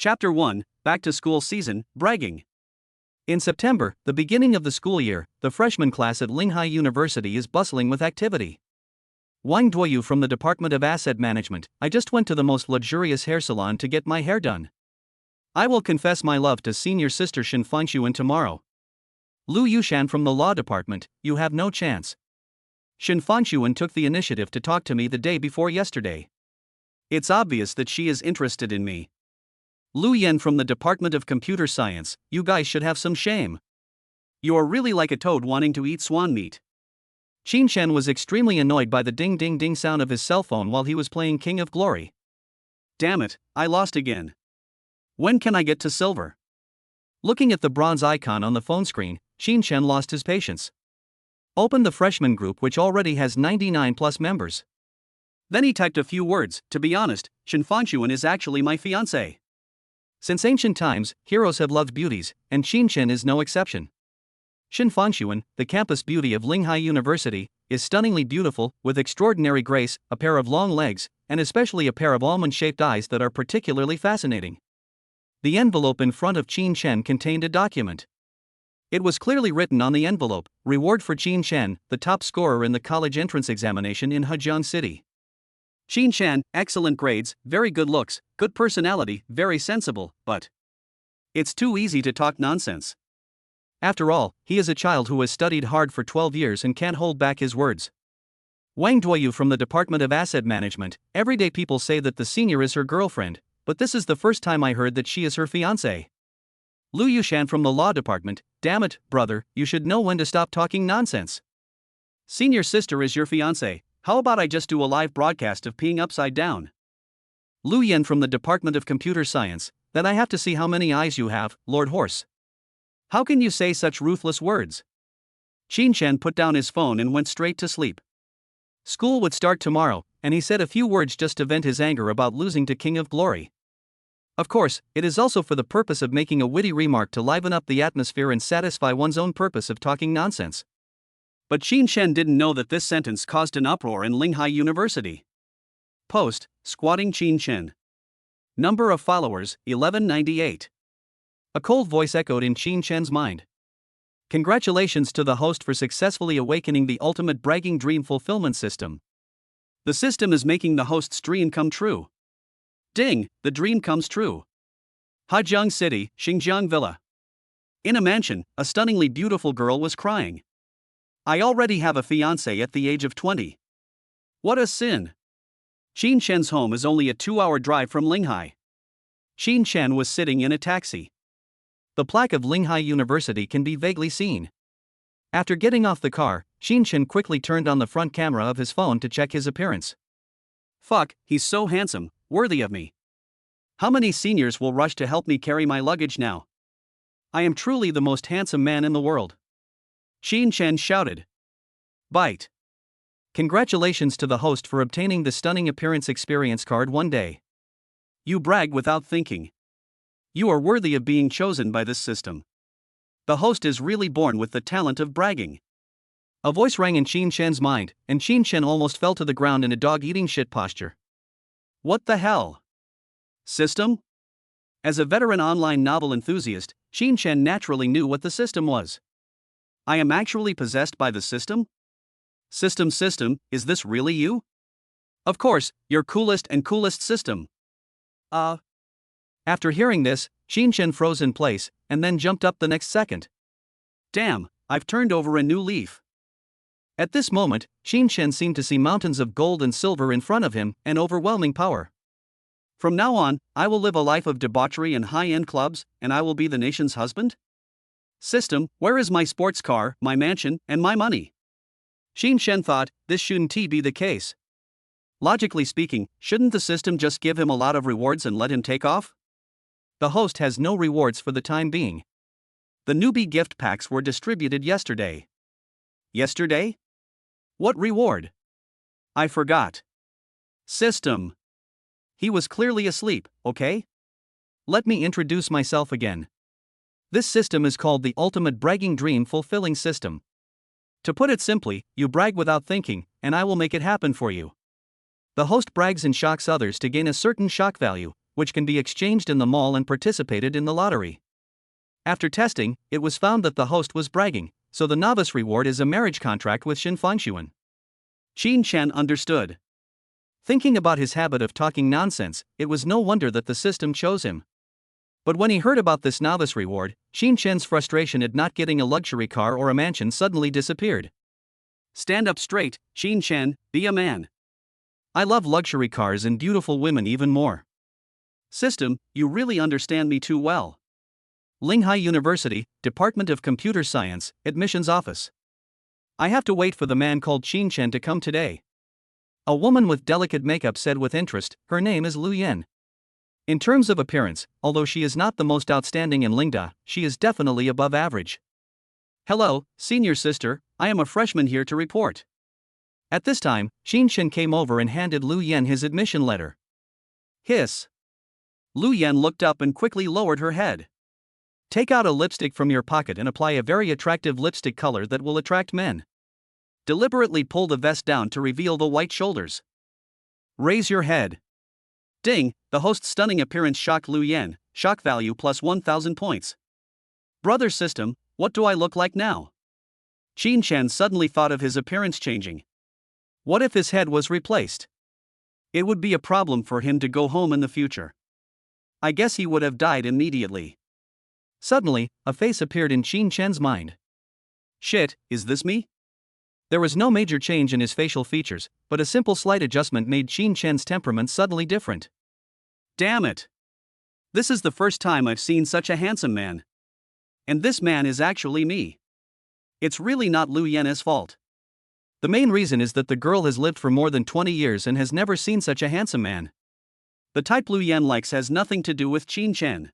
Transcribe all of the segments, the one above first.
Chapter 1, Back to School Season, Bragging. In September, the beginning of the school year, the freshman class at Linghai University is bustling with activity. Wang Duoyu from the Department of Asset Management. I just went to the most luxurious hair salon to get my hair done. I will confess my love to senior sister Shin Fanshuan tomorrow. Lu Yushan from the law department. You have no chance. Shin Fanshuan took the initiative to talk to me the day before yesterday. It's obvious that she is interested in me. Lu Yen from the Department of Computer Science. You guys should have some shame. You're really like a toad wanting to eat swan meat. Qin Shen was extremely annoyed by the ding ding ding sound of his cell phone while he was playing King of Glory. Damn it, I lost again. When can I get to silver? Looking at the bronze icon on the phone screen, Qin Shen lost his patience. Open the freshman group, which already has 99 plus members. Then he typed a few words. To be honest, Shin Fanshuan is actually my fiancée. Since ancient times, heroes have loved beauties, and Qin Shen is no exception. Shin Fanshuan, the campus beauty of Linghai University, is stunningly beautiful, with extraordinary grace, a pair of long legs, and especially a pair of almond-shaped eyes that are particularly fascinating. The envelope in front of Qin Shen contained a document. It was clearly written on the envelope, "Reward for Qin Shen, the top scorer in the college entrance examination in Hejiang City. Qin Shen, excellent grades, very good looks, good personality, very sensible, but it's too easy to talk nonsense." After all, he is a child who has studied hard for 12 years and can't hold back his words. Wang Duoyu from the Department of Asset Management. Everyday people say that the senior is her girlfriend, but this is the first time I heard that she is her fiancée. Lu Yushan from the law department. Damn it, brother, you should know when to stop talking nonsense. Senior sister is your fiancée. How about I just do a live broadcast of peeing upside down? Lu Yen from the Department of Computer Science. Then I have to see how many eyes you have, Lord Horse. How can you say such ruthless words? Qin Shen put down his phone and went straight to sleep. School would start tomorrow, and he said a few words just to vent his anger about losing to King of Glory. Of course, it is also for the purpose of making a witty remark to liven up the atmosphere and satisfy one's own purpose of talking nonsense. But Qin Shen didn't know that this sentence caused an uproar in Linghai University. Post, squatting Qin Shen. Number of followers, 1198. A cold voice echoed in Qin Shen's mind. Congratulations to the host for successfully awakening the ultimate bragging dream fulfillment system. The system is making the host's dream come true. Ding, the dream comes true. Hejiang City, Xinjiang Villa. In a mansion, a stunningly beautiful girl was crying. I already have a fiancé at the age of 20. What a sin. Qin Shen's home is only a 2-hour drive from Linghai. Qin Shen was sitting in a taxi. The plaque of Linghai University can be vaguely seen. After getting off the car, Qin Shen quickly turned on the front camera of his phone to check his appearance. Fuck, he's so handsome, worthy of me. How many seniors will rush to help me carry my luggage now? I am truly the most handsome man in the world. Qin Shen shouted. Bite. Congratulations to the host for obtaining the stunning appearance experience card one day. You brag without thinking. You are worthy of being chosen by this system. The host is really born with the talent of bragging. A voice rang in Qin Shen's mind, and Qin Shen almost fell to the ground in a dog-eating shit posture. What the hell? System? As a veteran online novel enthusiast, Qin Shen naturally knew what the system was. I am actually possessed by the system? System, is this really you? Of course, your coolest system. After hearing this, Qin Shen froze in place, and then jumped up the next second. Damn, I've turned over a new leaf. At this moment, Qin Shen seemed to see mountains of gold and silver in front of him, and overwhelming power. From now on, I will live a life of debauchery and high-end clubs, and I will be the nation's husband? System, where is my sports car, my mansion, and my money? Qin Shen thought, this shouldn't be the case. Logically speaking, shouldn't the system just give him a lot of rewards and let him take off? The host has no rewards for the time being. The newbie gift packs were distributed yesterday. Yesterday? What reward? I forgot. System. He was clearly asleep, okay? Let me introduce myself again. This system is called the Ultimate Bragging Dream Fulfilling System. To put it simply, you brag without thinking, and I will make it happen for you. The host brags and shocks others to gain a certain shock value, which can be exchanged in the mall and participated in the lottery. After testing, it was found that the host was bragging, so the novice reward is a marriage contract with Xin Fangxuan. Qin Chen understood. Thinking about his habit of talking nonsense, it was no wonder that the system chose him. But when he heard about this novice reward, Qin Chen's frustration at not getting a luxury car or a mansion suddenly disappeared. Stand up straight, Qin Chen, be a man. I love luxury cars and beautiful women even more. System, you really understand me too well. Linghai University, Department of Computer Science, Admissions Office. I have to wait for the man called Qin Chen to come today. A woman with delicate makeup said with interest, her name is Lu Yan. In terms of appearance, although she is not the most outstanding in Lingda, she is definitely above average. Hello, senior sister, I am a freshman here to report. At this time, Qin Chen came over and handed Lu Yan his admission letter. Hiss. Lu Yan looked up and quickly lowered her head. Take out a lipstick from your pocket and apply a very attractive lipstick color that will attract men. Deliberately pull the vest down to reveal the white shoulders. Raise your head. Ding, the host's stunning appearance shocked Lu Yan, shock value plus 1,000 points. Brother system, what do I look like now? Qin Chen suddenly thought of his appearance changing. What if his head was replaced? It would be a problem for him to go home in the future. I guess he would have died immediately. Suddenly, a face appeared in Qin Chen's mind. Shit, is this me? There was no major change in his facial features, but a simple slight adjustment made Qin Chen's temperament suddenly different. Damn it! This is the first time I've seen such a handsome man. And this man is actually me. It's really not Lu Yan's fault. The main reason is that the girl has lived for more than 20 years and has never seen such a handsome man. The type Lu Yan likes has nothing to do with Qin Chen.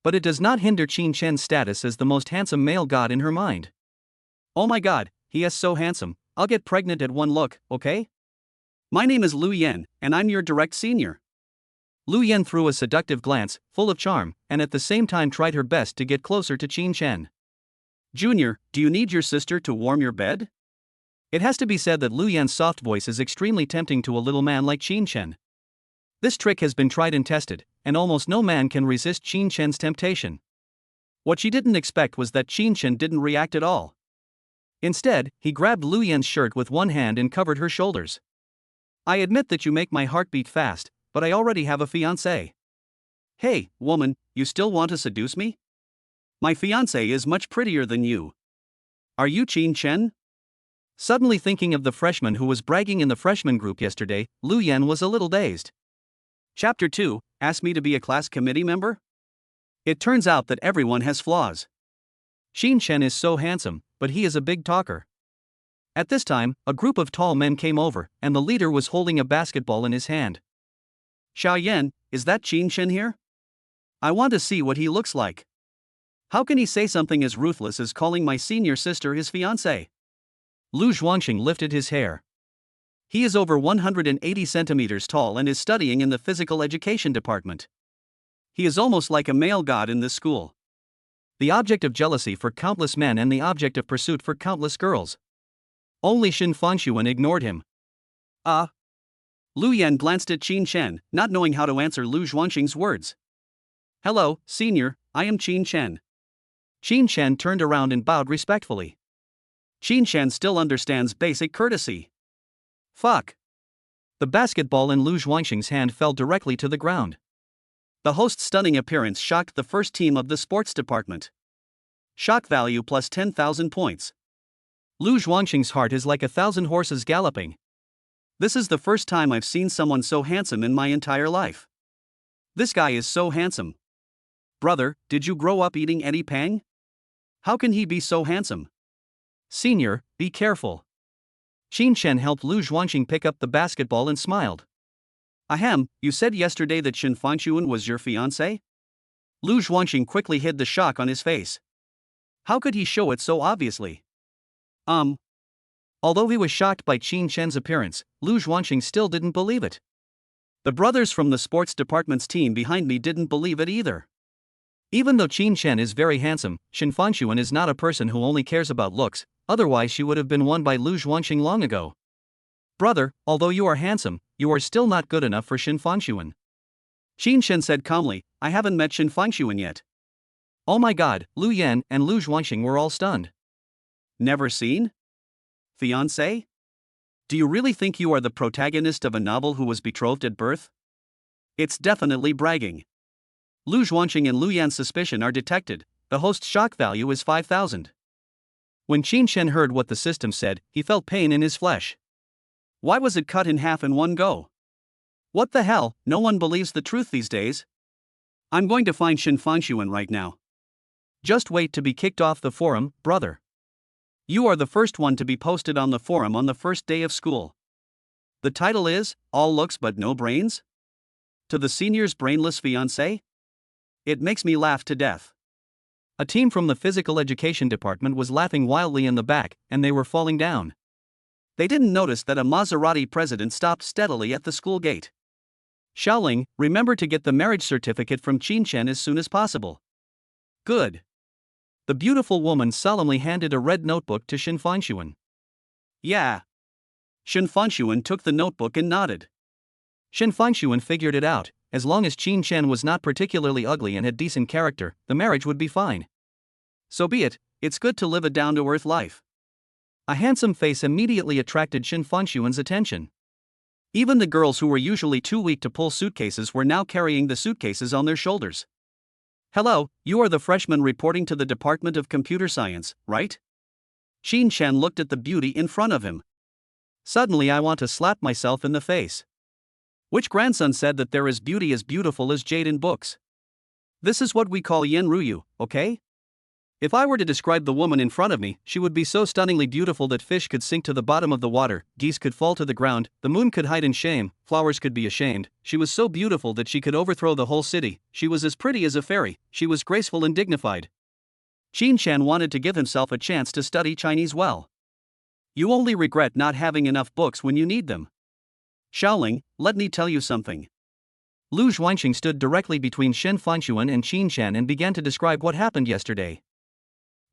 But it does not hinder Qin Chen's status as the most handsome male god in her mind. Oh my god, he is so handsome, I'll get pregnant at one look, okay? My name is Lu Yan, and I'm your direct senior. Lu Yan threw a seductive glance, full of charm, and at the same time tried her best to get closer to Qin Chen. Junior, do you need your sister to warm your bed? It has to be said that Lu Yan's soft voice is extremely tempting to a little man like Qin Chen. This trick has been tried and tested, and almost no man can resist Qin Chen's temptation. What she didn't expect was that Qin Chen didn't react at all. Instead, he grabbed Lu Yan's shirt with one hand and covered her shoulders. I admit that you make my heart beat fast, but I already have a fiancée. Hey, woman, you still want to seduce me? My fiancée is much prettier than you. Are you Qin Chen? Suddenly thinking of the freshman who was bragging in the freshman group yesterday, Lu Yan was a little dazed. Chapter 2, Ask me to be a class committee member? It turns out that everyone has flaws. Qin Chen is so handsome, but he is a big talker. At this time, a group of tall men came over, and the leader was holding a basketball in his hand. Xiao Yan, is that Qin Chen here? I want to see what he looks like. How can he say something as ruthless as calling my senior sister his fiancée? Lu Zhuangxing lifted his hair. He is over 180 centimeters tall and is studying in the physical education department. He is almost like a male god in this school. The object of jealousy for countless men and the object of pursuit for countless girls. Only Xin Fangxuan ignored him. Lu Yan glanced at Qin Chen, not knowing how to answer Lu Zhuangxing's words. Hello, senior, I am Qin Chen. Qin Chen turned around and bowed respectfully. Qin Chen still understands basic courtesy. Fuck. The basketball in Lu Zhuangxing's hand fell directly to the ground. The host's stunning appearance shocked the first team of the sports department. Shock value plus 10,000 points. Lu Zhuangxing's heart is like 1,000 horses galloping. This is the first time I've seen someone so handsome in my entire life. This guy is so handsome. Brother, did you grow up eating Eddie Pang? How can he be so handsome? Senior, be careful. Qin Chen helped Lu Zhuangxing pick up the basketball and smiled. Ahem, you said yesterday that Xin Fangxuan was your fiancé? Lu Zhuangxing quickly hid the shock on his face. How could he show it so obviously? Although he was shocked by Qin Chen's appearance, Lu Zhuangxing still didn't believe it. The brothers from the sports department's team behind me didn't believe it either. Even though Qin Chen is very handsome, Xin Fangxuan is not a person who only cares about looks, otherwise she would have been won by Lu Zhuangxing long ago. Brother, although you are handsome, you are still not good enough for Xin Fangxuan. Qin Shen said calmly, I haven't met Shen Fangxuan yet. Oh my god, Lu Yan and Lu Zhuangxing were all stunned. Never seen? Fiancée? Do you really think you are the protagonist of a novel who was betrothed at birth? It's definitely bragging. Lu Zhuangxing and Lu Yan's suspicion are detected. The host's shock value is 5,000. When Qin Shen heard what the system said, he felt pain in his flesh. Why was it cut in half in one go? What the hell, no one believes the truth these days. I'm going to find Shen Fangxuan right now. Just wait to be kicked off the forum, brother. You are the first one to be posted on the forum on the first day of school. The title is, All Looks But No Brains? To the senior's brainless fiancé? It makes me laugh to death. A team from the physical education department was laughing wildly in the back, and they were falling down. They didn't notice that a Maserati president stopped steadily at the school gate. Xiaoling, remember to get the marriage certificate from Qin Shen as soon as possible. Good. The beautiful woman solemnly handed a red notebook to Shen Fangxuan. Yeah. Shen Fangxuan took the notebook and nodded. Shen Fangxuan figured it out. As long as Qin Shen was not particularly ugly and had decent character, the marriage would be fine. So be it, it's good to live a down-to-earth life. A handsome face immediately attracted Shen Fangxuan's attention. Even the girls who were usually too weak to pull suitcases were now carrying the suitcases on their shoulders. Hello, you are the freshman reporting to the Department of Computer Science, right? Qin Shen looked at the beauty in front of him. Suddenly I want to slap myself in the face. Which grandson said that there is beauty as beautiful as jade in books? This is what we call Yen Ruyu, okay? If I were to describe the woman in front of me, she would be so stunningly beautiful that fish could sink to the bottom of the water, geese could fall to the ground, the moon could hide in shame, flowers could be ashamed. She was so beautiful that she could overthrow the whole city. She was as pretty as a fairy. She was graceful and dignified. Qin Shen wanted to give himself a chance to study Chinese well. You only regret not having enough books when you need them. Xiaoling, let me tell you something. Lu Zhuangxing stood directly between Shen Fangxuan and Qin Shen and began to describe what happened yesterday.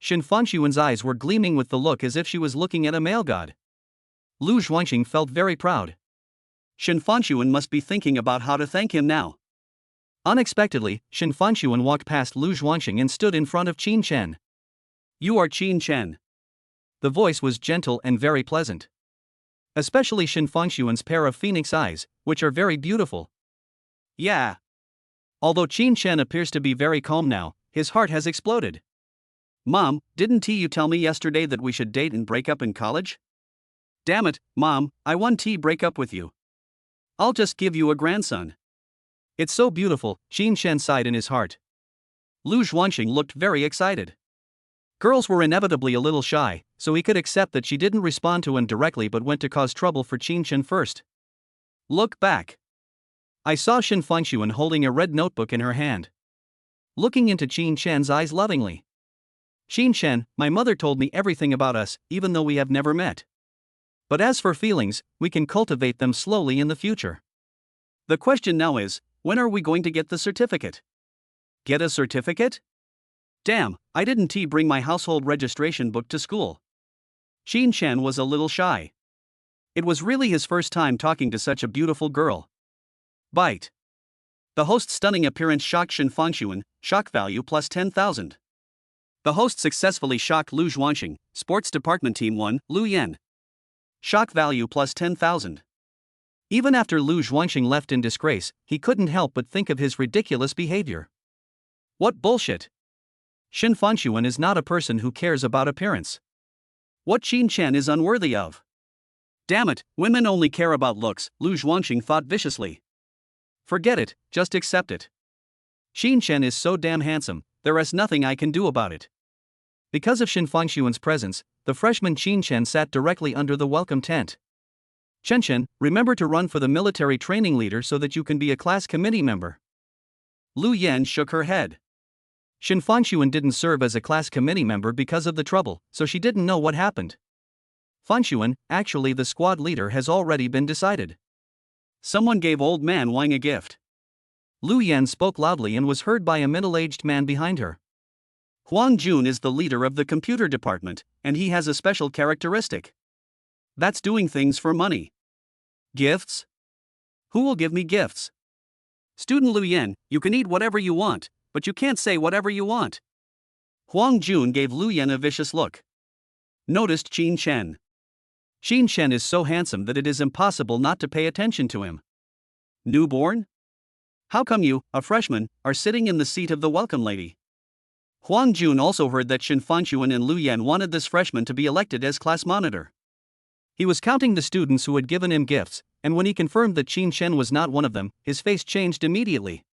Shen Fangxuan's eyes were gleaming with the look as if she was looking at a male god. Lu Zhuangxing felt very proud. Shen Fangxuan must be thinking about how to thank him now. Unexpectedly, Shen Fangxuan walked past Lu Zhuangxing and stood in front of Qin Shen. You are Qin Shen. The voice was gentle and very pleasant. Especially Shen Fangxuan's pair of phoenix eyes, which are very beautiful. Yeah. Although Qin Shen appears to be very calm now, his heart has exploded. Mom, didn't you tell me yesterday that we should date and break up in college? Damn it, Mom, I want to break up with you. I'll just give you a grandson. It's so beautiful, Qin Shen sighed in his heart. Lu Zhuangxing looked very excited. Girls were inevitably a little shy, so he could accept that she didn't respond to him directly but went to cause trouble for Qin Shen first. Look back. I saw Shen Fangxuan holding a red notebook in her hand. Looking into Qin Shen's eyes lovingly. Qin Shen, my mother told me everything about us, even though we have never met. But as for feelings, we can cultivate them slowly in the future. The question now is, when are we going to get the certificate? Get a certificate? Damn, I didn't bring my household registration book to school. Qin Shen was a little shy. It was really his first time talking to such a beautiful girl. Bite. The host's stunning appearance shocked Shen Fangxuan, shock value plus 10,000. The host successfully shocked Lu Zhuangxing, Sports Department Team 1, Lu Yan. Shock value plus 10,000. Even after Lu Zhuangxing left in disgrace, he couldn't help but think of his ridiculous behavior. What bullshit! Shen Fangxuan is not a person who cares about appearance. What Qin Shen is unworthy of. Damn it, women only care about looks, Lu Zhuangxing thought viciously. Forget it, just accept it. Qin Shen is so damn handsome, there is nothing I can do about it. Because of Shen Fangxuan's presence, the freshman Qin Shen sat directly under the welcome tent. Chen Chen, remember to run for the military training leader so that you can be a class committee member. Lu Yan shook her head. Shen Fangxuan didn't serve as a class committee member because of the trouble, so she didn't know what happened. Fangxuan, actually the squad leader has already been decided. Someone gave old man Wang a gift. Lu Yan spoke loudly and was heard by a middle-aged man behind her. Huang Jun is the leader of the computer department, and he has a special characteristic. That's doing things for money. Gifts? Who will give me gifts? Student Lu Yan, you can eat whatever you want, but you can't say whatever you want. Huang Jun gave Lu Yan a vicious look. Noticed Qin Shen. Qin Shen is so handsome that it is impossible not to pay attention to him. Newborn? How come you, a freshman, are sitting in the seat of the welcome lady? Huang Jun also heard that Shen Fanxuan and Lu Yan wanted this freshman to be elected as class monitor. He was counting the students who had given him gifts, and when he confirmed that Qin Shen was not one of them, his face changed immediately.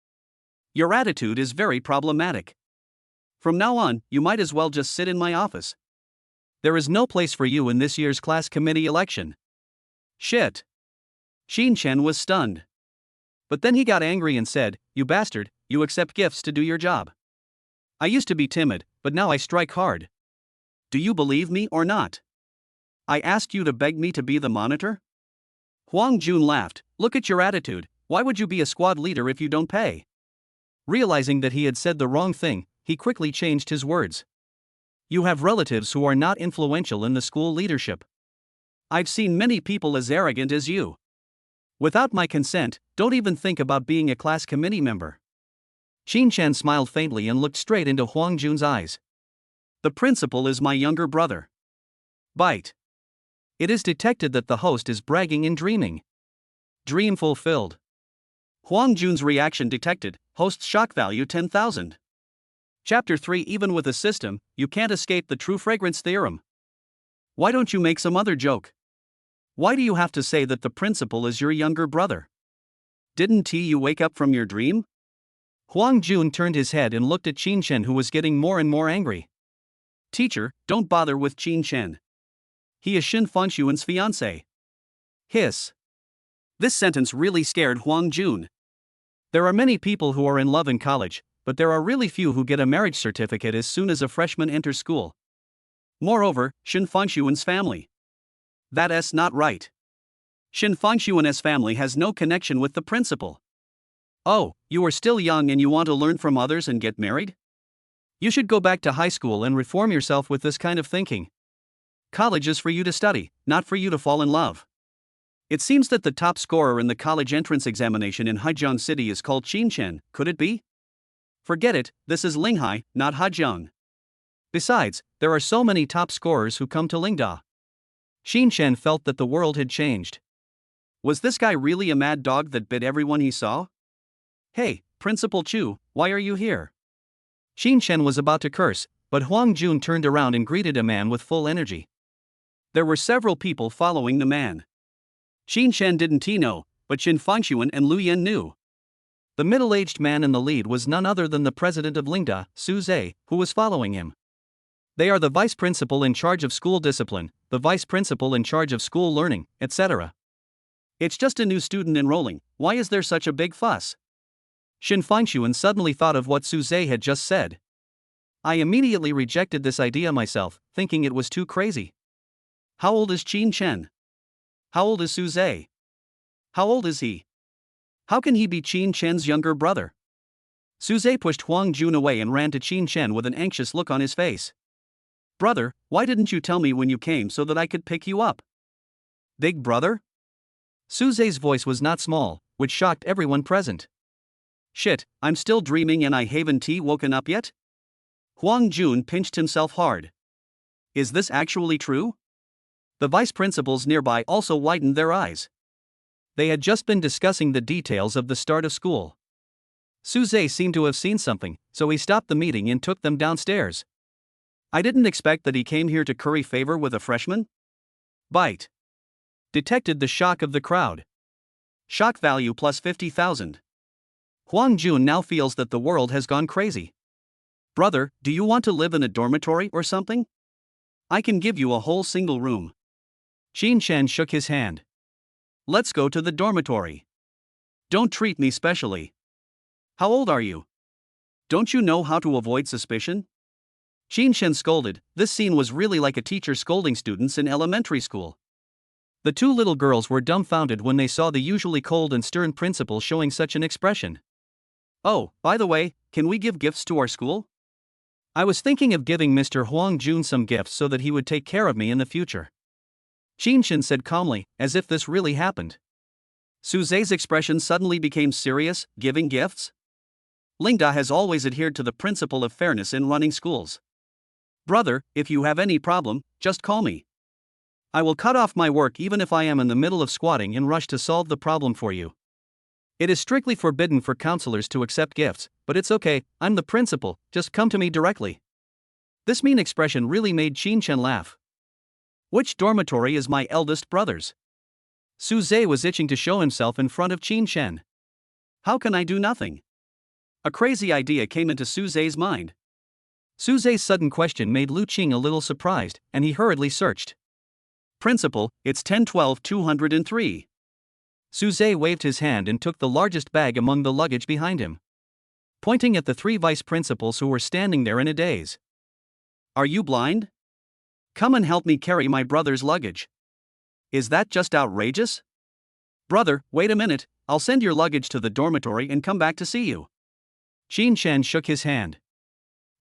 Your attitude is very problematic. From now on, you might as well just sit in my office. There is no place for you in this year's class committee election. Shit. Qin Shen was stunned. But then he got angry and said, "You bastard, you accept gifts to do your job. I used to be timid, but now I strike hard. Do you believe me or not? I asked you to beg me to be the monitor?" Huang Jun laughed. "Look at your attitude, why would you be a squad leader if you don't pay?" Realizing that he had said the wrong thing, he quickly changed his words. "You have relatives who are not influential in the school leadership. I've seen many people as arrogant as you. Without my consent, don't even think about being a class committee member." Qin Shen smiled faintly and looked straight into Huang Jun's eyes. "The principal is my younger brother." Bite. It is detected that the host is bragging and dreaming. Dream fulfilled. Huang Jun's reaction detected, host's shock value 10,000. Chapter 3. Even with a system, you can't escape the true fragrance theorem. Why don't you make some other joke? Why do you have to say that the principal is your younger brother? Didn't you wake up from your dream? Huang Jun turned his head and looked at Qin Shen, who was getting more and more angry. "Teacher, don't bother with Qin Shen. He is Shen Fanxuan's fiancé." Hiss. This sentence really scared Huang Jun. There are many people who are in love in college, but there are really few who get a marriage certificate as soon as a freshman enters school. Moreover, Shen Fanxuan's family. That's not right. Shen Fanxuan's family has no connection with the principal. Oh, you are still young and you want to learn from others and get married? You should go back to high school and reform yourself with this kind of thinking. College is for you to study, not for you to fall in love. It seems that the top scorer in the college entrance examination in Haijiang City is called Qin Shen. Could it be? Forget it, this is Linghai, not Haijiang. Besides, there are so many top scorers who come to Lingda. Qin Shen felt that the world had changed. Was this guy really a mad dog that bit everyone he saw? "Hey, Principal Chu, why are you here?" Qin Shen was about to curse, but Huang Jun turned around and greeted a man with full energy. There were several people following the man. Qin Shen didn't know, but Shen Fanxuan and Lu Yan knew. The middle-aged man in the lead was none other than the president of Lingda, Su Zhe, who was following him. They are the vice principal in charge of school discipline, the vice principal in charge of school learning, etc. It's just a new student enrolling, why is there such a big fuss? Shen Fanxuan suddenly thought of what Su Zhe had just said. I immediately rejected this idea myself, thinking it was too crazy. How old is Qin Shen? How old is Su Zhe? How old is he? How can he be Qin Shen's younger brother? Su Zhe pushed Huang Jun away and ran to Qin Shen with an anxious look on his face. Brother, why didn't you tell me when you came so that I could pick you up? Big brother? Su Zhe's voice was not small, which shocked everyone present. Shit, I'm still dreaming and I haven't woken up yet? Huang Jun pinched himself hard. Is this actually true? The vice principals nearby also widened their eyes. They had just been discussing the details of the start of school. Su Zhe seemed to have seen something, so he stopped the meeting and took them downstairs. I didn't expect that he came here to curry favor with a freshman? Bite. Detected the shock of the crowd. Shock value plus 50,000. Huang Jun now feels that the world has gone crazy. Brother, do you want to live in a dormitory or something? I can give you a whole single room. Qin Shen shook his hand. Let's go to the dormitory. Don't treat me specially. How old are you? Don't you know how to avoid suspicion? Qin Shen scolded. This scene was really like a teacher scolding students in elementary school. The two little girls were dumbfounded when they saw the usually cold and stern principal showing such an expression. Oh, by the way, can we give gifts to our school? I was thinking of giving Mr. Huang Jun some gifts so that he would take care of me in the future. Qin Shen said calmly, as if this really happened. Suze's expression suddenly became serious, giving gifts? Lingda has always adhered to the principle of fairness in running schools. Brother, if you have any problem, just call me. I will cut off my work even if I am in the middle of squatting and rush to solve the problem for you. It is strictly forbidden for counselors to accept gifts, but it's okay, I'm the principal, just come to me directly. This mean expression really made Qin laugh. Which dormitory is my eldest brother's? Suze was itching to show himself in front of Qin. How can I do nothing? A crazy idea came into Suze's mind. Suze's sudden question made Lu Qing a little surprised, and he hurriedly searched. Principal, it's 10-12-203. Suze waved his hand and took the largest bag among the luggage behind him, pointing at the 3 vice principals who were standing there in a daze. Are you blind? Come and help me carry my brother's luggage. Is that just outrageous? Brother, wait a minute, I'll send your luggage to the dormitory and come back to see you. Qin shook his hand.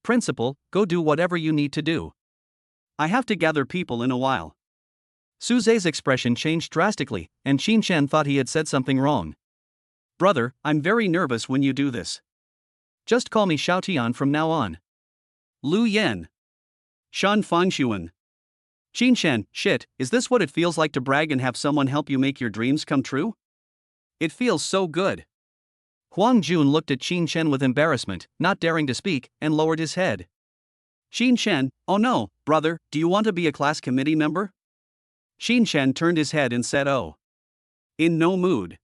Principal, go do whatever you need to do. I have to gather people in a while. Suze's expression changed drastically, and Qin thought he had said something wrong. Brother, I'm very nervous when you do this. Just call me Xiaotian from now on. Lu Yan. Shan Fangshuan. Qin, shit, is this what it feels like to brag and have someone help you make your dreams come true? It feels so good. Huang Jun looked at Qin with embarrassment, not daring to speak, and lowered his head. Qin, oh no, brother, do you want to be a class committee member? Qin turned his head and said, oh. In no mood.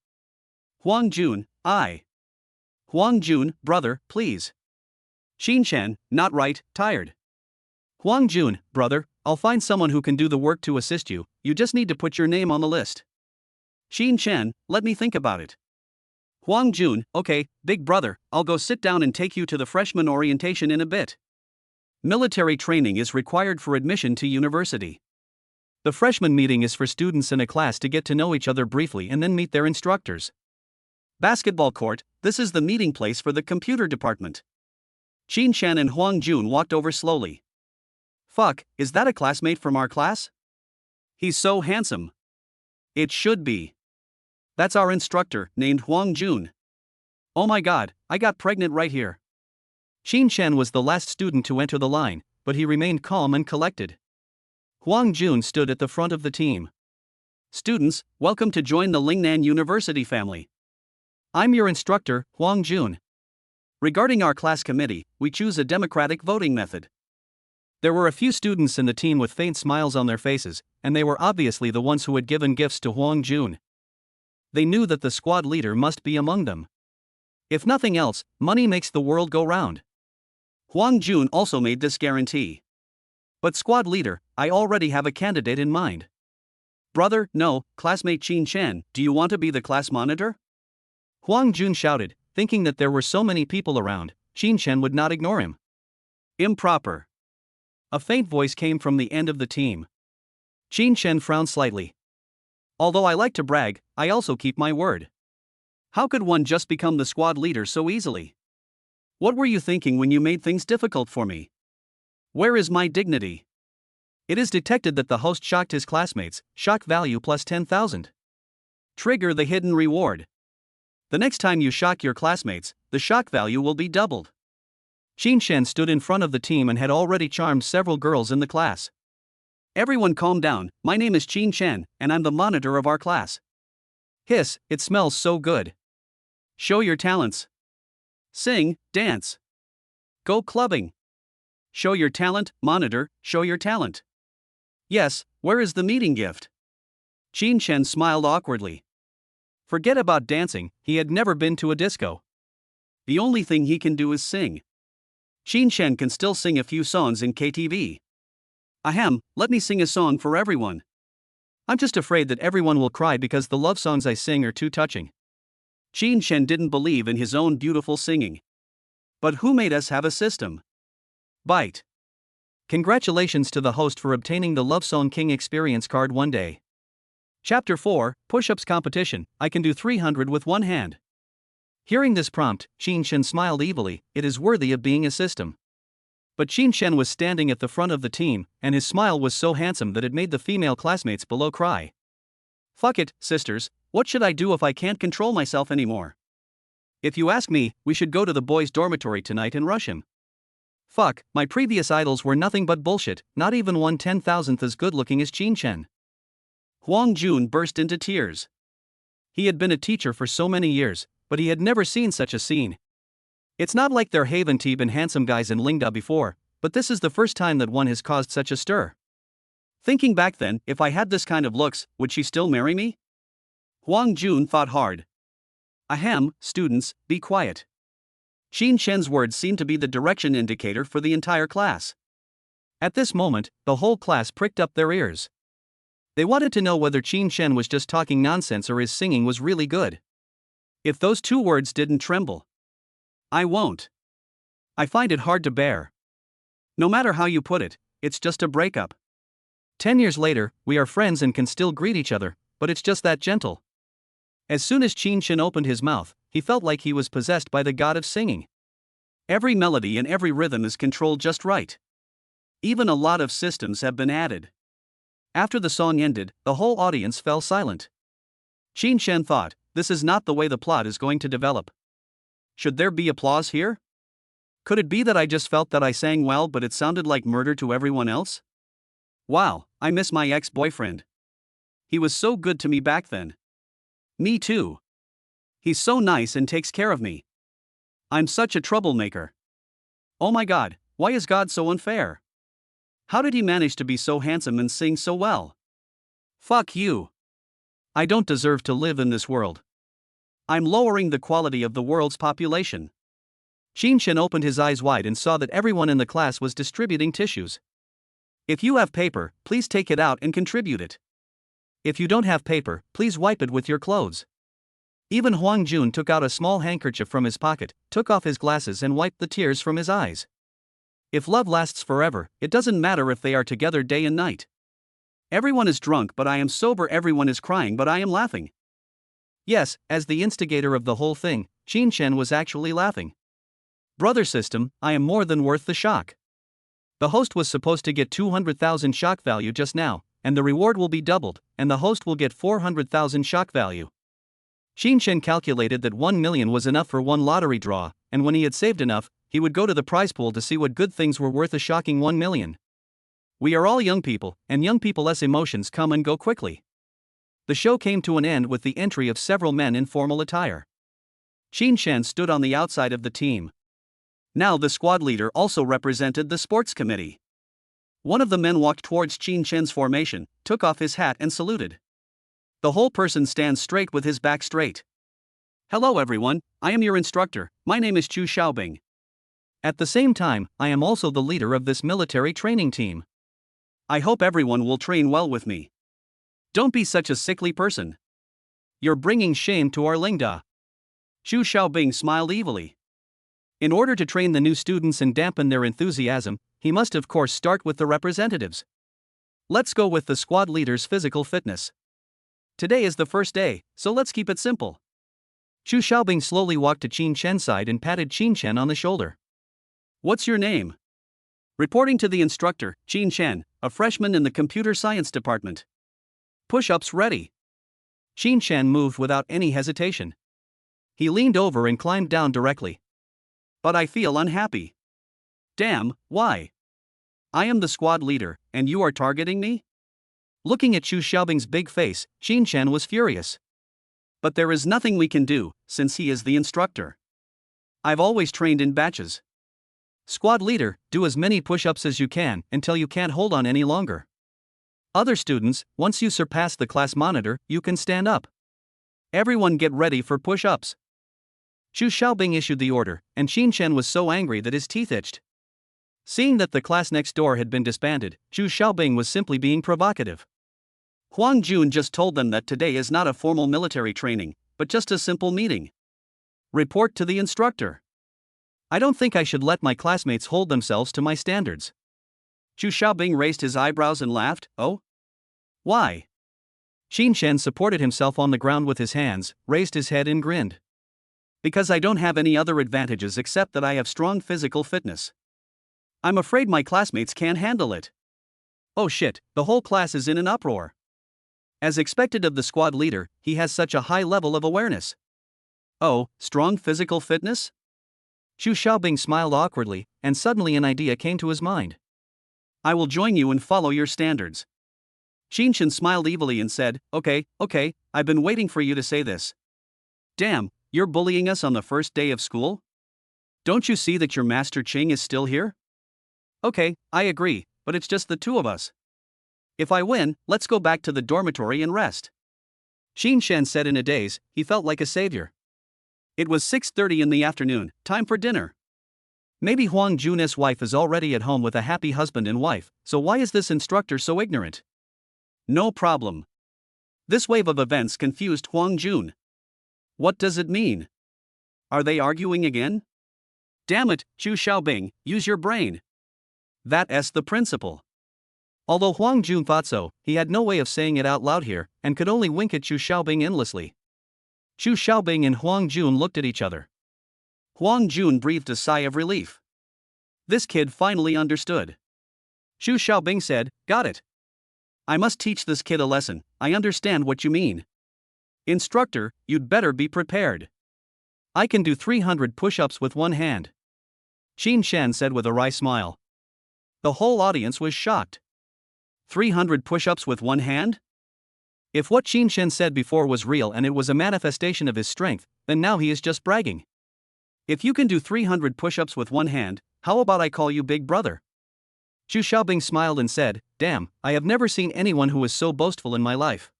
Huang Jun, I. Huang Jun, brother, please. Qin, not right, tired. Huang Jun, brother, I'll find someone who can do the work to assist you, you just need to put your name on the list. Qin, let me think about it. Huang Jun, okay, big brother, I'll go sit down and take you to the freshman orientation in a bit. Military training is required for admission to university. The freshman meeting is for students in a class to get to know each other briefly and then meet their instructors. Basketball court, this is the meeting place for the computer department. Qin and Huang Jun walked over slowly. Fuck, is that a classmate from our class? He's so handsome. It should be. That's our instructor, named Huang Jun. Oh my god, I got pregnant right here. Qin was the last student to enter the line, but he remained calm and collected. Huang Jun stood at the front of the team. Students, welcome to join the Lingnan University family. I'm your instructor, Huang Jun. Regarding our class committee, we choose a democratic voting method. There were a few students in the team with faint smiles on their faces, and they were obviously the ones who had given gifts to Huang Jun. They knew that the squad leader must be among them. If nothing else, money makes the world go round. Huang Jun also made this guarantee. But squad leader, I already have a candidate in mind. Brother, no, classmate Qin, do you want to be the class monitor? Huang Jun shouted, thinking that there were so many people around, Qin would not ignore him. Improper. A faint voice came from the end of the team. Qin frowned slightly. Although I like to brag, I also keep my word. How could one just become the squad leader so easily? What were you thinking when you made things difficult for me? Where is my dignity? It is detected that the host shocked his classmates, shock value plus 10,000. Trigger the hidden reward. The next time you shock your classmates, the shock value will be doubled. Qin stood in front of the team and had already charmed several girls in the class. Everyone calm down, my name is Qin, and I'm the monitor of our class. Hiss, it smells so good. Show your talents. Sing, dance. Go clubbing. Show your talent, monitor, show your talent. Yes, where is the meeting gift? Qin smiled awkwardly. Forget about dancing, he had never been to a disco. The only thing he can do is sing. Qin can still sing a few songs in KTV. Ahem, let me sing a song for everyone. I'm just afraid that everyone will cry because the love songs I sing are too touching. Qin didn't believe in his own beautiful singing. But who made us have a system? Bite. Congratulations to the host for obtaining the Love Song King experience card one day. Chapter 4, Push-Ups Competition, I can do 300 with one hand. Hearing this prompt, Qin smiled evilly, it is worthy of being a system. But Qin was standing at the front of the team, and his smile was so handsome that it made the female classmates below cry. Fuck it, sisters, what should I do if I can't control myself anymore? If you ask me, we should go to the boys' dormitory tonight and rush him. Fuck, my previous idols were nothing but bullshit, not even 1/10,000th as good looking as Qin Chen. Huang Jun burst into tears. He had been a teacher for so many years, but he had never seen such a scene. It's not like there haven't been handsome guys in Lingda before, but this is the first time that one has caused such a stir. Thinking back then, if I had this kind of looks, would she still marry me? Huang Jun thought hard. Ahem, students, be quiet. Qin Chen's words seemed to be the direction indicator for the entire class. At this moment, the whole class pricked up their ears. They wanted to know whether Qin Chen was just talking nonsense or his singing was really good. If those two words didn't tremble. I won't. I find it hard to bear. No matter how you put it, it's just a breakup. 10 years later, we are friends and can still greet each other, but it's just that gentle. As soon as Qin Chen opened his mouth, he felt like he was possessed by the god of singing. Every melody and every rhythm is controlled just right. Even a lot of systems have been added. After the song ended, the whole audience fell silent. Qin Chen thought, this is not the way the plot is going to develop. Should there be applause here? Could it be that I just felt that I sang well but it sounded like murder to everyone else? Wow, I miss my ex-boyfriend. He was so good to me back then. Me too. He's so nice and takes care of me. I'm such a troublemaker. Oh my god, why is God so unfair? How did he manage to be so handsome and sing so well? Fuck you. I don't deserve to live in this world. I'm lowering the quality of the world's population. Qin Chen opened his eyes wide and saw that everyone in the class was distributing tissues. If you have paper, please take it out and contribute it. If you don't have paper, please wipe it with your clothes. Even Huang Jun took out a small handkerchief from his pocket, took off his glasses and wiped the tears from his eyes. If love lasts forever, it doesn't matter if they are together day and night. Everyone is drunk but I am sober, everyone is crying but I am laughing. Yes, as the instigator of the whole thing, Qin Chen was actually laughing. Brother system, I am more than worth the shock. The host was supposed to get 200,000 shock value just now, and the reward will be doubled, and the host will get 400,000 shock value. Qin Chen calculated that 1 million was enough for one lottery draw, and when he had saved enough, he would go to the prize pool to see what good things were worth a shocking 1 million. We are all young people, and young people's emotions come and go quickly. The show came to an end with the entry of several men in formal attire. Qin Chen stood on the outside of the team. Now the squad leader also represented the sports committee. One of the men walked towards Qin Chen's formation, took off his hat and saluted. The whole person stands straight with his back straight. Hello everyone, I am your instructor, my name is Chu Xiaobing. At the same time, I am also the leader of this military training team. I hope everyone will train well with me. Don't be such a sickly person. You're bringing shame to our Lingda. Chu Xiaobing smiled evilly. In order to train the new students and dampen their enthusiasm, he must of course start with the representatives. Let's go with the squad leader's physical fitness. Today is the first day, so let's keep it simple. Chu Xiaobing slowly walked to Qin Chen's side and patted Qin Chen on the shoulder. What's your name? Reporting to the instructor, Qin Chen, a freshman in the computer science department. Push-ups ready. Qin Chen moved without any hesitation. He leaned over and climbed down directly. But I feel unhappy. Damn, why? I am the squad leader, and you are targeting me? Looking at Chu Xiaobing's big face, Qin Chen was furious. But there is nothing we can do, since he is the instructor. I've always trained in batches. Squad leader, do as many push-ups as you can until you can't hold on any longer. Other students, once you surpass the class monitor, you can stand up. Everyone get ready for push-ups. Chu Xiaobing issued the order, and Qin Chen was so angry that his teeth itched. Seeing that the class next door had been disbanded, Chu Xiaobing was simply being provocative. Huang Jun just told them that today is not a formal military training, but just a simple meeting. Report to the instructor. I don't think I should let my classmates hold themselves to my standards. Chu Xiaobing raised his eyebrows and laughed. Oh? Why? Qin Chen supported himself on the ground with his hands, raised his head and grinned. Because I don't have any other advantages except that I have strong physical fitness. I'm afraid my classmates can't handle it. Oh shit, the whole class is in an uproar. As expected of the squad leader, he has such a high level of awareness. Oh, strong physical fitness? Xu Xiaobing smiled awkwardly, and suddenly an idea came to his mind. I will join you and follow your standards. Qinshan smiled evilly and said, Okay, I've been waiting for you to say this. Damn, you're bullying us on the first day of school? Don't you see that your master Qing is still here? Okay, I agree, but it's just the two of us. If I win, let's go back to the dormitory and rest. Qinshan said in a daze. He felt like a savior. It was 6:30 in the afternoon, time for dinner. Maybe Huang Jun's wife is already at home with a happy husband and wife, so why is this instructor so ignorant? No problem. This wave of events confused Huang Jun. What does it mean? Are they arguing again? Damn it, Xu Xiaobing, use your brain. That's the principle. Although Huang Jun thought so, he had no way of saying it out loud here, and could only wink at Xu Xiaobing endlessly. Xu Xiaobing and Huang Jun looked at each other. Huang Jun breathed a sigh of relief. This kid finally understood. Xu Xiaobing said, Got it. I must teach this kid a lesson. I understand what you mean. Instructor, you'd better be prepared. I can do 300 push-ups with one hand. Qinshan said with a wry smile. The whole audience was shocked. 300 push-ups with one hand? If what Qinshan said before was real and it was a manifestation of his strength, then now he is just bragging. If you can do 300 push-ups with one hand, how about I call you Big Brother? Xu Xiaobing smiled and said, Damn, I have never seen anyone who was so boastful in my life.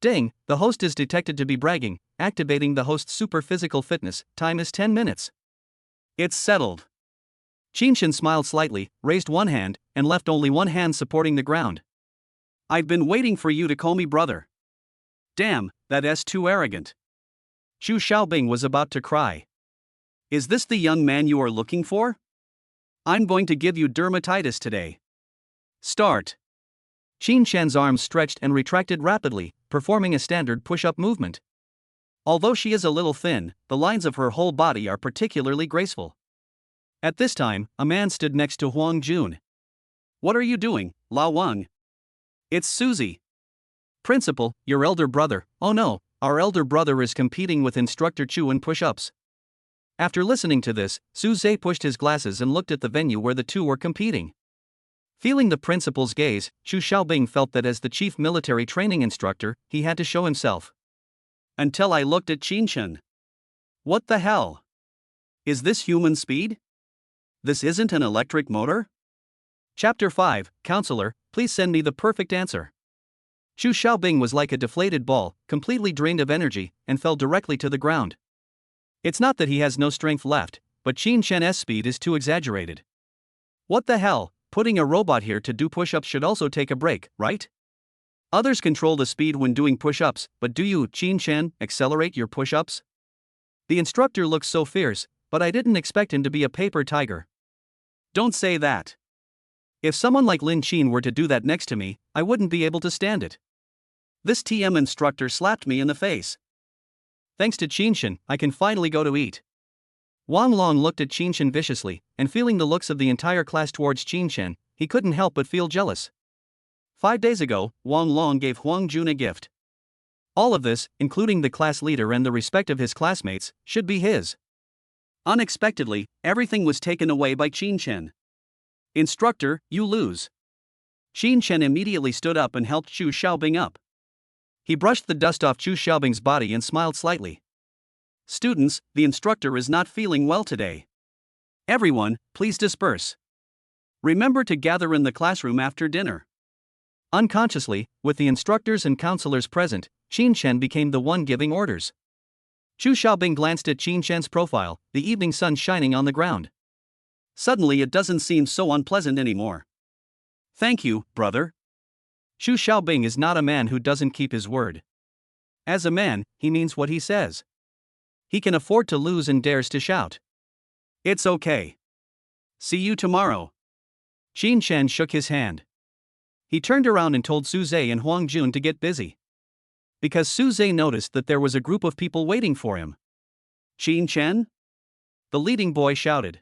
Ding, the host is detected to be bragging, activating the host's super physical fitness, time is 10 minutes. It's settled. Qinshan smiled slightly, raised one hand, and left only one hand supporting the ground. I've been waiting for you to call me brother. Damn, that's too arrogant. Xu Xiaobing was about to cry. Is this the young man you are looking for? I'm going to give you dermatitis today. Start. Qinshan's arms stretched and retracted rapidly, performing a standard push-up movement. Although she is a little thin, the lines of her whole body are particularly graceful. At this time, a man stood next to Huang Jun. What are you doing, Lao Wang? It's Suzy. Principal, your elder brother. Oh no, our elder brother is competing with Instructor Chu in push-ups. After listening to this, Suzy pushed his glasses and looked at the venue where the two were competing. Feeling the principal's gaze, Xu Xiaobing felt that as the chief military training instructor, he had to show himself. Until I looked at Qinshan. What the hell? Is this human speed? This isn't an electric motor? Chapter 5, Counselor, please send me the perfect answer. Xu Xiaobing was like a deflated ball, completely drained of energy, and fell directly to the ground. It's not that he has no strength left, but Qinshan's speed is too exaggerated. What the hell, putting a robot here to do push-ups should also take a break, right? Others control the speed when doing push-ups, but do you, Qinshan, accelerate your push-ups? The instructor looks so fierce, but I didn't expect him to be a paper tiger. Don't say that. If someone like Lin Qin were to do that next to me, I wouldn't be able to stand it. This TM instructor slapped me in the face. Thanks to Qinshan, I can finally go to eat. Wang Long looked at Qinshan viciously, and feeling the looks of the entire class towards Qinshan, he couldn't help but feel jealous. 5 days ago, Wang Long gave Huang Jun a gift. All of this, including the class leader and the respect of his classmates, should be his. Unexpectedly, everything was taken away by Qinshan. Instructor, you lose. Qinshan immediately stood up and helped Xu Xiaobing up. He brushed the dust off Xu Xiaobing's body and smiled slightly. Students, the instructor is not feeling well today. Everyone, please disperse. Remember to gather in the classroom after dinner. Unconsciously, with the instructors and counselors present, Qinshan became the one giving orders. Xu Xiaobing glanced at Qinshan's profile, the evening sun shining on the ground. Suddenly it doesn't seem so unpleasant anymore. Thank you, brother. Xu Xiaobing is not a man who doesn't keep his word. As a man, he means what he says. He can afford to lose and dares to shout. It's okay. See you tomorrow. Qinshan shook his hand. He turned around and told Suzy and Huang Jun to get busy. Because Suzy noticed that there was a group of people waiting for him. Qinshan? The leading boy shouted.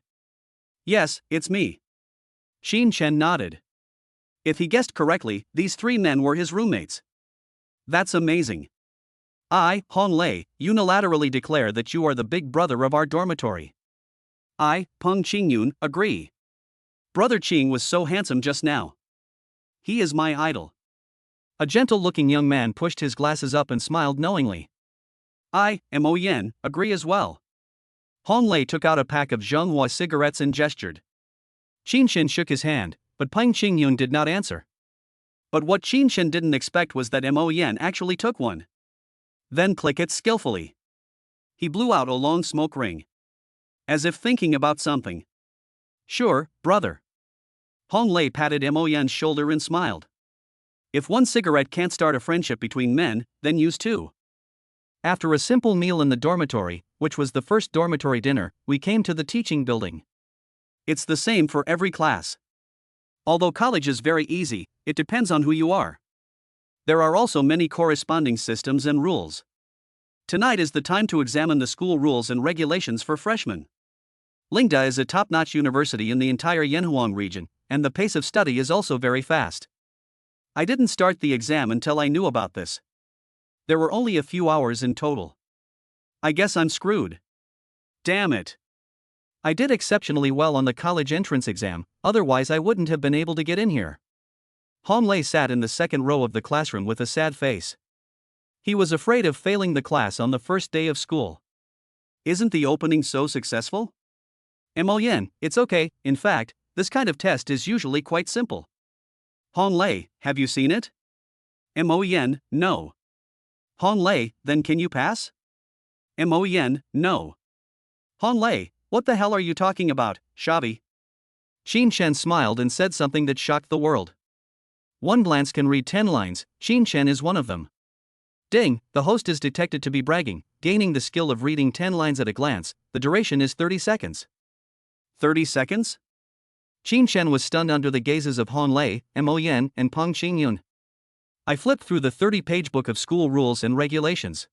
Yes, it's me. Qinshan nodded. If he guessed correctly, these 3 men were his roommates. That's amazing. I, Hong Lei, unilaterally declare that you are the big brother of our dormitory. I, Peng Qingyun, agree. Brother Qing was so handsome just now. He is my idol. A gentle-looking young man pushed his glasses up and smiled knowingly. I, Mo Yen, agree as well. Hong Lei took out a pack of Zhenghua cigarettes and gestured. Qin Shen shook his hand, but Peng Qingyun did not answer. But what Qin Shen didn't expect was that Mo Yen actually took one. Then click it skillfully. He blew out a long smoke ring. As if thinking about something. Sure, brother. Hong Lei patted Mo Yen's shoulder and smiled. If one cigarette can't start a friendship between men, then use two. After a simple meal in the dormitory, which was the first dormitory dinner, we came to the teaching building. It's the same for every class. Although college is very easy, it depends on who you are. There are also many corresponding systems and rules. Tonight is the time to examine the school rules and regulations for freshmen. Lingda is a top-notch university in the entire Yanhuang region, and the pace of study is also very fast. I didn't start the exam until I knew about this. There were only a few hours in total. I guess I'm screwed. Damn it. I did exceptionally well on the college entrance exam, otherwise I wouldn't have been able to get in here. Hong Lei sat in the second row of the classroom with a sad face. He was afraid of failing the class on the first day of school. Isn't the opening so successful? Mo Yen, it's okay, in fact, this kind of test is usually quite simple. Hong Lei, have you seen it? Mo Yen, no. Hong Lei, then can you pass? Mo Yen, no. Hong Lei, what the hell are you talking about, Shabi? Qin Shen smiled and said something that shocked the world. One glance can read 10 lines, Qin Shen is one of them. Ding, the host is detected to be bragging, gaining the skill of reading 10 lines at a glance, the duration is 30 seconds. 30 seconds? Qin Shen was stunned under the gazes of Hong Lei, Mo Yen, and Peng Qingyun. I flipped through the 30-page book of school rules and regulations.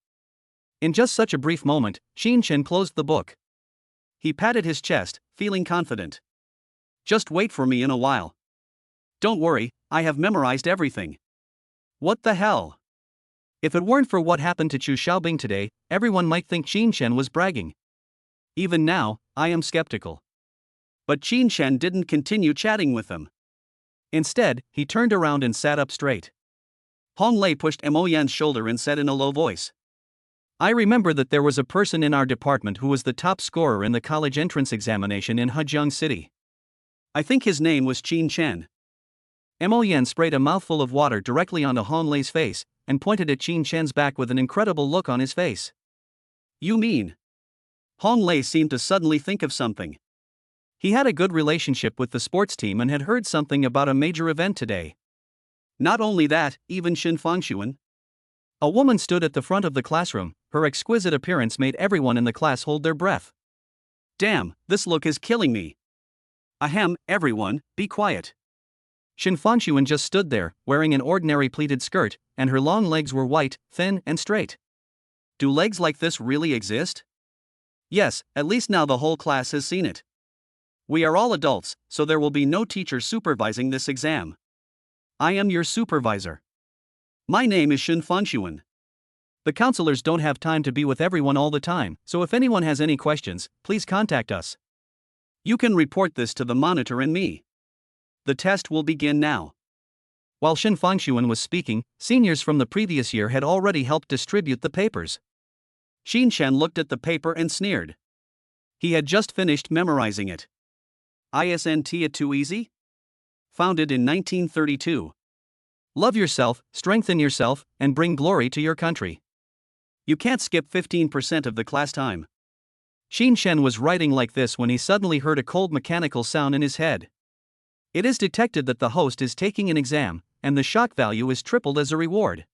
In just such a brief moment, Qin Shen closed the book. He patted his chest, feeling confident. Just wait for me in a while. Don't worry, I have memorized everything. What the hell? If it weren't for what happened to Chu Xiaobing today, everyone might think Qin Shen was bragging. Even now, I am skeptical. But Qin Shen didn't continue chatting with them. Instead, he turned around and sat up straight. Hong Lei pushed Mo Yan's shoulder and said in a low voice. I remember that there was a person in our department who was the top scorer in the college entrance examination in Hejiang City. I think his name was Qin Shen. Mo Yan sprayed a mouthful of water directly onto Hong Lei's face, and pointed at Qin Shen's back with an incredible look on his face. You mean? Hong Lei seemed to suddenly think of something. He had a good relationship with the sports team and had heard something about a major event today. Not only that, even Xin Fangxuan. A woman stood at the front of the classroom, her exquisite appearance made everyone in the class hold their breath. Damn, this look is killing me. Ahem, everyone, be quiet. Xin Fangxuan just stood there, wearing an ordinary pleated skirt, and her long legs were white, thin, and straight. Do legs like this really exist? Yes, at least now the whole class has seen it. We are all adults, so there will be no teacher supervising this exam. I am your supervisor. My name is Xin Fangxuan. The counselors don't have time to be with everyone all the time, so if anyone has any questions, please contact us. You can report this to the monitor and me. The test will begin now. While Xin Fangxuan was speaking, seniors from the previous year had already helped distribute the papers. Qin Shen looked at the paper and sneered. He had just finished memorizing it. Isn't it too easy? Founded in 1932. Love yourself, strengthen yourself, and bring glory to your country. You can't skip 15% of the class time. Qin Shen was writing like this when he suddenly heard a cold mechanical sound in his head. It is detected that the host is taking an exam, and the shock value is tripled as a reward.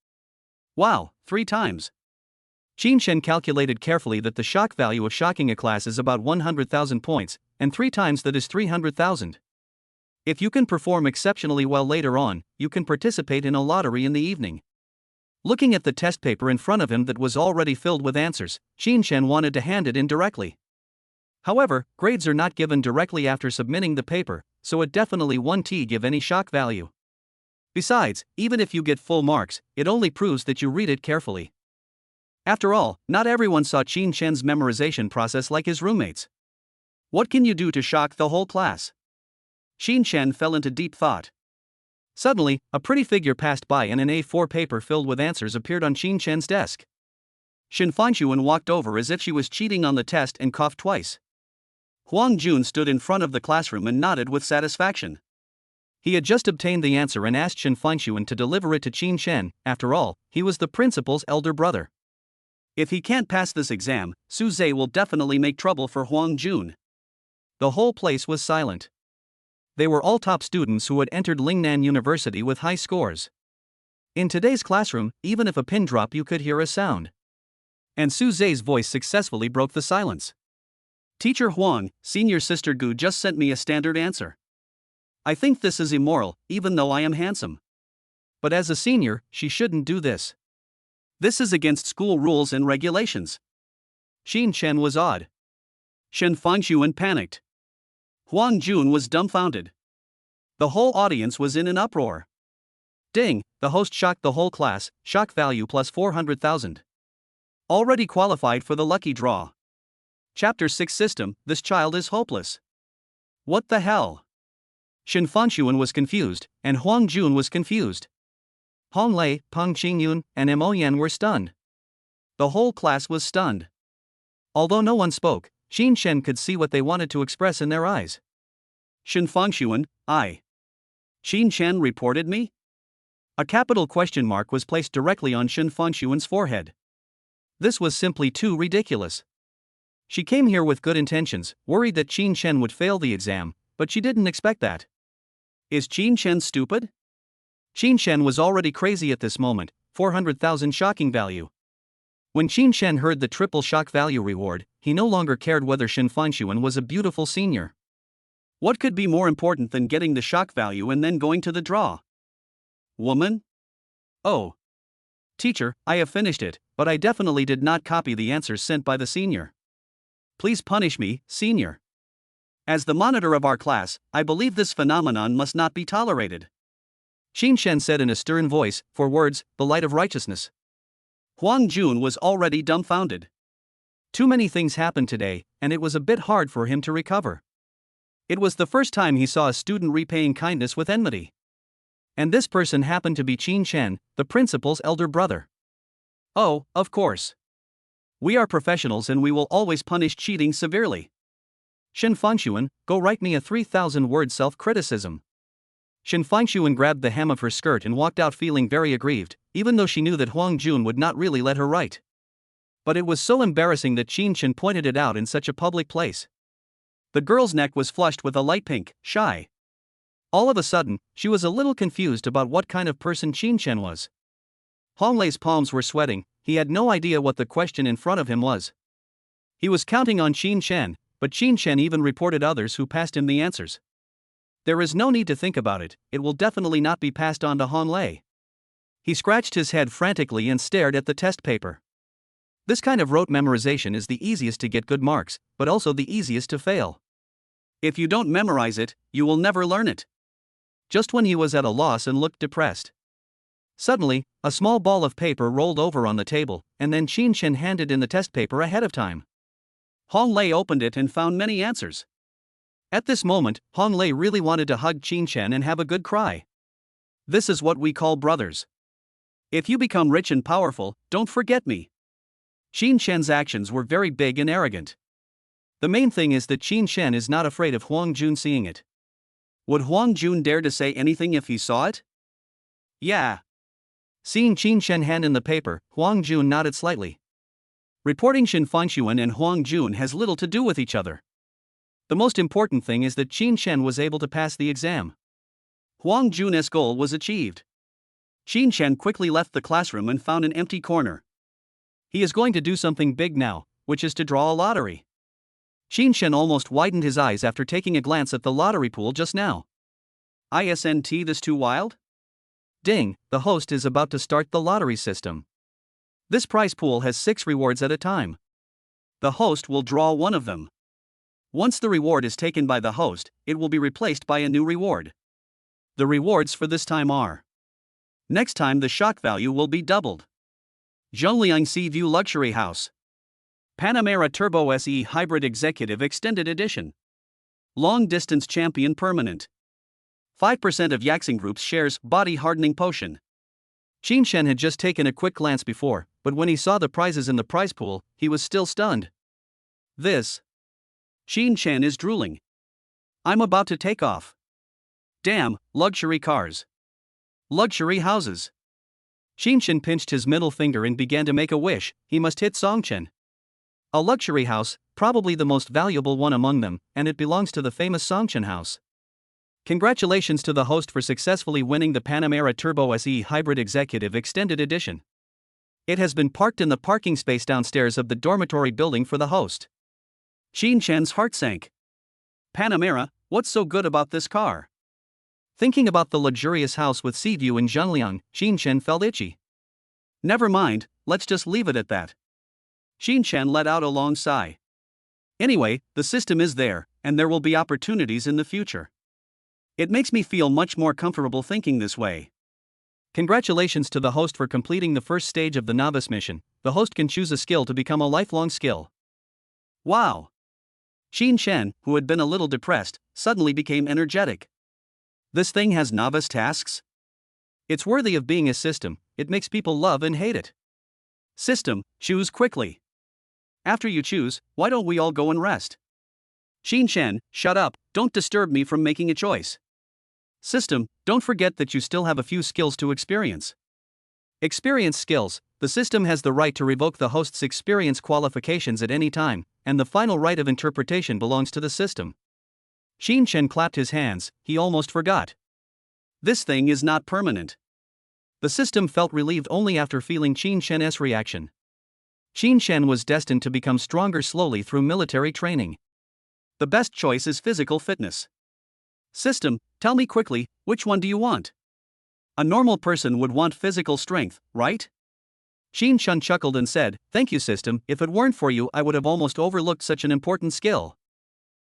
Wow, 3 times. Qin Shen calculated carefully that the shock value of shocking a class is about 100,000 points, and 3 times that is 300,000. If you can perform exceptionally well later on, you can participate in a lottery in the evening. Looking at the test paper in front of him that was already filled with answers, Qin Shen wanted to hand it in directly. However, grades are not given directly after submitting the paper, so it definitely won't give any shock value. Besides, even if you get full marks, it only proves that you read it carefully. After all, not everyone saw Qin Shen's memorization process like his roommates. What can you do to shock the whole class? Qin Shen fell into deep thought. Suddenly, a pretty figure passed by and an A4 paper filled with answers appeared on Qin Shen's desk. Shen Fanxuan walked over as if she was cheating on the test and coughed twice. Huang Jun stood in front of the classroom and nodded with satisfaction. He had just obtained the answer and asked Shen Fanxuan to deliver it to Qin Shen. After all, he was the principal's elder brother. If he can't pass this exam, Su Zhe will definitely make trouble for Huang Jun. The whole place was silent. They were all top students who had entered Lingnan University with high scores. In today's classroom, even if a pin dropped, you could hear a sound. And Su Zhe's voice successfully broke the silence. Teacher Huang, senior sister Gu just sent me a standard answer. I think this is immoral, even though I am handsome. But as a senior, she shouldn't do this. This is against school rules and regulations. Qin Shen was awed. Shen Fanxuan panicked. Huang Jun was dumbfounded. The whole audience was in an uproar. Ding, the host shocked the whole class, shock value plus 400,000. Already qualified for the lucky draw. Chapter 6 System, this child is hopeless. What the hell? Shen Fanxuan was confused, and Huang Jun was confused. Hong Lei, Peng Qingyun, and Mo Yan were stunned. The whole class was stunned. Although no one spoke, Qin Shen could see what they wanted to express in their eyes. Shen Fanxuan, Qin Shen reported me? A capital question mark was placed directly on Shen Fanxuan's forehead. This was simply too ridiculous. She came here with good intentions, worried that Qin Shen would fail the exam, but she didn't expect that. Is Qin Shen stupid? Qin Shen was already crazy at this moment, 400,000 shocking value. When Qin Shen heard the triple shock value reward, he no longer cared whether Shen Fanxuan was a beautiful senior. What could be more important than getting the shock value and then going to the draw? Woman? Oh. Teacher, I have finished it, but I definitely did not copy the answers sent by the senior. Please punish me, senior. As the monitor of our class, I believe this phenomenon must not be tolerated. Qin Shen said in a stern voice, for words, the light of righteousness. Huang Jun was already dumbfounded. Too many things happened today, and it was a bit hard for him to recover. It was the first time he saw a student repaying kindness with enmity. And this person happened to be Qin Shen, the principal's elder brother. Oh, of course. We are professionals and we will always punish cheating severely. Shen Fanxuan, go write me a 3,000-word self-criticism. Shen Fanxuan grabbed the hem of her skirt and walked out feeling very aggrieved, even though she knew that Huang Jun would not really let her write. But it was so embarrassing that Qin Shen pointed it out in such a public place. The girl's neck was flushed with a light pink, shy. All of a sudden, she was a little confused about what kind of person Qin Shen was. Hong Lei's palms were sweating, he had no idea what the question in front of him was. He was counting on Qin Shen, but Qin Shen even reported others who passed him the answers. There is no need to think about it, it will definitely not be passed on to Hong Lei. He scratched his head frantically and stared at the test paper. This kind of rote memorization is the easiest to get good marks, but also the easiest to fail. If you don't memorize it, you will never learn it. Just when he was at a loss and looked depressed. Suddenly, a small ball of paper rolled over on the table, and then Qin Shen handed in the test paper ahead of time. Hong Lei opened it and found many answers. At this moment, Hong Lei really wanted to hug Qin Shen and have a good cry. This is what we call brothers. If you become rich and powerful, don't forget me. Qin Shen's actions were very big and arrogant. The main thing is that Qin Shen is not afraid of Huang Jun seeing it. Would Huang Jun dare to say anything if he saw it? Yeah. Seeing Qin Shen hand in the paper, Huang Jun nodded slightly. Reporting Shen Fanxuan and Huang Jun has little to do with each other. The most important thing is that Qin Shen was able to pass the exam. Huang Jun's goal was achieved. Qin Shen quickly left the classroom and found an empty corner. He is going to do something big now, which is to draw a lottery. Qin Shen almost widened his eyes after taking a glance at the lottery pool just now. Isn't this too wild? Ding, the host is about to start the lottery system. This prize pool has 6 rewards at a time. The host will draw one of them. Once the reward is taken by the host, it will be replaced by a new reward. The rewards for this time are Next time the shock value will be doubled. Zhongliang Sea View Luxury House. Panamera Turbo SE Hybrid Executive Extended Edition. Long Distance Champion Permanent. 5% of Yaxing Group's shares body hardening potion. Qin Shen had just taken a quick glance before, but when he saw the prizes in the prize pool, he was still stunned. This. Qin Shen is drooling. I'm about to take off. Damn, luxury cars. Luxury houses. Qin Shen pinched his middle finger and began to make a wish. He must hit Songchen. A luxury house, probably the most valuable one among them, and it belongs to the famous Songchen house. Congratulations to the host for successfully winning the Panamera Turbo SE Hybrid Executive Extended Edition. It has been parked in the parking space downstairs of the dormitory building for the host. Qin Shen's heart sank. Panamera, what's so good about this car? Thinking about the luxurious house with sea view in Zhongliang, Qin Shen felt itchy. Never mind, let's just leave it at that. Qin Shen let out a long sigh. Anyway, the system is there, and there will be opportunities in the future. It makes me feel much more comfortable thinking this way. Congratulations to the host for completing the first stage of the novice mission. The host can choose a skill to become a lifelong skill. Wow! Qin Shen, who had been a little depressed, suddenly became energetic. This thing has novice tasks? It's worthy of being a system. It makes people love and hate it. System, choose quickly. After you choose, why don't we all go and rest? Qin Shen, shut up, don't disturb me from making a choice. System, don't forget that you still have a few skills to experience. Experience skills. The system has the right to revoke the host's experience qualifications at any time, and the final right of interpretation belongs to the system. Qin Shen clapped his hands, he almost forgot. This thing is not permanent. The system felt relieved only after feeling Qin Shen's reaction. Qin Shen was destined to become stronger slowly through military training. The best choice is physical fitness. System, tell me quickly, which one do you want? A normal person would want physical strength, right? Qin Shen chuckled and said, thank you system, if it weren't for you I would have almost overlooked such an important skill.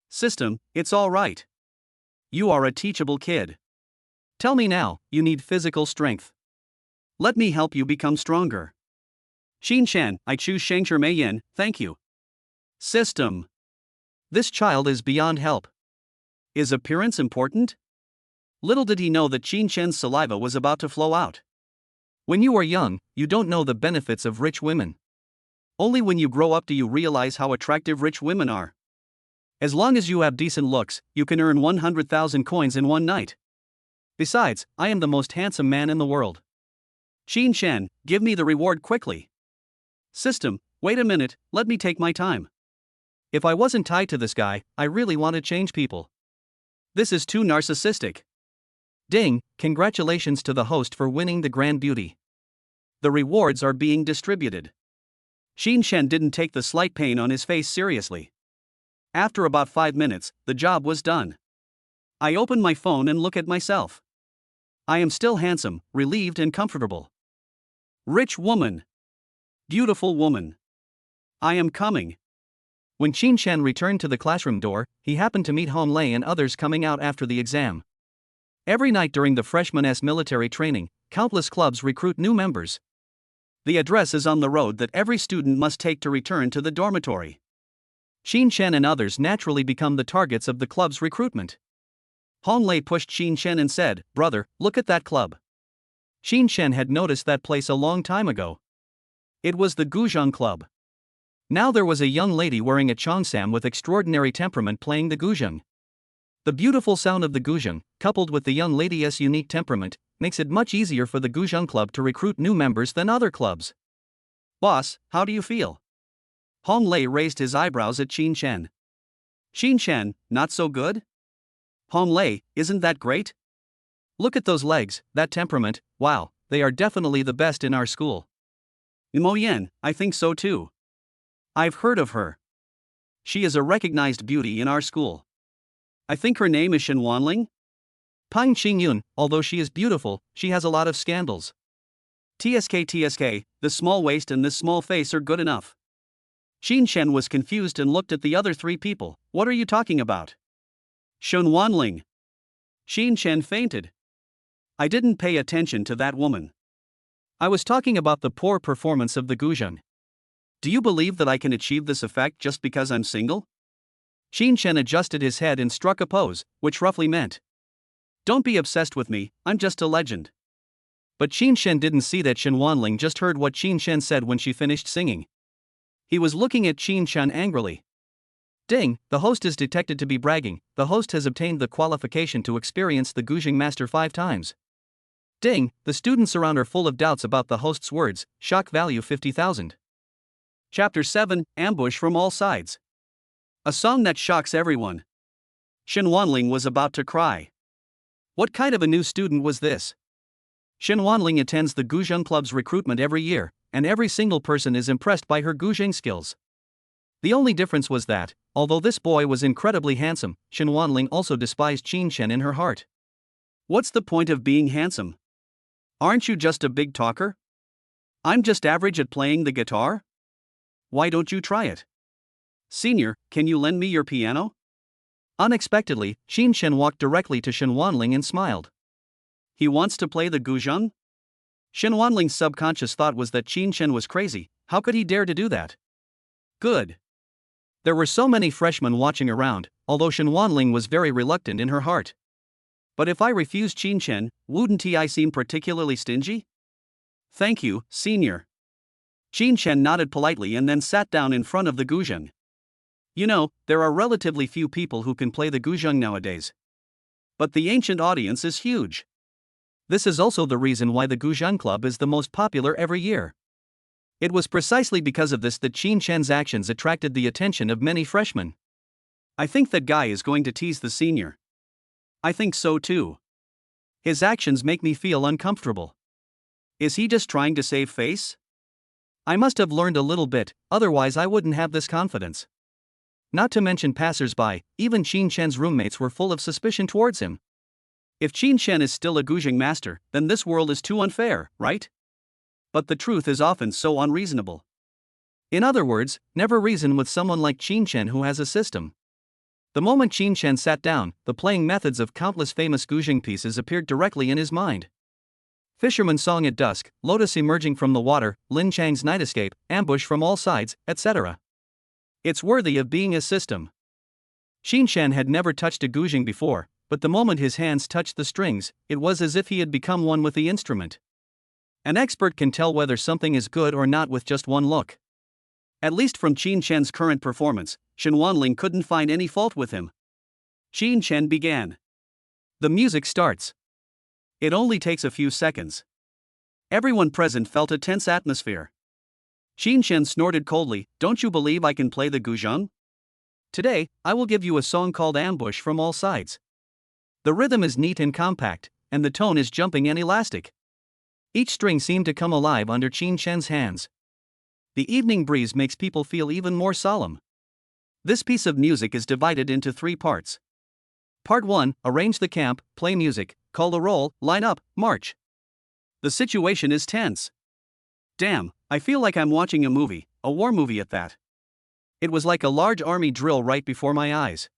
System, it's all right. You are a teachable kid. Tell me now, you need physical strength. Let me help you become stronger. Qin Shen, I choose Shangshi Mei Yin, thank you. System. This child is beyond help. Is appearance important? Little did he know that Qin Shen's saliva was about to flow out. When you are young, you don't know the benefits of rich women. Only when you grow up do you realize how attractive rich women are. As long as you have decent looks, you can earn 100,000 coins in one night. Besides, I am the most handsome man in the world. Qin Shen, give me the reward quickly. System, wait a minute, let me take my time. If I wasn't tied to this guy, I really want to change people. This is too narcissistic. Ding, congratulations to the host for winning the Grand Beauty. The rewards are being distributed. Qin Shen didn't take the slight pain on his face seriously. After about 5 minutes, the job was done. I open my phone and look at myself. I am still handsome, relieved and comfortable. Rich woman. Beautiful woman. I am coming. When Qin Shen returned to the classroom door, he happened to meet Hong Lei and others coming out after the exam. Every night during the freshman's military training, countless clubs recruit new members. The address is on the road that every student must take to return to the dormitory. Qin Shen and others naturally become the targets of the club's recruitment. Hong Lei pushed Qin Shen and said, brother, look at that club. Qin Shen had noticed that place a long time ago. It was the Guzheng club. Now there was a young lady wearing a cheongsam with extraordinary temperament playing the guzheng. The beautiful sound of the guzheng, coupled with the young lady's unique temperament, makes it much easier for the Guzheng club to recruit new members than other clubs. Boss, how do you feel? Hong Lei raised his eyebrows at Qin Shen. Qin Shen, not so good? Hong Lei, isn't that great? Look at those legs, that temperament, wow, they are definitely the best in our school. Mo Yen, I think so too. I've heard of her. She is a recognized beauty in our school. I think her name is Shen Wanling? Pine Xingyun, although she is beautiful, she has a lot of scandals. TSK, this small waist and this small face are good enough. Qin Shen was confused and looked at the other 3 people. What are you talking about? Shen Wanling. Qin Shen fainted. I didn't pay attention to that woman. I was talking about the poor performance of the Guzheng. Do you believe that I can achieve this effect just because I'm single? Qin Shen adjusted his head and struck a pose, which roughly meant, don't be obsessed with me, I'm just a legend. But Qin Shen didn't see that Shen Wanling just heard what Qin Shen said when she finished singing. He was looking at Qin Shen angrily. Ding, the host is detected to be bragging. The host has obtained the qualification to experience the Guzheng master 5 times. Ding, the students around are full of doubts about the host's words. Shock value 50,000. Chapter 7, Ambush from All Sides. A song that shocks everyone. Shen Wanling was about to cry. What kind of a new student was this? Shen Wanling attends the Guzheng Club's recruitment every year, and every single person is impressed by her Guzheng skills. The only difference was that, although this boy was incredibly handsome, Shen Wanling also despised Qin Shen in her heart. What's the point of being handsome? Aren't you just a big talker? I'm just average at playing the guitar? Why don't you try it? Senior, can you lend me your piano? Unexpectedly, Qin Shen walked directly to Shen Wanling and smiled. He wants to play the Guzheng? Shen Wanling's subconscious thought was that Qin Shen was crazy. How could he dare to do that? Good. There were so many freshmen watching around, although Shen Wanling was very reluctant in her heart. But if I refuse Qin Shen, wouldn't I seem particularly stingy? Thank you, senior. Qin Shen nodded politely and then sat down in front of the Guzheng. You know, there are relatively few people who can play the Guzheng nowadays. But the ancient audience is huge. This is also the reason why the Guzheng Club is the most popular every year. It was precisely because of this that Qin Shen's actions attracted the attention of many freshmen. I think that guy is going to tease the senior. I think so too. His actions make me feel uncomfortable. Is he just trying to save face? I must have learned a little bit, otherwise I wouldn't have this confidence. Not to mention passers-by, even Qin Shen's roommates were full of suspicion towards him. If Qin Shen is still a Guzheng master, then this world is too unfair, right? But the truth is often so unreasonable. In other words, never reason with someone like Qin Shen who has a system. The moment Qin Shen sat down, the playing methods of countless famous Guzheng pieces appeared directly in his mind. Fisherman's Song at Dusk, Lotus Emerging from the Water, Lin Chang's Night Escape, Ambush from All Sides, etc. It's worthy of being a system. Qin Shen had never touched a Guzheng before, but the moment his hands touched the strings, it was as if he had become one with the instrument. An expert can tell whether something is good or not with just one look. At least from Qin Shen's current performance, Shen Wanling couldn't find any fault with him. Qin Shen began. The music starts. It only takes a few seconds. Everyone present felt a tense atmosphere. Qin Shen snorted coldly, don't you believe I can play the Guzheng? Today, I will give you a song called Ambush from All Sides. The rhythm is neat and compact, and the tone is jumping and elastic. Each string seemed to come alive under Qin Shen's hands. The evening breeze makes people feel even more solemn. This piece of music is divided into 3 parts. Part 1, arrange the camp, play music, call the roll, line up, march. The situation is tense. Damn, I feel like I'm watching a movie, a war movie at that. It was like a large army drill right before my eyes.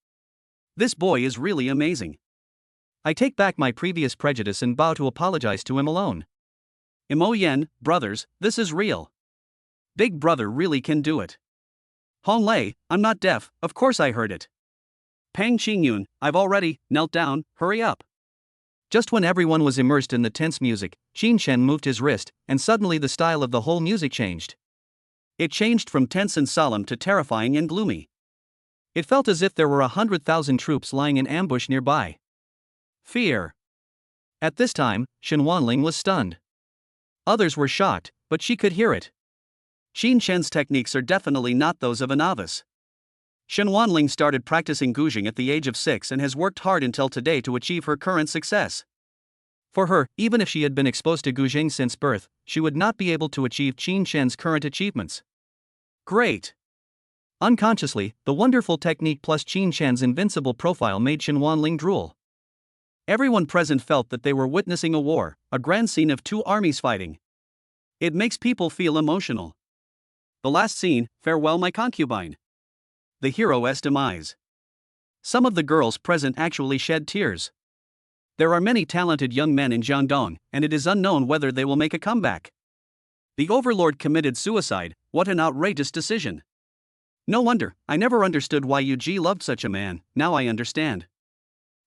This boy is really amazing. I take back my previous prejudice and bow to apologize to him alone. Imo Yen, brothers, this is real. Big brother really can do it. Hong Lei, I'm not deaf, of course I heard it. Pang Qingyun, I've already knelt down, hurry up. Just when everyone was immersed in the tense music, Qin Shen moved his wrist, and suddenly the style of the whole music changed. It changed from tense and solemn to terrifying and gloomy. It felt as if there were 100,000 troops lying in ambush nearby. Fear. At this time, Shen Wanling was stunned. Others were shocked, but she could hear it. Qin Shen's techniques are definitely not those of a novice. Shen Wanling started practicing Guzheng at the age of 6 and has worked hard until today to achieve her current success. For her, even if she had been exposed to Guzheng since birth, she would not be able to achieve Qin Shen's current achievements. Great! Unconsciously, the wonderful technique plus Qin Shen's invincible profile made Shen Wanling drool. Everyone present felt that they were witnessing a war, a grand scene of 2 armies fighting. It makes people feel emotional. The last scene, farewell my concubine. The hero's demise. Some of the girls present actually shed tears. There are many talented young men in Jiangdong, and it is unknown whether they will make a comeback. The overlord committed suicide. What an outrageous decision. No wonder, I never understood why Yu loved such a man, now I understand.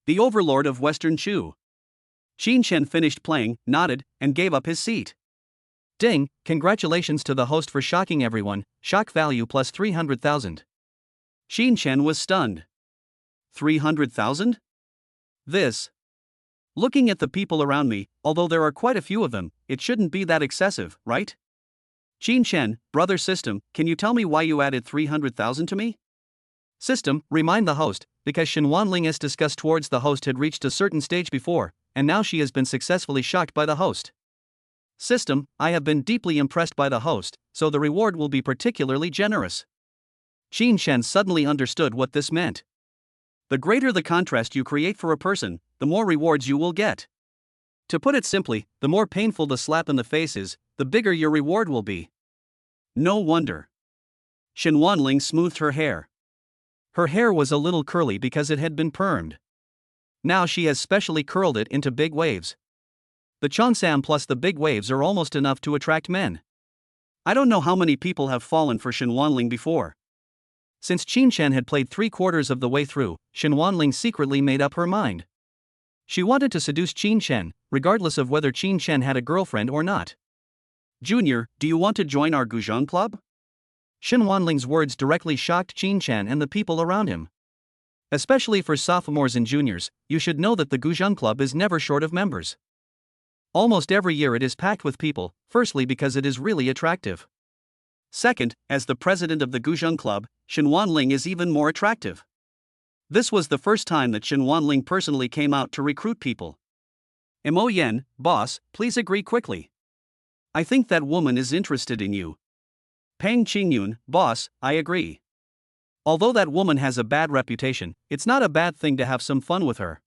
The overlord of Western Chu. Qin Shen finished playing, nodded, and gave up his seat. Ding, congratulations to the host for shocking everyone, shock value plus 300,000. Qin Shen was stunned. 300,000? This. Looking at the people around me, although there are quite a few of them, it shouldn't be that excessive, right? Qin Shen, brother system, can you tell me why you added 300,000 to me? System, remind the host, because Shen Wanling as discussed towards the host had reached a certain stage before, and now she has been successfully shocked by the host. System, I have been deeply impressed by the host, so the reward will be particularly generous. Qin Shen suddenly understood what this meant. The greater the contrast you create for a person, the more rewards you will get. To put it simply, the more painful the slap in the face is, the bigger your reward will be. No wonder. Shen Wanling smoothed her hair. Her hair was a little curly because it had been permed. Now she has specially curled it into big waves. The Cheongsam plus the big waves are almost enough to attract men. I don't know how many people have fallen for Shen Wanling before. Since Qin Shen had played 3/4 of the way through, Shen Wanling secretly made up her mind. She wanted to seduce Qin Shen, regardless of whether Qin Shen had a girlfriend or not. Junior, do you want to join our Guzheng club? Shen Wanling's words directly shocked Qin Shen and the people around him. Especially for sophomores and juniors, you should know that the Guzheng club is never short of members. Almost every year it is packed with people, firstly because it is really attractive. Second, as the president of the Guzheng club, Shen Wanling is even more attractive. This was the first time that Shen Wanling personally came out to recruit people. Mo Yen, boss, please agree quickly. I think that woman is interested in you. Peng Qingyun, boss, I agree. Although that woman has a bad reputation, it's not a bad thing to have some fun with her.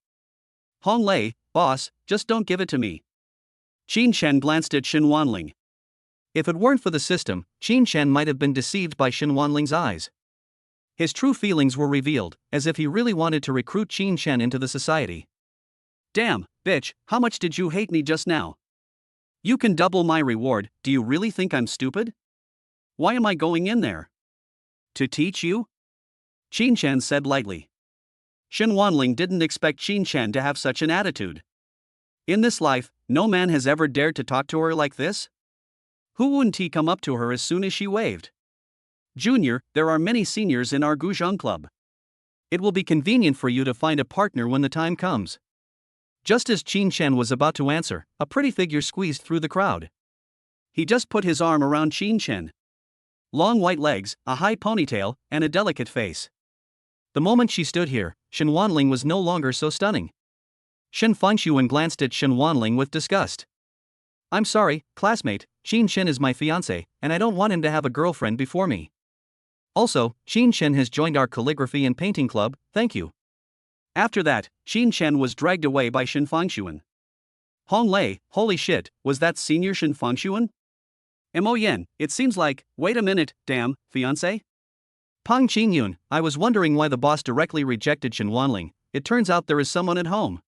Hong Lei, boss, just don't give it to me. Qin Shen glanced at Shen Wanling. If it weren't for the system, Qin Shen might have been deceived by Shen Wanling's eyes. His true feelings were revealed, as if he really wanted to recruit Qin Shen into the society. Damn, bitch, how much did you hate me just now? You can double my reward, do you really think I'm stupid? Why am I going in there? To teach you? Qin Shen said lightly. Shen Wanling didn't expect Qin Shen to have such an attitude. In this life, no man has ever dared to talk to her like this? Who wouldn't he come up to her as soon as she waved? Junior, there are many seniors in our Guzheng club. It will be convenient for you to find a partner when the time comes. Just as Qin Shen was about to answer, a pretty figure squeezed through the crowd. He just put his arm around Qin Shen. Long white legs, a high ponytail, and a delicate face. The moment she stood here, Shen Wanling was no longer so stunning. Shen Fengshuan glanced at Shen Wanling with disgust. I'm sorry, classmate, Qin Shen is my fiancé, and I don't want him to have a girlfriend before me. Also, Qin Shen has joined our calligraphy and painting club, thank you. After that, Qin Shen was dragged away by Shen Fengshuan. Hong Lei, holy shit, was that senior Shen Fengshuan? Mo Yen, it seems like, wait a minute, damn, fiancé? Peng Qingyun, I was wondering why the boss directly rejected Shen Wanling, it turns out there is someone at home.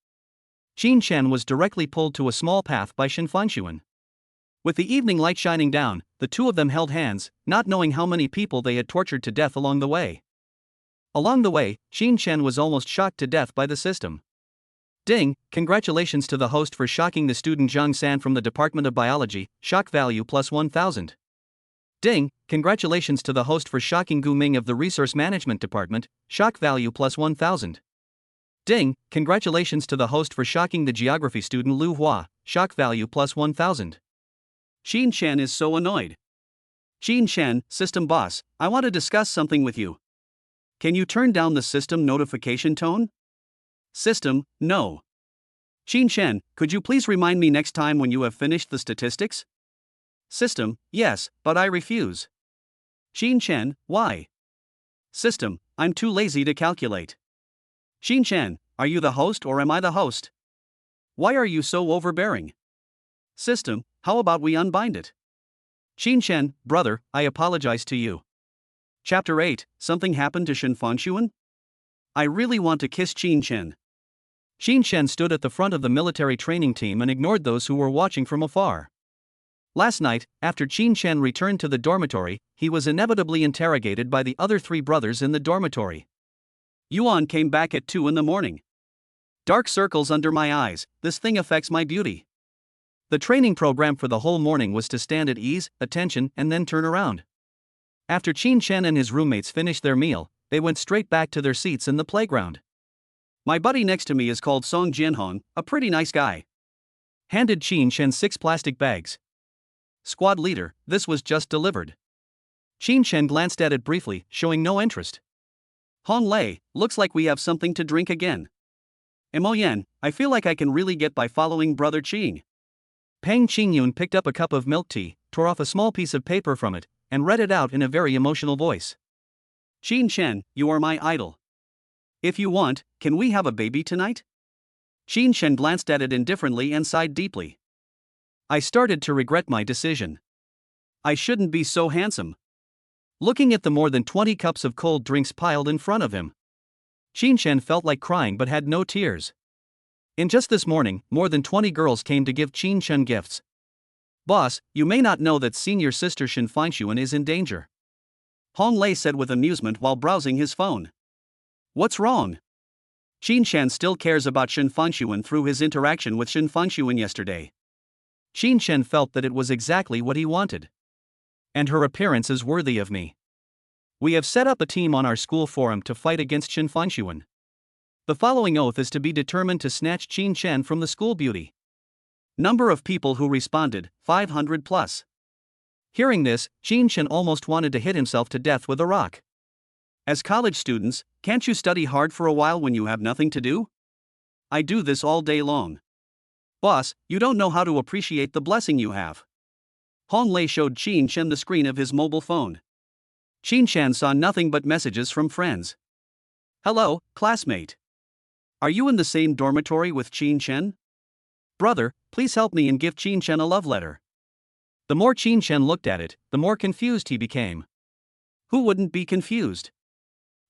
Qin Shen was directly pulled to a small path by Shen Fengshuan. With the evening light shining down, the two of them held hands, not knowing how many people they had tortured to death along the way. Along the way, Qin Shen was almost shocked to death by the system. Ding, congratulations to the host for shocking the student Zhang San from the Department of Biology, shock value plus 1,000. Ding, congratulations to the host for shocking Gu Ming of the Resource Management Department, shock value plus 1,000. Ding, congratulations to the host for shocking the geography student Lu Hua, shock value plus 1,000. Qin Shen is so annoyed. Qin Shen, system boss, I want to discuss something with you. Can you turn down the system notification tone? System, no. Qin Shen, could you please remind me next time when you have finished the statistics? System, yes, but I refuse. Qin Shen, why? System, I'm too lazy to calculate. Qin Shen, are you the host or am I the host? Why are you so overbearing? System, how about we unbind it? Qin Shen, brother, I apologize to you. Chapter 8, something happened to Shen Fengshuan? I really want to kiss Qin Shen. Qin Shen stood at the front of the military training team and ignored those who were watching from afar. Last night, after Qin Shen returned to the dormitory, he was inevitably interrogated by the other 3 brothers in the dormitory. Yuan came back at 2 in the morning. Dark circles under my eyes, this thing affects my beauty. The training program for the whole morning was to stand at ease, attention, and then turn around. After Qin Shen and his roommates finished their meal, they went straight back to their seats in the playground. My buddy next to me is called Song Jianhong, a pretty nice guy. Handed Qin Shen 6 plastic bags. Squad leader, this was just delivered. Qin Shen glanced at it briefly, showing no interest. Hong Lei, looks like we have something to drink again. Mo Yan, I feel like I can really get by following Brother Qing. Peng Qingyun picked up a cup of milk tea, tore off a small piece of paper from it, and read it out in a very emotional voice. Qin Shen, you are my idol. If you want, can we have a baby tonight? Qin Shen glanced at it indifferently and sighed deeply. I started to regret my decision. I shouldn't be so handsome. Looking at the more than 20 cups of cold drinks piled in front of him, Qin Shen felt like crying but had no tears. In just this morning, more than 20 girls came to give Qin Shen gifts. Boss, you may not know that senior sister Shen Fangxuan is in danger. Hong Lei said with amusement while browsing his phone. What's wrong? Qin Shen still cares about Shen Fangxuan through his interaction with Shen Fangxuan yesterday. Qin Shen felt that it was exactly what he wanted. And her appearance is worthy of me. We have set up a team on our school forum to fight against Shen Fangxuan. The following oath is to be determined to snatch Qin Shen from the school beauty. Number of people who responded, 500 plus. Hearing this, Qin Shen almost wanted to hit himself to death with a rock. As college students, can't you study hard for a while when you have nothing to do? I do this all day long. Boss, you don't know how to appreciate the blessing you have. Hong Lei showed Qin Shen the screen of his mobile phone. Qin Shen saw nothing but messages from friends. Hello, classmate. Are you in the same dormitory with Qin Shen? Brother, please help me and give Qin Shen a love letter. The more Qin Shen looked at it, the more confused he became. Who wouldn't be confused?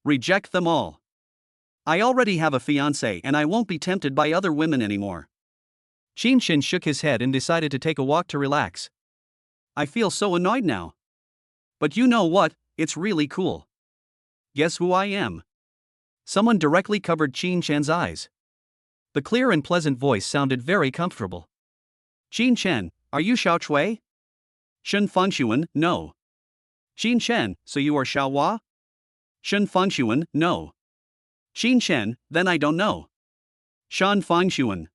Reject them all. I already have a fiancée and I won't be tempted by other women anymore. Qin Shen shook his head and decided to take a walk to relax. I feel so annoyed now. But you know what, it's really cool. Guess who I am? Someone directly covered Qin Shen's eyes. The clear and pleasant voice sounded very comfortable. Qin Shen, are you Xiao Chui? Shen Fangxuan, no. Qin Shen, so you are Xiao Hua? Shen Fangxuan, no. Qin Shen, then I don't know. Shan Fangxuan.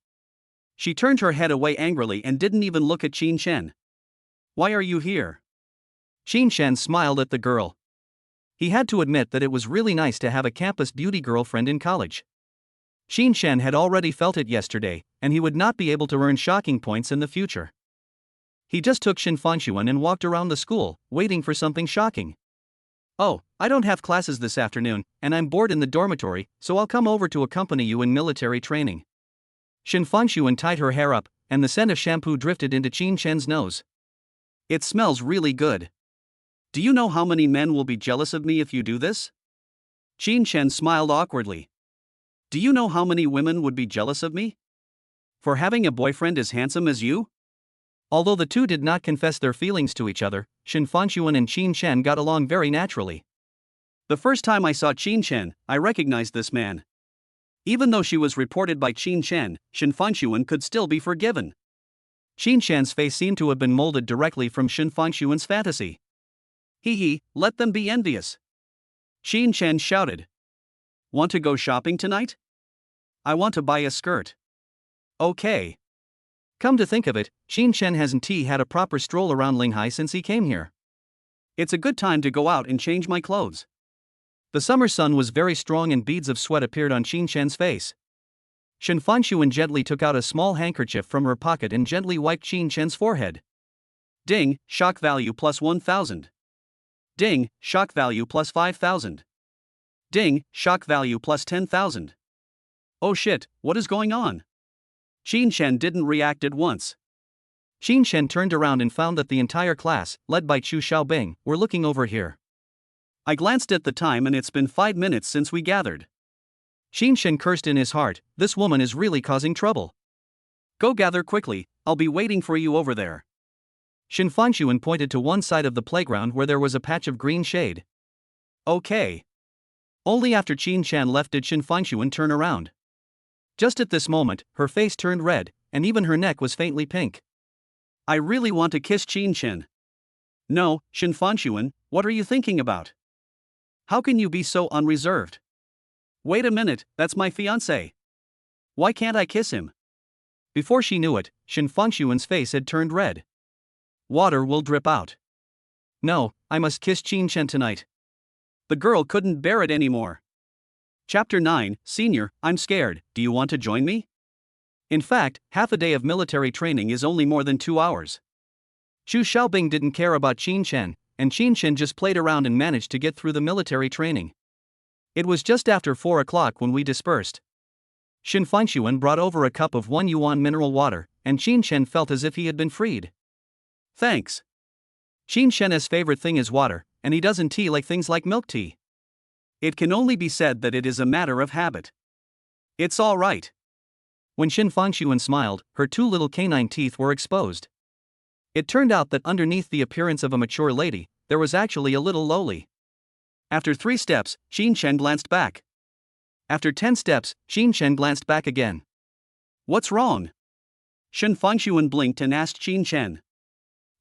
She turned her head away angrily and didn't even look at Qin Shen. Why are you here? Qin Shen smiled at the girl. He had to admit that it was really nice to have a campus beauty girlfriend in college. Qin Shen had already felt it yesterday, and he would not be able to earn shocking points in the future. He just took Shen Fangxuan and walked around the school, waiting for something shocking. Oh, I don't have classes this afternoon, and I'm bored in the dormitory, so I'll come over to accompany you in military training. Shen Fangxuan tied her hair up, and the scent of shampoo drifted into Qin Shen's nose. It smells really good. Do you know how many men will be jealous of me if you do this? Qin Shen smiled awkwardly. Do you know how many women would be jealous of me? For having a boyfriend as handsome as you? Although the two did not confess their feelings to each other, Shen Fangxuan and Qin Shen got along very naturally. The first time I saw Qin Shen, I recognized this man. Even though she was reported by Qin Shen, Shen Fangxuan could still be forgiven. Qin Shen's face seemed to have been molded directly from Shen Fangxuan's fantasy. Hee, let them be envious. Qin Shen shouted. Want to go shopping tonight? I want to buy a skirt. Okay. Come to think of it, Qin Shen hasn't had a proper stroll around Linghai since he came here. It's a good time to go out and change my clothes. The summer sun was very strong and beads of sweat appeared on Qin Shen's face. Shen Fangxuan gently took out a small handkerchief from her pocket and gently wiped Qin Shen's forehead. Ding, shock value plus 1,000. Ding, shock value plus 5,000. Ding, shock value plus 10,000. Oh shit, what is going on? Qin Shen didn't react at once. Qin Shen turned around and found that the entire class, led by Chu Xiaobing, were looking over here. I glanced at the time and it's been 5 minutes since we gathered. Qin Shen cursed in his heart, this woman is really causing trouble. Go gather quickly, I'll be waiting for you over there. Shin Fangshuan pointed to one side of the playground where there was a patch of green shade. Okay. Only after Qin Shan left did Shin Fangshuan turn around. Just at this moment, her face turned red, and even her neck was faintly pink. I really want to kiss Qin Shan. No, Shin Fangshuan, what are you thinking about? How can you be so unreserved? Wait a minute, that's my fiancé. Why can't I kiss him? Before she knew it, Shin Fangshuan's face had turned red. Water will drip out. No, I must kiss Qin Shen tonight. The girl couldn't bear it anymore. Chapter 9, Senior, I'm scared, do you want to join me? In fact, half a day of military training is only more than 2 hours. Xu Xiaobing didn't care about Qin Shen, and Qin Shen just played around and managed to get through the military training. It was just after 4 o'clock when we dispersed. Shin Fangshuan brought over a cup of 1 yuan mineral water, and Qin Shen felt as if he had been freed. Thanks. Qin Shen's favorite thing is water, and he doesn't tea like things like milk tea. It can only be said that it is a matter of habit. It's all right. When Shin Fangshuan smiled, her 2 little canine teeth were exposed. It turned out that underneath the appearance of a mature lady, there was actually a little lowly. After 3 steps, Qin Shen glanced back. After 10 steps, Qin Shen glanced back again. What's wrong? Shin Fangshuan blinked and asked Qin Shen.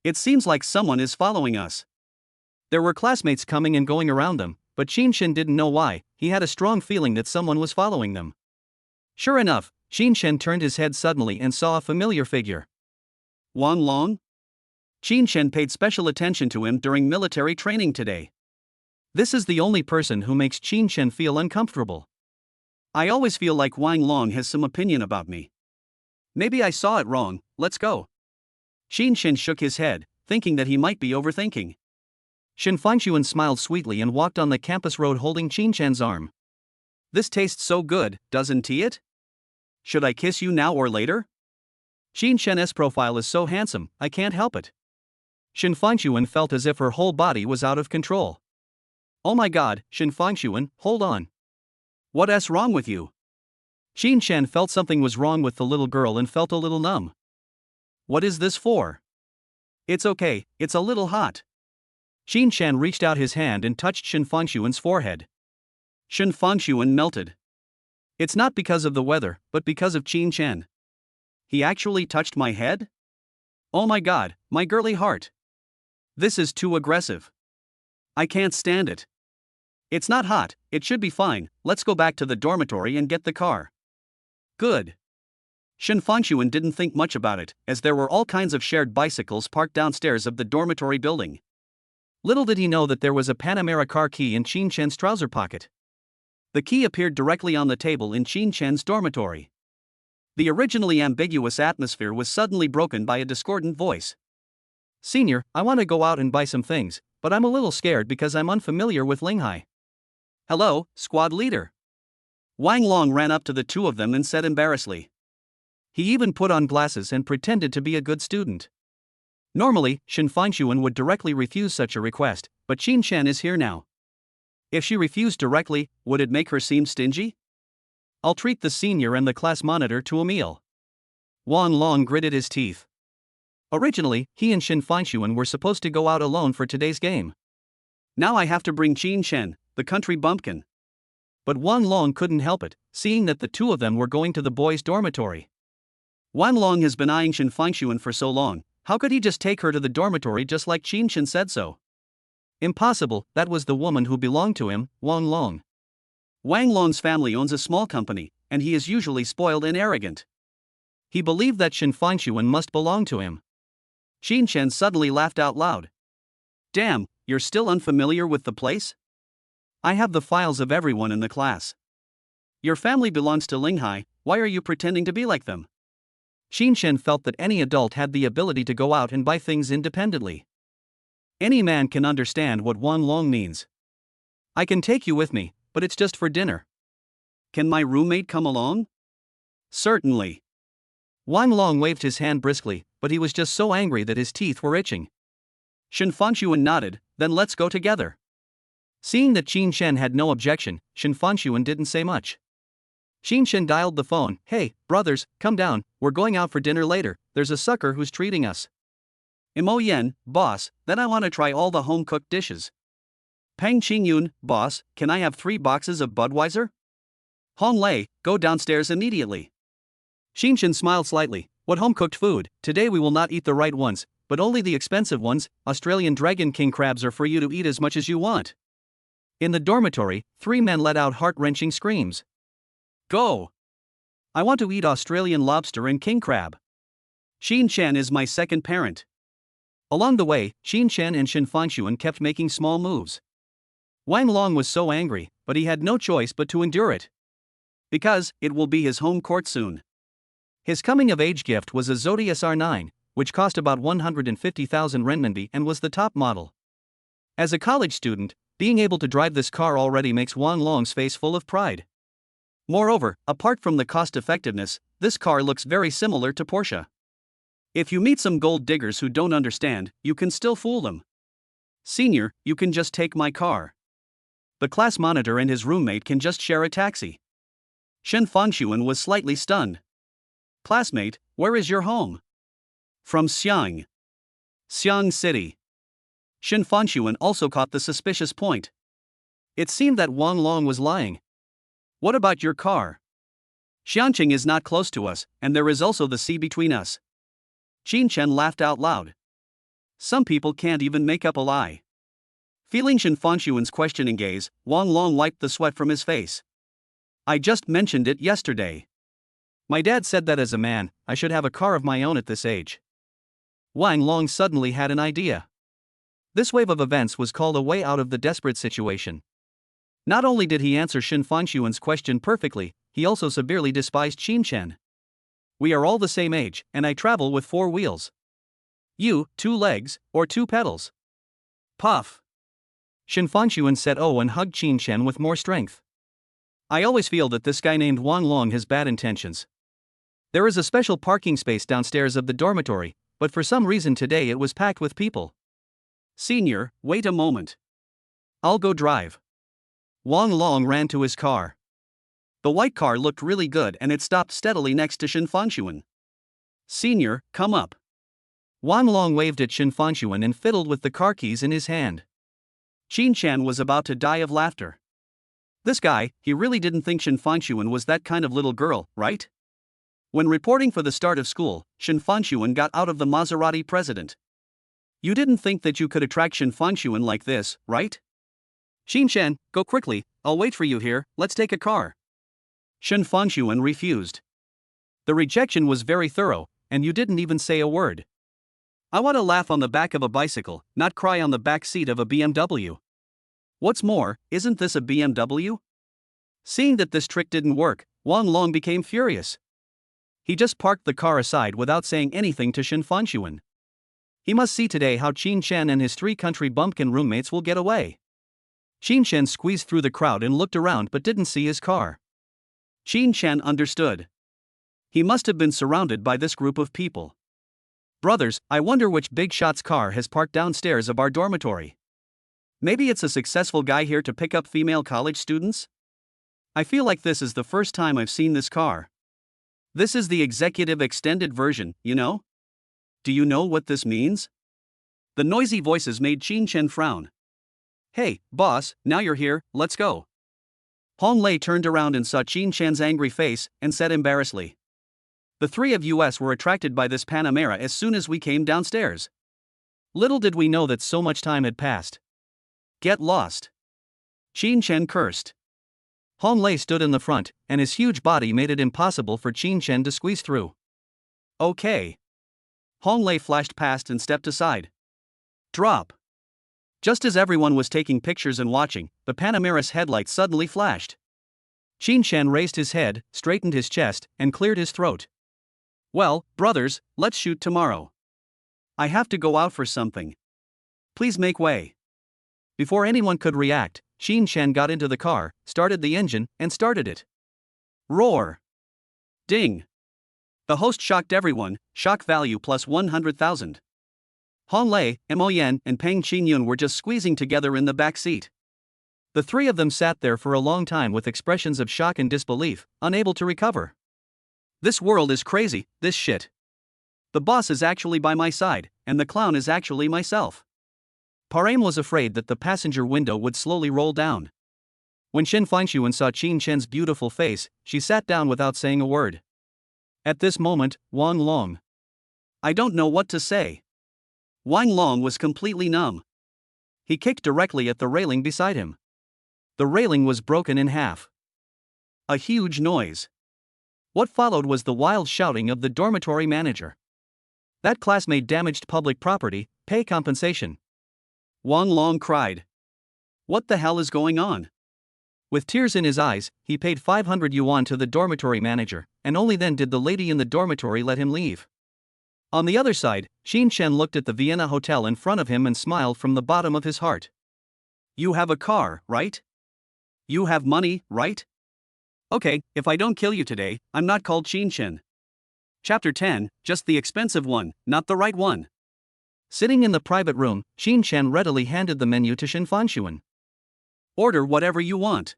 It seems like someone is following us. There were classmates coming and going around them, but Qin Shen didn't know why, he had a strong feeling that someone was following them. Sure enough, Qin Shen turned his head suddenly and saw a familiar figure. Wang Long? Qin Shen paid special attention to him during military training today. This is the only person who makes Qin Shen feel uncomfortable. I always feel like Wang Long has some opinion about me. Maybe I saw it wrong, let's go. Qin Shen shook his head, thinking that he might be overthinking. Shin Fangshuan smiled sweetly and walked on the campus road holding Qin Shen's arm. This tastes so good, doesn't it? Should I kiss you now or later? Qin Shen's profile is so handsome, I can't help it. Shin Fangshuan felt as if her whole body was out of control. Oh my god, Shin Fangshuan, hold on. What's wrong with you? Qin Shen felt something was wrong with the little girl and felt a little numb. What is this for? It's okay, it's a little hot. Qin Shen reached out his hand and touched Shin Fangshuan's forehead. Shin Fangshuan melted. It's not because of the weather, but because of Qin Shen. He actually touched my head? Oh my god, my girly heart. This is too aggressive. I can't stand it. It's not hot, it should be fine, let's go back to the dormitory and get the car. Good. Shin Fangshuan didn't think much about it, as there were all kinds of shared bicycles parked downstairs of the dormitory building. Little did he know that there was a Panamera car key in Qin Shen's trouser pocket. The key appeared directly on the table in Qin Shen's dormitory. The originally ambiguous atmosphere was suddenly broken by a discordant voice. Senior, I want to go out and buy some things, but I'm a little scared because I'm unfamiliar with Linghai. Hello, squad leader. Wang Long ran up to the 2 of them and said embarrassedly. He even put on glasses and pretended to be a good student. Normally, Shin Fangshuan would directly refuse such a request, but Qin Shen is here now. If she refused directly, would it make her seem stingy? I'll treat the senior and the class monitor to a meal. Wang Long gritted his teeth. Originally, he and Shin Fangshuan were supposed to go out alone for today's game. Now I have to bring Qin Shen, the country bumpkin. But Wang Long couldn't help it, seeing that the 2 of them were going to the boys' dormitory. Wang Long has been eyeing Shin Fangshuan for so long, how could he just take her to the dormitory just like Qin Shen said so? Impossible, that was the woman who belonged to him, Wang Long. Wang Long's family owns a small company, and he is usually spoiled and arrogant. He believed that Shin Fangshuan must belong to him. Qin Shen suddenly laughed out loud. Damn, you're still unfamiliar with the place? I have the files of everyone in the class. Your family belongs to Linghai, why are you pretending to be like them? Qin Shen felt that any adult had the ability to go out and buy things independently. Any man can understand what Wang Long means. I can take you with me, but it's just for dinner. Can my roommate come along? Certainly. Wang Long waved his hand briskly, but he was just so angry that his teeth were itching. Shin Fangshuan nodded, then let's go together. Seeing that Qin Shen had no objection, Shin Fangshuan didn't say much. Xin Shen dialed the phone. Hey, brothers, come down, we're going out for dinner later, there's a sucker who's treating us. Mo Yen, boss, then I want to try all the home-cooked dishes. Peng Qingyun, boss, can I have 3 boxes of Budweiser? Hong Lei, go downstairs immediately. Xin Shen smiled slightly. What home-cooked food? Today we will not eat the right ones, but only the expensive ones. Australian Dragon King crabs are for you to eat as much as you want. In the dormitory, 3 men let out heart-wrenching screams. Go! I want to eat Australian lobster and king crab. Xin Shen is my second parent. Along the way, Xin Shen and Shen Fangshuan kept making small moves. Wang Long was so angry, but he had no choice but to endure it. Because, it will be his home court soon. His coming-of-age gift was a Zodi SR9, which cost about 150,000 renminbi and was the top model. As a college student, being able to drive this car already makes Wang Long's face full of pride. Moreover, apart from the cost-effectiveness, this car looks very similar to Porsche. If you meet some gold diggers who don't understand, you can still fool them. Senior, you can just take my car. The class monitor and his roommate can just share a taxi. Shen Fangshuan was slightly stunned. Classmate, where is your home? From Xiang. Xiang City. Shen Fangshuan also caught the suspicious point. It seemed that Wang Long was lying. What about your car? Xianqing is not close to us, and there is also the sea between us. Xin Chen laughed out loud. Some people can't even make up a lie. Feeling Shen Fangshuan's questioning gaze, Wang Long wiped the sweat from his face. I just mentioned it yesterday. My dad said that as a man, I should have a car of my own at this age. Wang Long suddenly had an idea. This wave of events was called a way out of the desperate situation. Not only did he answer Shen Fangshuan's question perfectly, he also severely despised Xin Chen. We are all the same age, and I travel with 4 wheels. You, 2 legs, or 2 pedals. Puff. Shen Fangshuan said oh and hugged Xin Chen with more strength. I always feel that this guy named Wang Long has bad intentions. There is a special parking space downstairs of the dormitory, but for some reason today it was packed with people. Senior, wait a moment. I'll go drive. Wang Long ran to his car. The white car looked really good and it stopped steadily next to Shen Fangshuan. Senior, come up. Wang Long waved at Shen Fangshuan and fiddled with the car keys in his hand. Xin Chen was about to die of laughter. This guy, he really didn't think Shen Fangshuan was that kind of little girl, right? When reporting for the start of school, Shen Fangshuan got out of the Maserati president. You didn't think that you could attract Shen Fangshuan like this, right? Xin Chen, go quickly, I'll wait for you here, let's take a car. Shen Fangshuan refused. The rejection was very thorough, and you didn't even say a word. I want to laugh on the back of a bicycle, not cry on the back seat of a BMW. What's more, isn't this a BMW? Seeing that this trick didn't work, Wang Long became furious. He just parked the car aside without saying anything to Shen Fangshuan. He must see today how Xin Chen and his 3 country bumpkin roommates will get away. Xin Chen squeezed through the crowd and looked around but didn't see his car. Xin Chen understood. He must have been surrounded by this group of people. Brothers, I wonder which big shot's car has parked downstairs of our dormitory. Maybe it's a successful guy here to pick up female college students? I feel like this is the first time I've seen this car. This is the executive extended version, you know? Do you know what this means? The noisy voices made Xin Chen frown. Hey, boss, now you're here, let's go. Hong Lei turned around and saw Xin Chen's angry face, and said embarrassedly. The 3 of us were attracted by this Panamera as soon as we came downstairs. Little did we know that so much time had passed. Get lost. Xin Chen cursed. Hong Lei stood in the front, and his huge body made it impossible for Xin Chen to squeeze through. Okay. Hong Lei flashed past and stepped aside. Drop. Just as everyone was taking pictures and watching, the Panamera's headlights suddenly flashed. Xin Chen raised his head, straightened his chest, and cleared his throat. Well, brothers, let's shoot tomorrow. I have to go out for something. Please make way. Before anyone could react, Xin Chen got into the car, started the engine, and started it. Roar. Ding. The host shocked everyone, shock value plus 100,000. Hong Lei, Mo Yan, and Peng Qingyun were just squeezing together in the back seat. The three of them sat there for a long time with expressions of shock and disbelief, unable to recover. This world is crazy, this shit. The boss is actually by my side, and the clown is actually myself. Parame was afraid that the passenger window would slowly roll down. When Shen Fangxuan saw Qin Shen's beautiful face, she sat down without saying a word. At this moment, Wang Long. I don't know what to say. Wang Long was completely numb. He kicked directly at the railing beside him. The railing was broken in half. A huge noise. What followed was the wild shouting of the dormitory manager. That classmate damaged public property, pay compensation. Wang Long cried. What the hell is going on? With tears in his eyes, he paid 500 yuan to the dormitory manager, and only then did the lady in the dormitory let him leave. On the other side, Qin Shen looked at the Vienna Hotel in front of him and smiled from the bottom of his heart. You have a car, right? You have money, right? Okay, if I don't kill you today, I'm not called Qin Shen. Chapter 10, just the expensive one, not the right one. Sitting in the private room, Qin Shen readily handed the menu to Shen Fangxuan. Order whatever you want.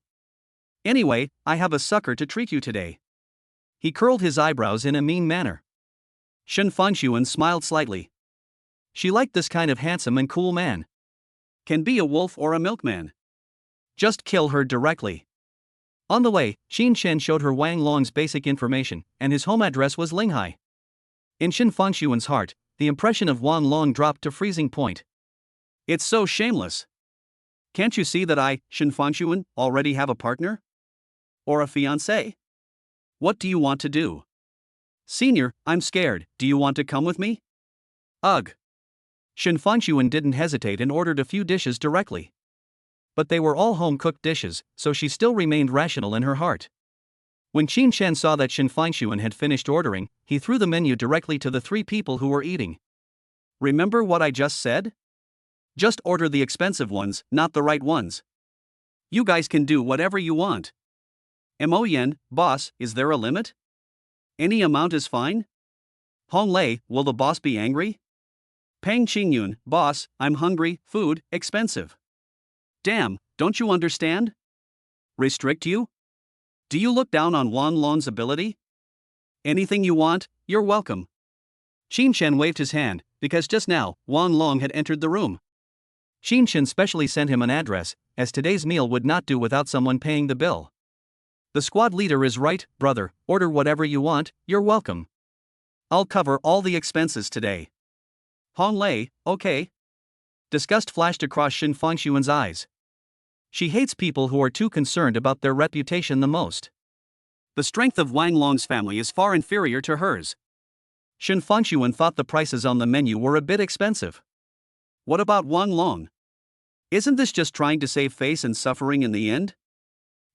Anyway, I have a sucker to treat you today. He curled his eyebrows in a mean manner. Shen Fangxuan smiled slightly. She liked this kind of handsome and cool man. Can be a wolf or a milkman. Just kill her directly. On the way, Qin Shen showed her Wang Long's basic information, and his home address was Linghai. In Shen Fangxuan's heart, the impression of Wang Long dropped to freezing point. It's so shameless. Can't you see that I, Shen Fangxuan, already have a partner? Or a fiancée? What do you want to do? Senior, I'm scared, do you want to come with me? Ugh. Shen Fangxuan didn't hesitate and ordered a few dishes directly. But they were all home-cooked dishes, so she still remained rational in her heart. When Qin Shen saw that Shen Fangxuan had finished ordering, he threw the menu directly to the three people who were eating. Remember what I just said? Just order the expensive ones, not the right ones. You guys can do whatever you want. Mo boss, is there a limit? Any amount is fine? Hong Lei, will the boss be angry? Peng Qingyun, boss, I'm hungry, food, expensive. Damn, don't you understand? Restrict you? Do you look down on Wang Long's ability? Anything you want, you're welcome. Qin Shen waved his hand, because just now, Wang Long had entered the room. Qin Shen specially sent him an address, as today's meal would not do without someone paying the bill. The squad leader is right, brother, order whatever you want, you're welcome. I'll cover all the expenses today. Hong Lei, okay. Disgust flashed across Shen Fangxuan's eyes. She hates people who are too concerned about their reputation the most. The strength of Wang Long's family is far inferior to hers. Shen Fangxuan thought the prices on the menu were a bit expensive. What about Wang Long? Isn't this just trying to save face and suffering in the end?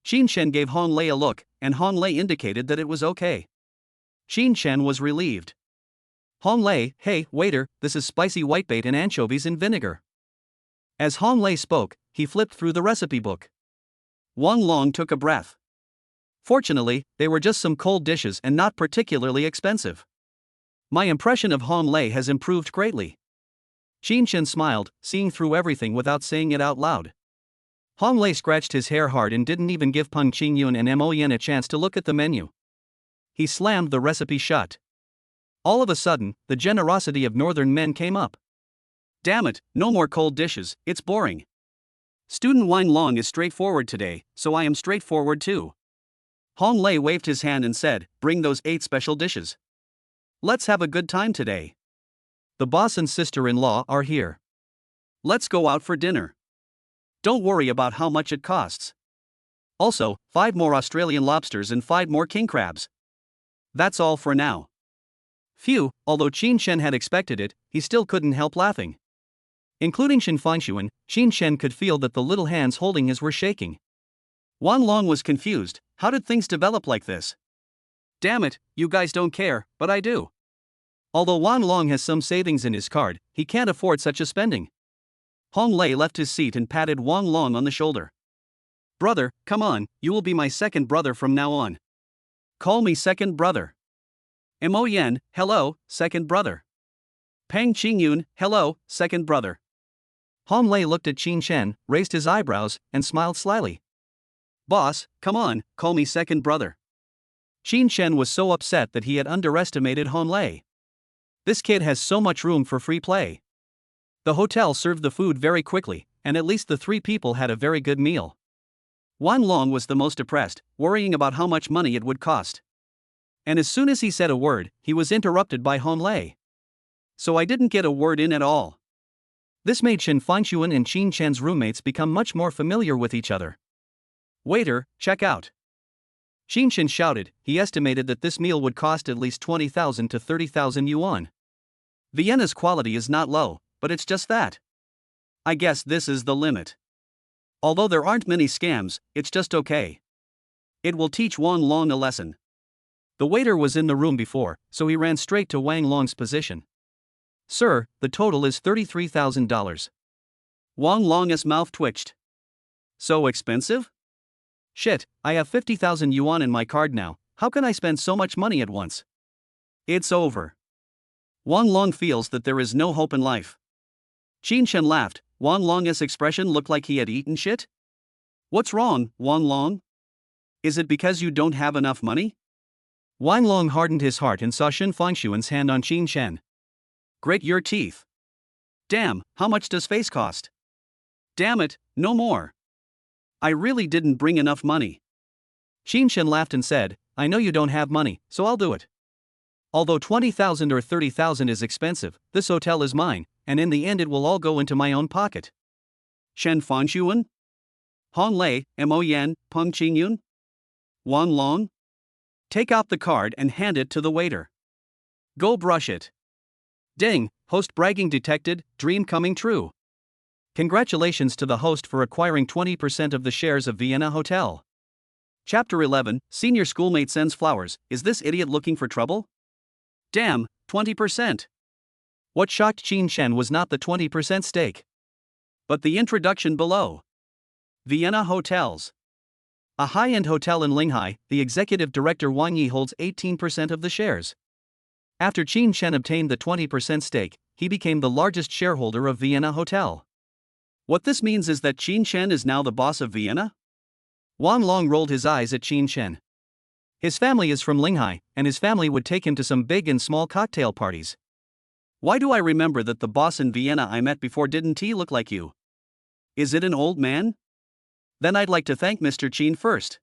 Qin Shen gave Hong Lei a look, and Hong Lei indicated that it was okay. Qin Shen was relieved. Hong Lei, hey, waiter, this is spicy whitebait and anchovies in vinegar. As Hong Lei spoke, he flipped through the recipe book. Wang Long took a breath. Fortunately, they were just some cold dishes and not particularly expensive. My impression of Hong Lei has improved greatly. Qin Shen smiled, seeing through everything without saying it out loud. Hong Lei scratched his hair hard and didn't even give Peng Qingyun and Mo Yen a chance to look at the menu. He slammed the recipe shut. All of a sudden, the generosity of northern men came up. Damn it, no more cold dishes, it's boring. Student Wang Long is straightforward today, so I am straightforward too. Hong Lei waved his hand and said, bring those 8 special dishes. Let's have a good time today. The boss and sister-in-law are here. Let's go out for dinner. Don't worry about how much it costs. Also, 5 more Australian lobsters and 5 more king crabs. That's all for now. Phew, although Qin Shen had expected it, he still couldn't help laughing. Including Shen Fangxuan, Qin Shen could feel that the little hands holding his were shaking. Wang Long was confused. How did things develop like this? Damn it, you guys don't care, but I do. Although Wang Long has some savings in his card, he can't afford such a spending. Hong Lei left his seat and patted Wang Long on the shoulder. Brother, come on, you will be my second brother from now on. Call me second brother. Mo Yen, hello, second brother. Peng Qingyun, hello, second brother. Han Lei looked at Qin Shen, raised his eyebrows, and smiled slyly. Boss, come on, call me second brother. Qin Shen was so upset that he had underestimated Han Lei. This kid has so much room for free play. The hotel served the food very quickly, and at least the three people had a very good meal. Wan Long was the most depressed, worrying about how much money it would cost. And as soon as he said a word, he was interrupted by Han Lei. So I didn't get a word in at all. This made Shen Fangshuan and Qin Shen's roommates become much more familiar with each other. Waiter, check out. Qin Shen shouted. He estimated that this meal would cost at least 20,000 to 30,000 yuan. Vienna's quality is not low, but it's just that. I guess this is the limit. Although there aren't many scams, it's just okay. It will teach Wang Long a lesson. The waiter was in the room before, so he ran straight to Wang Long's position. Sir, the total is $33,000. Wang Long's mouth twitched. So expensive? Shit, I have 50,000 yuan in my card now, how can I spend so much money at once? It's over. Wang Long feels that there is no hope in life. Qin Shen laughed. Wang Long's expression looked like he had eaten shit? What's wrong, Wang Long? Is it because you don't have enough money? Wang Long hardened his heart and saw Shen Fangshuan's hand on Qin Shen. Grit your teeth. Damn, how much does face cost? Damn it, no more. I really didn't bring enough money. Qin Shen laughed and said, I know you don't have money, so I'll do it. Although 20,000 or 30,000 is expensive, this hotel is mine, and in the end it will all go into my own pocket. Shen Fangshuan? Han Lei, Mo Yan, Peng Qingyun? Wang Long? Take out the card and hand it to the waiter. Go brush it. Ding, host bragging detected, dream coming true. Congratulations to the host for acquiring 20% of the shares of Vienna Hotel. Chapter 11, Senior Schoolmate Sends Flowers. Is this idiot looking for trouble? Damn, 20%. What shocked Qin Shen was not the 20% stake, but the introduction below. Vienna Hotels. A high-end hotel in Linghai, the executive director Wang Yi holds 18% of the shares. After Qin Shen obtained the 20% stake, he became the largest shareholder of Vienna Hotel. What this means is that Qin Shen is now the boss of Vienna? Wang Long rolled his eyes at Qin Shen. His family is from Linghai, and his family would take him to some big and small cocktail parties. Why do I remember that the boss in Vienna I met before didn't he look like you? Is it an old man? Then I'd like to thank Mr. Qin first.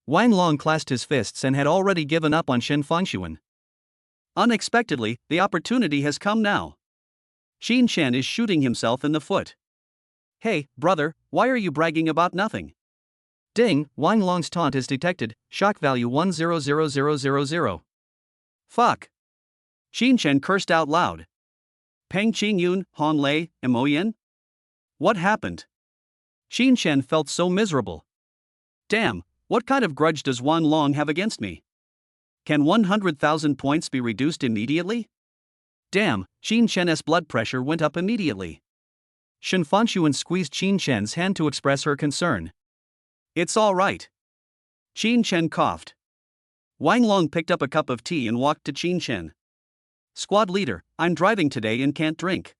Wang Long clasped his fists and had already given up on Shen Fangshuan. Unexpectedly, the opportunity has come now. Qin Shen is shooting himself in the foot. Hey, brother, why are you bragging about nothing? Ding, Wang Long's taunt is detected, shock value 100000. Fuck. Qin Shen cursed out loud. Peng Qingyun, Han Lei, Mo Yan? What happened? Qin Shen felt so miserable. Damn, what kind of grudge does Wang Long have against me? Can 100,000 points be reduced immediately? Damn, Qin Shen's blood pressure went up immediately. Shen Fangshuan squeezed Qin Shen's hand to express her concern. It's all right. Qin Shen coughed. Wang Long picked up a cup of tea and walked to Qin Shen. Squad leader, I'm driving today and can't drink.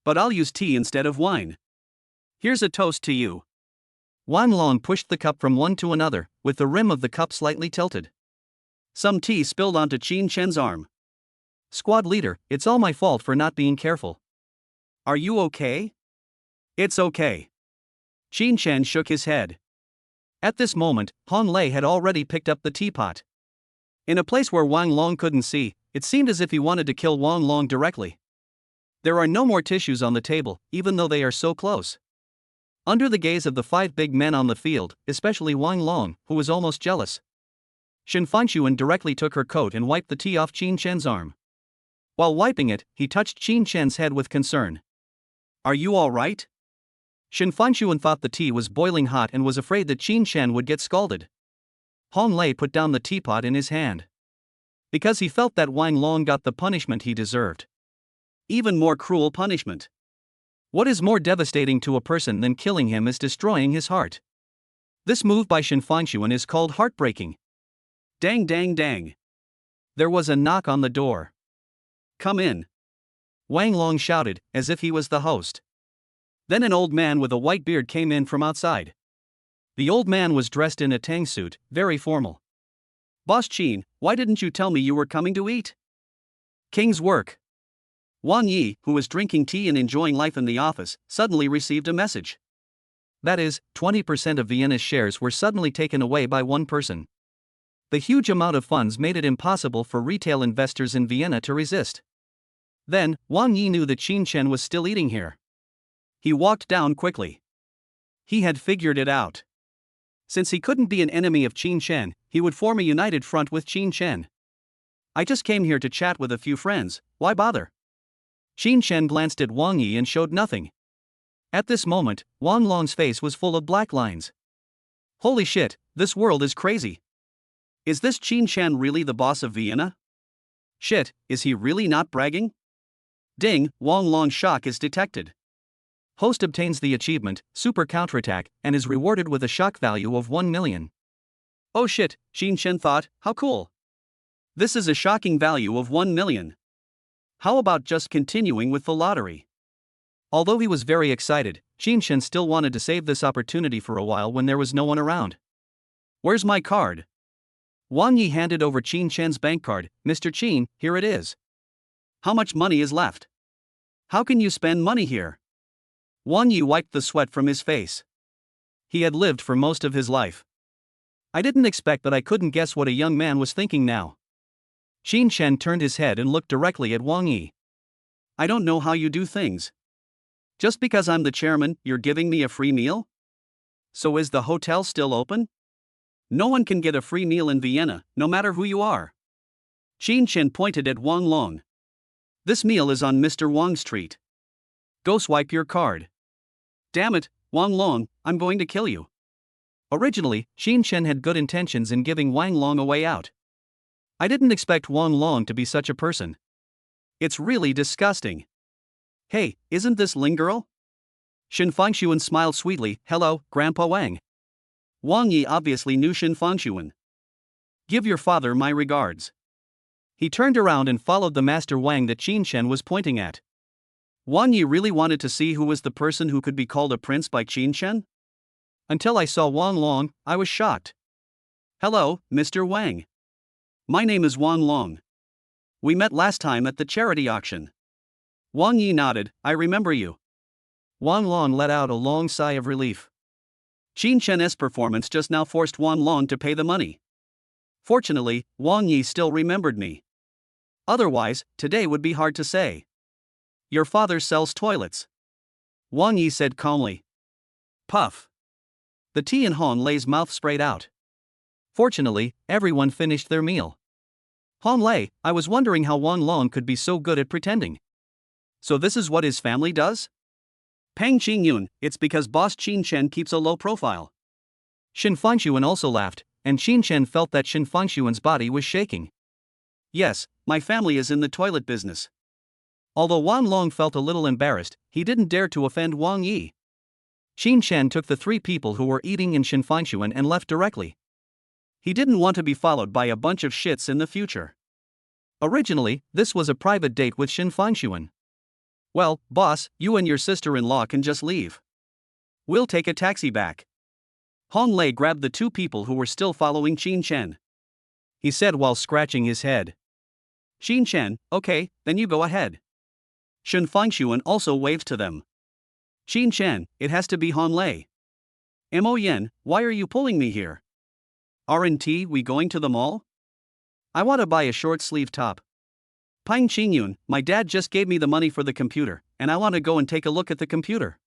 But I'll use tea instead of wine. Here's a toast to you. Wang Long pushed the cup from one to another, with the rim of the cup slightly tilted. Some tea spilled onto Qin Shen's arm. Squad leader, it's all my fault for not being careful. Are you okay? It's okay. Qin Shen shook his head. At this moment, Han Lei had already picked up the teapot. In a place where Wang Long couldn't see, it seemed as if he wanted to kill Wang Long directly. There are no more tissues on the table, even though they are so close. Under the gaze of the 5 big men on the field, especially Wang Long, who was almost jealous, Shen Fangshuan directly took her coat and wiped the tea off Qin Shen's arm. While wiping it, he touched Qin Shen's head with concern. Are you all right? Shen Fangshuan thought the tea was boiling hot and was afraid that Qin Shen would get scalded. Han Lei put down the teapot in his hand. Because he felt that Wang Long got the punishment he deserved. Even more cruel punishment. What is more devastating to a person than killing him is destroying his heart. This move by Shen Fangshuan is called heartbreaking. Dang dang dang. There was a knock on the door. Come in. Wang Long shouted, as if he was the host. Then an old man with a white beard came in from outside. The old man was dressed in a tang suit, very formal. Boss Qin, why didn't you tell me you were coming to eat? King's work. Wang Yi, who was drinking tea and enjoying life in the office, suddenly received a message. That is, 20% of Vienna's shares were suddenly taken away by one person. The huge amount of funds made it impossible for retail investors in Vienna to resist. Then, Wang Yi knew that Qin Chen was still eating here. He walked down quickly. He had figured it out. Since he couldn't be an enemy of Qin Chen, he would form a united front with Qin Chen. I just came here to chat with a few friends, why bother? Qin Chen glanced at Wang Yi and showed nothing. At this moment, Wang Long's face was full of black lines. Holy shit, this world is crazy. Is this Qin Chen really the boss of Vienna? Shit, is he really not bragging? Ding, Wang Long's shock is detected. Host obtains the achievement, Super Counterattack, and is rewarded with a shock value of 1 million. Oh shit, Qin Chen thought, how cool. This is a shocking value of 1 million. How about just continuing with the lottery? Although he was very excited, Qin Chen still wanted to save this opportunity for a while when there was no one around. Where's my card? Wang Yi handed over Qin Chen's bank card. Mr. Qin, here it is. How much money is left? How can you spend money here? Wang Yi wiped the sweat from his face. He had lived for most of his life. I didn't expect that I couldn't guess what a young man was thinking now. Qin Chen turned his head and looked directly at Wang Yi. I don't know how you do things. Just because I'm the chairman, you're giving me a free meal? So is the hotel still open? No one can get a free meal in Vienna, no matter who you are. Qin Chen pointed at Wang Long. This meal is on Mr. Wang's treat. Go swipe your card. Damn it, Wang Long, I'm going to kill you. Originally, Qin Chen had good intentions in giving Wang Long a way out. I didn't expect Wang Long to be such a person. It's really disgusting. Hey, isn't this Ling girl? Shen Fangshuan smiled sweetly. Hello, Grandpa Wang. Wang Yi obviously knew Shen Fangshuan. Give your father my regards. He turned around and followed the Master Wang that Qin Chen was pointing at. Wang Yi really wanted to see who was the person who could be called a prince by Qin Chen? Until I saw Wang Long, I was shocked. Hello, Mr. Wang. My name is Wang Long. We met last time at the charity auction. Wang Yi nodded. I remember you. Wang Long let out a long sigh of relief. Qin Chen's performance just now forced Wang Long to pay the money. Fortunately, Wang Yi still remembered me. Otherwise, today would be hard to say. Your father sells toilets. Wang Yi said calmly. Puff. The tea in Han Lei's mouth sprayed out. Fortunately, everyone finished their meal. Han Lei, I was wondering how Wang Long could be so good at pretending. So this is what his family does? Pang Qingyun, it's because boss Qin Chen keeps a low profile. Shen Fangshuan also laughed, and Qin Chen felt that Shen Fangshuan's body was shaking. Yes, my family is in the toilet business. Although Wang Long felt a little embarrassed, he didn't dare to offend Wang Yi. Qin Chen took the 3 people who were eating in Shen Fangshuan and left directly. He didn't want to be followed by a bunch of shits in the future. Originally, this was a private date with Shen Fangshuan. Well, boss, you and your sister-in-law can just leave. We'll take a taxi back. Hong Lei grabbed the 2 people who were still following Qin Chen. He said while scratching his head. Qin Chen, okay, then you go ahead. Shen Fangshuan also waved to them. Qin Chen, it has to be Hong Lei. Mo Yen, why are you pulling me here? Aren't we going to the mall? I want to buy a short-sleeve top. Pang Qingyun, my dad just gave me the money for the computer, and I want to go and take a look at the computer.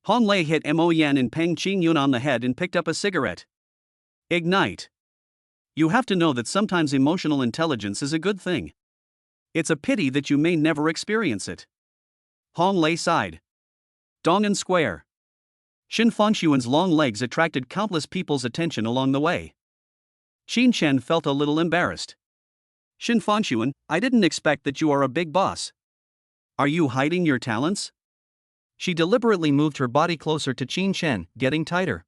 Hong Lei hit Mo Yan and Pang Qingyun on the head and picked up a cigarette. Ignite. You have to know that sometimes emotional intelligence is a good thing. It's a pity that you may never experience it. Hong Lei sighed. Dong'an Square. Shen Fangshuan's long legs attracted countless people's attention along the way. Qin Chen felt a little embarrassed. Shen Fangshuan, I didn't expect that you are a big boss. Are you hiding your talents? She deliberately moved her body closer to Qin Chen, getting tighter.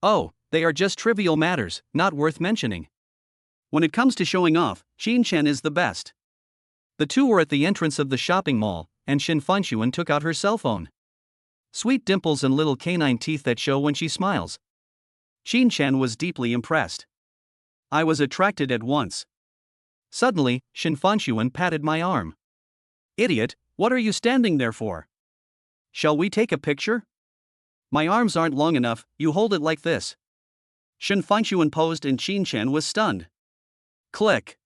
Oh, they are just trivial matters, not worth mentioning. When it comes to showing off, Qin Chen is the best. The 2 were at the entrance of the shopping mall, and Shen Fangshuan took out her cell phone. Sweet dimples and little canine teeth that show when she smiles. Qin Chen was deeply impressed. I was attracted at once. Suddenly, Shen Fanxuan patted my arm. Idiot, what are you standing there for? Shall we take a picture? My arms aren't long enough, you hold it like this. Shen Fanxuan posed and Qin Chen was stunned. Click.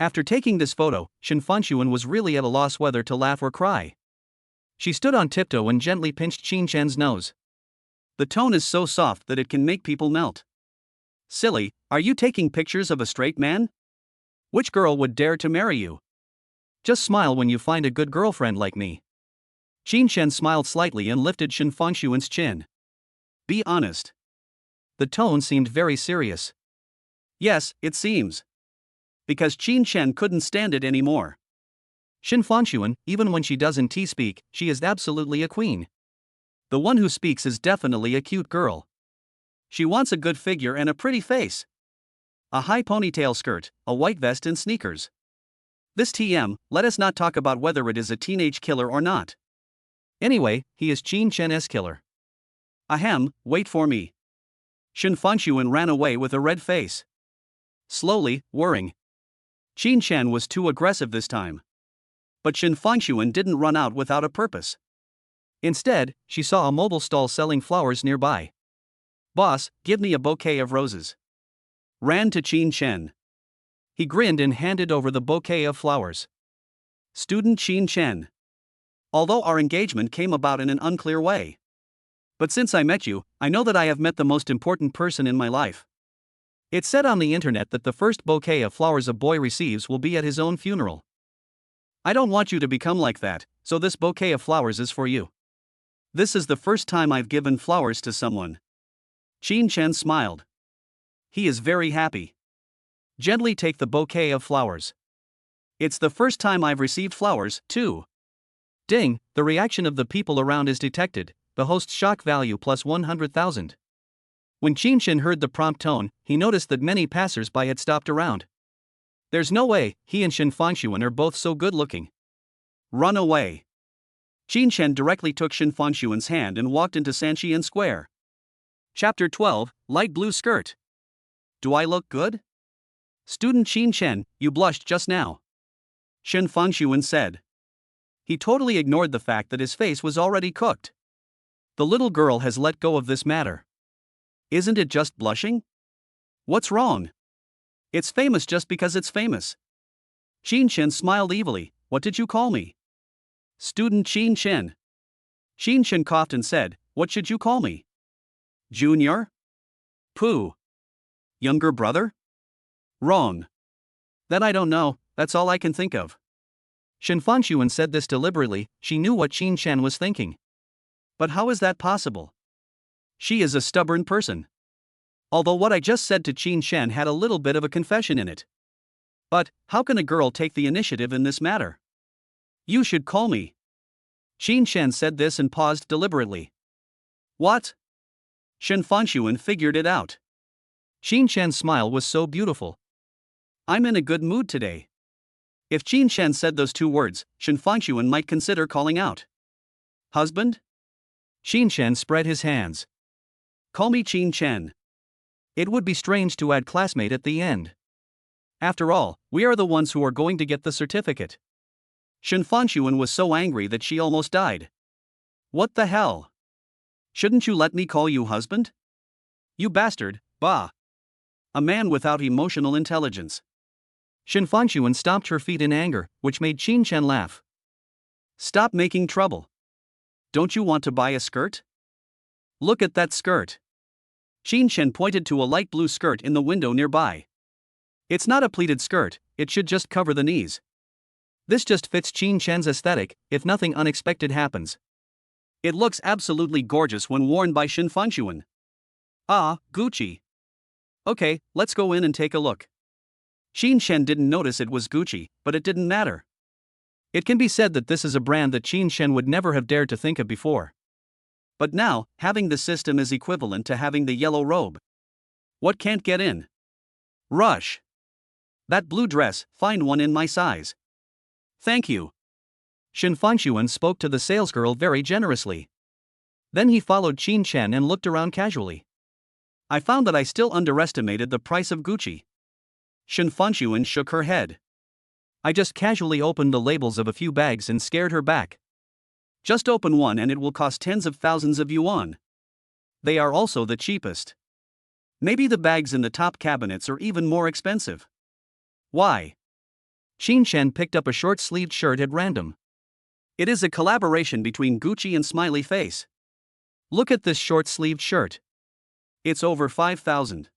After taking this photo, Shen Fanxuan was really at a loss whether to laugh or cry. She stood on tiptoe and gently pinched Qin Chen's nose. The tone is so soft that it can make people melt. Silly, are you taking pictures of a straight man? Which girl would dare to marry you? Just smile when you find a good girlfriend like me. Qin Chen smiled slightly and lifted Shen Fanxuan's chin. Be honest. The tone seemed very serious. Yes, it seems. Because Qin Chen couldn't stand it anymore. Shen Fanxuan, even when she doesn't speak, she is absolutely a queen. The one who speaks is definitely a cute girl. She wants a good figure and a pretty face. A high ponytail skirt, a white vest and sneakers. This TM, let us not talk about whether it is a teenage killer or not. Anyway, he is Qin Chen's killer. Ahem, wait for me. Shen Fanxuan ran away with a red face. Slowly, whirring. Qin Chen was too aggressive this time. But Shen Fanxuan didn't run out without a purpose. Instead, she saw a mobile stall selling flowers nearby. Boss, give me a bouquet of roses. Ran to Qin Chen. He grinned and handed over the bouquet of flowers. Student Qin Chen. Although our engagement came about in an unclear way. But since I met you, I know that I have met the most important person in my life. It's said on the internet that the first bouquet of flowers a boy receives will be at his own funeral. I don't want you to become like that, so this bouquet of flowers is for you. This is the first time I've given flowers to someone. Qin Chen smiled. He is very happy. Gently take the bouquet of flowers. It's the first time I've received flowers, too. Ding, the reaction of the people around is detected, the host's shock value plus 100,000. When Qin Chen heard the prompt tone, he noticed that many passers-by had stopped around. There's no way, he and Shen Fanxuan are both so good looking. Run away. Qin Chen directly took Shen Fanxuan's hand and walked into Sanxian Square. Chapter 12, Light Blue Skirt. Do I look good? Student Qin Chen, you blushed just now. Shen Fanxuan said. He totally ignored the fact that his face was already cooked. The little girl has let go of this matter. Isn't it just blushing? What's wrong? It's famous just because it's famous. Qin Chen smiled evilly. What did you call me? Student Qin Chen. Qin Chen coughed and said, what should you call me? Junior? Pooh. Younger brother? Wrong. That I don't know, that's all I can think of. Shen Fanxuan said this deliberately, she knew what Qin Chen was thinking. But how is that possible? She is a stubborn person. Although what I just said to Qin Chen had a little bit of a confession in it. But, how can a girl take the initiative in this matter? You should call me. Qin Chen said this and paused deliberately. What? Shen Fanxuan figured it out. Qin Chen's smile was so beautiful. I'm in a good mood today. If Qin Chen said those two words, Shen Fanxuan might consider calling out. Husband? Qin Chen spread his hands. Call me Qin Chen. It would be strange to add classmate at the end. After all, we are the ones who are going to get the certificate. Shen Fanxuan was so angry that she almost died. What the hell? Shouldn't you let me call you husband? You bastard, bah. A man without emotional intelligence. Shen Fanxuan stomped her feet in anger, which made Qin Chen laugh. Stop making trouble. Don't you want to buy a skirt? Look at that skirt. Qin Chen pointed to a light blue skirt in the window nearby. It's not a pleated skirt, it should just cover the knees. This just fits Qin Chen's aesthetic, if nothing unexpected happens. It looks absolutely gorgeous when worn by Shen Fanxuan. Ah, Gucci. Okay, let's go in and take a look. Qin Chen didn't notice it was Gucci, but it didn't matter. It can be said that this is a brand that Qin Chen would never have dared to think of before. But now, having the system is equivalent to having the yellow robe. What can't get in? Rush. That blue dress, find one in my size. Thank you. Shen Fanxuan spoke to the salesgirl very generously. Then he followed Qin Chen and looked around casually. I found that I still underestimated the price of Gucci. Shen Fanxuan shook her head. I just casually opened the labels of a few bags and scared her back. Just open one and it will cost tens of thousands of yuan. They are also the cheapest. Maybe the bags in the top cabinets are even more expensive. Why? Qin Chen picked up a short-sleeved shirt at random. It is a collaboration between Gucci and Smiley Face. Look at this short-sleeved shirt. It's over 5,000.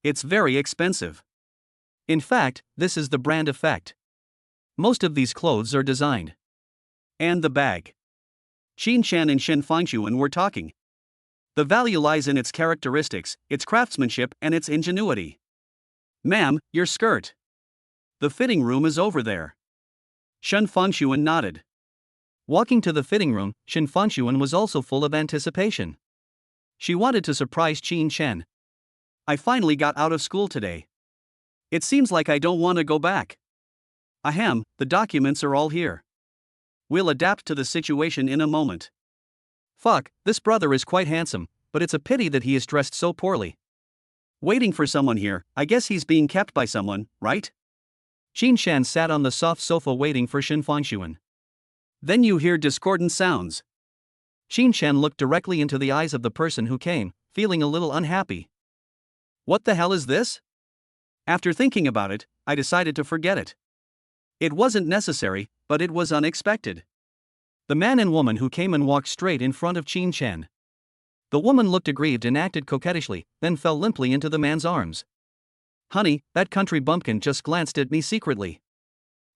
It's very expensive. In fact, this is the brand effect. Most of these clothes are designed. And the bag. Qin Chen and Shen Fanxuan were talking. The value lies in its characteristics, its craftsmanship, and its ingenuity. Ma'am, your skirt. The fitting room is over there. Shen Fanxuan nodded. Walking to the fitting room, Shen Fanxuan was also full of anticipation. She wanted to surprise Qin Chen. I finally got out of school today. It seems like I don't want to go back. Ahem, the documents are all here. We'll adapt to the situation in a moment. Fuck, this brother is quite handsome, but it's a pity that he is dressed so poorly. Waiting for someone here, I guess he's being kept by someone, right? Qin Chen sat on the soft sofa waiting for Shen Fanxuan. Then you hear discordant sounds. Qin Chen looked directly into the eyes of the person who came, feeling a little unhappy. What the hell is this? After thinking about it, I decided to forget it. It wasn't necessary, but it was unexpected. The man and woman who came and walked straight in front of Qin Chen. The woman looked aggrieved and acted coquettishly, then fell limply into the man's arms. Honey, that country bumpkin just glanced at me secretly.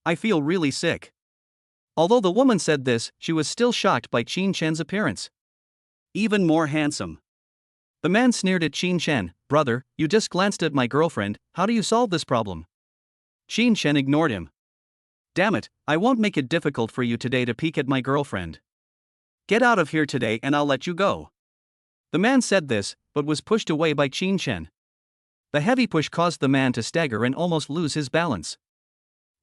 I feel really sick. Although the woman said this, she was still shocked by Qin Chen's appearance. Even more handsome. The man sneered at Qin Chen. Brother, you just glanced at my girlfriend, how do you solve this problem? Qin Chen ignored him. Damn it, I won't make it difficult for you today to peek at my girlfriend. Get out of here today and I'll let you go. The man said this, but was pushed away by Qin Chen. The heavy push caused the man to stagger and almost lose his balance.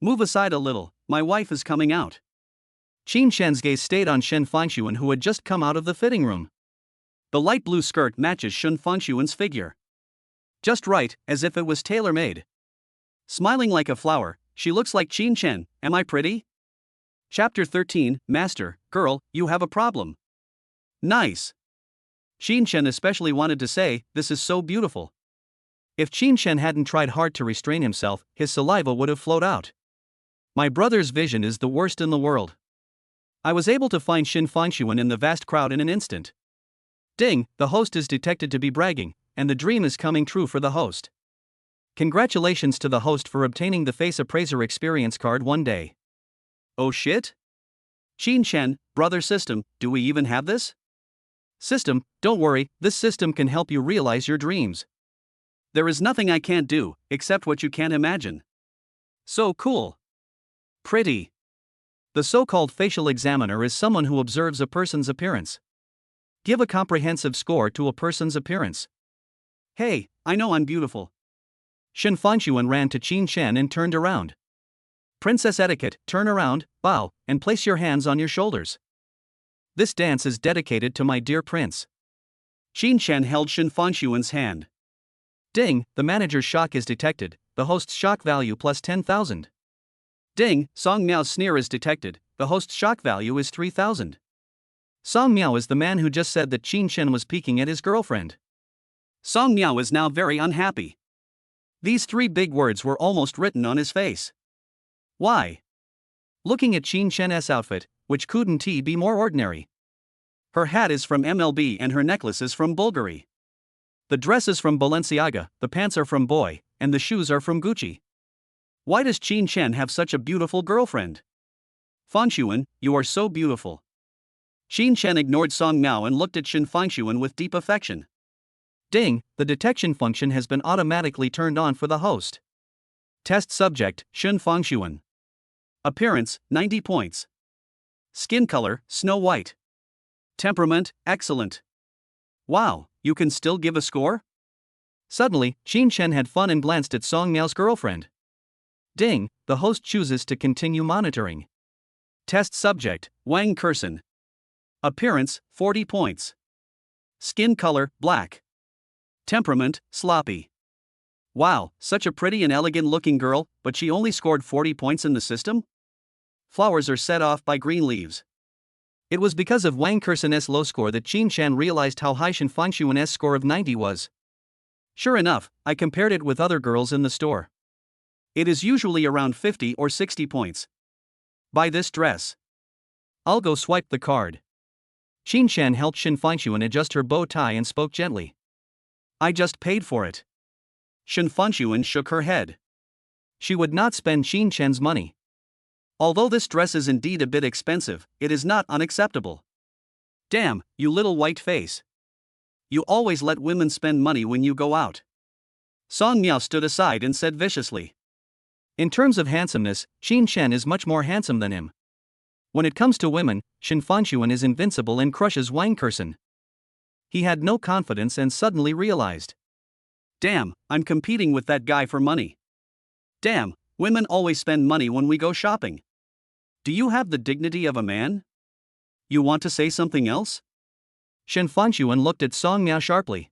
Move aside a little, my wife is coming out. Qin Chen's gaze stayed on Shen Fanxuan, who had just come out of the fitting room. The light blue skirt matches Shen Fanxuan's figure. Just right, as if it was tailor-made. Smiling like a flower, she looks like Qin Chen, am I pretty? Chapter 13, Master, girl, you have a problem. Nice. Qin Chen especially wanted to say, this is so beautiful. If Qin Chen hadn't tried hard to restrain himself, his saliva would have flowed out. My brother's vision is the worst in the world. I was able to find Shen Fanxuan in the vast crowd in an instant. Ding, the host is detected to be bragging, and the dream is coming true for the host. Congratulations to the host for obtaining the Face Appraiser experience card one day. Oh shit? Qin Chen, brother system, do we even have this? System, don't worry, this system can help you realize your dreams. There is nothing I can't do, except what you can't imagine. So cool. Pretty. The so-called facial examiner is someone who observes a person's appearance. Give a comprehensive score to a person's appearance. Hey, I know I'm beautiful. Shen Fanxuan ran to Qin Chen and turned around. Princess etiquette, turn around, bow, and place your hands on your shoulders. This dance is dedicated to my dear prince. Qin Chen held Shen Fanxuan's hand. Ding, the manager's shock is detected, the host's shock value plus 10,000. Ding, Song Miao's sneer is detected, the host's shock value is 3,000. Song Miao is the man who just said that Qin Chen was peeking at his girlfriend. Song Miao is now very unhappy. These three big words were almost written on his face. Why? Looking at Qin Chen's outfit, which couldn't he be more ordinary? Her hat is from MLB and her necklace is from Bulgari. The dress is from Balenciaga, the pants are from Boy, and the shoes are from Gucci. Why does Qin Chen have such a beautiful girlfriend? Fanxuan, you are so beautiful. Qin Chen ignored Song Miao and looked at Shen Fanxuan with deep affection. Ding, the detection function has been automatically turned on for the host. Test subject, Shen Fanxuan. Appearance, 90 points. Skin color, snow white. Temperament, excellent. Wow, you can still give a score? Suddenly, Qin Chen had fun and glanced at Song Miao's girlfriend. Ding, the host chooses to continue monitoring. Test subject, Wang Kursen. Appearance, 40 points. Skin color, black. Temperament, sloppy. Wow, such a pretty and elegant looking girl, but she only scored 40 points in the system? Flowers are set off by green leaves. It was because of Wang Kursen's low score that Qin Shan realized how high Shen Fangshuan's score of 90 was. Sure enough, I compared it with other girls in the store. It is usually around 50 or 60 points. Buy this dress. I'll go swipe the card. Qin Shan helped Shen Fangshuan adjust her bow tie and spoke gently. I just paid for it. Shen Fangshuan shook her head. She would not spend Qin Shan's money. Although this dress is indeed a bit expensive, it is not unacceptable. Damn, you little white face. You always let women spend money when you go out. Song Miao stood aside and said viciously. In terms of handsomeness, Qin Shan is much more handsome than him. When it comes to women, Shen Fangshuan is invincible and crushes Wang Kursen. He had no confidence and suddenly realized. Damn, I'm competing with that guy for money. Damn, women always spend money when we go shopping. Do you have the dignity of a man? You want to say something else? Shen Fangshuan looked at Song Miao sharply.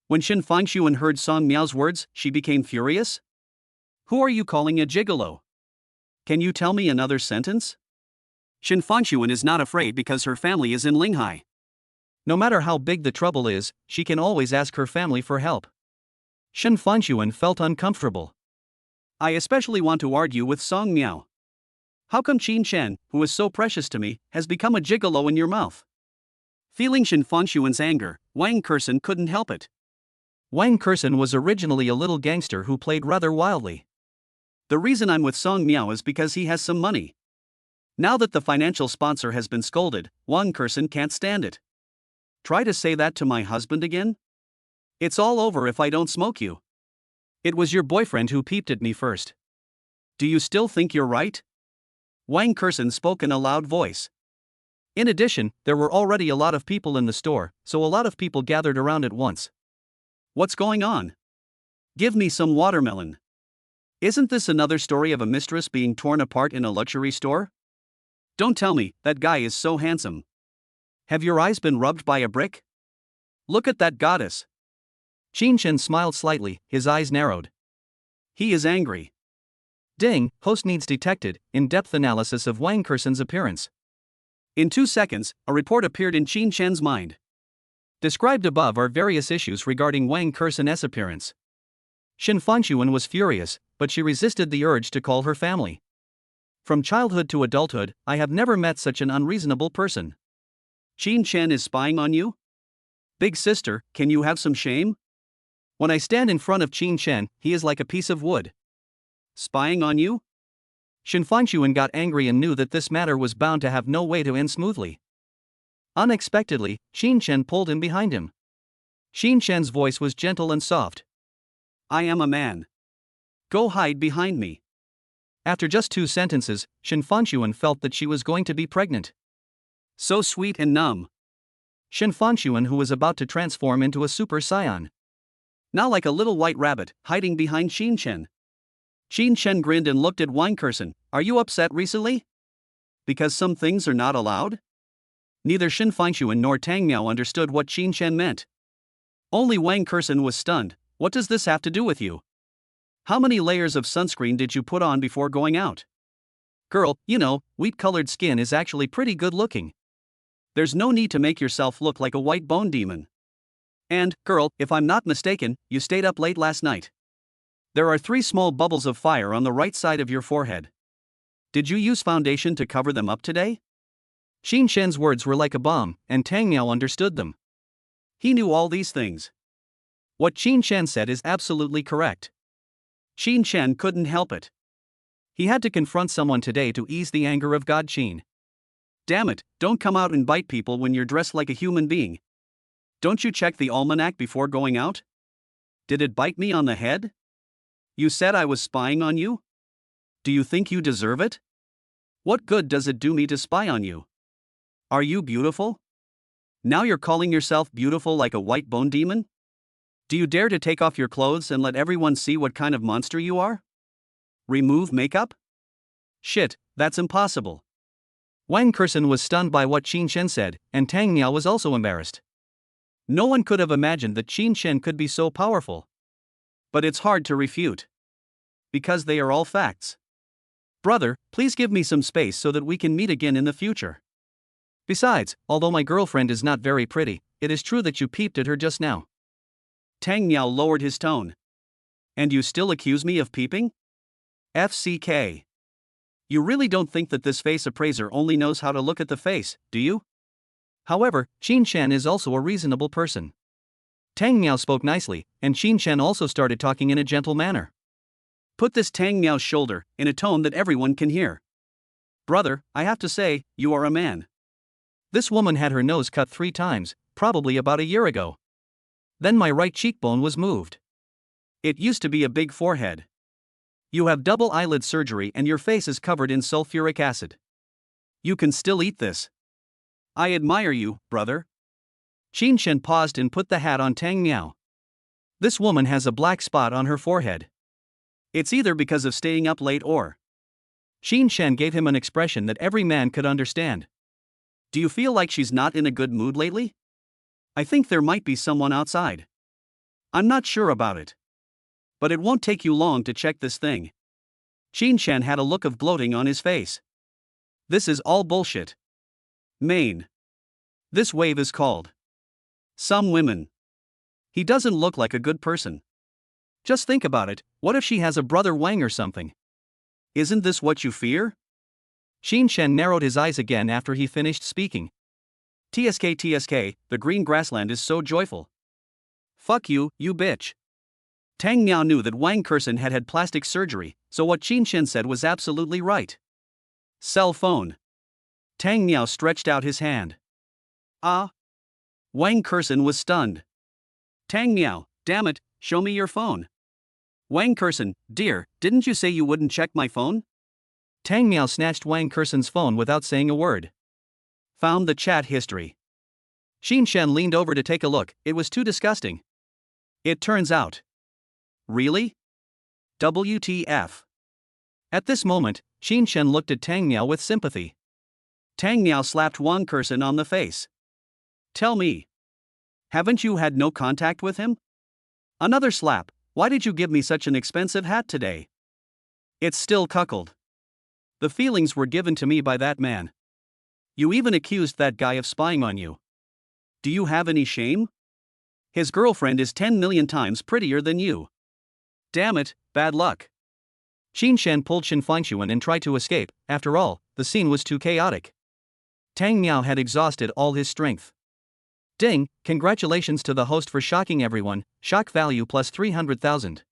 When Shen Fangshuan heard Song Miao's words, she became furious. Who are you calling a gigolo? Can you tell me another sentence? Shen Fangshuan is not afraid because her family is in Linghai. No matter how big the trouble is, she can always ask her family for help. Shen Fangshuan felt uncomfortable. I especially want to argue with Song Miao. How come Qin Shan, who is so precious to me, has become a gigolo in your mouth? Feeling Shen Fangshuan's anger, Wang Kursen couldn't help it. Wang Kursen was originally a little gangster who played rather wildly. The reason I'm with Song Miao is because he has some money. Now that the financial sponsor has been scolded, Wang Kursen can't stand it. Try to say that to my husband again? It's all over if I don't smoke you. It was your boyfriend who peeped at me first. Do you still think you're right? Wang Kursen spoke in a loud voice. In addition, there were already a lot of people in the store, so a lot of people gathered around at once. What's going on? Give me some watermelon. Isn't this another story of a mistress being torn apart in a luxury store? Don't tell me, that guy is so handsome. Have your eyes been rubbed by a brick? Look at that goddess. Qin Shan smiled slightly, his eyes narrowed. He is angry. Ding, host needs detected, in-depth analysis of Wang Kursen's appearance. In 2 seconds, a report appeared in Qin Shan's mind. Described above are various issues regarding Wang Kursen's appearance. Shen Fangshuan was furious, but she resisted the urge to call her family. From childhood to adulthood, I have never met such an unreasonable person. Qin Shan is spying on you? Big sister, can you have some shame? When I stand in front of Qin Shan, he is like a piece of wood. Spying on you? Shen Fangshuan got angry and knew that this matter was bound to have no way to end smoothly. Unexpectedly, Qin Shan pulled him behind him. Qin Shan's voice was gentle and soft. I am a man. Go hide behind me. After just 2 sentences, Shen Fangshuan felt that she was going to be pregnant. So sweet and numb. Shen Fangshuan, who was about to transform into a Super Saiyan. Now like a little white rabbit, hiding behind Qin Shan. Qin Shan grinned and looked at Wang Kursen. Are you upset recently? Because some things are not allowed? Neither Shen Fangshuan nor Tang Miao understood what Qin Shan meant. Only Wang Kursen was stunned. What does this have to do with you? How many layers of sunscreen did you put on before going out? Girl, you know, wheat-colored skin is actually pretty good looking. There's no need to make yourself look like a white bone demon. And, girl, if I'm not mistaken, you stayed up late last night. There are 3 small bubbles of fire on the right side of your forehead. Did you use foundation to cover them up today? Qin Shan's words were like a bomb, and Tang Miao understood them. He knew all these things. What Qin Shan said is absolutely correct. Qin Shan couldn't help it. He had to confront someone today to ease the anger of God Qin. Damn it, don't come out and bite people when you're dressed like a human being. Don't you check the almanac before going out? Did it bite me on the head? You said I was spying on you? Do you think you deserve it? What good does it do me to spy on you? Are you beautiful? Now you're calling yourself beautiful like a white bone demon? Do you dare to take off your clothes and let everyone see what kind of monster you are? Remove makeup? Shit, that's impossible. Wang Kursen was stunned by what Qin Shen said, and Tang Miao was also embarrassed. No one could have imagined that Qin Shen could be so powerful. But it's hard to refute. Because they are all facts. Brother, please give me some space so that we can meet again in the future. Besides, although my girlfriend is not very pretty, it is true that you peeped at her just now. Tang Miao lowered his tone. And you still accuse me of peeping? FCK. You really don't think that this face appraiser only knows how to look at the face, do you? However, Qin Shen is also a reasonable person. Tang Miao spoke nicely, and Qin Shen also started talking in a gentle manner. Put this Tang Miao's shoulder, in a tone that everyone can hear. Brother, I have to say, you are a man. This woman had her nose cut 3 times, probably about a year ago. Then my right cheekbone was moved. It used to be a big forehead. You have double eyelid surgery and your face is covered in sulfuric acid. You can still eat this. I admire you, brother. Qin Shen paused and put the hat on Tang Miao. This woman has a black spot on her forehead. It's either because of staying up late or. Qin Shen gave him an expression that every man could understand. Do you feel like she's not in a good mood lately? I think there might be someone outside. I'm not sure about it. But it won't take you long to check this thing. Qin Shen had a look of gloating on his face. This is all bullshit. Maine. This wave is called. Some women. He doesn't look like a good person. Just think about it, what if she has a brother Wang or something? Isn't this what you fear? Qin Shen narrowed his eyes again after he finished speaking. TSK, the green grassland is so joyful. Fuck you, you bitch. Tang Miao knew that Wang Kursen had had plastic surgery, so what Qin Shen said was absolutely right. Cell phone. Tang Miao stretched out his hand. Ah. Wang Kursen was stunned. Tang Miao, damn it, show me your phone. Wang Kursen, dear, didn't you say you wouldn't check my phone? Tang Miao snatched Wang Kursen's phone without saying a word. Found the chat history. Qin Shen leaned over to take a look, it was too disgusting. It turns out. Really? WTF. At this moment, Qin Shen looked at Tang Miao with sympathy. Tang Miao slapped Wang Kursen on the face. Tell me. Haven't you had no contact with him? Another slap. Why did you give me such an expensive hat today? It's still cuckold. The feelings were given to me by that man. You even accused that guy of spying on you. Do you have any shame? His girlfriend is 10 million times prettier than you. Damn it, bad luck. Qin Shen pulled Shen Feinxuan and tried to escape. After all, the scene was too chaotic. Tang Miao had exhausted all his strength. Ding, congratulations to the host for shocking everyone, shock value plus 300,000.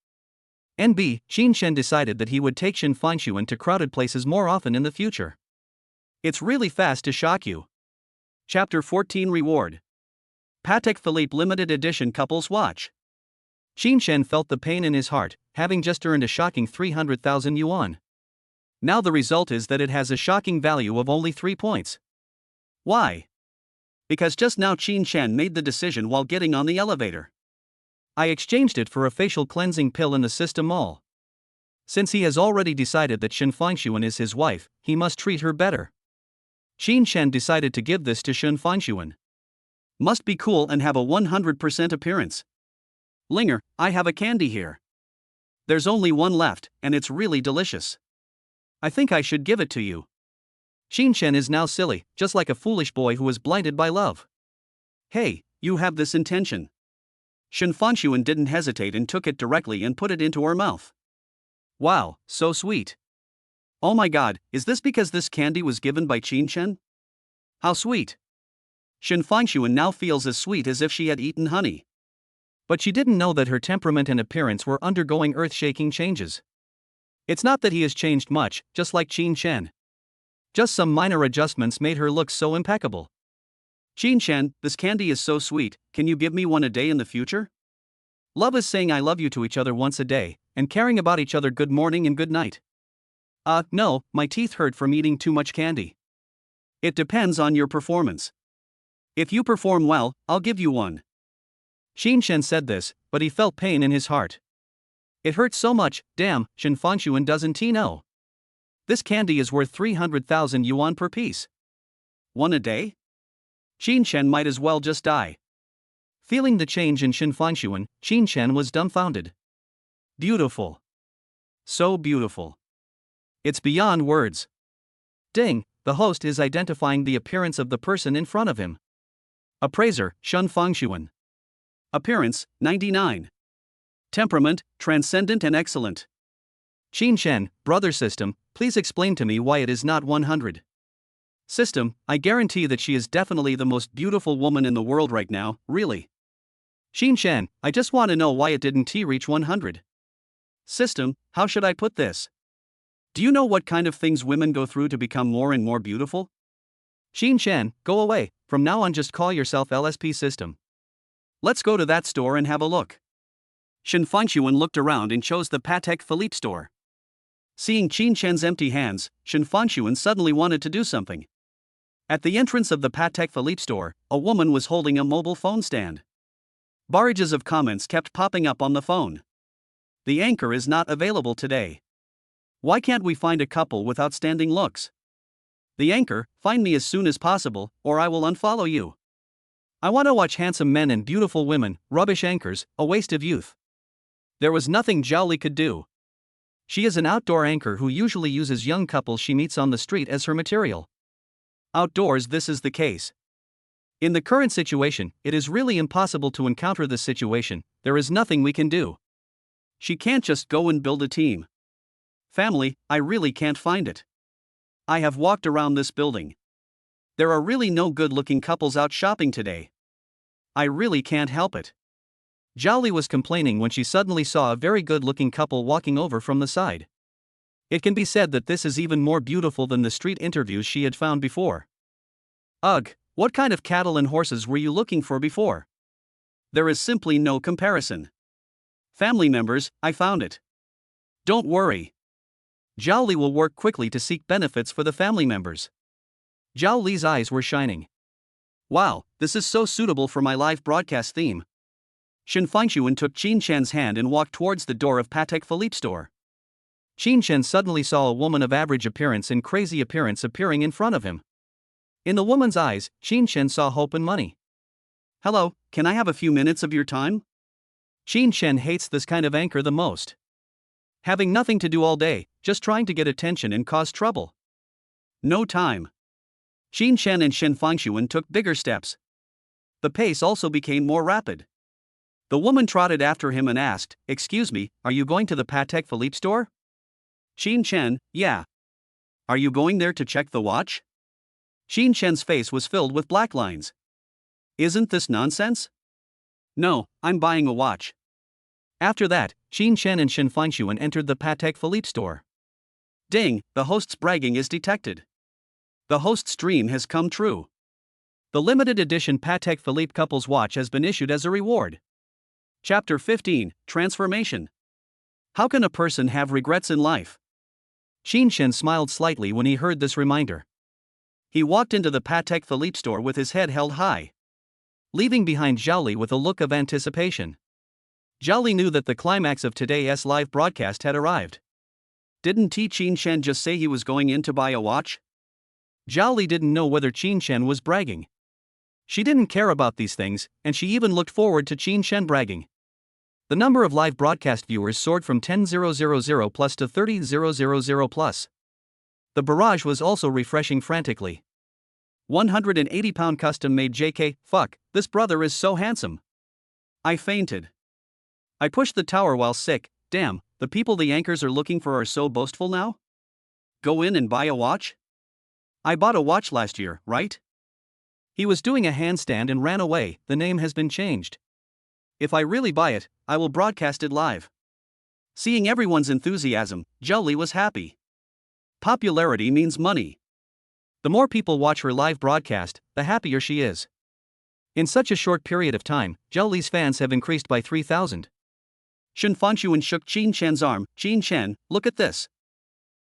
NB, Qin Shen decided that he would take Shen Feinxuan to crowded places more often in the future. It's really fast to shock you. Chapter 14 Reward. Patek Philippe Limited Edition Couples Watch. Qin Shen felt the pain in his heart, having just earned a shocking 300,000 yuan. Now the result is that it has a shocking value of only 3 points. Why? Because just now Qin Shen made the decision while getting on the elevator. I exchanged it for a facial cleansing pill in the system mall. Since he has already decided that Shen Feinxuan is his wife, he must treat her better. Qin Shen decided to give this to Shen Feinxuan. Must be cool and have a 100% appearance. Linger, I have a candy here. There's only one left, and it's really delicious. I think I should give it to you. Qin Shen is now silly, just like a foolish boy who is blinded by love. Hey, you have this intention. Shen Feinxuan didn't hesitate and took it directly and put it into her mouth. Wow, so sweet. Oh my god, is this because this candy was given by Qin Shen? How sweet. Shen Feinxuan now feels as sweet as if she had eaten honey. But she didn't know that her temperament and appearance were undergoing earth-shaking changes. It's not that he has changed much, just like Qin Shen. Just some minor adjustments made her look so impeccable. Qin Shen, this candy is so sweet, can you give me one a day in the future? Love is saying I love you to each other once a day, and caring about each other good morning and good night. No, my teeth hurt from eating too much candy. It depends on your performance. If you perform well, I'll give you one. Qin Shen said this, but he felt pain in his heart. It hurt so much, damn, Shen Feinxuan doesn't he know? This candy is worth 300,000 yuan per piece. One a day? Qin Shen might as well just die. Feeling the change in Shen Fangxuan, Qin Shen was dumbfounded. Beautiful. So beautiful. It's beyond words. Ding, the host is identifying the appearance of the person in front of him. Appraiser, Shen Fangxuan. Appearance, 99. Temperament, transcendent and excellent. Qin Shen, brother system, please explain to me why it is not 100. System, I guarantee that she is definitely the most beautiful woman in the world right now, really. Qin Shen, I just want to know why it didn't reach 100. System, how should I put this? Do you know what kind of things women go through to become more and more beautiful? Qin Shen, go away, from now on just call yourself LSP System. Let's go to that store and have a look. Shen Fangxuan looked around and chose the Patek Philippe store. Seeing Qin Shen's empty hands, Shen Fangxuan suddenly wanted to do something. At the entrance of the Patek Philippe store, a woman was holding a mobile phone stand. Barrages of comments kept popping up on the phone. The anchor is not available today. Why can't we find a couple with outstanding looks? The anchor, find me as soon as possible, or I will unfollow you. I want to watch handsome men and beautiful women, rubbish anchors, a waste of youth. There was nothing Zhao Li could do. She is an outdoor anchor who usually uses young couples she meets on the street as her material. Outdoors, this is the case. In the current situation, it is really impossible to encounter this situation. There is nothing we can do. She can't just go and build a team. Family, I really can't find it. I have walked around this building. There are really no good-looking couples out shopping today. I really can't help it. Zhao Li was complaining when she suddenly saw a very good-looking couple walking over from the side. It can be said that this is even more beautiful than the street interviews she had found before. Ugh, what kind of cattle and horses were you looking for before? There is simply no comparison. Family members, I found it. Don't worry. Zhao Li will work quickly to seek benefits for the family members. Zhao Li's eyes were shining. Wow, this is so suitable for my live broadcast theme. Shen Fangxuan took Qin Shen's hand and walked towards the door of Patek Philippe store. Qin Shen suddenly saw a woman of average appearance and crazy appearance appearing in front of him. In the woman's eyes, Qin Shen saw hope and money. Hello, can I have a few minutes of your time? Qin Shen hates this kind of anchor the most. Having nothing to do all day, just trying to get attention and cause trouble. No time. Qin Shen and Shen Fangxuan took bigger steps. The pace also became more rapid. The woman trotted after him and asked, "Excuse me, are you going to the Patek Philippe store?" Qin Shen, yeah. Are you going there to check the watch? Qin Shen's face was filled with black lines. Isn't this nonsense? No, I'm buying a watch. After that, Qin Shen and Shen Fangxuan entered the Patek Philippe store. Ding, the host's bragging is detected. The host's dream has come true. The limited edition Patek Philippe couple's watch has been issued as a reward. Chapter 15, Transformation. How can a person have regrets in life? Qin Shen smiled slightly when he heard this reminder. He walked into the Patek Philippe store with his head held high, leaving behind Zhao Li with a look of anticipation. Zhao Li knew that the climax of today's live broadcast had arrived. Didn't Qin Shen just say he was going in to buy a watch? Zhao Li didn't know whether Qin Shen was bragging. She didn't care about these things, and she even looked forward to Qin Shen bragging. The number of live broadcast viewers soared from 10,000 plus to 30,000 plus. The barrage was also refreshing frantically. 180-pound custom-made JK, fuck, this brother is so handsome. I fainted. I pushed the tower while sick. Damn, the people the anchors are looking for are so boastful now? Go in and buy a watch? I bought a watch last year, right? He was doing a handstand and ran away. The name has been changed. If I really buy it, I will broadcast it live. Seeing everyone's enthusiasm, Zhao Li was happy. Popularity means money. The more people watch her live broadcast, the happier she is. In such a short period of time, Zhao Li's fans have increased by 3,000. Shen Fangxuan shook Qin Shen's arm. Qin Shen, look at this.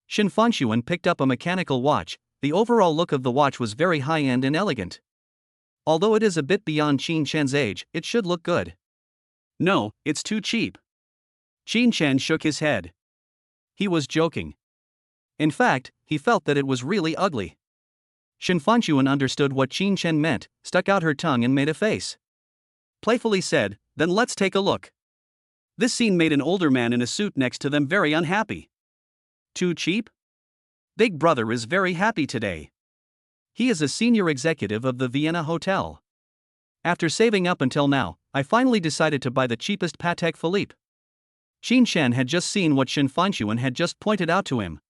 Shen Fangxuan picked up a mechanical watch. The overall look of the watch was very high-end and elegant. Although it is a bit beyond Qin Shen's age, it should look good. No, it's too cheap. Qin Shen shook his head. He was joking. In fact, he felt that it was really ugly. Shen Fanxuan understood what Qin Chen meant, stuck out her tongue and made a face. Playfully said, "Then let's take a look." This scene made an older man in a suit next to them very unhappy. Too cheap? Big Brother is very happy today. He is a senior executive of the Vienna Hotel. After saving up until now, I finally decided to buy the cheapest Patek Philippe. Qin Chen had just seen what Shen Fanxuan had just pointed out to him.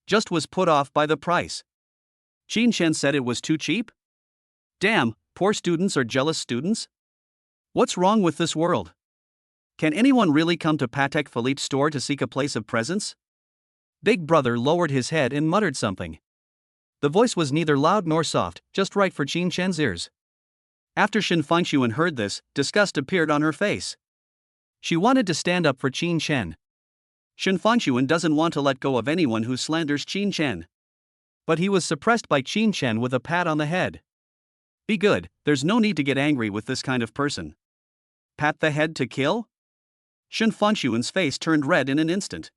Just was put off by the price. Qin Chen said it was too cheap? Damn, poor students are jealous students? What's wrong with this world? Can anyone really come to Patek Philippe's store to seek a place of presence? Big Brother lowered his head and muttered something. The voice was neither loud nor soft, just right for Qin Chen's ears. After Shen Fanxuan heard this, disgust appeared on her face. She wanted to stand up for Qin Chen. Shen Fanxuan doesn't want to let go of anyone who slanders Qin Chen. But he was suppressed by Qin Chen with a pat on the head. Be good, there's no need to get angry with this kind of person. Pat the head to kill? Shen Fanxuan's face turned red in an instant.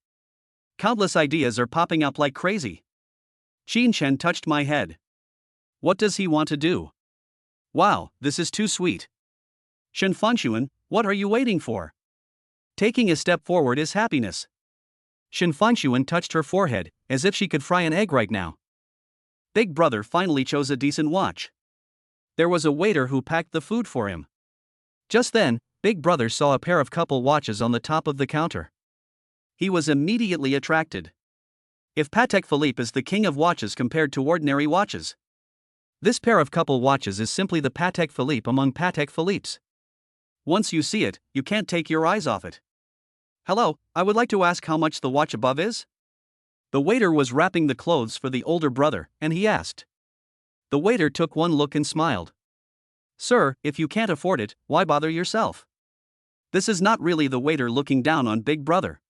Countless ideas are popping up like crazy. Qin Chen touched my head. What does he want to do? Wow, this is too sweet. Shen Fanxuan, what are you waiting for? Taking a step forward is happiness. Shen Fanxuan touched her forehead, as if she could fry an egg right now. Big Brother finally chose a decent watch. There was a waiter who packed the food for him. Just then, Big Brother saw a pair of couple watches on the top of the counter. He was immediately attracted. If Patek Philippe is the king of watches compared to ordinary watches, this pair of couple watches is simply the Patek Philippe among Patek Philippes. Once you see it, you can't take your eyes off it. Hello, I would like to ask how much the watch above is? The waiter was wrapping the clothes for the older brother, and he asked. The waiter took one look and smiled. Sir, if you can't afford it, why bother yourself? This is not really the waiter looking down on Big Brother.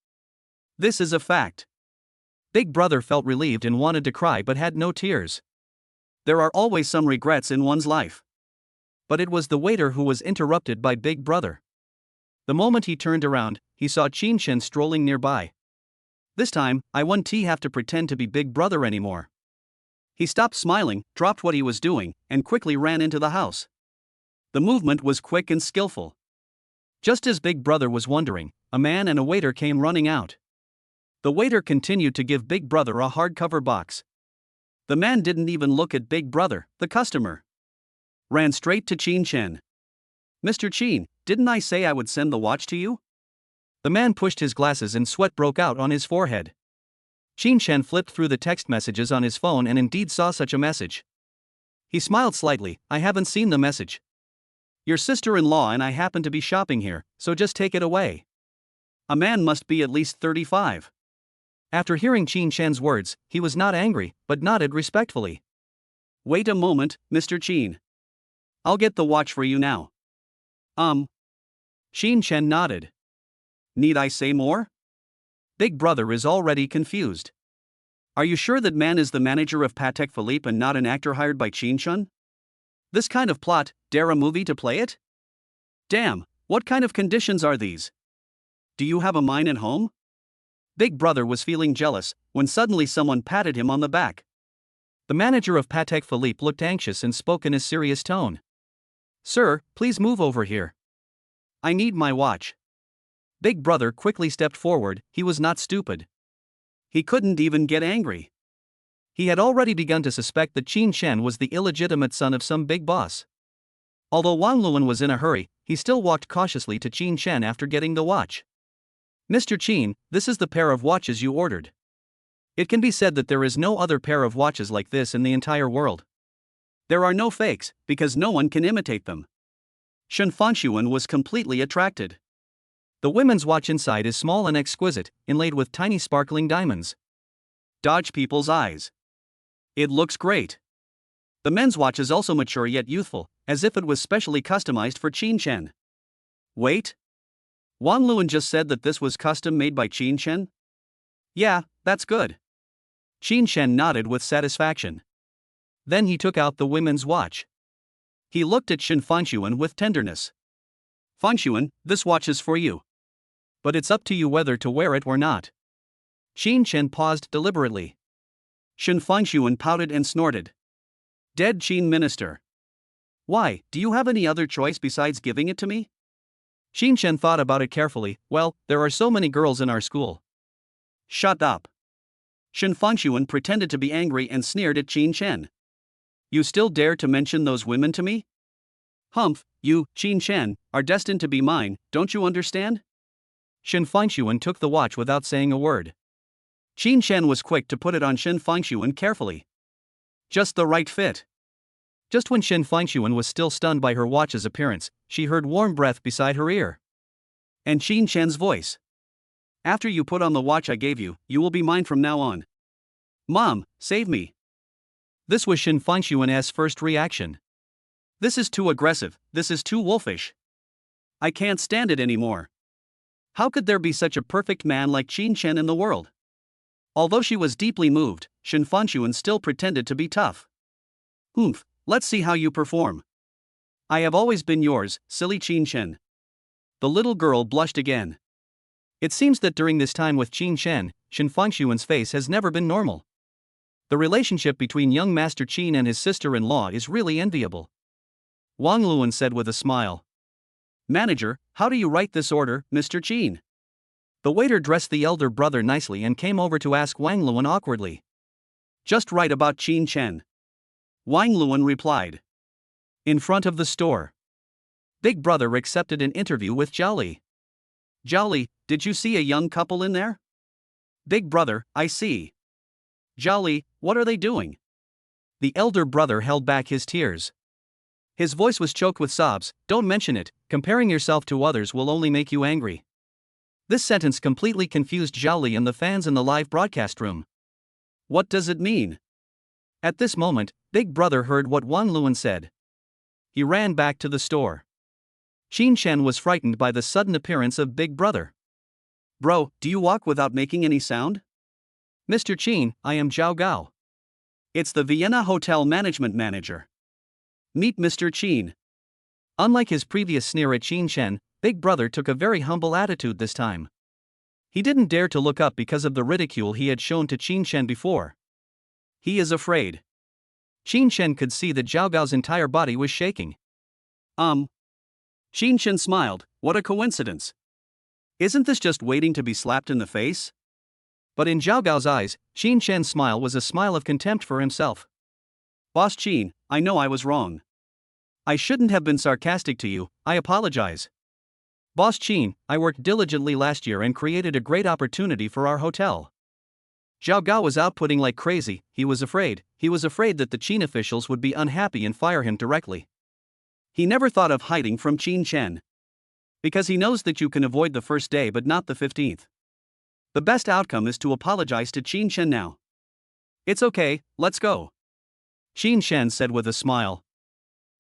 This is a fact. Big Brother felt relieved and wanted to cry but had no tears. There are always some regrets in one's life. But it was the waiter who was interrupted by Big Brother. The moment he turned around, he saw Qin Chen strolling nearby. This time, I won't have to pretend to be Big Brother anymore. He stopped smiling, dropped what he was doing, and quickly ran into the house. The movement was quick and skillful. Just as Big Brother was wondering, a man and a waiter came running out. The waiter continued to give Big Brother a hardcover box. The man didn't even look at Big Brother, the customer. Ran straight to Qin Chen. Mr. Qin, didn't I say I would send the watch to you? The man pushed his glasses and sweat broke out on his forehead. Qin Chen flipped through the text messages on his phone and indeed saw such a message. He smiled slightly. I haven't seen the message. Your sister-in-law and I happen to be shopping here, so just take it away. A man must be at least 35. After hearing Qin Chen's words, he was not angry, but nodded respectfully. Wait a moment, Mr. Qin. I'll get the watch for you now. Qin Chen nodded. Need I say more? Big Brother is already confused. Are you sure that man is the manager of Patek Philippe and not an actor hired by Qin Chen? This kind of plot, dare a movie to play it? Damn, what kind of conditions are these? Do you have a mine at home? Big Brother was feeling jealous, when suddenly someone patted him on the back. The manager of Patek Philippe looked anxious and spoke in a serious tone. Sir, please move over here. I need my watch. Big Brother quickly stepped forward. He was not stupid. He couldn't even get angry. He had already begun to suspect that Qin Chen was the illegitimate son of some big boss. Although Wang Luan was in a hurry, he still walked cautiously to Qin Chen after getting the watch. Mr. Qin, this is the pair of watches you ordered. It can be said that there is no other pair of watches like this in the entire world. There are no fakes, because no one can imitate them. Shen Fanxuan was completely attracted. The women's watch inside is small and exquisite, inlaid with tiny sparkling diamonds. Dodge people's eyes. It looks great. The men's watch is also mature yet youthful, as if it was specially customized for Qin Chen. Wait. Wang Luan just said that this was custom made by Qin Chen? Yeah, that's good. Qin Chen nodded with satisfaction. Then he took out the women's watch. He looked at Shen Fanxuan with tenderness. Fanxuan, this watch is for you. But it's up to you whether to wear it or not. Qin Chen paused deliberately. Shen Fanxuan pouted and snorted. Dead Qin minister. Why, do you have any other choice besides giving it to me? Qin Shen thought about it carefully. Well, there are so many girls in our school. Shut up. Shen Fengshuan pretended to be angry and sneered at Qin Shen. You still dare to mention those women to me? Humph, you, Qin Shen, are destined to be mine, don't you understand? Shen Fengshuan took the watch without saying a word. Qin Shen was quick to put it on Shen Fengshuan carefully. Just the right fit. Just when Shen Fengshuan was still stunned by her watch's appearance, she heard warm breath beside her ear. And Qin Shen's voice. After you put on the watch I gave you, you will be mine from now on. Mom, save me. This was Shen Fengshuan's first reaction. This is too aggressive, this is too wolfish. I can't stand it anymore. How could there be such a perfect man like Qin Shen in the world? Although she was deeply moved, Shen Fengshuan still pretended to be tough. Humph, let's see how you perform. I have always been yours, silly Qin Shen. The little girl blushed again. It seems that during this time with Qin Shen, Shen Fengshuan's face has never been normal. The relationship between young Master Qin and his sister-in-law is really enviable. Wang Luan said with a smile. Manager, how do you write this order, Mr. Qin? The waiter dressed the elder brother nicely and came over to ask Wang Luan awkwardly. Just write about Qin Shen. Wang Luan replied. In front of the store. Big brother accepted an interview with Zhao Li. Zhao Li, did you see a young couple in there? Big brother, I see. Zhao Li, what are they doing? The elder brother held back his tears. His voice was choked with sobs. Don't mention it, comparing yourself to others will only make you angry. This sentence completely confused Zhao Li and the fans in the live broadcast room. What does it mean? At this moment, Big Brother heard what Wang Luan said. He ran back to the store. Qin Shen was frightened by the sudden appearance of Big Brother. Bro, do you walk without making any sound? Mr. Qin, I am Zhao Gao. It's the Vienna Hotel management manager. Meet Mr. Qin. Unlike his previous sneer at Qin Shen, Big Brother took a very humble attitude this time. He didn't dare to look up because of the ridicule he had shown to Qin Shen before. He is afraid. Qin Shen could see that Zhao Gao's entire body was shaking. Qin Shen smiled, what a coincidence. Isn't this just waiting to be slapped in the face? But in Zhao Gao's eyes, Qin Shen's smile was a smile of contempt for himself. Boss Qin, I know I was wrong. I shouldn't have been sarcastic to you, I apologize. Boss Qin, I worked diligently last year and created a great opportunity for our hotel. Zhao Gao was outputting like crazy. He was afraid that the Qin officials would be unhappy and fire him directly. He never thought of hiding from Qin Shen. Because he knows that you can avoid the first day but not the 15th. The best outcome is to apologize to Qin Shen now. It's okay, let's go. Qin Shen said with a smile.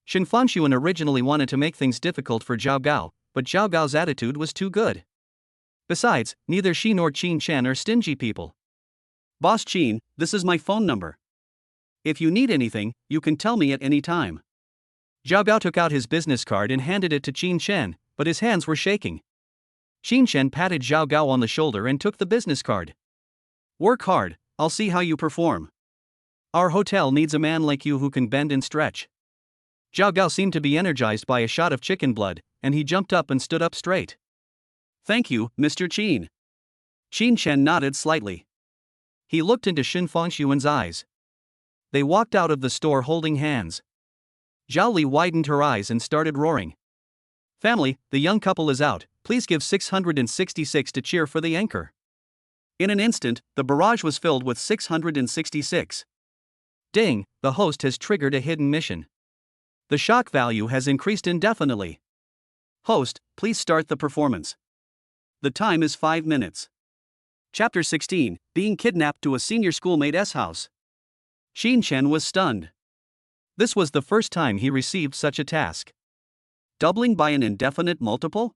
Shen Fengshuan originally wanted to make things difficult for Zhao Gao, but Zhao Gao's attitude was too good. Besides, neither she nor Qin Shen are stingy people. Boss Qin, this is my phone number. If you need anything, you can tell me at any time. Zhao Gao took out his business card and handed it to Qin Shen, but his hands were shaking. Qin Shen patted Zhao Gao on the shoulder and took the business card. Work hard, I'll see how you perform. Our hotel needs a man like you who can bend and stretch. Zhao Gao seemed to be energized by a shot of chicken blood, and he jumped up and stood up straight. Thank you, Mr. Qin. Qin Shen nodded slightly. He looked into Shen Fengshuan's eyes. They walked out of the store holding hands. Zhao Li widened her eyes and started roaring. Family, the young couple is out, please give 666 to cheer for the anchor. In an instant, the barrage was filled with 666. Ding, the host has triggered a hidden mission. The shock value has increased indefinitely. Host, please start the performance. The time is 5 minutes. Chapter 16, Being Kidnapped to a Senior Schoolmate's House. Qin Shen was stunned. This was the first time he received such a task. Doubling by an indefinite multiple?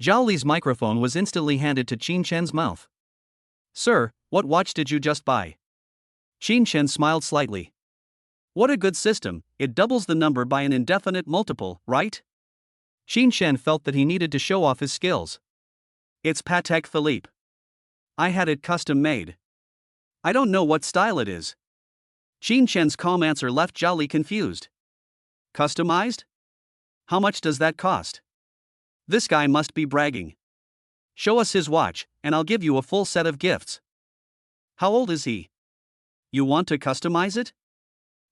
Zhao Li's microphone was instantly handed to Qin Shen's mouth. Sir, what watch did you just buy? Qin Shen smiled slightly. What a good system, it doubles the number by an indefinite multiple, right? Qin Shen felt that he needed to show off his skills. It's Patek Philippe. I had it custom made. I don't know what style it is. Qin Shen's calm answer left Zhao Li confused. Customized? How much does that cost? This guy must be bragging. Show us his watch, and I'll give you a full set of gifts. How old is he? You want to customize it?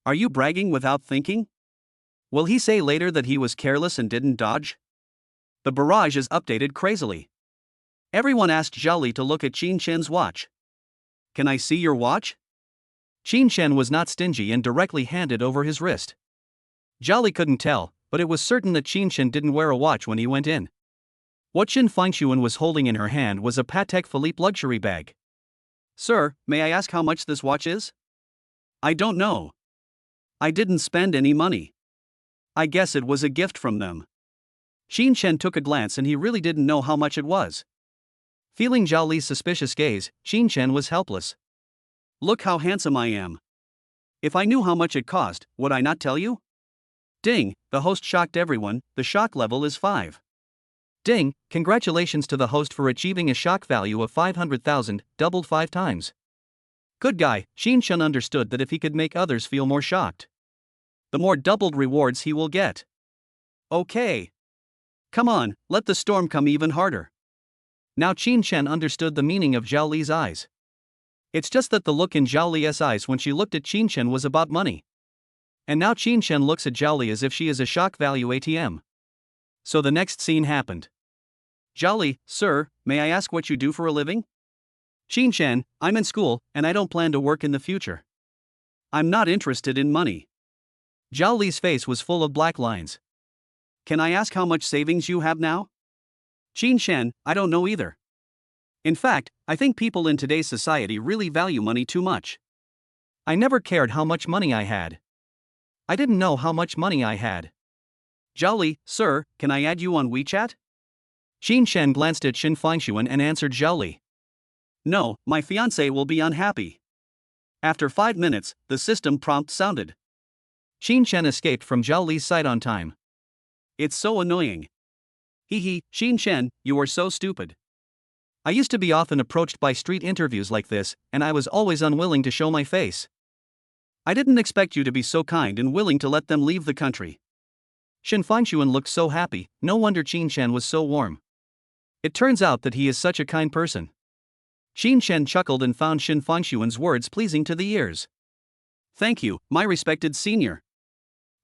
Are you bragging without thinking? Will he say later that he was careless and didn't dodge? The barrage is updated crazily. Everyone asked Zhao Li to look at Qin Shen's watch. Can I see your watch? Qin Shen was not stingy and directly handed over his wrist. Zhao Li couldn't tell, but it was certain that Qin Shen didn't wear a watch when he went in. What Qin Fengshuan was holding in her hand was a Patek Philippe luxury bag. Sir, may I ask how much this watch is? I don't know. I didn't spend any money. I guess it was a gift from them. Qin Shen took a glance and he really didn't know how much it was. Feeling Zhao Li's suspicious gaze, Qin Shen was helpless. Look how handsome I am. If I knew how much it cost, would I not tell you? Ding, the host shocked everyone, the shock level is 5. Ding, congratulations to the host for achieving a shock value of 500,000, doubled 5 times. Good guy, Qin Shen understood that if he could make others feel more shocked, the more doubled rewards he will get. Okay. Come on, let the storm come even harder. Now Qin Shen understood the meaning of Zhao Li's eyes. It's just that the look in Zhao Li's eyes when she looked at Qin Shen was about money. And now Qin Shen looks at Zhao Li as if she is a shock value ATM. So the next scene happened. Zhao Li, sir, may I ask what you do for a living? Qin Shen, I'm in school, and I don't plan to work in the future. I'm not interested in money. Zhao Li's face was full of black lines. Can I ask how much savings you have now? Qin Shen, I don't know either. In fact, I think people in today's society really value money too much. I never cared how much money I had. I didn't know how much money I had. Zhao Li, sir, can I add you on WeChat? Qin Shen glanced at Qin Fengshuan and answered Zhao Li. No, my fiancée will be unhappy. After 5 minutes, the system prompt sounded. Qin Shen escaped from Zhao Li's sight on time. It's so annoying. Hee, Qin Shen, you are so stupid. I used to be often approached by street interviews like this, and I was always unwilling to show my face. I didn't expect you to be so kind and willing to let them leave the country. Qin Fengshuan looked so happy, no wonder Qin Shen was so warm. It turns out that he is such a kind person. Qin Shen chuckled and found Qin Fengshuan's words pleasing to the ears. Thank you, my respected senior.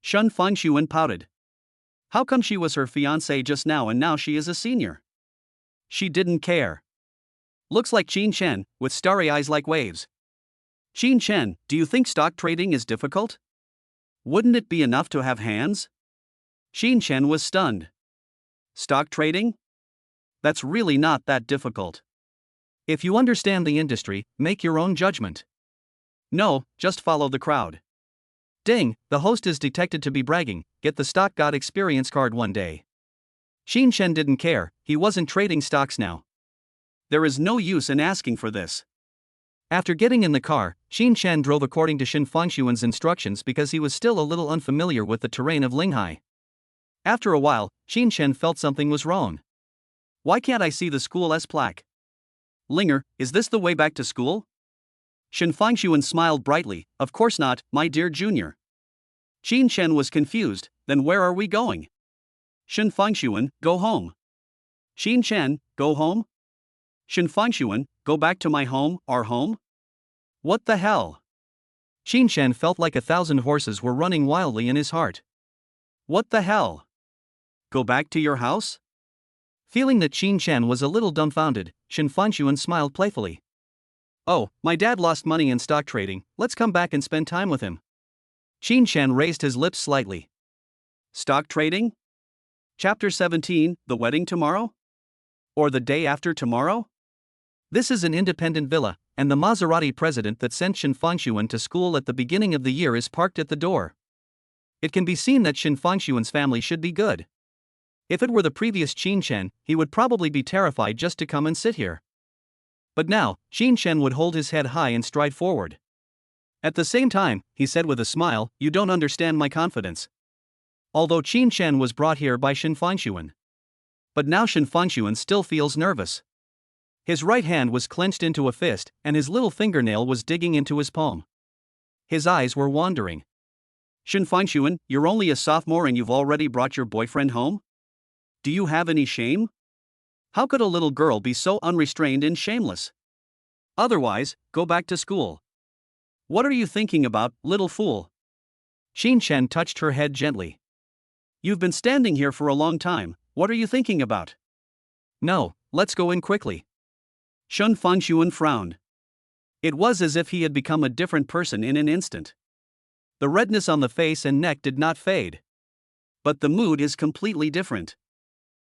Qin Fengshuan pouted. How come she was her fiancé just now and now she is a senior? She didn't care. Looks like Qin Shen, with starry eyes like waves. Qin Shen, do you think stock trading is difficult? Wouldn't it be enough to have hands? Qin Shen was stunned. Stock trading? That's really not that difficult. If you understand the industry, make your own judgment. No, just follow the crowd. Ding, the host is detected to be bragging, get the stock god experience card one day. Qin Shen didn't care, he wasn't trading stocks now. There is no use in asking for this. After getting in the car, Qin Shen drove according to Qin Fengshuan's instructions because he was still a little unfamiliar with the terrain of Linghai. After a while, Qin Shen felt something was wrong. Why can't I see the school S plaque? Linger, is this the way back to school? Qin Fengshuan smiled brightly, of course not, my dear junior. Qin Shen was confused, then where are we going? Qin Fengshuan, go home. Qin Shen, go home? Qin Fengshuan, go back to my home, our home? What the hell? Qin Shen felt like 1,000 horses were running wildly in his heart. What the hell? Go back to your house? Feeling that Qin Shen was a little dumbfounded, Qin Fengshuan smiled playfully. Oh, my dad lost money in stock trading, let's come back and spend time with him. Qin Shen raised his lips slightly. Stock trading? Chapter 17, the wedding tomorrow? Or the day after tomorrow? This is an independent villa, and the Maserati president that sent Qin Fengshuan to school at the beginning of the year is parked at the door. It can be seen that Qin Fengshuan's family should be good. If it were the previous Qin Shen, he would probably be terrified just to come and sit here. But now, Qin Shen would hold his head high and stride forward. At the same time, he said with a smile, you don't understand my confidence. Although Qin Shen was brought here by Qin Fengshuan. But now Qin Fengshuan still feels nervous. His right hand was clenched into a fist, and his little fingernail was digging into his palm. His eyes were wandering. Shen Fangxuan, you're only a sophomore and you've already brought your boyfriend home? Do you have any shame? How could a little girl be so unrestrained and shameless? Otherwise, go back to school. What are you thinking about, little fool? Qin Chen touched her head gently. You've been standing here for a long time, what are you thinking about? No, let's go in quickly. Shen Fangxuan frowned. It was as if he had become a different person in an instant. The redness on the face and neck did not fade. But the mood is completely different.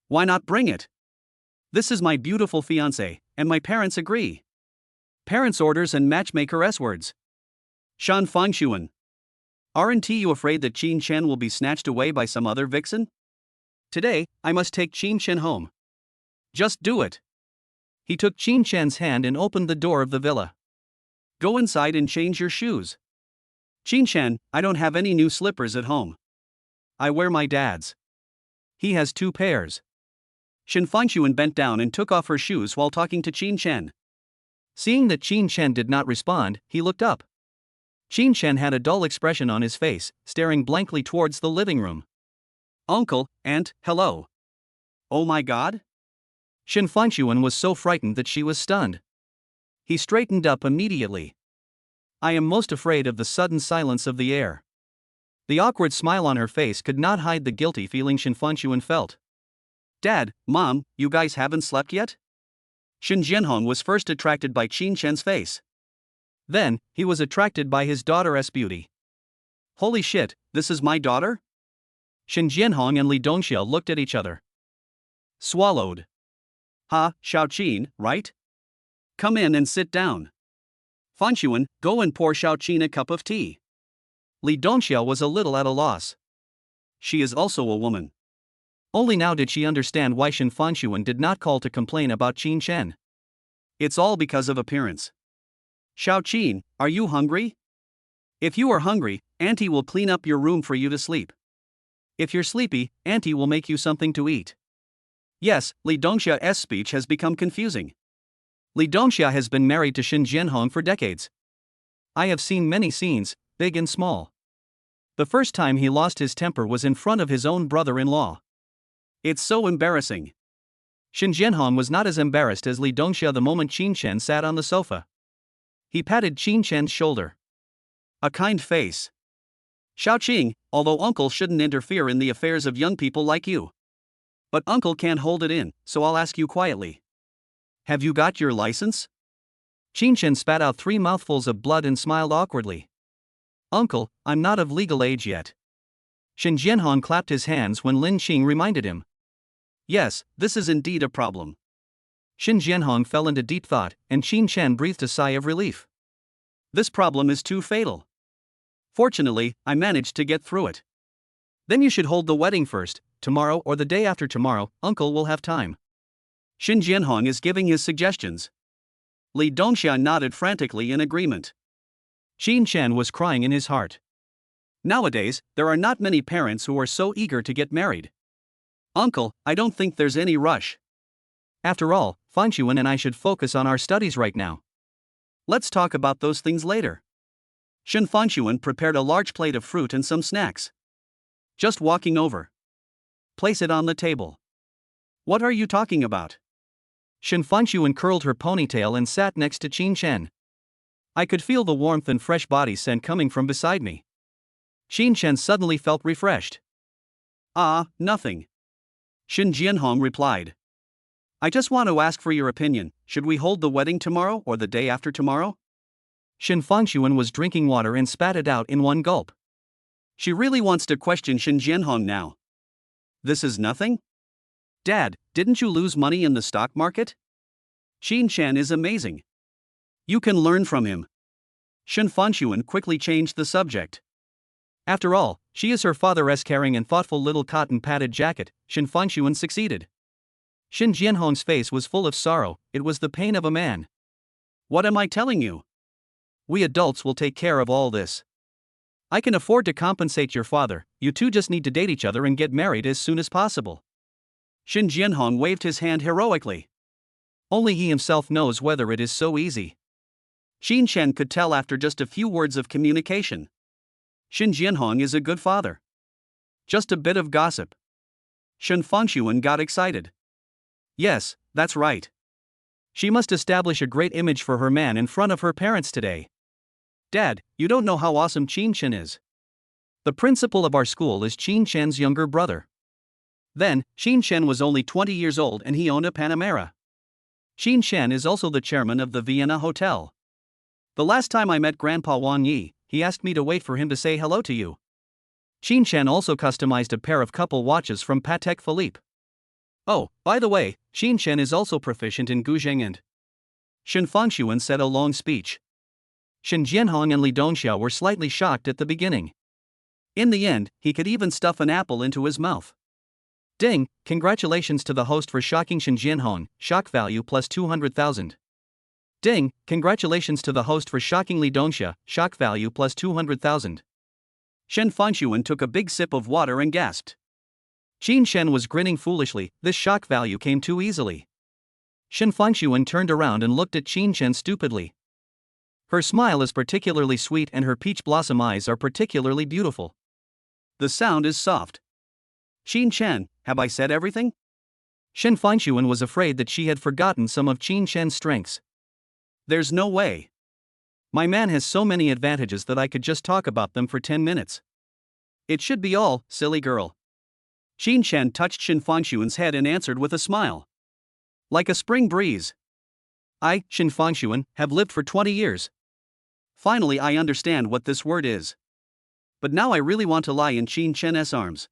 Why not bring it? This is my beautiful fiancée, and my parents agree. Parents' orders and matchmaker S-words. Shen Fangxuan. Aren't you afraid that Qin Chen will be snatched away by some other vixen? Today, I must take Qin Chen home. Just do it. He took Qin Chen's hand and opened the door of the villa. Go inside and change your shoes. Qin Chen, I don't have any new slippers at home. I wear my dad's. He has 2 pairs. Shen Fangxuan bent down and took off her shoes while talking to Qin Chen. Seeing that Qin Chen did not respond, he looked up. Qin Chen had a dull expression on his face, staring blankly towards the living room. Uncle, aunt, hello. Oh my god? Shen Fangxuan was so frightened that she was stunned. He straightened up immediately. I am most afraid of the sudden silence of the air. The awkward smile on her face could not hide the guilty feeling Shen Fangxuan felt. Dad, Mom, you guys haven't slept yet? Shen Jianhong was first attracted by Qin Chen's face. Then, he was attracted by his daughter's beauty. Holy shit, this is my daughter? Shen Jianhong and Li Dongxia looked at each other. Swallowed. Ha, Xiaoqin, right? Come in and sit down. Fangxuan, go and pour Xiaoqin a cup of tea. Li Dongxia was a little at a loss. She is also a woman. Only now did she understand why Shen Fangxuan did not call to complain about Qin Chen. It's all because of appearance. Xiaoqin, are you hungry? If you are hungry, Auntie will clean up your room for you to sleep. If you're sleepy, Auntie will make you something to eat. Yes, Li Dongxia's speech has become confusing. Li Dongxia has been married to Shen Jianhong for decades. I have seen many scenes, big and small. The first time he lost his temper was in front of his own brother-in-law. It's so embarrassing. Shen Jianhong was not as embarrassed as Li Dongxia the moment Qin Chen sat on the sofa. He patted Qin Chen's shoulder. A kind face. Xiaoqing, although Uncle shouldn't interfere in the affairs of young people like you. But Uncle can't hold it in, so I'll ask you quietly. Have you got your license? Qin Chen spat out 3 mouthfuls of blood and smiled awkwardly. Uncle, I'm not of legal age yet. Shen Jianhong clapped his hands when Lin Qing reminded him. Yes, this is indeed a problem. Shen Jianhong fell into deep thought, and Qin Chen breathed a sigh of relief. This problem is too fatal. Fortunately, I managed to get through it. Then you should hold the wedding first, tomorrow or the day after tomorrow, Uncle will have time. Shen Jianhong is giving his suggestions. Li Dongxia nodded frantically in agreement. Qin Chen was crying in his heart. Nowadays, there are not many parents who are so eager to get married. Uncle, I don't think there's any rush. After all, Fangxuan and I should focus on our studies right now. Let's talk about those things later. Shen Fangxuan prepared a large plate of fruit and some snacks. Just walking over. Place it on the table. What are you talking about? Shen Fangxuan curled her ponytail and sat next to Qin Chen. I could feel the warmth and fresh body scent coming from beside me. Qin Chen suddenly felt refreshed. Ah, nothing. Shen Jianhong replied. I just want to ask for your opinion, should we hold the wedding tomorrow or the day after tomorrow? Shen Fangxuan was drinking water and spat it out in one gulp. She really wants to question Shen Jianhong now. This is nothing? Dad, didn't you lose money in the stock market? Qin Chen is amazing. You can learn from him. Shen Fangxuan quickly changed the subject. After all, she is her father's caring and thoughtful little cotton-padded jacket. Shen Fangxuan succeeded. Shen Jianhong's face was full of sorrow, it was the pain of a man. What am I telling you? We adults will take care of all this. I can afford to compensate your father, you two just need to date each other and get married as soon as possible. Shen Jianhong waved his hand heroically. Only he himself knows whether it is so easy. Xin Shen could tell after just a few words of communication. Xin Jianhong is a good father. Just a bit of gossip. Shen Fengshuan got excited. Yes, that's right. She must establish a great image for her man in front of her parents today. Dad, you don't know how awesome Qin Shen is. The principal of our school is Qin Shen's younger brother. Then, Qin Shen was only 20 years old and he owned a Panamera. Qin Shen is also the chairman of the Vienna Hotel. The last time I met Grandpa Wang Yi, he asked me to wait for him to say hello to you. Qin Shen also customized a pair of couple watches from Patek Philippe. Oh, by the way, Qin Shen is also proficient in Guzheng and Shen Fengshuan said a long speech. Shen Jianhong and Li Dongxia were slightly shocked at the beginning. In the end, he could even stuff an apple into his mouth. Ding, congratulations to the host for shocking Shen Jianhong, shock value plus 200,000. Ding, congratulations to the host for shocking Li Dongxia, shock value plus 200,000. Shen Fengshuan took a big sip of water and gasped. Qin Shen was grinning foolishly, this shock value came too easily. Shen Fengshuan turned around and looked at Qin Shen stupidly. Her smile is particularly sweet and her peach blossom eyes are particularly beautiful. The sound is soft. Qin Shen, have I said everything? Shen Fengshuan was afraid that she had forgotten some of Qin Shen's strengths. There's no way. My man has so many advantages that I could just talk about them for 10 minutes. It should be all, silly girl. Qin Shen touched Shen Fengshuan's head and answered with a smile. Like a spring breeze. I, Shen Fengshuan, have lived for 20 years. Finally I understand what this word is. But now I really want to lie in Qin Shen's arms.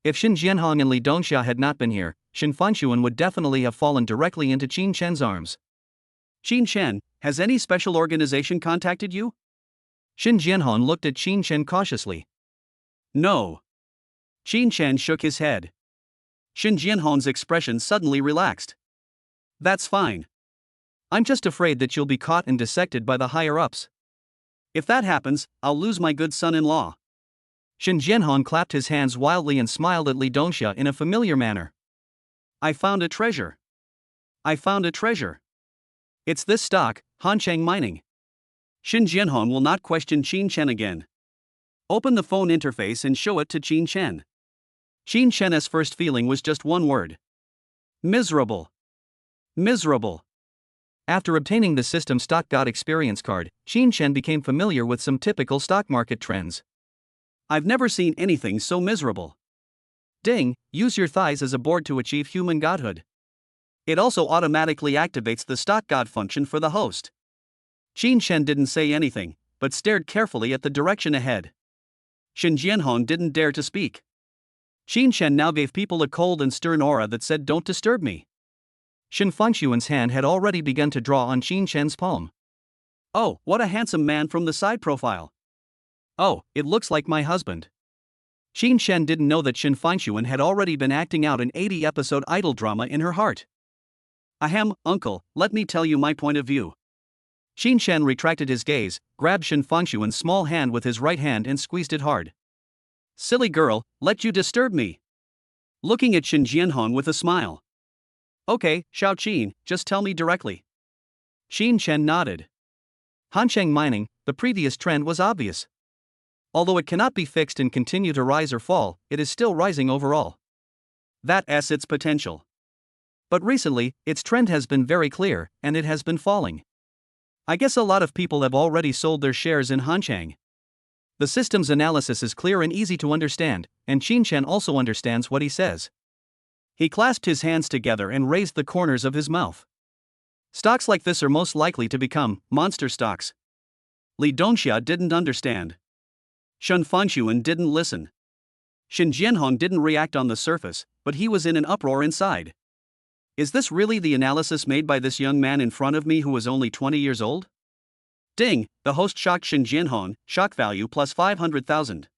If Shen Jianhong and Li Dongxia had not been here, Shen Fengshuan would definitely have fallen directly into Qin Shen's arms. Qin Shen, has any special organization contacted you? Shen Jianhong looked at Qin Shen cautiously. No. Qin Shen shook his head. Shen Jianhong's expression suddenly relaxed. That's fine. I'm just afraid that you'll be caught and dissected by the higher-ups. If that happens, I'll lose my good son-in-law. Shen Jianhong clapped his hands wildly and smiled at Li Dongxia in a familiar manner. I found a treasure. I found a treasure. It's this stock, Hancheng Mining. Shen Jianhong will not question Qin Shen again. Open the phone interface and show it to Qin Shen. Qin Shen's first feeling was just one word. Miserable. Miserable. After obtaining the System Stock God Experience card, Qin Shen became familiar with some typical stock market trends. I've never seen anything so miserable. Ding, use your thighs as a board to achieve human godhood. It also automatically activates the stock god function for the host. Qin Shen didn't say anything, but stared carefully at the direction ahead. Shen Jianhong didn't dare to speak. Qin Shen now gave people a cold and stern aura that said don't disturb me. Shen Fengshuan's hand had already begun to draw on Qin Shen's palm. Oh, what a handsome man from the side profile. Oh, it looks like my husband. Qin Shen didn't know that Shen Fengshuan had already been acting out an 80-episode idol drama in her heart. Ahem, uncle, let me tell you my point of view. Qin Shen retracted his gaze, grabbed Shen Fengshuan's small hand with his right hand and squeezed it hard. Silly girl, let you disturb me. Looking at Shen Jianhong with a smile. Okay, Xiao Qin, just tell me directly. Qin Shen nodded. Hancheng Mining, the previous trend was obvious. Although it cannot be fixed and continue to rise or fall, it is still rising overall. That's its potential. But recently, its trend has been very clear, and it has been falling. I guess a lot of people have already sold their shares in Hancheng. The system's analysis is clear and easy to understand, and Qin Shen also understands what he says. He clasped his hands together and raised the corners of his mouth. Stocks like this are most likely to become monster stocks. Li Dongxia didn't understand. Shen Fengshuan didn't listen. Shen Jianhong didn't react on the surface, but he was in an uproar inside. Is this really the analysis made by this young man in front of me who was only 20 years old? Ding, the host shocked Shen Jianhong, shock value plus 500,000.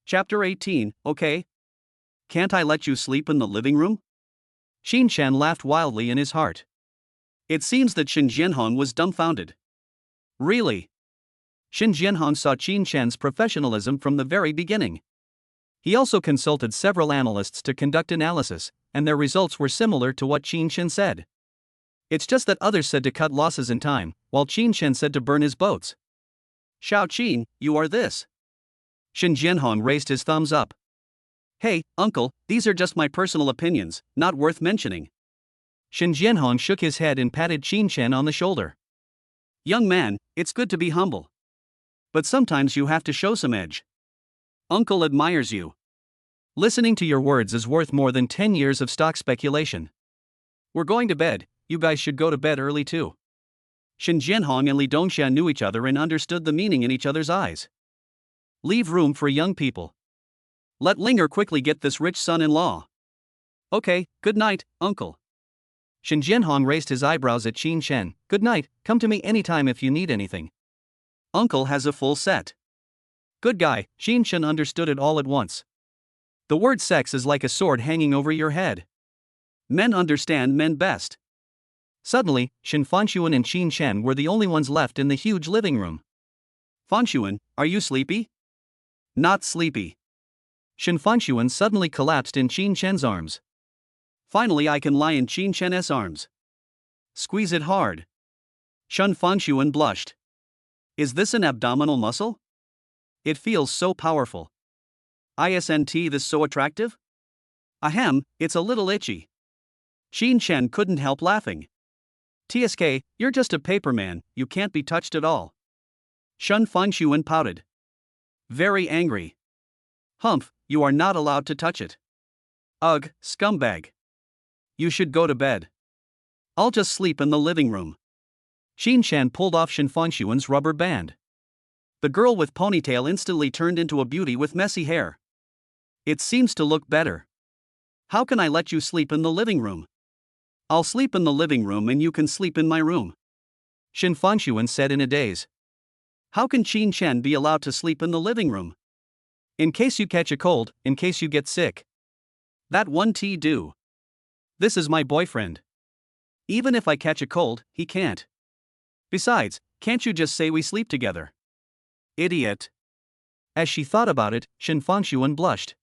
Chapter 18, okay. Can't I let you sleep in the living room? Qin Shen laughed wildly in his heart. It seems that Shen Jianhong was dumbfounded. Really? Shen Jianhong saw Qin Shen's professionalism from the very beginning. He also consulted several analysts to conduct analysis, and their results were similar to what Qin Shen said. It's just that others said to cut losses in time, while Qin Shen said to burn his boats. Xiao Qin, you are this. Shen Jianhong raised his thumbs up. Hey, uncle, these are just my personal opinions, not worth mentioning. Shen Jianhong shook his head and patted Qin Shen on the shoulder. Young man, it's good to be humble. But sometimes you have to show some edge. Uncle admires you. Listening to your words is worth more than 10 years of stock speculation. We're going to bed, you guys should go to bed early too. Shen Jianhong and Li Dongxia knew each other and understood the meaning in each other's eyes. Leave room for young people. Let Linger quickly get this rich son-in-law. Okay, good night, uncle. Shen Jianhong raised his eyebrows at Qin Shen. Good night, come to me anytime if you need anything. Uncle has a full set. Good guy, Qin Shen understood it all at once. The word sex is like a sword hanging over your head. Men understand men best. Suddenly, Shen Fanxuan and Qin Shen were the only ones left in the huge living room. Fanxuan, are you sleepy? Not sleepy. Shen Fanxuan suddenly collapsed in Qin Shen's arms. Finally I can lie in Qin Shen's arms. Squeeze it hard. Shen Fanxuan blushed. Is this an abdominal muscle? It feels so powerful. Isn't this so attractive? Ahem, it's a little itchy. Qin Shen couldn't help laughing. TSK, you're just a paperman, you can't be touched at all. Shen Fanxuan pouted. Very angry. Humph, you are not allowed to touch it. Ugh, scumbag. You should go to bed. I'll just sleep in the living room. Qin Shen pulled off Shen Fanxuan's rubber band. The girl with ponytail instantly turned into a beauty with messy hair. It seems to look better. How can I let you sleep in the living room? I'll sleep in the living room and you can sleep in my room. Shen Fanxuan said in a daze. How can Qin Shen be allowed to sleep in the living room? In case you catch a cold, in case you get sick. That one tea do. This is my boyfriend. Even if I catch a cold, he can't. Besides, can't you just say we sleep together? Idiot. As she thought about it, Shen Fanxuan blushed.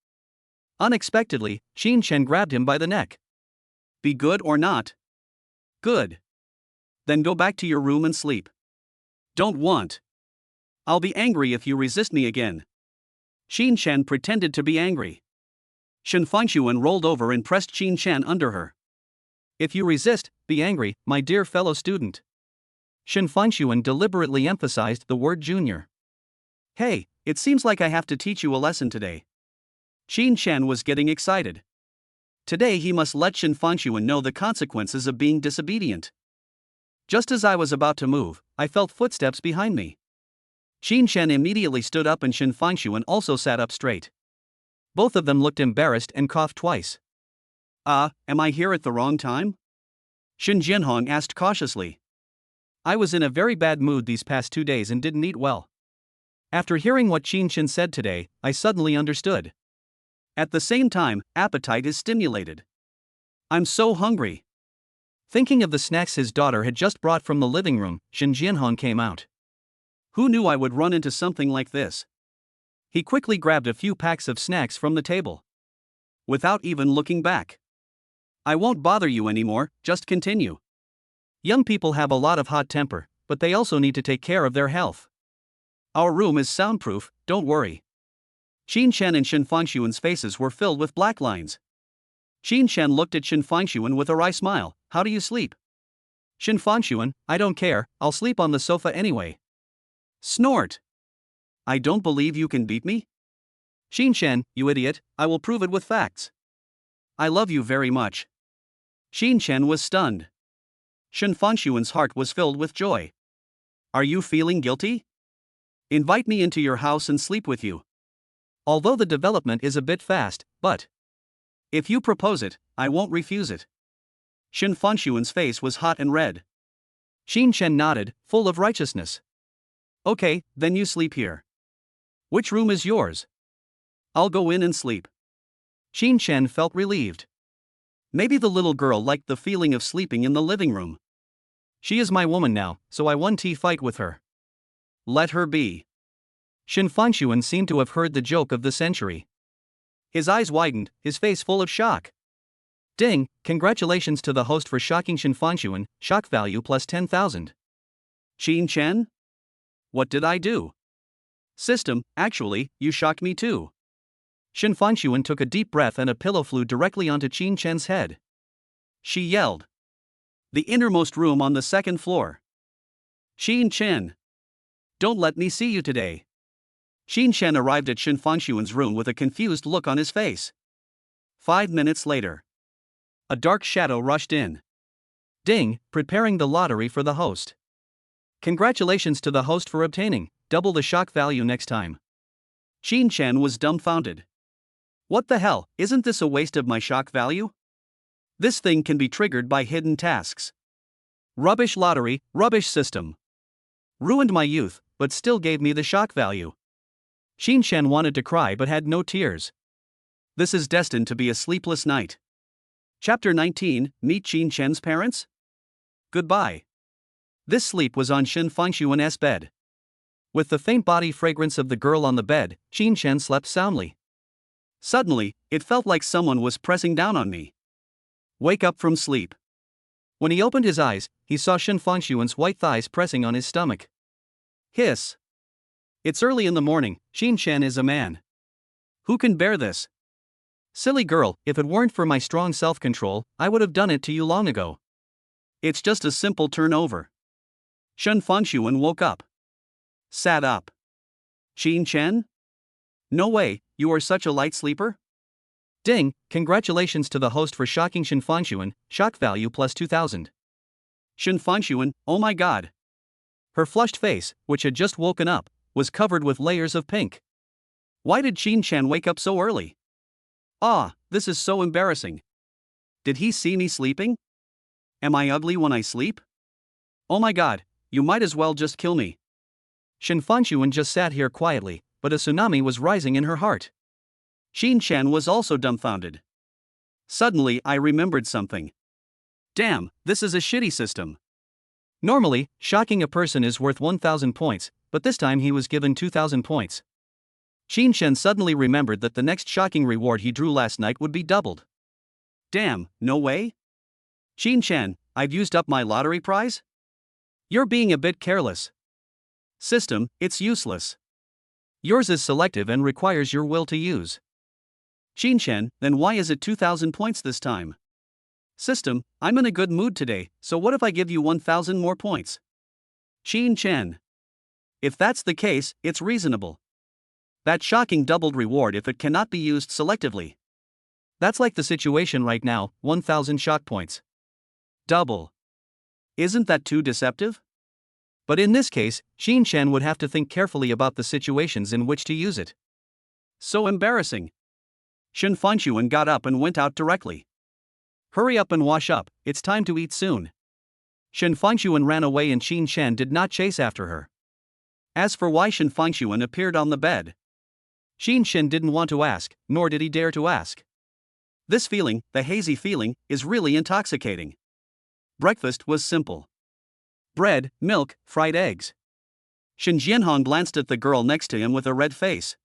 Unexpectedly, Qin Shen grabbed him by the neck. Be good or not? Good. Then go back to your room and sleep. Don't want. I'll be angry if you resist me again. Qin Shen pretended to be angry. Shen Fanxuan rolled over and pressed Qin Shen under her. If you resist, be angry, my dear fellow student. Shen Fanxuan deliberately emphasized the word junior. Hey, it seems like I have to teach you a lesson today. Qin Shen was getting excited. Today he must let Shen Fanxuan know the consequences of being disobedient. Just as I was about to move, I felt footsteps behind me. Qin Shen immediately stood up and Shen Fanxuan also sat up straight. Both of them looked embarrassed and coughed twice. Am I here at the wrong time? Shen Jianhong asked cautiously. I was in a very bad mood these past 2 days and didn't eat well. After hearing what Qin Shen said today, I suddenly understood. At the same time, appetite is stimulated. I'm so hungry. Thinking of the snacks his daughter had just brought from the living room, Shen Jianhong came out. Who knew I would run into something like this? He quickly grabbed a few packs of snacks from the table. Without even looking back. I won't bother you anymore, just continue. Young people have a lot of hot temper, but they also need to take care of their health. Our room is soundproof, don't worry. Qin Shen and Shen Fanxuan's faces were filled with black lines. Qin Shen looked at Shen Fanxuan with a wry smile. How do you sleep? Shen Fanxuan, I don't care, I'll sleep on the sofa anyway. Snort. I don't believe you can beat me? Qin Shen, you idiot, I will prove it with facts. I love you very much. Qin Shen was stunned. Shen Fanxuan's heart was filled with joy. Are you feeling guilty? Invite me into your house and sleep with you. Although the development is a bit fast, but if you propose it, I won't refuse it. Shen Fanxuan's face was hot and red. Qin Shen nodded, full of righteousness. Okay, then you sleep here. Which room is yours? I'll go in and sleep. Qin Shen felt relieved. Maybe the little girl liked the feeling of sleeping in the living room. She is my woman now, so I won tea fight with her. Let her be. Shen Fanxuan seemed to have heard the joke of the century. His eyes widened, his face full of shock. Ding, congratulations to the host for shocking Shen Fanxuan, shock value plus 10,000. Qin Chen? What did I do? System, actually, you shocked me too. Shen Fangshuan took a deep breath and a pillow flew directly onto Qin Chen's head. She yelled. The innermost room on the second floor. Qin Chen. Don't let me see you today. Qin Chen arrived at Shen Fangshuan's room with a confused look on his face. 5 minutes later. A dark shadow rushed in. Ding, preparing the lottery for the host. Congratulations to the host for obtaining double the shock value next time. Qin Chen was dumbfounded. What the hell, isn't this a waste of my shock value? This thing can be triggered by hidden tasks. Rubbish lottery, rubbish system. Ruined my youth, but still gave me the shock value. Qin Chen wanted to cry but had no tears. This is destined to be a sleepless night. Chapter 19, Meet Qin Chen's parents? Goodbye. This sleep was on Shen Fangshuan's bed. With the faint body fragrance of the girl on the bed, Qin Chen slept soundly. Suddenly, it felt like someone was pressing down on me. Wake up from sleep. When he opened his eyes, he saw Shen Fangshuan's white thighs pressing on his stomach. Hiss. It's early in the morning, Qin Chen is a man. Who can bear this? Silly girl, if it weren't for my strong self-control, I would have done it to you long ago. It's just a simple turnover. Shen Fangshuan woke up. Sat up. Qin Chen? No way, you are such a light sleeper? Ding, congratulations to the host for shocking Shen Fangshuan, shock value plus 2000. Shen Fangshuan, oh my god. Her flushed face, which had just woken up, was covered with layers of pink. Why did Qin Chen wake up so early? Ah, this is so embarrassing. Did he see me sleeping? Am I ugly when I sleep? Oh my god, you might as well just kill me. Shen Fangshuan just sat here quietly, but a tsunami was rising in her heart. Qin Chen was also dumbfounded. Suddenly I remembered something. Damn, this is a shitty system. Normally, shocking a person is worth 1000 points, but this time he was given 2000 points. Qin Chen suddenly remembered that the next shocking reward he drew last night would be doubled. Damn, no way? Qin Chen, I've used up my lottery prize? You're being a bit careless. System, it's useless. Yours is selective and requires your will to use. Qin Chen, then why is it 2000 points this time? System, I'm in a good mood today, so what if I give you 1000 more points? Qin Chen. If that's the case, it's reasonable. That shocking doubled reward if it cannot be used selectively. That's like the situation right now, 1000 shock points. Double. Isn't that too deceptive? But in this case, Qin Chen would have to think carefully about the situations in which to use it. So embarrassing. Shen Fangshuan got up and went out directly. Hurry up and wash up, it's time to eat soon. Shen Fangshuan ran away and Qin Chen did not chase after her. As for why Shen Fangshuan appeared on the bed, Qin Chen didn't want to ask, nor did he dare to ask. This feeling, the hazy feeling, is really intoxicating. Breakfast was simple. Bread, milk, fried eggs. Shen Jianhong glanced at the girl next to him with a red face.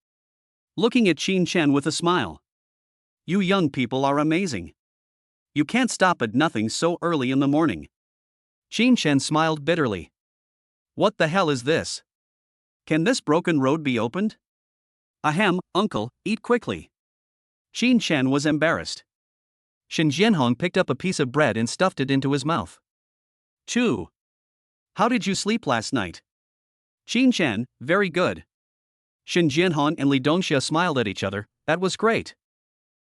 Looking at Qin Chen with a smile. You young people are amazing. You can't stop at nothing so early in the morning. Qin Chen smiled bitterly. What the hell is this? Can this broken road be opened? Ahem, uncle, eat quickly. Qin Chen was embarrassed. Shen Jianhong picked up a piece of bread and stuffed it into his mouth. 2. How did you sleep last night? Qin Chen, very good. Shen Jianhong and Li Dongxia smiled at each other, that was great.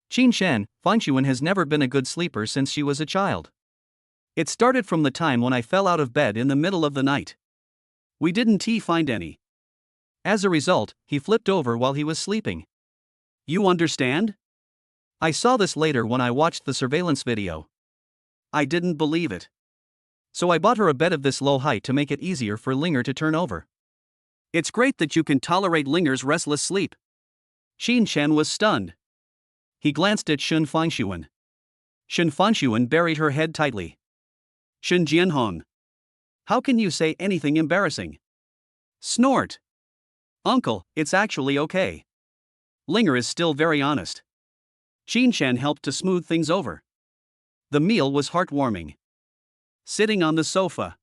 Qin Chen, Fangshuan has never been a good sleeper since she was a child. It started from the time when I fell out of bed in the middle of the night. We didn't find any. As a result, he flipped over while he was sleeping. You understand? I saw this later when I watched the surveillance video. I didn't believe it. So I bought her a bed of this low height to make it easier for Linger to turn over. It's great that you can tolerate Linger's restless sleep. Qin Chen was stunned. He glanced at Shen Fangshuan. Shen Fangshuan buried her head tightly. Shen Jianhong. How can you say anything embarrassing? Snort. Uncle, it's actually okay. Linger is still very honest. Qin Chen helped to smooth things over. The meal was heartwarming. Sitting on the sofa.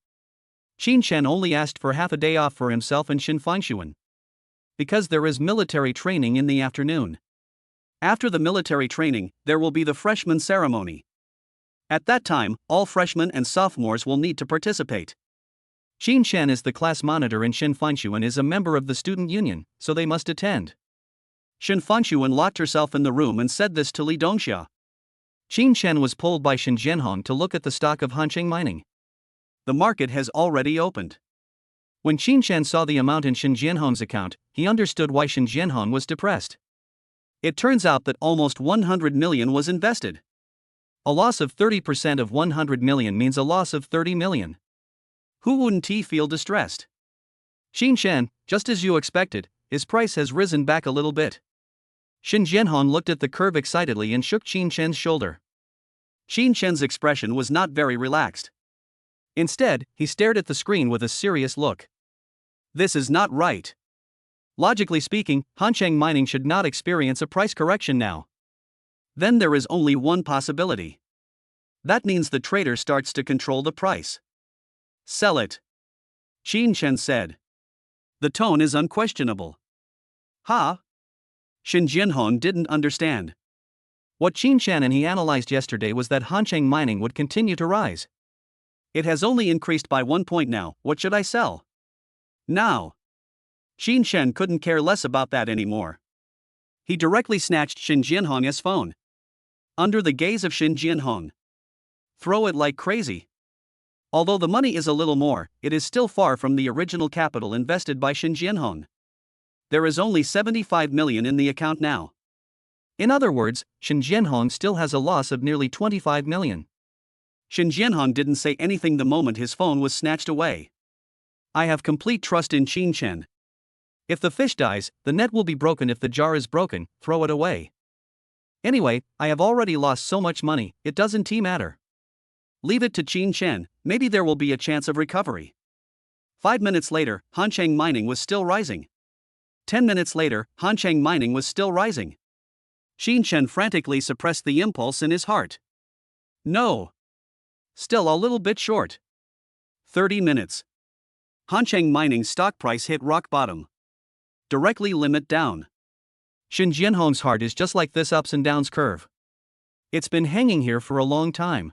Qin Shen only asked for half a day off for himself and Shin Fangshuan. Because there is military training in the afternoon. After the military training, there will be the freshman ceremony. At that time, all freshmen and sophomores will need to participate. Qin Shen is the class monitor and Shin Fangshuan is a member of the student union, so they must attend. Shin Fangshuan locked herself in the room and said this to Li Dongxia. Qin Shen was pulled by Shin Jianhong to look at the stock of Hansheng Mining. The market has already opened. When Qin Shen saw the amount in Shin Jianhong's account, he understood why Shin Jianhong was depressed. It turns out that almost 100 million was invested. A loss of 30% of 100 million means a loss of 30 million. Who wouldn't he feel distressed? Qin Shen, just as you expected, his price has risen back a little bit. Shin Jianhong looked at the curve excitedly and shook Qin Shen's shoulder. Qin Shen's expression was not very relaxed. Instead, he stared at the screen with a serious look. This is not right. Logically speaking, Hansheng Mining should not experience a price correction now. Then there is only one possibility. That means the trader starts to control the price. Sell it. Qin Shen said. The tone is unquestionable. Ha? Shin Jianhong didn't understand. What Qin Shen and he analyzed yesterday was that Hansheng Mining would continue to rise. It has only increased by 1 point now, what should I sell? Now. Qin Shen couldn't care less about that anymore. He directly snatched Shin Jianhong's phone. Under the gaze of Shin Jianhong. Throw it like crazy. Although the money is a little more, it is still far from the original capital invested by Shin Jianhong. There is only 75 million in the account now. In other words, Shin Jianhong still has a loss of nearly 25 million. Shin Jianhong didn't say anything the moment his phone was snatched away. I have complete trust in Qin Shen. If the fish dies, the net will be broken. If the jar is broken, throw it away. Anyway, I have already lost so much money, it doesn't matter. Leave it to Qin Shen, maybe there will be a chance of recovery. 5 minutes later, Hansheng Mining was still rising. 10 minutes later, Hansheng Mining was still rising. Qin Shen frantically suppressed the impulse in his heart. No. Still a little bit short. 30 minutes. Hansheng Mining's stock price hit rock bottom. Directly limit down. Shin Jianhong's heart is just like this ups and downs curve. It's been hanging here for a long time.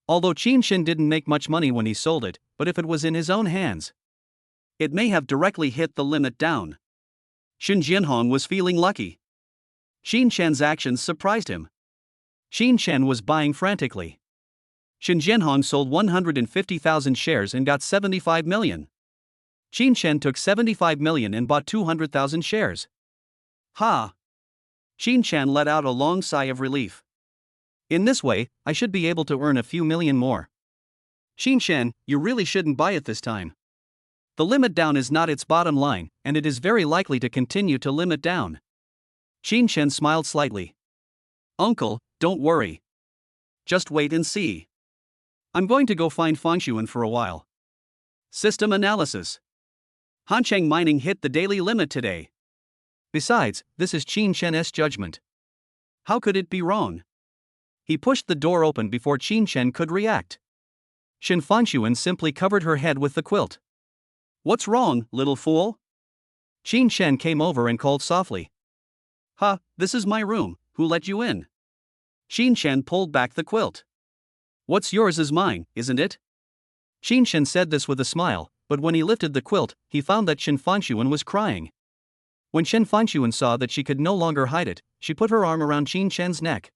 Although Qin Shen didn't make much money when he sold it, but if it was in his own hands, it may have directly hit the limit down. Shin Jianhong was feeling lucky. Qin Shen's actions surprised him. Qin Shen was buying frantically. Shin Jianhong sold 150,000 shares and got 75 million. Qin Shen took 75 million and bought 200,000 shares. Ha! Qin Shen let out a long sigh of relief. In this way, I should be able to earn a few million more. Qin Shen, you really shouldn't buy it this time. The limit down is not its bottom line, and it is very likely to continue to limit down. Qin Shen smiled slightly. Uncle, don't worry. Just wait and see. I'm going to go find Fangshuan for a while. System analysis. Hansheng Mining hit the daily limit today. Besides, this is Qin Shen's judgment. How could it be wrong? He pushed the door open before Qin Shen could react. Shin Fangshuan simply covered her head with the quilt. What's wrong, little fool? Qin Shen came over and called softly. Ha, this is my room, who let you in? Qin Shen pulled back the quilt. What's yours is mine, isn't it? Qin Shen said this with a smile, but when he lifted the quilt, he found that Shin Fangshuan was crying. When Shin Fangshuan saw that she could no longer hide it, she put her arm around Qin Shen's neck.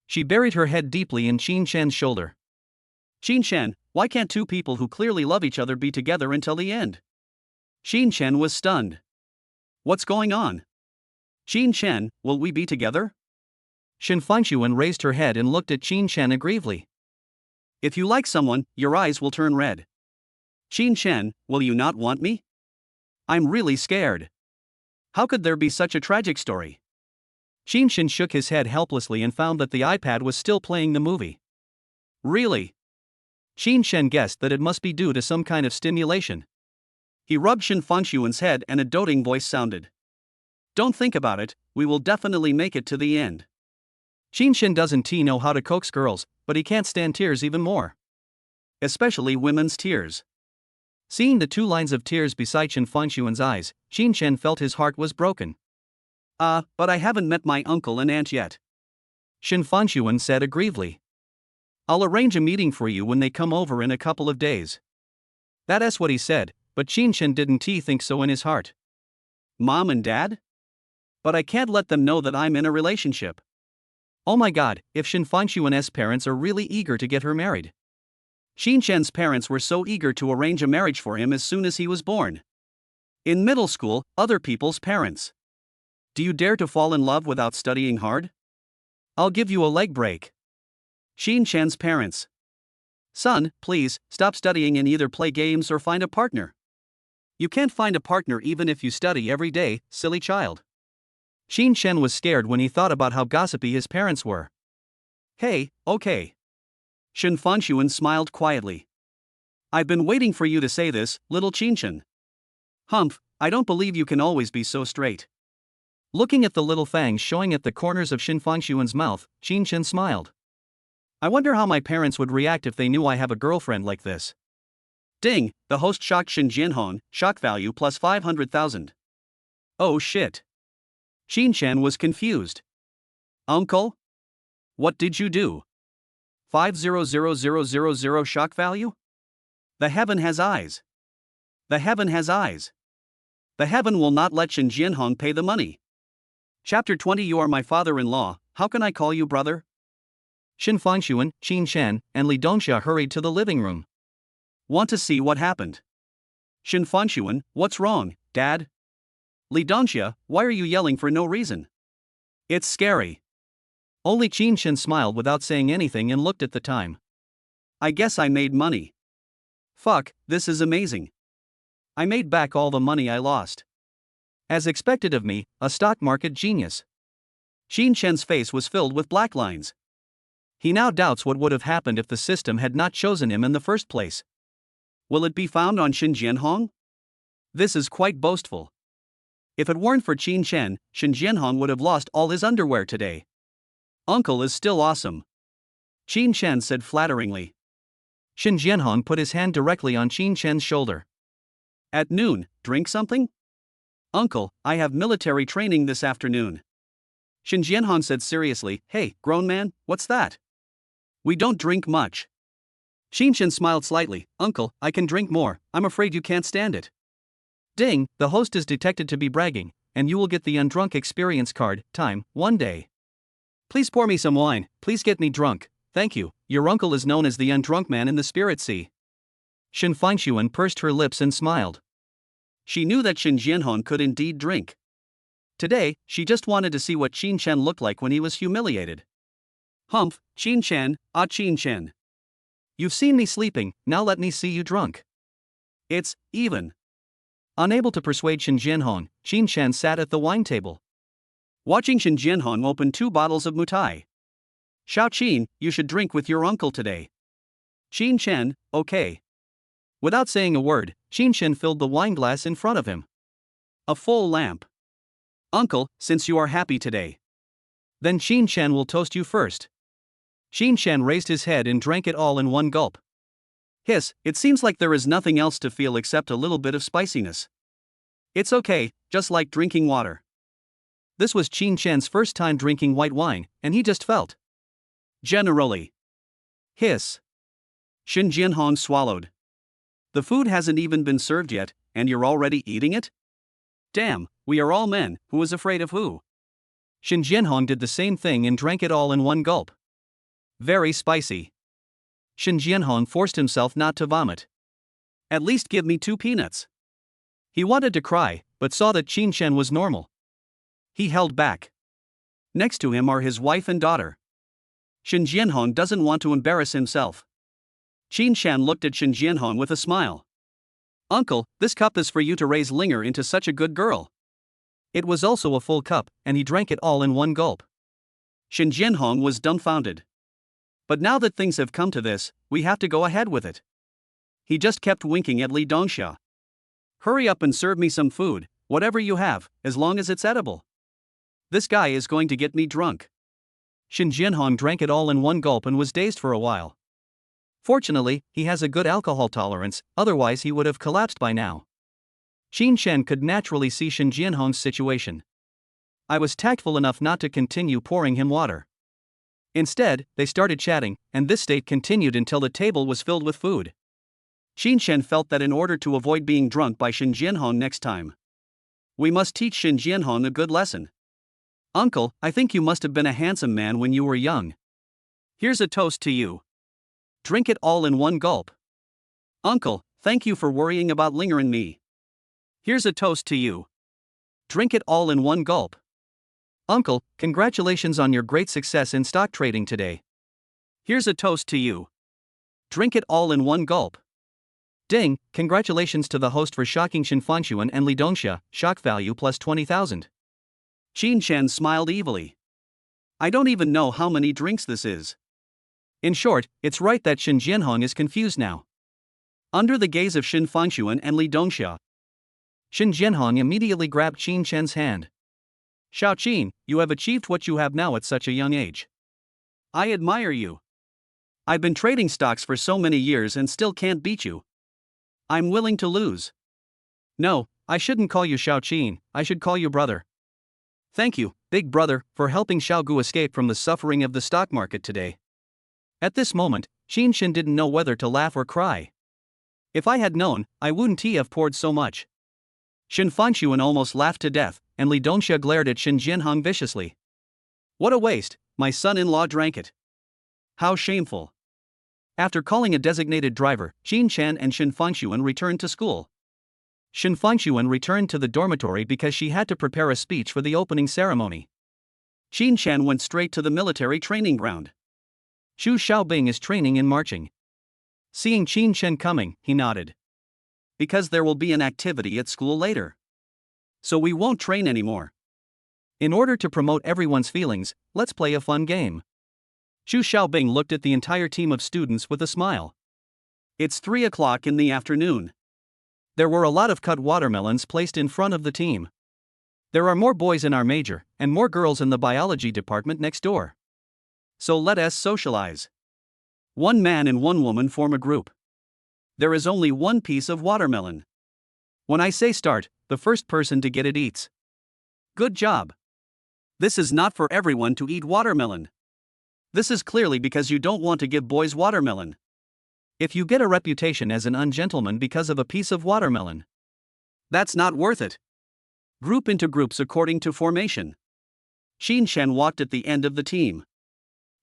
She buried her head deeply in Qin Shen's shoulder. Qin Shen, why can't two people who clearly love each other be together until the end? Qin Shen was stunned. What's going on? Qin Shen, will we be together? Shin Fangshuan raised her head and looked at Qin Shen aggrievely. If you like someone, your eyes will turn red. Qin Shen, will you not want me? I'm really scared. How could there be such a tragic story? Qin Shen shook his head helplessly and found that the iPad was still playing the movie. Really? Qin Shen guessed that it must be due to some kind of stimulation. He rubbed Shin Fangshuan's head and a doting voice sounded. Don't think about it, we will definitely make it to the end. Qin Shen doesn't know how to coax girls, but he can't stand tears even more. Especially women's tears. Seeing the 2 lines of tears beside Shen Fangxuan's eyes, Qin Chen felt his heart was broken. But I haven't met my uncle and aunt yet, Shen Fangxuan said aggrievedly. I'll arrange a meeting for you when they come over in a couple of days. That's what he said, but Qin Chen didn't think so in his heart. Mom and Dad? But I can't let them know that I'm in a relationship. Oh my god, if Shen Fangxuan's parents are really eager to get her married. Qin Chen's parents were so eager to arrange a marriage for him as soon as he was born. In middle school, other people's parents. Do you dare to fall in love without studying hard? I'll give you a leg break. Qin Chen's parents. Son, please, stop studying and either play games or find a partner. You can't find a partner even if you study every day, silly child. Qin Chen was scared when he thought about how gossipy his parents were. Hey, okay. Shen Fangxuan smiled quietly. I've been waiting for you to say this, little Qin Chen. Humph, I don't believe you can always be so straight. Looking at the little fangs showing at the corners of Shen Fangxuan's mouth, Qin Chen smiled. I wonder how my parents would react if they knew I have a girlfriend like this. Ding, the host shocked Shen Jianhong, shock value plus 500,000. Oh shit. Qin Chen was confused. Uncle? What did you do? 500,000 shock value? The heaven has eyes. The heaven has eyes. The heaven will not let Shen Jianhong pay the money. Chapter 20. You are my father-in-law, how can I call you brother? Shen Fangxuan, Qin Chen, and Li Dongxia hurried to the living room. Want to see what happened? Shen Fangxuan, what's wrong, Dad? Li Dongxia, why are you yelling for no reason? It's scary. Only Qin Chen smiled without saying anything and looked at the time. I guess I made money. Fuck, this is amazing. I made back all the money I lost. As expected of me, a stock market genius. Qin Chen's face was filled with black lines. He now doubts what would have happened if the system had not chosen him in the first place. Will it be found on Shen Jianhong? This is quite boastful. If it weren't for Qin Chen, Shen Jianhong would have lost all his underwear today. Uncle is still awesome, Qin Chen said flatteringly. Shen Jianhong put his hand directly on Qin Chen's shoulder. At noon, drink something? Uncle, I have military training this afternoon. Shen Jianhong said seriously. Hey, grown man, what's that? We don't drink much. Qin Chen smiled slightly. Uncle, I can drink more, I'm afraid you can't stand it. Ding, the host is detected to be bragging, and you will get the undrunk experience card, time, 1 day. Please pour me some wine, please get me drunk, thank you, your uncle is known as the undrunk man in the spirit sea. Shen Fangxuan pursed her lips and smiled. She knew that Shen Jianhong could indeed drink. Today, she just wanted to see what Qin Chen looked like when he was humiliated. Humph, Qin Chen, Qin Chen. You've seen me sleeping, now let me see you drunk. It's even. Unable to persuade Shen Jianhong, Qin Chen sat at the wine table. Watching Shen Jianhong open 2 bottles of mutai. Xiao Qin, you should drink with your uncle today. Qin Chen, okay. Without saying a word, Qin Chen filled the wine glass in front of him. A full lamp. Uncle, since you are happy today. Then Qin Chen will toast you first. Qin Chen raised his head and drank it all in one gulp. Hiss, it seems like there is nothing else to feel except a little bit of spiciness. It's okay, just like drinking water. This was Qin Chen's first time drinking white wine, and he just felt. Generally. Hiss. Shen Jianhong swallowed. The food hasn't even been served yet, and you're already eating it? Damn, we are all men, who is afraid of who? Shen Jianhong did the same thing and drank it all in one gulp. Very spicy. Shen Jianhong forced himself not to vomit. At least give me 2 peanuts. He wanted to cry, but saw that Qin Chen was normal. He held back. Next to him are his wife and daughter. Shen Jianhong doesn't want to embarrass himself. Qin Chen looked at Shen Jianhong with a smile. Uncle, this cup is for you to raise Linger into such a good girl. It was also a full cup, and he drank it all in one gulp. Shen Jianhong was dumbfounded. But now that things have come to this, we have to go ahead with it. He just kept winking at Li Dongxia. Hurry up and serve me some food, whatever you have, as long as it's edible. This guy is going to get me drunk. Shen Jianhong drank it all in one gulp and was dazed for a while. Fortunately, he has a good alcohol tolerance, otherwise he would have collapsed by now. Qin Shen could naturally see Shen Jianhong's situation. I was tactful enough not to continue pouring him water. Instead, they started chatting, and this state continued until the table was filled with food. Qin Shen felt that in order to avoid being drunk by Shen Jianhong next time, we must teach Shen Jianhong a good lesson. Uncle, I think you must have been a handsome man when you were young. Here's a toast to you. Drink it all in one gulp. Uncle, thank you for worrying about lingering me. Here's a toast to you. Drink it all in one gulp. Uncle, congratulations on your great success in stock trading today. Here's a toast to you. Drink it all in one gulp. Ding, congratulations to the host for shocking Shen Fanxuan and Li Dongxia, shock value plus 20,000. Qin Shen smiled evilly. I don't even know how many drinks this is. In short, it's right that Shen Jianhong is confused now. Under the gaze of Shen Fanxuan and Li Dongxia, Shen Jianhong immediately grabbed Qin Shen's hand. Xiao Qin, you have achieved what you have now at such a young age. I admire you. I've been trading stocks for so many years and still can't beat you. I'm willing to lose. No, I shouldn't call you Xiao Qin, I should call you brother. Thank you, big brother, for helping Xiao Gu escape from the suffering of the stock market today. At this moment, Qin Shen didn't know whether to laugh or cry. If I had known, I wouldn't have poured so much. Shen Fanxuan almost laughed to death, and Li Dongxia glared at Shen Jianhong viciously. What a waste, my son-in-law drank it. How shameful. After calling a designated driver, Qin Shen and Shen Fanxuan returned to school. Shen Fanxuan returned to the dormitory because she had to prepare a speech for the opening ceremony. Qin Shen went straight to the military training ground. Xu Xiaobing is training in marching. Seeing Qin Shen coming, he nodded. Because there will be an activity at school later. So we won't train anymore. In order to promote everyone's feelings, let's play a fun game. Xu Xiaobing looked at the entire team of students with a smile. It's 3 o'clock in the afternoon. There were a lot of cut watermelons placed in front of the team. There are more boys in our major, and more girls in the biology department next door. So let us socialize. One man and one woman form a group. There is only one piece of watermelon. When I say start, the first person to get it eats. Good job. This is not for everyone to eat watermelon. This is clearly because you don't want to give boys watermelon. If you get a reputation as an ungentleman because of a piece of watermelon, that's not worth it. Group into groups according to formation. Qin Shen walked at the end of the team.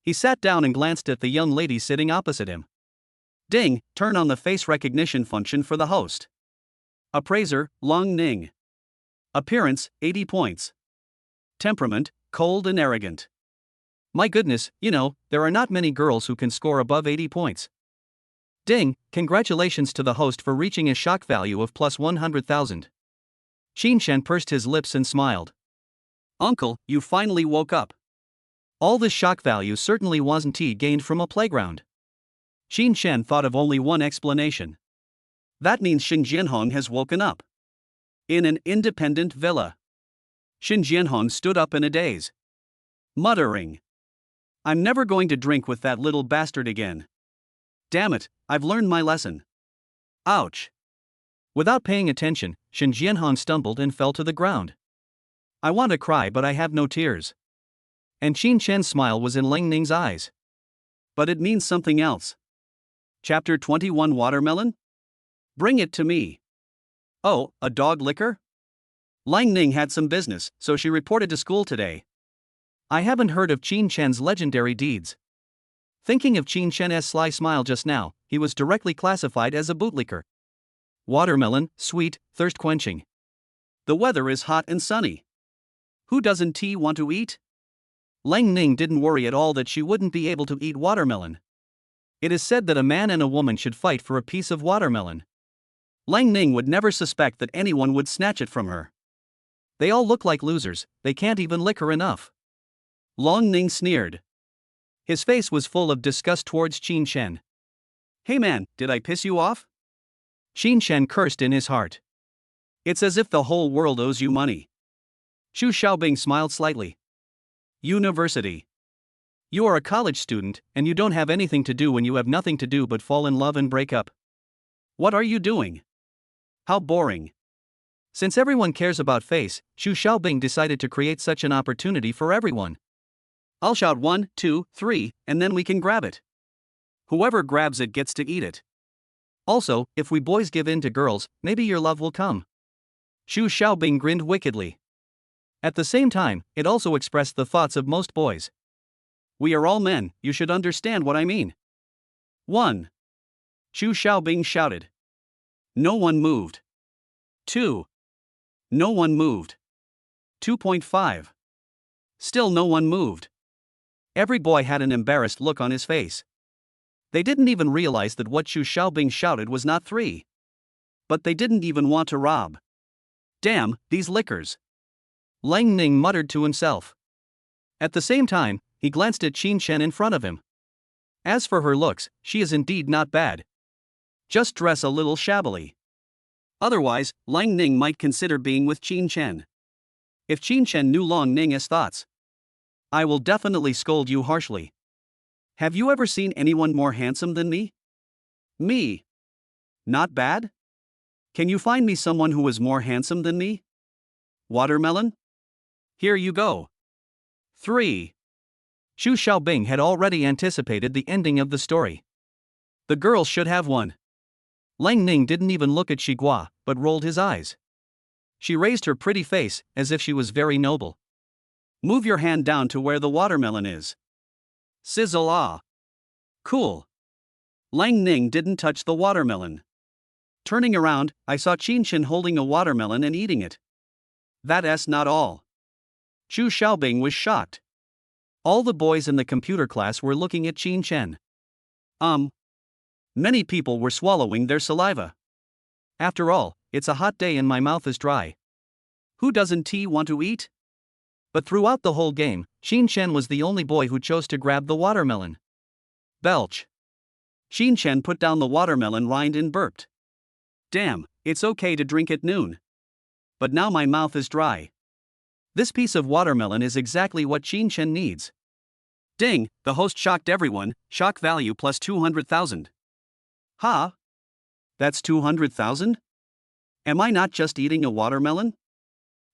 He sat down and glanced at the young lady sitting opposite him. Ding, turn on the face recognition function for the host. Appraiser, Long Ning. Appearance, 80 points. Temperament, cold and arrogant. My goodness, there are not many girls who can score above 80 points. Ding, congratulations to the host for reaching a shock value of plus 100,000. Qin Shen pursed his lips and smiled. Uncle, you finally woke up. All this shock value certainly wasn't gained from a playground. Qin Shen thought of only one explanation. That means Shen Jianhong has woken up. In an independent villa. Shen Jianhong stood up in a daze. Muttering. I'm never going to drink with that little bastard again. Damn it, I've learned my lesson. Ouch. Without paying attention, Shen Jianhong stumbled and fell to the ground. I want to cry but I have no tears. And Qin Shen's smile was in Lang Ning's eyes. But it means something else. Chapter 21 Watermelon? Bring it to me. Oh, a dog liquor? Lang Ning had some business, so she reported to school today. I haven't heard of Qin Shen's legendary deeds. Thinking of Qin Shen's sly smile just now, he was directly classified as a bootlicker. Watermelon, sweet, thirst-quenching. The weather is hot and sunny. Who doesn't want to eat? Lang Ning didn't worry at all that she wouldn't be able to eat watermelon. It is said that a man and a woman should fight for a piece of watermelon. Lang Ning would never suspect that anyone would snatch it from her. They all look like losers, they can't even lick her enough. Long Ning sneered. His face was full of disgust towards Qin Shen. Hey man, did I piss you off? Qin Shen cursed in his heart. It's as if the whole world owes you money. Xu Xiaobing smiled slightly. University. You are a college student, and you don't have anything to do when you have nothing to do but fall in love and break up. What are you doing? How boring. Since everyone cares about face, Xu Xiaobing decided to create such an opportunity for everyone. I'll shout 1, 2, 3, and then we can grab it. Whoever grabs it gets to eat it. Also, if we boys give in to girls, maybe your love will come. Xu Xiaobing grinned wickedly. At the same time, it also expressed the thoughts of most boys. We are all men, you should understand what I mean. 1. Xu Xiaobing shouted. No one moved. 2. No one moved. 2.5. Still no one moved. Every boy had an embarrassed look on his face. They didn't even realize that what Xu Xiaobing shouted was not 3. But they didn't even want to rob. Damn, these liquors. Lang Ning muttered to himself. At the same time, he glanced at Qin Shen in front of him. As for her looks, she is indeed not bad. Just dress a little shabbily. Otherwise, Lang Ning might consider being with Qin Shen. If Qin Shen knew Lang Ning's thoughts, I will definitely scold you harshly. Have you ever seen anyone more handsome than me? Me. Not bad? Can you find me someone who is more handsome than me? Watermelon? Here you go. 3. Xu Xiaobing had already anticipated the ending of the story. The girls should have won. Lang Ning didn't even look at Xiguo, but rolled his eyes. She raised her pretty face, as if she was very noble. Move your hand down to where the watermelon is. Sizzle ah. Cool. Lang Ning didn't touch the watermelon. Turning around, I saw Qin Shen holding a watermelon and eating it. That's not all. Xu Xiaobing was shocked. All the boys in the computer class were looking at Qin Shen. Many people were swallowing their saliva. After all, it's a hot day and my mouth is dry. Who doesn't want to eat? But throughout the whole game, Qin Shen was the only boy who chose to grab the watermelon. Belch. Qin Shen put down the watermelon rind and burped. Damn, it's okay to drink at noon. But now my mouth is dry. This piece of watermelon is exactly what Qin Shen needs. Ding, the host shocked everyone, shock value plus 200,000. Ha? That's 200,000? Am I not just eating a watermelon?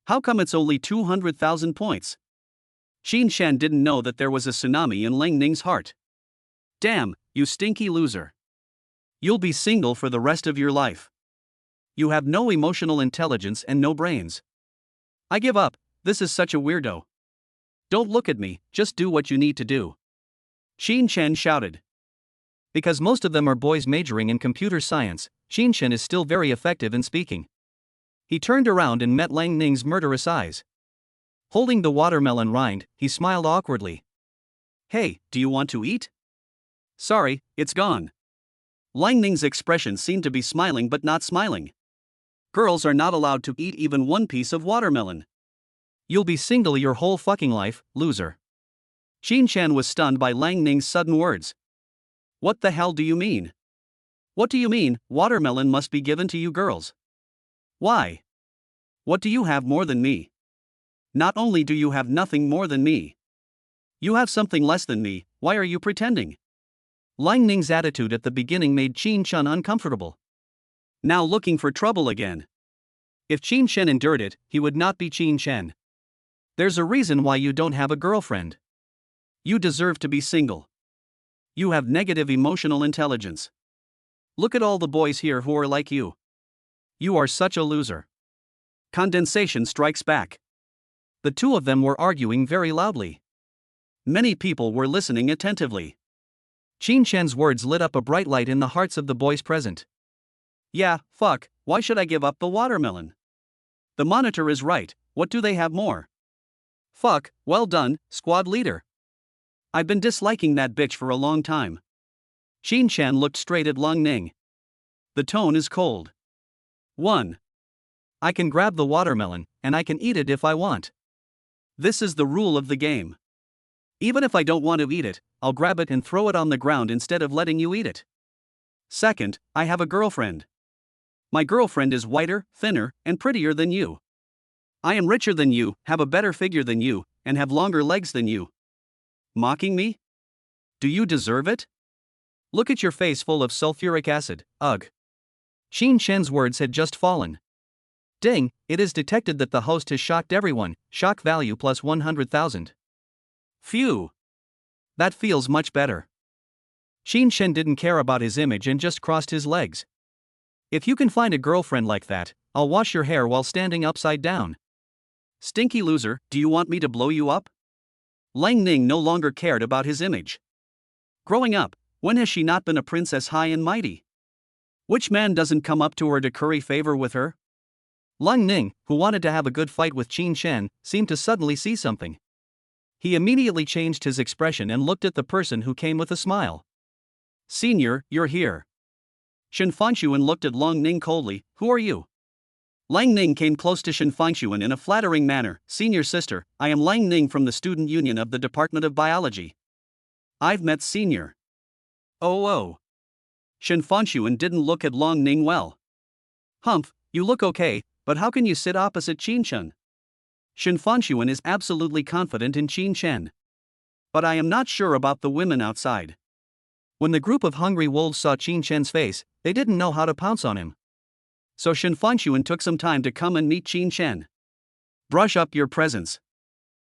How come it's only 200,000 points? Qin Shen didn't know that there was a tsunami in Lang Ning's heart. Damn, you stinky loser. You'll be single for the rest of your life. You have no emotional intelligence and no brains. I give up, this is such a weirdo. Don't look at me, just do what you need to do. Qin Shen shouted. Because most of them are boys majoring in computer science, Qin Shen is still very effective in speaking. He turned around and met Lang Ning's murderous eyes. Holding the watermelon rind, he smiled awkwardly. Hey, do you want to eat? Sorry, it's gone. Lang Ning's expression seemed to be smiling but not smiling. Girls are not allowed to eat even one piece of watermelon. You'll be single your whole fucking life, loser. Qin Shen was stunned by Lang Ning's sudden words. What the hell do you mean? What do you mean, watermelon must be given to you girls? Why? What do you have more than me? Not only do you have nothing more than me, you have something less than me, why are you pretending? Lang Ning's attitude at the beginning made Qin Shen uncomfortable. Now looking for trouble again. If Qin Shen endured it, he would not be Qin Shen. There's a reason why you don't have a girlfriend. You deserve to be single. You have negative emotional intelligence. Look at all the boys here who are like you. You are such a loser. Condensation strikes back. The two of them were arguing very loudly. Many people were listening attentively. Qin Shen's words lit up a bright light in the hearts of the boys present. Yeah, fuck, why should I give up the watermelon? The monitor is right, what do they have more? Fuck, well done, squad leader. I've been disliking that bitch for a long time. Qin Shen looked straight at Lang Ning. The tone is cold. 1. I can grab the watermelon, and I can eat it if I want. This is the rule of the game. Even if I don't want to eat it, I'll grab it and throw it on the ground instead of letting you eat it. 2. I have a girlfriend. My girlfriend is whiter, thinner, and prettier than you. I am richer than you, have a better figure than you, and have longer legs than you. Mocking me? Do you deserve it? Look at your face full of sulfuric acid, ugh. Qin Shen's words had just fallen. Ding, it is detected that the host has shocked everyone, shock value plus 100,000. Phew. That feels much better. Qin Shen didn't care about his image and just crossed his legs. If you can find a girlfriend like that, I'll wash your hair while standing upside down. Stinky loser, do you want me to blow you up? Lang Ning no longer cared about his image. Growing up, when has she not been a princess high and mighty? Which man doesn't come up to her to curry favor with her? Lang Ning, who wanted to have a good fight with Qin Shen, seemed to suddenly see something. He immediately changed his expression and looked at the person who came with a smile. Senior, you're here. Shen Fangshuan looked at Lang Ning coldly. Who are you? Lang Ning came close to Shen Fangshuan in a flattering manner. Senior sister, I am Lang Ning from the Student Union of the Department of Biology. I've met Senior. Oh. Shen Fangshuan didn't look at Lang Ning well. Humph, you look okay, but how can you sit opposite Qin Shen? Shen Fangshuan is absolutely confident in Qin Shen. But I am not sure about the women outside. When the group of hungry wolves saw Qin Shen's face, they didn't know how to pounce on him. So Shen Fangshuan took some time to come and meet Qin Shen. Brush up your presence.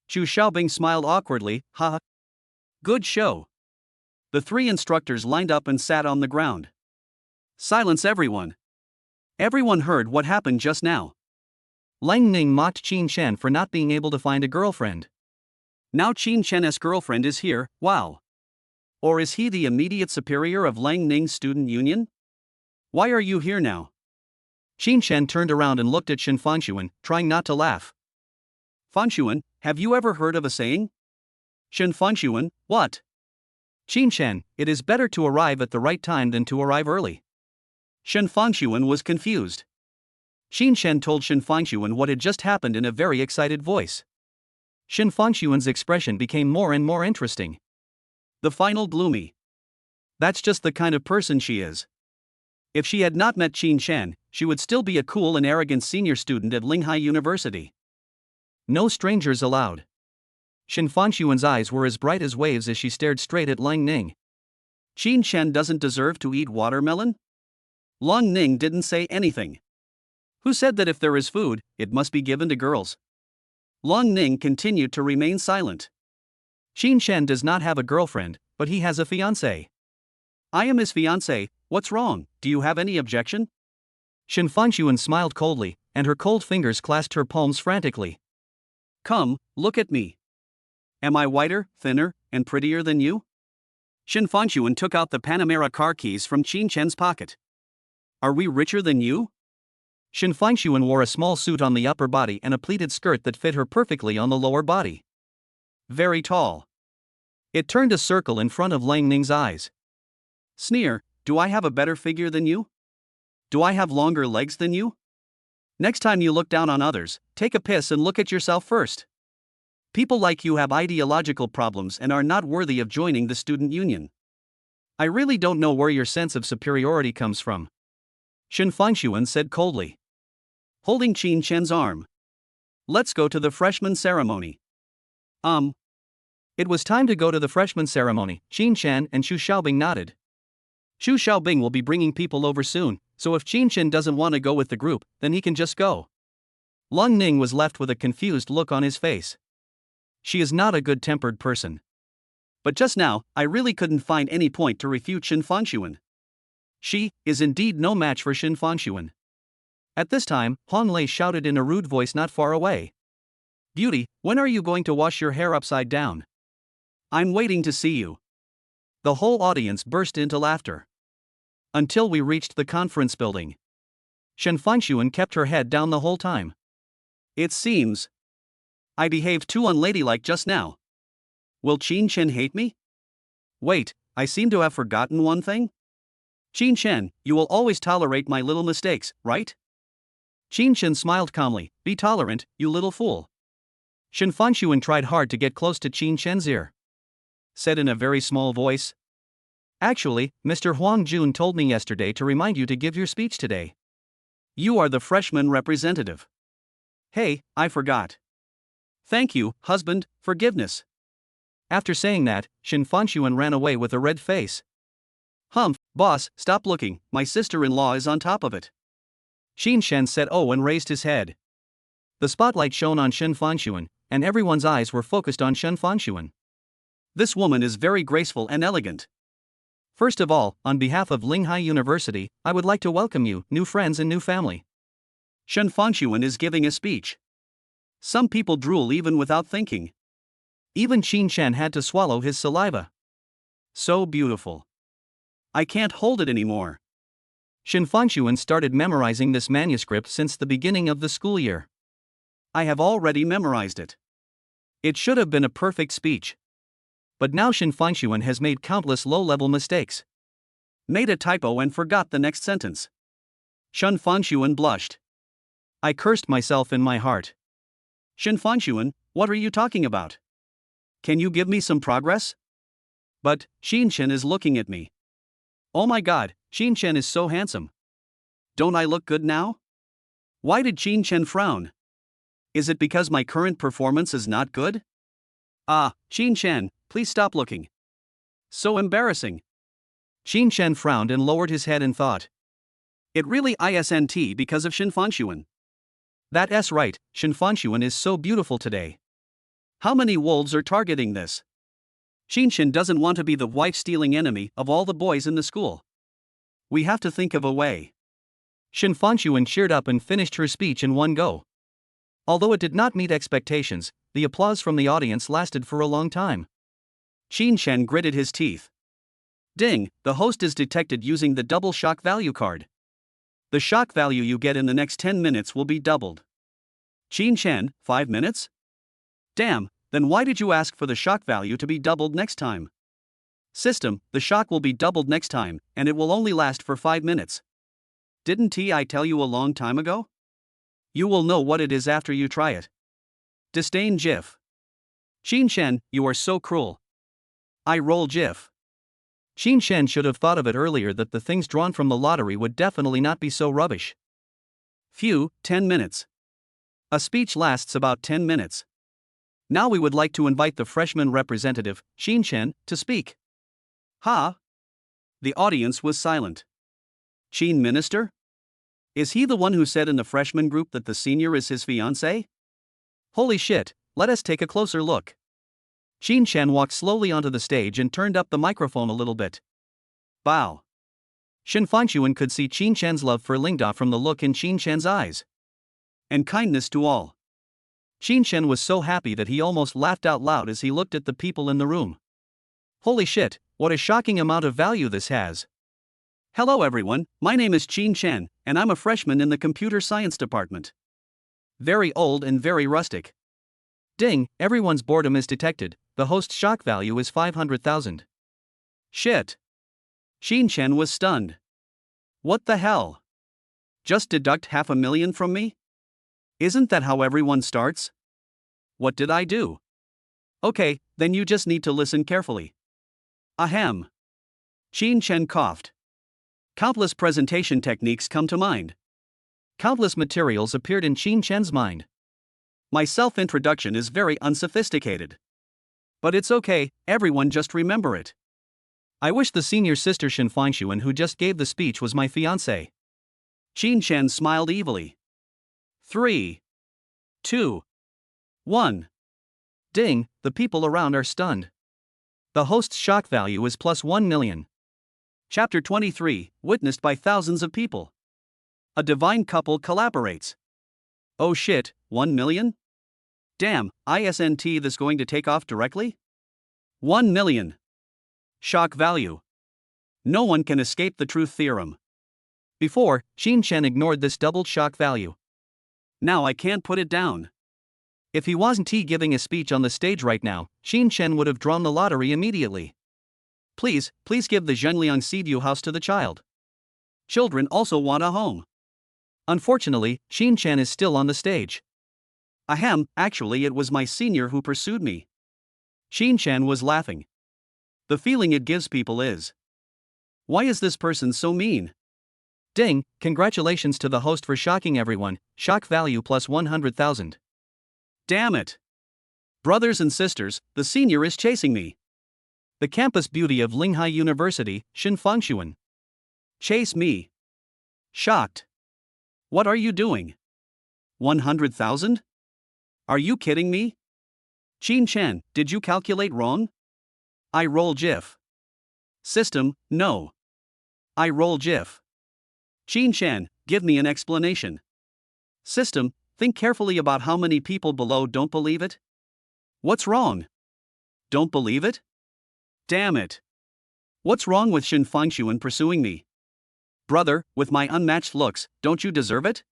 Chu Xiaobing smiled awkwardly, haha. Good show. The three instructors lined up and sat on the ground. Silence everyone. Everyone heard what happened just now. Lang Ning mocked Qin Shen for not being able to find a girlfriend. Now Qin Shen's girlfriend is here, wow. Or is he the immediate superior of Lang Ning's student union? Why are you here now? Qin Shen turned around and looked at Shen Fangshuan, trying not to laugh. Fangshuan, have you ever heard of a saying? Shen Fangshuan, what? Qin Shen, it is better to arrive at the right time than to arrive early. Shen Fangshuan was confused. Qin Shen told Shen Fangshuan what had just happened in a very excited voice. Shen Fangshuan's expression became more and more interesting. The final gloomy. That's just the kind of person she is. If she had not met Qin Shen, she would still be a cool and arrogant senior student at Linghai University. No strangers allowed. Shen Fangshuan's eyes were as bright as waves as she stared straight at Lang Ning. Qin Shen doesn't deserve to eat watermelon? Lang Ning didn't say anything. Who said that if there is food, it must be given to girls? Lang Ning continued to remain silent. Qin Shen does not have a girlfriend, but he has a fiancée. I am his fiancée, what's wrong, do you have any objection? Shen Fangshuan smiled coldly, and her cold fingers clasped her palms frantically. Come, look at me. Am I whiter, thinner, and prettier than you? Shen Fangshuan took out the Panamera car keys from Qin Shen's pocket. Are we richer than you? Shen Fangshuan wore a small suit on the upper body and a pleated skirt that fit her perfectly on the lower body. Very tall. It turned a circle in front of Lang Ning's eyes. Sneer, do I have a better figure than you? Do I have longer legs than you? Next time you look down on others, take a piss and look at yourself first. People like you have ideological problems and are not worthy of joining the student union. I really don't know where your sense of superiority comes from. Shen Fangshuan said coldly. Holding Qin Shen's arm. Let's go to the freshman ceremony. It was time to go to the freshman ceremony. Qin Shen and Chu Xiaobing nodded. Chu Xiaobing will be bringing people over soon, so if Qin Shen doesn't want to go with the group, then he can just go. Lang Ning was left with a confused look on his face. She is not a good-tempered person. But just now, I really couldn't find any point to refute Shen Fangshuan. She is indeed no match for Shen Fangshuan. At this time, Hong Lei shouted in a rude voice not far away. Beauty, when are you going to wash your hair upside down? I'm waiting to see you. The whole audience burst into laughter. Until we reached the conference building. Shen Fangshuan kept her head down the whole time. It seems I behaved too unladylike just now. Will Qin Shen hate me? Wait, I seem to have forgotten one thing. Qin Shen, you will always tolerate my little mistakes, right? Qin Shen smiled calmly. Be tolerant, you little fool. Shen Fangshuan tried hard to get close to Qin Shen's ear. Said in a very small voice. Actually, Mr. Huang Jun told me yesterday to remind you to give your speech today. You are the freshman representative. Hey, I forgot. Thank you, husband, forgiveness. After saying that, Shen Fanxuan ran away with a red face. Humph, boss, stop looking, my sister-in-law is on top of it. Xin Shen said oh and raised his head. The spotlight shone on Shen Fanxuan, and everyone's eyes were focused on Shen Fanxuan. This woman is very graceful and elegant. First of all, on behalf of Linghai University, I would like to welcome you, new friends and new family. Shen Fanxuan is giving a speech. Some people drool even without thinking. Even Xin Shen had to swallow his saliva. So beautiful. I can't hold it anymore. Shen Fanxuan started memorizing this manuscript since the beginning of the school year. I have already memorized it. It should have been a perfect speech. But now Shen Fanxuan has made countless low-level mistakes. Made a typo and forgot the next sentence. Shen Fanxuan blushed. I cursed myself in my heart. Shen Fanxuan, what are you talking about? Can you give me some progress? But, Xin Shen is looking at me. Oh my god, Xin Shen is so handsome. Don't I look good now? Why did Xin Shen frown? Is it because my current performance is not good? Ah, Xin Shen, please stop looking. So embarrassing. Xin Shen frowned and lowered his head in thought. It really isn't because of Shen Fanxuan. That's right, Shen Fanxuan is so beautiful today. How many wolves are targeting this? Xin Shen doesn't want to be the wife-stealing enemy of all the boys in the school. We have to think of a way. Shen Fanxuan cheered up and finished her speech in one go. Although it did not meet expectations, the applause from the audience lasted for a long time. Xin Shen gritted his teeth. Ding, the host is detected using the double shock value card. The shock value you get in the next 10 minutes will be doubled. Xin Shen, 5 minutes? Damn, then why did you ask for the shock value to be doubled next time? System, the shock will be doubled next time, and it will only last for 5 minutes. Didn't I tell you a long time ago? You will know what it is after you try it. Disdain GIF. Xin Shen, you are so cruel. I roll GIF. Xin Shen should have thought of it earlier that the things drawn from the lottery would definitely not be so rubbish. Phew, 10 minutes. A speech lasts about 10 minutes. Now we would like to invite the freshman representative, Xin Shen, to speak. Ha! The audience was silent. Xin Minister? Is he the one who said in the freshman group that the senior is his fiancée? Holy shit, let us take a closer look. Xin Shen walked slowly onto the stage and turned up the microphone a little bit. Bow. Shen Fanxuan could see Xin Shen's love for Lingda from the look in Xin Shen's eyes. And kindness to all. Xin Shen was so happy that he almost laughed out loud as he looked at the people in the room. Holy shit, what a shocking amount of value this has. Hello everyone, my name is Xin Shen, and I'm a freshman in the computer science department. Very old and very rustic. Ding, everyone's boredom is detected, the host's shock value is 500,000. Shit. Xin Shen was stunned. What the hell? Just deduct 500,000 from me? Isn't that how everyone starts? What did I do? Okay, then you just need to listen carefully. Ahem. Xin Shen coughed. Countless presentation techniques come to mind. Countless materials appeared in Xin Shen's mind. My self-introduction is very unsophisticated. But it's okay, everyone just remember it. I wish the senior sister Shen Fanxuan who just gave the speech was my fiancée. Xin Shen smiled evilly. 3, 2, 1. Ding, the people around are stunned. The host's shock value is plus 1 million. Chapter 23, witnessed by thousands of people. A divine couple collaborates. Oh shit, 1 million? Damn, isn't this going to take off directly? 1 million. Shock value. No one can escape the truth theorem. Before, Xin Shen ignored this doubled shock value. Now I can't put it down. If he wasn't giving a speech on the stage right now, Xin Shen would have drawn the lottery immediately. Please give the Zhenliang Seaview house to the child. Children also want a home. Unfortunately, Xin Shen is still on the stage. Ahem, actually it was my senior who pursued me. Xin Shen was laughing. The feeling it gives people is, why is this person so mean? Ding, congratulations to the host for shocking everyone, shock value plus 100,000. Damn it. Brothers and sisters, the senior is chasing me. The campus beauty of Linghai University, Shinfangshuan. Chase me. Shocked. What are you doing? 100,000? Are you kidding me? Qin Chen, did you calculate wrong? I roll GIF. System, no. I roll GIF. Qin Chen, give me an explanation. System, think carefully about how many people below don't believe it. What's wrong? Don't believe it? Damn it. What's wrong with Shinfangshuan pursuing me? Brother, with my unmatched looks, don't you deserve it?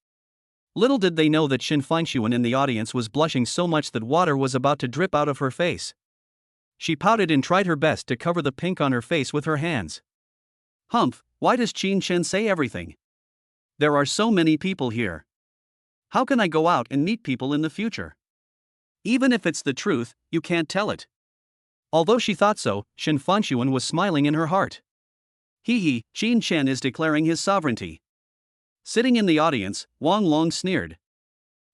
Little did they know that Shinfangshuan in the audience was blushing so much that water was about to drip out of her face. She pouted and tried her best to cover the pink on her face with her hands. Humph, why does Qin Chen say everything? There are so many people here. How can I go out and meet people in the future? Even if it's the truth, you can't tell it. Although she thought so, Shinfangshuan was smiling in her heart. Hee, Qin Chen is declaring his sovereignty. Sitting in the audience, Wang Long sneered.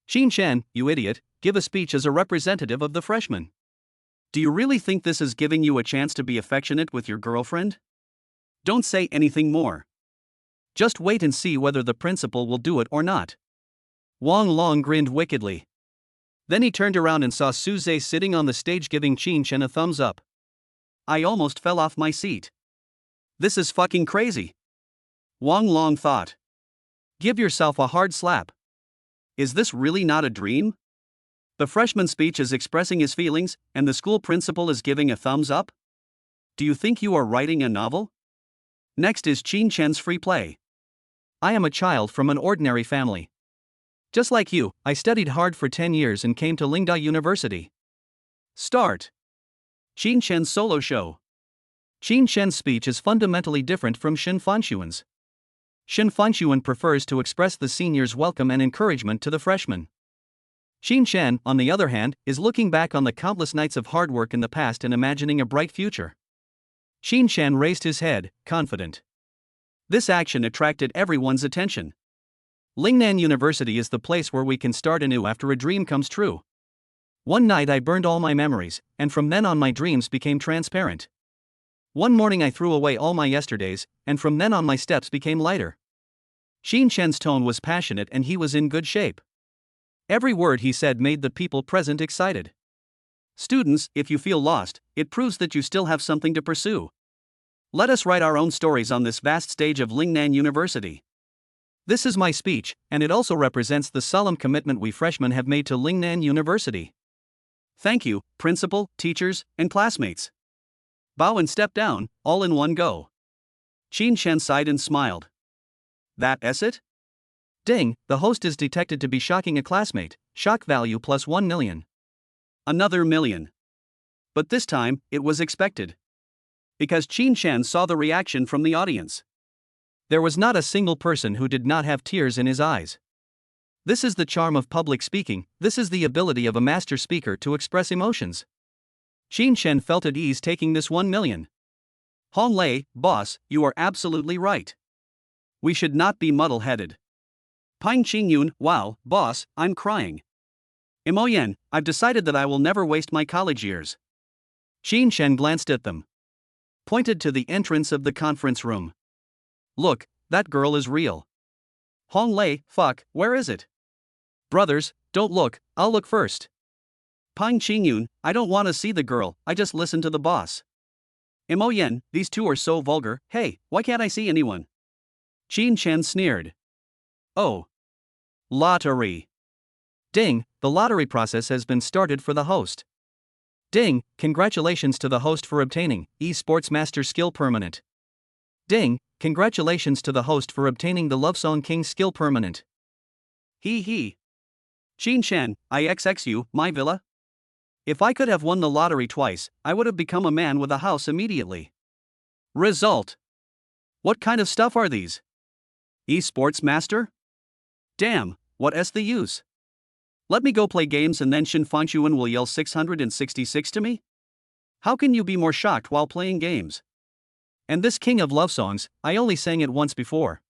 Qin Chen, you idiot, give a speech as a representative of the freshmen. Do you really think this is giving you a chance to be affectionate with your girlfriend? Don't say anything more. Just wait and see whether the principal will do it or not. Wang Long grinned wickedly. Then he turned around and saw Su Zhe sitting on the stage giving Qin Chen a thumbs up. I almost fell off my seat. This is fucking crazy. Wang Long thought. Give yourself a hard slap. Is this really not a dream? The freshman's speech is expressing his feelings, and the school principal is giving a thumbs up? Do you think you are writing a novel? Next is Qin Chen's free play. I am a child from an ordinary family. Just like you, I studied hard for 10 years and came to Linghai University. Start. Qin Chen's solo show. Qin Chen's speech is fundamentally different from Shinfangshuan's. Shinfangshuan prefers to express the seniors' welcome and encouragement to the freshmen. Qin Chen, on the other hand, is looking back on the countless nights of hard work in the past and imagining a bright future. Qin Chen raised his head, confident. This action attracted everyone's attention. Lingnan University is the place where we can start anew after a dream comes true. One night I burned all my memories, and from then on my dreams became transparent. One morning I threw away all my yesterdays, and from then on my steps became lighter. Qin Chen's tone was passionate and he was in good shape. Every word he said made the people present excited. Students, if you feel lost, it proves that you still have something to pursue. Let us write our own stories on this vast stage of Lingnan University. This is my speech, and it also represents the solemn commitment we freshmen have made to Lingnan University. Thank you, principal, teachers, and classmates. Bow and step down, all in one go. Qin Chen sighed and smiled. That's it? Ding, the host is detected to be shocking a classmate, shock value plus 1 million. Another million. But this time, it was expected. Because Qin Chen saw the reaction from the audience. There was not a single person who did not have tears in his eyes. This is the charm of public speaking, this is the ability of a master speaker to express emotions. Qin Chen felt at ease taking this 1 million. Hong Lei, boss, you are absolutely right. We should not be muddle-headed. Pine Qingyun, wow, boss, I'm crying. Imoyen, I've decided that I will never waste my college years. Qin Chen glanced at them. Pointed to the entrance of the conference room. Look, that girl is real. Hong Lei, fuck, where is it? Brothers, don't look, I'll look first. Pine Qingyun, I don't want to see the girl, I just listen to the boss. Imoyen, these two are so vulgar, hey, why can't I see anyone? Qin Chen sneered. Oh. Lottery. Ding, the lottery process has been started for the host. Ding, congratulations to the host for obtaining Esports Master Skill Permanent. Ding, congratulations to the host for obtaining the Love Song King Skill Permanent. Hee. Qin Chen, I XX you, my villa? If I could have won the lottery twice, I would have become a man with a house immediately. Result. What kind of stuff are these? Esports Master? Damn, what's the use? Let me go play games and then Shinfangshuan will yell 666 to me? How can you be more shocked while playing games? And this king of love songs, I only sang it once before.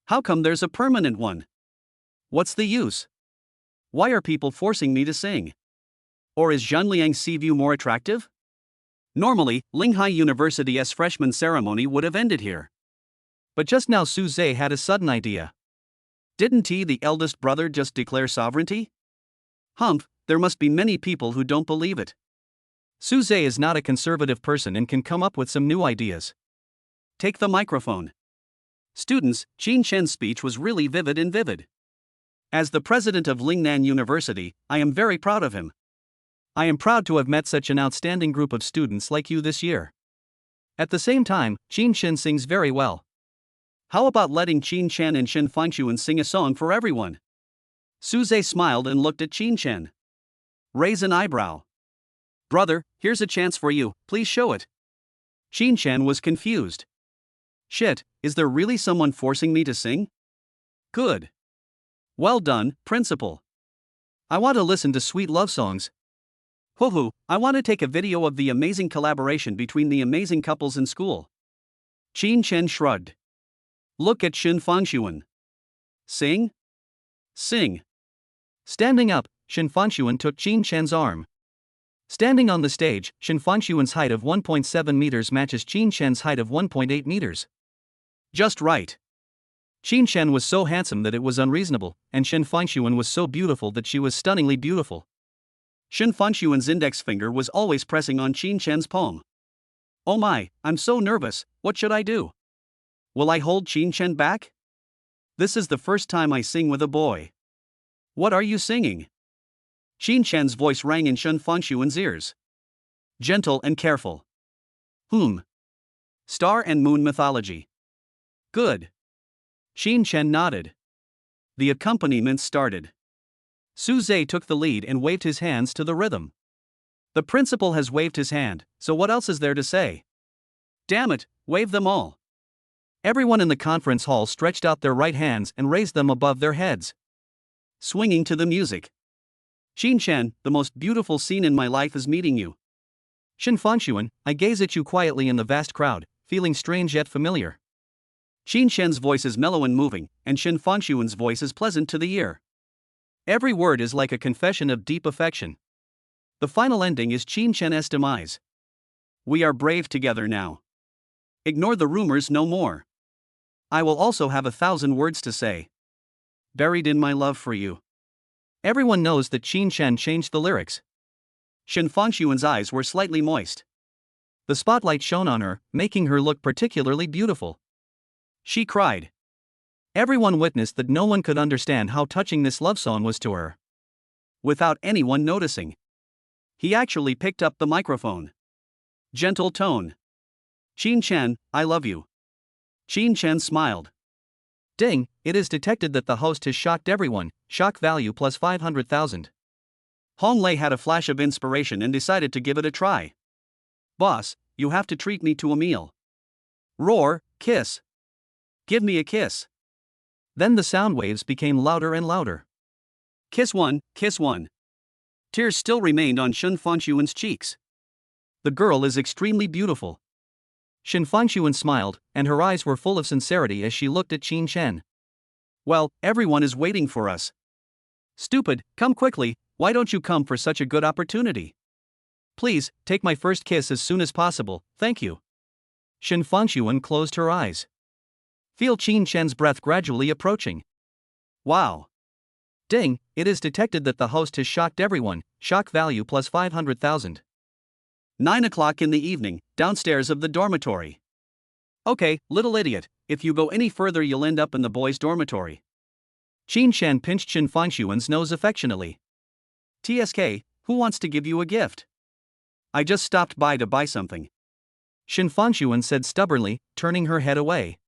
How come there's a permanent one? What's the use? Why are people forcing me to sing? Or is Zhanliang's sea view more attractive? Normally, Linghai University's freshman ceremony would have ended here. But just now Su Zhe had a sudden idea. Didn't he, the eldest brother, just declare sovereignty? Humph, there must be many people who don't believe it. Su Zhe is not a conservative person and can come up with some new ideas. Take the microphone. Students, Qin Shen's speech was really vivid and vivid. As the president of Lingnan University, I am very proud of him. I am proud to have met such an outstanding group of students like you this year. At the same time, Qin Shen sings very well. How about letting Qin Shen and Shen Fangxuan sing a song for everyone? Su Zhe smiled and looked at Qin Shen. Raise an eyebrow. Brother, here's a chance for you, please show it. Qin Shen was confused. Shit, is there really someone forcing me to sing? Good. Well done, principal. I want to listen to sweet love songs. Hoo-hoo, I want to take a video of the amazing collaboration between the amazing couples in school. Qin Shen shrugged. Look at Shen Fangxuan. Sing? Sing. Standing up, Shen Fangxuan took Qin Shen's arm. Standing on the stage, Shen Fangxuan's height of 1.7 meters matches Qin Shen's height of 1.8 meters. Just right. Qin Shen was so handsome that it was unreasonable, and Shen Fangxuan was so beautiful that she was stunningly beautiful. Shen Fangxuan's index finger was always pressing on Qin Shen's palm. Oh my, I'm so nervous, what should I do? Will I hold Qin Shen back? This is the first time I sing with a boy. What are you singing? Qin Shen's voice rang in Shen Fangxuan's ears. Gentle and careful. Star and moon mythology. Good. Qin Shen nodded. The accompaniment started. Su Zhe took the lead and waved his hands to the rhythm. The principal has waved his hand, so what else is there to say? Damn it, wave them all. Everyone in the conference hall stretched out their right hands and raised them above their heads. Swinging to the music. Qin Shen, the most beautiful scene in my life is meeting you. Shen Fangxuan, I gaze at you quietly in the vast crowd, feeling strange yet familiar. Qin Shen's voice is mellow and moving, and Shen Fangxuan's voice is pleasant to the ear. Every word is like a confession of deep affection. The final ending is Qin Shen's demise. We are brave together now. Ignore the rumors no more. I will also have 1,000 words to say. Buried in my love for you. Everyone knows that Qin Shen changed the lyrics. Shen Fangxuan's eyes were slightly moist. The spotlight shone on her, making her look particularly beautiful. She cried. Everyone witnessed that no one could understand how touching this love song was to her. Without anyone noticing. He actually picked up the microphone. Gentle tone. Qin Shen, I love you. Qin Shen smiled. Ding, it is detected that the host has shocked everyone, shock value plus 500,000. Hong Lei had a flash of inspiration and decided to give it a try. Boss, you have to treat me to a meal. Roar, kiss. Give me a kiss. Then the sound waves became louder and louder. Kiss one, kiss one. Tears still remained on Shen Fangxuan's cheeks. The girl is extremely beautiful. Shen Fangxuan smiled, and her eyes were full of sincerity as she looked at Qin Shen. Well, everyone is waiting for us. Stupid, come quickly, why don't you come for such a good opportunity? Please, take my first kiss as soon as possible, thank you. Shen Fangxuan closed her eyes. Feel Qin Shen's breath gradually approaching. Wow. Ding, it is detected that the host has shocked everyone, shock value plus 500,000. 9 o'clock in the evening, downstairs of the dormitory. Okay, little idiot, if you go any further you'll end up in the boys' dormitory. Qin Shen pinched Shen Fangxuan's nose affectionately. TSK, who wants to give you a gift? I just stopped by to buy something. Shen Fangxuan said stubbornly, turning her head away.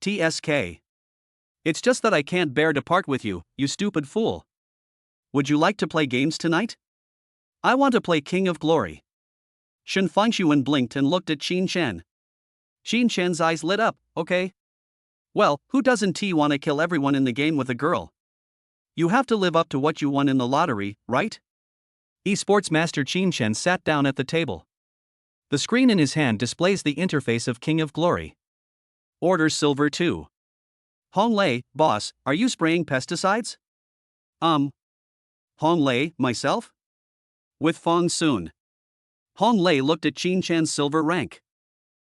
TSK. It's just that I can't bear to part with you, you stupid fool. Would you like to play games tonight? I want to play King of Glory. Shen Fangxuan blinked and looked at Qin Shen. Qin Shen's eyes lit up, okay? Well, who doesn't want to kill everyone in the game with a girl? You have to live up to what you won in the lottery, right? Esports master Qin Shen sat down at the table. The screen in his hand displays the interface of King of Glory. Order silver 2. Hong Lei, boss, are you spraying pesticides? Hong Lei, myself? With Fong soon. Hong Lei looked at Qin Chan's silver rank.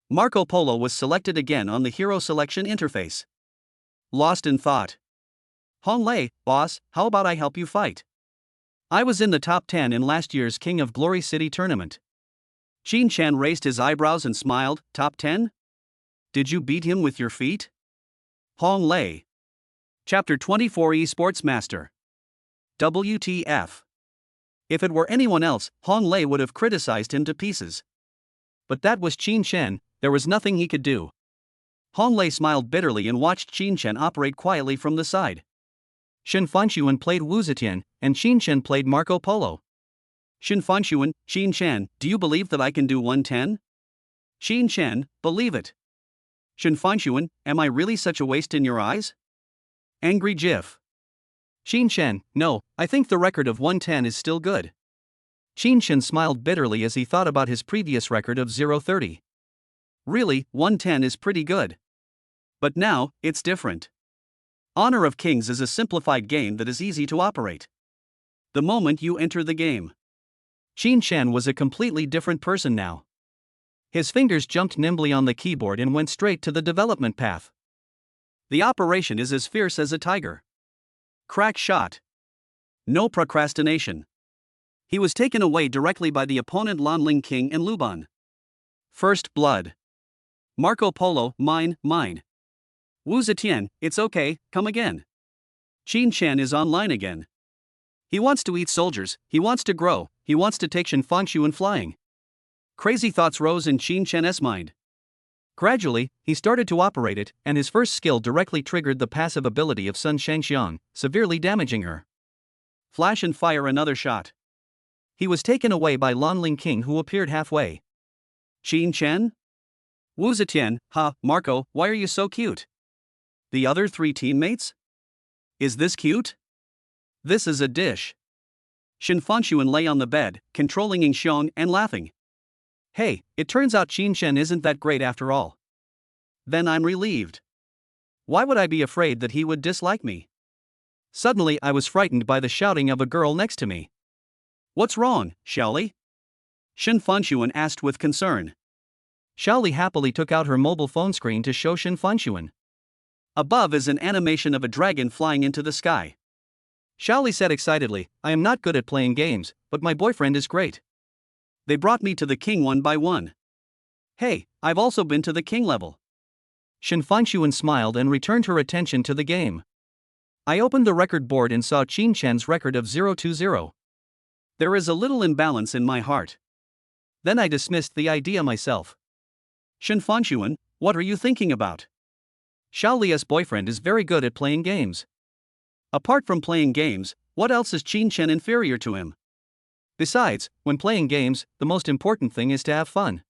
Marco Polo was selected again on the hero selection interface. Lost in thought. Hong Lei, boss, how about I help you fight? I was in the top 10 in last year's King of Glory City tournament. Qin Chan raised his eyebrows and smiled. Top 10? Did you beat him with your feet? Hong Lei. Chapter 24 Esports Master. WTF. If it were anyone else, Hong Lei would have criticized him to pieces. But that was Qin Chen, there was nothing he could do. Hong Lei smiled bitterly and watched Qin Chen operate quietly from the side. Shen Fanxuan played Wu Zetian, and Qin Chen played Marco Polo. Shen Fanxuan, Qin Chen, do you believe that I can do 110? Qin Chen, believe it. Shen Fanxuan, am I really such a waste in your eyes? Angry GIF. Qin Chen, no, I think the record of 110 is still good. Qin Chen smiled bitterly as he thought about his previous record of 030. Really, 110 is pretty good. But now, it's different. Honor of Kings is a simplified game that is easy to operate. The moment you enter the game. Qin Chen was a completely different person now. His fingers jumped nimbly on the keyboard and went straight to the development path. The operation is as fierce as a tiger. Crack shot. No procrastination. He was taken away directly by the opponent Lanling King and Luban. First blood. Marco Polo, mine. Wu Zetian, it's okay, come again. Qin Chen is online again. He wants to eat soldiers, he wants to grow, he wants to take Shen Fanxuan flying. Crazy thoughts rose in Qin Chen's mind. Gradually, he started to operate it, and his first skill directly triggered the passive ability of Sun Shangxiang, severely damaging her. Flash and fire another shot. He was taken away by Lanling King, who appeared halfway. Qin Chen? Wu Zetian, Marco, why are you so cute? The other three teammates? Is this cute? This is a dish. Shen Fanxuan lay on the bed, controlling Ying Xiong and laughing. Hey, it turns out Qin Chen isn't that great after all. Then I'm relieved. Why would I be afraid that he would dislike me? Suddenly I was frightened by the shouting of a girl next to me. What's wrong, Xiaoli? Shen Fanxuan asked with concern. Xiaoli happily took out her mobile phone screen to show Shen Fanxuan. Above is an animation of a dragon flying into the sky. Xiaoli said excitedly, I am not good at playing games, but my boyfriend is great. They brought me to the king one by one. Hey, I've also been to the king level. Shen Fanxuan smiled and returned her attention to the game. I opened the record board and saw Qin Chen's record of 020. There is a little imbalance in my heart. Then I dismissed the idea myself. Shen Fanxuan, what are you thinking about? Xiaoli's boyfriend is very good at playing games. Apart from playing games, what else is Qin Chen inferior to him? Besides, when playing games, the most important thing is to have fun.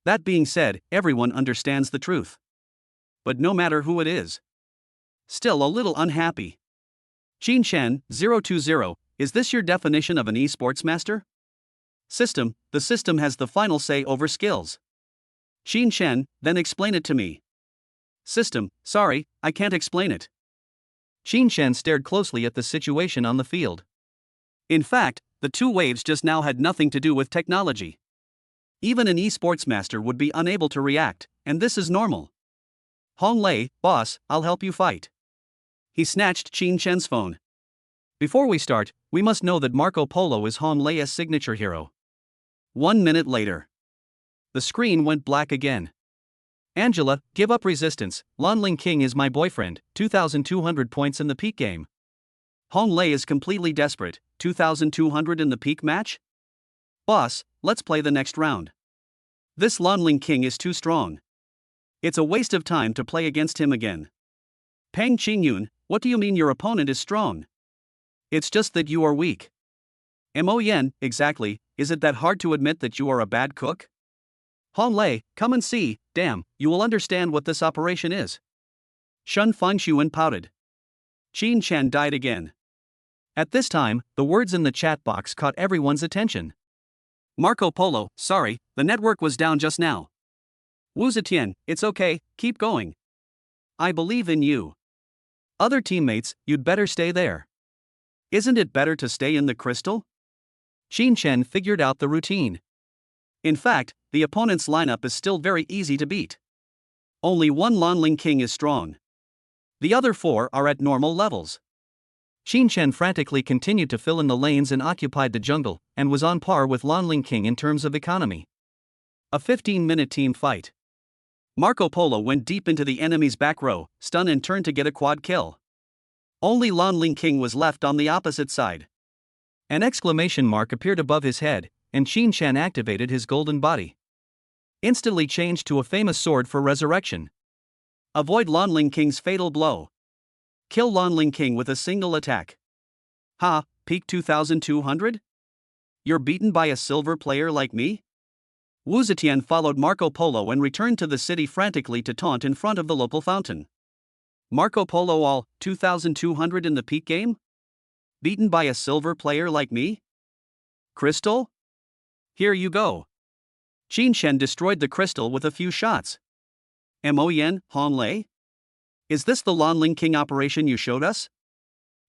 That being said, everyone understands the truth. But no matter who it is. Still a little unhappy. Qin Chen, 020, is this your definition of an esports master? System, the system has the final say over skills. Qin Chen, then explain it to me. System, sorry, I can't explain it. Qin Chen stared closely at the situation on the field. In fact, the two waves just now had nothing to do with technology. Even an esports master would be unable to react, and this is normal. Hong Lei, boss, I'll help you fight. He snatched Qin Chen's phone. Before we start, we must know that Marco Polo is Hong Lei's signature hero. 1 minute later. The screen went black again. Angela, give up resistance, Lanling King is my boyfriend, 2,200 points in the peak game. Hong Lei is completely desperate, 2,200 in the peak match? Boss, let's play the next round. This Lanling King is too strong. It's a waste of time to play against him again. Peng Qingyun, what do you mean your opponent is strong? It's just that you are weak. Mo Yen, exactly, is it that hard to admit that you are a bad cook? Hong Lei, come and see, damn, you will understand what this operation is. Shen Fanxuan pouted. Qin Chen died again. At this time, the words in the chat box caught everyone's attention. Marco Polo, sorry, the network was down just now. Wu Zetian, it's okay, keep going. I believe in you. Other teammates, you'd better stay there. Isn't it better to stay in the crystal? Qin Shen figured out the routine. In fact, the opponent's lineup is still very easy to beat. Only one Lanling king is strong. The other 4 are at normal levels. Qin Shen frantically continued to fill in the lanes and occupied the jungle, and was on par with Lanling king in terms of economy. A 15-minute team fight. Marco Polo went deep into the enemy's back row, stunned and turned to get a quad kill. Only Lanling king was left on the opposite side. An exclamation mark appeared above his head, and Qin Shen activated his golden body. Instantly changed to a famous sword for resurrection. Avoid Lanling king's fatal blow. Kill Lanling king with a single attack. Ha, peak 2200? You're beaten by a silver player like me? Wu Zetian followed Marco Polo and returned to the city frantically to taunt in front of the local fountain. Marco Polo all 2200 in the peak game? Beaten by a silver player like me? Crystal? Here you go. Qin Shen destroyed the crystal with a few shots. Moyen, Han Lei? Is this the Lanling king operation you showed us?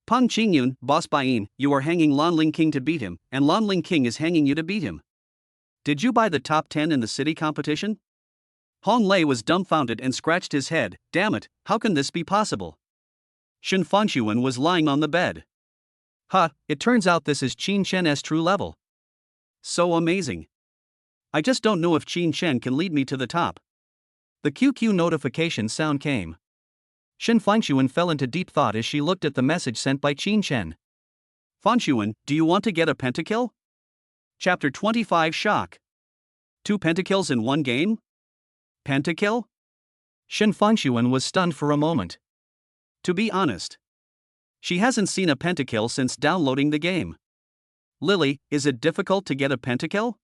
Peng Qingyun, Boss Bain, you are hanging Lanling king to beat him, and Lanling king is hanging you to beat him. Did you buy the top 10 in the city competition? Han Lei was dumbfounded and scratched his head. Damn it, how can this be possible? Shen Fanxuan was lying on the bed. It turns out this is Qin Shen's true level. So amazing. I just don't know if Qin Shen can lead me to the top. The QQ notification sound came. Shen Fanxuan fell into deep thought as she looked at the message sent by Qin Shen. Fanxuan, do you want to get a pentakill? Chapter 25 Shock. 2 pentakills in one game? Pentakill? Shen Fanxuan was stunned for a moment. To be honest, she hasn't seen a pentakill since downloading the game. Lily, is it difficult to get a pentakill?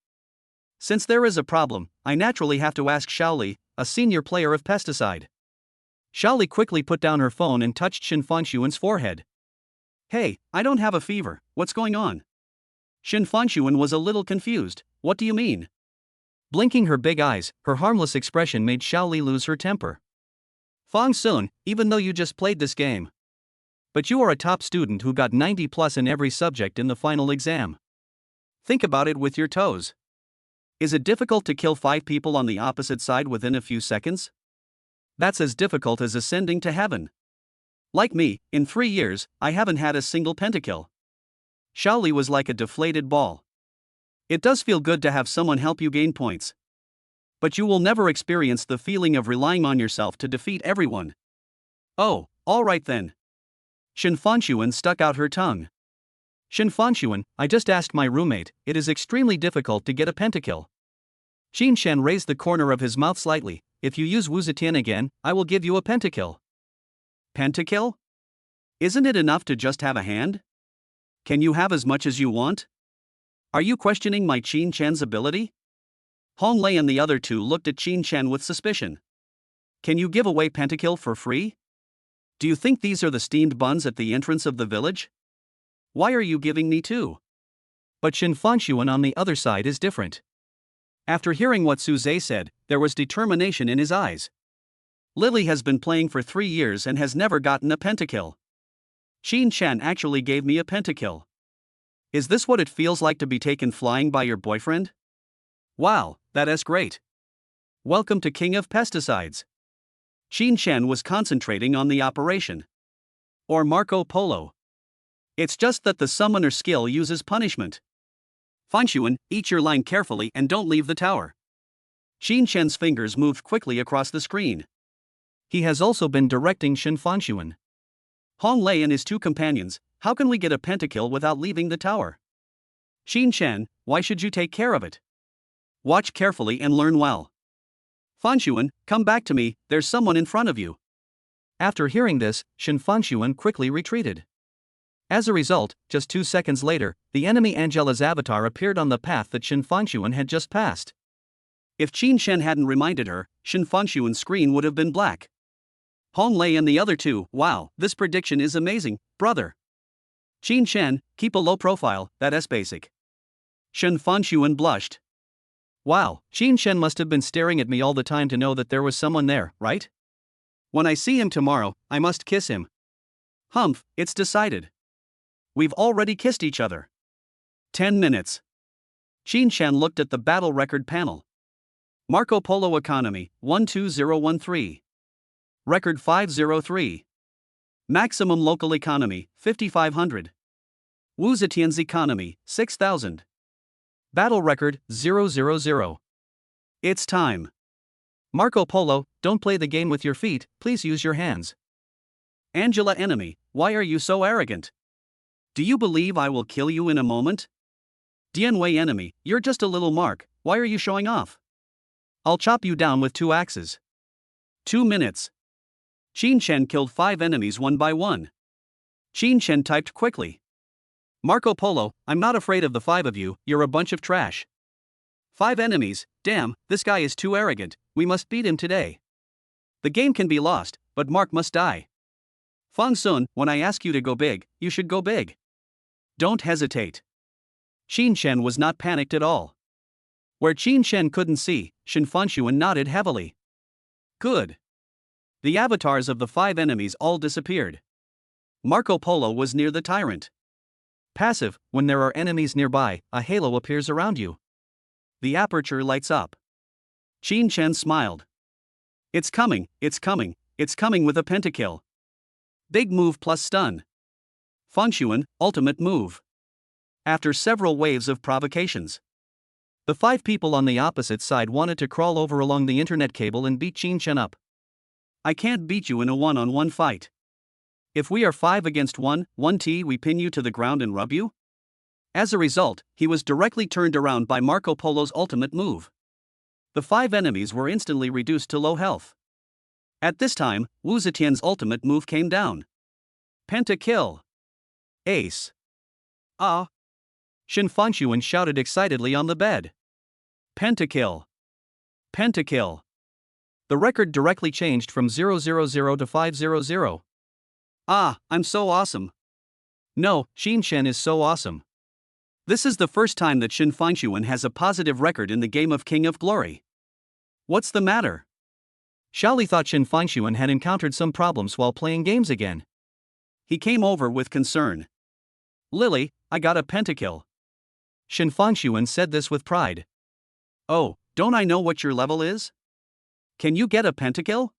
Since there is a problem, I naturally have to ask Xiaoli, a senior player of Pesticide. Xiaoli quickly put down her phone and touched Shen Fanxuan's forehead. Hey, I don't have a fever, what's going on? Shen Fanxuan was a little confused. What do you mean? Blinking her big eyes, her harmless expression made Xiaoli lose her temper. Fang Sun, even though you just played this game. But you are a top student who got 90 plus in every subject in the final exam. Think about it with your toes. Is it difficult to kill 5 people on the opposite side within a few seconds? That's as difficult as ascending to heaven. Like me, in 3 years, I haven't had a single pentakill. Xiaoli was like a deflated ball. It does feel good to have someone help you gain points. But you will never experience the feeling of relying on yourself to defeat everyone. Oh, alright then. Shen Fanxuan stuck out her tongue. Shen Fanxuan, I just asked my roommate, it is extremely difficult to get a pentakill. Qin Shen raised the corner of his mouth slightly. If you use Wu Zetian again, I will give you a pentakill. Pentakill? Isn't it enough to just have a hand? Can you have as much as you want? Are you questioning my Qin Shen's ability? Han Lei and the other 2 looked at Qin Shen with suspicion. Can you give away pentakill for free? Do you think these are the steamed buns at the entrance of the village? Why are you giving me 2? But Shen Fanxuan on the other side is different. After hearing what Su Zhe said, there was determination in his eyes. Lily has been playing for 3 years and has never gotten a pentakill. Qin Shen actually gave me a pentakill. Is this what it feels like to be taken flying by your boyfriend? Wow, that is great. Welcome to King of Pesticides. Qin Shen was concentrating on the operation. Or Marco Polo. It's just that the summoner skill uses punishment. Fanxuan, eat your line carefully and don't leave the tower. Qin Shen's fingers moved quickly across the screen. He has also been directing Shen Fanxuan. Han Lei and his 2 companions, how can we get a pentakill without leaving the tower? Qin Shen, why should you take care of it? Watch carefully and learn well. Fanxuan, come back to me, there's someone in front of you. After hearing this, Shen Fanxuan quickly retreated. As a result, just 2 seconds later, the enemy Angela's avatar appeared on the path that Shen Fanxuan had just passed. If Qin Shen hadn't reminded her, Shen Fanxuan's screen would have been black. Han Lei and the other 2, wow, this prediction is amazing, brother. Qin Shen, keep a low profile, that is basic. Shen Fanxuan blushed. Wow, Qin Shen must have been staring at me all the time to know that there was someone there, right? When I see him tomorrow, I must kiss him. Humph, it's decided. We've already kissed each other. 10 minutes. Qin Shan looked at the battle record panel. Marco Polo economy, 12013. Record 503. Maximum local economy, 5500. Wu Zetian's economy, 6000. Battle record, 000. It's time. Marco Polo, don't play the game with your feet, please use your hands. Angela enemy, why are you so arrogant? Do you believe I will kill you in a moment? Dianwei enemy, you're just a little mark, why are you showing off? I'll chop you down with 2 axes. 2 minutes. Qin Shan killed 5 enemies one by one. Qin Shan typed quickly. Marco Polo, I'm not afraid of the 5 of you, you're a bunch of trash. 5 enemies, damn, this guy is too arrogant, we must beat him today. The game can be lost, but Mark must die. Fang Sun, when I ask you to go big, you should go big. Don't hesitate. Qin Shan was not panicked at all. Where Qin Shan couldn't see, Shen Fanshuan nodded heavily. Good. The avatars of the 5 enemies all disappeared. Marco Polo was near the tyrant. Passive, when there are enemies nearby, a halo appears around you. The aperture lights up. Qin Shan smiled. It's coming with a pentakill. Big move plus stun. Fanshuan, ultimate move. After several waves of provocations, the 5 people on the opposite side wanted to crawl over along the internet cable and beat Qin Shan up. I can't beat you in a one-on-one fight. If we are 5 against 1, we pin you to the ground and rub you? As a result, he was directly turned around by Marco Polo's ultimate move. The 5 enemies were instantly reduced to low health. At this time, Wu Zetian's ultimate move came down. Pentakill. Ace. Ah. Shen Fanshuan shouted excitedly on the bed. Pentakill. Pentakill. The record directly changed from 000 to 500. Ah, I'm so awesome. No, Qin Shan is so awesome. This is the first time that Shen Fanshuan has a positive record in the game of King of Glory. What's the matter? Xiaoli thought Shen Fanshuan had encountered some problems while playing games again. He came over with concern. Lily, I got a pentakill. Shen Fanshuan said this with pride. Oh, don't I know what your level is? Can you get a pentakill?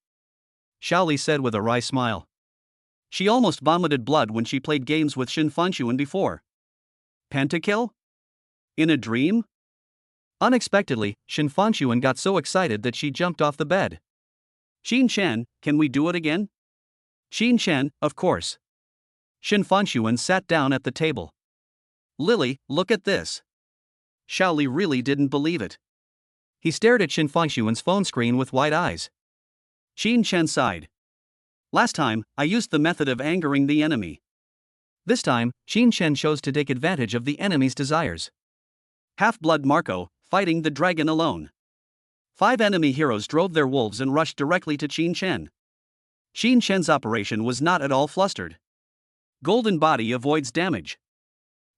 Xiaoli said with a wry smile. She almost vomited blood when she played games with Shen Fanshuan before. Pentakill? In a dream? Unexpectedly, Shen Fanshuan got so excited that she jumped off the bed. Qin Shan, can we do it again? Qin Shan, of course. Shen Fanshuan sat down at the table. Lily, look at this. Xiaoli really didn't believe it. He stared at Shen Fanshuan's phone screen with wide eyes. Qin Shan sighed. Last time, I used the method of angering the enemy. This time, Qin Shan chose to take advantage of the enemy's desires. Half-blood Marco, fighting the dragon alone. 5 enemy heroes drove their wolves and rushed directly to Qin Shan. Qin Shan's operation was not at all flustered. Golden body avoids damage.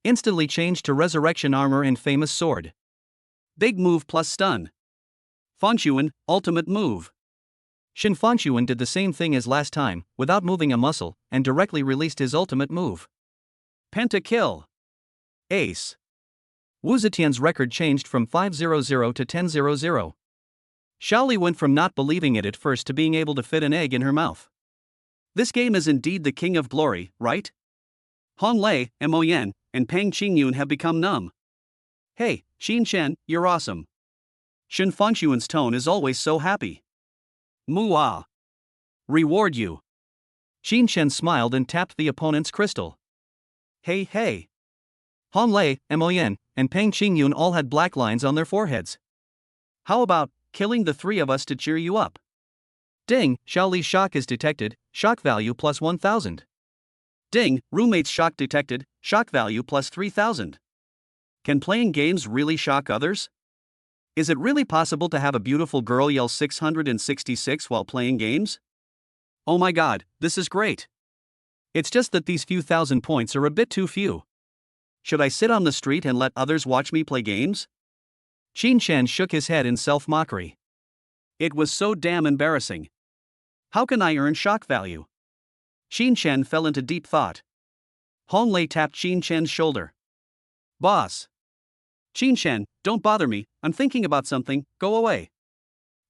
Instantly changed to resurrection armor and famous sword. Big move plus stun. Fanshuan, ultimate move. Shen Fanshuan did the same thing as last time, without moving a muscle, and directly released his ultimate move. Pentakill. Ace. Wu Zetian's record changed from 500 to 1000. Xiaoli went from not believing it at first to being able to fit an egg in her mouth. This game is indeed the King of Glory, right? Hong Lei, Mo Yan, and Pang Qingyun have become numb. Hey, Qin Shan, you're awesome. Shen Fanshuan's tone is always so happy. Muah. Reward you. Qin Shan smiled and tapped the opponent's crystal. Hey, hey. Hong Lei, Mo Yan, and Pang Qingyun all had black lines on their foreheads. How about killing the 3 of us to cheer you up? Ding, Xiaoli's shock is detected, shock value plus 1000. Ding, roommate's shock detected, shock value plus 3000. Can playing games really shock others? Is it really possible to have a beautiful girl yell 666 while playing games? Oh my god, this is great. It's just that these few thousand points are a bit too few. Should I sit on the street and let others watch me play games? Qin Shan shook his head in self-mockery. It was so damn embarrassing. How can I earn shock value? Qin Shan fell into deep thought. Hong Lei tapped Qin Shan's shoulder. Boss. Qin Shen, don't bother me, I'm thinking about something, go away.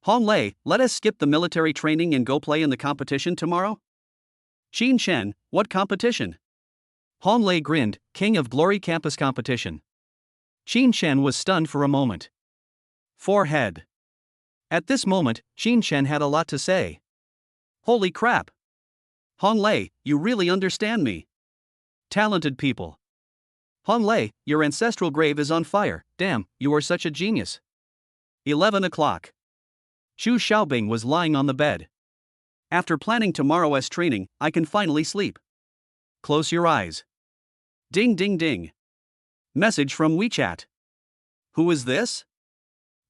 Hong Lei, let us skip the military training and go play in the competition tomorrow? Qin Shen, what competition? Hong Lei grinned, King of Glory Campus Competition. Qin Shen was stunned for a moment. Forehead. At this moment, Qin Shen had a lot to say. Holy crap! Hong Lei, you really understand me. Talented people. Hong Lei, your ancestral grave is on fire, damn, you are such a genius. 11 o'clock. Xu Xiaobing was lying on the bed. After planning tomorrow's training, I can finally sleep. Close your eyes. Ding ding ding. Message from WeChat. Who is this?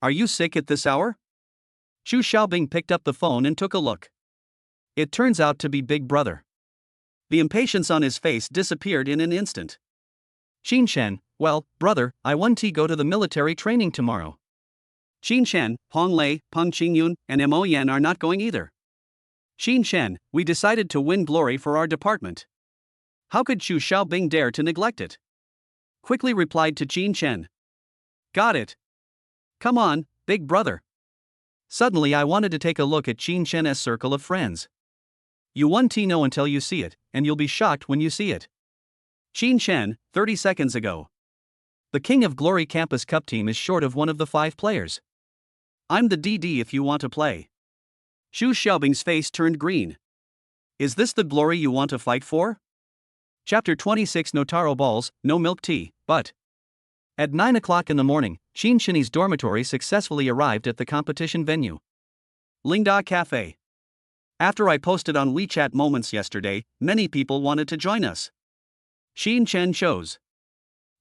Are you sick at this hour? Xu Xiaobing picked up the phone and took a look. It turns out to be Big Brother. The impatience on his face disappeared in an instant. Qin Shen, well, brother, I want to go to the military training tomorrow. Qin Shen, Hong Lei, Peng Qingyun, and Mo Yan are not going either. Qin Shen, we decided to win glory for our department. How could Xu Xiaobing dare to neglect it? Quickly replied to Qin Shen. Got it. Come on, big brother. Suddenly I wanted to take a look at Qin Shen's circle of friends. You won't know until you see it, and you'll be shocked when you see it. Qin Shen, 30 seconds ago. The King of Glory Campus Cup team is short of one of the 5 players. I'm the DD if you want to play. Xu Xiaobing's face turned green. Is this the glory you want to fight for? Chapter 26. No taro balls, no milk tea, but. At 9 o'clock in the morning, Qin Shen's dormitory successfully arrived at the competition venue. Lingda Cafe. After I posted on WeChat moments yesterday, many people wanted to join us. Qin Shen chose.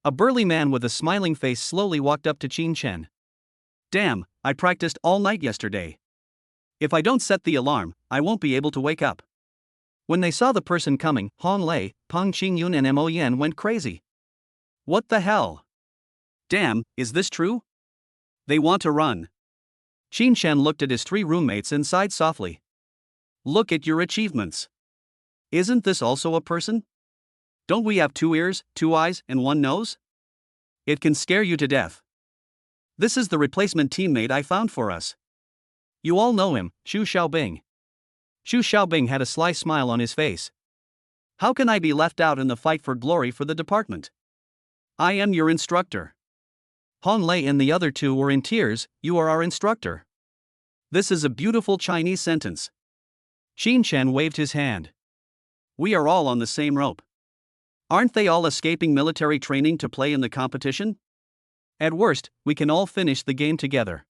A burly man with a smiling face slowly walked up to Qin Shen. Damn, I practiced all night yesterday. If I don't set the alarm, I won't be able to wake up. When they saw the person coming, Hong Lei, Peng Qingyun and Mo Yan went crazy. What the hell? Damn, is this true? They want to run. Qin Shen looked at his 3 roommates and sighed softly. Look at your achievements. Isn't this also a person? Don't we have 2 ears, 2 eyes, and 1 nose? It can scare you to death. This is the replacement teammate I found for us. You all know him, Xu Xiaobing. Xu Xiaobing had a sly smile on his face. How can I be left out in the fight for glory for the department? I am your instructor. Hong Lei and the other 2 were in tears, you are our instructor. This is a beautiful Chinese sentence. Qin Shen waved his hand. We are all on the same rope. Aren't they all escaping military training to play in the competition? At worst, we can all finish the game together.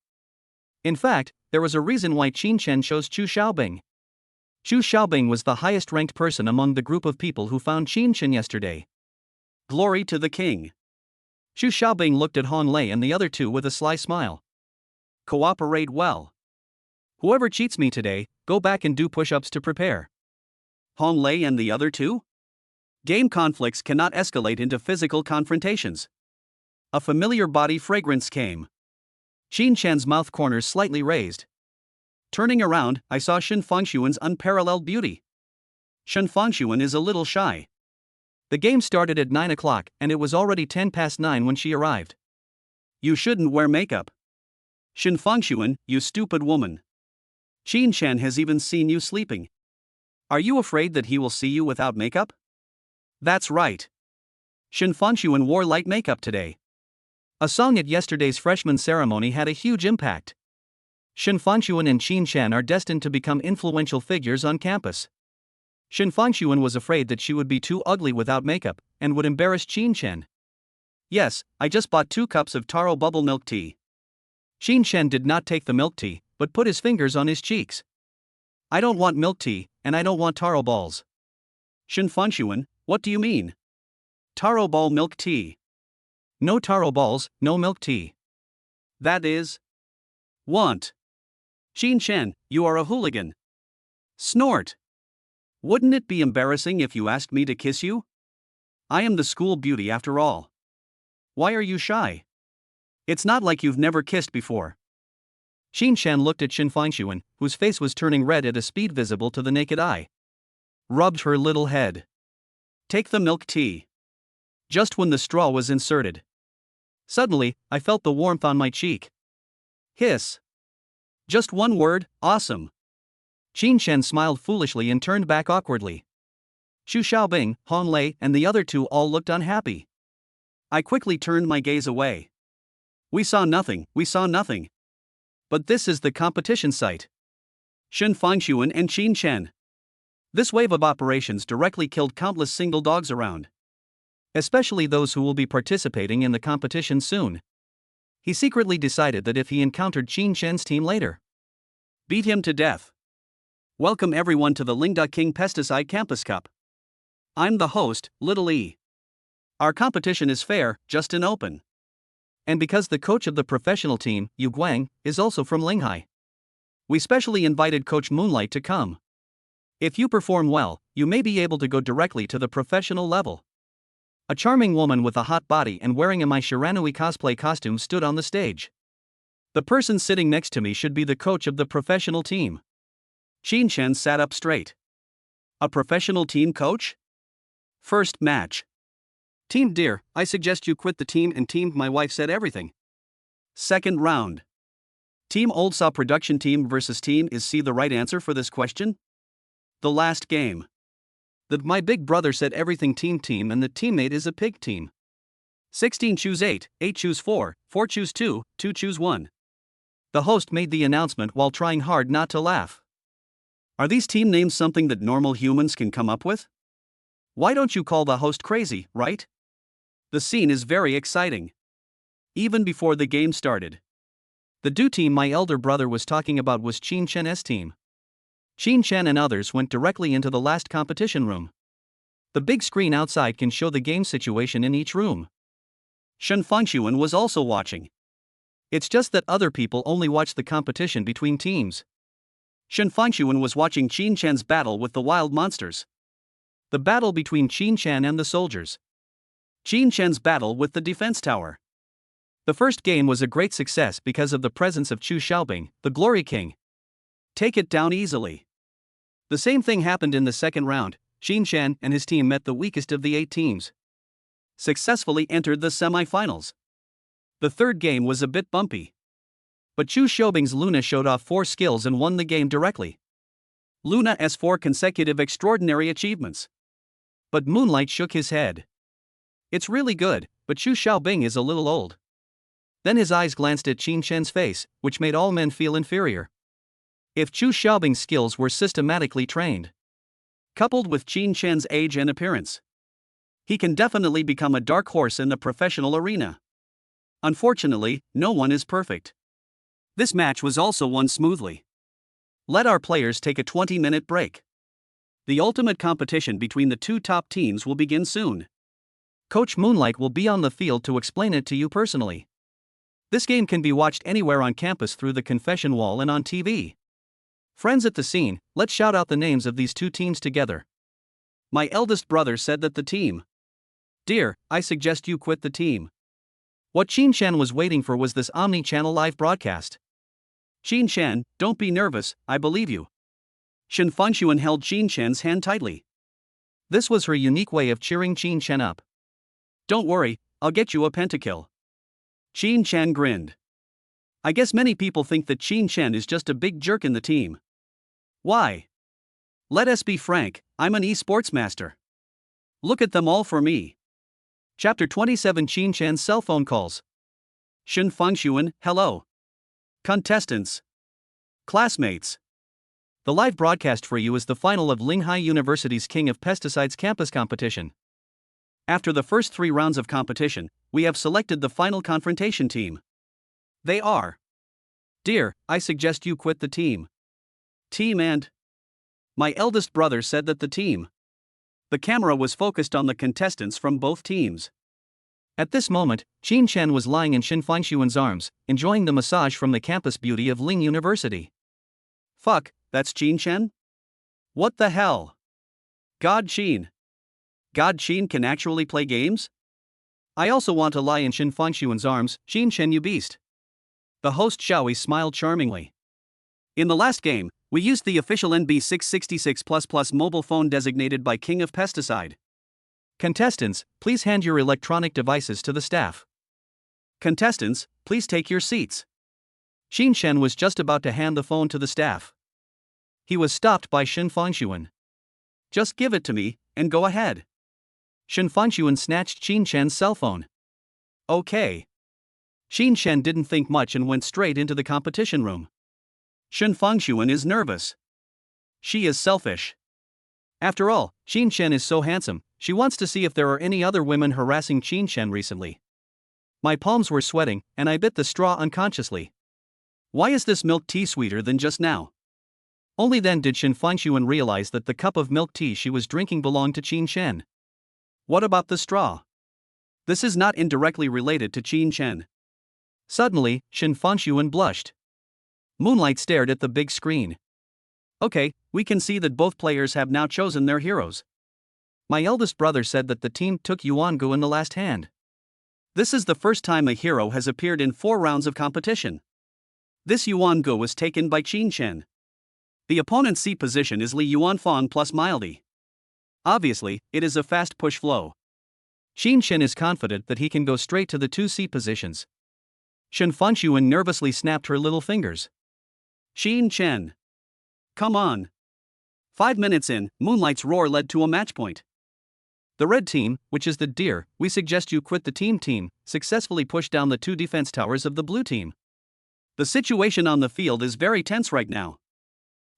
In fact, there was a reason why Qin Shen chose Xu Xiaobing. Xu Xiaobing was the highest-ranked person among the group of people who found Qin Shen yesterday. Glory to the king. Xu Xiaobing looked at Hong Lei and the other 2 with a sly smile. Cooperate well. Whoever cheats me today, go back and do push-ups to prepare. Hong Lei and the other 2? Game conflicts cannot escalate into physical confrontations. A familiar body fragrance came. Qin Shen's mouth corners slightly raised. Turning around, I saw Shen Fengshuan's unparalleled beauty. Shen Fengshuan is a little shy. The game started at 9 o'clock and it was already 10 past 9 when she arrived. You shouldn't wear makeup. Shen Fengshuan, you stupid woman. Qin Shen has even seen you sleeping. Are you afraid that he will see you without makeup? That's right. Shen Fengshuan wore light makeup today. A song at yesterday's freshman ceremony had a huge impact. Shen Fengshuan and Qin Shen are destined to become influential figures on campus. Shen Fengshuan was afraid that she would be too ugly without makeup, and would embarrass Qin Shen. Yes, I just bought 2 cups of taro bubble milk tea. Qin Shen did not take the milk tea, but put his fingers on his cheeks. I don't want milk tea, and I don't want taro balls. Shen Fengshuan, what do you mean? Taro ball milk tea. No taro balls, no milk tea. That is. Want. Qin Shen, you are a hooligan. Snort. Wouldn't it be embarrassing if you asked me to kiss you? I am the school beauty after all. Why are you shy? It's not like you've never kissed before. Qin Shen looked at Shen Fengshuan, whose face was turning red at a speed visible to the naked eye. Rubbed her little head. Take the milk tea. Just when the straw was inserted, Suddenly, I felt the warmth on my cheek. Hiss. Just one word, awesome. Qin Shen smiled foolishly and turned back awkwardly. Xu Xiaobing, Hong Lei, and the other two all looked unhappy. I quickly turned my gaze away. We saw nothing. But this is the competition site. Shen Fangxuan and Qin Shen. This wave of operations directly killed countless single dogs around. Especially those who will be participating in the competition soon. He secretly decided that if he encountered Qin Shen's team later, beat him to death. Welcome everyone to the Lingda King Pesticide Campus Cup. I'm the host, Little E. Our competition is fair, just and open. And because the coach of the professional team, Yu Guang, is also from Linghai, we specially invited Coach Moonlight to come. If you perform well, you may be able to go directly to the professional level. A charming woman with a hot body and wearing a Mai Shiranui cosplay costume stood on the stage. The person sitting next to me should be the coach of the professional team. Qin Shen sat up straight. A professional team coach? First match. Team dear, I suggest you quit the team and team my wife said everything. Second round. Team Old Saw production team versus team is C the right answer for this question? The last game. That my big brother said everything team and the teammate is a pig team. 16 choose 8, 8 choose 4, 4 choose 2, 2 choose 1. The host made the announcement while trying hard not to laugh. Are these team names something that normal humans can come up with? Why don't you call the host crazy, right? The scene is very exciting. Even before the game started. The do team my elder brother was talking about was Qin Shen's team. Qin Shen and others went directly into the last competition room. The big screen outside can show the game situation in each room. Shen Fangxuan was also watching. It's just that other people only watch the competition between teams. Shen Fangxuan was watching Qin Shen's battle with the wild monsters. The battle between Qin Shen and the soldiers. Qin Shen's battle with the defense tower. The first game was a great success because of the presence of Xu Xiaobing, the Glory King. Take it down easily. The same thing happened in the second round. Qin Shen and his team met the weakest of the 8 teams. Successfully entered the semi-finals. The third game was a bit bumpy. But Xu Xiaobing's Luna showed off 4 skills and won the game directly. Luna has 4 consecutive extraordinary achievements. But Moonlight shook his head. It's really good, but Xu Xiaobing is a little old. Then his eyes glanced at Qin Shen's face, which made all men feel inferior. If Xu Xiaobing's skills were systematically trained, coupled with Qin Shen's age and appearance, he can definitely become a dark horse in the professional arena. Unfortunately, no one is perfect. This match was also won smoothly. Let our players take a 20-minute break. The ultimate competition between the 2 top teams will begin soon. Coach Moonlight will be on the field to explain it to you personally. This game can be watched anywhere on campus through the confession wall and on TV. Friends at the scene, let's shout out the names of these 2 teams together. My eldest brother said that the team. Dear, I suggest you quit the team. What Qin Shen was waiting for was this omni-channel live broadcast. Qin Shen, don't be nervous, I believe you. Shen Fangxuan held Qin Shen's hand tightly. This was her unique way of cheering Qin Shen up. Don't worry, I'll get you a pentakill. Qin Shen grinned. I guess many people think that Qin Shen is just a big jerk in the team. Why? Let us be frank, I'm an esports master. Look at them all for me. Chapter 27 Qin Shen's cell phone calls. Shen Fangxuan, hello. Contestants. Classmates. The live broadcast for you is the final of Linghai University's King of Pesticides campus competition. After the first 3 rounds of competition, we have selected the final confrontation team. They are. Dear, I suggest you quit the team. Team and. My eldest brother said that the team. The camera was focused on the contestants from both teams. At this moment, Qin Shen was lying in Shen Fangxuan's arms, enjoying the massage from the campus beauty of Ling University. Fuck, that's Qin Shen? What the hell? God Qin. God Qin can actually play games? I also want to lie in Shen Fangxuan's arms, Qin Shen you beast. The host Xiaoi smiled charmingly. In the last game, we used the official NB666++ mobile phone designated by King of Pesticide. Contestants, please hand your electronic devices to the staff. Contestants, please take your seats. Qin Shen was just about to hand the phone to the staff. He was stopped by Shen Fangxuan. Just give it to me, and go ahead. Shen Fangxuan snatched Qin Shen's cell phone. Okay. Qin Shen didn't think much and went straight into the competition room. Shen Fangxuan is nervous. She is selfish. After all, Qin Shen is so handsome, she wants to see if there are any other women harassing Qin Shen recently. My palms were sweating, and I bit the straw unconsciously. Why is this milk tea sweeter than just now? Only then did Shen Fangxuan realize that the cup of milk tea she was drinking belonged to Qin Shen. What about the straw? This is not indirectly related to Qin Shen. Suddenly, Shen Fangxuan blushed. Moonlight stared at the big screen. Okay, we can see that both players have now chosen their heroes. My eldest brother said that the team took Yuan Gu in the last hand. This is the first time a hero has appeared in 4 rounds of competition. This Yuan Gu was taken by Qin Shen. The opponent's C position is Li Yuanfang plus Mildy. Obviously, it is a fast push flow. Qin Shen is confident that he can go straight to the 2 C positions. Shen Fangxuan nervously snapped her little fingers. Qin Shen. Come on. 5 minutes in, Moonlight's roar led to a match point. The red team, which is the deer, we suggest you quit the team, successfully pushed down the 2 defense towers of the blue team. The situation on the field is very tense right now.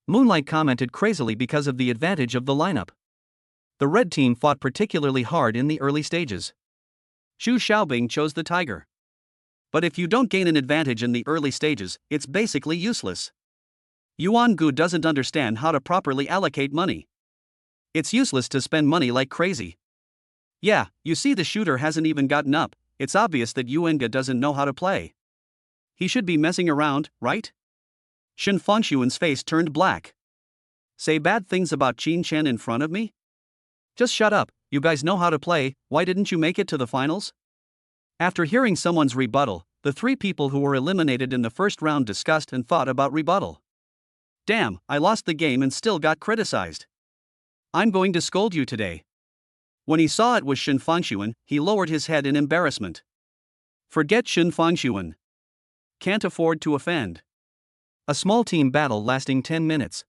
Moonlight commented crazily because of the advantage of the lineup. The red team fought particularly hard in the early stages. Xu Xiaobing chose the tiger. But if you don't gain an advantage in the early stages, it's basically useless. Yuan Gu doesn't understand how to properly allocate money. It's useless to spend money like crazy. Yeah, you see the shooter hasn't even gotten up, it's obvious that Yuan Gu doesn't know how to play. He should be messing around, right? Shen Fangxuan's face turned black. Say bad things about Qin Shen in front of me? Just shut up, you guys know how to play, why didn't you make it to the finals? After hearing someone's rebuttal, the 3 people who were eliminated in the first round discussed and thought about rebuttal. Damn, I lost the game and still got criticized. I'm going to scold you today. When he saw it was Shen Fangxuan, he lowered his head in embarrassment. Forget Shen Fangxuan. Can't afford to offend. A small team battle lasting 10 minutes.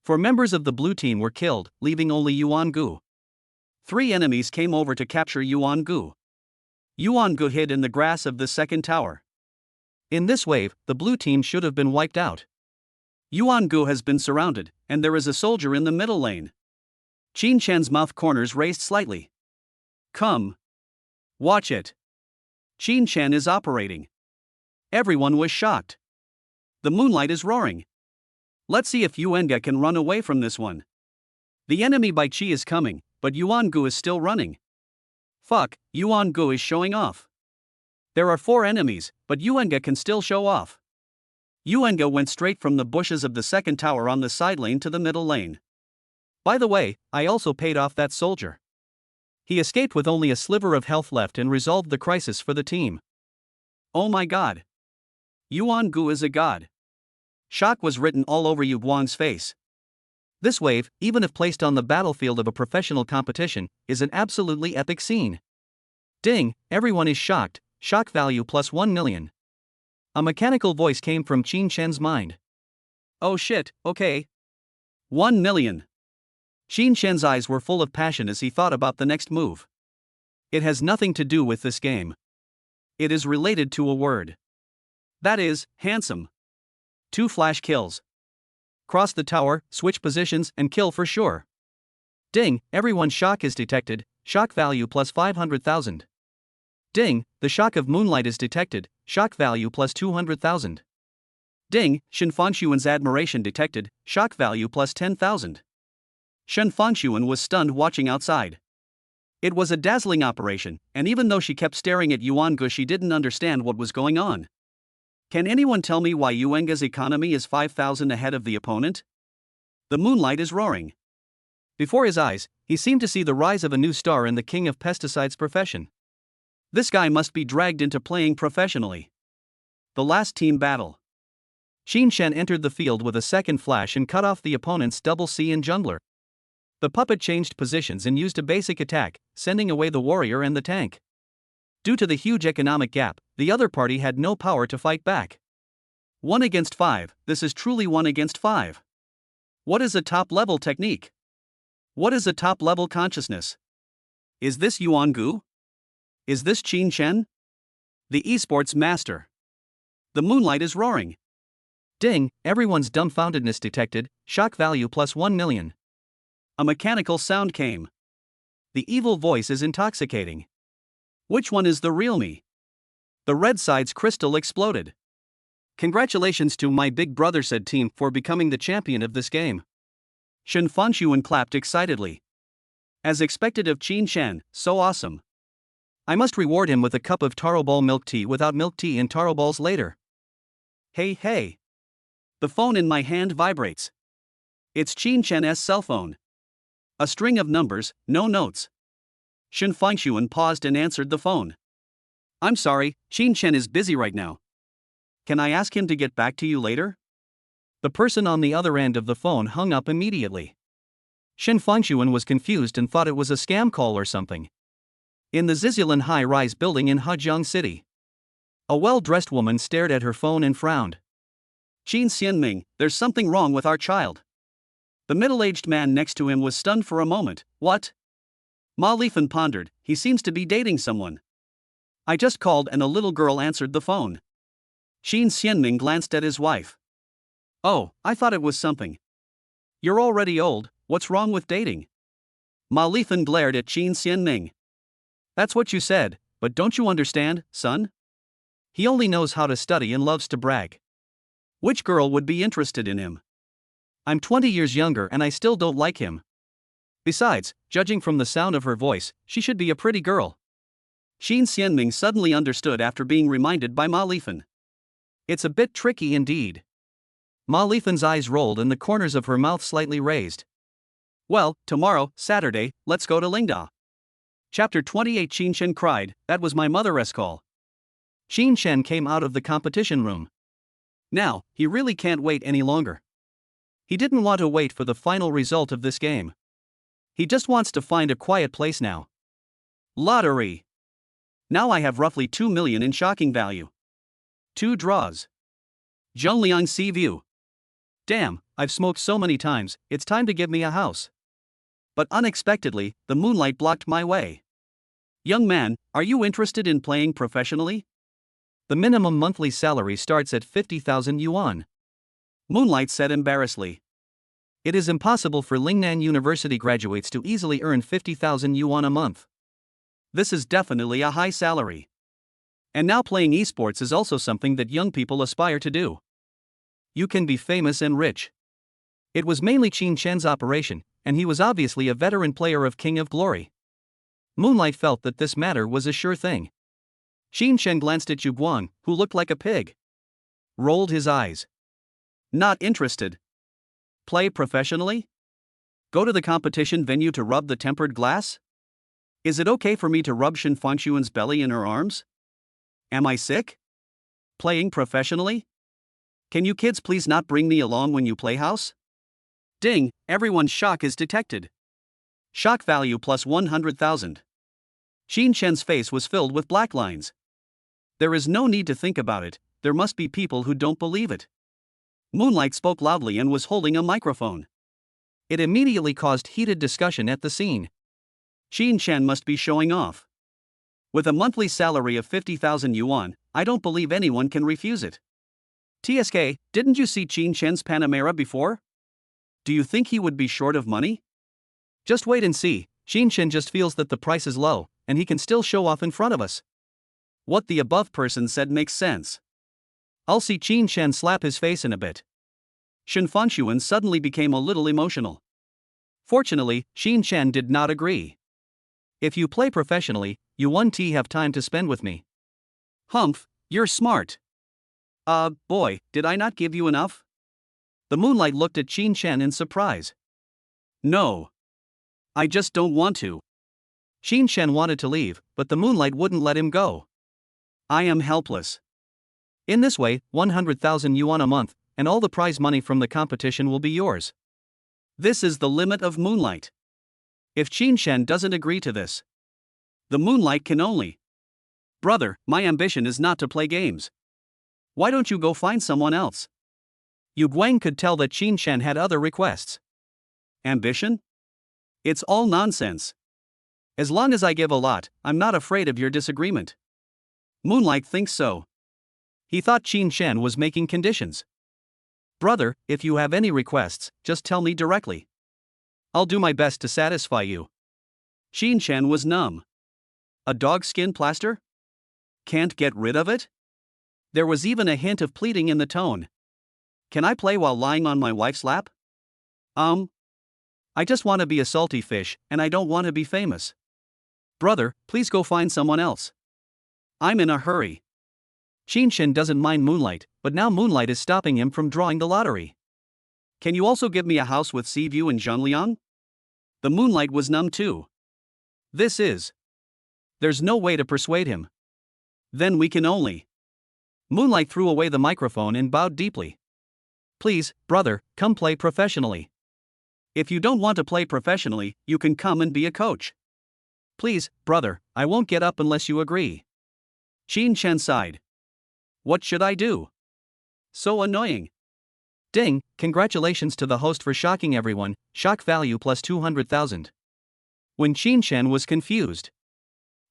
4 members of the blue team were killed, leaving only Yuan Gu. 3 enemies came over to capture Yuan Gu. Yuan Gu hid in the grass of the second tower. In this wave, the blue team should have been wiped out. Yuan Gu has been surrounded, and there is a soldier in the middle lane. Qin Shen's mouth corners raised slightly. Come. Watch it. Qin Shen is operating. Everyone was shocked. The moonlight is roaring. Let's see if Yuan Gu can run away from this one. The enemy by Qi is coming, but Yuan Gu is still running. Fuck, Yuan Gu is showing off. There are 4 enemies, but Yuan Gu can still show off. Yuan Gu went straight from the bushes of the second tower on the side lane to the middle lane. By the way, I also paid off that soldier. He escaped with only a sliver of health left and resolved the crisis for the team. Oh my god. Yuan Gu is a god. Shock was written all over Yu Guang's face. This wave, even if placed on the battlefield of a professional competition, is an absolutely epic scene. Ding, everyone is shocked, shock value plus 1 million. A mechanical voice came from Qin Shen's mind. Oh shit, okay. 1 million. Qin Shen's eyes were full of passion as he thought about the next move. It has nothing to do with this game. It is related to a word. That is, handsome. 2 flash kills. Cross the tower, switch positions, and kill for sure. Ding, everyone's shock is detected, shock value plus 500,000. Ding, the shock of moonlight is detected, shock value plus 200,000. Ding, Shen Fangxuan's admiration detected, shock value plus 10,000. Shen Fangxuan was stunned watching outside. It was a dazzling operation, and even though she kept staring at Yuan Gu, she didn't understand what was going on. Can anyone tell me why Yuan Gu's economy is 5,000 ahead of the opponent? The moonlight is roaring. Before his eyes, he seemed to see the rise of a new star in the king of pesticides profession. This guy must be dragged into playing professionally. The last team battle. Qin Shen entered the field with a second flash and cut off the opponent's double C and jungler. The puppet changed positions and used a basic attack, sending away the warrior and the tank. Due to the huge economic gap, the other party had no power to fight back. 1 against 5, this is truly 1 against 5. What is a top-level technique? What is a top-level consciousness? Is this Yuan Gu? Is this Qin Chen? The esports master. The moonlight is roaring. Ding, everyone's dumbfoundedness detected, shock value plus 1 million. A mechanical sound came. The evil voice is intoxicating. Which one is the real me? The red side's crystal exploded. Congratulations to my big brother, said team, for becoming the champion of this game. Shen Fanshuan clapped excitedly. As expected of Qin Chen, so awesome. I must reward him with a cup of taro ball milk tea without milk tea and taro balls later. Hey. The phone in my hand vibrates. It's Qin Chen's cell phone. A string of numbers, no notes. Shen Fanshuan paused and answered the phone. I'm sorry, Qin Chen is busy right now. Can I ask him to get back to you later? The person on the other end of the phone hung up immediately. Shen Fanshuan was confused and thought it was a scam call or something. In the Zizilan high-rise building in Hejiang City, a well-dressed woman stared at her phone and frowned. Qin Xianming, there's something wrong with our child. The middle-aged man next to him was stunned for a moment. What? Ma Lifan pondered, he seems to be dating someone. I just called and a little girl answered the phone. Qin Xianming glanced at his wife. Oh, I thought it was something. You're already old, what's wrong with dating? Ma Lifan glared at Qin Xianming. That's what you said, but don't you understand, son? He only knows how to study and loves to brag. Which girl would be interested in him? I'm 20 years younger and I still don't like him. Besides, judging from the sound of her voice, she should be a pretty girl. Qin Xianming suddenly understood after being reminded by Ma Lifan. It's a bit tricky indeed. Ma Lifan's eyes rolled and the corners of her mouth slightly raised. Well, tomorrow, Saturday, let's go to Lingda. Chapter 28. Qin Chen cried, that was my mother's call. Qin Chen came out of the competition room. Now, he really can't wait any longer. He didn't want to wait for the final result of this game. He just wants to find a quiet place now. Lottery. Now I have roughly 2 million in shocking value. 2 draws. Zhongliang Sea View. Damn, I've smoked so many times, it's time to give me a house. But unexpectedly, the moonlight blocked my way. Young man, are you interested in playing professionally? The minimum monthly salary starts at 50,000 yuan. Moonlight said embarrassedly. It is impossible for Lingnan University graduates to easily earn 50,000 yuan a month. This is definitely a high salary. And now playing esports is also something that young people aspire to do. You can be famous and rich. It was mainly Qin Chen's operation, and he was obviously a veteran player of King of Glory. Moonlight felt that this matter was a sure thing. Qin Chen glanced at Yu Guang, who looked like a pig. Rolled his eyes. Not interested. Play professionally? Go to the competition venue to rub the tempered glass? Is it okay for me to rub Shen Fanshuan's belly in her arms? Am I sick? Playing professionally? Can you kids please not bring me along when you play house? Ding, everyone's shock is detected. Shock value plus 100,000. Qin Chen's face was filled with black lines. There is no need to think about it, there must be people who don't believe it. Moonlight spoke loudly and was holding a microphone. It immediately caused heated discussion at the scene. Qin Chen must be showing off. With a monthly salary of 50,000 yuan, I don't believe anyone can refuse it. TSK, didn't you see Qin Chen's Panamera before? Do you think he would be short of money? Just wait and see, Qin Chen just feels that the price is low, and he can still show off in front of us. What the above person said makes sense. I'll see Qin Chen slap his face in a bit. Shen Fanshuan suddenly became a little emotional. Fortunately, Qin Chen did not agree. If you play professionally, you won't have time to spend with me. Humph, you're smart. Boy, did I not give you enough? The moonlight looked at Qin Chen in surprise. No. I just don't want to. Qin Chen wanted to leave, but the moonlight wouldn't let him go. I am helpless. In this way, 100,000 yuan a month, and all the prize money from the competition will be yours. This is the limit of moonlight. If Qin Chen doesn't agree to this, the moonlight can only Brother, my ambition is not to play games. Why don't you go find someone else? Yu Guang could tell that Qin Shen had other requests. Ambition? It's all nonsense. As long as I give a lot, I'm not afraid of your disagreement. Moonlight thinks so. He thought Qin Shen was making conditions. Brother, if you have any requests, just tell me directly. I'll do my best to satisfy you. Qin Shen was numb. A dog skin plaster? Can't get rid of it? There was even a hint of pleading in the tone. Can I play while lying on my wife's lap? I just want to be a salty fish, and I don't want to be famous. Brother, please go find someone else. I'm in a hurry. Qin Shen doesn't mind Moonlight, but now Moonlight is stopping him from drawing the lottery. Can you also give me a house with sea view in Zhongliang? The Moonlight was numb too. There's no way to persuade him. Then we can only. Moonlight threw away the microphone and bowed deeply. Please, brother, come play professionally. If you don't want to play professionally, you can come and be a coach. Please, brother, I won't get up unless you agree. Qin Shen sighed. What should I do? So annoying. Ding, congratulations to the host for shocking everyone, shock value plus 200,000. When Qin Shen was confused.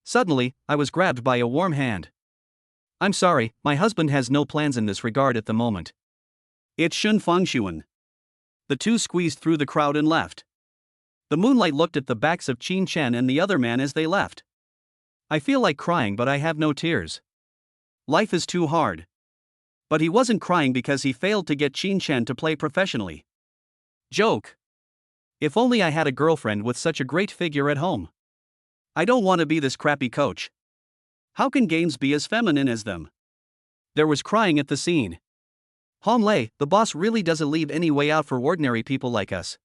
Suddenly, I was grabbed by a warm hand. I'm sorry, my husband has no plans in this regard at the moment. It's Shun Fengshuan. The two squeezed through the crowd and left. The Moonlight looked at the backs of Qin Shen and the other man as they left. I feel like crying, but I have no tears. Life is too hard. But he wasn't crying because he failed to get Qin Shen to play professionally. Joke. If only I had a girlfriend with such a great figure at home. I don't want to be this crappy coach. How can games be as feminine as them? There was crying at the scene. Han Lei, the boss really doesn't leave any way out for ordinary people like us.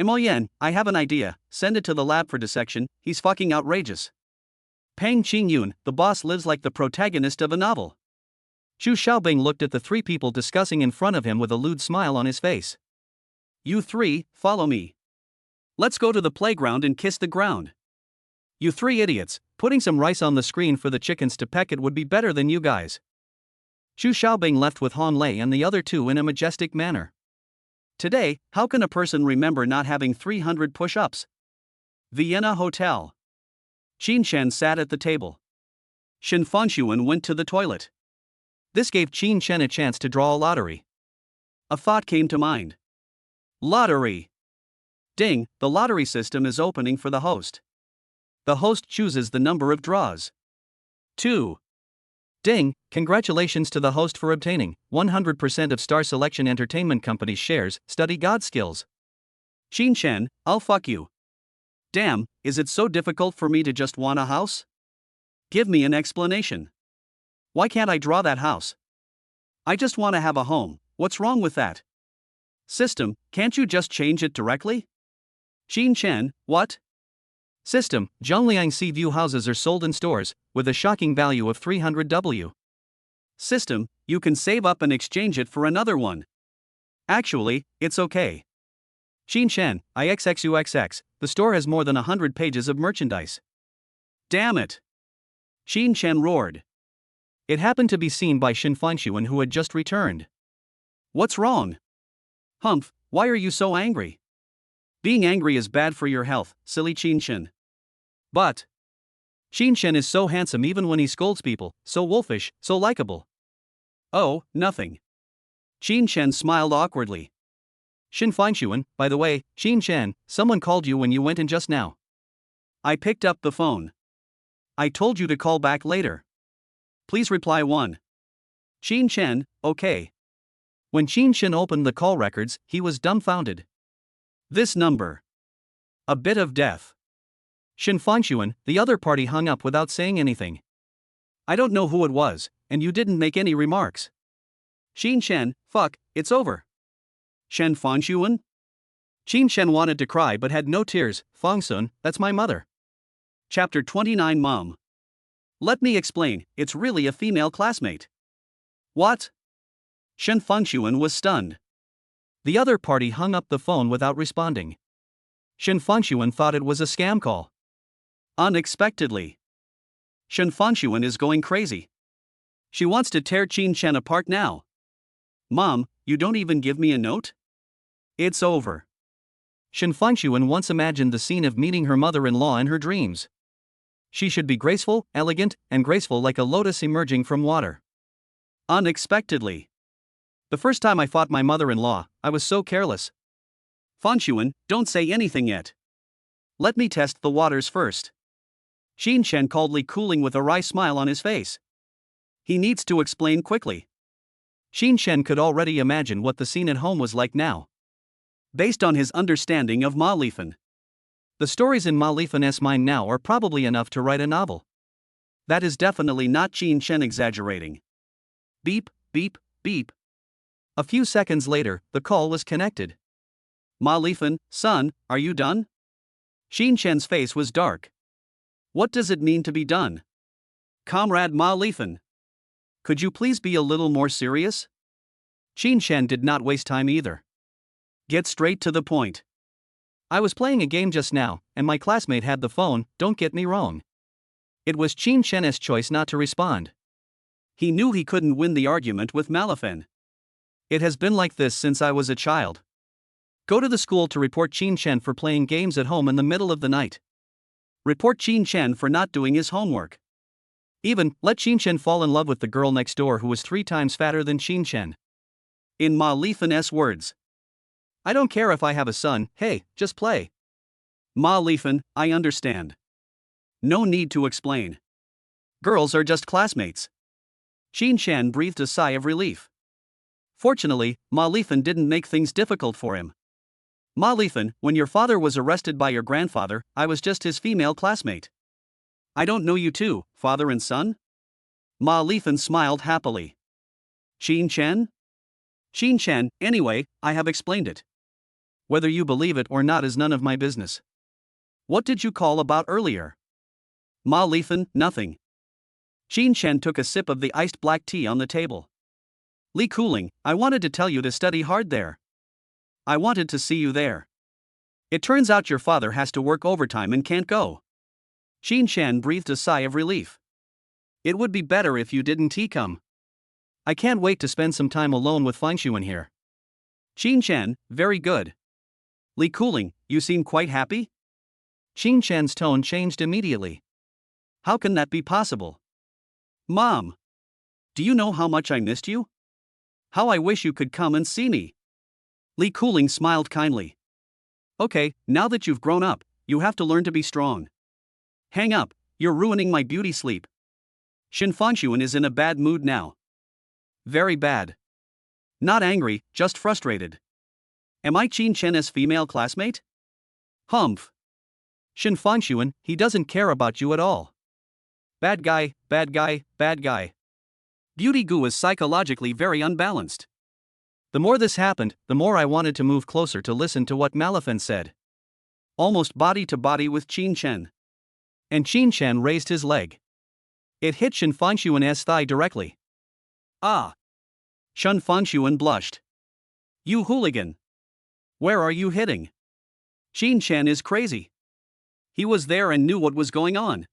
Emoyen, I have an idea, send it to the lab for dissection, he's fucking outrageous. Pang Qingyun, the boss lives like the protagonist of a novel. Zhu Xiaobing looked at the three people discussing in front of him with a lewd smile on his face. You three, follow me. Let's go to the playground and kiss the ground. You three idiots, putting some rice on the screen for the chickens to peck at would be better than you guys. Zhu Xiaobing left with Han Lei and the other two in a majestic manner. Today, how can a person remember not having 300 push-ups? Vienna Hotel. Qin Shen sat at the table. Shen Fengshuan went to the toilet. This gave Qin Shen a chance to draw a lottery. A thought came to mind. Lottery. Ding, the lottery system is opening for the host. The host chooses the number of draws. 2. Ding, congratulations to the host for obtaining 100% of Star Selection Entertainment Company's shares, study God skills. Qin Shen, I'll fuck you. Damn, is it so difficult for me to just want a house? Give me an explanation. Why can't I draw that house? I just want to have a home, what's wrong with that? System, can't you just change it directly? Qin Shen, what? System, Zhongliang Sea View houses are sold in stores, with a shocking value of 300W. System, you can save up and exchange it for another one. Actually, it's okay. Qin Shen, IXXUXX, the store has more than 100 pages of merchandise. Damn it! Qin Shen roared. It happened to be seen by Shen Fengshuan, who had just returned. What's wrong? Humph, why are you so angry? Being angry is bad for your health, silly Qin Shen. But Qin Shen is so handsome even when he scolds people, so wolfish, so likable. Oh, nothing. Qin Shen smiled awkwardly. Shen Fengshuan, by the way, Qin Shen, someone called you when you went in just now. I picked up the phone. I told you to call back later. Please reply 1. Qin Shen, okay. When Qin Shen opened the call records, he was dumbfounded. This number. A bit of death. Shen Fengshuan, the other party hung up without saying anything. I don't know who it was, and you didn't make any remarks. Qin Shen, fuck, it's over. Shen Fengshuan? Qin Shen wanted to cry but had no tears. Fengsun, that's my mother. Chapter 29 Mom. Let me explain, it's really a female classmate. What? Shen Fengshuan was stunned. The other party hung up the phone without responding. Shen Fengshuan thought it was a scam call. Unexpectedly. Shen Fanshuan is going crazy. She wants to tear Qin Chen apart now. Mom, you don't even give me a note? It's over. Shen Fanshuan once imagined the scene of meeting her mother-in-law in her dreams. She should be graceful, elegant, and graceful like a lotus emerging from water. Unexpectedly. The first time I fought my mother-in-law, I was so careless. Fanshuan, don't say anything yet. Let me test the waters first. Qin Chen called Li Cooling with a wry smile on his face. He needs to explain quickly. Qin Chen could already imagine what the scene at home was like now. Based on his understanding of Ma Lifen. The stories in Ma Lifen's mind now are probably enough to write a novel. That is definitely not Qin Chen exaggerating. Beep, beep, beep. A few seconds later, the call was connected. Ma Lifen, son, are you done? Qin Chen's face was dark. What does it mean to be done? Comrade Ma Lifen. Could you please be a little more serious? Qin Chen did not waste time either. Get straight to the point. I was playing a game just now, and my classmate had the phone, don't get me wrong. It was Qin Chen's choice not to respond. He knew he couldn't win the argument with Ma Lifen. It has been like this since I was a child. Go to the school to report Qin Chen for playing games at home in the middle of the night. Report Qin Chen for not doing his homework. Even, let Qin Chen fall in love with the girl next door who was 3 times fatter than Qin Chen. In Ma Lifen's words. I don't care if I have a son, hey, just play. Ma Lifen, I understand. No need to explain. Girls are just classmates. Qin Chen breathed a sigh of relief. Fortunately, Ma Lifen didn't make things difficult for him. Ma Lifen, when your father was arrested by your grandfather, I was just his female classmate. I don't know you two, father and son? Ma Lifen smiled happily. Qin Chen? Qin Chen, anyway, I have explained it. Whether you believe it or not is none of my business. What did you call about earlier? Ma Lifen, nothing. Qin Chen took a sip of the iced black tea on the table. Li Cooling, I wanted to tell you to study hard there. I wanted to see you there. It turns out your father has to work overtime and can't go. Qin Chen breathed a sigh of relief. It would be better if you didn't come. I can't wait to spend some time alone with Fanshuan here. Qin Chen, very good. Li Cooling, you seem quite happy? Qin Chen's tone changed immediately. How can that be possible? Mom! Do you know how much I missed you? How I wish you could come and see me. Li Cooling smiled kindly. Okay, now that you've grown up, you have to learn to be strong. Hang up, you're ruining my beauty sleep. Shen Fanshuan is in a bad mood now. Very bad. Not angry, just frustrated. Am I Qin Chen's female classmate? Humph. Shen Fanshuan, he doesn't care about you at all. Bad guy, bad guy, bad guy. Beauty Gu is psychologically very unbalanced. The more this happened, the more I wanted to move closer to listen to what Ma Lifen said. Almost body to body with Qin Chen. And Qin Chen raised his leg. It hit Shen Fanshuan's thigh directly. Ah! Shen Fanshuan blushed. You hooligan! Where are you hitting? Qin Chen is crazy. He was there and knew what was going on.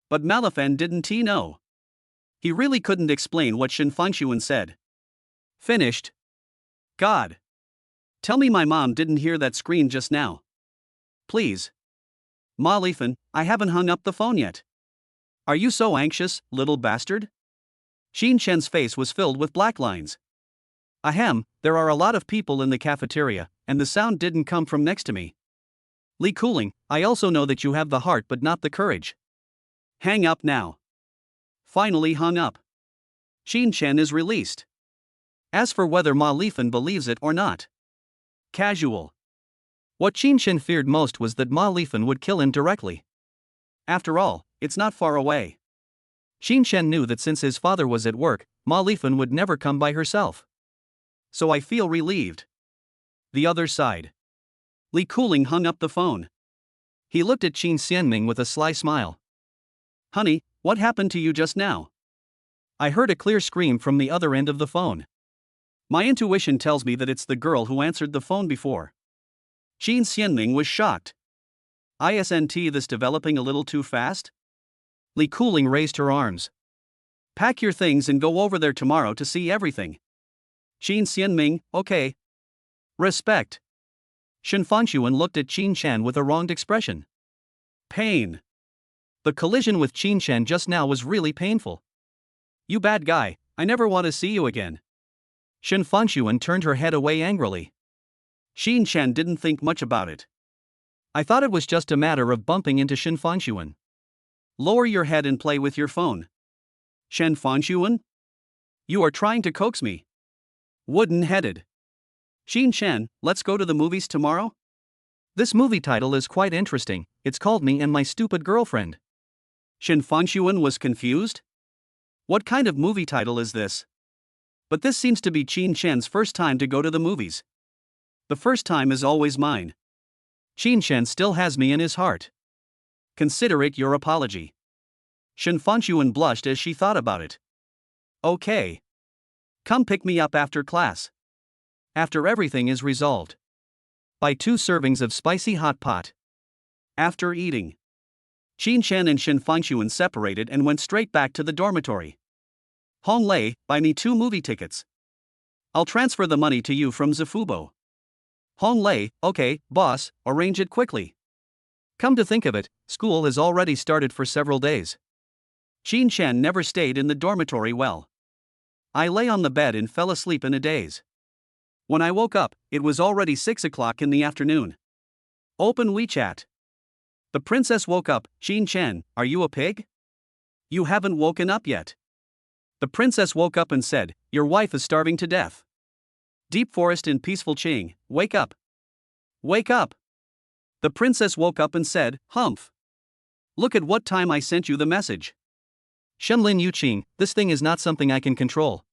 But Ma Lifen didn't he know? He really couldn't explain what Shen Fanshuan said. Finished. God! Tell me my mom didn't hear that scream just now. Please. Ma Lifen, I haven't hung up the phone yet. Are you so anxious, little bastard? Qin Chen's face was filled with black lines. Ahem, there are a lot of people in the cafeteria, and the sound didn't come from next to me. Li Cooling, I also know that you have the heart but not the courage. Hang up now. Finally hung up. Qin Chen is released. As for whether Ma Lifen believes it or not. Casual. What Qin Chen feared most was that Ma Lifen would kill him directly. After all, it's not far away. Qin Chen knew that since his father was at work, Ma Lifen would never come by herself. So I feel relieved. The other side. Li Cooling hung up the phone. He looked at Qin Xianming with a sly smile. Honey, what happened to you just now? I heard a clear scream from the other end of the phone. My intuition tells me that it's the girl who answered the phone before. Qin Xianming was shocked. Isn't this developing a little too fast? Li Kuling raised her arms. Pack your things and go over there tomorrow to see everything. Qin Xianming, okay. Respect. Shen Fanxuan looked at Qin Shan with a wronged expression. Pain. The collision with Qin Shan just now was really painful. You bad guy, I never want to see you again. Shen Fanxuan turned her head away angrily. Qin Shan didn't think much about it. I thought it was just a matter of bumping into Shen Fanxuan. Lower your head and play with your phone. Shen Fanxuan? You are trying to coax me. Wooden-headed. Qin Shan, let's go to the movies tomorrow? This movie title is quite interesting, it's called Me and My Stupid Girlfriend. Shen Fanxuan was confused. What kind of movie title is this? But this seems to be Qin Shan's first time to go to the movies. The first time is always mine. Qin Shan still has me in his heart. Consider it your apology. Shen Fanxuan blushed as she thought about it. Okay. Come pick me up after class. After everything is resolved. Buy 2 servings of spicy hot pot. After eating. Qin Shan and Shen Fanxuan separated and went straight back to the dormitory. Hong Lei, buy me 2 movie tickets. I'll transfer the money to you from Zifubo. Hong Lei, okay, boss, arrange it quickly. Come to think of it, school has already started for several days. Qin Shan never stayed in the dormitory well. I lay on the bed and fell asleep in a daze. When I woke up, it was already 6 o'clock in the afternoon. Open WeChat. The princess woke up. Qin Shan, are you a pig? You haven't woken up yet. The princess woke up and said, your wife is starving to death. Deep forest in peaceful Qing, wake up. Wake up. The princess woke up and said, humph. Look at what time I sent you the message. Shenlin Yuqing, this thing is not something I can control.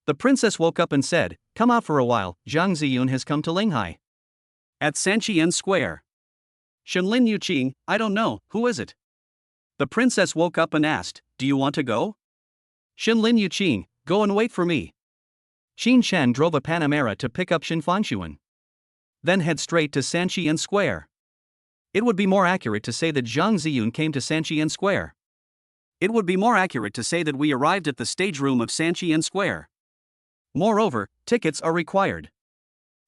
The princess woke up and said, come out for a while, Zhang Ziyun has come to Linghai. At Sanqian Square. Shenlin Yuqing, I don't know, who is it? The princess woke up and asked, do you want to go? Shenlin Yuqing, go and wait for me. Qin Shan drove a Panamera to pick up Shen Fanxuan. Then head straight to Sanqian Square. It would be more accurate to say that Zhang Ziyun came to Sanqian Square. It would be more accurate to say that we arrived at the stage room of Sanqian Square. Moreover, tickets are required.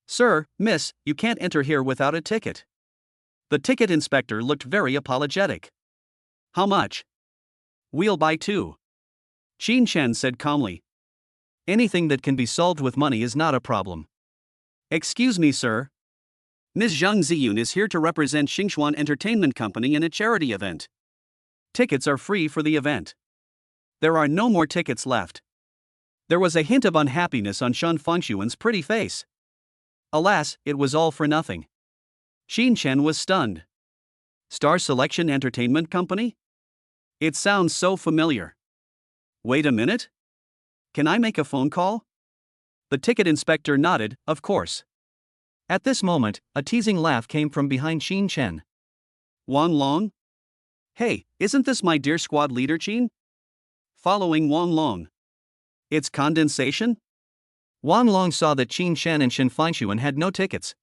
Sir, miss, you can't enter here without a ticket. The ticket inspector looked very apologetic. How much? We'll buy 2. Qin Shan said calmly. Anything that can be solved with money is not a problem. Excuse me, sir. Ms. Zhang Ziyun is here to represent Xingxuan Entertainment Company in a charity event. Tickets are free for the event. There are no more tickets left. There was a hint of unhappiness on Shen Fanxuan's pretty face. Alas, it was all for nothing. Qin Shan was stunned. Star Selection Entertainment Company? It sounds so familiar. Wait a minute? Can I make a phone call? The ticket inspector nodded, of course. At this moment, a teasing laugh came from behind Qin Shan. Wan Long? Hey, isn't this my dear squad leader Qin? Following Wan Long. It's condensation? Wan Long saw that Qin Shan and Shen Fanxuan had no tickets.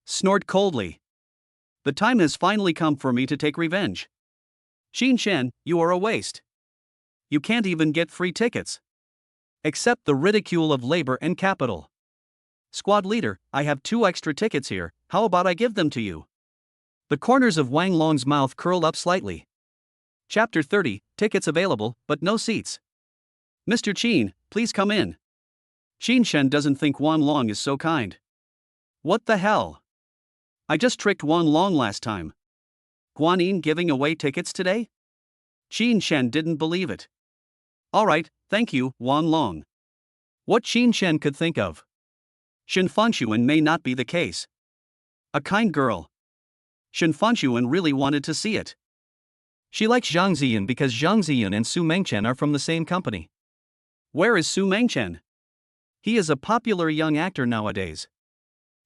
Snort coldly. The time has finally come for me to take revenge. Qin Shan, you are a waste. You can't even get free tickets. Accept the ridicule of labor and capital. Squad leader, I have 2 extra tickets here, how about I give them to you? The corners of Wang Long's mouth curled up slightly. Chapter 30, tickets available, but no seats. Mr. Qin, please come in. Qin Shan doesn't think Wan Long is so kind. What the hell? I just tricked Wan Long last time. Guanyin giving away tickets today? Qin Shan didn't believe it. Alright, thank you, Wan Long. What Qin Shan could think of. Shen Fanxuan may not be the case. A kind girl. Shen Fanxuan really wanted to see it. She likes Zhang Ziyun because Zhang Ziyun and Su Mengchen are from the same company. Where is Su Mengchen? He is a popular young actor nowadays.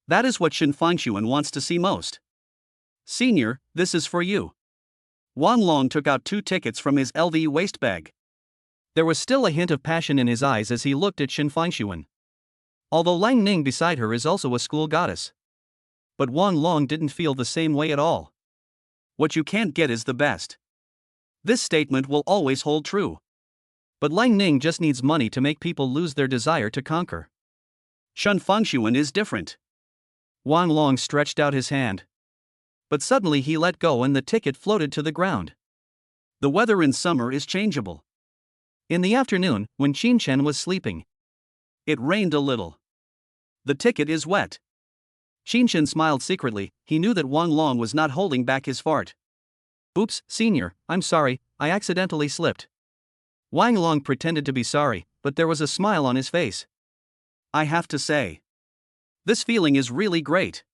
That is what Shen Fanxuan wants to see most. Senior, this is for you. Wan Long took out 2 tickets from his LV waist bag. There was still a hint of passion in his eyes as he looked at Shen Fanxuan. Although Lang Ning beside her is also a school goddess. But Wan Long didn't feel the same way at all. What you can't get is the best. This statement will always hold true. But Lang Ning just needs money to make people lose their desire to conquer. Shen Fengshuan is different. Wang Long stretched out his hand. But suddenly he let go and the ticket floated to the ground. The weather in summer is changeable. In the afternoon, when Qin Chen was sleeping, it rained a little. The ticket is wet. Qin Chen smiled secretly. He knew that Wang Long was not holding back his fart. Oops, senior, I'm sorry, I accidentally slipped. Wang Long pretended to be sorry, but there was a smile on his face. I have to say, this feeling is really great.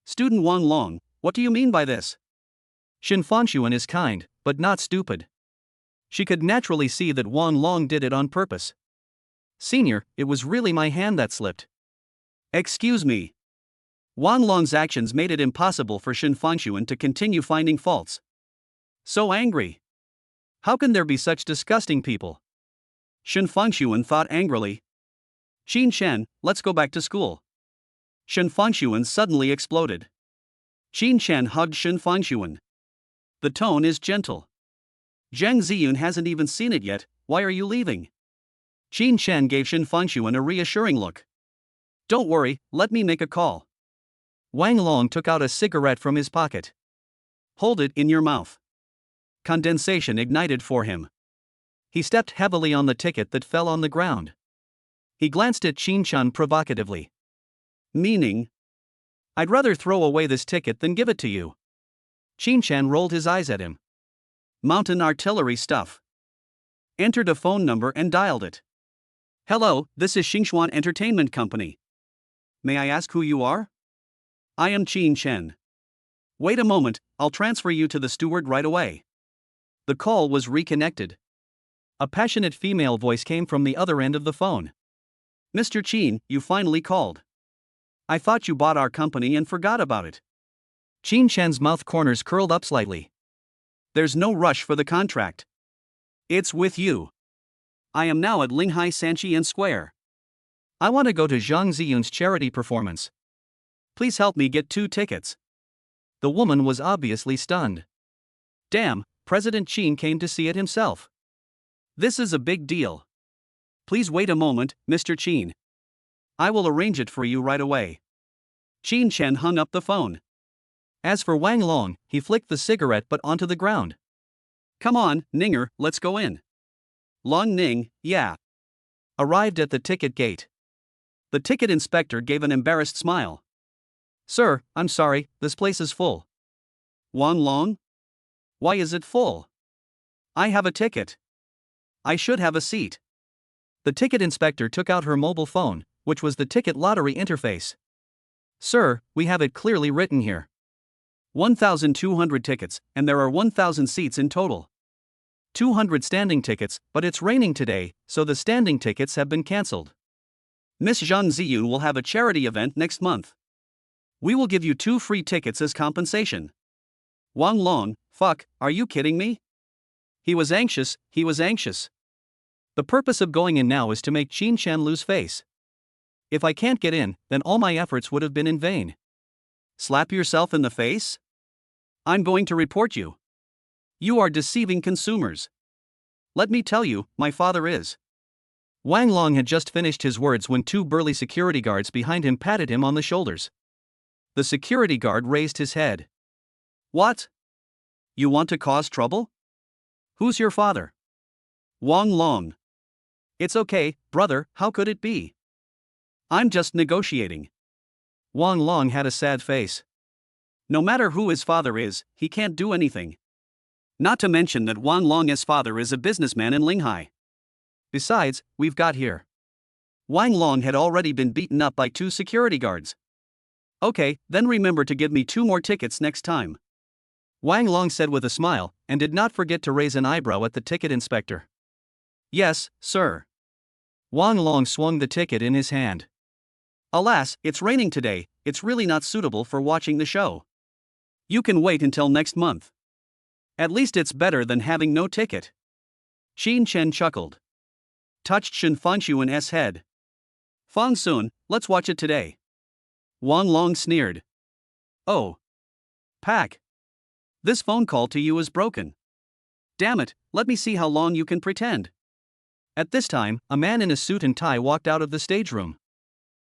Student Wang Long, what do you mean by this? Shen Fengshuan is kind, but not stupid. She could naturally see that Wang Long did it on purpose. Senior, it was really my hand that slipped. Excuse me. Wang Long's actions made it impossible for Shen Fengshuan to continue finding faults. So angry. How can there be such disgusting people? Shen Fengshuan thought angrily. Qin Chen, let's go back to school. Shen Fengshuan suddenly exploded. Qin Chen hugged Shen Fengshuan. The tone is gentle. Zheng Ziyun hasn't even seen it yet, why are you leaving? Qin Chen gave Shen Fengshuan a reassuring look. Don't worry, let me make a call. Wang Long took out a cigarette from his pocket. Hold it in your mouth. Condensation ignited for him. He stepped heavily on the ticket that fell on the ground. He glanced at Qin Chen provocatively. Meaning? I'd rather throw away this ticket than give it to you. Qin Chen rolled his eyes at him. Mountain artillery stuff. Entered a phone number and dialed it. Hello, this is Xingxuan Entertainment Company. May I ask who you are? I am Qin Chen. Wait a moment, I'll transfer you to the steward right away. The call was reconnected. A passionate female voice came from the other end of the phone. Mr. Qin, you finally called. I thought you bought our company and forgot about it. Qin Chen's mouth corners curled up slightly. There's no rush for the contract. It's with you. I am now at Linghai Sanqian Square. I want to go to Zhang Ziyun's charity performance. Please help me get 2 tickets. The woman was obviously stunned. Damn, President Qin came to see it himself. This is a big deal. Please wait a moment, Mr. Qin. I will arrange it for you right away. Qin Chen hung up the phone. As for Wang Long, he flicked the cigarette butt onto the ground. Come on, Ninger, let's go in. Long Ning, yeah. Arrived at the ticket gate. The ticket inspector gave an embarrassed smile. Sir, I'm sorry, this place is full. Wang Long? Why is it full? I have a ticket. I should have a seat. The ticket inspector took out her mobile phone, which was the ticket lottery interface. Sir, we have it clearly written here. 1,200 tickets, and there are 1,000 seats in total. 200 standing tickets, but it's raining today, so the standing tickets have been cancelled. Miss Zhang Ziyun will have a charity event next month. We will give you 2 free tickets as compensation. Wang Long, fuck, are you kidding me? He was anxious. The purpose of going in now is to make Qin Chen lose face. If I can't get in, then all my efforts would have been in vain. Slap yourself in the face? I'm going to report you. You are deceiving consumers. Let me tell you, my father is. Wang Long had just finished his words when 2 burly security guards behind him patted him on the shoulders. The security guard raised his head. What? You want to cause trouble? Who's your father? Wang Long. It's okay, brother, how could it be? I'm just negotiating. Wang Long had a sad face. No matter who his father is, he can't do anything. Not to mention that Wang Long's father is a businessman in Linghai. Besides, we've got here. Wang Long had already been beaten up by 2 security guards. Okay, then remember to give me 2 more tickets next time. Wang Long said with a smile, and did not forget to raise an eyebrow at the ticket inspector. Yes, sir. Wang Long swung the ticket in his hand. Alas, it's raining today, it's really not suitable for watching the show. You can wait until next month. At least it's better than having no ticket. Qin Chen chuckled. Touched Shen Fengshuan's head. Fang Sun, let's watch it today. Wang Long sneered. Oh. Pack. This phone call to you is broken. Damn it, let me see how long you can pretend. At this time, a man in a suit and tie walked out of the stage room.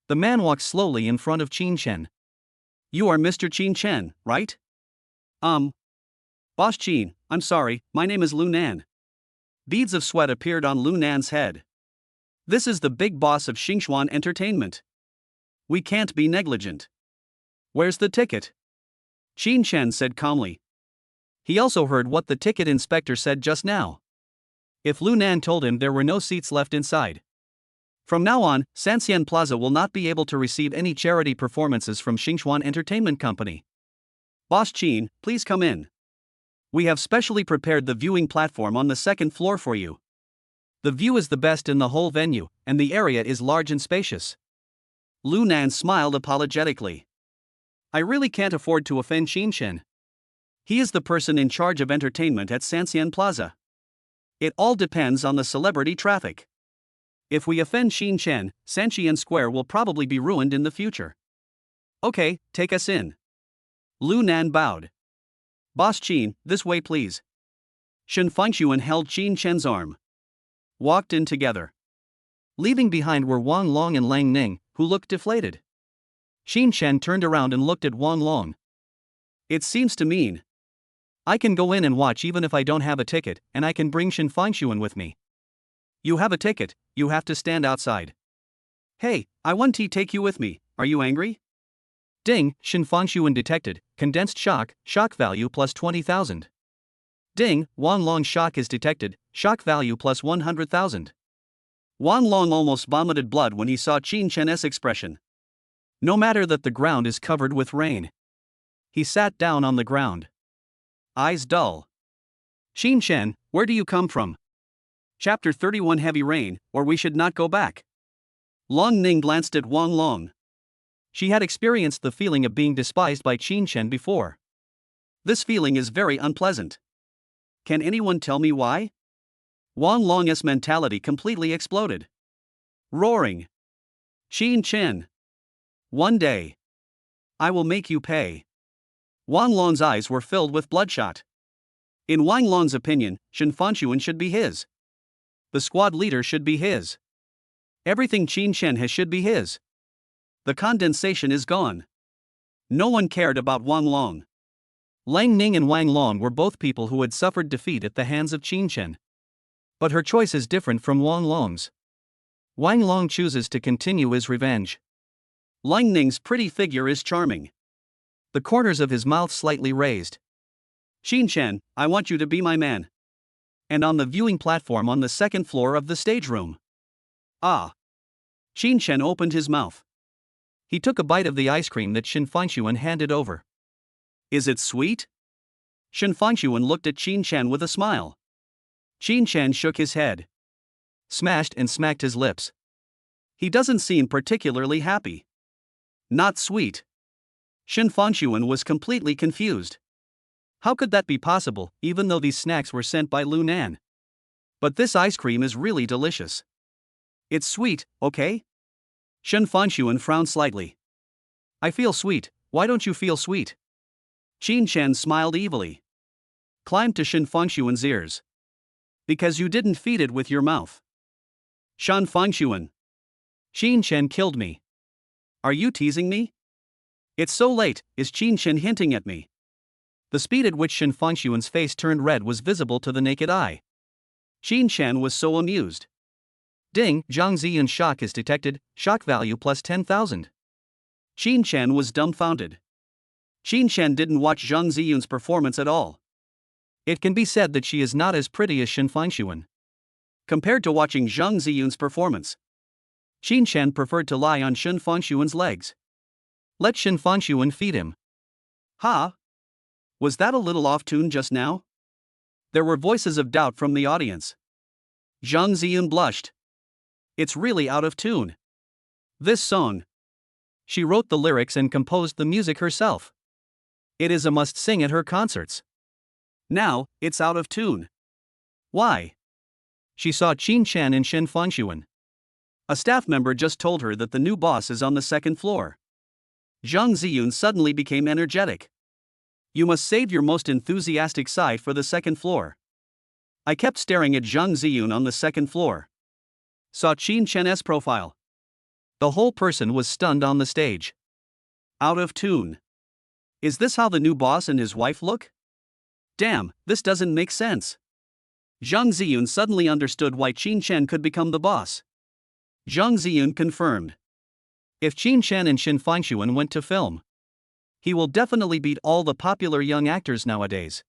The man walked slowly in front of Qin Chen. You are Mr. Qin Chen, right? Boss Qin, I'm sorry, my name is Lu Nan. Beads of sweat appeared on Lu Nan's head. This is the big boss of Xingchuan Entertainment. We can't be negligent. Where's the ticket? Qin Chen said calmly. He also heard what the ticket inspector said just now. If Lu Nan told him there were no seats left inside. From now on, Sanxian Plaza will not be able to receive any charity performances from Xingchuan Entertainment Company. Boss Qin, please come in. We have specially prepared the viewing platform on the second floor for you. The view is the best in the whole venue, and the area is large and spacious. Lu Nan smiled apologetically. I really can't afford to offend Qin Chen. He is the person in charge of entertainment at Sanxian Plaza. It all depends on the celebrity traffic. If we offend Qin Chen, Sanxian Square will probably be ruined in the future. Okay, take us in. Lu Nan bowed. Boss Qin, this way please. Shen Fengxuan held Qin Chen's arm. Walked in together. Leaving behind were Wang Long and Lang Ning, who looked deflated. Qin Chen turned around and looked at Wang Long. It seems to mean I can go in and watch even if I don't have a ticket, and I can bring Shen Fengxuan with me. You have a ticket, you have to stand outside. Hey, I want to take you with me, are you angry? Ding, Shen Fengxuan detected, condensed shock value plus 20,000. Ding, Wang Long shock is detected, shock value plus 100,000. Wang Long almost vomited blood when he saw Qin Chen's expression. No matter that the ground is covered with rain. He sat down on the ground. Eyes dull. Qin Chen, where do you come from? Chapter 31 Heavy Rain, or we should not go back. Long Ning glanced at Wang Long. She had experienced the feeling of being despised by Qin Chen before. This feeling is very unpleasant. Can anyone tell me why? Wang Long's mentality completely exploded. Roaring. Qin Chen. One day. I will make you pay. Wang Long's eyes were filled with bloodshot. In Wang Long's opinion, Shen Fengxuan should be his. The squad leader should be his. Everything Qin Chen has should be his. The condensation is gone. No one cared about Wang Long. Lang Ning and Wang Long were both people who had suffered defeat at the hands of Qin Chen. But her choice is different from Wang Long's. Wang Long chooses to continue his revenge. Lang Ning's pretty figure is charming. The corners of his mouth slightly raised. Qin Chen, I want you to be my man. And on the viewing platform on the second floor of the stage room. Ah. Qin Chen opened his mouth. He took a bite of the ice cream that Shen Fengxuan handed over. Is it sweet? Shen Fengxuan looked at Qin Chen with a smile. Qin Chen shook his head. Smashed and smacked his lips. He doesn't seem particularly happy. Not sweet. Shen Fengxuan was completely confused. How could that be possible, even though these snacks were sent by Lu Nan? But this ice cream is really delicious. It's sweet, okay? Shen Fengxuan frowned slightly. I feel sweet, why don't you feel sweet? Qin Chen smiled evilly. Climbed to Shen Fengxuan's ears. Because you didn't feed it with your mouth. Shen Fengxuan. Qin Chen killed me. Are you teasing me? It's so late, is Qin Chen hinting at me? The speed at which Shen Fengxuan's face turned red was visible to the naked eye. Qin Chen was so amused. Ding, Zhang Ziyun's shock is detected, shock value plus 10,000. Qin Chen was dumbfounded. Qin Chen didn't watch Zhang Ziyun's performance at all. It can be said that she is not as pretty as Shen Fengxuan. Compared to watching Zhang Ziyun's performance, Qin Chen preferred to lie on Shen Fengxuan's legs. Let Shen Fengxuan feed him. Ha! Was that a little off-tune just now? There were voices of doubt from the audience. Zhang Ziyun blushed. It's really out of tune. This song. She wrote the lyrics and composed the music herself. It is a must-sing at her concerts. Now, it's out of tune. Why? She saw Qin Chen and Shen Fengxuan. A staff member just told her that the new boss is on the second floor. Zhang Ziyun suddenly became energetic. You must save your most enthusiastic side for the second floor. I kept staring at Zhang Ziyun on the second floor. Saw Qin Chen's profile. The whole person was stunned on the stage. Out of tune. Is this how the new boss and his wife look? Damn, this doesn't make sense. Zhang Ziyun suddenly understood why Qin Chen could become the boss. Zhang Ziyun confirmed. If Qin Chen and Shin Fangxuan went to film, he will definitely beat all the popular young actors nowadays.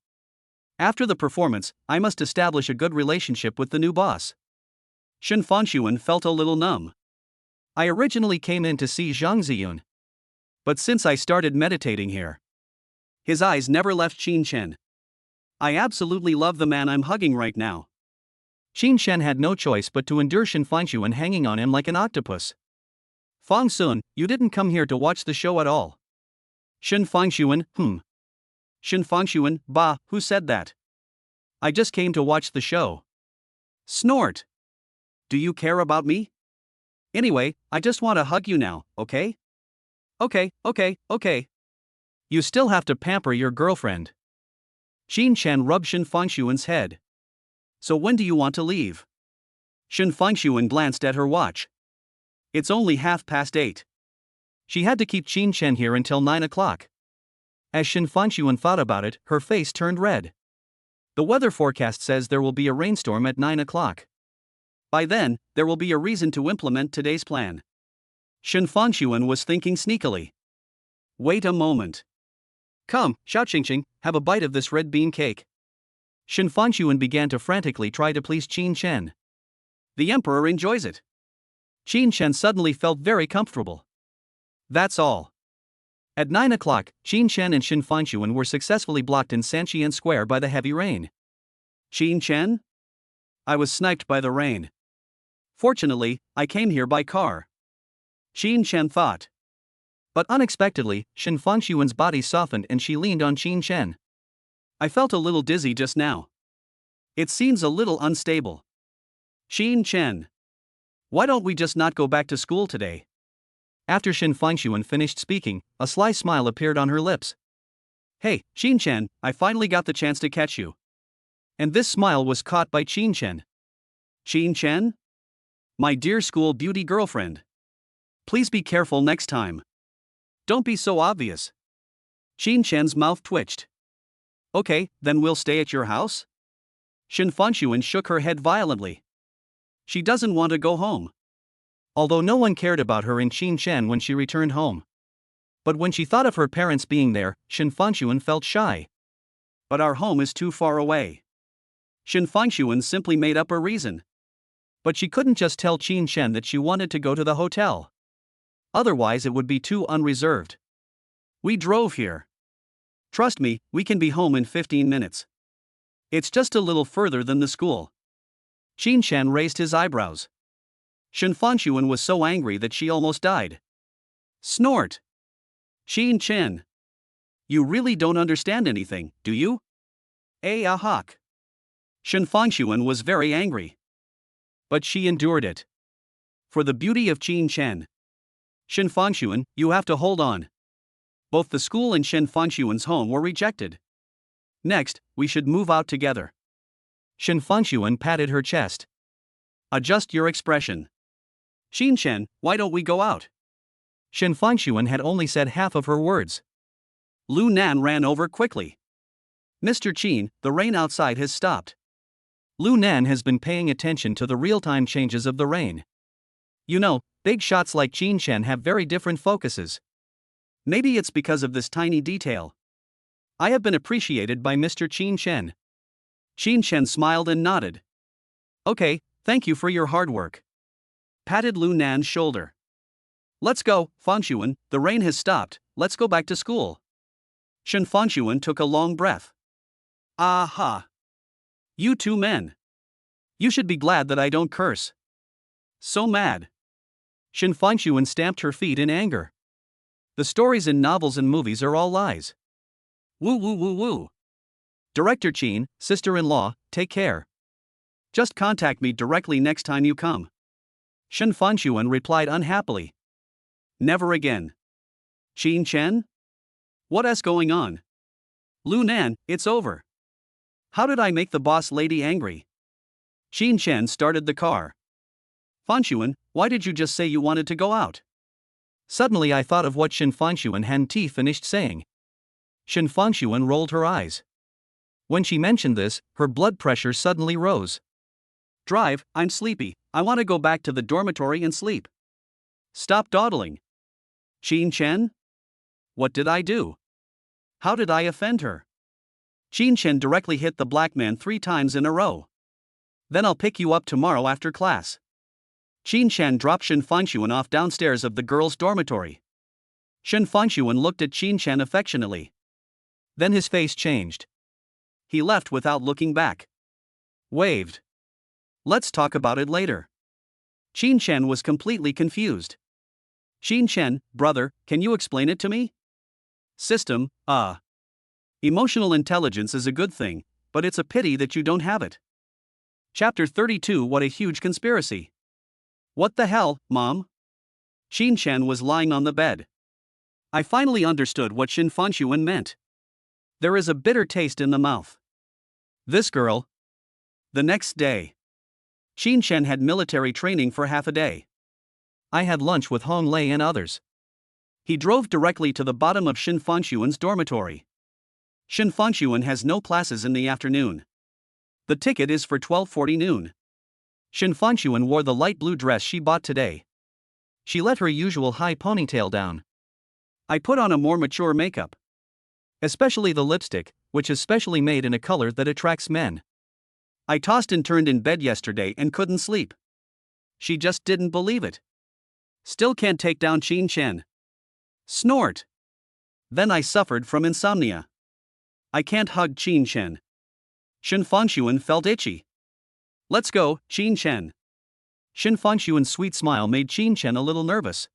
After the performance, I must establish a good relationship with the new boss. Shin Fangxuan felt a little numb. I originally came in to see Zhang Ziyun, but since I started meditating here, his eyes never left Qin Chen. I absolutely love the man I'm hugging right now. Qin Chen had no choice but to endure Shin Fangxuan hanging on him like an octopus. Fang Sun, you didn't come here to watch the show at all. Shin Fangxuan, Shin Fangxuan, bah, who said that? I just came to watch the show. Snort. Do you care about me? Anyway, I just want to hug you now, okay? Okay. You still have to pamper your girlfriend. Qin Chen rubbed Shin Fangxuan's head. So when do you want to leave? Shin Fangxuan glanced at her watch. It's only 8:30. She had to keep Qin Chen here until 9 o'clock. As Shin Fangxuan thought about it, her face turned red. The weather forecast says there will be a rainstorm at 9 o'clock. By then, there will be a reason to implement today's plan. Shin Fangxuan was thinking sneakily. Wait a moment. Come, Xiao Qingqing, have a bite of this red bean cake. Shin Fangxuan began to frantically try to please Qin Chen. The emperor enjoys it. Qin Chen suddenly felt very comfortable. That's all. At 9 o'clock, Qin Chen and Shin Fangxuan were successfully blocked in Sanqian Square by the heavy rain. Qin Chen? I was sniped by the rain. Fortunately, I came here by car. Qin Chen thought. But unexpectedly, Shin Fangxuan's body softened and she leaned on Qin Chen. I felt a little dizzy just now. It seems a little unstable. Qin Chen. Why don't we just not go back to school today? After Shin Fangxuan finished speaking, a sly smile appeared on her lips. Hey, Qin Chen, I finally got the chance to catch you. And this smile was caught by Qin Chen. Qin Chen? My dear school beauty girlfriend. Please be careful next time. Don't be so obvious. Qin Chen's mouth twitched. Okay, then we'll stay at your house? Shin Fangxuan shook her head violently. She doesn't want to go home. Although no one cared about her and Qin Chen when she returned home. But when she thought of her parents being there, Shin Fangxuan felt shy. But our home is too far away. Shin Fangxuan simply made up a reason. But she couldn't just tell Qin Chen that she wanted to go to the hotel. Otherwise it would be too unreserved. We drove here. Trust me, we can be home in 15 minutes. It's just a little further than the school. Qin Chen raised his eyebrows. Shin Fangxuan was so angry that she almost died. Snort. Qin Chen. You really don't understand anything, do you? Ahak. Shin Fangxuan was very angry. But she endured it. For the beauty of Qin Chen. Shin Fangxuan, you have to hold on. Both the school and Shin Fangxuan's home were rejected. Next, we should move out together. Shin Fangxuan patted her chest. Adjust your expression. Qin Chen, why don't we go out? Shin Fangxuan had only said half of her words. Lu Nan ran over quickly. Mr. Qin, the rain outside has stopped. Lu Nan has been paying attention to the real-time changes of the rain. You know, big shots like Qin Chen have very different focuses. Maybe it's because of this tiny detail. I have been appreciated by Mr. Qin Chen. Qin Chen smiled and nodded. Okay, thank you for your hard work. Patted Lu Nan's shoulder. Let's go, Fangxuan, the rain has stopped, let's go back to school. Shin Fangxuan took a long breath. Aha. You two men. You should be glad that I don't curse. So mad. Shin Fangxuan stamped her feet in anger. The stories in novels and movies are all lies. Woo. Director Qin, sister-in-law, take care. Just contact me directly next time you come. Shin Fangxuan replied unhappily. Never again. Qin Chen? What is going on? Lu Nan, it's over. How did I make the boss lady angry? Qin Chen started the car. Fanshuan, why did you just say you wanted to go out? Suddenly I thought of what Shen Fanshuan Han Ti finished saying. Shen Fanshuan rolled her eyes. When she mentioned this, her blood pressure suddenly rose. Drive, I'm sleepy, I want to go back to the dormitory and sleep. Stop dawdling. Qin Chen? What did I do? How did I offend her? Qin Chen directly hit the black man 3 times in a row. Then I'll pick you up tomorrow after class. Qin Chen dropped Shen Fanshuan off downstairs of the girls' dormitory. Shen Fanshuan looked at Qin Chen affectionately. Then his face changed. He left without looking back. Waved. Let's talk about it later. Qin Chen was completely confused. Qin Chen, brother, can you explain it to me? System, Emotional intelligence is a good thing, but it's a pity that you don't have it. Chapter 32. What a huge conspiracy. What the hell, Mom? Qin Chen was lying on the bed. I finally understood what Shen Fanshuan meant. There is a bitter taste in the mouth. This girl. The next day. Qin Chen had military training for half a day. I had lunch with Hong Lei and others. He drove directly to the bottom of Shen Fanshuan's dormitory. Shen Fanshuan has no classes in the afternoon. The ticket is for 12:40 noon. Shen Fanshuan wore the light blue dress she bought today. She let her usual high ponytail down. I put on a more mature makeup. Especially the lipstick, which is specially made in a color that attracts men. I tossed and turned in bed yesterday and couldn't sleep. She just didn't believe it. Still can't take down Qin Chen. Snort. Then I suffered from insomnia. I can't hug Qin Chen. Shen Fanshuan felt itchy. Let's go, Qin Chen. Shen Fanshuan's sweet smile made Qin Chen a little nervous.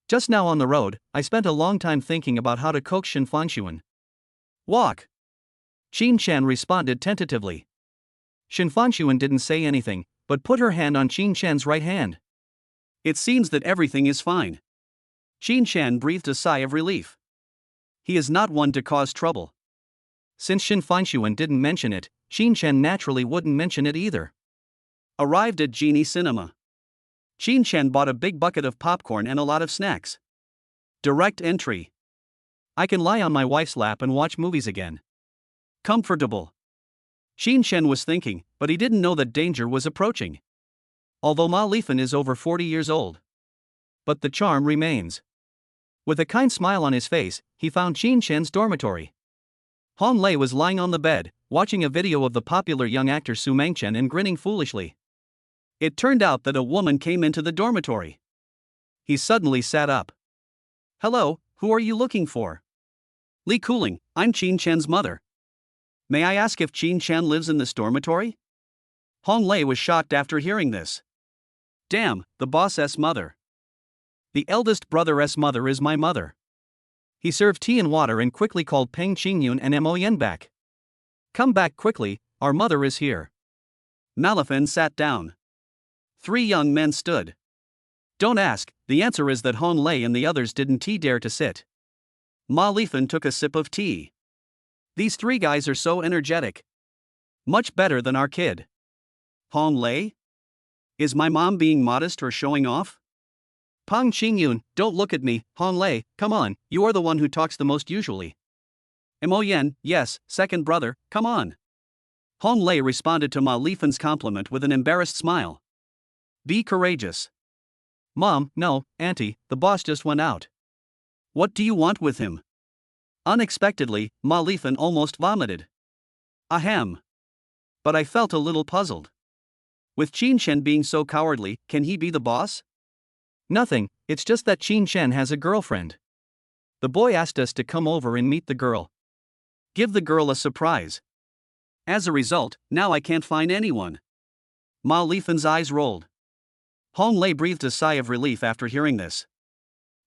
Just now on the road, I spent a long time thinking about how to coax Shen Fanshuan. Walk. Qin Chen responded tentatively. Shen Fanshuan didn't say anything, but put her hand on Qin Chen's right hand. It seems that everything is fine. Qin Chen breathed a sigh of relief. He is not one to cause trouble. Since Shen Fanshuan didn't mention it, Qin Chen naturally wouldn't mention it either. Arrived at Genie Cinema. Qin Chen bought a big bucket of popcorn and a lot of snacks. Direct entry. I can lie on my wife's lap and watch movies again. Comfortable. Qin Chen was thinking, but he didn't know that danger was approaching. Although Ma Lifen is over 40 years old. But the charm remains. With a kind smile on his face, he found Qin Chen's dormitory. Hong Lei was lying on the bed, watching a video of the popular young actor Su Mangchen and grinning foolishly. It turned out that a woman came into the dormitory. He suddenly sat up. Hello, who are you looking for? Li Kuling, I'm Qin Chen's mother. May I ask if Qin Chen lives in this dormitory? Hong Lei was shocked after hearing this. Damn, the boss's mother. The eldest brother's mother is my mother. He served tea and water and quickly called Peng Qingyun and Mo Yen back. Come back quickly, our mother is here. Malifan sat down. 3 young men stood. Don't ask, the answer is that Hong Lei and the others didn't dare to sit. Ma Lifen took a sip of tea. These 3 guys are so energetic. Much better than our kid. Hong Lei? Is my mom being modest or showing off? Peng Qingyun, don't look at me, Hong Lei, come on, you are the one who talks the most usually. Mo Yen, yes, second brother, come on. Hong Lei responded to Ma Lifen's compliment with an embarrassed smile. Be courageous. Mom, no, Auntie, the boss just went out. What do you want with him? Unexpectedly, Ma Lifen almost vomited. Ahem. But I felt a little puzzled. With Qin Chen being so cowardly, can he be the boss? Nothing, it's just that Qin Chen has a girlfriend. The boy asked us to come over and meet the girl. Give the girl a surprise. As a result, now I can't find anyone. Ma Lifen's eyes rolled. Hong Lei breathed a sigh of relief after hearing this.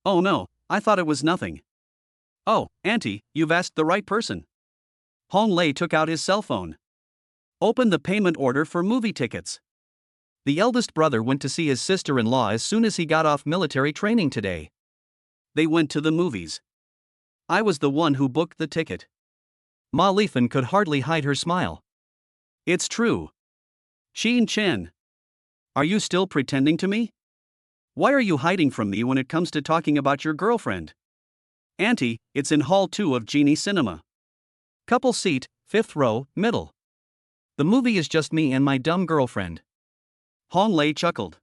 Oh no, I thought it was nothing. Oh, Auntie, you've asked the right person. Hong Lei took out his cell phone. Open the payment order for movie tickets. The eldest brother went to see his sister-in-law as soon as he got off military training today. They went to the movies. I was the one who booked the ticket. Ma Lifen could hardly hide her smile. It's true. Xin Chen. Are you still pretending to me? Why are you hiding from me when it comes to talking about your girlfriend? Auntie, it's in Hall 2 of Genie Cinema. Couple seat, 5th row, middle. The movie is just me and my dumb girlfriend. Hong Lei chuckled.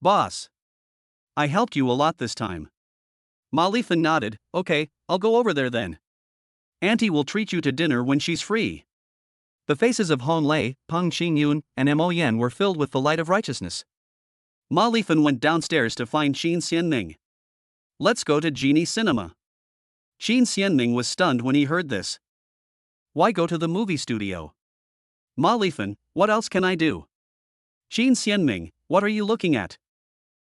Boss. I helped you a lot this time. Ma Lifan nodded. Okay, I'll go over there then. Auntie will treat you to dinner when she's free. The faces of Hong Lei, Peng Qingyun, and Mo Yan were filled with the light of righteousness. Ma Lifan went downstairs to find Xin Xianming. Let's go to Genie Cinema. Xin Xianming was stunned when he heard this. Why go to the movie studio? Ma Lifan, what else can I do? Xin Xianming, what are you looking at?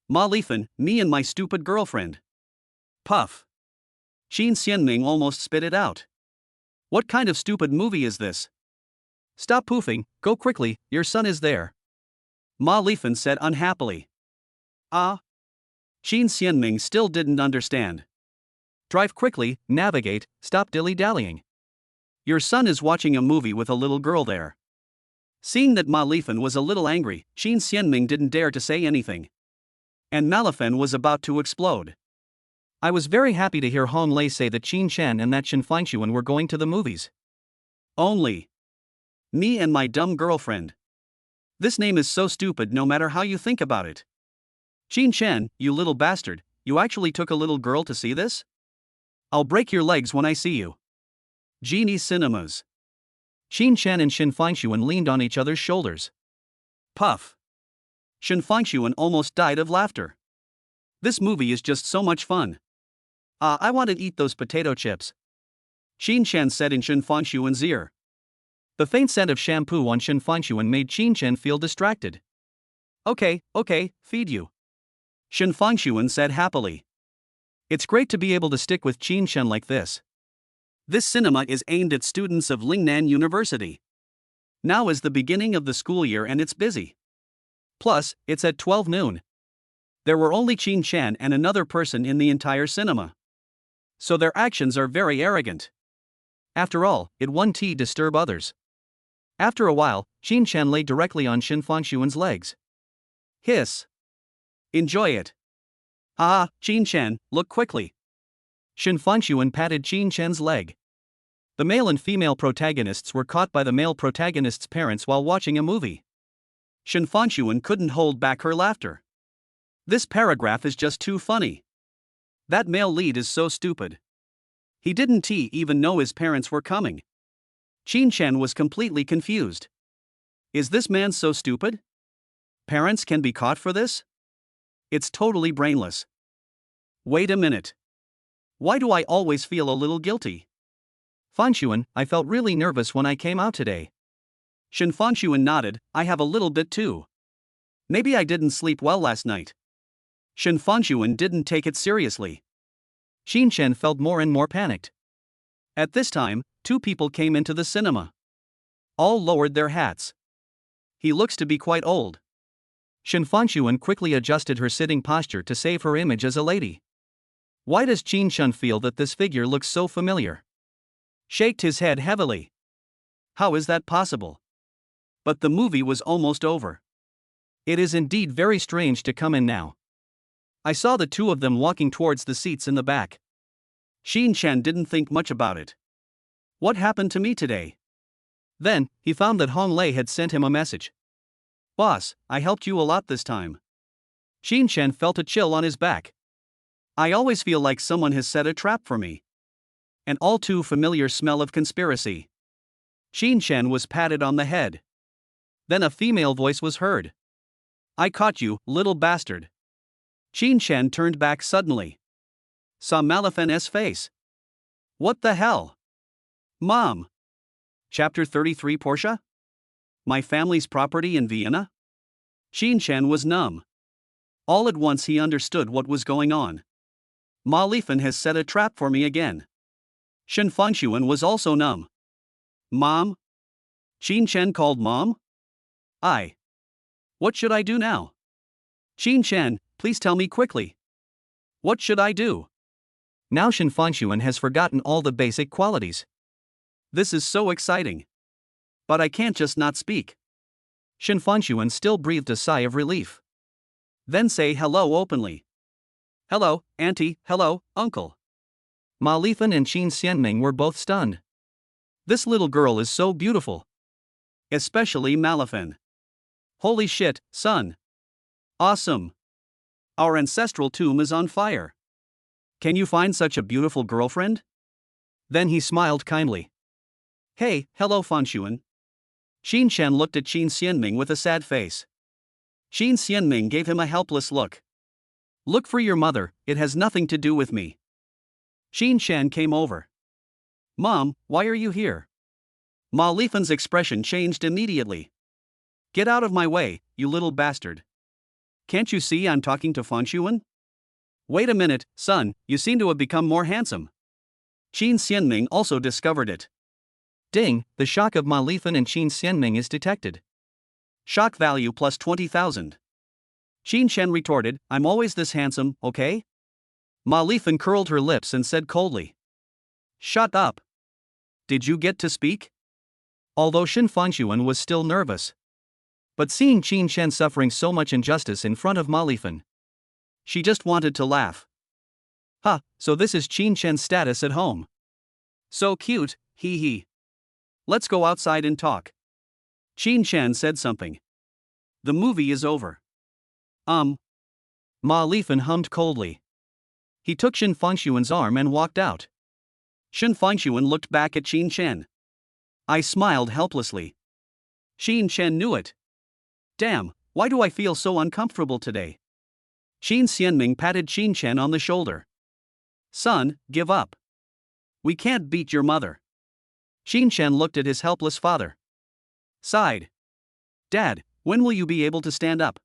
Ma Lifan, me and my stupid girlfriend. Puff. Xin Xianming almost spit it out. What kind of stupid movie is this? Stop poofing, go quickly, your son is there. Ma Lifan said unhappily. Ah. Xin Xianming still didn't understand. Drive quickly, navigate, stop dilly-dallying. Your son is watching a movie with a little girl there. Seeing that Ma Lifan was a little angry, Xin Xianming didn't dare to say anything. And Ma Lifan was about to explode. I was very happy to hear Hong Lei say that Qin Chen and that Shen Fangxuan were going to the movies. Only. Me and my dumb girlfriend. This name is so stupid no matter how you think about it. Qin Chen, you little bastard, you actually took a little girl to see this? I'll break your legs when I see you. Genie Cinemas. Qin Chen and Shen Fangxuan leaned on each other's shoulders. Puff. Shen Fangxuan almost died of laughter. This movie is just so much fun. I want to eat those potato chips. Xin Chen said in Shen Fangxuan's ear. The faint scent of shampoo on Shen Fangxuan made Qin Chen feel distracted. Okay, feed you. Shen Fangxuan said happily. It's great to be able to stick with Qin Chen like this. This cinema is aimed at students of Lingnan University. Now is the beginning of the school year and it's busy. Plus, it's at 12 noon. There were only Qin Chen and another person in the entire cinema. So their actions are very arrogant. After all, it won't disturb others. After a while, Qin Chen lay directly on Shen Fangxuan's legs. Hiss. Enjoy it. Ah, Qin Chen, look quickly. Shen Fangxuan patted Qin Chen's leg. The male and female protagonists were caught by the male protagonist's parents while watching a movie. Shen Fangxuan couldn't hold back her laughter. This paragraph is just too funny. That male lead is so stupid. He didn't even know his parents were coming. Qin Chen was completely confused. Is this man so stupid? Parents can be caught for this? It's totally brainless. Wait a minute. Why do I always feel a little guilty? Fangxuan, I felt really nervous when I came out today. Shen Fangxuan nodded, I have a little bit too. Maybe I didn't sleep well last night. Shen Fangxuan didn't take it seriously. Qin Chen felt more and more panicked. At this time, two people came into the cinema. All lowered their hats. He looks to be quite old. Shen Fangxuan quickly adjusted her sitting posture to save her image as a lady. Why does Qin Chen feel that this figure looks so familiar? Shaked his head heavily. How is that possible? But the movie was almost over. It is indeed very strange to come in now. I saw the two of them walking towards the seats in the back. Qin Chen didn't think much about it. What happened to me today? Then, he found that Hong Lei had sent him a message. Boss, I helped you a lot this time. Qin Chen felt a chill on his back. I always feel like someone has set a trap for me. An all too familiar smell of conspiracy. Qin Chen was patted on the head. Then a female voice was heard. I caught you, little bastard. Qin Chen turned back suddenly. Saw Ma Lifan's face. What the hell? Mom. Chapter 33 Portia? My family's property in Vienna? Qin Chen was numb. All at once he understood what was going on. Ma Lifan has set a trap for me again. Shen Fangxuan was also numb. Mom? Qin Chen called Mom? What should I do now? Qin Chen, please tell me quickly. What should I do? Now Shen Fangxuan has forgotten all the basic qualities. This is so exciting. But I can't just not speak. Shen Fanxuan still breathed a sigh of relief. Then say hello openly. Hello, auntie, hello, uncle. Ma Lifan and Qin Xianming were both stunned. This little girl is so beautiful. Especially Malifan. Holy shit, son. Awesome. Our ancestral tomb is on fire. Can you find such a beautiful girlfriend? Then he smiled kindly. Hey, hello Fanxuan. Qin Shen looked at Qin Xianming with a sad face. Qin Xianming gave him a helpless look. Look for your mother, it has nothing to do with me. Qin Shen came over. Mom, why are you here? Ma Lifan's expression changed immediately. Get out of my way, you little bastard. Can't you see I'm talking to Fanxuan? Wait a minute, son, you seem to have become more handsome. Qin Xianming also discovered it. Ding, the shock of Ma Lifan and Qin Xianming is detected. Shock value plus 20,000. Qin Shen retorted, I'm always this handsome, okay? Ma Lifan curled her lips and said coldly. Shut up. Did you get to speak? Although Shen Fanxuan was still nervous. But seeing Qin Shen suffering so much injustice in front of Ma Lifan, she just wanted to laugh. So this is Qin Shen's status at home. So cute, hee hee. Let's go outside and talk. Qin Shen said something. The movie is over. Ma Lifan hummed coldly. He took Shen Fanxuan's arm and walked out. Shen Fanxuan looked back at Qin Shen. I smiled helplessly. Qin Shen knew it. Damn, why do I feel so uncomfortable today? Qin Xianming patted Qin Shen on the shoulder. Son, give up. We can't beat your mother. Qin Shen looked at his helpless father. Sighed. Dad, when will you be able to stand up?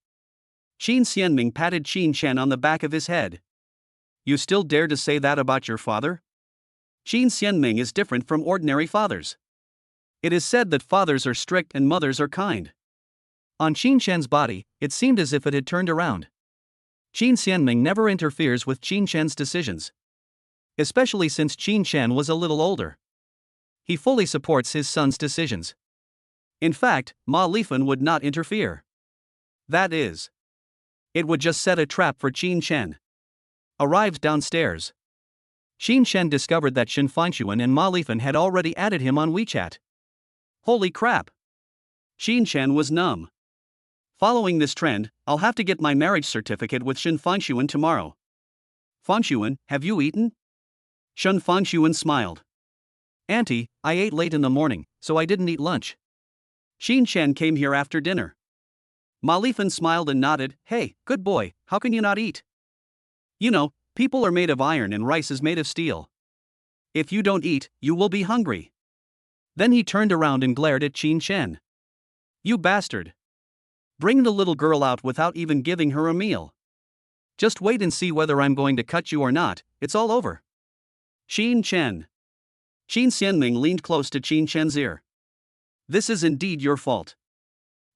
Qin Xianming patted Qin Shen on the back of his head. You still dare to say that about your father? Qin Xianming is different from ordinary fathers. It is said that fathers are strict and mothers are kind. On Qin Shen's body, it seemed as if it had turned around. Qin Xianming never interferes with Qin Shen's decisions. Especially since Qin Shen was a little older. He fully supports his son's decisions. In fact, Ma Lifan would not interfere. That is, it would just set a trap for Qin Shen. Arrived downstairs, Qin Shen discovered that Shen Fanxuan and Ma Lifan had already added him on WeChat. Holy crap! Qin Shen was numb. Following this trend, I'll have to get my marriage certificate with Shen Fanxuan tomorrow. Fanxuan, have you eaten? Shen Fanxuan smiled. Auntie, I ate late in the morning, so I didn't eat lunch. Qin Shen came here after dinner. Ma Lifan smiled and nodded, hey, good boy, how can you not eat? You know, people are made of iron and rice is made of steel. If you don't eat, you will be hungry. Then he turned around and glared at Qin Shen. You bastard. Bring the little girl out without even giving her a meal. Just wait and see whether I'm going to cut you or not, it's all over. Qin Shen. Qin Xianming leaned close to Qin Shen's ear. This is indeed your fault.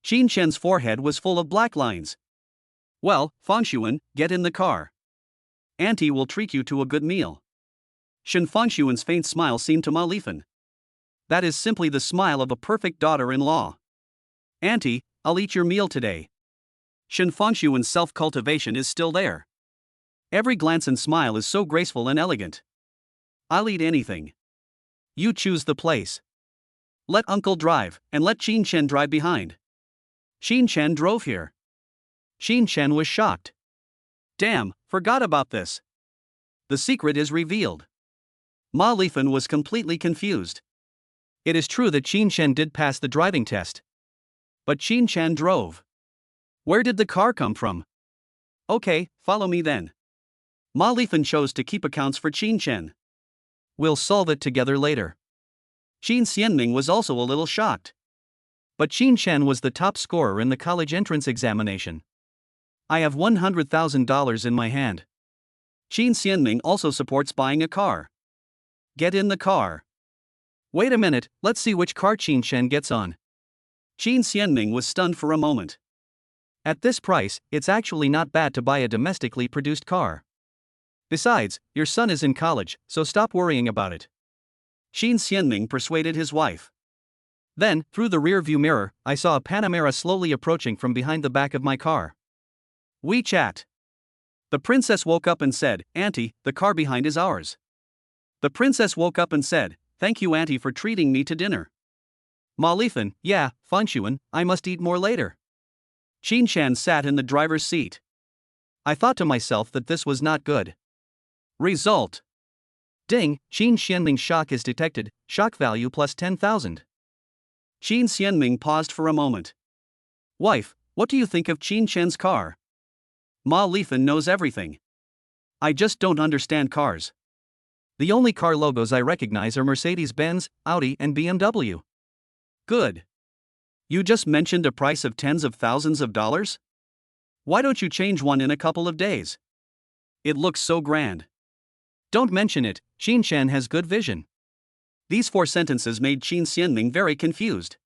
Qin Shen's forehead was full of black lines. Well, Fanxuan, get in the car. Auntie will treat you to a good meal. Shen Fanxuan's faint smile seemed to Ma Lifan. That is simply the smile of a perfect daughter-in-law. Auntie, I'll eat your meal today. Shen Fanxuan's self-cultivation is still there. Every glance and smile is so graceful and elegant. I'll eat anything. You choose the place. Let uncle drive, and let Qin Shen drive behind. Qin Shen drove here. Qin Shen was shocked. Damn, forgot about this. The secret is revealed. Ma Lifan was completely confused. It is true that Qin Shen did pass the driving test. But Qin Shen drove. Where did the car come from? Okay, follow me then. Ma Lifan chose to keep accounts for Qin Shen. We'll solve it together later. Qin Xianming was also a little shocked. But Qin Shen was the top scorer in the college entrance examination. I have $100,000 in my hand. Qin Xianming also supports buying a car. Get in the car. Wait a minute, let's see which car Qin Shen gets on. Qin Xianming was stunned for a moment. At this price, it's actually not bad to buy a domestically produced car. Besides, your son is in college, so stop worrying about it. Qin Xianming persuaded his wife. Then, through the rear-view mirror, I saw a Panamera slowly approaching from behind the back of my car. We chat. The princess woke up and said, Auntie, the car behind is ours. The princess woke up and said, Thank you, Auntie, for treating me to dinner. Malifan, yeah, Fanshuan, I must eat more later. Qinshan sat in the driver's seat. I thought to myself that this was not good. Result. Ding, Qin Xianming's shock is detected, shock value plus 10,000. Qin Xianming paused for a moment. Wife, what do you think of Qin Shen's car? Ma Lifan knows everything. I just don't understand cars. The only car logos I recognize are Mercedes-Benz, Audi, and BMW. Good. You just mentioned a price of tens of thousands of dollars? Why don't you change one in a couple of days? It looks so grand. Don't mention it, Qin Shen has good vision. These 4 sentences made Qin Xianming very confused.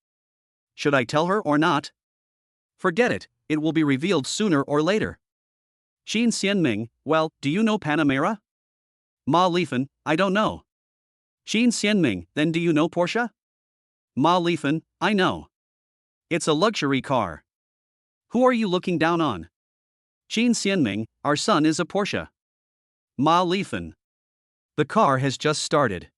Should I tell her or not? Forget it, it will be revealed sooner or later. Qin Xianming, well, do you know Panamera? Ma Lifan, I don't know. Qin Xianming, then do you know Porsche? Ma Lifan, I know. It's a luxury car. Who are you looking down on? Qin Xianming, our son is a Porsche. Ma Lifan. The car has just started.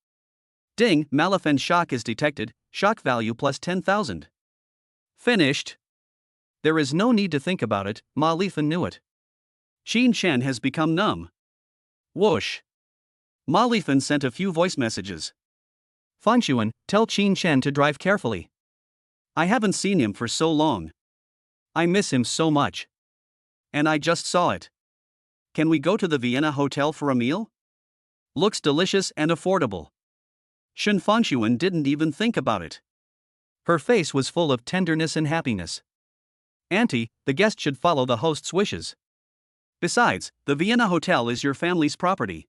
Ding, Malifan shock is detected, shock value plus 10,000. Finished. There is no need to think about it, Ma Lifan knew it. Qin Shen has become numb. Whoosh. Ma Lifan sent a few voice messages. Fanshuan, tell Qin Shen to drive carefully. I haven't seen him for so long. I miss him so much. And I just saw it. Can we go to the Vienna Hotel for a meal? Looks delicious and affordable. Shen Fanshuan didn't even think about it. Her face was full of tenderness and happiness. Auntie, the guest should follow the host's wishes. Besides, the Vienna Hotel is your family's property.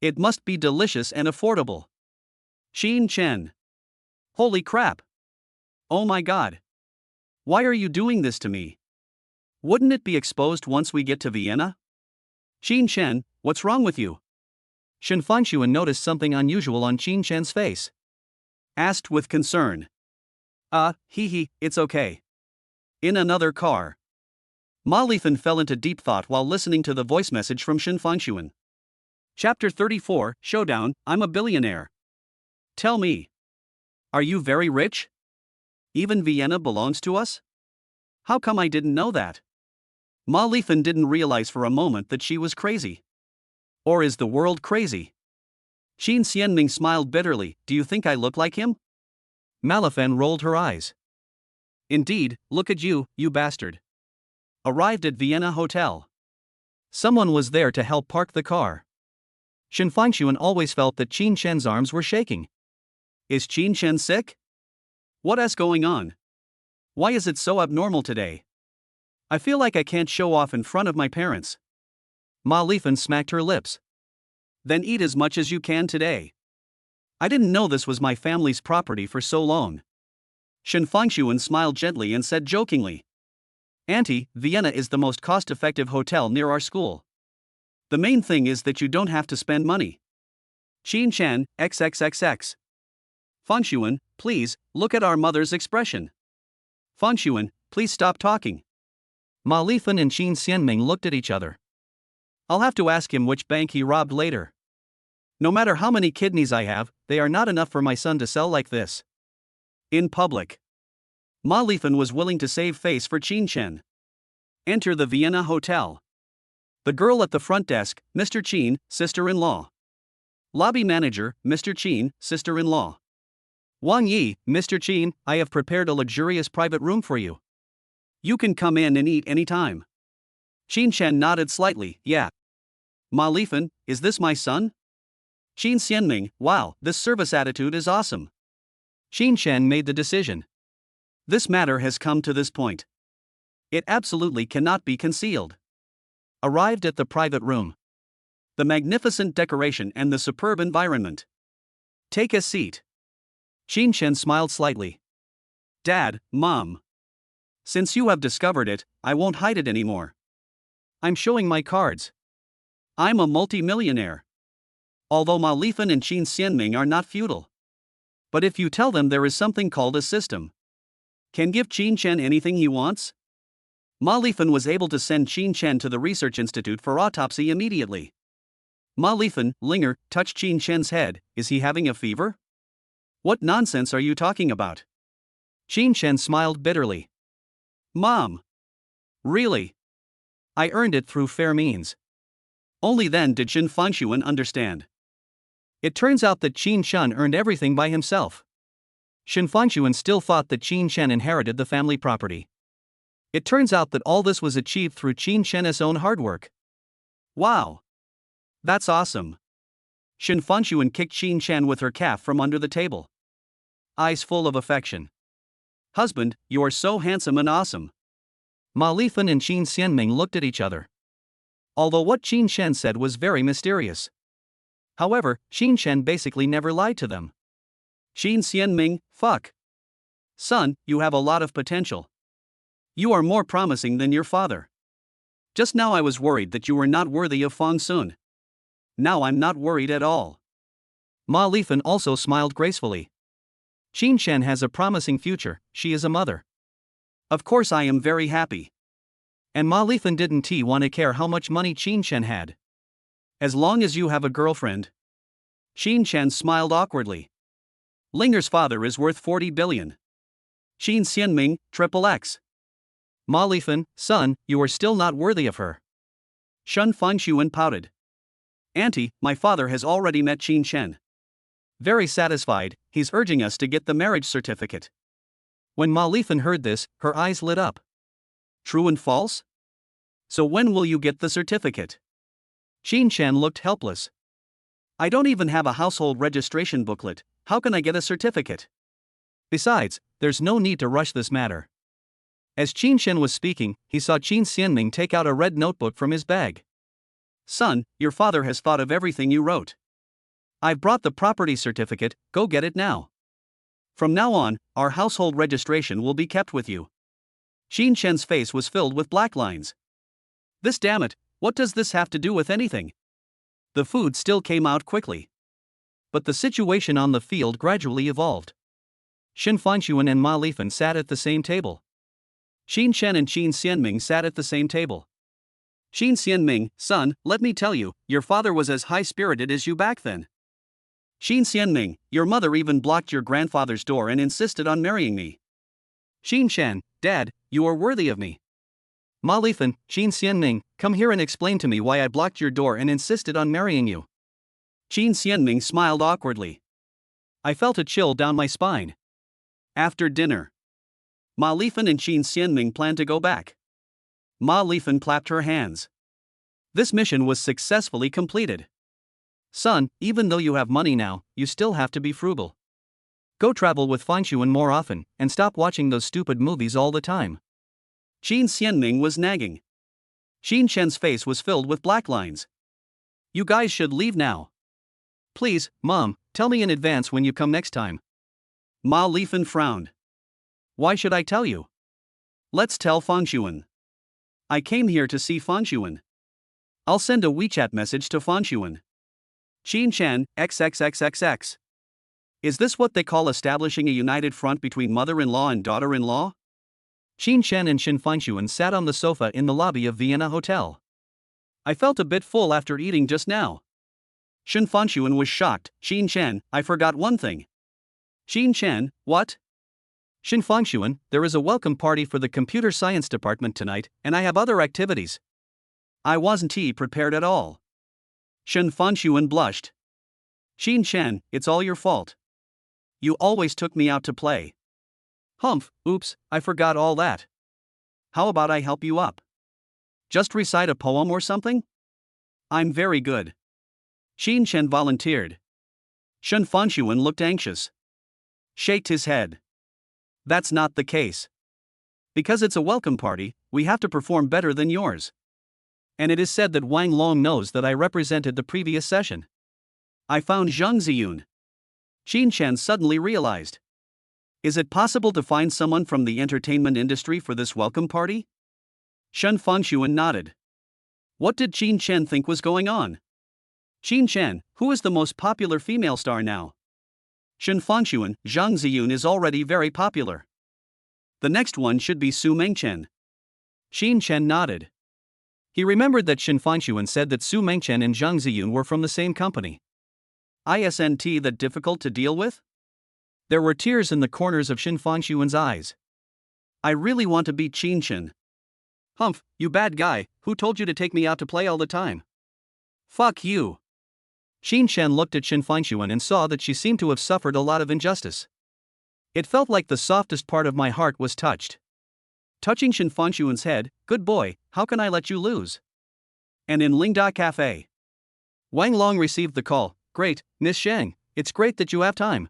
It must be delicious and affordable. Qin Chen. Holy crap. Oh my god. Why are you doing this to me? Wouldn't it be exposed once we get to Vienna? Qin Chen, what's wrong with you? Shen Fanshuan noticed something unusual on Qin Shen's face. Asked with concern. It's okay. In another car. Ma Lifan fell into deep thought while listening to the voice message from Shen Fanshuan. Chapter 34, Showdown, I'm a billionaire. Tell me. Are you very rich? Even Vienna belongs to us? How come I didn't know that? Ma Lifan didn't realize for a moment that she was crazy. Or is the world crazy? Qin Xianming smiled bitterly, do you think I look like him? Malifan rolled her eyes. Indeed, look at you, you bastard. Arrived at Vienna Hotel. Someone was there to help park the car. Shen Fanshuan always felt that Qin Shen's arms were shaking. Is Qin Shen sick? What is going on? Why is it so abnormal today? I feel like I can't show off in front of my parents. Ma Lifan smacked her lips. Then eat as much as you can today. I didn't know this was my family's property for so long. Shen Fanshuan smiled gently and said jokingly. Auntie, Vienna is the most cost-effective hotel near our school. The main thing is that you don't have to spend money. Qin Shen, XXXX. Fanshuan, please, look at our mother's expression. Fanshuan, please stop talking. Ma Lifan and Qin Xianming looked at each other. I'll have to ask him which bank he robbed later. No matter how many kidneys I have, they are not enough for my son to sell like this. In public. Ma Lifan was willing to save face for Qin Shen. Enter the Vienna Hotel. The girl at the front desk, Mr. Qin, sister-in-law. Lobby manager, Mr. Qin, sister-in-law. Wang Yi, Mr. Qin, I have prepared a luxurious private room for you. You can come in and eat anytime. Qin Shen nodded slightly, yeah. Ma Lifan, is this my son? Qin Xianming, wow, this service attitude is awesome. Qin Shen made the decision. This matter has come to this point. It absolutely cannot be concealed. Arrived at the private room. The magnificent decoration and the superb environment. Take a seat. Qin Shen smiled slightly. Dad, Mom. Since you have discovered it, I won't hide it anymore. I'm showing my cards. I'm a multi-millionaire. Although Ma Lifan and Qin Xianming are not feudal. But if you tell them there is something called a system, can give Qin Chen anything he wants? Ma Lifan was able to send Qin Chen to the research institute for autopsy immediately. Ma Lifan, Linger, touched Qin Chen's head. Is he having a fever? What nonsense are you talking about? Qin Chen smiled bitterly. Mom. Really? I earned it through fair means. Only then did Shen Fangshuan understand. It turns out that Qin Chen earned everything by himself. Shen Fangshuan still thought that Qin Chen inherited the family property. It turns out that all this was achieved through Qin Chen's own hard work. Wow. That's awesome. Shen Fangshuan kicked Qin Chen with her calf from under the table. Eyes full of affection. Husband, you are so handsome and awesome. Ma Lifan and Qin Xianming looked at each other. Although what Qin Chen said was very mysterious. However, Qin Chen basically never lied to them. Qin Xianming, fuck. Son, you have a lot of potential. You are more promising than your father. Just now I was worried that you were not worthy of Fang Sun. Now I'm not worried at all. Ma Lifan also smiled gracefully. Qin Chen has a promising future, she is a mother. Of course I am very happy. And Ma Lifan didn't want to care how much money Qin Chen had. As long as you have a girlfriend. Qin Chen smiled awkwardly. Linger's father is worth 40 billion. Qin Xianming, XXX. Ma Lifan, son, you are still not worthy of her. Shen Fangshuan pouted. Auntie, my father has already met Qin Chen. Very satisfied, he's urging us to get the marriage certificate. When Ma Lifan heard this, her eyes lit up. True and false? So when will you get the certificate? Qin Chen looked helpless. I don't even have a household registration booklet, how can I get a certificate? Besides, there's no need to rush this matter. As Qin Chen was speaking, he saw Qin Xianming take out a red notebook from his bag. Son, your father has thought of everything you wrote. I've brought the property certificate, go get it now. From now on, our household registration will be kept with you. Qin Chen's face was filled with black lines. This damn it, what does this have to do with anything? The food still came out quickly. But the situation on the field gradually evolved. Shen Fangshuan and Ma Lifan sat at the same table. Qin Chen and Qin Xianming sat at the same table. Qin Xianming, son, let me tell you, your father was as high-spirited as you back then. Qin Xianming, your mother even blocked your grandfather's door and insisted on marrying me. Qin Chen, Dad, you are worthy of me. Ma Lifan, Qin Xianming, come here and explain to me why I blocked your door and insisted on marrying you. Qin Xianming smiled awkwardly. I felt a chill down my spine. After dinner, Ma Lifan and Qin Xianming planned to go back. Ma Lifan clapped her hands. This mission was successfully completed. Son, even though you have money now, you still have to be frugal. Go travel with Fangshuan more often, and stop watching those stupid movies all the time. Qin Xianming was nagging. Qin Chen's face was filled with black lines. You guys should leave now. Please, Mom, tell me in advance when you come next time. Ma Lifan frowned. Why should I tell you? Let's tell Fangshuan. I came here to see Fangshuan. I'll send a WeChat message to Fangshuan. Qin Chen, XXXXX. Is this what they call establishing a united front between mother-in-law and daughter-in-law? Qin Chen and Shen Fangshuan sat on the sofa in the lobby of Vienna Hotel. I felt a bit full after eating just now. Shen Fangshuan was shocked. Qin Chen, I forgot one thing. Qin Chen, what? Shen Fangshuan, there is a welcome party for the computer science department tonight, and I have other activities. I wasn't prepared at all. Shen Fangshuan blushed. Qin Chen, it's all your fault. You always took me out to play. Humph, oops, I forgot all that. How about I help you up? Just recite a poem or something? I'm very good. Qin Chen volunteered. Shen Fangshuan looked anxious. Shaked his head. That's not the case. Because it's a welcome party, we have to perform better than yours. And it is said that Wang Long knows that I represented the previous session. I found Zhang Ziyun. Qin Chen suddenly realized. Is it possible to find someone from the entertainment industry for this welcome party? Shen Fangshuan nodded. What did Qin Chen think was going on? Qin Chen, who is the most popular female star now? Shen Fanxuan, Zhang Ziyun is already very popular. The next one should be Su Mengchen. Xin Chen nodded. He remembered that Shen Fanxuan said that Su Mengchen and Zhang Ziyun were from the same company. Isn't that difficult to deal with? There were tears in the corners of Shen Fanxuan's eyes. I really want to beat Qin Shen. Humph, you bad guy, who told you to take me out to play all the time? Fuck you. Xin Chen looked at Shen Fanxuan and saw that she seemed to have suffered a lot of injustice. It felt like the softest part of my heart was touched. Touching Shen Fanxuan's head, good boy, how can I let you lose? And in Lingda Cafe. Wang Long received the call. Great, Miss Shang, it's great that you have time.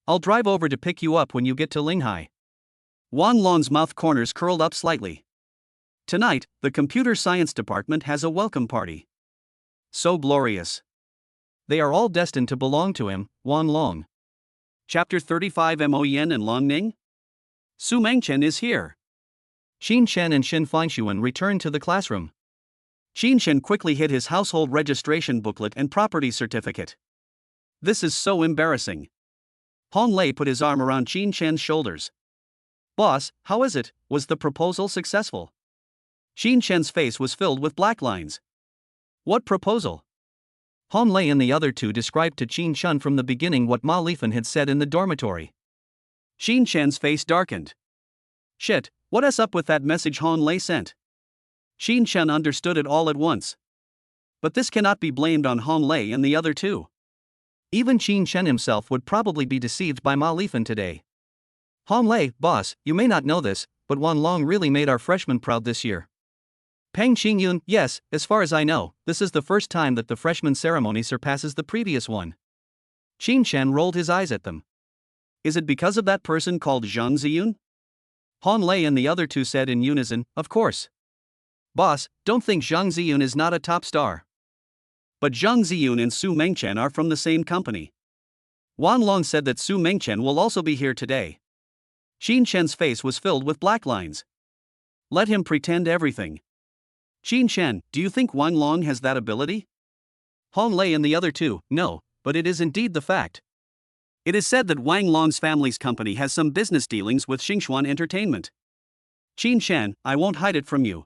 I'll drive over to pick you up when you get to Linghai. Wang Long's mouth corners curled up slightly. Tonight, the computer science department has a welcome party. So glorious. They are all destined to belong to him, Wang Long. Chapter 35 Mo Yen and Long Ning? Su Mengchen is here. Xin Chen and Shen Fanxuan returned to the classroom. Xin Chen quickly hid his household registration booklet and property certificate. This is so embarrassing. Hong Lei put his arm around Xin Chen's shoulders. Boss, how is it? Was the proposal successful? Xin Chen's face was filled with black lines. What proposal? Hong Lei and the other two described to Qin Chun from the beginning what Ma Lifan had said in the dormitory. Xin Chen's face darkened. Shit, what's up with that message Hong Lei sent? Xin Chen understood it all at once. But this cannot be blamed on Hong Lei and the other two. Even Qin Chen himself would probably be deceived by Ma Lifan today. Hong Lei, boss, you may not know this, but Wan Long really made our freshmen proud this year. Peng Qingyun, yes, as far as I know, this is the first time that the freshman ceremony surpasses the previous one. Qin Chen rolled his eyes at them. Is it because of that person called Zhang Ziyun? Hong Lei and the other two said in unison, of course. Boss, don't think Zhang Ziyun is not a top star. But Zhang Ziyun and Su Mengchen are from the same company. Wan Long said that Su Mengchen will also be here today. Xin Chen's face was filled with black lines. Let him pretend everything. Qin Chen, do you think Wang Long has that ability? Hong Lei and the other two, no, but it is indeed the fact. It is said that Wang Long's family's company has some business dealings with Xingxuan Entertainment. Qin Chen, I won't hide it from you.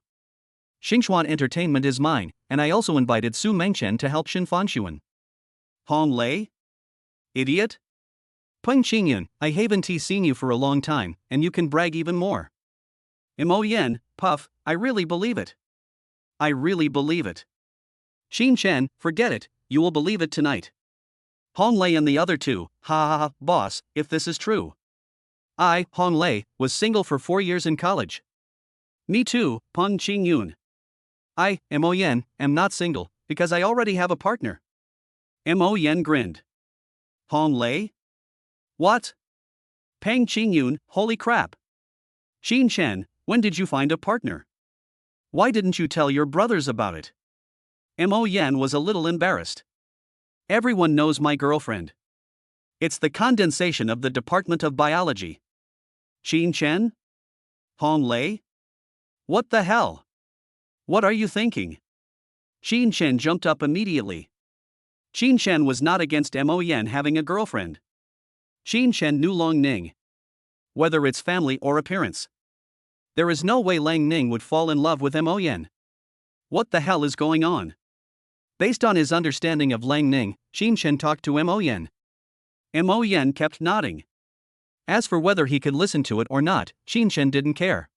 Xingxuan Entertainment is mine, and I also invited Su Mengchen to help Shen Fanxuan. Hong Lei? Idiot? Peng Qingyun, I haven't seen you for a long time, and you can brag even more. Mo Yen, Puff, I really believe it. I really believe it. Xin Chen, forget it, you will believe it tonight. Hong Lei and the other two, ha, boss, if this is true. I, Hong Lei, was single for 4 years in college. Me too, Peng Qingyun. I, Mo Yen, am not single, because I already have a partner. Mo Yen grinned. Hong Lei? What? Peng Qingyun, holy crap. Xin Chen, when did you find a partner? Why didn't you tell your brothers about it? Mo Yen was a little embarrassed. Everyone knows my girlfriend. It's the condensation of the Department of Biology. Xin Chen? Hong Lei? What the hell? What are you thinking? Xin Chen jumped up immediately. Xin Chen was not against Mo Yen having a girlfriend. Xin Chen knew Long Ning. Whether it's family or appearance. There is no way Lang Ning would fall in love with Mo Yen. What the hell is going on? Based on his understanding of Lang Ning, Xin Chen talked to Mo Yen. Mo Yen kept nodding. As for whether he could listen to it or not, Xin Chen didn't care.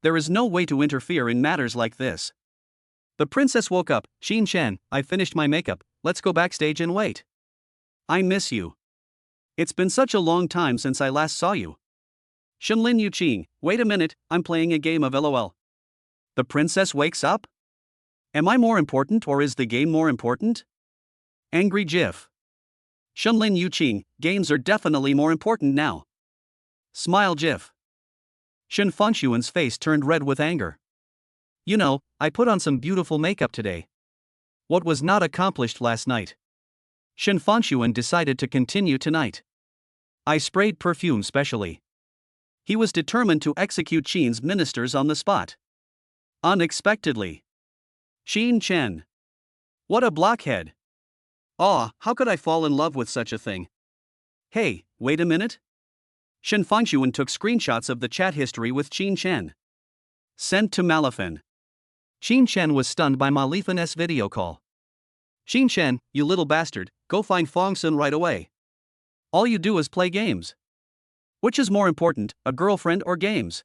There is no way to interfere in matters like this. The princess woke up. Xin Chen, I finished my makeup, let's go backstage and wait. I miss you. It's been such a long time since I last saw you. Shenlin Yuqing, wait a minute, I'm playing a game of LOL. The princess wakes up? Am I more important or is the game more important? Angry GIF. Shenlin Yuqing, games are definitely more important now. Smile GIF. Shen Fanxuan's face turned red with anger. You know, I put on some beautiful makeup today. What was not accomplished last night. Shen Fanxuan decided to continue tonight. I sprayed perfume specially. He was determined to execute Qin's ministers on the spot. Unexpectedly. Xin Chen. What a blockhead. Aw, how could I fall in love with such a thing? Hey, wait a minute? Shen Fangxuan took screenshots of the chat history with Qin Chen. Sent to Malifan. Qin Chen was stunned by Malifan's video call. Qin Chen, you little bastard, go find Fangsun right away. All you do is play games. Which is more important, a girlfriend or games?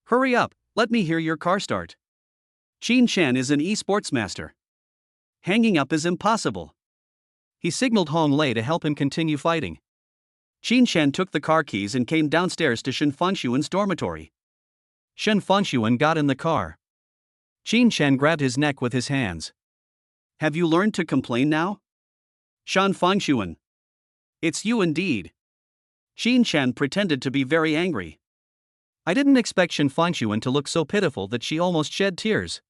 Hurry up, let me hear your car start. Qin Chen is an esports master. Hanging up is impossible. He signaled Hong Lei to help him continue fighting. Qin Chen took the car keys and came downstairs to Shen Fangxuan's dormitory. Shen Fangxuan got in the car. Qin Chen grabbed his neck with his hands. Have you learned to complain now? Shen Fangxuan. It's you indeed. Qin Chen pretended to be very angry. I didn't expect Shen Fangxuan to look so pitiful that she almost shed tears.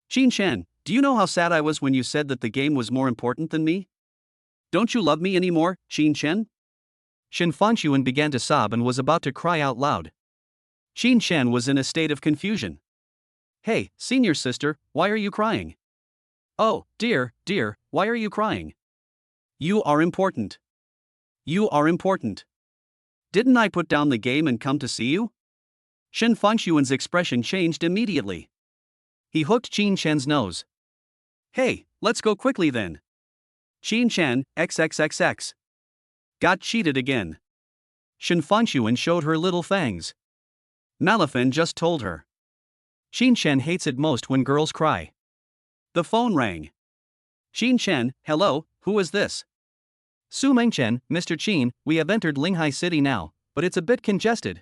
Qin Chen, do you know how sad I was when you said that the game was more important than me? Don't you love me anymore, Qin Chen? Shen Fangxuan began to sob and was about to cry out loud. Qin Chen was in a state of confusion. Hey, senior sister, why are you crying? Oh, dear, why are you crying? You are important. You are important. Didn't I put down the game and come to see you? Shen Fangxuan's expression changed immediately. He hooked Qin Chen's nose. Hey, let's go quickly then. Qin Chen, XXXX. Got cheated again. Shen Fangxuan showed her little fangs. Malifan just told her. Qin Chen hates it most when girls cry. The phone rang. Qin Chen, hello, who is this? Su Mengchen, Mr. Qin, we have entered Linghai City now, but it's a bit congested.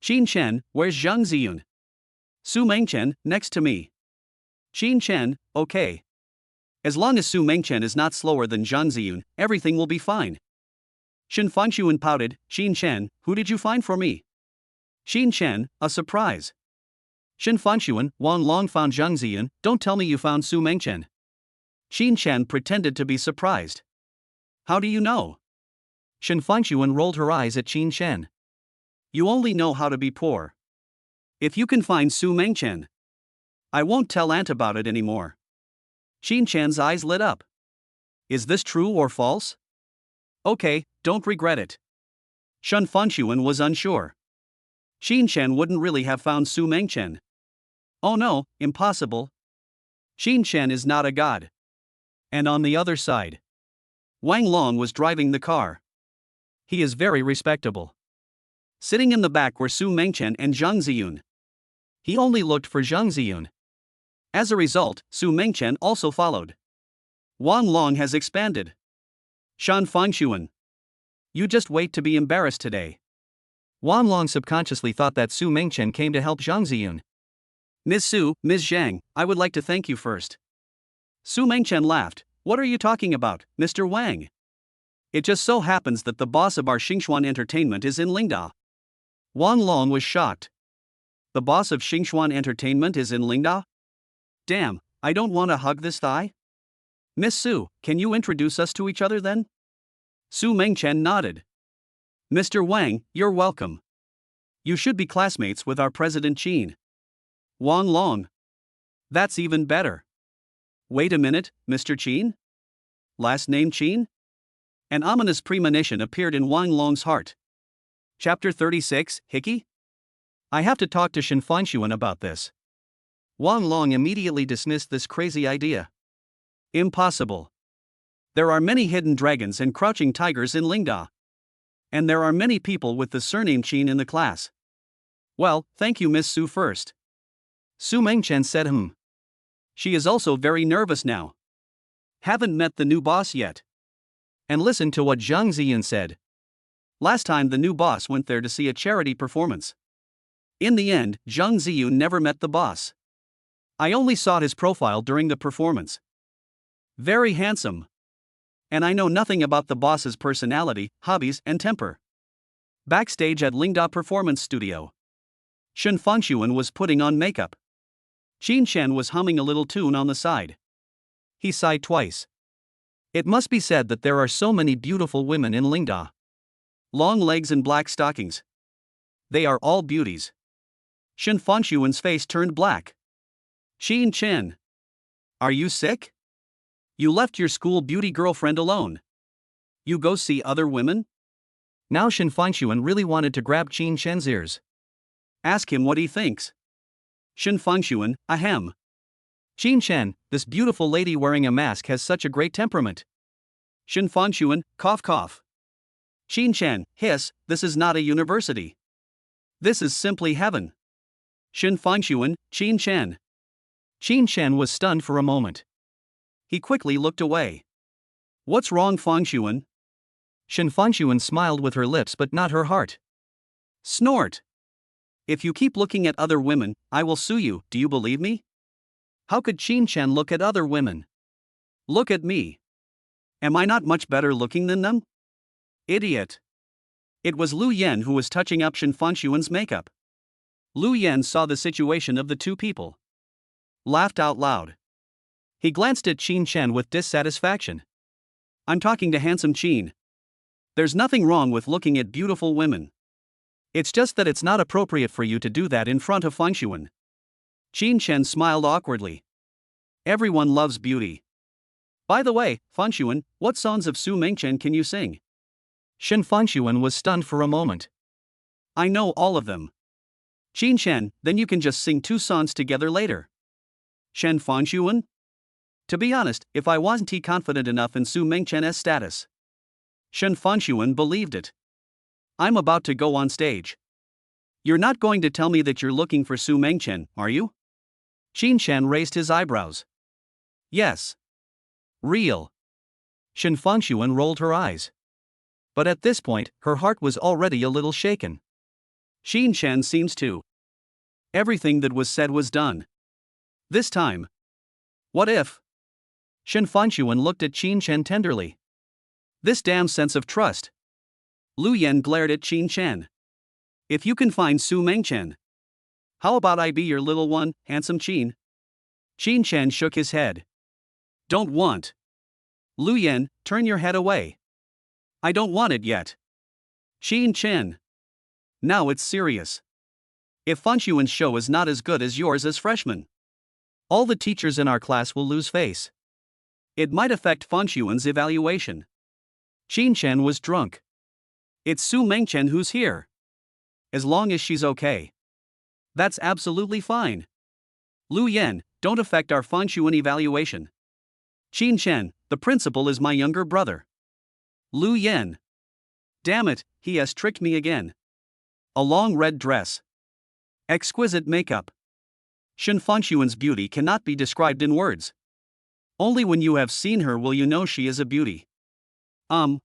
Qin Chen, where's Zhang Ziyun? Su Mengchen, next to me. Qin Chen, okay. As long as Su Mengchen is not slower than Zhang Ziyun, everything will be fine. Shen Fangxuan pouted, Qin Chen, who did you find for me? Qin Chen, a surprise. Shen Fangxuan, Wang Long found Zhang Ziyun, don't tell me you found Su Mengchen. Qin Chen pretended to be surprised. How do you know? Shen Fangxuan rolled her eyes at Qin Chen. You only know how to be poor. If you can find Su Mengchen, I won't tell Aunt about it anymore. Qin Chen's eyes lit up. Is this true or false? Okay, don't regret it. Shen Fangxuan was unsure. Qin Chen wouldn't really have found Su Mengchen. Oh no, impossible. Qin Chen is not a god. And on the other side, Wang Long was driving the car. He is very respectable. Sitting in the back were Su Mengchen and Zhang Ziyun. He only looked for Zhang Ziyun. As a result, Su Mengchen also followed. Wang Long has expanded. Shen Fangxuan. You just wait to be embarrassed today. Wang Long subconsciously thought that Su Mengchen came to help Zhang Ziyun. Ms. Su, Ms. Zhang, I would like to thank you first. Su Mengchen laughed. What are you talking about, Mr. Wang? It just so happens that the boss of our Xingxuan Entertainment is in Lingda. Wang Long was shocked. The boss of Xingxuan Entertainment is in Lingda? Damn, I don't want to hug this thigh. Miss Su, can you introduce us to each other then? Su Mengchen nodded. Mr. Wang, you're welcome. You should be classmates with our President Qin. Wang Long. That's even better. Wait a minute, Mr. Qin? Last name Qin? An ominous premonition appeared in Wang Long's heart. Chapter 36, Hickey? I have to talk to Shen Fangxuan about this. Wang Long immediately dismissed this crazy idea. Impossible. There are many hidden dragons and crouching tigers in Lingda. And there are many people with the surname Qin in the class. Well, thank you Miss Su first. Su Mengchen said She is also very nervous now. Haven't met the new boss yet. And listen to what Zhang Ziyun said. Last time the new boss went there to see a charity performance. In the end, Zhang Ziyun never met the boss. I only saw his profile during the performance. Very handsome. And I know nothing about the boss's personality, hobbies, and temper. Backstage at Lingda Performance Studio, Shen Fangxuan was putting on makeup. Qin Chen was humming a little tune on the side. He sighed twice. It must be said that there are so many beautiful women in Lingda. Long legs and black stockings. They are all beauties. Shen Fangxuan's face turned black. Qin Chen. Are you sick? You left your school beauty girlfriend alone. You go see other women? Now Shen Fangxuan really wanted to grab Qin Shen's ears. Ask him what he thinks. Shen Fangxuan, ahem. Qin Shen, this beautiful lady wearing a mask has such a great temperament. Shen Fangxuan, cough cough. Qin Shen, hiss, this is not a university. This is simply heaven. Shen Fangxuan, Qin Shen. Qin Shen was stunned for a moment. He quickly looked away. What's wrong, Fangxuan? Shen Fangxuan smiled with her lips but not her heart. Snort. If you keep looking at other women, I will sue you, do you believe me? How could Qin Shen look at other women? Look at me. Am I not much better looking than them? Idiot. It was Lu Yan who was touching up Shen Fangxuan's makeup. Lu Yan saw the situation of the two people. Laughed out loud. He glanced at Qin Shen with dissatisfaction. I'm talking to handsome Qin. There's nothing wrong with looking at beautiful women. It's just that it's not appropriate for you to do that in front of Fangxuan. Qin Shen smiled awkwardly. Everyone loves beauty. By the way, Fangxuan, what songs of Su Mengchen can you sing? Shen Fangxuan was stunned for a moment. I know all of them. Qin Shen, then you can just sing 2 songs together later. Shen Fangxuan? To be honest, if I wasn't confident enough in Su Mengchen's status. Shen Fangxuan believed it. I'm about to go on stage. You're not going to tell me that you're looking for Su Mengchen, are you? Qin Shen raised his eyebrows. Yes. Real. Shen Fangxuan rolled her eyes. But at this point, her heart was already a little shaken. Qin Shen seems to. Everything that was said was done. This time. What if? Shen Fangxuan looked at Qin Shen tenderly. This damn sense of trust. Lu Yan glared at Qin Shen. If you can find Su Mengchen. How about I be your little one, handsome Qin? Qin Shen shook his head. Don't want. Lu Yan, turn your head away. I don't want it yet. Qin Shen. Now it's serious. If Fangxuan's show is not as good as yours as freshman, all the teachers in our class will lose face. It might affect Fangxuan's evaluation. Qin Shen was drunk. It's Su Mengchen who's here. As long as she's okay. That's absolutely fine. Lu Yan, don't affect our Fangxuan evaluation. Qin Shen, the principal is my younger brother. Lu Yan. Damn it, he has tricked me again. A long red dress. Exquisite makeup. Shen Fangxuan's beauty cannot be described in words. Only when you have seen her will you know she is a beauty. Qin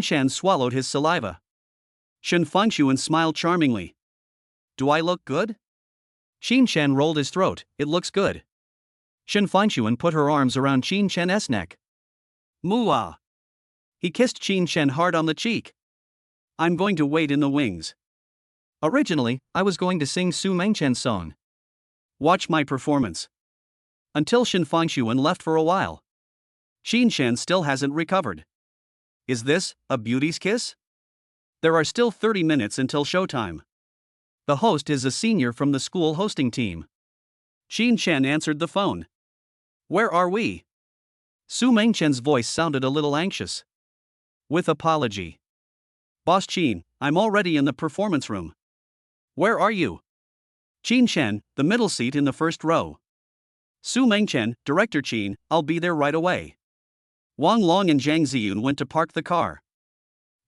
Shen swallowed his saliva. Shen Fangxuan smiled charmingly. Do I look good? Qin Shen rolled his throat, it looks good. Shen Fangxuan put her arms around Qin Shen's neck. Mooah. He kissed Qin Shen hard on the cheek. I'm going to wait in the wings. Originally, I was going to sing Su Mengchen's song. Watch my performance. Until Shen Fangxuan left for a while. Qin Shen still hasn't recovered. Is this a beauty's kiss? There are still 30 minutes until showtime. The host is a senior from the school hosting team. Qin Shen answered the phone. Where are we? Su Mengchen's voice sounded a little anxious. With apology. Boss Qin, I'm already in the performance room. Where are you? Qin Shen, the middle seat in the first row. Su Mengchen, Director Qin, I'll be there right away. Wang Long and Zhang Ziyun went to park the car.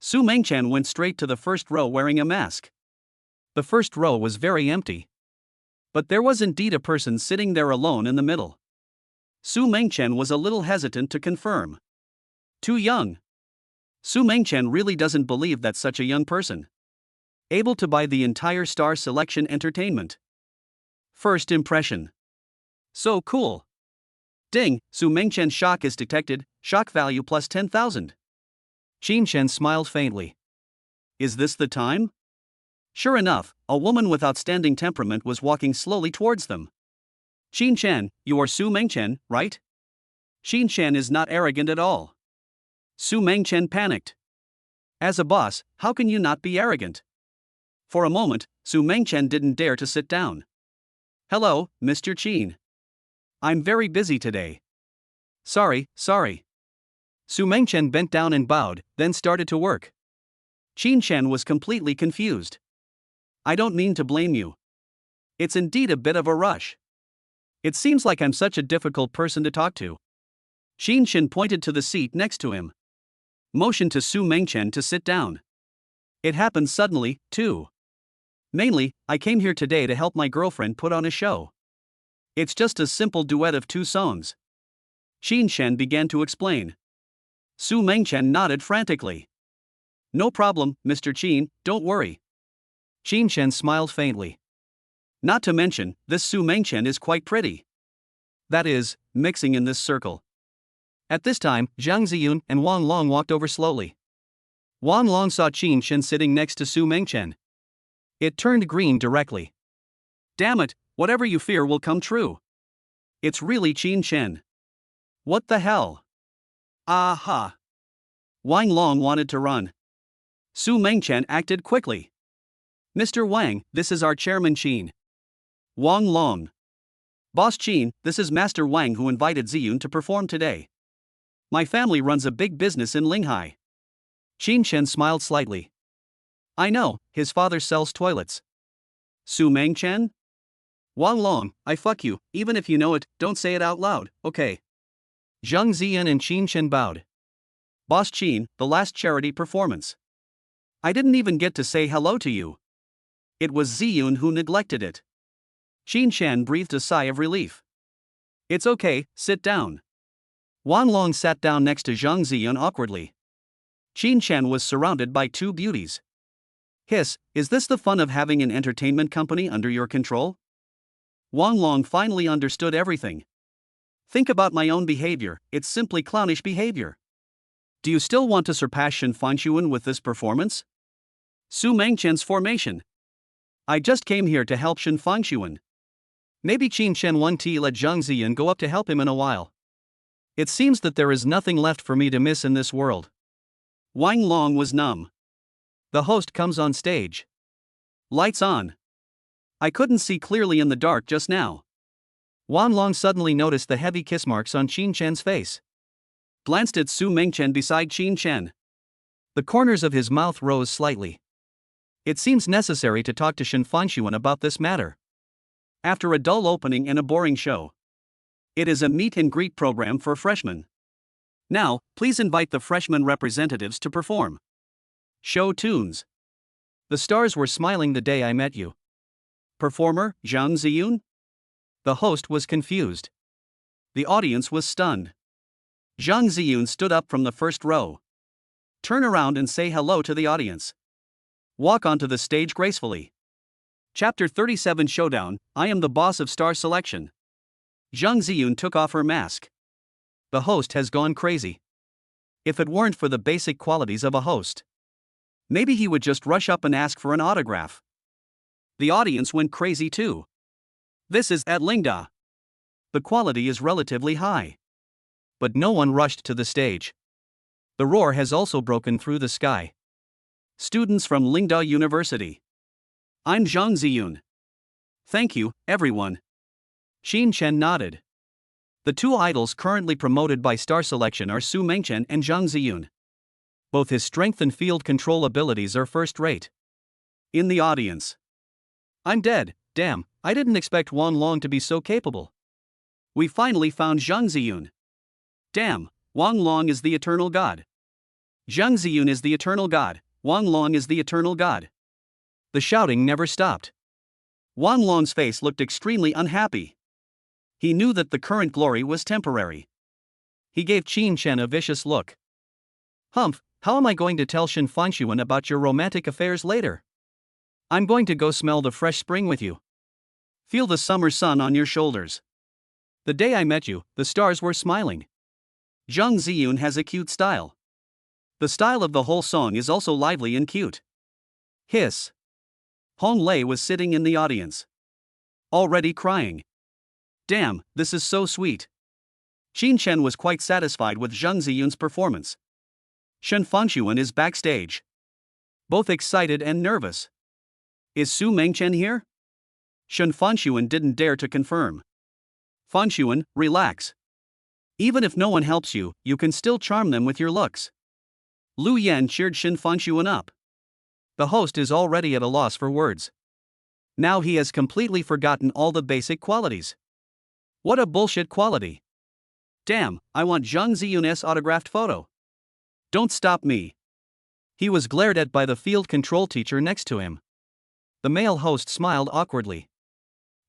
Su Mengchen went straight to the first row wearing a mask. The first row was very empty. But there was indeed a person sitting there alone in the middle. Su Mengchen was a little hesitant to confirm. Too young. Su Mengchen really doesn't believe that such a young person. Able to buy the entire Star Selection Entertainment. First impression. So cool. Ding, Su Mengchen's shock is detected, shock value plus 10,000. Qin Shen smiled faintly. Is this the time? Sure enough, a woman with outstanding temperament was walking slowly towards them. Qin Shen, you are Su Mengchen, right? Qin Shen is not arrogant at all. Su Mengchen panicked. As a boss, how can you not be arrogant? For a moment, Su Mengchen didn't dare to sit down. Hello, Mr. Qin. I'm very busy today. Sorry. Su Mengchen bent down and bowed, then started to work. Qin Shen was completely confused. I don't mean to blame you. It's indeed a bit of a rush. It seems like I'm such a difficult person to talk to. Qin Shen pointed to the seat next to him. Motioned to Su Mengchen to sit down. It happened suddenly, too. Mainly, I came here today to help my girlfriend put on a show. It's just a simple duet of 2 songs. Qin Shen began to explain. Su Mengchen nodded frantically. No problem, Mr. Qin, don't worry. Qin Shen smiled faintly. Not to mention, this Su Mengchen is quite pretty. That is, mixing in this circle. At this time, Zhang Ziyun and Wang Long walked over slowly. Wang Long saw Qin Shen sitting next to Su Mengchen. It turned green directly. Damn it, whatever you fear will come true. It's really Qin Shen. What the hell? Aha! Wang Long wanted to run. Su Mengchen acted quickly. Mr. Wang, this is our chairman Qin. Wang Long. Boss Qin, this is Master Wang who invited Ziyun to perform today. My family runs a big business in Linghai. Qin Shen smiled slightly. I know, his father sells toilets. Su Mengchen? Wang Long, I fuck you, even if you know it, don't say it out loud, okay? Zhang Ziyun and Qin Shen bowed. Boss Qin, the last charity performance. I didn't even get to say hello to you. It was Ziyun who neglected it. Qin Shen breathed a sigh of relief. It's okay, sit down. Wang Long sat down next to Zhang Ziyun awkwardly. Qin Shen was surrounded by 2 beauties. Hiss, is this the fun of having an entertainment company under your control? Wang Long finally understood everything. Think about my own behavior, it's simply clownish behavior. Do you still want to surpass Shen Fanshuan with this performance? Su Mengchen's formation. I just came here to help Shen Fanshuan. Maybe Qin Shen won't let Zhang Ziyun go up to help him in a while. It seems that there is nothing left for me to miss in this world. Wang Long was numb. The host comes on stage. Lights on. I couldn't see clearly in the dark just now. Wang Long suddenly noticed the heavy kiss marks on Qin Shen's face. Glanced at Su Mengchen beside Qin Shen. The corners of his mouth rose slightly. It seems necessary to talk to Shen Fanshuan about this matter. After a dull opening and a boring show. It is a meet and greet program for freshmen. Now, please invite the freshman representatives to perform. Show tunes. The stars were smiling the day I met you. Performer, Zhang Ziyun? The host was confused. The audience was stunned. Zhang Ziyun stood up from the first row. Turn around and say hello to the audience. Walk onto the stage gracefully. Chapter 37 Showdown, I am the boss of star selection. Zhang Ziyun took off her mask. The host has gone crazy. If it weren't for the basic qualities of a host, maybe he would just rush up and ask for an autograph. The audience went crazy too. This is at Lingda. The quality is relatively high. But no one rushed to the stage. The roar has also broken through the sky. Students from Lingda University. I'm Zhang Ziyun. Thank you, everyone. Qin Shen nodded. The 2 idols currently promoted by Star Selection are Su Mengchen and Zhang Ziyun. Both his strength and field control abilities are first rate. In the audience. I'm dead, damn, I didn't expect Wang Long to be so capable. We finally found Zhang Ziyun. Damn, Wang Long is the eternal god. Zhang Ziyun is the eternal god, Wang Long is the eternal god. The shouting never stopped. Wang Long's face looked extremely unhappy. He knew that the current glory was temporary. He gave Qin Shen a vicious look. Humph, how am I going to tell Shen Fanshuan about your romantic affairs later? I'm going to go smell the fresh spring with you. Feel the summer sun on your shoulders. The day I met you, the stars were smiling. Zhang Ziyun has a cute style. The style of the whole song is also lively and cute. Hiss. Hong Lei was sitting in the audience. Already crying. Damn, this is so sweet. Qin Shen was quite satisfied with Zhang Ziyun's performance. Shen Fanshuan is backstage. Both excited and nervous. Is Su Mengchen here? Shen Fanshuan didn't dare to confirm. Fanshuan, relax. Even if no one helps you, you can still charm them with your looks. Lu Yan cheered Shen Fanshuan up. The host is already at a loss for words. Now he has completely forgotten all the basic qualities. What a bullshit quality. Damn, I want Zhang Ziyun's autographed photo. Don't stop me. He was glared at by the field control teacher next to him. The male host smiled awkwardly.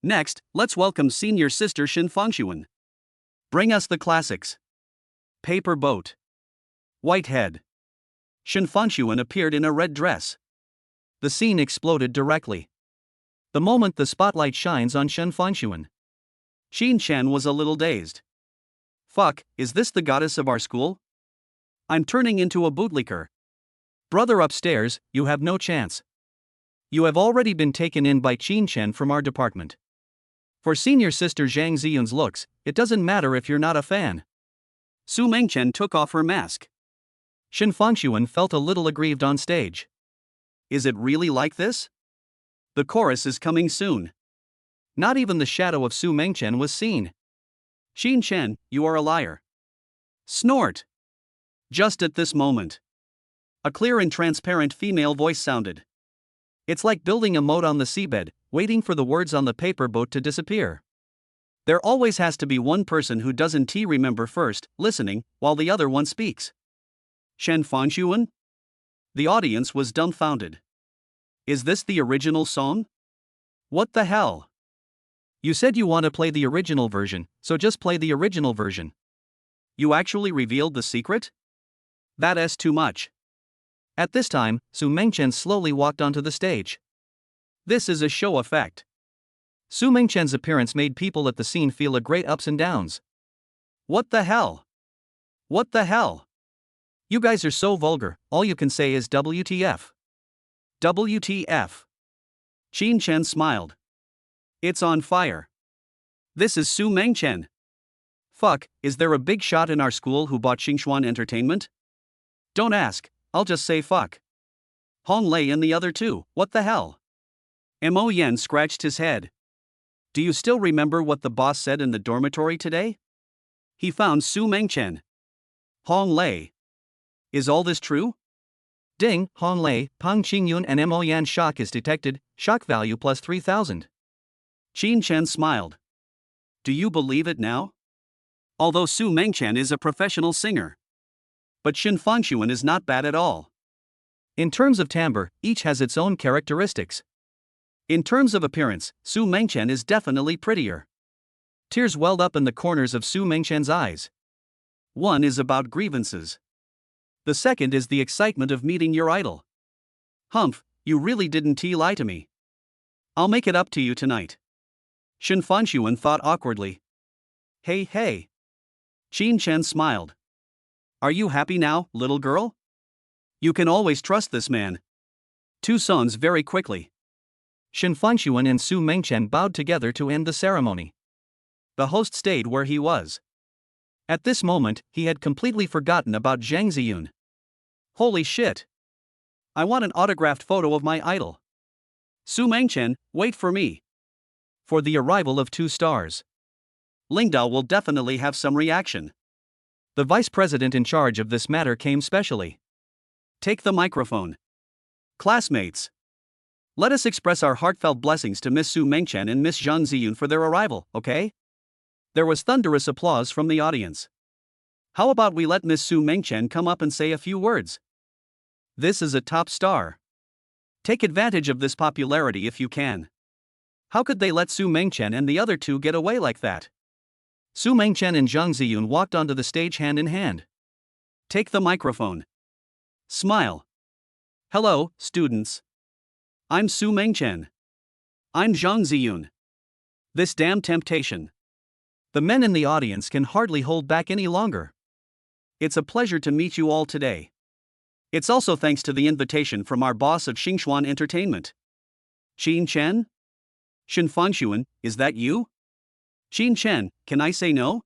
Next, let's welcome senior sister Shin Fangxuan. Bring us the classics. Paper boat. White head. Shin Fangxuan appeared in a red dress. The scene exploded directly. The moment the spotlight shines on Shin Fangxuan, Xin Chen was a little dazed. Fuck, is this the goddess of our school? I'm turning into a bootlicker. Brother upstairs, you have no chance. You have already been taken in by Qin Chen from our department. For senior sister Zhang Ziyun's looks, it doesn't matter if you're not a fan. Su Mengchen took off her mask. Shin Fangxuan felt a little aggrieved on stage. Is it really like this? The chorus is coming soon. Not even the shadow of Su Mengchen was seen. Xin Chen, you are a liar. Snort. Just at this moment, a clear and transparent female voice sounded. It's like building a moat on the seabed, waiting for the words on the paper boat to disappear. There always has to be one person who doesn't remember first, listening, while the other one speaks. Shen Fangxuan? The audience was dumbfounded. Is this the original song? What the hell? You said you want to play the original version, so just play the original version. You actually revealed the secret? That's too much. At this time, Su Mengchen slowly walked onto the stage. This is a show effect. Su Mengchen's appearance made people at the scene feel a great ups and downs. What the hell? What the hell? You guys are so vulgar, all you can say is WTF. WTF. Qin Chen smiled. It's on fire. This is Su Mengchen. Fuck, is there a big shot in our school who bought Xingxuan Entertainment? Don't ask, I'll just say fuck. Hong Lei and the other two, what the hell? Mo Yen scratched his head. Do you still remember what the boss said in the dormitory today? He found Su Mengchen. Hong Lei. Is all this true? Ding, Hong Lei, Pang Qingyun and Mo Yan shock is detected, shock value plus 3,000. Qin Chen smiled. Do you believe it now? Although Su Mengchen is a professional singer. But Shin Fangxuan is not bad at all. In terms of timbre, each has its own characteristics. In terms of appearance, Su Mengchen is definitely prettier. Tears welled up in the corners of Su Mengchen's eyes. One is about grievances. The second is the excitement of meeting your idol. Humph, you really didn't lie to me. I'll make it up to you tonight. Shin Fangxuan thought awkwardly. Hey hey. Qin Chen smiled. Are you happy now, little girl? You can always trust this man. Two sons very quickly. Shin Fangxuan and Su Mengchen bowed together to end the ceremony. The host stayed where he was. At this moment, he had completely forgotten about Zhang Ziyun. Holy shit! I want an autographed photo of my idol. Su Mengchen, wait for me. For the arrival of 2 stars. Lingdao will definitely have some reaction. The vice president in charge of this matter came specially. Take the microphone. Classmates. Let us express our heartfelt blessings to Miss Su Mengchen and Miss Zhang Ziyun for their arrival, okay? There was thunderous applause from the audience. How about we let Miss Su Mengchen come up and say a few words? This is a top star. Take advantage of this popularity if you can. How could they let Su Mengchen and the other two get away like that? Su Mengchen and Zhang Ziyun walked onto the stage hand in hand. Take the microphone. Smile. Hello, students. I'm Su Mengchen. I'm Zhang Ziyun. This damn temptation. The men in the audience can hardly hold back any longer. It's a pleasure to meet you all today. It's also thanks to the invitation from our boss of Xingxuan Entertainment. Qin Chen? Shin Fangxuan, is that you? Qin Chen, can I say no?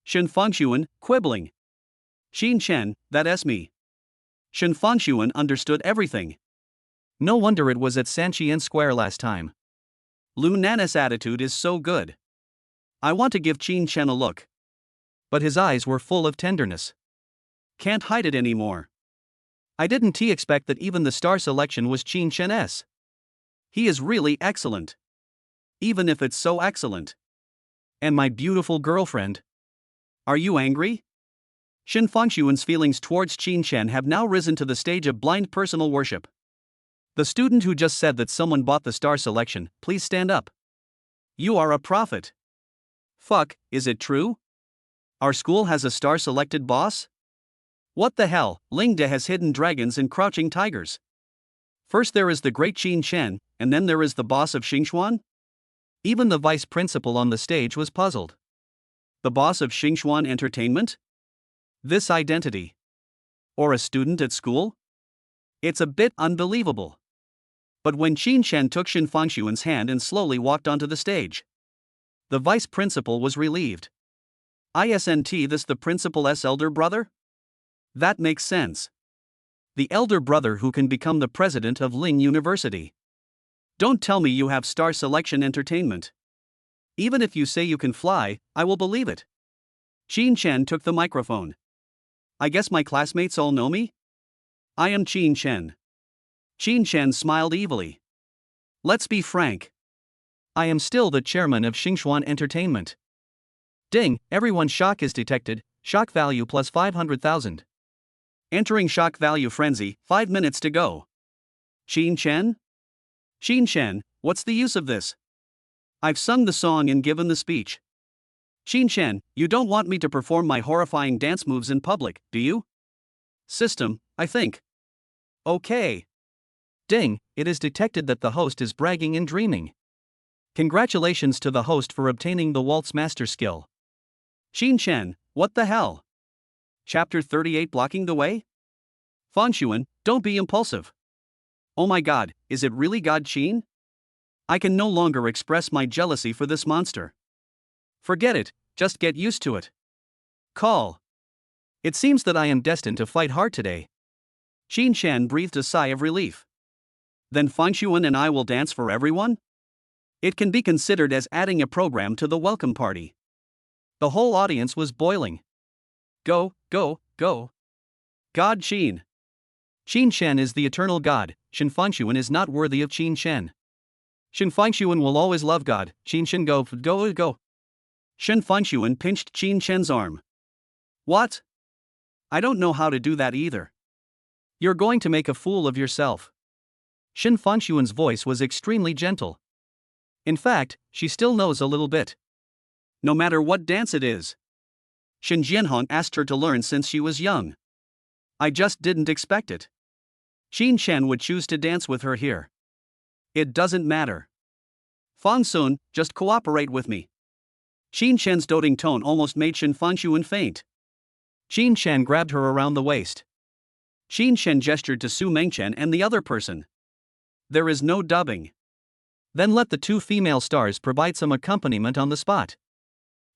Shin Fangxuan, quibbling. Qin Chen, that's me. Shin Fangxuan understood everything. No wonder it was at Sanqian Square last time. Lu Nan's attitude is so good. I want to give Qin Chen a look. But his eyes were full of tenderness. Can't hide it anymore. I didn't expect that even the star selection was Qin Shen's. He is really excellent. Even if it's so excellent. And my beautiful girlfriend. Are you angry? Shen Fangshuan's feelings towards Qin Shen have now risen to the stage of blind personal worship. The student who just said that someone bought the star selection, please stand up. You are a prophet. Fuck, is it true? Our school has a star-selected boss? What the hell, Lingde has hidden dragons and crouching tigers. First there is the great Qin Shen, and then there is the boss of Xingxuan? Even the vice principal on the stage was puzzled. The boss of Xingxuan Entertainment? This identity. Or a student at school? It's a bit unbelievable. But when Qin Shen took Shen Fangshuan's hand and slowly walked onto the stage, the vice principal was relieved. Isn't this the principal's elder brother? That makes sense. The elder brother who can become the president of Ling University. Don't tell me you have star selection entertainment. Even if you say you can fly, I will believe it. Qin Shen took the microphone. I guess my classmates all know me? I am Qin Shen. Qin Shen smiled evilly. Let's be frank. I am still the chairman of Xingxuan Entertainment. Ding, everyone's shock is detected, shock value plus 500,000. Entering shock value frenzy, 5 minutes to go. Qin Shen? Qin Shen, what's the use of this? I've sung the song and given the speech. Qin Shen, you don't want me to perform my horrifying dance moves in public, do you? System, I think. Okay. Ding, it is detected that the host is bragging and dreaming. Congratulations to the host for obtaining the waltz master skill. Qin Shen, what the hell? Chapter 38 Blocking the Way? Fangshuan, don't be impulsive. Oh my god, is it really God Qin? I can no longer express my jealousy for this monster. Forget it, just get used to it. Call. It seems that I am destined to fight hard today. Qin Shen breathed a sigh of relief. Then Fangshuan and I will dance for everyone? It can be considered as adding a program to the welcome party. The whole audience was boiling. Go, go, go. God Qin. Qin Shen is the eternal God, Shen Fangshuan is not worthy of Qin Shen. Shen Fangshuan will always love God, Qin Shen go, go, go. Shen Fangshuan pinched Qin Shen's arm. What? I don't know how to do that either. You're going to make a fool of yourself. Shen Fangshuan's voice was extremely gentle. In fact, she still knows a little bit. No matter what dance it is. Shen Jianhong asked her to learn since she was young. I just didn't expect it. Qin Shen would choose to dance with her here. It doesn't matter. Fang Sun, just cooperate with me. Qin Shen's doting tone almost made Shen Fangshuan faint. Qin Shen grabbed her around the waist. Qin Shen gestured to Su Mengchen and the other person. There is no dubbing. Then let the two female stars provide some accompaniment on the spot.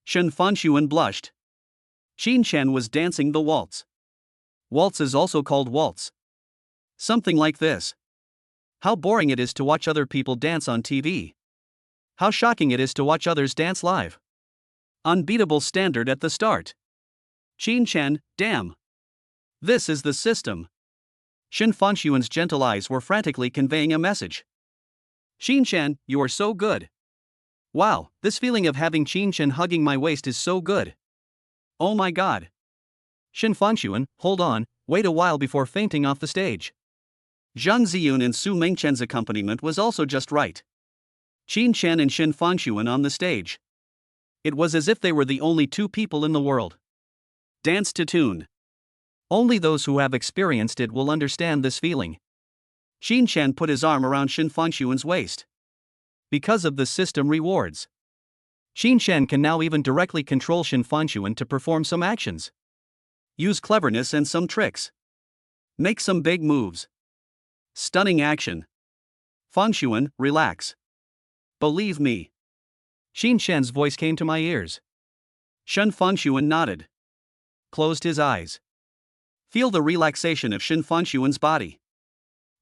Shen Fangshuan blushed. Qin Shen was dancing the waltz. Waltz is also called waltz. Something like this. How boring it is to watch other people dance on TV. How shocking it is to watch others dance live. Unbeatable standard at the start. Qin Shen, damn. This is the system. Shen Fangshuan's gentle eyes were frantically conveying a message. Qin Shen, you are so good. Wow, this feeling of having Qin Shen hugging my waist is so good. Oh my god. Shen Fangshuan, hold on, wait a while before fainting off the stage. Zhang Ziyun and Su Mengchen's accompaniment was also just right. Qin Shen and Shen Fangshuan on the stage. It was as if they were the only two people in the world. Dance to tune. Only those who have experienced it will understand this feeling. Qin Shen put his arm around Shen Fangshuan's waist. Because of the system rewards, Qin Shen can now even directly control Shen Fangshuan to perform some actions. Use cleverness and some tricks. Make some big moves. Stunning action. Fangshuan, relax. Believe me. Qin Shen's voice came to my ears. Shen Fangshuan nodded. Closed his eyes. Feel the relaxation of Shen Fangshuan's body.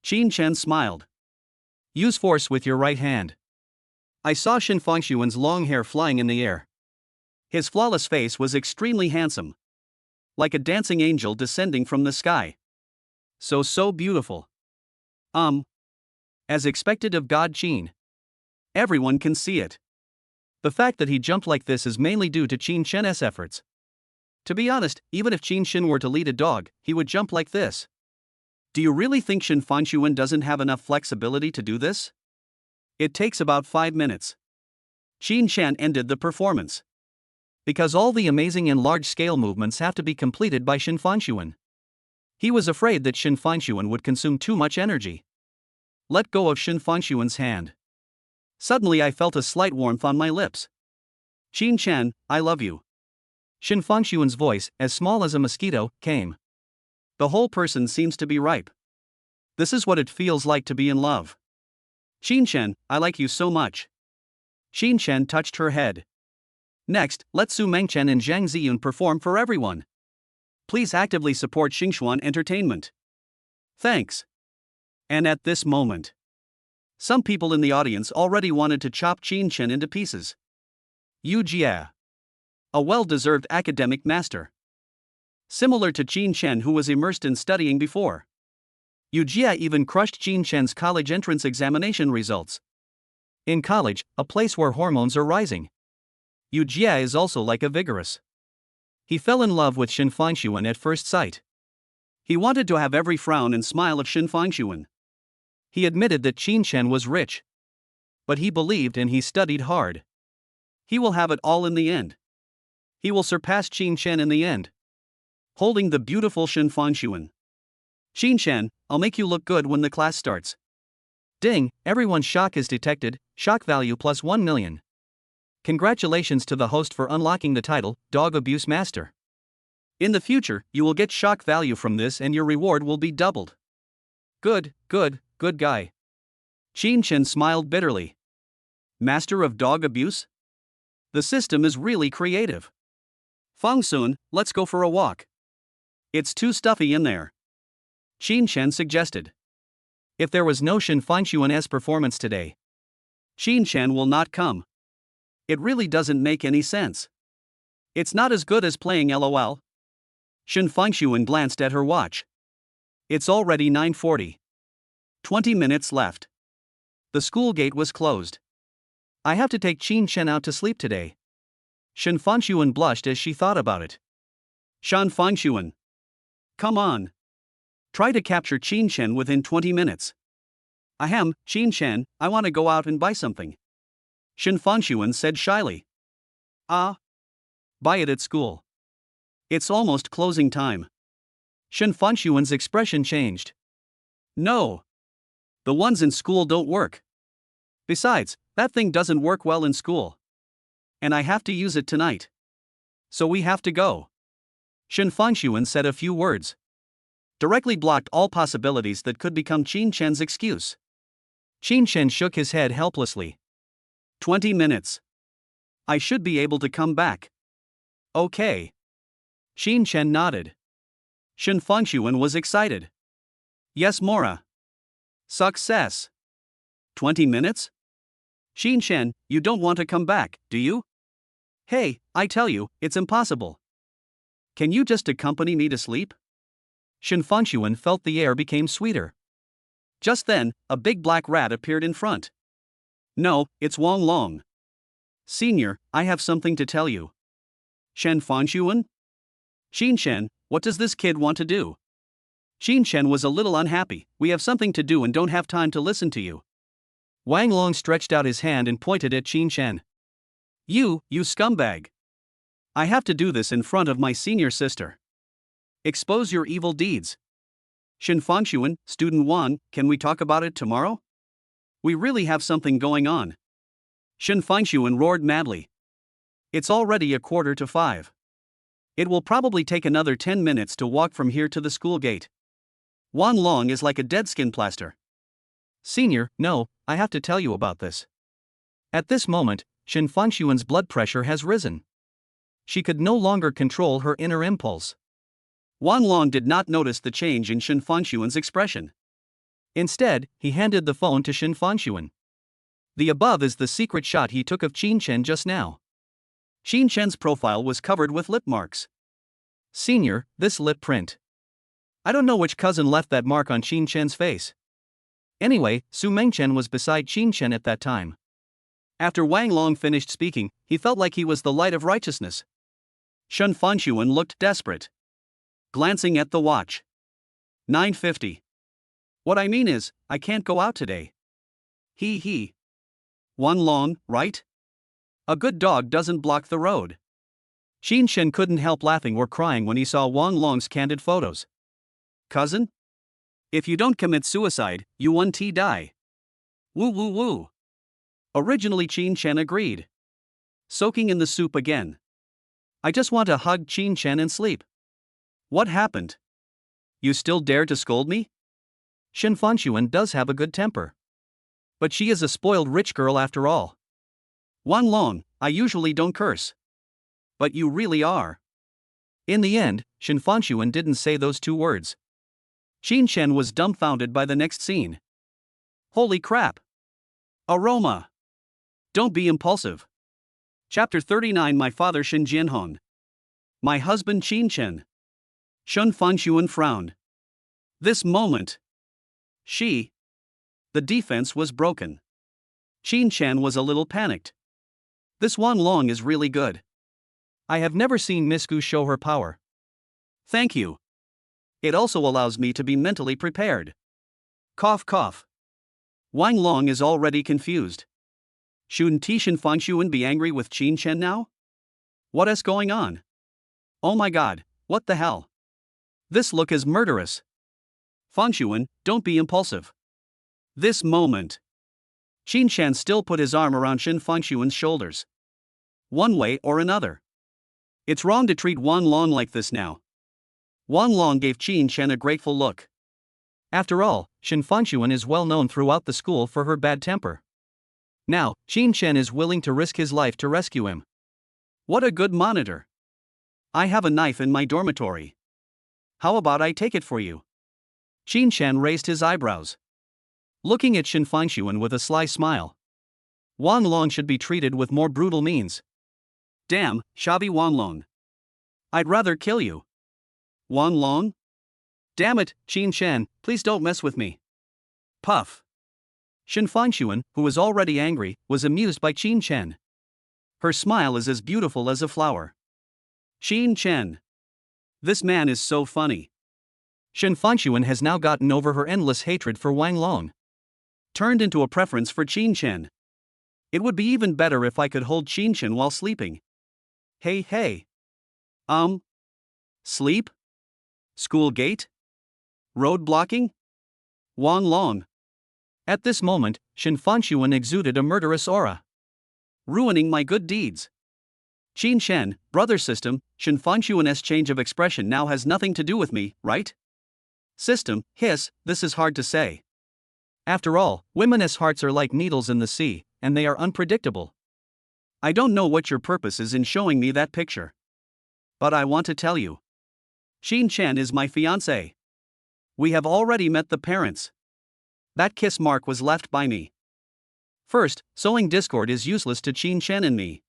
Qin Shen smiled. Use force with your right hand. I saw Shen Fangshuan's long hair flying in the air. His flawless face was extremely handsome. Like a dancing angel descending from the sky. So beautiful. As expected of God Qin. Everyone can see it. The fact that he jumped like this is mainly due to Qin Shen's efforts. To be honest, even if Qin Shen were to lead a dog, he would jump like this. Do you really think Shen Fanxuan doesn't have enough flexibility to do this? It takes about 5 minutes. Qin Shen ended the performance. Because all the amazing and large-scale movements have to be completed by Shen Fanxuan. He was afraid that Shen Fanxuan would consume too much energy. Let go of Shen Fanxuan's hand. Suddenly I felt a slight warmth on my lips. Qin Shen, I love you. Shen Fanxuan's voice, as small as a mosquito, came. The whole person seems to be ripe. This is what it feels like to be in love. Qin Shen, I like you so much. Qin Shen touched her head. Next, let Su Mengchen and Zhang Ziyun perform for everyone. Please actively support Xingxuan Entertainment. Thanks. And at this moment, some people in the audience already wanted to chop Qin Shen into pieces. Yu Jia, a well-deserved academic master. Similar to Qin Shen, who was immersed in studying before. Yu Jia even crushed Qin Shen's college entrance examination results. In college, a place where hormones are rising, Yu Jia is also like a vigorous. He fell in love with Shen Fanxuan at first sight. He wanted to have every frown and smile of Shen Fanxuan. He admitted that Qin Shen was rich. But he believed and he studied hard. He will have it all in the end. He will surpass Qin Shen in the end. Holding the beautiful Shen Fanxuan. Qin Shen, I'll make you look good when the class starts. Ding, everyone's shock is detected, shock value plus 1 million. Congratulations to the host for unlocking the title, Dog Abuse Master. In the future, you will get shock value from this and your reward will be doubled. Good guy. Qin Shen smiled bitterly. Master of dog abuse? The system is really creative. Fang Sun, let's go for a walk. It's too stuffy in there. Qin Shen suggested. If there was no Shen Fanxuan's performance today, Qin Shen will not come. It really doesn't make any sense. It's not as good as playing LOL. Shen Fanxuan glanced at her watch. It's already 9:40. 20 minutes left. The school gate was closed. I have to take Qin Shen out to sleep today. Shen Fanxuan blushed as she thought about it. Shen Fanxuan. Come on. Try to capture Qin Shen within 20 minutes. Ahem, Qin Shen, I want to go out and buy something. Shen Fanxuan said shyly. Buy it at school. It's almost closing time. Shen Fanxuan's expression changed. No. The ones in school don't work. Besides, that thing doesn't work well in school. And I have to use it tonight. So we have to go. Shen Fanxuan said a few words. Directly blocked all possibilities that could become Qin Shen's excuse. Qin Shen shook his head helplessly. 20 minutes. I should be able to come back. Okay. Qin Shen nodded. Shen Fanxuan was excited. Yes, Mora. Success. 20 minutes? Qin Shen, you don't want to come back, do you? Hey, I tell you, it's impossible. Can you just accompany me to sleep? Shen Fanxuan felt the air became sweeter. Just then, a big black rat appeared in front. No, it's Wang Long. Senior, I have something to tell you. Shen Fanxuan? Qin Shen, what does this kid want to do? Qin Shen was a little unhappy. We have something to do and don't have time to listen to you. Wang Long stretched out his hand and pointed at Qin Shen. You scumbag. I have to do this in front of my senior sister. Expose your evil deeds. Shen Fanxuan, student Wang, can we talk about it tomorrow? We really have something going on. Shen Fanxuan roared madly. It's already 4:45. It will probably take another 10 minutes to walk from here to the school gate. Wang Long is like a dead skin plaster. Senior, no, I have to tell you about this. At this moment, Shen Fanxuan's blood pressure has risen. She could no longer control her inner impulse. Wang Long did not notice the change in Shen Fanxuan's expression. Instead, he handed the phone to Shen Fanxuan. The above is the secret shot he took of Qin Shen just now. Qin Shen's profile was covered with lip marks. Senior, this lip print. I don't know which cousin left that mark on Qin Chen's face. Anyway, Su Mengchen was beside Qin Chen at that time. After Wang Long finished speaking, he felt like he was the light of righteousness. Shen Fanxuan looked desperate. Glancing at the watch. 9:50. What I mean is, I can't go out today. He. Wang Long, right? A good dog doesn't block the road. Qin Chen couldn't help laughing or crying when he saw Wang Long's candid photos. Cousin? If you don't commit suicide, you won't die. Woo woo woo. Originally Qin Chen agreed. Soaking in the soup again. I just want to hug Qin Chen and sleep. What happened? You still dare to scold me? Shen Fanxuan does have a good temper. But she is a spoiled rich girl after all. Wang Long, I usually don't curse. But you really are. In the end, Shen Fanxuan didn't say those two words. Qin Chen was dumbfounded by the next scene. Holy crap! Aroma! Don't be impulsive. Chapter 39. My father Shen Jianhong. My husband Qin Chen. Shen Fanxuan frowned. This moment. The defense was broken. Qin Chen was a little panicked. This Wang Long is really good. I have never seen Miss Gu show her power. Thank you. It also allows me to be mentally prepared. Cough cough. Wang Long is already confused. Shouldn't Shen Fanxuan be angry with Qin Chen now? What is going on? Oh my god, what the hell? This look is murderous. Fanxuan, don't be impulsive. This moment. Qin Chen still put his arm around Shen Fanxuan's shoulders. One way or another. It's wrong to treat Wang Long like this now. Wang Long gave Qin Chen a grateful look. After all, Shen Fanxuan is well known throughout the school for her bad temper. Now, Qin Chen is willing to risk his life to rescue him. What a good monitor. I have a knife in my dormitory. How about I take it for you? Qin Chen raised his eyebrows. Looking at Shen Fanxuan with a sly smile. Wang Long should be treated with more brutal means. Damn, shabby Wang Long. I'd rather kill you. Wang Long? Damn it, Qin Chen, please don't mess with me. Puff. Shen Fanxuan, who was already angry, was amused by Qin Chen. Her smile is as beautiful as a flower. Qin Chen. This man is so funny. Shen Fanxuan has now gotten over her endless hatred for Wang Long. Turned into a preference for Qin Chen. It would be even better if I could hold Qin Chen while sleeping. Hey. Sleep? School gate? Road blocking? Wang Long. At this moment, Shen Fanxuan exuded a murderous aura. Ruining my good deeds. Qin Chen, brother system, Shen Fanxuan's change of expression now has nothing to do with me, right? System, hiss, this is hard to say. After all, women's hearts are like needles in the sea, and they are unpredictable. I don't know what your purpose is in showing me that picture. But I want to tell you. Qin Chen is my fiancée. We have already met the parents. That kiss mark was left by me. First, sowing discord is useless to Qin Chen and me.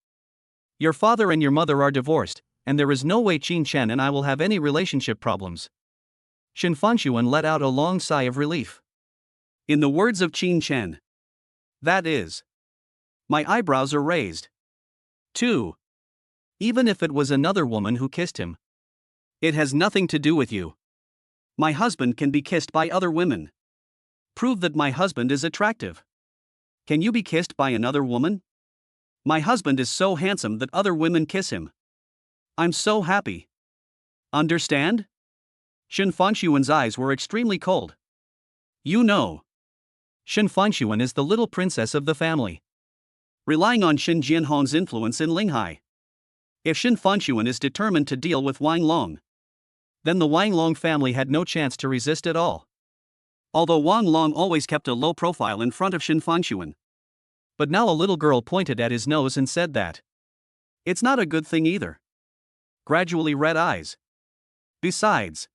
Your father and your mother are divorced, and there is no way Qin Chen and I will have any relationship problems. Shen Fanxuan let out a long sigh of relief. In the words of Qin Chen. That is. My eyebrows are raised. 2. Even if it was another woman who kissed him. It has nothing to do with you. My husband can be kissed by other women. Prove that my husband is attractive. Can you be kissed by another woman? My husband is so handsome that other women kiss him. I'm so happy. Understand? Shen Fanxuan's eyes were extremely cold. You know. Shen Fanxuan is the little princess of the family. Relying on Shen Jianhong's influence in Linghai. If Shen Fanxuan is determined to deal with Wang Long, then the Wang Long family had no chance to resist at all. Although Wang Long always kept a low profile in front of Shen Fanxuan. But now a little girl pointed at his nose and said that. It's not a good thing either. Gradually red eyes. Besides.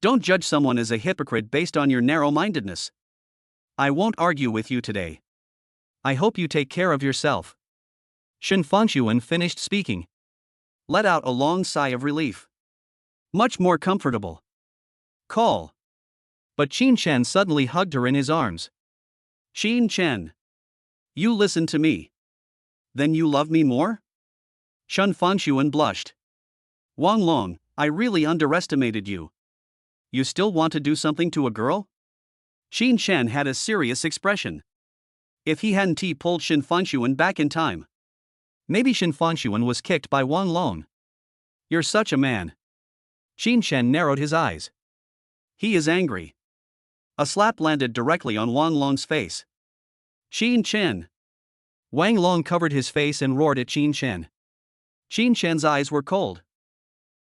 Don't judge someone as a hypocrite based on your narrow-mindedness. I won't argue with you today. I hope you take care of yourself. Shen Fanxuan finished speaking. Let out a long sigh of relief. Much more comfortable. Call. But Qin Chen suddenly hugged her in his arms. Qin Chen. You listen to me. Then you love me more? Shen Fangxuan blushed. Wang Long, I really underestimated you. You still want to do something to a girl? Qin Chen had a serious expression. If he hadn't pulled Shen Fangxuan back in time. Maybe Shen Fangxuan was kicked by Wang Long. You're such a man. Qin Chen narrowed his eyes. He is angry. A slap landed directly on Wang Long's face. Qin Chen. Wang Long covered his face and roared at Qin Chen. Qin Chen's eyes were cold.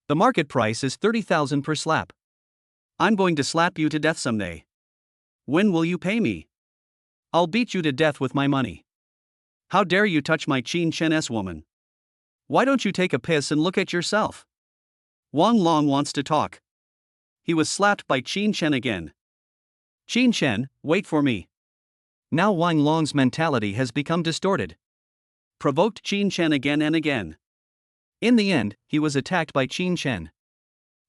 The market price is 30,000 per slap. I'm going to slap you to death someday. When will you pay me? I'll beat you to death with my money. How dare you touch my Qin Chen's woman? Why don't you take a piss and look at yourself? Wang Long wants to talk. He was slapped by Qin Chen again. Qin Chen, wait for me. Now Wang Long's mentality has become distorted. Provoked Qin Chen again and again. In the end, he was attacked by Qin Chen.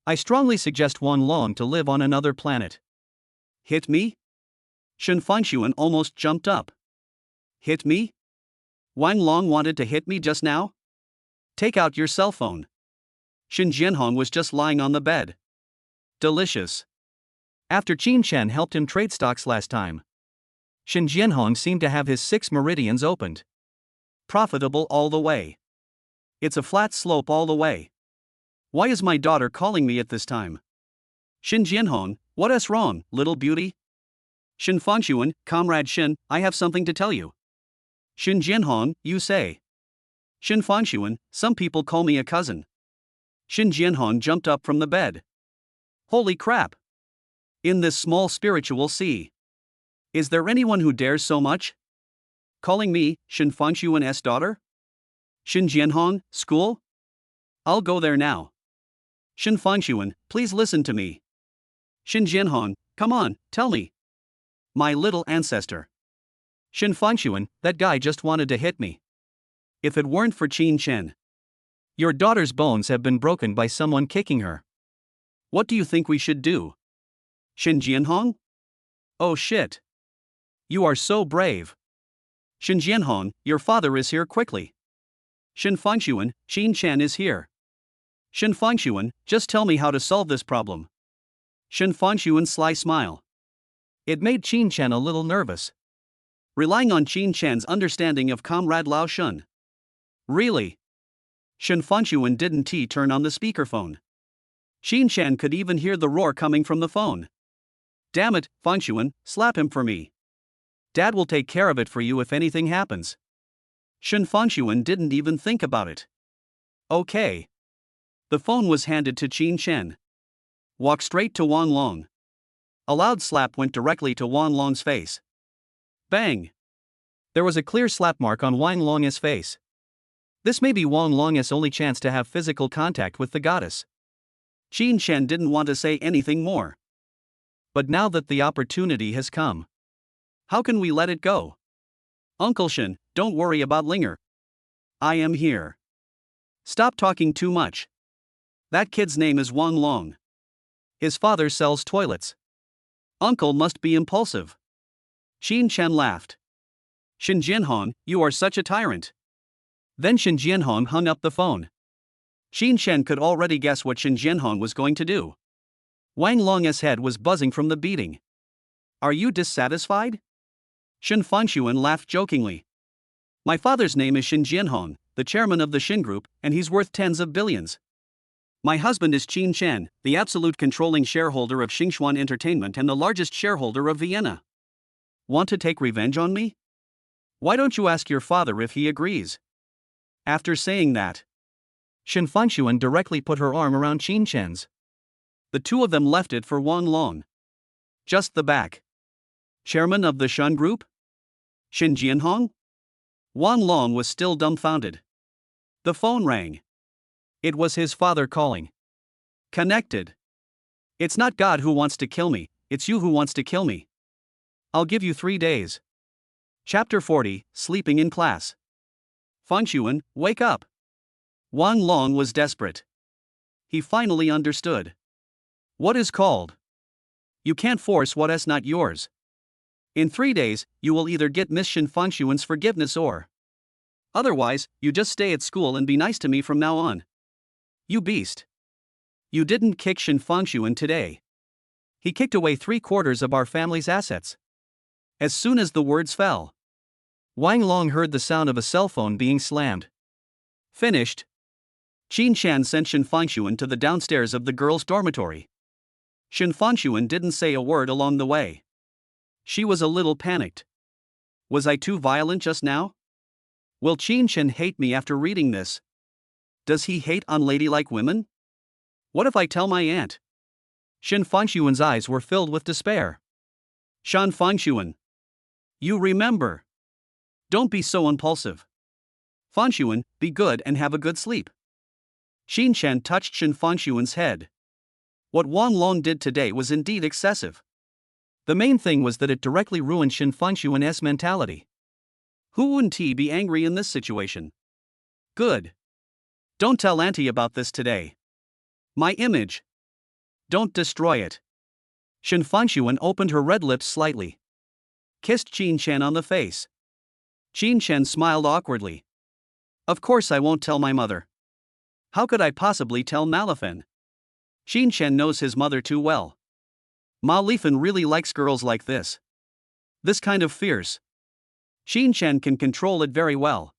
I strongly suggest Wang Long to live on another planet. Hit me? Shen Fangxuan almost jumped up. Hit me? Wang Long wanted to hit me just now? Take out your cell phone. Shen Jianhong was just lying on the bed. Delicious. After Qin Chen helped him trade stocks last time, Shen Jianhong seemed to have his 6 meridians opened. Profitable all the way. It's a flat slope all the way. Why is my daughter calling me at this time? Shen Jianhong, what's wrong, little beauty? Shen Fangxuan, Comrade Shen, I have something to tell you. Shen Jianhong, you say. Shen Fangxuan, some people call me a cousin. Shen Jianhong jumped up from the bed. Holy crap! In this small spiritual sea. Is there anyone who dares so much? Calling me, Shen Fangxuan's daughter? Shen Jianhong, school? I'll go there now. Shen Fangxuan, please listen to me. Shen Jianhong, come on, tell me. My little ancestor. Shen Fangxuan, that guy just wanted to hit me. If it weren't for Qin Chen. Your daughter's bones have been broken by someone kicking her. What do you think we should do? Shen Jianhong? Oh shit. You are so brave. Shen Jianhong, your father is here quickly. Shen Fangxuan, Qin Chen is here. Shen Fangxuan, just tell me how to solve this problem. Shen Fangxuan's sly smile. It made Qin Chen a little nervous. Relying on Qin Chen's understanding of Comrade Lao Shun. Really? Shen Fangxuan didn't turn on the speakerphone. Qin Chen could even hear the roar coming from the phone. Damn it, Fangxuan, slap him for me. Dad will take care of it for you if anything happens. Shen Fangxuan didn't even think about it. Okay. The phone was handed to Qin Chen. Walk straight to Wang Long. A loud slap went directly to Wang Long's face. Bang! There was a clear slap mark on Wang Long's face. This may be Wang Long's only chance to have physical contact with the goddess. Qin Chen didn't want to say anything more. But now that the opportunity has come, how can we let it go? Uncle Shen, don't worry about Linger. I am here. Stop talking too much. That kid's name is Wang Long. His father sells toilets. Uncle must be impulsive. Qin Chen laughed. Shen Jianhong, you are such a tyrant. Then Shen Jianhong hung up the phone. Qin Chen could already guess what Shen Jianhong was going to do. Wang Long's head was buzzing from the beating. Are you dissatisfied? Shen Fangxuan laughed jokingly. My father's name is Shen Jianhong, the chairman of the Shen Group, and he's worth tens of billions. My husband is Qin Chen, the absolute controlling shareholder of Xingxuan Entertainment and the largest shareholder of Vienna. Want to take revenge on me? Why don't you ask your father if he agrees? After saying that, Shen Fangxuan directly put her arm around Qin Chen's. The two of them left it for Wang Long. Just the back. Chairman of the Shen Group? Shen Jianhong? Wang Long was still dumbfounded. The phone rang. It was his father calling. Connected. It's not God who wants to kill me, it's you who wants to kill me. I'll give you 3 days. Chapter 40, Sleeping in Class. Fangxuan, wake up. Wang Long was desperate. He finally understood. What is called You can't force what is not yours. In 3 days, you will either get Miss Shin Fangshuan's forgiveness or. Otherwise, you just stay at school and be nice to me from now on. You beast. You didn't kick Shin Fangshuan today. He kicked away 3/4 of our family's assets. As soon as the words fell, Wang Long heard the sound of a cell phone being slammed. Finished. Qin Shan sent Shin Fangshuan to the downstairs of the girls' dormitory. Shin Fangshuan didn't say a word along the way. She was a little panicked. Was I too violent just now? Will Qin Shan hate me after reading this? Does he hate unladylike women? What if I tell my aunt? Shin Fangshuan's eyes were filled with despair. Shan Fangshuan. You remember. Don't be so impulsive. Fangshuan, be good and have a good sleep. Qin Shan touched Shin Fangshuan's head. What Wang Long did today was indeed excessive. The main thing was that it directly ruined Shin Fangshuan's mentality. Who wouldn't he be angry in this situation? Good. Don't tell Auntie about this today. My image. Don't destroy it. Shin Fangshuan opened her red lips slightly. Kissed Qin Shan on the face. Qin Shan smiled awkwardly. Of course I won't tell my mother. How could I possibly tell Malifen? Qin Shan knows his mother too well. Malifen really likes girls like this. This kind of fierce. Qin Shan can control it very well.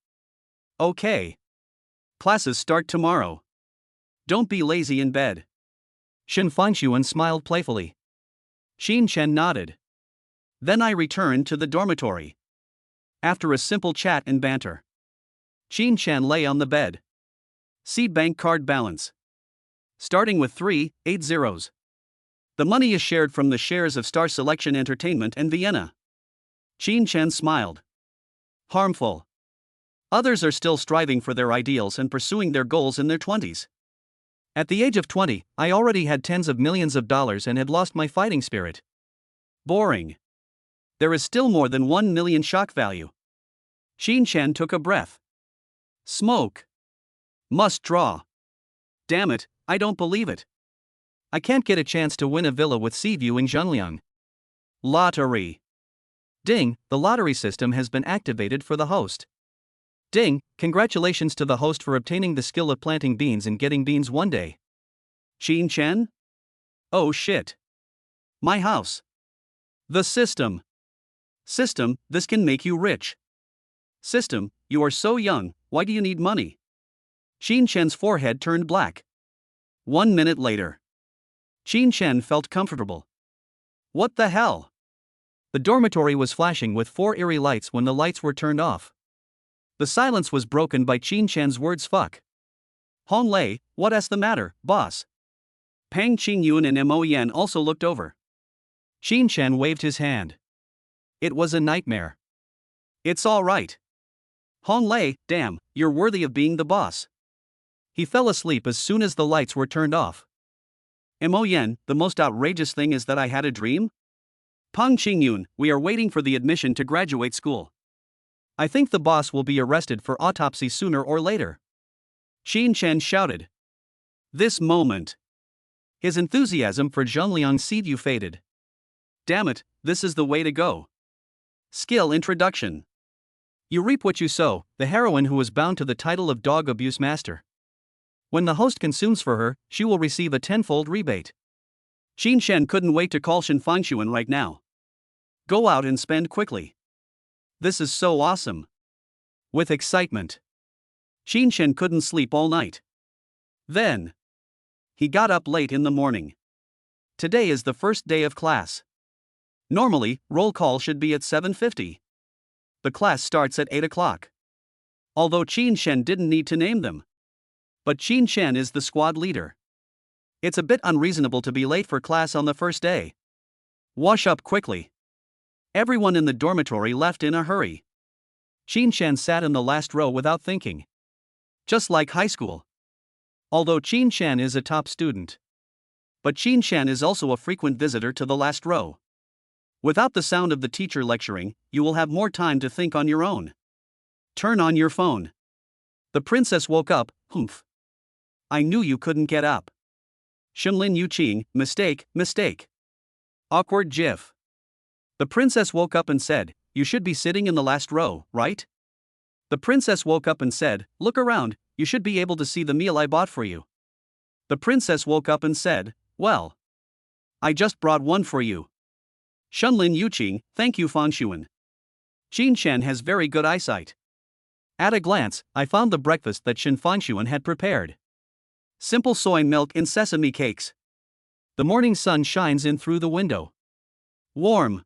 Okay. Classes start tomorrow. Don't be lazy in bed. Shin Fangshuan smiled playfully. Qin Shan nodded. Then I returned to the dormitory. After a simple chat and banter, Qin Shan lay on the bed. See bank card balance. Starting with 3,8 zeros. The money is shared from the shares of Star Selection Entertainment and Vienna. Qin Shan smiled. Harmful. Others are still striving for their ideals and pursuing their goals in their 20s. At the age of 20, I already had tens of millions of dollars and had lost my fighting spirit. Boring. There is still more than 1 million shock value. Qin Shan took a breath. Smoke. Must draw. Damn it, I don't believe it. I can't get a chance to win a villa with sea view in Zhenliang. Lottery. Ding, the lottery system has been activated for the host. Ding, congratulations to the host for obtaining the skill of planting beans and getting beans one day. Qin Shan? Oh shit. My house. The system. System, this can make you rich. System, you are so young, why do you need money? Qin Shan's forehead turned black. 1 minute later. Qin Shan felt comfortable. What the hell? The dormitory was flashing with 4 eerie lights when the lights were turned off. The silence was broken by Qin Shan's words fuck. Hong Lei, what's the matter, boss? Pang Qingyun and Mo Yan also looked over. Qin Shan waved his hand. It was a nightmare. It's all right. Hong Lei, damn, you're worthy of being the boss. He fell asleep as soon as the lights were turned off. Mo Yan, the most outrageous thing is that I had a dream? Pang Qingyun, we are waiting for the admission to graduate school. I think the boss will be arrested for autopsy sooner or later. Qin Shan shouted. This moment. His enthusiasm for Zhenliang Seaview faded. Damn it, this is the way to go. Skill introduction. You reap what you sow, the heroine who is bound to the title of dog abuse master. When the host consumes for her, she will receive a tenfold rebate. Qin Shan couldn't wait to call Shin Fangshuan right now. Go out and spend quickly. This is so awesome. With excitement. Qin Shan couldn't sleep all night. Then. He got up late in the morning. Today is the first day of class. Normally, roll call should be at 7:50. The class starts at 8 o'clock. Although Qin Shan didn't need to name them. But Qin Shan is the squad leader. It's a bit unreasonable to be late for class on the first day. Wash up quickly. Everyone in the dormitory left in a hurry. Qin Shan sat in the last row without thinking. Just like high school. Although Qin Shan is a top student. But Qin Shan is also a frequent visitor to the last row. Without the sound of the teacher lecturing, you will have more time to think on your own. Turn on your phone. The princess woke up, humph. I knew you couldn't get up. Shimlin Yuqing, mistake, mistake. Awkward gif. The princess woke up and said, "You should be sitting in the last row, right?" The princess woke up and said, "Look around, you should be able to see the meal I bought for you." The princess woke up and said, "Well, I just brought one for you." Shunlin Yuqing, thank you Fangshuan. Qin Shen has very good eyesight. At a glance, I found the breakfast that Shen Fangshuan had prepared. Simple soy milk and sesame cakes. The morning sun shines in through the window. Warm.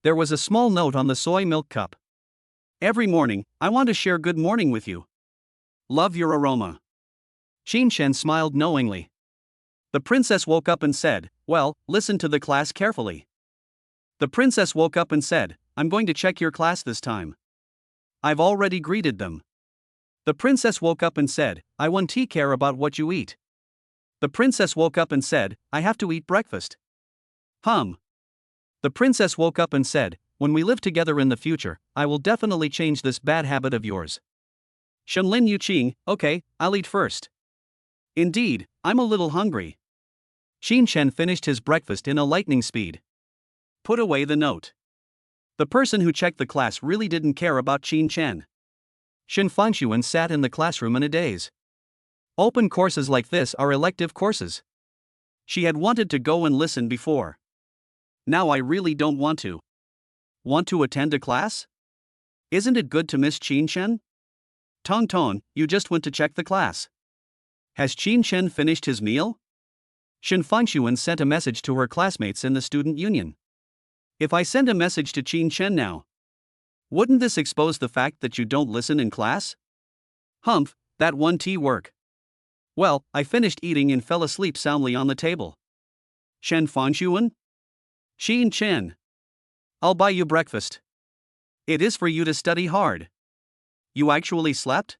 There was a small note on the soy milk cup. Every morning, I want to share good morning with you. Love your aroma. Qin Shen smiled knowingly. The princess woke up and said, "Well, listen to the class carefully." The princess woke up and said, "I'm going to check your class this time. I've already greeted them." The princess woke up and said, "I want to care about what you eat." The princess woke up and said, "I have to eat breakfast." The princess woke up and said, "When we live together in the future, I will definitely change this bad habit of yours." Shunlin Yuqing, okay, I'll eat first. Indeed, I'm a little hungry. Qin Shen finished his breakfast in a lightning speed. Put away the note. The person who checked the class really didn't care about Qin Shen. Shen Fangshuan sat in the classroom in a daze. Open courses like this are elective courses. She had wanted to go and listen before. Now I really don't want to. Want to attend a class? Isn't it good to miss Qin Shen? Tong Tong, you just went to check the class. Has Qin Shen finished his meal? Shen Fangshuan sent a message to her classmates in the student union. If I send a message to Qin Shen now, wouldn't this expose the fact that you don't listen in class? Humph, that one tea work. Well, I finished eating and fell asleep soundly on the table. Shen Fangshuan? Qin Shen. I'll buy you breakfast. It is for you to study hard. You actually slept?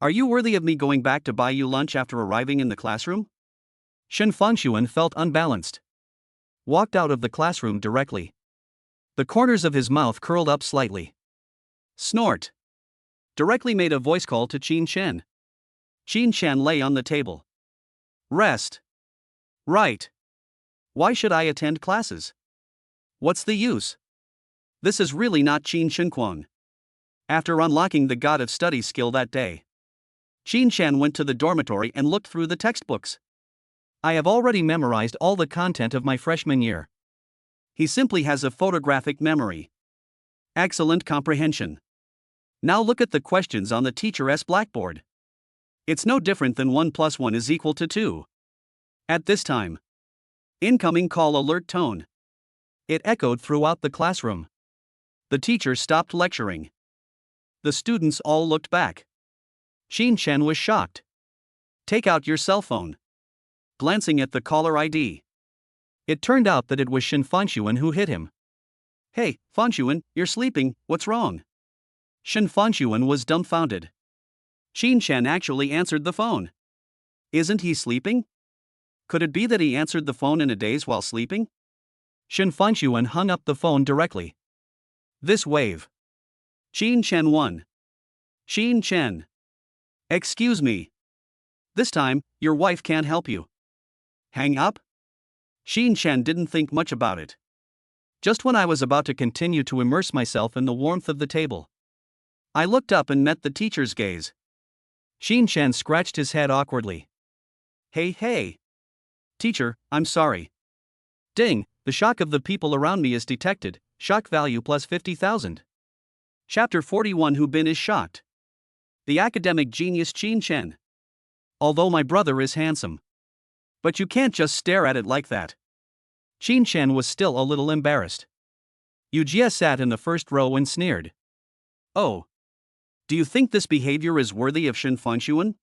Are you worthy of me going back to buy you lunch after arriving in the classroom? Shen Fangshuan felt unbalanced. Walked out of the classroom directly. The corners of his mouth curled up slightly. Snort. Directly made a voice call to Qin Shen. Qin Shen lay on the table. Rest. Right. Why should I attend classes? What's the use? This is really not Qin Shenquan. After unlocking the God of Study skill that day, Qin Shen went to the dormitory and looked through the textbooks. I have already memorized all the content of my freshman year. He simply has a photographic memory. Excellent comprehension. Now look at the questions on the teacher's blackboard. It's no different than 1 + 1 = 2. At this time, incoming call alert tone. It echoed throughout the classroom. The teacher stopped lecturing. The students all looked back. Qin Shen was shocked. Take out your cell phone. Glancing at the caller ID. It turned out that it was Shen Fangshuan who hit him. Hey, Fangshuan, you're sleeping, what's wrong? Shen Fangshuan was dumbfounded. Qin Shen actually answered the phone. Isn't he sleeping? Could it be that he answered the phone in a daze while sleeping? Shen Fangshuan hung up the phone directly. This wave. Qin Shen 1. Qin Shen. Excuse me. This time, your wife can't help you. Hang up? Qin Shen didn't think much about it. Just when I was about to continue to immerse myself in the warmth of the table, I looked up and met the teacher's gaze. Qin Shen scratched his head awkwardly. Hey. Teacher, I'm sorry. Ding, the shock of the people around me is detected, shock value plus 50,000. Chapter 41 Hu Bin is shocked. The academic genius Qin Shen. Although my brother is handsome. But you can't just stare at it like that. Qin Shen was still a little embarrassed. Yu Jie sat in the first row and sneered. Oh. Do you think this behavior is worthy of Shen Fangshuan?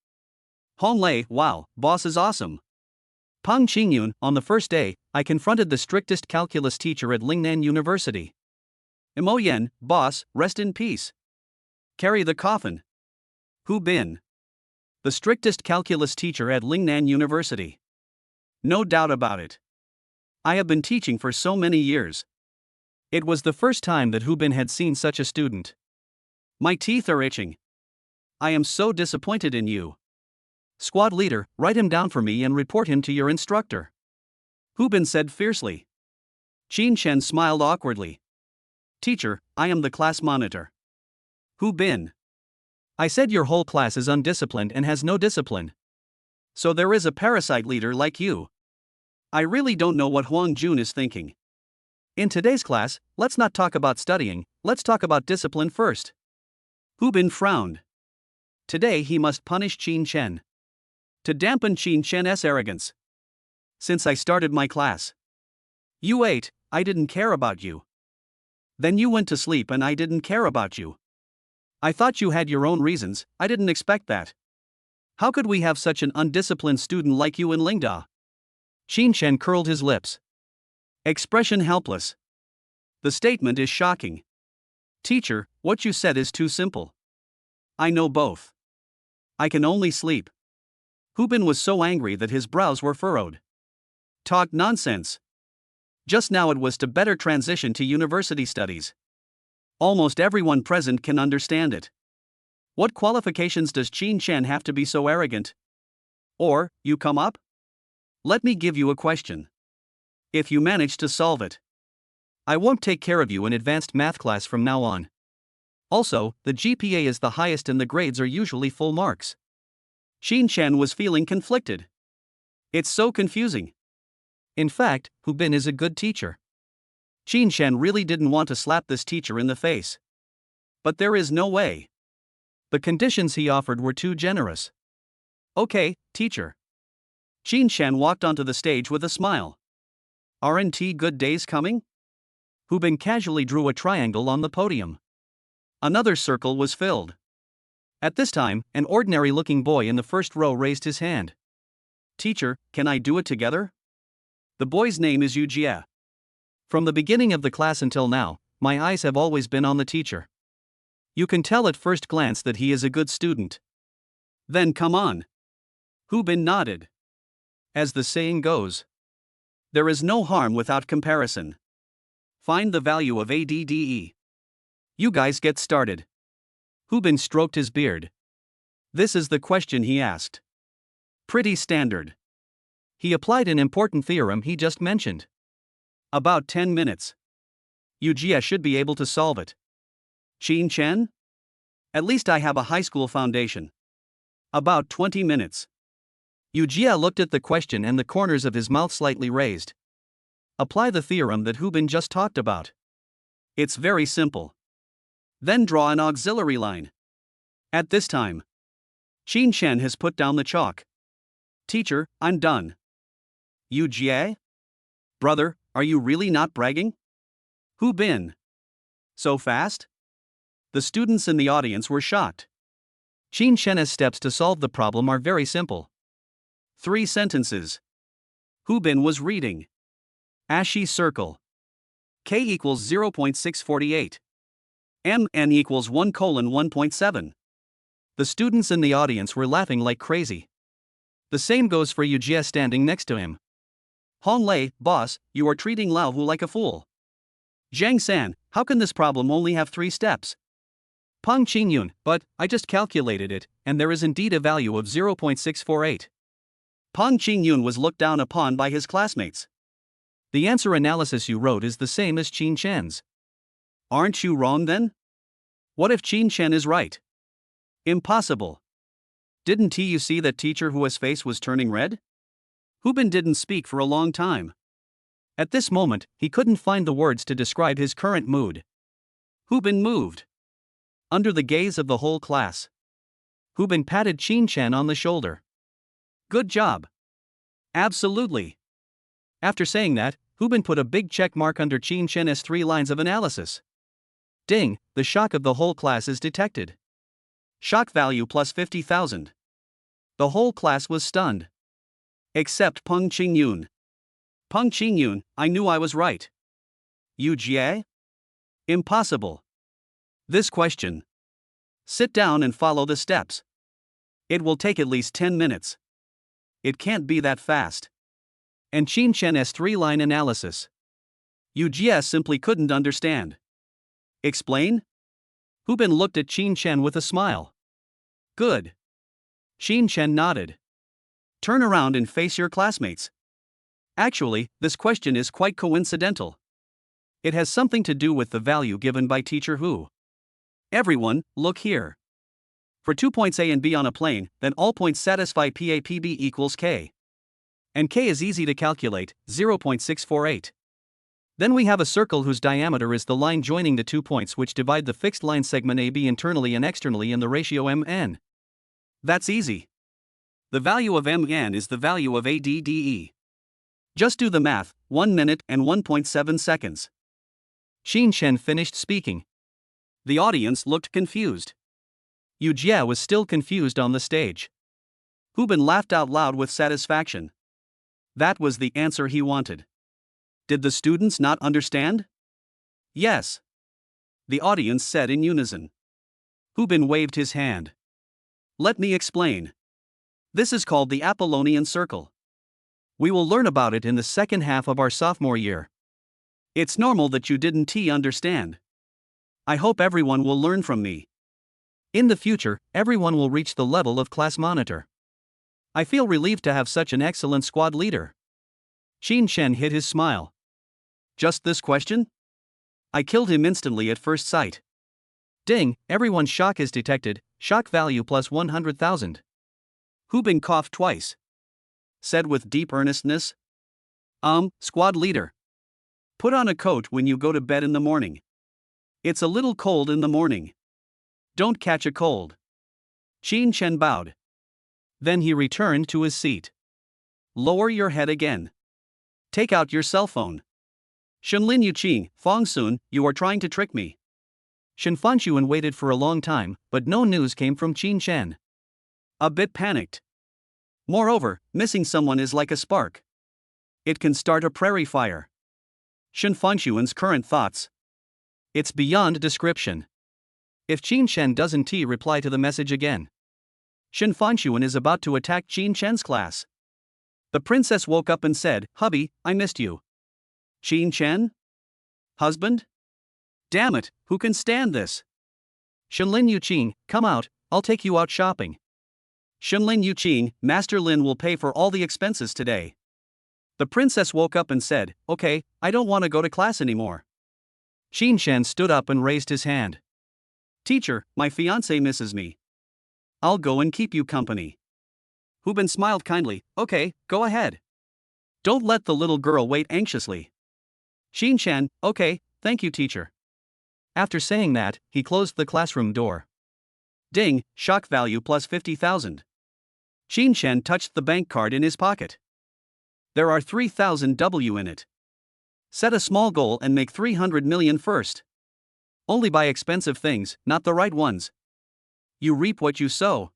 Hong Lei, wow, boss is awesome. Pang Qingyun, on the first day, I confronted the strictest calculus teacher at Lingnan University. Mo Yen, boss, rest in peace. Carry the coffin. Hu Bin. The strictest calculus teacher at Lingnan University. No doubt about it. I have been teaching for so many years. It was the first time that Hu Bin had seen such a student. My teeth are itching. I am so disappointed in you. Squad leader, write him down for me and report him to your instructor. Hu Bin said fiercely. Qin Chen smiled awkwardly. Teacher, I am the class monitor. Who bin? I said your whole class is undisciplined and has no discipline. So there is a parasite leader like you. I really don't know what Huang Jun is thinking. In today's class, let's not talk about studying, let's talk about discipline first. Hu Bin frowned. Today he must punish Qin Chen. To dampen Qin Chen's arrogance. Since I started my class. You ate, I didn't care about you. Then you went to sleep and I didn't care about you. I thought you had your own reasons, I didn't expect that. How could we have such an undisciplined student like you in Lingda? Qin Chen curled his lips. Expression helpless. The statement is shocking. Teacher, what you said is too simple. I know both. I can only sleep. Hu Bin was so angry that his brows were furrowed. Talk nonsense. Just now it was to better transition to university studies. Almost everyone present can understand it. What qualifications does Qin Chen have to be so arrogant? Or, you come up? Let me give you a question. If you manage to solve it, I won't take care of you in advanced math class from now on. Also, the GPA is the highest and the grades are usually full marks. Qin Chen was feeling conflicted. It's so confusing. In fact, Hu Bin is a good teacher. Qin Chen really didn't want to slap this teacher in the face. But there is no way. The conditions he offered were too generous. Okay, teacher. Qin Chen walked onto the stage with a smile. Aren't good days coming? Hu Bin casually drew a triangle on the podium. Another circle was filled. At this time, an ordinary-looking boy in the first row raised his hand. Teacher, can I do it together? The boy's name is Yu Jie. From the beginning of the class until now, my eyes have always been on the teacher. You can tell at first glance that he is a good student. Then come on. Hu Bin nodded. As the saying goes, there is no harm without comparison. Find the value of ADDE. You guys get started. Hu Bin stroked his beard. This is the question he asked. Pretty standard. He applied an important theorem he just mentioned. About 10 minutes. Yu Jie should be able to solve it. Qin Chen? At least I have a high school foundation. About 20 minutes. Yu Jie looked at the question and the corners of his mouth slightly raised. Apply the theorem that Hu Bin just talked about. It's very simple. Then draw an auxiliary line. At this time, Qin Chen has put down the chalk. Teacher, I'm done. Yu Jie? Brother, are you really not bragging? Hu Bin? So fast? The students in the audience were shocked. Qin Chen's steps to solve the problem are very simple. 3 sentences. Hu Bin was reading. Ashi circle. K equals 0.648. MN equals 1:1.7. The students in the audience were laughing like crazy. The same goes for Yu Jie standing next to him. Hong Lei, boss, you are treating Lao Hu like a fool. Zhang San, how can this problem only have 3 steps? Peng Qingyun, but I just calculated it, and there is indeed a value of 0.648. Peng Qingyun was looked down upon by his classmates. The answer analysis you wrote is the same as Qin Chen's. Aren't you wrong then? What if Qin Chen is right? Impossible. Didn't you see that teacher whose face was turning red? Hu Bin didn't speak for a long time. At this moment, he couldn't find the words to describe his current mood. Hu Bin moved. Under the gaze of the whole class. Hu Bin patted Qin Chen on the shoulder. Good job. Absolutely. After saying that, Hu Bin put a big check mark under Qin Chen's 3 lines of analysis. Ding, the shock of the whole class is detected. Shock value plus 50,000. The whole class was stunned. Except Peng Qingyun. Peng Qingyun, I knew I was right. Yu Jie? Impossible. This question. Sit down and follow the steps. It will take at least 10 minutes. It can't be that fast. And Qin Chen's 3-line analysis. Yu Jie simply couldn't understand. Explain? Hu Bin looked at Qin Chen with a smile. Good. Qin Chen nodded. Turn around and face your classmates. Actually, this question is quite coincidental. It has something to do with the value given by teacher Hu. Everyone, look here. For 2 points A and B on a plane, then all points satisfy PAPB equals K. And K is easy to calculate, 0.648. Then we have a circle whose diameter is the line joining the 2 points which divide the fixed line segment AB internally and externally in the ratio MN. That's easy. The value of MN is the value of ADDE. Just do the math, 1 minute and 1.7 seconds. Xin Shen finished speaking. The audience looked confused. Yu Jie was still confused on the stage. Hu Bin laughed out loud with satisfaction. That was the answer he wanted. Did the students not understand? Yes. The audience said in unison. Hu Bin waved his hand. Let me explain. This is called the Apollonian Circle. We will learn about it in the second half of our sophomore year. It's normal that you didn't understand. I hope everyone will learn from me. In the future, everyone will reach the level of class monitor. I feel relieved to have such an excellent squad leader. Xin Shen hid his smile. Just this question? I killed him instantly at first sight. Ding, everyone's shock is detected, shock value plus 100,000. Hu Bin coughed twice. Said with deep earnestness. Squad leader. Put on a coat when you go to bed in the morning. It's a little cold in the morning. Don't catch a cold. Xin Shen bowed. Then he returned to his seat. Lower your head again. Take out your cell phone. Shenlin Yuqing, Fong Sun, you are trying to trick me. Shen Fanxuan waited for a long time, but no news came from Qin Shen. A bit panicked. Moreover, missing someone is like a spark. It can start a prairie fire. Shen Fanxuan's current thoughts. It's beyond description. If Qin Shen doesn't reply to the message again, Shen Fanxuan is about to attack Qin Shen's class. The princess woke up and said, Hubby, I missed you. Qin Shen? Husband? Damn it, who can stand this? Shenlin Yuqing, come out, I'll take you out shopping. Shenlin Yuqing, Master Lin will pay for all the expenses today. The princess woke up and said, okay, I don't want to go to class anymore. Qin Shen stood up and raised his hand. Teacher, my fiancée misses me. I'll go and keep you company. Hu Bin smiled kindly, okay, go ahead. Don't let the little girl wait anxiously. Qin Shen, okay, thank you teacher. After saying that, he closed the classroom door. Ding, shock value plus 50,000. Qin Shen touched the bank card in his pocket. There are 3,000 W in it. Set a small goal and make 300 million first. Only buy expensive things, not the right ones. You reap what you sow.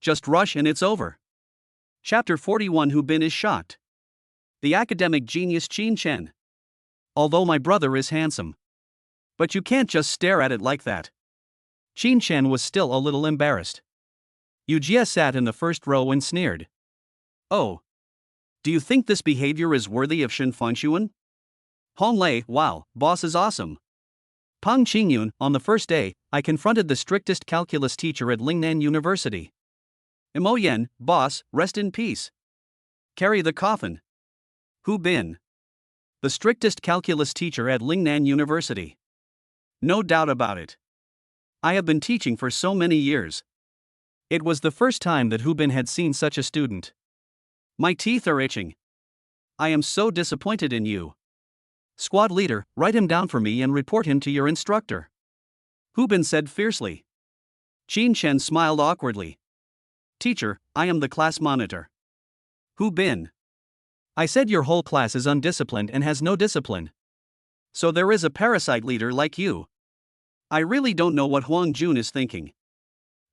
Just rush and it's over. Chapter 41. Hu Bin is shocked. The academic genius Qin Shen. Although my brother is handsome. But you can't just stare at it like that. Qin Shen was still a little embarrassed. Yu Jie sat in the first row and sneered. Oh. Do you think this behavior is worthy of Shen Fanxuan? Hong Lei, wow, boss is awesome. Pang Qingyun, on the first day, I confronted the strictest calculus teacher at Lingnan University. Mo Yen, boss, rest in peace. Carry the coffin. Hu Bin. The strictest calculus teacher at Lingnan University. No doubt about it. I have been teaching for so many years. It was the first time that Hu Bin had seen such a student. My teeth are itching. I am so disappointed in you. Squad leader, write him down for me and report him to your instructor. Hu Bin said fiercely. Qin Shen smiled awkwardly. Teacher, I am the class monitor. Hu Bin. I said your whole class is undisciplined and has no discipline. So there is a parasite leader like you. I really don't know what Huang Jun is thinking.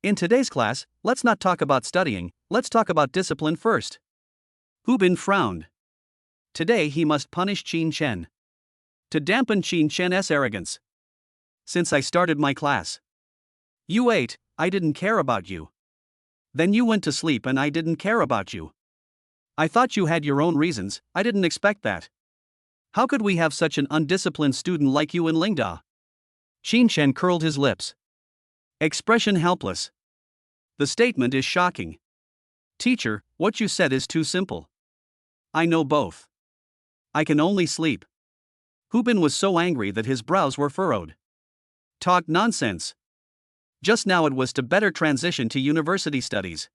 In today's class, let's not talk about studying, let's talk about discipline first. Hu Bin frowned. Today he must punish Qin Shen. To dampen Qin Shen's arrogance. Since I started my class. You ate, I didn't care about you. Then you went to sleep and I didn't care about you. I thought you had your own reasons, I didn't expect that. How could we have such an undisciplined student like you in Lingda? Qin Shen curled his lips. Expression helpless. The statement is shocking. Teacher, what you said is too simple. I know both. I can only sleep. Hubin was so angry that his brows were furrowed. Talk nonsense. Just now it was to better transition to university studies.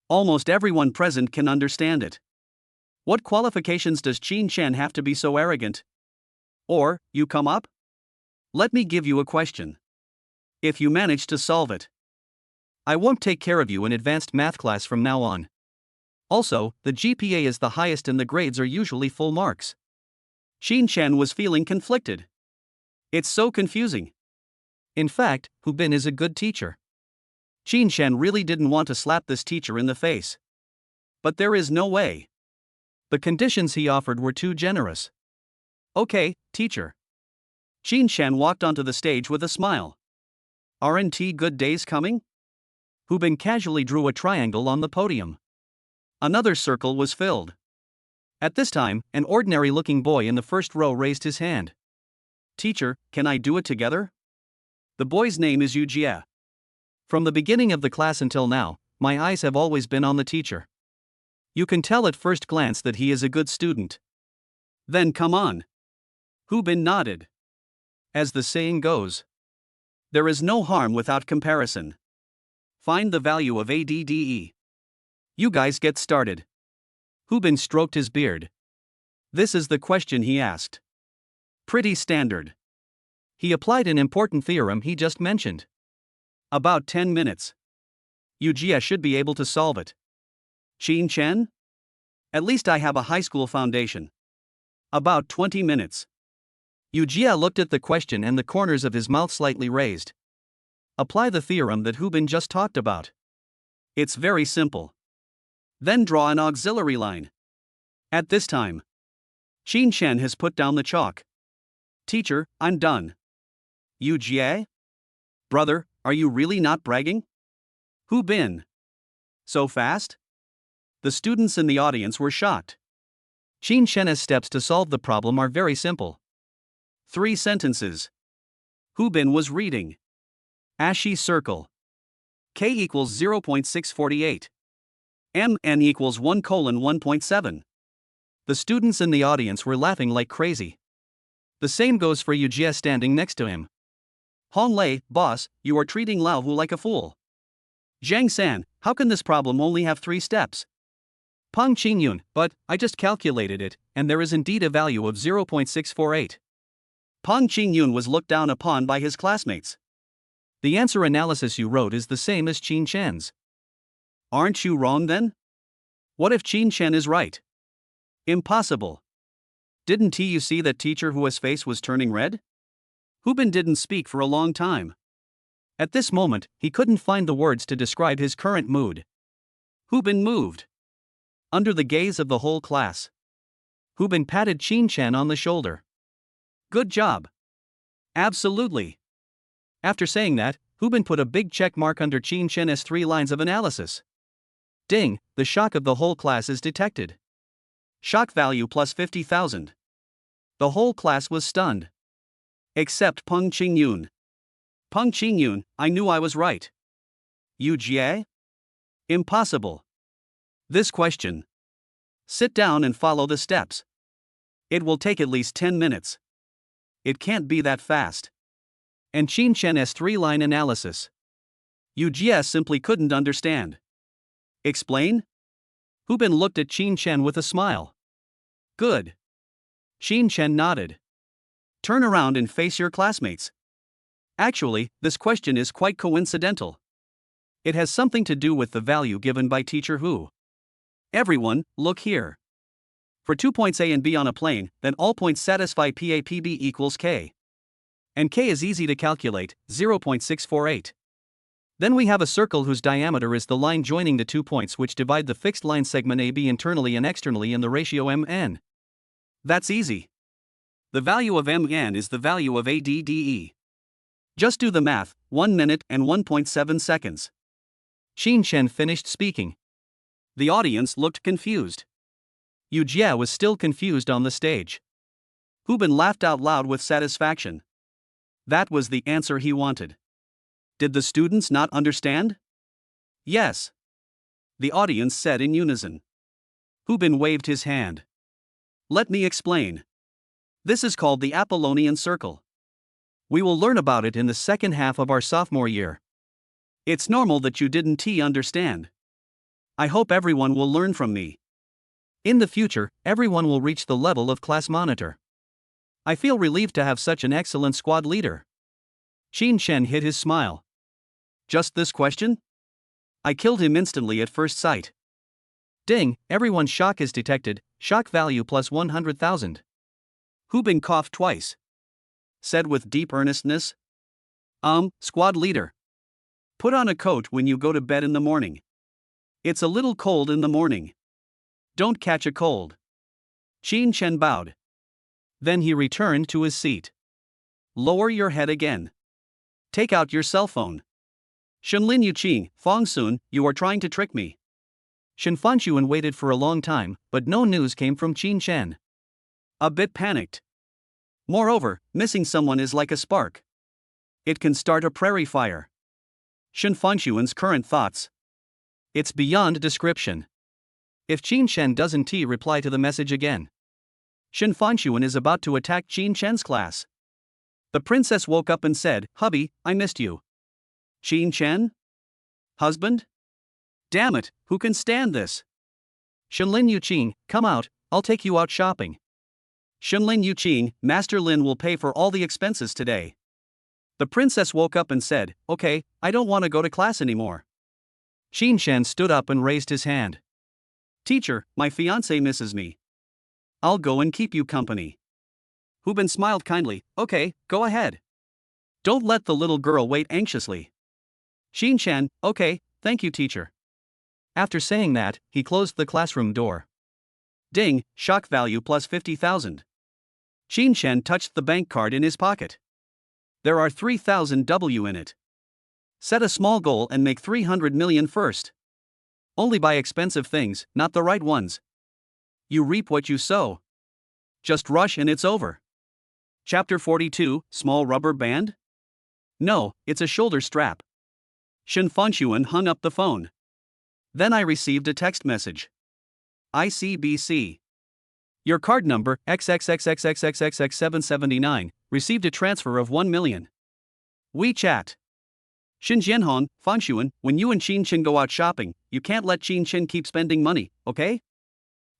Almost everyone present can understand it. What qualifications does Qin Chen have to be so arrogant? Or, you come up? Let me give you a question. If you manage to solve it, I won't take care of you in advanced math class from now on. Also, the GPA is the highest and the grades are usually full marks. Qin Chen was feeling conflicted. It's so confusing. In fact, Hubin is a good teacher. Qin Chen really didn't want to slap this teacher in the face. But there is no way. The conditions he offered were too generous. Okay, teacher. Qin Chen walked onto the stage with a smile. Aren't good days coming? Hubin casually drew a triangle on the podium. Another circle was filled. At this time, an ordinary-looking boy in the first row raised his hand. Teacher, can I do it together? The boy's name is Yu Jie. From the beginning of the class until now, my eyes have always been on the teacher. You can tell at first glance that he is a good student. Then come on. Hubin nodded. As the saying goes, there is no harm without comparison. Find the value of ADDE. You guys get started. Hubin stroked his beard. This is the question he asked. Pretty standard. He applied an important theorem he just mentioned. About 10 minutes. Yu Jie should be able to solve it. Qin Chen? At least I have a high school foundation. About 20 minutes. Yu Jie looked at the question and the corners of his mouth slightly raised. Apply the theorem that Hubin just talked about. It's very simple. Then draw an auxiliary line. At this time, Qin Chen has put down the chalk. Teacher, I'm done. Yu Jie? Brother, are you really not bragging? Hubin. So fast? The students in the audience were shocked. Qin Chen's steps to solve the problem are very simple. 3 sentences. Hubin was reading. Ashi circle. K equals 0.648. MN equals 1:1.7. The students in the audience were laughing like crazy. The same goes for Yu Jie standing next to him. Hong Lei, boss, you are treating Lao Hu like a fool. Zhang San, how can this problem only have 3 steps? Peng Qingyun, but I just calculated it, and there is indeed a value of 0.648. Peng Qingyun was looked down upon by his classmates. The answer analysis you wrote is the same as Qin Chen's. Aren't you wrong then? What if Qin Chen is right? Impossible. Didn't you see that teacher whose face was turning red? Hubin didn't speak for a long time. At this moment, he couldn't find the words to describe his current mood. Hubin moved. Under the gaze of the whole class, Hubin patted Qin Chen on the shoulder. Good job. Absolutely. After saying that, Hubin put a big check mark under Qin Chen's 3 lines of analysis. Ding, the shock of the whole class is detected. Shock value plus 50,000. The whole class was stunned. Except Peng Qingyun. Peng Qingyun, I knew I was right. Yu Jie? Impossible. This question. Sit down and follow the steps. It will take at least 10 minutes. It can't be that fast. And Qin Chen's 3-line analysis. Yu Jie simply couldn't understand. Explain? Hubin looked at Qin Chen with a smile. Good. Qin Chen nodded. Turn around and face your classmates. Actually, this question is quite coincidental. It has something to do with the value given by teacher Hu. Everyone, look here. For 2 points A and B on a plane, then all points satisfy PAPB equals K. And K is easy to calculate, 0.648. Then we have a circle whose diameter is the line joining the 2 points which divide the fixed line segment AB internally and externally in the ratio MN. That's easy. The value of MN is the value of ADDE. Just do the math, 1 minute and 1.7 seconds. Qin Chen finished speaking. The audience looked confused. Yu Jie was still confused on the stage. Hubin laughed out loud with satisfaction. That was the answer he wanted. Did the students not understand? Yes. The audience said in unison. Hubin waved his hand. Let me explain. This is called the Apollonian Circle. We will learn about it in the second half of our sophomore year. It's normal that you didn't understand. I hope everyone will learn from me. In the future, everyone will reach the level of class monitor. I feel relieved to have such an excellent squad leader. Qin Shen hid his smile. Just this question? I killed him instantly at first sight. Ding, everyone's shock is detected, shock value plus 100,000. Hu Bing coughed twice. Said with deep earnestness. Squad leader. Put on a coat when you go to bed in the morning. It's a little cold in the morning. Don't catch a cold. Qin Shen bowed. Then he returned to his seat. Lower your head again. Take out your cell phone. Shenlin Yuqing, Fong Sun, you are trying to trick me. Shen Fanxuan waited for a long time, but no news came from Qin Shen. A bit panicked. Moreover, missing someone is like a spark. It can start a prairie fire. Shen Fanxuan's current thoughts. It's beyond description. If Qin Shen doesn't reply to the message again, Shen Fanxuan is about to attack Qin Shen's class. The princess woke up and said, "Hubby, I missed you." Qin Shen? Husband? Damn it, who can stand this? Shenlin Yuqing, come out, I'll take you out shopping. Shenlin Yuqing, Master Lin will pay for all the expenses today. The princess woke up and said, "Okay, I don't want to go to class anymore." Qin Shen stood up and raised his hand. Teacher, my fiancée misses me. I'll go and keep you company. Hu Bin smiled kindly. Okay, go ahead. Don't let the little girl wait anxiously. Qin Shen, okay, thank you teacher. After saying that, he closed the classroom door. Ding, shock value plus 50,000. Qin Shen touched the bank card in his pocket. There are 3,000 W in it. Set a small goal and make 300 million first. Only buy expensive things, not the right ones. You reap what you sow. Just rush and it's over. Chapter 42, Small Rubber Band? No, it's a shoulder strap. Shen Fanxuan hung up the phone. Then I received a text message. ICBC. Your card number, XXXXXXXX779, received a transfer of 1 million. WeChat. Xin Jianhong, Fanxuan, when you and Qin Shen go out shopping, you can't let Qin Shen keep spending money, okay?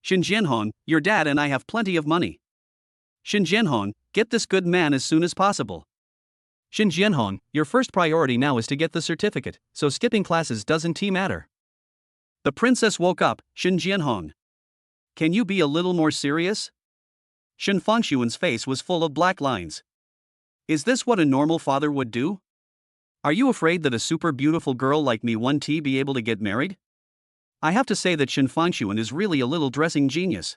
Xin Jianhong, your dad and I have plenty of money. Xin Jianhong, get this good man as soon as possible. Xin Jianhong, your first priority now is to get the certificate, so skipping classes doesn't matter. The princess woke up. Xin Jianhong. Can you be a little more serious? Shen Fanxuan's face was full of black lines. Is this what a normal father would do? Are you afraid that a super beautiful girl like me won't be able to get married? I have to say that Shen Fanxuan is really a little dressing genius.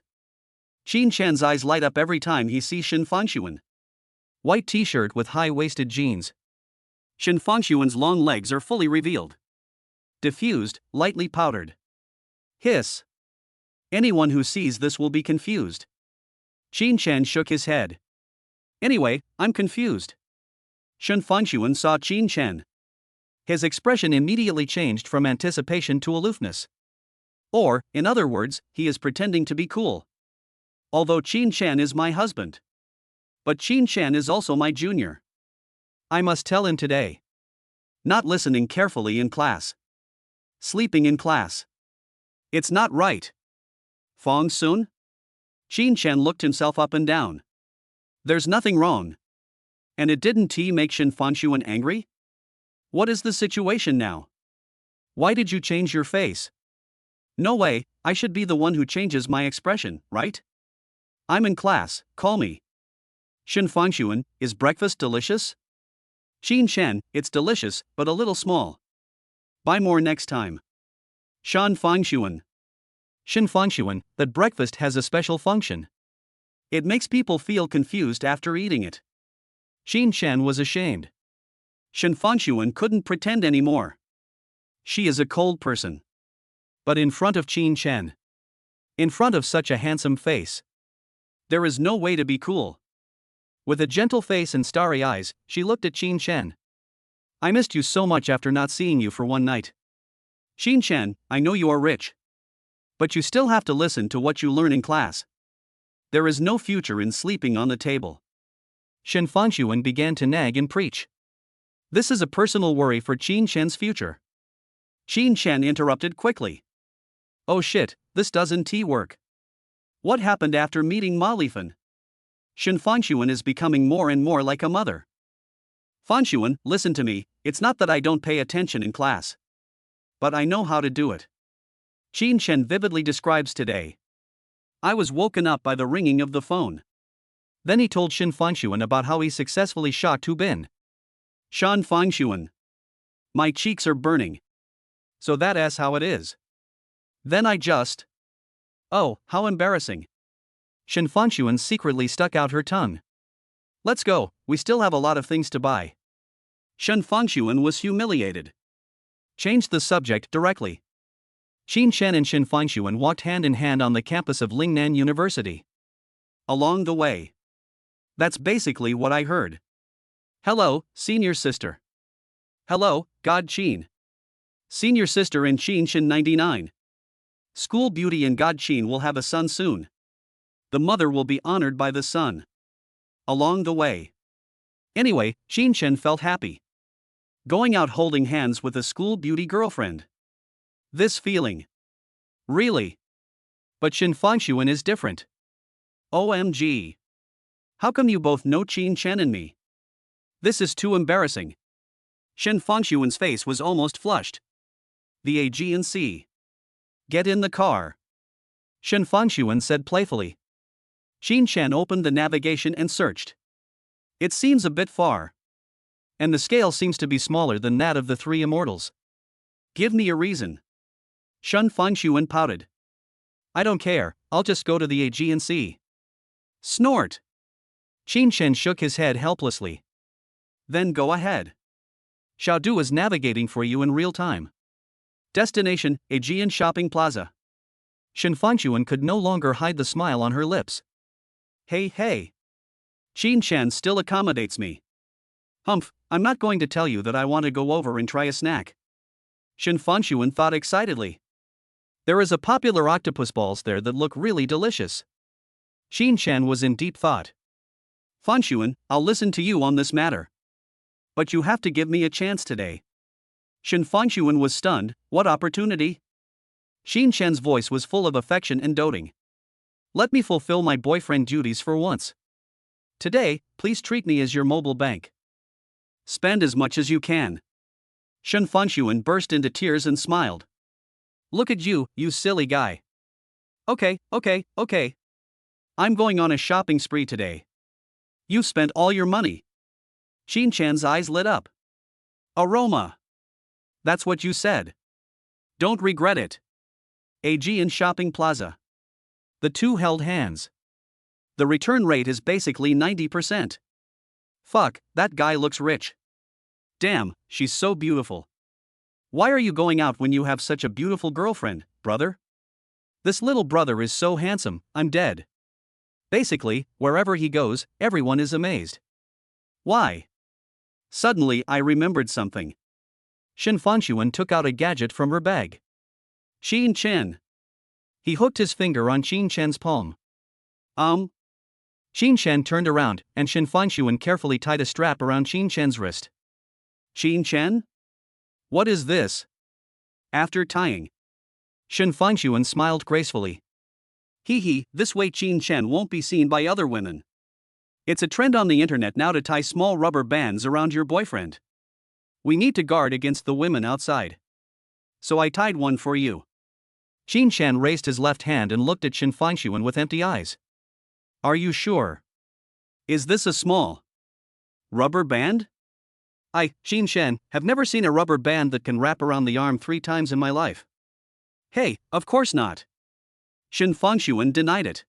Qin Shen's eyes light up every time he sees Shen Fanxuan. White t-shirt with high-waisted jeans. Shen Fanxuan's long legs are fully revealed. Diffused, lightly powdered. Hiss. Anyone who sees this will be confused. Qin Shen shook his head. Anyway, I'm confused. Shen Fanxuan saw Qin Shen. His expression immediately changed from anticipation to aloofness. Or, in other words, he is pretending to be cool. Although Qin Shen is my husband. But Qin Shen is also my junior. I must tell him today. Not listening carefully in class. Sleeping in class. It's not right. Fong Sun? Qin Shen looked himself up and down. There's nothing wrong. And it didn't make Shen Fanxuan angry? What is the situation now? Why did you change your face? No way, I should be the one who changes my expression, right? I'm in class, call me. Shen Fanxuan, is breakfast delicious? Qin Shen, it's delicious, but a little small. Buy more next time. Shen Fanxuan. Shen Fanxuan, that breakfast has a special function. It makes people feel confused after eating it. Qin Shen was ashamed. Shen Fanxuan couldn't pretend anymore. She is a cold person. But in front of Qin Shen, in front of such a handsome face, there is no way to be cool. With a gentle face and starry eyes, she looked at Qin Shen. I missed you so much after not seeing you for one night. Qin Shen, I know you are rich. But you still have to listen to what you learn in class. There is no future in sleeping on the table. Shen Fanshuan began to nag and preach. This is a personal worry for Qin Shen's future. Qin Shen interrupted quickly. Oh shit, this doesn't work. What happened after meeting Ma Lifan? Shen Fanshuan is becoming more and more like a mother. Fanshuan, listen to me, it's not that I don't pay attention in class. But I know how to do it. Qin Shen vividly describes today. I was woken up by the ringing of the phone. Then he told Shen Fanshuan about how he successfully shot Tu Bin. Shen Fanshuan. My cheeks are burning. So that's how it is. Then I just. Oh, how embarrassing. Shen Fanshuan secretly stuck out her tongue. Let's go, we still have a lot of things to buy. Shen Fanshuan was humiliated. Changed the subject directly. Qin Shen and Shen Fanshuan walked hand in hand on the campus of Lingnan University. Along the way. That's basically what I heard. Hello, senior sister. Hello, God Qin. Senior sister and Qin Shen 99. School beauty and God Qin will have a son soon. The mother will be honored by the son. Along the way. Anyway, Qin Shen felt happy. Going out holding hands with a school beauty girlfriend. This feeling. Really? But Shen Fanshuan is different. OMG. How come you both know Qin Shen and me? This is too embarrassing. Shen Fanshuan's face was almost flushed. The Aegean Sea. Get in the car. Shen Fanshuan said playfully. Qin Shen opened the navigation and searched. It seems a bit far. And the scale seems to be smaller than that of the three immortals. Give me a reason. Shen Fanshuan pouted. I don't care, I'll just go to the Aegean Sea. Snort. Qin Shen shook his head helplessly. Then go ahead. Xiaodu is navigating for you in real time. Destination, Aegean Shopping Plaza. Shen Fanshuan could no longer hide the smile on her lips. Hey. Qin Shen still accommodates me. Humph, I'm not going to tell you that I want to go over and try a snack. Shen Fanshuan thought excitedly. There is a popular octopus balls there that look really delicious. Qin Shen was in deep thought. Fanshuan, I'll listen to you on this matter. But you have to give me a chance today. Shen Fanshuan was stunned. What opportunity? Qin Shen's voice was full of affection and doting. Let me fulfill my boyfriend duties for once. Today, please treat me as your mobile bank. Spend as much as you can. Shen Fanshuan burst into tears and smiled. Look at you, you silly guy. Okay. I'm going on a shopping spree today. You spent all your money. Qin Shen's eyes lit up. Aroma. That's what you said. Don't regret it. Aegean Shopping Plaza. The two held hands. The return rate is basically 90%. Fuck, that guy looks rich. Damn, she's so beautiful. Why are you going out when you have such a beautiful girlfriend, brother? This little brother is so handsome, I'm dead. Basically, wherever he goes, everyone is amazed. Why? Suddenly I remembered something. Shen Fanshuan took out a gadget from her bag. Qin Shen. He hooked his finger on Qin Shen's palm. Qin Shen turned around, and Shen Fanshuan carefully tied a strap around Qin Shen's wrist. Qin Shen? What is this? After tying. Shen Fanshuan smiled gracefully. Hee, this way Qin Shen won't be seen by other women. It's a trend on the internet now to tie small rubber bands around your boyfriend. We need to guard against the women outside. So I tied one for you. Qin Shen raised his left hand and looked at Shen Fanshuan with empty eyes. Are you sure? Is this a small rubber band? I, Qin Shen, have never seen a rubber band that can wrap around the arm 3 times in my life. Hey, of course not. Shen Fanshuan denied it.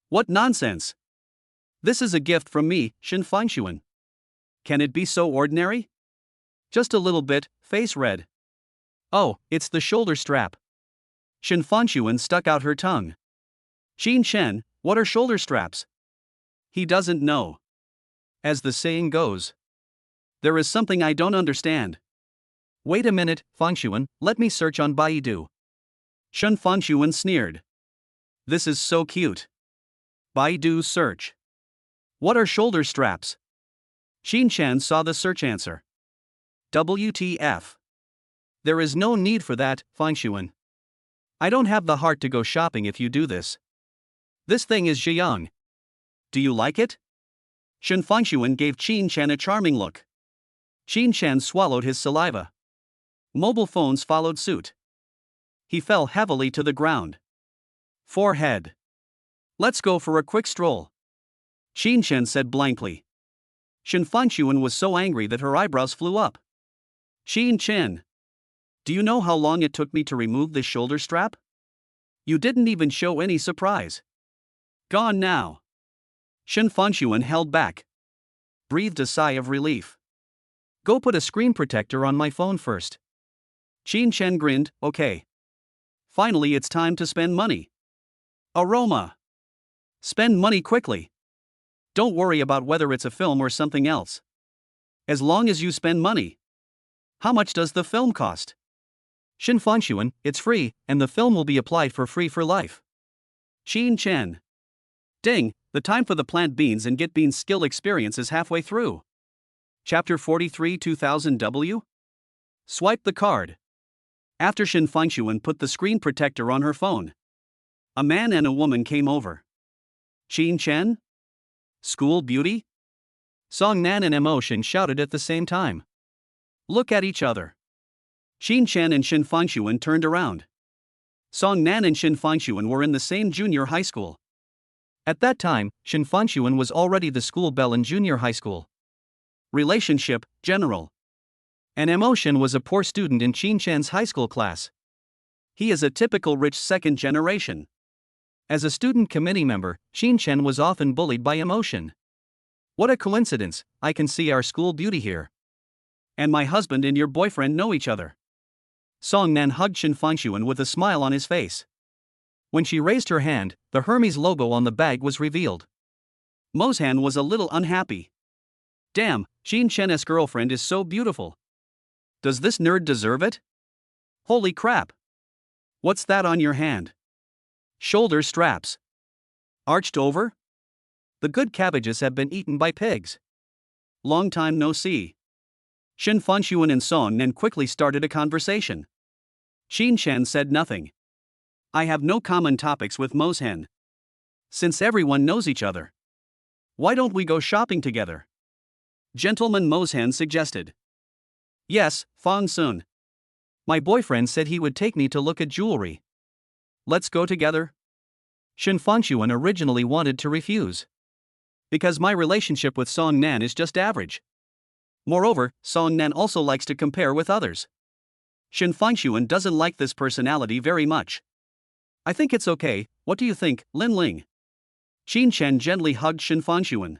What nonsense. This is a gift from me, Shen Fanshuan. Can it be so ordinary? Just a little bit, face red. Oh, it's the shoulder strap. Shen Fanshuan stuck out her tongue. Qin Shen, what are shoulder straps? He doesn't know. As the saying goes. There is something I don't understand. Wait a minute, Fanshuan, let me search on Baidu. Shen Fanshuan sneered. This is so cute. Baidu search. What are shoulder straps? Xin Chen saw the search answer. WTF. There is no need for that, Fangxuan. I don't have the heart to go shopping if you do this. This thing is Zhejiang. Do you like it? Shen Fangxuan gave Xin Chen a charming look. Xin Chen swallowed his saliva. Mobile phones followed suit. He fell heavily to the ground. Forehead. Let's go for a quick stroll. Xin Chen said blankly. Shen Fangxuan was so angry that her eyebrows flew up. Xin Chen. Do you know how long it took me to remove this shoulder strap? You didn't even show any surprise. Gone now. Shen Fangxuan held back. Breathed a sigh of relief. Go put a screen protector on my phone first. Xin Chen grinned, okay. Finally it's time to spend money. Aroma. Spend money quickly. Don't worry about whether it's a film or something else. As long as you spend money. How much does the film cost? Shen Fangxuan, it's free, and the film will be applied for free for life. Xin Chen. Ding, the time for the plant beans and get beans skill experience is halfway through. Chapter 43 2000W? Swipe the card. After Shen Fangxuan put the screen protector on her phone, a man and a woman came over. Xin Chen? School beauty? Song Nan and Emotion shouted at the same time. Look at each other. Xin Chen and Shen Fangxuan turned around. Song Nan and Shen Fangxuan were in the same junior high school. At that time, Shen Fangxuan was already the school belle in junior high school. Relationship, general. And Emotion was a poor student in Xin Chen's high school class. He is a typical rich second generation. As a student committee member, Xin Chen was often bullied by Emotion. What a coincidence, I can see our school beauty here. And my husband and your boyfriend know each other. Song Nan hugged Shen Fangxuan with a smile on his face. When she raised her hand, the Hermes logo on the bag was revealed. Moshan was a little unhappy. Damn, Xin Chen's girlfriend is so beautiful. Does this nerd deserve it? Holy crap. What's that on your hand? Shoulder straps. Arched over? The good cabbages have been eaten by pigs. Long time no see. Shen Fangxuan and Song Nan quickly started a conversation. Xin Chen said nothing. I have no common topics with Moshan. Since everyone knows each other. Why don't we go shopping together? Gentleman Moshan suggested. Yes, Fang Sun. My boyfriend said he would take me to look at jewelry. Let's go together. Shen Fangxuan originally wanted to refuse. Because my relationship with Song Nan is just average. Moreover, Song Nan also likes to compare with others. Shen Fangxuan doesn't like this personality very much. I think it's okay, what do you think, Lin Ling? Xin Chen gently hugged Shen Fangxuan.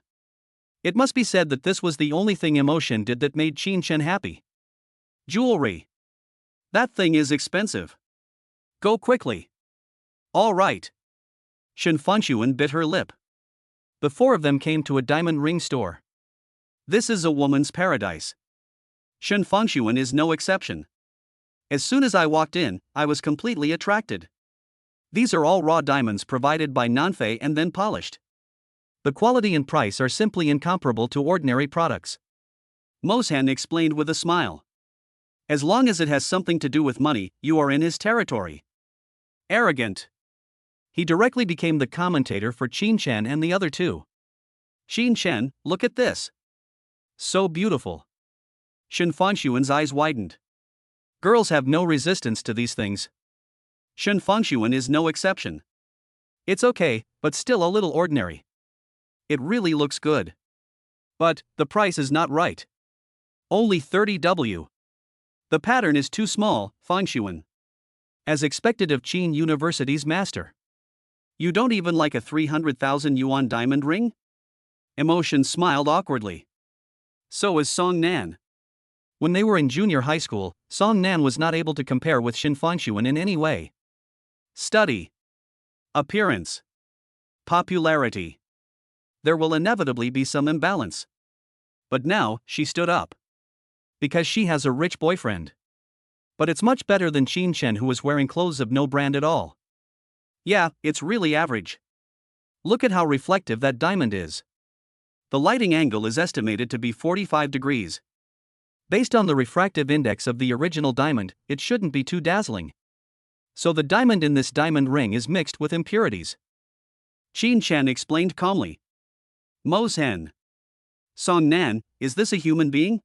It must be said that this was the only thing Emotion did that made Xin Chen happy. Jewelry. That thing is expensive. Go quickly. All right. Shen Fangxuan bit her lip. The four of them came to a diamond ring store. This is a woman's paradise. Shen Fangxuan is no exception. As soon as I walked in, I was completely attracted. These are all raw diamonds provided by Nanfei and then polished. The quality and price are simply incomparable to ordinary products. Moshan explained with a smile. As long as it has something to do with money, you are in his territory. Arrogant. He directly became the commentator for Xin Chen and the other two. Xin Chen, look at this. So beautiful. Shen Fangxuan's eyes widened. Girls have no resistance to these things. Shen Fangxuan is no exception. It's okay, but still a little ordinary. It really looks good. But, the price is not right. Only 30W. The pattern is too small, Fangxuan. As expected of Qin University's master. You don't even like a 300,000 yuan diamond ring? Emotion smiled awkwardly. So is Song Nan. When they were in junior high school, Song Nan was not able to compare with Shen Fangxuan in any way. Study. Appearance. Popularity. There will inevitably be some imbalance. But now, she stood up. Because she has a rich boyfriend. But it's much better than Xin Chen, who was wearing clothes of no brand at all. Yeah, it's really average. Look at how reflective that diamond is. The lighting angle is estimated to be 45 degrees. Based on the refractive index of the original diamond, it shouldn't be too dazzling. So the diamond in this diamond ring is mixed with impurities. Qin Chen explained calmly. Moshen. Song Nan, is this a human being?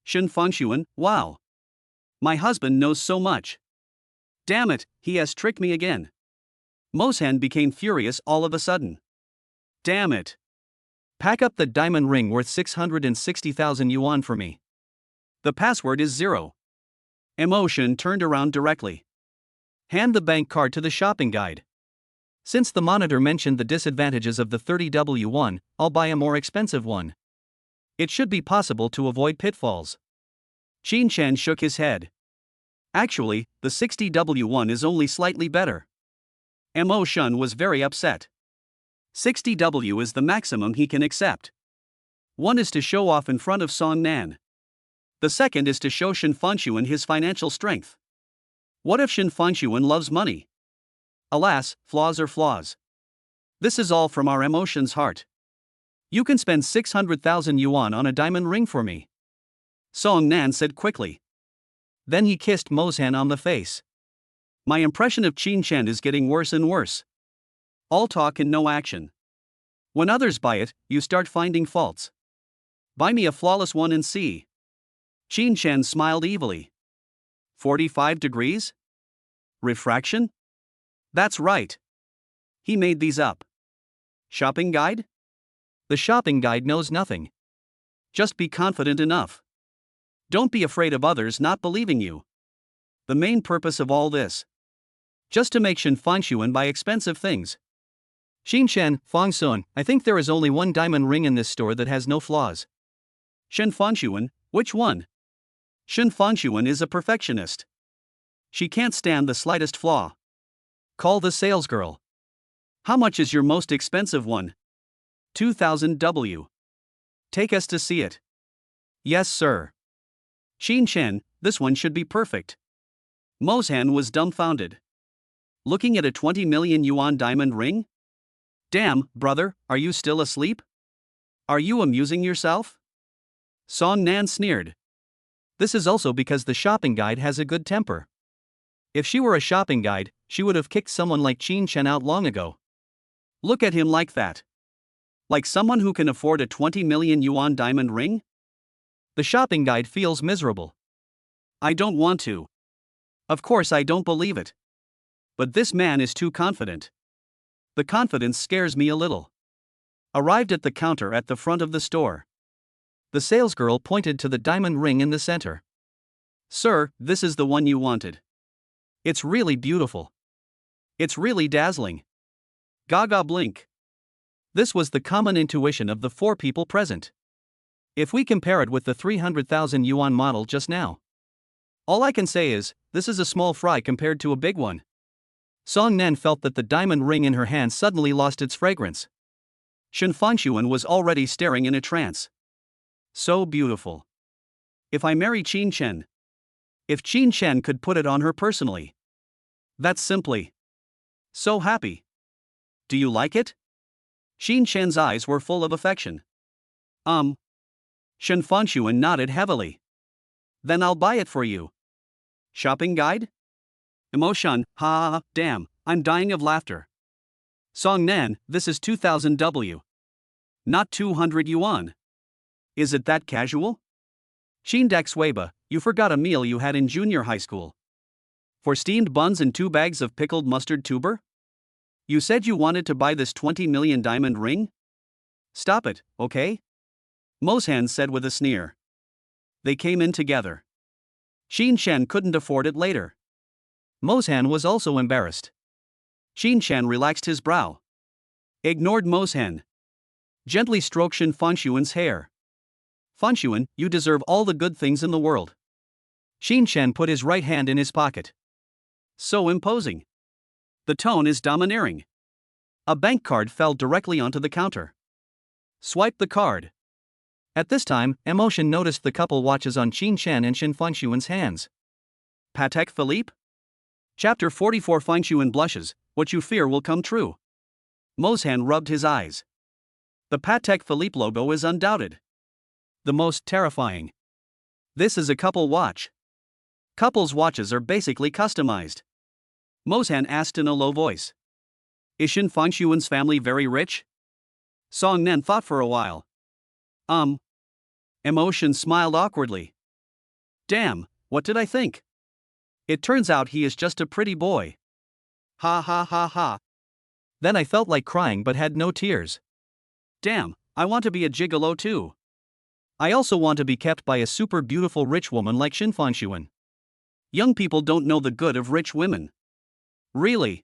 Shen Fangxuan, wow. My husband knows so much. Damn it, he has tricked me again. Moshen became furious all of a sudden. Damn it. Pack up the diamond ring worth 660,000 yuan for me. The password is 0. Emotion turned around directly. Hand the bank card to the shopping guide. Since the monitor mentioned the disadvantages of the 30W1, I'll buy a more expensive one. It should be possible to avoid pitfalls. Qin Chen shook his head. Actually, the 60W1 is only slightly better. Mo Shun was very upset. 60W is the maximum he can accept. One is to show off in front of Song Nan. The second is to show Shen Fangxuan his financial strength. What if Shen Fangxuan loves money? Alas, flaws are flaws. This is all from our emotions heart. You can spend 600,000 yuan on a diamond ring for me, Song Nan said quickly. Then he kissed Moshan on the face. My impression of Qin Chen is getting worse and worse. All talk and no action. When others buy it, you start finding faults. Buy me a flawless one and see. Qin Chen smiled evilly. 45 degrees? Refraction? That's right. He made these up. Shopping guide? The shopping guide knows nothing. Just be confident enough. Don't be afraid of others not believing you. The main purpose of all this. Just to make Shen Fangxuan buy expensive things. Qin Chen, Fangxuan, I think there is only one diamond ring in this store that has no flaws. Shen Fangxuan, which one? Shen Fangxuan is a perfectionist. She can't stand the slightest flaw. Call the salesgirl. How much is your most expensive one? 2,000 W. Take us to see it. Yes, sir. Qin Chen, this one should be perfect. Moshan was dumbfounded. Looking at a 20 million yuan diamond ring? Damn, brother, are you still asleep? Are you amusing yourself? Song Nan sneered. This is also because the shopping guide has a good temper. If she were a shopping guide, she would have kicked someone like Qin Chen out long ago. Look at him like that. Like someone who can afford a 20 million yuan diamond ring? The shopping guide feels miserable. I don't want to. Of course I don't believe it. But this man is too confident. The confidence scares me a little. Arrived at the counter at the front of the store. The salesgirl pointed to the diamond ring in the center. Sir, this is the one you wanted. It's really beautiful. It's really dazzling. Gaga blink. This was the common intuition of the four people present. If we compare it with the 300,000 yuan model just now. All I can say is, this is a small fry compared to a big one. Song Nan felt that the diamond ring in her hand suddenly lost its fragrance. Shen Fangxuan was already staring in a trance. So beautiful. If I marry Qin Chen. If Qin Chen could put it on her personally. That's simply. So happy. Do you like it? Qin Chen's eyes were full of affection. Shen Fangxuan nodded heavily. Then I'll buy it for you. Shopping guide? Emotion, ha, damn, I'm dying of laughter. Song Nan, this is 2,000 W. Not 200 yuan. Is it that casual? Qin Dax Weiba, you forgot a meal you had in junior high school. For steamed buns and 2 bags of pickled mustard tuber? You said you wanted to buy this 20 million diamond ring? Stop it, okay? Moshan said with a sneer. They came in together. Qin Chen couldn't afford it later. Moshan was also embarrassed. Qin Chen relaxed his brow. Ignored Moshan. Gently stroked Shen Fangxuan's hair. Fangxuan, you deserve all the good things in the world. Qin Chen put his right hand in his pocket. So imposing. The tone is domineering. A bank card fell directly onto the counter. Swipe the card. At this time, Emotion noticed the couple watches on Qin Chen and Shen Fangxuan's hands. Patek Philippe? Chapter 44 Fangxuan blushes, what you fear will come true. Moshan rubbed his eyes. The Patek Philippe logo is undoubted. The most terrifying. This is a couple watch. Couples' watches are basically customized. Moshan asked in a low voice. Is Shin Fangshuan's family very rich? Song Nan thought for a while. Emotion smiled awkwardly. Damn, what did I think? It turns out he is just a pretty boy. Ha ha ha ha. Then I felt like crying but had no tears. Damn, I want to be a gigolo too. I also want to be kept by a super beautiful rich woman like Shin Fangshuan. Young people don't know the good of rich women. Really?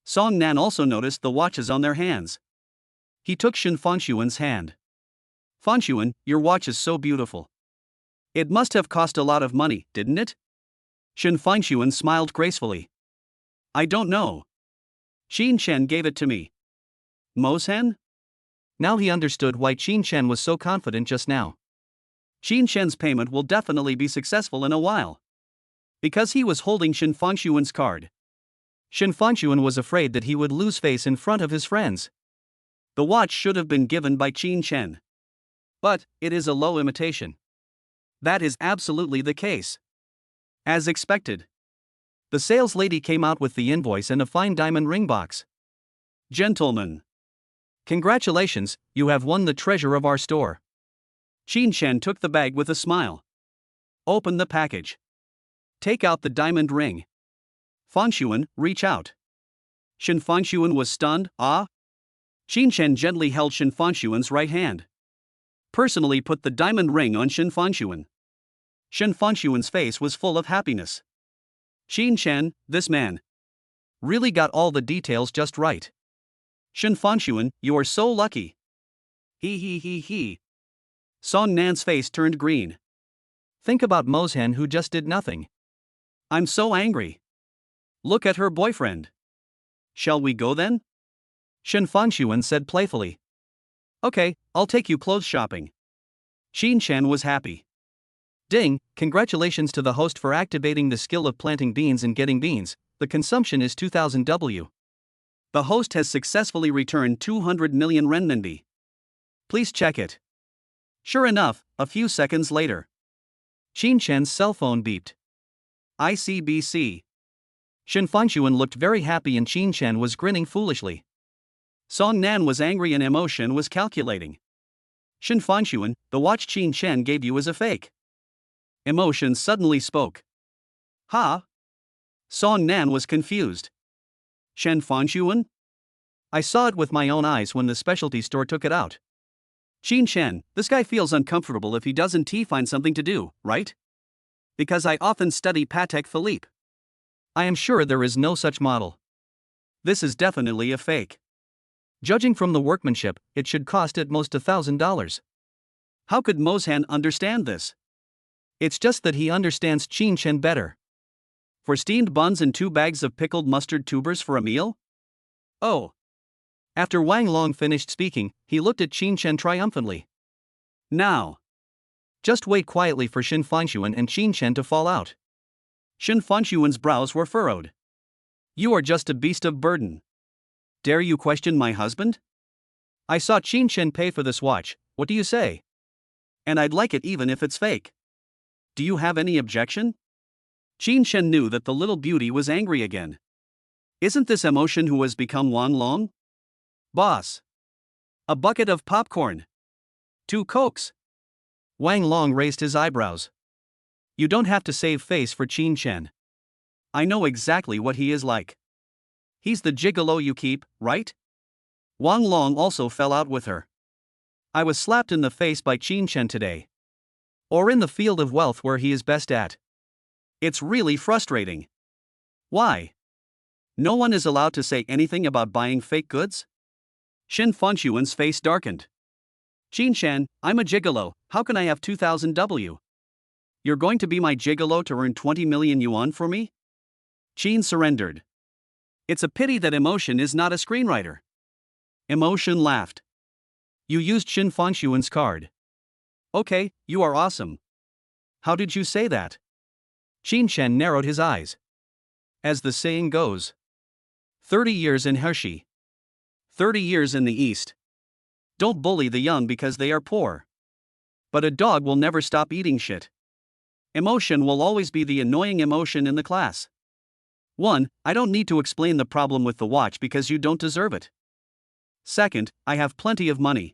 Song Nan also noticed the watches on their hands. He took Shin Fangshuan's hand. Fangshuan, your watch is so beautiful. It must have cost a lot of money, didn't it? Shin Fangshuan smiled gracefully. I don't know. Qin Shen gave it to me. Moshan? Now he understood why Qin Shen was so confident just now. Qin Shen's payment will definitely be successful in a while. Because he was holding Shin Fangshuan's card. Shin Fangshuan was afraid that he would lose face in front of his friends. The watch should have been given by Qin Shen. But it is a low imitation. That is absolutely the case. As expected. The sales lady came out with the invoice and a fine diamond ring box. Gentlemen. Congratulations, you have won the treasure of our store. Qin Shen took the bag with a smile. Open the package. Take out the diamond ring. Fangshuan, reach out. Shin Fangshuan was stunned. Ah? Qin Shen gently held Shin Fangshuan's right hand. Personally put the diamond ring on Shin Fangshuan. Shin Fangshuan's face was full of happiness. Qin Shen, this man. Really got all the details just right. Shin Fangshuan, you are so lucky. He. Song Nan's face turned green. Think about Moshan who just did nothing. I'm so angry. Look at her boyfriend. Shall we go then? Shin Fangshuan said playfully. Okay, I'll take you clothes shopping. Qin Shen was happy. Ding, congratulations to the host for activating the skill of planting beans and getting beans. The consumption is 2000 W. The host has successfully returned 200 million renminbi. Please check it. Sure enough, a few seconds later. Qin Shen's cell phone beeped. ICBC. Shin Fangshuan looked very happy and Qin Shen was grinning foolishly. Song Nan was angry and emotion was calculating. Shin Fangshuan, the watch Qin Shen gave you is a fake. Emotion suddenly spoke. Ha? Song Nan was confused. Shin Fangshuan? I saw it with my own eyes when the specialty store took it out. Qin Shen, this guy feels uncomfortable if he doesn't find something to do, right? Because I often study Patek Philippe. I am sure there is no such model. This is definitely a fake. Judging from the workmanship, it should cost at most $1,000. How could Moshan understand this? It's just that he understands Qin Shen better. For steamed buns and 2 bags of pickled mustard tubers for a meal? Oh. After Wang Long finished speaking, he looked at Qin Shen triumphantly. Now. Just wait quietly for Shin Fangshuan and Qin Shen to fall out. Shin Fangshuan's brows were furrowed. You are just a beast of burden. Dare you question my husband? I saw Qin Shen pay for this watch, what do you say? And I'd like it even if it's fake. Do you have any objection? Qin Shen knew that the little beauty was angry again. Isn't this emotion who has become Wang Long? Boss. A bucket of popcorn. 2 Cokes. Wang Long raised his eyebrows. You don't have to save face for Qin Shen. I know exactly what he is like. He's the gigolo you keep, right? Wang Long also fell out with her. I was slapped in the face by Qin Shen today. Or in the field of wealth where he is best at. It's really frustrating. Why? No one is allowed to say anything about buying fake goods? Shin Fangshuan's face darkened. Qin Shen, I'm a gigolo, how can I have 2000 W? You're going to be my gigolo to earn 20 million yuan for me? Qin surrendered. It's a pity that Emotion is not a screenwriter. Emotion laughed. You used Shin Fangshuan's card. Okay, you are awesome. How did you say that? Qin Shen narrowed his eyes. As the saying goes. 30 years in Hershey. 30 years in the East. Don't bully the young because they are poor. But a dog will never stop eating shit. Emotion will always be the annoying emotion in the class. 1. I don't need to explain the problem with the watch because you don't deserve it. Second, I have plenty of money.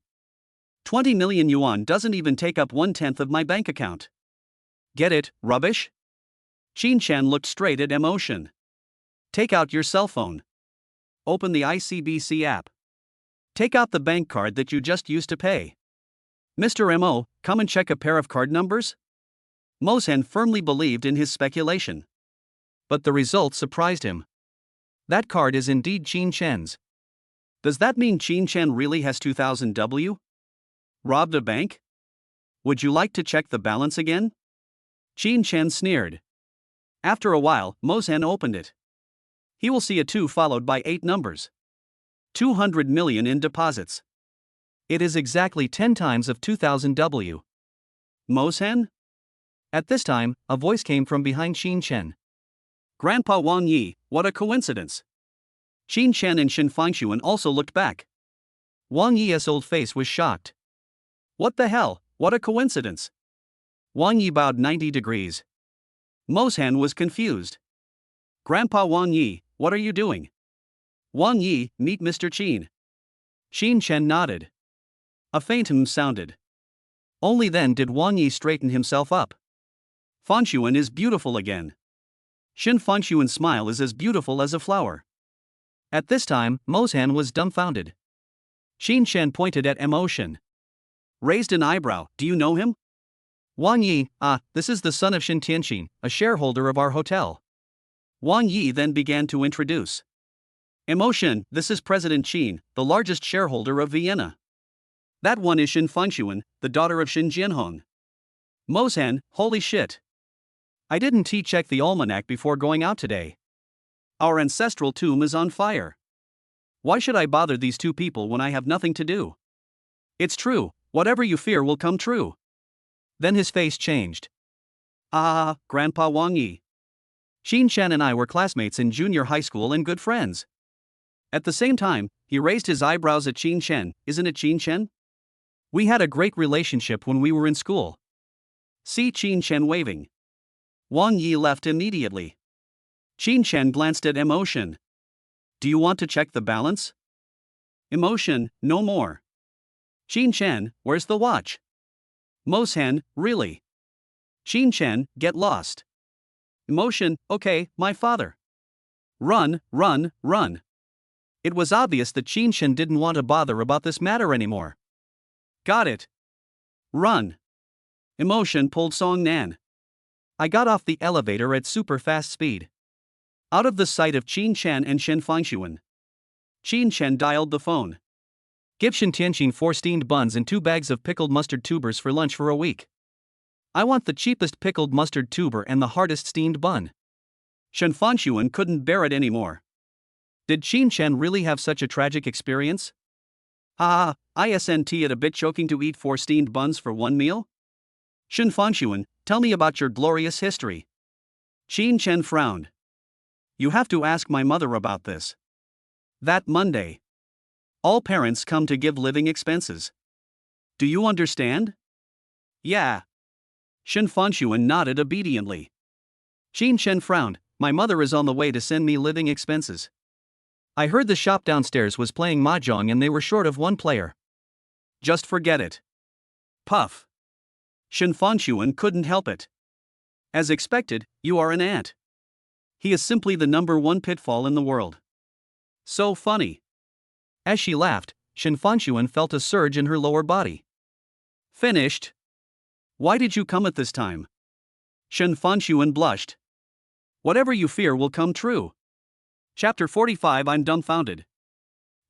20 million yuan doesn't even take up 1/10 of my bank account. Get it, rubbish? Qin Chen looked straight at Emotion. Take out your cell phone. Open the ICBC app. Take out the bank card that you just used to pay. Mr. M.O., come and check a pair of card numbers? Mosen firmly believed in his speculation. But the results surprised him. That card is indeed Qin Chen's. Does that mean Qin Chen really has 2000 W? Robbed a bank? Would you like to check the balance again? Qin Chen sneered. After a while, Mosen opened it. He will see a 2 followed by 8 numbers. 200 million in deposits. It is exactly 10 times of 2000 W. Mosen? At this time, a voice came from behind Qin Chen. Grandpa Wang Yi, what a coincidence. Qin Chen and Shen Fangxuan also looked back. Wang Yi's old face was shocked. What the hell, what a coincidence. Wang Yi bowed 90 degrees. Mosen was confused. Grandpa Wang Yi, what are you doing? Wang Yi, meet Mr. Qin. Qin Chen nodded. A faint hum sounded. Only then did Wang Yi straighten himself up. Fangxuan is beautiful again. Shen Fangxuan's smile is as beautiful as a flower. At this time, Mosen was dumbfounded. Qin Chen pointed at Emotion. Raised an eyebrow, do you know him? Wang Yi, this is the son of Shen Tianqin, a shareholder of our hotel. Wang Yi then began to introduce. Emotion, this is President Qin, the largest shareholder of Vienna. That one is Shen Fangxuan, the daughter of Shen Jianhong. Mosen, holy shit. I didn't check the almanac before going out today. Our ancestral tomb is on fire. Why should I bother these two people when I have nothing to do? It's true, whatever you fear will come true. Then his face changed. Grandpa Wang Yi. Qin Chen and I were classmates in junior high school and good friends. At the same time, he raised his eyebrows at Qin Chen. Isn't it Qin Chen? We had a great relationship when we were in school. See Qin Chen waving. Wang Yi left immediately. Qin Chen glanced at Emotion. Do you want to check the balance? Emotion, no more. Qin Chen, where's the watch? Mosen, really? Qin Chen, get lost. Emotion, okay, my father. Run, run, run. It was obvious that Qin Chen didn't want to bother about this matter anymore. Got it. Run. Emotion pulled Song Nan. I got off the elevator at super fast speed. Out of the sight of Qin Chen and Shen Fangxuan. Qin Chen dialed the phone. Give Shen Tianqin 4 steamed buns and 2 bags of pickled mustard tubers for lunch for a week. I want the cheapest pickled mustard tuber and the hardest steamed bun. Shen Fangxuan couldn't bear it anymore. Did Qin Chen really have such a tragic experience? Isn't it a bit choking to eat 4 steamed buns for one meal? Shen Fangxuan, tell me about your glorious history. Qin Chen frowned. You have to ask my mother about this. That Monday. All parents come to give living expenses. Do you understand? Yeah. Shen Fangxuan nodded obediently. Qin Chen frowned. My mother is on the way to send me living expenses. I heard the shop downstairs was playing mahjong and they were short of 1 player. Just forget it. Puff. Shen Fangxuan couldn't help it. As expected, you are an ant. He is simply the #1 pitfall in the world. So funny. As she laughed, Shen Fangxuan felt a surge in her lower body. Finished. Why did you come at this time? Shen Fangxuan blushed. Whatever you fear will come true. Chapter 45. I'm dumbfounded.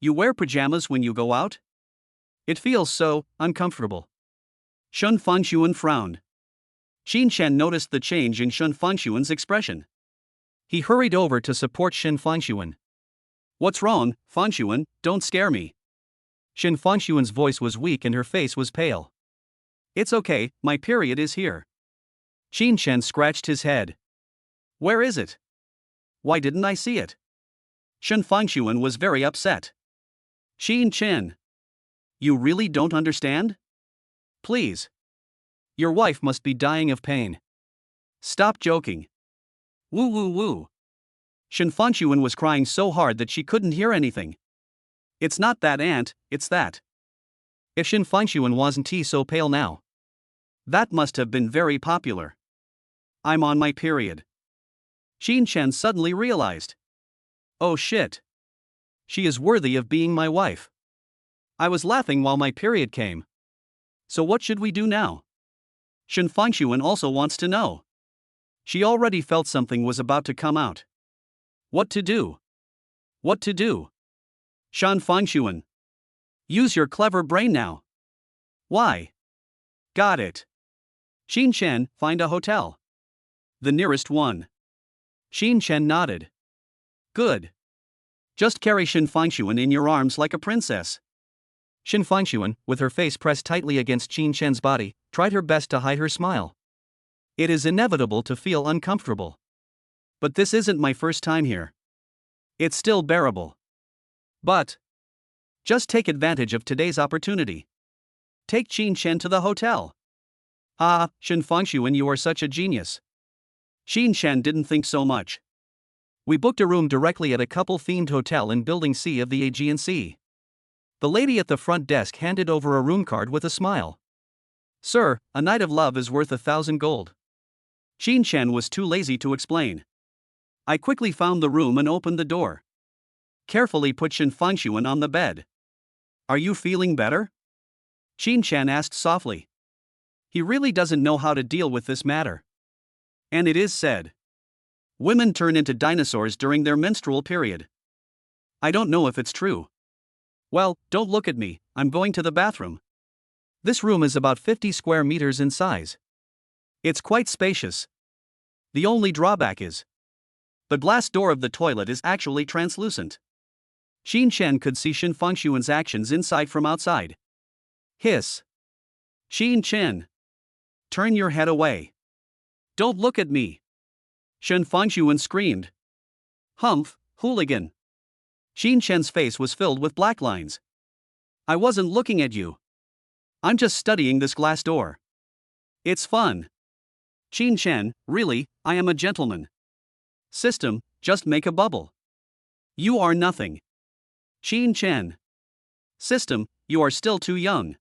You wear pajamas when you go out? It feels so uncomfortable. Shen Fangxuan frowned. Qin Chen noticed the change in Shen Fangxuan's expression. He hurried over to support Shen Fangxuan. What's wrong, Fangxuan? Don't scare me. Shen Fangxuan's voice was weak and her face was pale. It's okay, my period is here. Qin Chen scratched his head. Where is it? Why didn't I see it? Shen Fangxuan was very upset. Xin Chen. You really don't understand? Please. Your wife must be dying of pain. Stop joking. Woo woo woo. Shen Fangxuan was crying so hard that she couldn't hear anything. It's not that, aunt, it's that. If Shen Fangxuan wasn't so pale now. That must have been very popular. I'm on my period. Xin Chen suddenly realized. Oh shit. She is worthy of being my wife. I was laughing while my period came. So what should we do now? Shen Fangxuan also wants to know. She already felt something was about to come out. What to do? What to do? Shen Fangxuan. Use your clever brain now. Why? Got it. Xin Chen, find a hotel. The nearest one. Xin Chen nodded. Good. Just carry Shen Fangxuan in your arms like a princess. Shen Fangxuan, with her face pressed tightly against Xin Chen's body, tried her best to hide her smile. It is inevitable to feel uncomfortable. But this isn't my first time here. It's still bearable. But just take advantage of today's opportunity. Take Xin Chen to the hotel. Ah, Shen Fangxuan, you are such a genius. Xin Chen didn't think so much. We booked a room directly at a couple-themed hotel in Building C of the Aegean Sea. The lady at the front desk handed over a room card with a smile. Sir, a night of love is worth 1,000 gold. Xin Chen was too lazy to explain. I quickly found the room and opened the door. Carefully put Shen Fangxuan on the bed. Are you feeling better? Xin Chen asked softly. He really doesn't know how to deal with this matter. And it is said, women turn into dinosaurs during their menstrual period. I don't know if it's true. Well, don't look at me, I'm going to the bathroom. This room is about 50 square meters in size. It's quite spacious. The only drawback is the glass door of the toilet is actually translucent. Xin Chen could see Shen Fangxuan's actions inside from outside. Hiss. Xin Chen. Turn your head away. Don't look at me. Shen Fangxuan screamed. Humph, hooligan. Xin Chen's face was filled with black lines. I wasn't looking at you. I'm just studying this glass door. It's fun. Xin Chen, really, I am a gentleman. System, just make a bubble. You are nothing. Xin Chen. System, you are still too young.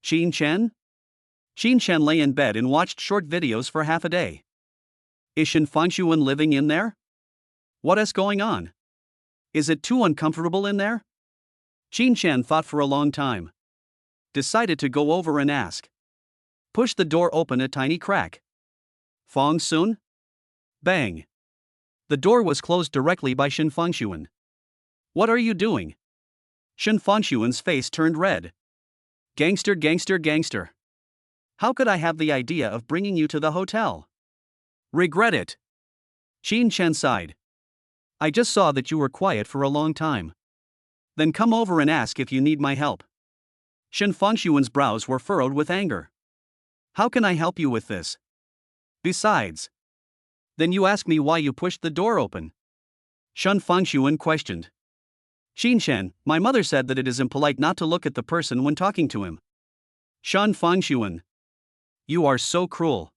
Xin Chen? Xin Chen lay in bed and watched short videos for half a day. Is Shen Fangxuan living in there? What is going on? Is it too uncomfortable in there? Xin Chen thought for a long time. Decided to go over and ask. Push the door open a tiny crack. Fong Sun? Bang. The door was closed directly by Shen Fangxuan. What are you doing? Shen Fangxuan's face turned red. Gangster, gangster, gangster. How could I have the idea of bringing you to the hotel? Regret it. Xin Chen sighed. I just saw that you were quiet for a long time. Then come over and ask if you need my help. Shen Fangxuan's brows were furrowed with anger. How can I help you with this? Besides. Then you ask me why you pushed the door open. Shen Fangxuan questioned. Xin Chen, my mother said that it is impolite not to look at the person when talking to him. Shen Fangxuan. You are so cruel.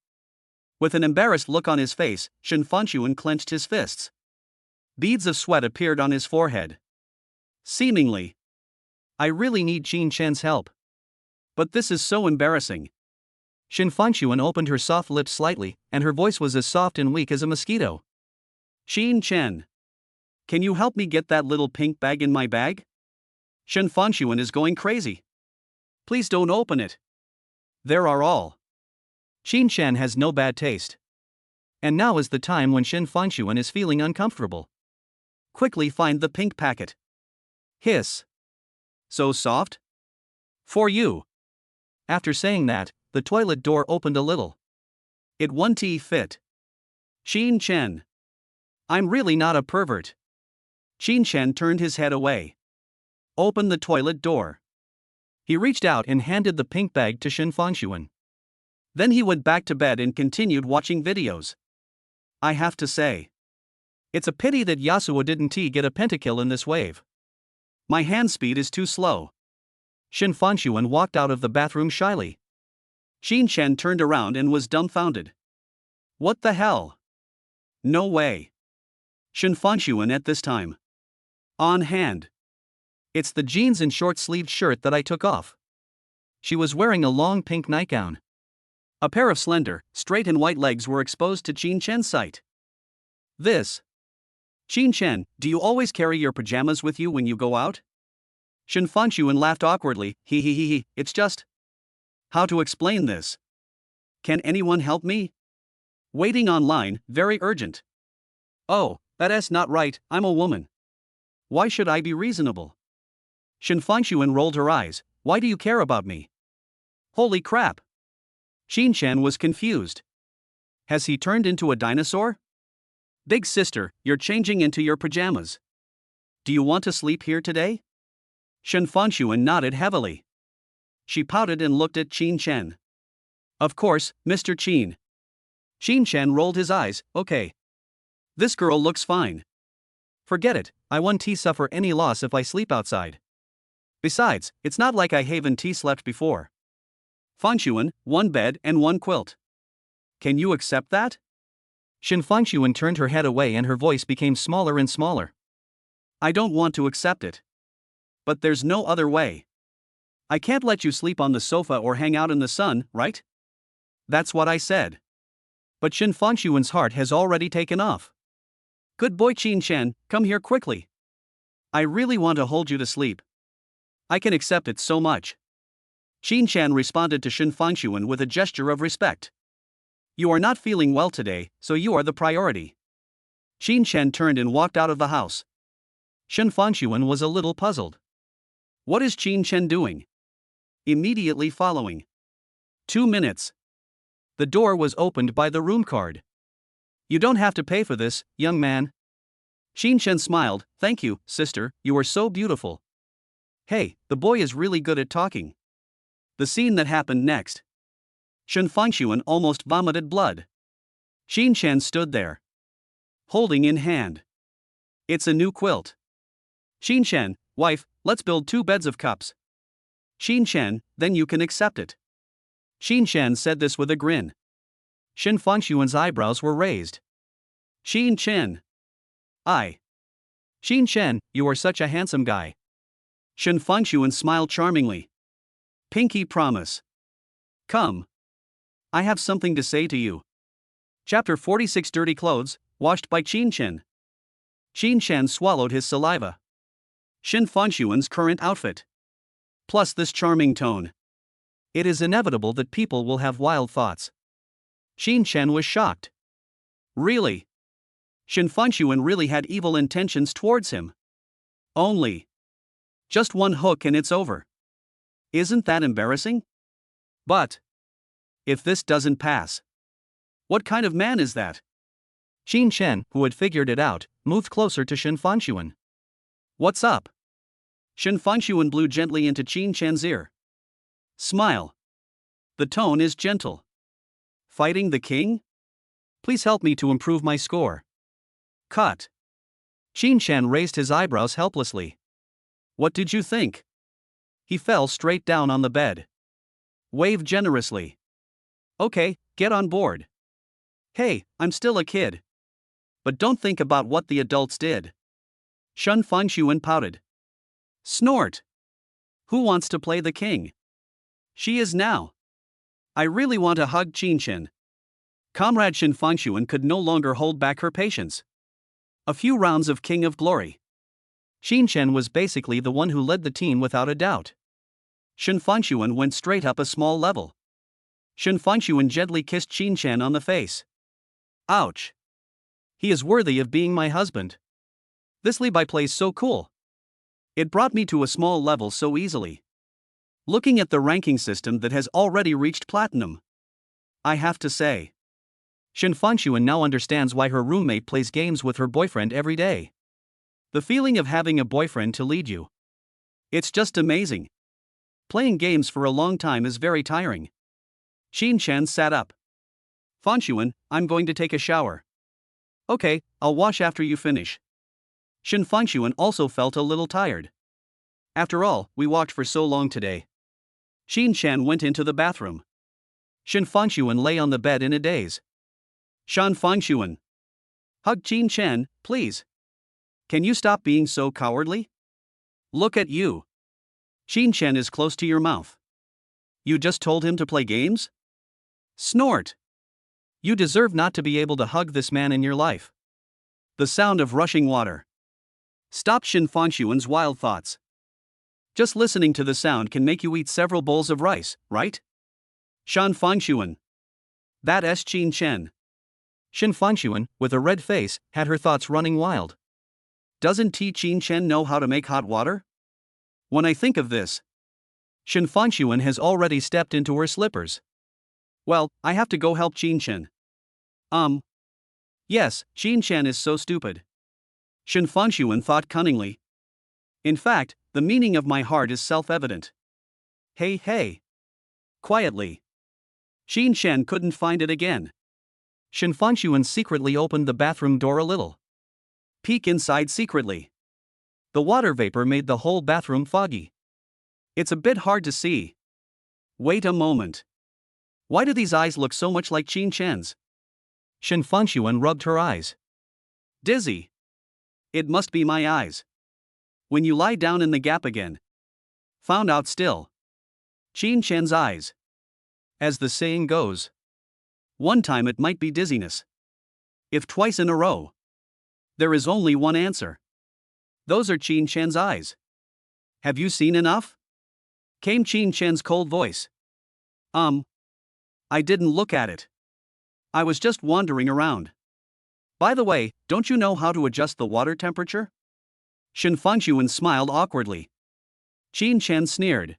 With an embarrassed look on his face, Shen Fangxuan clenched his fists. Beads of sweat appeared on his forehead. Seemingly. I really need Xin Chen's help. But this is so embarrassing. Shen Fangxuan opened her soft lips slightly, and her voice was as soft and weak as a mosquito. Xin Chen. Can you help me get that little pink bag in my bag? Shen Fangxuan is going crazy. Please don't open it. There are all. Xin Chen has no bad taste. And now is the time when Shen Fangxuan is feeling uncomfortable. Quickly find the pink packet. Hiss. So soft? For you. After saying that, the toilet door opened a little. It won't fit. Xin Chen. I'm really not a pervert. Xin Chen turned his head away. Open the toilet door. He reached out and handed the pink bag to Shen Fangxuan. Then he went back to bed and continued watching videos. I have to say, it's a pity that Yasuo didn't get a pentakill in this wave. My hand speed is too slow. Shin Fanshuan walked out of the bathroom shyly. Qin Chen turned around and was dumbfounded. What the hell? No way. Shin Fanshuan at this time. On hand. It's the jeans and short-sleeved shirt that I took off. She was wearing a long pink nightgown. A pair of slender, straight and white legs were exposed to Qin Chen's sight. This. Qin Chen, do you always carry your pajamas with you when you go out? Shin Fanshuan laughed awkwardly. He, it's just. How to explain this? Can anyone help me? Waiting online, very urgent. Oh, that's not right, I'm a woman. Why should I be reasonable? Shin Fanshuan rolled her eyes. Why do you care about me? Holy crap. Qin Chen was confused. Has he turned into a dinosaur? Big sister, you're changing into your pajamas. Do you want to sleep here today? Shin Fanshuan nodded heavily. She pouted and looked at Qin Chen. Of course, Mr. Qin. Qin Chen rolled his eyes. Okay. This girl looks fine. Forget it, I won't suffer any loss if I sleep outside. Besides, it's not like I haven't slept before. Fanshuan, one bed and one quilt. Can you accept that? Shin Fanshuan turned her head away and her voice became smaller and smaller. I don't want to accept it. But there's no other way. I can't let you sleep on the sofa or hang out in the sun, right? That's what I said. But Shin Fanshuan's heart has already taken off. Good boy Qin Chen, come here quickly. I really want to hold you to sleep. I can accept it so much. Qin Chen responded to Shin Fanshuan with a gesture of respect. You are not feeling well today, so you are the priority. Qin Chen turned and walked out of the house. Shin Fanshuan was a little puzzled. What is Qin Chen doing? Immediately following. 2 minutes. The door was opened by the room card. You don't have to pay for this, young man. Qin Chen smiled. Thank you, sister, you are so beautiful. Hey, the boy is really good at talking. The scene that happened next. Shin Fanshuan almost vomited blood. Qin Chen stood there, holding in hand. It's a new quilt. Qin Chen, wife, let's build 2 beds of cups. Qin Chen, then you can accept it. Qin Chen said this with a grin. Shin Fanshuan's eyebrows were raised. Qin Chen. Qin Chen, you are such a handsome guy. Shin Fanshuan smiled charmingly. Pinky promise. Come. I have something to say to you. Chapter 46 Dirty Clothes, washed by Qin Chen. Qin Chen swallowed his saliva. Shin Fanshuan's current outfit. Plus this charming tone. It is inevitable that people will have wild thoughts. Qin Chen was shocked. Really? Shin Fanshuan really had evil intentions towards him. Only. Just one hook and it's over. Isn't that embarrassing? But. If this doesn't pass. What kind of man is that? Qin Chen, who had figured it out, moved closer to Shin Fanshuan. What's up? Shin Fanshuan blew gently into Qin Chen's ear. Smile. The tone is gentle. Fighting the king? Please help me to improve my score. Cut. Qin Chen raised his eyebrows helplessly. What did you think? He fell straight down on the bed. Waved generously. Okay, get on board. Hey, I'm still a kid. But don't think about what the adults did. Shin Fanshuan pouted. Snort. Who wants to play the king? She is now. I really want to hug Qin Chen. Comrade Shin Fanshuan could no longer hold back her patience. A few rounds of King of Glory. Qin Chen was basically the one who led the team without a doubt. Shin Fanshuan went straight up a small level. Shin Fanshuan gently kissed Qin Chen on the face. Ouch. He is worthy of being my husband. This Levi plays so cool. It brought me to a small level so easily. Looking at the ranking system that has already reached platinum. I have to say. Shin Fanshuan now understands why her roommate plays games with her boyfriend every day. The feeling of having a boyfriend to lead you. It's just amazing. Playing games for a long time is very tiring. Qin Chen sat up. Fanshuan, I'm going to take a shower. Okay, I'll wash after you finish. Shin Fanshuan also felt a little tired. After all, we walked for so long today. Xin Shan went into the bathroom. Shen Fangshuan lay on the bed in a daze. Shan Fangshuan. Hug Xin Shan, please. Can you stop being so cowardly? Look at you. Xin Shan is close to your mouth. You just told him to play games? Snort. You deserve not to be able to hug this man in your life. The sound of rushing water stopped Shen Fangshuan's wild thoughts. Just listening to the sound can make you eat several bowls of rice, right? Shan Fangshuan. That's Xin Shan. Shen Fangshuan, with a red face, had her thoughts running wild. Doesn't Xin Shan know how to make hot water? When I think of this, Shen Fangshuan has already stepped into her slippers. Well, I have to go help Xin Shan. Yes, Xin Shan is so stupid. Shen Fangshuan thought cunningly. In fact, the meaning of my heart is self-evident. Hey, hey. Quietly. Xin Shan couldn't find it again. Shen Fangshuan secretly opened the bathroom door a little. Peek inside secretly. The water vapor made the whole bathroom foggy. It's a bit hard to see. Wait a moment. Why do these eyes look so much like Xin Shan's? Shen Fangshuan rubbed her eyes. Dizzy. It must be my eyes. When you lie down in the gap again. Found out still. Xin Shan's eyes. As the saying goes. One time it might be dizziness. If twice in a row. There is only one answer. Those are Xin Shan's eyes. Have you seen enough? Came Xin Shan's cold voice. I didn't look at it. I was just wandering around. By the way, don't you know how to adjust the water temperature? Shen Fangshuan smiled awkwardly. Xin Shan sneered.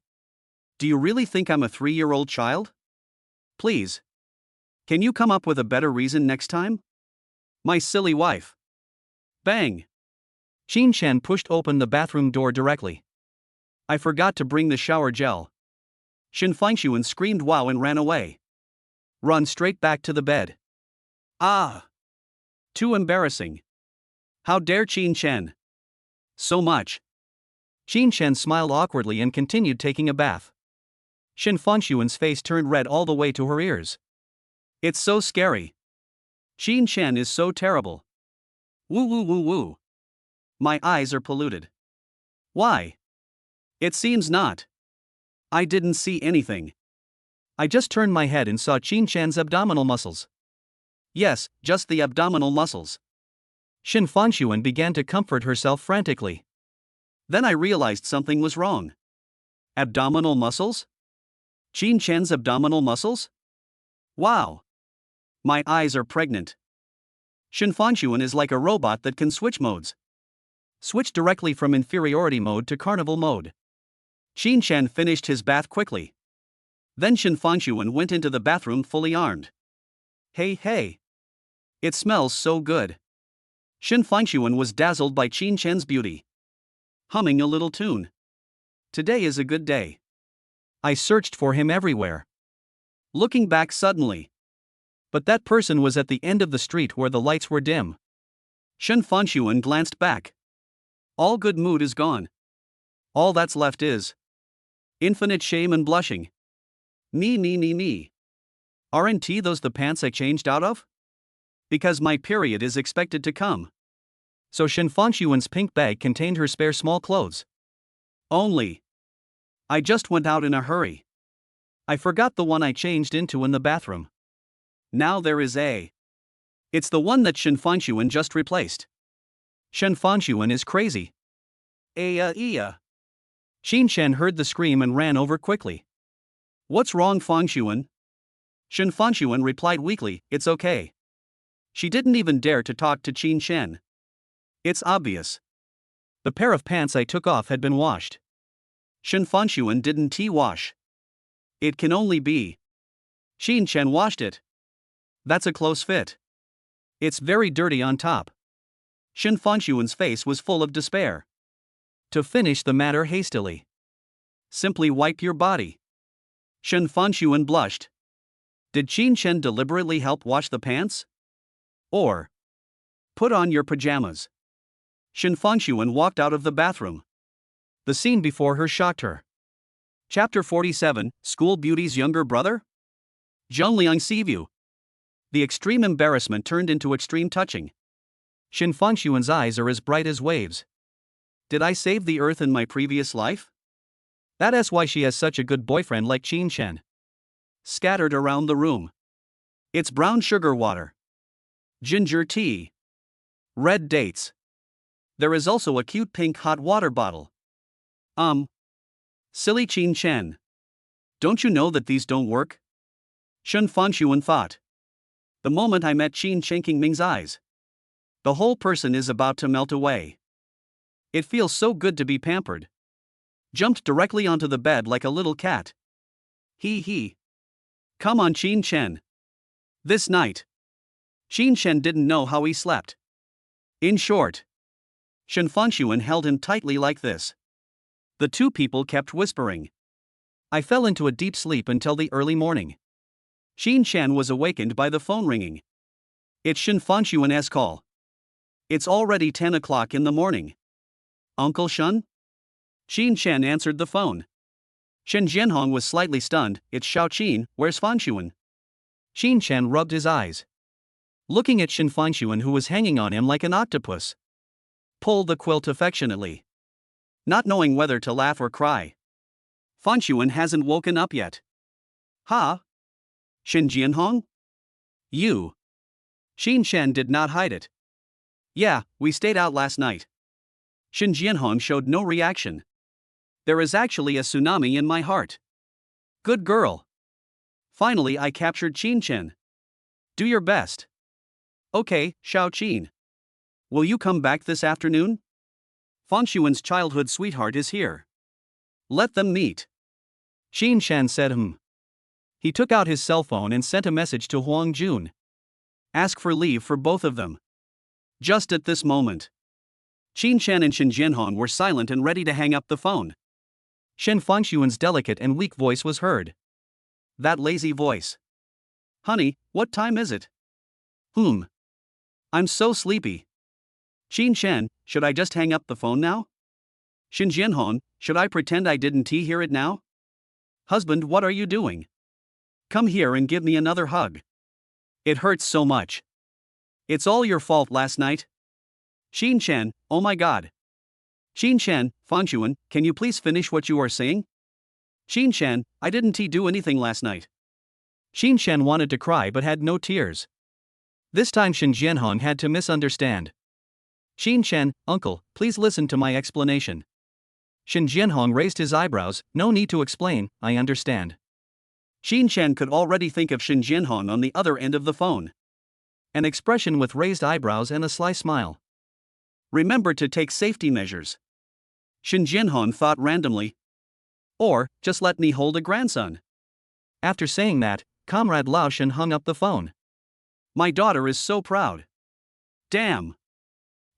Do you really think I'm a 3-year-old child? Please. Can you come up with a better reason next time? My silly wife. Bang. Xin Shan pushed open the bathroom door directly. I forgot to bring the shower gel. Shen Fangshuan screamed wow and ran away. Run straight back to the bed. Ah! Too embarrassing. How dare Xin Shan? So much. Xin Shan smiled awkwardly and continued taking a bath. Shen Fangshuan's face turned red all the way to her ears. It's so scary. Xin Shan is so terrible. Woo woo woo woo. My eyes are polluted. Why? It seems not. I didn't see anything. I just turned my head and saw Xin Shan's abdominal muscles. Yes, just the abdominal muscles. Shen Fangshuan began to comfort herself frantically. Then I realized something was wrong. Abdominal muscles? Xin Shan's abdominal muscles? Wow. My eyes are pregnant. Shen Fangshuan is like a robot that can switch modes. Switch directly from inferiority mode to carnival mode. Xin Shan finished his bath quickly. Then Shen Fangshuan went into the bathroom fully armed. Hey, hey. It smells so good. Shen Fangshuan was dazzled by Xin Shan's beauty. Humming a little tune. Today is a good day. I searched for him everywhere. Looking back suddenly. But that person was at the end of the street where the lights were dim. Shen Fangshuan glanced back. All good mood is gone. All that's left is infinite shame and blushing. Me. Aren't those the pants I changed out of? Because my period is expected to come. So Shen Fangshuan's pink bag contained her spare small clothes. Only. I just went out in a hurry. I forgot the one I changed into in the bathroom. Now there is a. It's the one that Shen Fangshuan just replaced. Shen Fangshuan is crazy. Iya. Xin Shan heard the scream and ran over quickly. What's wrong, Fangshuan? Shen Fangshuan replied weakly, it's okay. She didn't even dare to talk to Xin Shan. It's obvious. The pair of pants I took off had been washed. Shen Fangshuan didn't wash. It can only be. Xin Shan washed it. That's a close fit. It's very dirty on top. Shen Fangshuan's face was full of despair. To finish the matter hastily. Simply wipe your body. Shen Fangshuan blushed. Did Xin Shan deliberately help wash the pants? Or put on your pajamas. Shen Fangshuan walked out of the bathroom. The scene before her shocked her. Chapter 47, School Beauty's Younger Brother? Zhongliang Seaview. The extreme embarrassment turned into extreme touching. Shin Fangshuan's eyes are as bright as waves. Did I save the earth in my previous life? That's why she has such a good boyfriend like Qin Shen. Scattered around the room. It's brown sugar water. Ginger tea. Red dates. There is also a cute pink hot water bottle. Silly Qin Shen. Don't you know that these don't work? Shen Fangshuan thought. The moment I met Qin Ming's eyes, the whole person is about to melt away. It feels so good to be pampered. Jumped directly onto the bed like a little cat. He. Come on, Qin Shen. This night. Qin Shen didn't know how he slept. In short, Shen Fangshuan held him tightly like this. The two people kept whispering. I fell into a deep sleep until the early morning. Qin Shen was awakened by the phone ringing. It's Shen Fangshuan's call. It's already 10 o'clock in the morning. Uncle Shen? Qin Shen answered the phone. Shen Jianhong was slightly stunned. It's Xiao Qin, where's Fangshuan? Qin Shen rubbed his eyes. Looking at Shen Fangshuan, who was hanging on him like an octopus. Pulled the quilt affectionately. Not knowing whether to laugh or cry. Fangshuan hasn't woken up yet. Ha? Shen Jianhong? You. Qin Shen did not hide it. Yeah, we stayed out last night. Shen Jianhong showed no reaction. There is actually a tsunami in my heart. Good girl. Finally I captured Qin Shen. Do your best. Okay, Xiao Qin. Will you come back this afternoon? Fangshuan's childhood sweetheart is here. Let them meet. Qin Shen said He took out his cell phone and sent a message to Huang Jun. Ask for leave for both of them. Just at this moment. Qin Shen and Shen Jianhong were silent and ready to hang up the phone. Shen Fangshuan's delicate and weak voice was heard. That lazy voice. Honey, what time is it? I'm so sleepy. Qin Shen, should I just hang up the phone now? Shen Jianhong, should I pretend I didn't hear it now? Husband, what are you doing? Come here and give me another hug. It hurts so much. It's all your fault last night. Qin Shen, oh my god. Qin Shen, Fangshuan, can you please finish what you are saying? Qin Shen, I didn't do anything last night. Qin Shen wanted to cry but had no tears. This time Shen Jianhong had to misunderstand. Qin Shen, uncle, please listen to my explanation. Shen Jianhong raised his eyebrows. No need to explain, I understand. Qin Shen could already think of Shen Jianhong on the other end of the phone. An expression with raised eyebrows and a sly smile. Remember to take safety measures. Shen Jianhong thought randomly. Or, just let me hold a grandson. After saying that, Comrade Lao Shen hung up the phone. My daughter is so proud. Damn.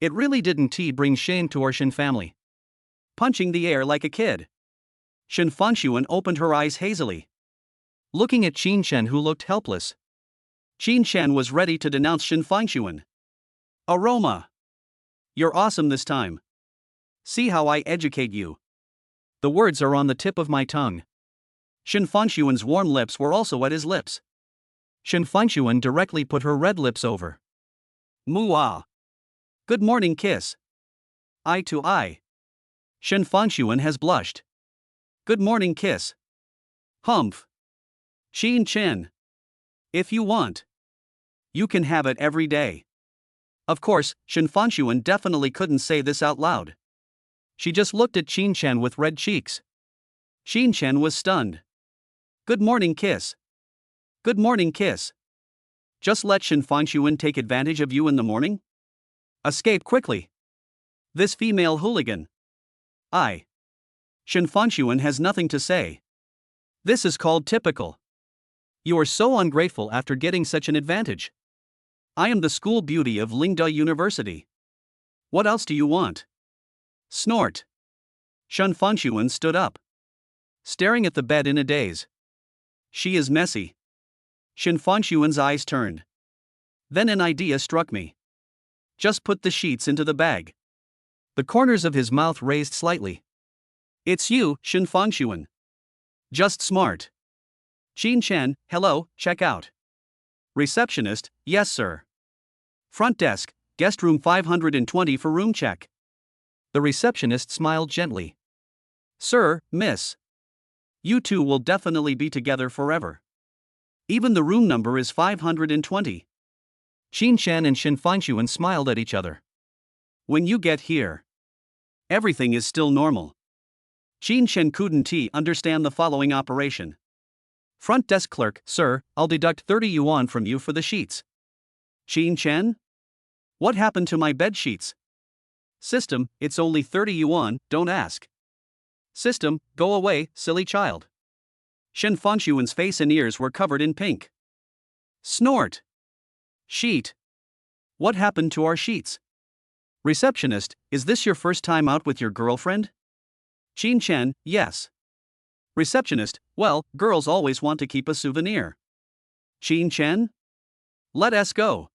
It really didn't bring shame to our Shen family. Punching the air like a kid. Shen Fangshuan opened her eyes hazily. Looking at Qin Shen, who looked helpless. Qin Shen was ready to denounce Shen Fangshuan. Aroma. You're awesome this time. See how I educate you. The words are on the tip of my tongue. Shen Fangshuan's warm lips were also at his lips. Shen Fangshuan directly put her red lips over. Muah. Good morning kiss. Eye to eye. Shen Fangshuan has blushed. Good morning kiss. Humph. Qin Shen. If you want. You can have it every day. Of course, Shen Fangshuan definitely couldn't say this out loud. She just looked at Qin Shen with red cheeks. Qin Shen was stunned. Good morning kiss. Good morning kiss. Just let Shen Fangshuan take advantage of you in the morning? Escape quickly. This female hooligan. Shen Fangshuan has nothing to say. This is called typical. You are so ungrateful after getting such an advantage. I am the school beauty of Lingda University. What else do you want? Snort. Shen Fangshuan stood up. Staring at the bed in a daze. She is messy. Shen Fangshuan's eyes turned. Then an idea struck me. Just put the sheets into the bag. The corners of his mouth raised slightly. It's you, Shen Fengshuan. Just smart. Qin Chen, hello, check out. Receptionist, yes sir. Front desk, guest room 520 for room check. The receptionist smiled gently. Sir, miss. You two will definitely be together forever. Even the room number is 520. Qin Chen and Shen Fengshuan smiled at each other. When you get here, everything is still normal. Qin Chen couldn't understand the following operation. Front desk clerk, sir, I'll deduct 30 yuan from you for the sheets. Qin Chen? What happened to my bed sheets? System, it's only 30 yuan, don't ask. System, go away, silly child. Shen Fengshuan's face and ears were covered in pink. Snort. Sheet. What happened to our sheets? Receptionist, is this your first time out with your girlfriend? Qin Chen, yes. Receptionist, well, girls always want to keep a souvenir. Qin Chen? Let us go.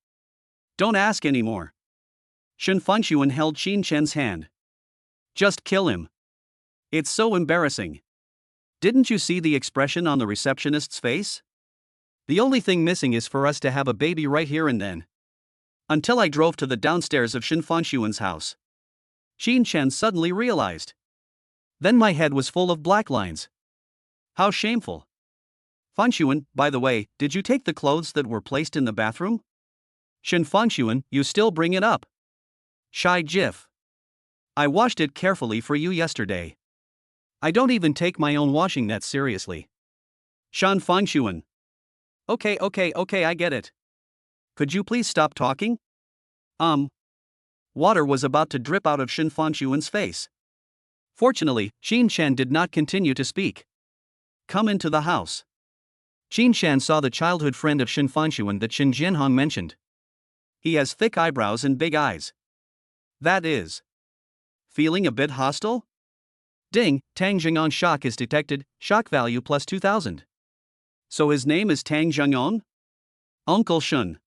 Don't ask anymore. Shen Fengshuan held Qin Chen's hand. Just kill him. It's so embarrassing. Didn't you see the expression on the receptionist's face? The only thing missing is for us to have a baby right here and then. Until I drove to the downstairs of Shen Fengshuan's house. Qin Chen suddenly realized. Then my head was full of black lines. How shameful. Fengshuan, by the way, did you take the clothes that were placed in the bathroom? Shen Fengshuan, you still bring it up. Shy Jif. I washed it carefully for you yesterday. I don't even take my own washing that seriously. Shen Fengshuan. Okay, I get it. Could you please stop talking? Water was about to drip out of Shen Fengshuan's face. Fortunately, Qin Chen did not continue to speak. Come into the house. Qin Chen saw the childhood friend of Shen Fengshuan that Shen Jianhong mentioned. He has thick eyebrows and big eyes. That is. Feeling a bit hostile? Ding, Tang Zhengong shock is detected, shock value plus 2000. So his name is Tang Zhengong? Uncle Shen.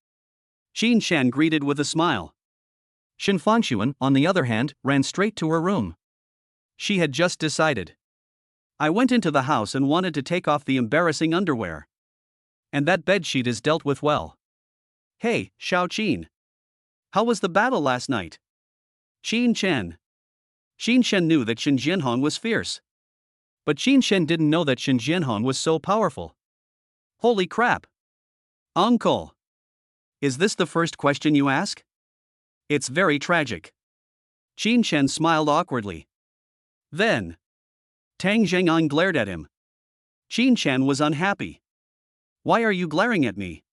Qin Chen greeted with a smile. Shen Fengshuan, on the other hand, ran straight to her room. She had just decided. I went into the house and wanted to take off the embarrassing underwear. And that bedsheet is dealt with well. Hey, Xiao Qin. How was the battle last night? Qin Chen. Qin Chen knew that Shen Jianhong was fierce. But Qin Chen didn't know that Shen Jianhong was so powerful. Holy crap. Uncle. Is this the first question you ask? It's very tragic. Qin Chen smiled awkwardly. Then, Tang Zhengong glared at him. Qin Chen was unhappy. Why are you glaring at me?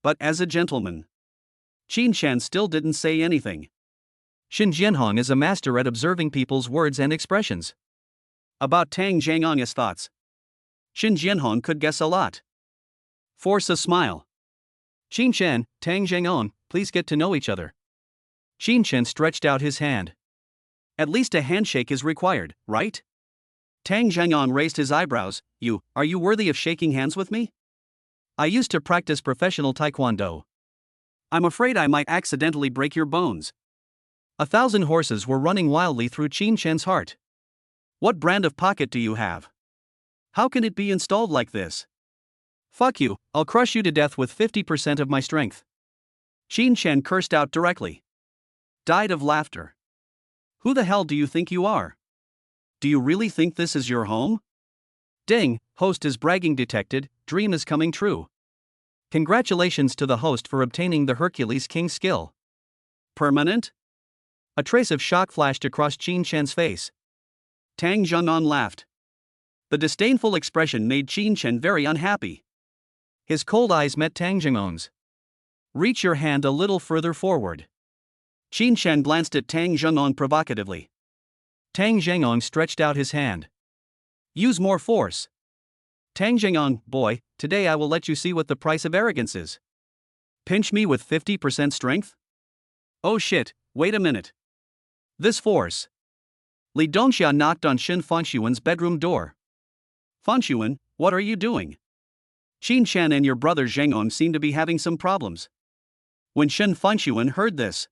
But as a gentleman. Qin Chen still didn't say anything. Shen Jianhong is a master at observing people's words and expressions. About Tang Zhengong's thoughts, Shen Jianhong could guess a lot. Force a smile. Qin Chen, Tang Zhengong, please get to know each other. Qin Chen stretched out his hand. At least a handshake is required, right? Tang Zhengong raised his eyebrows. Are you worthy of shaking hands with me? I used to practice professional taekwondo. I'm afraid I might accidentally break your bones. 1,000 horses were running wildly through Qin Chen's heart. What brand of pocket do you have? How can it be installed like this? Fuck you, I'll crush you to death with 50% of my strength. Qin Chen cursed out directly. Died of laughter. Who the hell do you think you are? Do you really think this is your home? Ding, host is bragging detected, dream is coming true. Congratulations to the host for obtaining the Hercules King skill. Permanent? A trace of shock flashed across Qin Chen's face. Tang Zhengong laughed. The disdainful expression made Qin Chen very unhappy. His cold eyes met Tang Zhengong's. Reach your hand a little further forward. Qin Chen glanced at Tang Zhengong provocatively. Tang Zhengong stretched out his hand. Use more force. Tang Zhengong, boy, today I will let you see what the price of arrogance is. Pinch me with 50% strength? Oh shit, wait a minute. This force. Li Dongxia knocked on Shen Fengshuan's bedroom door. Fengshuan, what are you doing? Qin Chen and your brother Zhengong seem to be having some problems. When Shen Fengshuan heard this,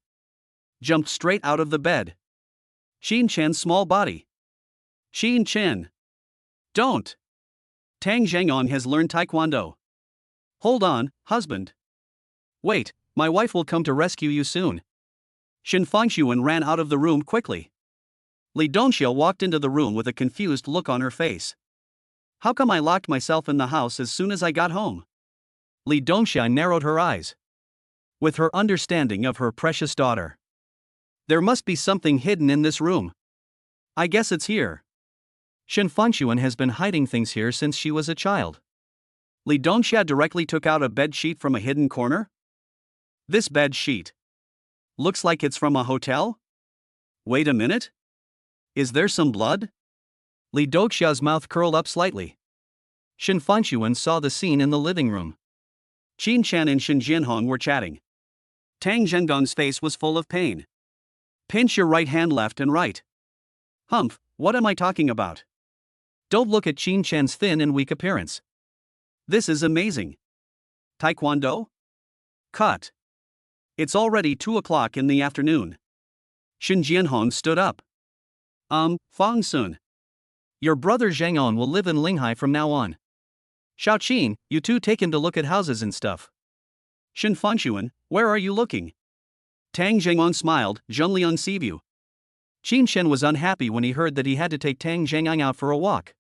jumped straight out of the bed. Qin Chen's small body Xin Chen. Don't. Tang Zhengong has learned Taekwondo. Hold on, husband. Wait, my wife will come to rescue you soon. Shen Fengshuan ran out of the room quickly. Li Dongxia walked into the room with a confused look on her face. How come I locked myself in the house as soon as I got home? Li Dongxia narrowed her eyes. With her understanding of her precious daughter, there must be something hidden in this room. I guess it's here. Shen Fengshuan has been hiding things here since she was a child. Li Dongxia directly took out a bed sheet from a hidden corner. This bed sheet looks like it's from a hotel? Wait a minute. Is there some blood? Li Dongxia's mouth curled up slightly. Shen Fengshuan saw the scene in the living room. Qin Chen and Shen Jianhong were chatting. Tang Zhengong's face was full of pain. Pinch your right hand left and right. Humph, what am I talking about? Don't look at Qin Chen's thin and weak appearance. This is amazing. Taekwondo? Cut. It's already 2 o'clock in the afternoon. Shen Jianhong stood up. Fang Sun. Your brother Zhengong will live in Linghai from now on. Xiao Qin, you two take him to look at houses and stuff. Shen Fengshuan, where are you looking? Tang Zhengong smiled, Zhengliang Seaview. Qin Chen was unhappy when he heard that he had to take Tang Zhengang out for a walk.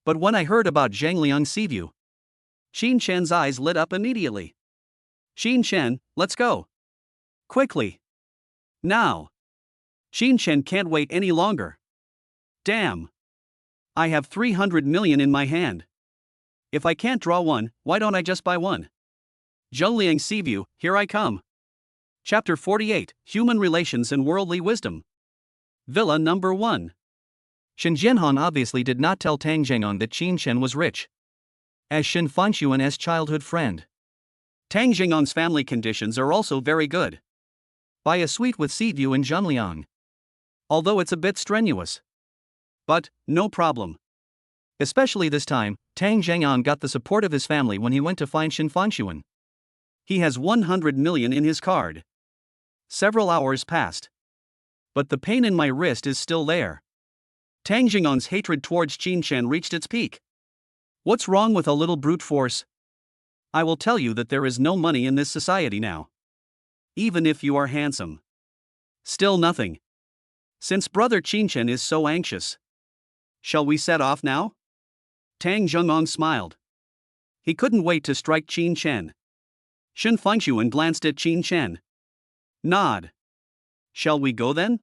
But when I heard about Zhengliang Seaview, Qin Chen's eyes lit up immediately. Qin Chen, let's go. Quickly. Now. Qin Chen can't wait any longer. Damn. I have 300 million in my hand. If I can't draw one, why don't I just buy one? Zhengliang Seaview, here I come. Chapter 48, Human Relations and Worldly Wisdom. Villa number 1. Shen Jianhong obviously did not tell Tang Zhengong that Qin Chen was rich, as Shen Fengshuan's childhood friend. Tang Zhengong's family conditions are also very good. Buy a suite with sea view in Zhenliang. Although it's a bit strenuous. But, no problem. Especially this time, Tang Zhengong got the support of his family when he went to find Shen Fengshuan. He has 100 million in his card. Several hours passed. But the pain in my wrist is still there. Tang Zhengong's hatred towards Qin Chen reached its peak. What's wrong with a little brute force? I will tell you that there is no money in this society now. Even if you are handsome. Still nothing. Since brother Qin Chen is so anxious. Shall we set off now? Tang Zhengong smiled. He couldn't wait to strike Qin Chen. Shen Fengshuan glanced at Qin Chen. Nod. Shall we go then?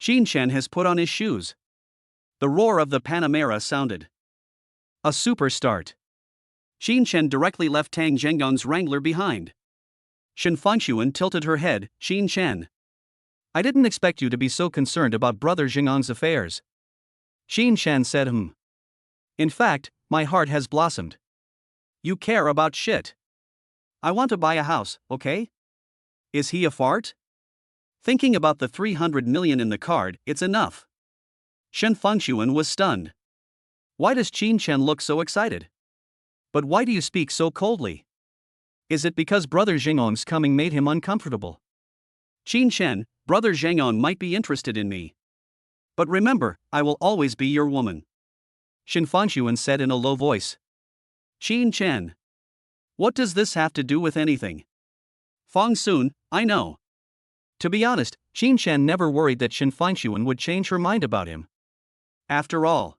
Qin Chen has put on his shoes. The roar of the Panamera sounded. A super start. Qin Chen directly left Tang Zhengong's Wrangler behind. Shen Fengshuan tilted her head, Qin Chen. I didn't expect you to be so concerned about brother Zhengong's affairs. Qin Chen said In fact, my heart has blossomed. You care about shit. I want to buy a house, okay? Is he a fart? Thinking about the 300 million in the card, it's enough. Shen Fengshuan was stunned. Why does Qin Chen look so excited? But why do you speak so coldly? Is it because brother Zhengong's coming made him uncomfortable? Qin Chen, brother Zhengong might be interested in me. But remember, I will always be your woman. Shen Fengshuan said in a low voice. Qin Chen. What does this have to do with anything? Fang Sun, I know. To be honest, Qin Chen never worried that Shen Fengshuan would change her mind about him. After all,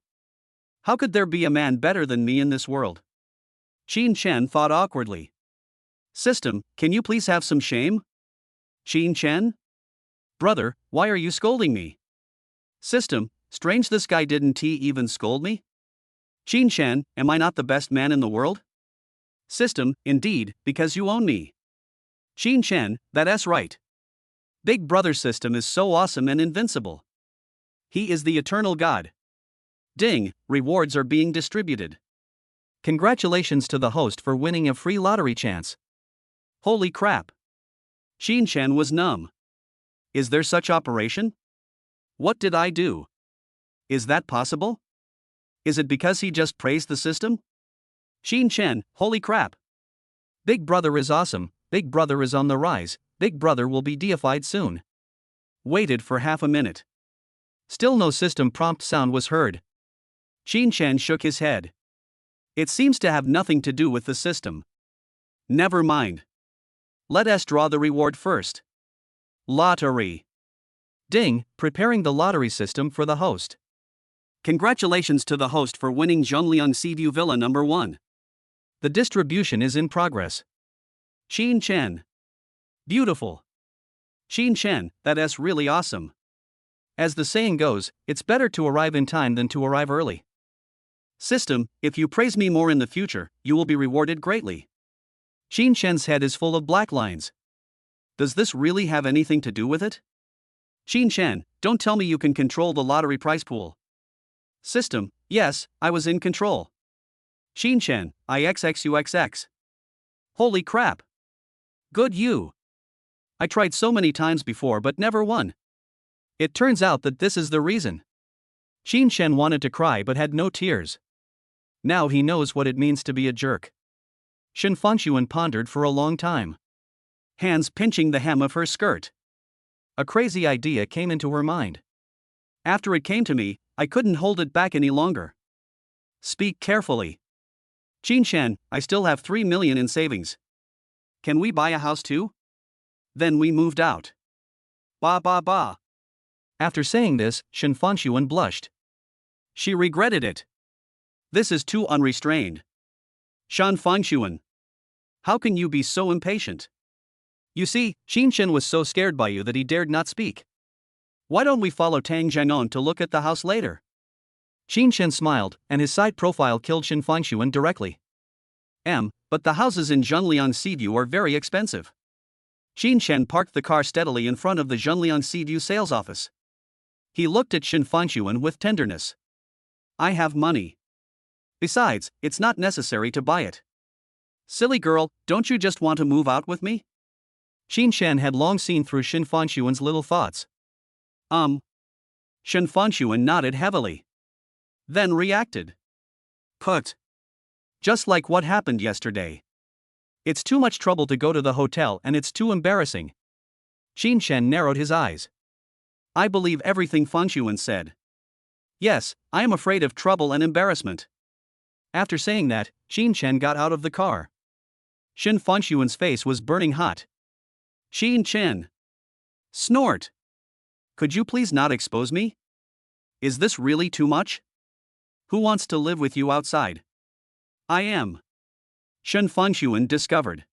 how could there be a man better than me in this world? Qin Chen thought awkwardly. System, can you please have some shame? Qin Chen? Brother, why are you scolding me? System, strange this guy didn't even scold me? Qin Chen, am I not the best man in the world? System, indeed, because you own me. Qin Chen, that's right. Big Brother System is so awesome and invincible. He is the eternal god. Ding, rewards are being distributed. Congratulations to the host for winning a free lottery chance. Holy crap. Qin Chen was numb. Is there such operation? What did I do? Is that possible? Is it because he just praised the system? Qin Chen, holy crap. Big Brother is awesome, Big Brother is on the rise, Big Brother will be deified soon. Waited for half a minute. Still no system prompt sound was heard. Qin Chen shook his head. It seems to have nothing to do with the system. Never mind. Let us draw the reward first. Lottery. Ding, preparing the lottery system for the host. Congratulations to the host for winning Zhongliang Seaview Villa number 1. The distribution is in progress. Qin Chen. Beautiful. Qin Chen, that's really awesome. As the saying goes, it's better to arrive in time than to arrive early. System, if you praise me more in the future, you will be rewarded greatly. Qin Chen's head is full of black lines. Does this really have anything to do with it? Qin Chen, don't tell me you can control the lottery prize pool. System, yes, I was in control. Qin Chen, IXXUXX. Holy crap. Good you. I tried so many times before but never won. It turns out that this is the reason. Qin Chen wanted to cry but had no tears. Now he knows what it means to be a jerk. Shen Fangxuan pondered for a long time. Hands pinching the hem of her skirt. A crazy idea came into her mind. After it came to me, I couldn't hold it back any longer. Speak carefully. Qin Chen, I still have 3 million in savings. Can we buy a house too? Then we moved out. Ba ba ba. After saying this, Shen Fangxuan blushed. She regretted it. This is too unrestrained. Shen Fangxuan. How can you be so impatient? You see, Qin Chen was so scared by you that he dared not speak. Why don't we follow Tang Zheng'an to look at the house later? Qin Chen smiled, and his side profile killed Shen Fangxuan directly. But the houses in Zhongliang Seaview are very expensive. Qin Chen parked the car steadily in front of the Zhongliang Seaview sales office. He looked at Shen Fangxuan with tenderness. I have money. Besides, it's not necessary to buy it. Silly girl, don't you just want to move out with me? Qin Chen had long seen through Shen Fangxuan's little thoughts. Shen Fangxuan nodded heavily. Then reacted. Put. Just like what happened yesterday. It's too much trouble to go to the hotel and it's too embarrassing. Qin Chen narrowed his eyes. I believe everything Fangxuan said. Yes, I am afraid of trouble and embarrassment. After saying that, Qin Chen got out of the car. Shen Fangxuan's face was burning hot. Qin Chen. Snort. Could you please not expose me? Is this really too much? Who wants to live with you outside? I am. Shen Fangxuan discovered.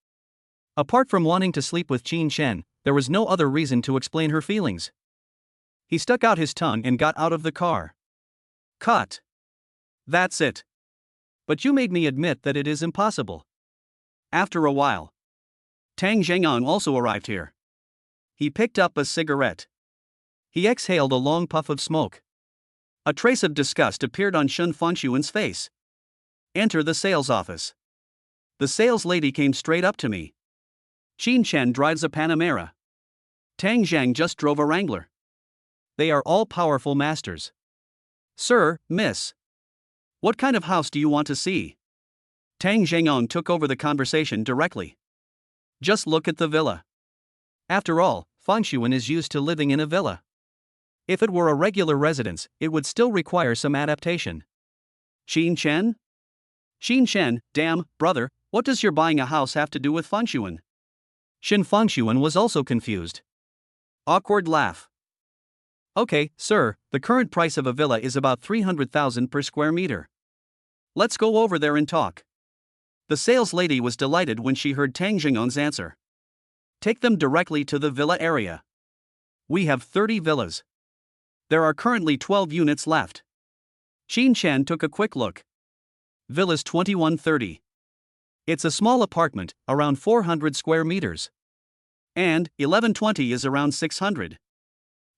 Apart from wanting to sleep with Qin Chen, there was no other reason to explain her feelings. He stuck out his tongue and got out of the car. Cut. That's it. But you made me admit that it is impossible. After a while, Tang Zheng'an also arrived here. He picked up a cigarette. He exhaled a long puff of smoke. A trace of disgust appeared on Shen Fangxuan's face. Enter the sales office. The sales lady came straight up to me. Qin Chen drives a Panamera. Tang Zhang just drove a Wrangler. They are all powerful masters. Sir, miss. What kind of house do you want to see? Tang Zheng'an took over the conversation directly. Just look at the villa. After all, Fangxuan is used to living in a villa. If it were a regular residence, it would still require some adaptation. Qin Chen? Qin Chen, damn, brother, what does your buying a house have to do with Fangxuan? Shen Fangxuan was also confused. Awkward laugh. Okay, sir, the current price of a villa is about 300,000 per square meter. Let's go over there and talk. The sales lady was delighted when she heard Tang Zheng'an's answer. Take them directly to the villa area. We have 30 villas. There are currently 12 units left. Qin Chen took a quick look. Villas 2130. It's a small apartment, around 400 square meters. And 1120 is around 600.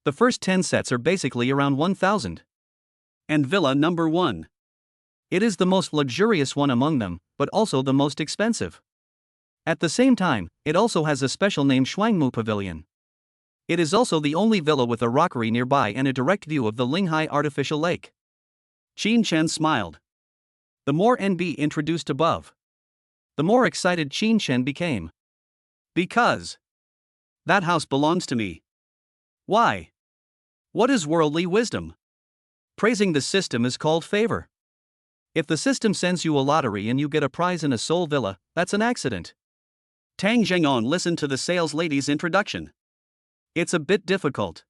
The first 10 sets are basically around 1,000. And villa number 1. It is the most luxurious one among them, but also the most expensive. At the same time, it also has a special name Shuangmu Pavilion. It is also the only villa with a rockery nearby and a direct view of the Linghai artificial lake. Qin Chen smiled. The more NB introduced above, the more excited Qin Chen became. Because that house belongs to me. Why? What is worldly wisdom? Praising the system is called favor. If the system sends you a lottery and you get a prize in a Seoul villa, that's an accident. Tang Zhengon listened to the sales lady's introduction. It's a bit difficult.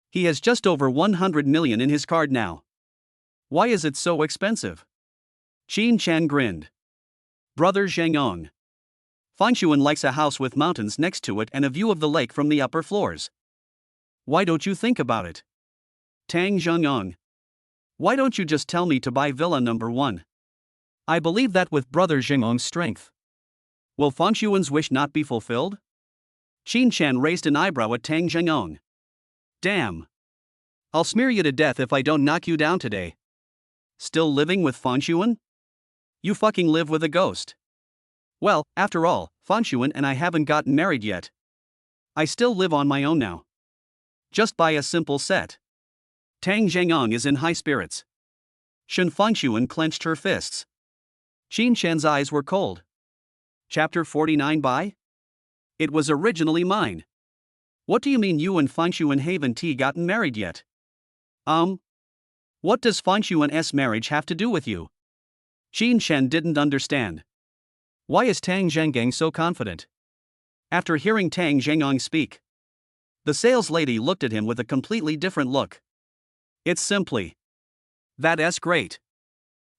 He has just over 100 million in his card now. Why is it so expensive? Qin Chan grinned. Brother Zhengong. Fanshuan likes a house with mountains next to it and a view of the lake from the upper floors. Why don't you think about it? Tang Zhengong. Why don't you just tell me to buy villa number 1? I believe that with Brother Zhengong's strength. Will Fanshuan's wish not be fulfilled? Qin Chan raised an eyebrow at Tang Zhengong. Damn. I'll smear you to death if I don't knock you down today. Still living with Fanshuan? You fucking live with a ghost. Well, after all, Fanshuan and I haven't gotten married yet. I still live on my own now. Just buy a simple set. Tang Zhengong is in high spirits. Shen Fanshuan clenched her fists. Qin Chan's eyes were cold. Chapter 49 Buy? It was originally mine. What do you mean you and Fanshuan haven't gotten married yet? What does Fanshuan's marriage have to do with you? Qin Chen didn't understand. Why is Tang Zhengang so confident? After hearing Tang Zhengong speak, the sales lady looked at him with a completely different look. It's simply. That's great.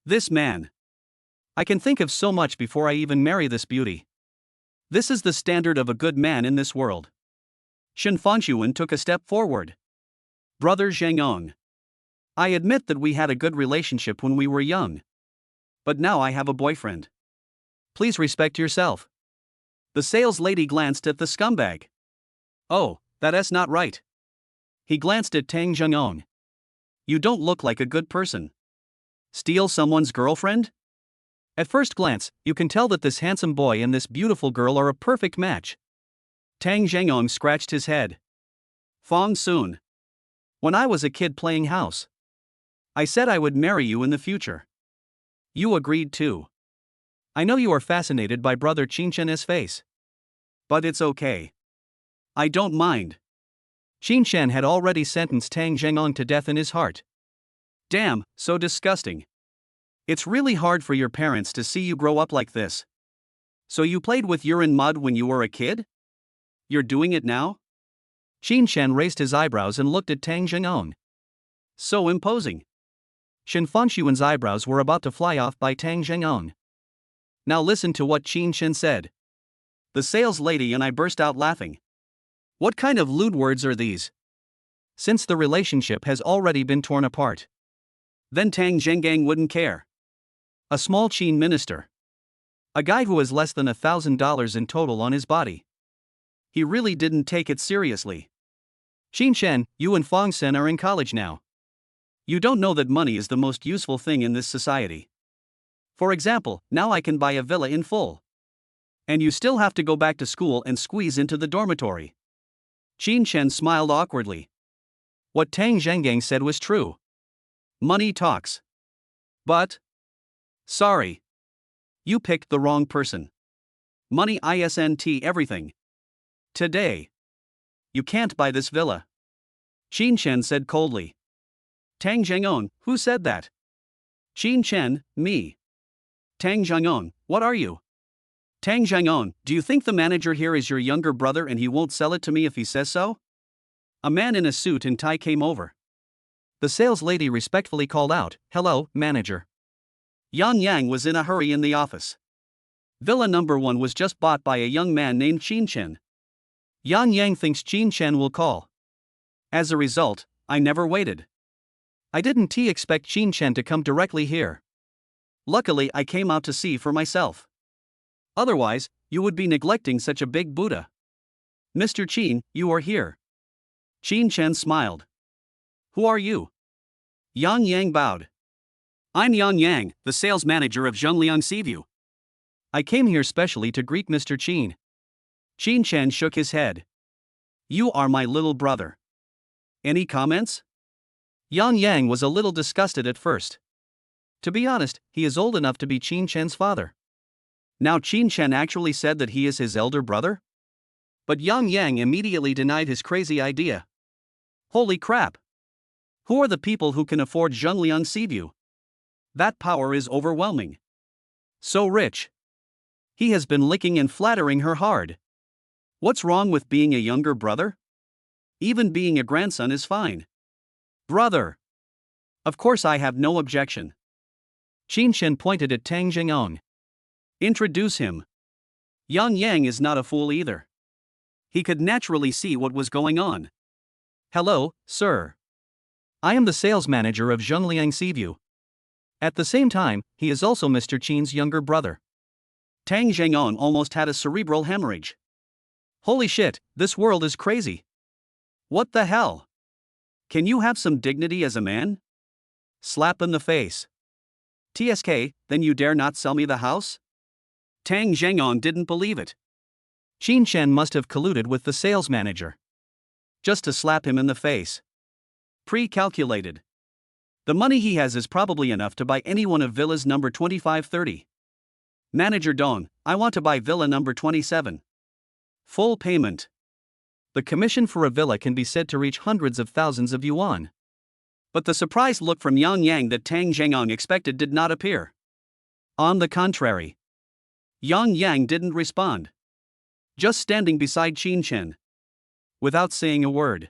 This man. I can think of so much before I even marry this beauty. This is the standard of a good man in this world. Shen Fanshuan took a step forward. Brother Zhengong. I admit that we had a good relationship when we were young. But now I have a boyfriend. Please respect yourself. The sales lady glanced at the scumbag. Oh, that's not right. He glanced at Tang Zhengong. You don't look like a good person. Steal someone's girlfriend? At first glance, you can tell that this handsome boy and this beautiful girl are a perfect match. Tang Zhengong scratched his head. Fong Soon. When I was a kid playing house, I said I would marry you in the future. You agreed too. I know you are fascinated by Brother Qin Chen's face. But it's okay. I don't mind. Qin Chen had already sentenced Tang Zhengong to death in his heart. Damn, so disgusting. It's really hard for your parents to see you grow up like this. So you played with urine mud when you were a kid? You're doing it now? Qin Chen raised his eyebrows and looked at Tang Zhengong. So imposing. Shen Fanshuan's eyebrows were about to fly off by Tang Zhengong. Now listen to what Qin Chen said. The sales lady and I burst out laughing. What kind of lewd words are these? Since the relationship has already been torn apart. Then Tang Zhengang wouldn't care. A small Qin minister. A guy who has less than $1,000 in total on his body. He really didn't take it seriously. Qin Chen, you and Fong Sen are in college now. You don't know that money is the most useful thing in this society. For example, now I can buy a villa in full. And you still have to go back to school and squeeze into the dormitory. Qin Chen smiled awkwardly. What Tang Zhengang said was true. Money talks. But. Sorry. You picked the wrong person. Money isn't everything. Today. You can't buy this villa. Qin Chen said coldly. Tang Zhengong, who said that? Qin Chen, me. Tang Zhengong, what are you? Tang Zhengong, do you think the manager here is your younger brother and he won't sell it to me if he says so? A man in a suit and tie came over. The sales lady respectfully called out, "Hello, manager." Yan Yang was in a hurry in the office. Villa number 1 was just bought by a young man named Qin Chen. Yan Yang thinks Qin Chen will call. As a result, I never waited. I didn't expect Qin Chen to come directly here. Luckily, I came out to see for myself. Otherwise, you would be neglecting such a big Buddha. Mr. Qin, you are here. Qin Chen smiled. Who are you? Yang Yang bowed. I'm Yang Yang, the sales manager of Zhongliang Seaview. I came here specially to greet Mr. Qin. Qin Chen shook his head. You are my little brother. Any comments? Yang Yang was a little disgusted at first. To be honest, he is old enough to be Qin Chen's father. Now Qin Chen actually said that he is his elder brother? But Yang Yang immediately denied his crazy idea. Holy crap! Who are the people who can afford Zhengliang Seaview? That power is overwhelming. So rich. He has been licking and flattering her hard. What's wrong with being a younger brother? Even being a grandson is fine. Brother. Of course I have no objection. Qin Shen pointed at Tang Zhengong. Introduce him. Yang Yang is not a fool either. He could naturally see what was going on. Hello, sir. I am the sales manager of Zhengliang Seaview. At the same time, he is also Mr. Qin's younger brother. Tang Zhengong almost had a cerebral hemorrhage. Holy shit, this world is crazy. What the hell? Can you have some dignity as a man? Slap in the face. TSK, then you dare not sell me the house? Tang Zhengong didn't believe it. Qin Shen must have colluded with the sales manager. Just to slap him in the face. Pre-calculated. The money he has is probably enough to buy any one of villas number 2530. Manager Dong, I want to buy villa number 27. Full payment. The commission for a villa can be said to reach hundreds of thousands of yuan. But the surprised look from Yang Yang that Tang Zhengong expected did not appear. On the contrary. Yang Yang didn't respond. Just standing beside Qin Shen. Without saying a word.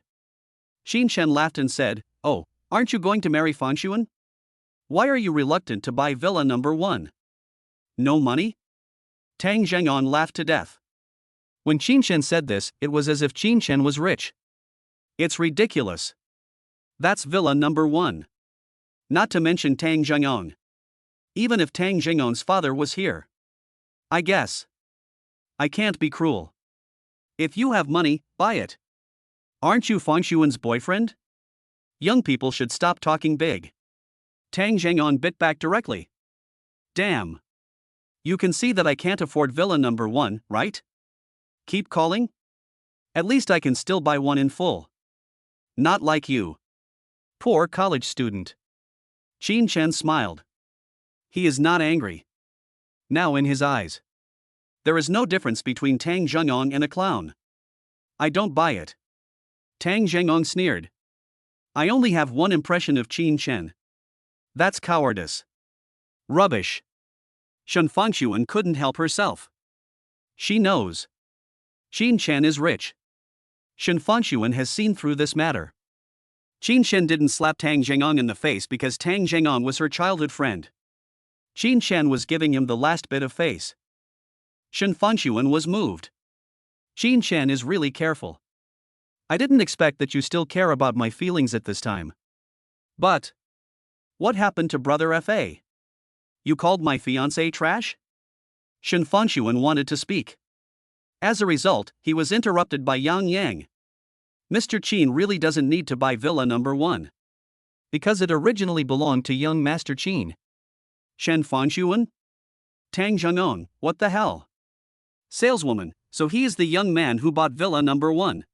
Qin Shen laughed and said, "Oh, aren't you going to marry Fanshuan? Why are you reluctant to buy villa number 1? No money?" Tang Zhengong laughed to death. When Qin Shen said this, it was as if Qin Shen was rich. It's ridiculous. That's villa number 1. Not to mention Tang Zhengong. Even if Tang Zhengong's father was here. I guess. I can't be cruel. If you have money, buy it. Aren't you Fanshuan's boyfriend? Young people should stop talking big. Tang Zhengong bit back directly. Damn. You can see that I can't afford villa number 1, right? Keep calling? At least I can still buy one in full. Not like you. Poor college student. Qin Shen smiled. He is not angry. Now in his eyes. There is no difference between Tang Zhengong and a clown. I don't buy it. Tang Zhengong sneered. I only have one impression of Qin Shen. That's cowardice. Rubbish. Shen Fanshuan couldn't help herself. She knows. Qin Shen is rich. Shen Fanshuan has seen through this matter. Qin Shen didn't slap Tang Zhengong in the face because Tang Zhengong was her childhood friend. Qin Shen was giving him the last bit of face. Shen Fanshuan was moved. Qin Shen is really careful. I didn't expect that you still care about my feelings at this time. But what happened to brother Fa? You called my fiancé trash? Shen Fanshuan wanted to speak. As a result, he was interrupted by Yang Yang. Mr. Qin really doesn't need to buy villa number 1. Because it originally belonged to young Master Qin. Shen Fanshuan? Tang Zhengong, what the hell? Saleswoman, so he is the young man who bought villa number 1.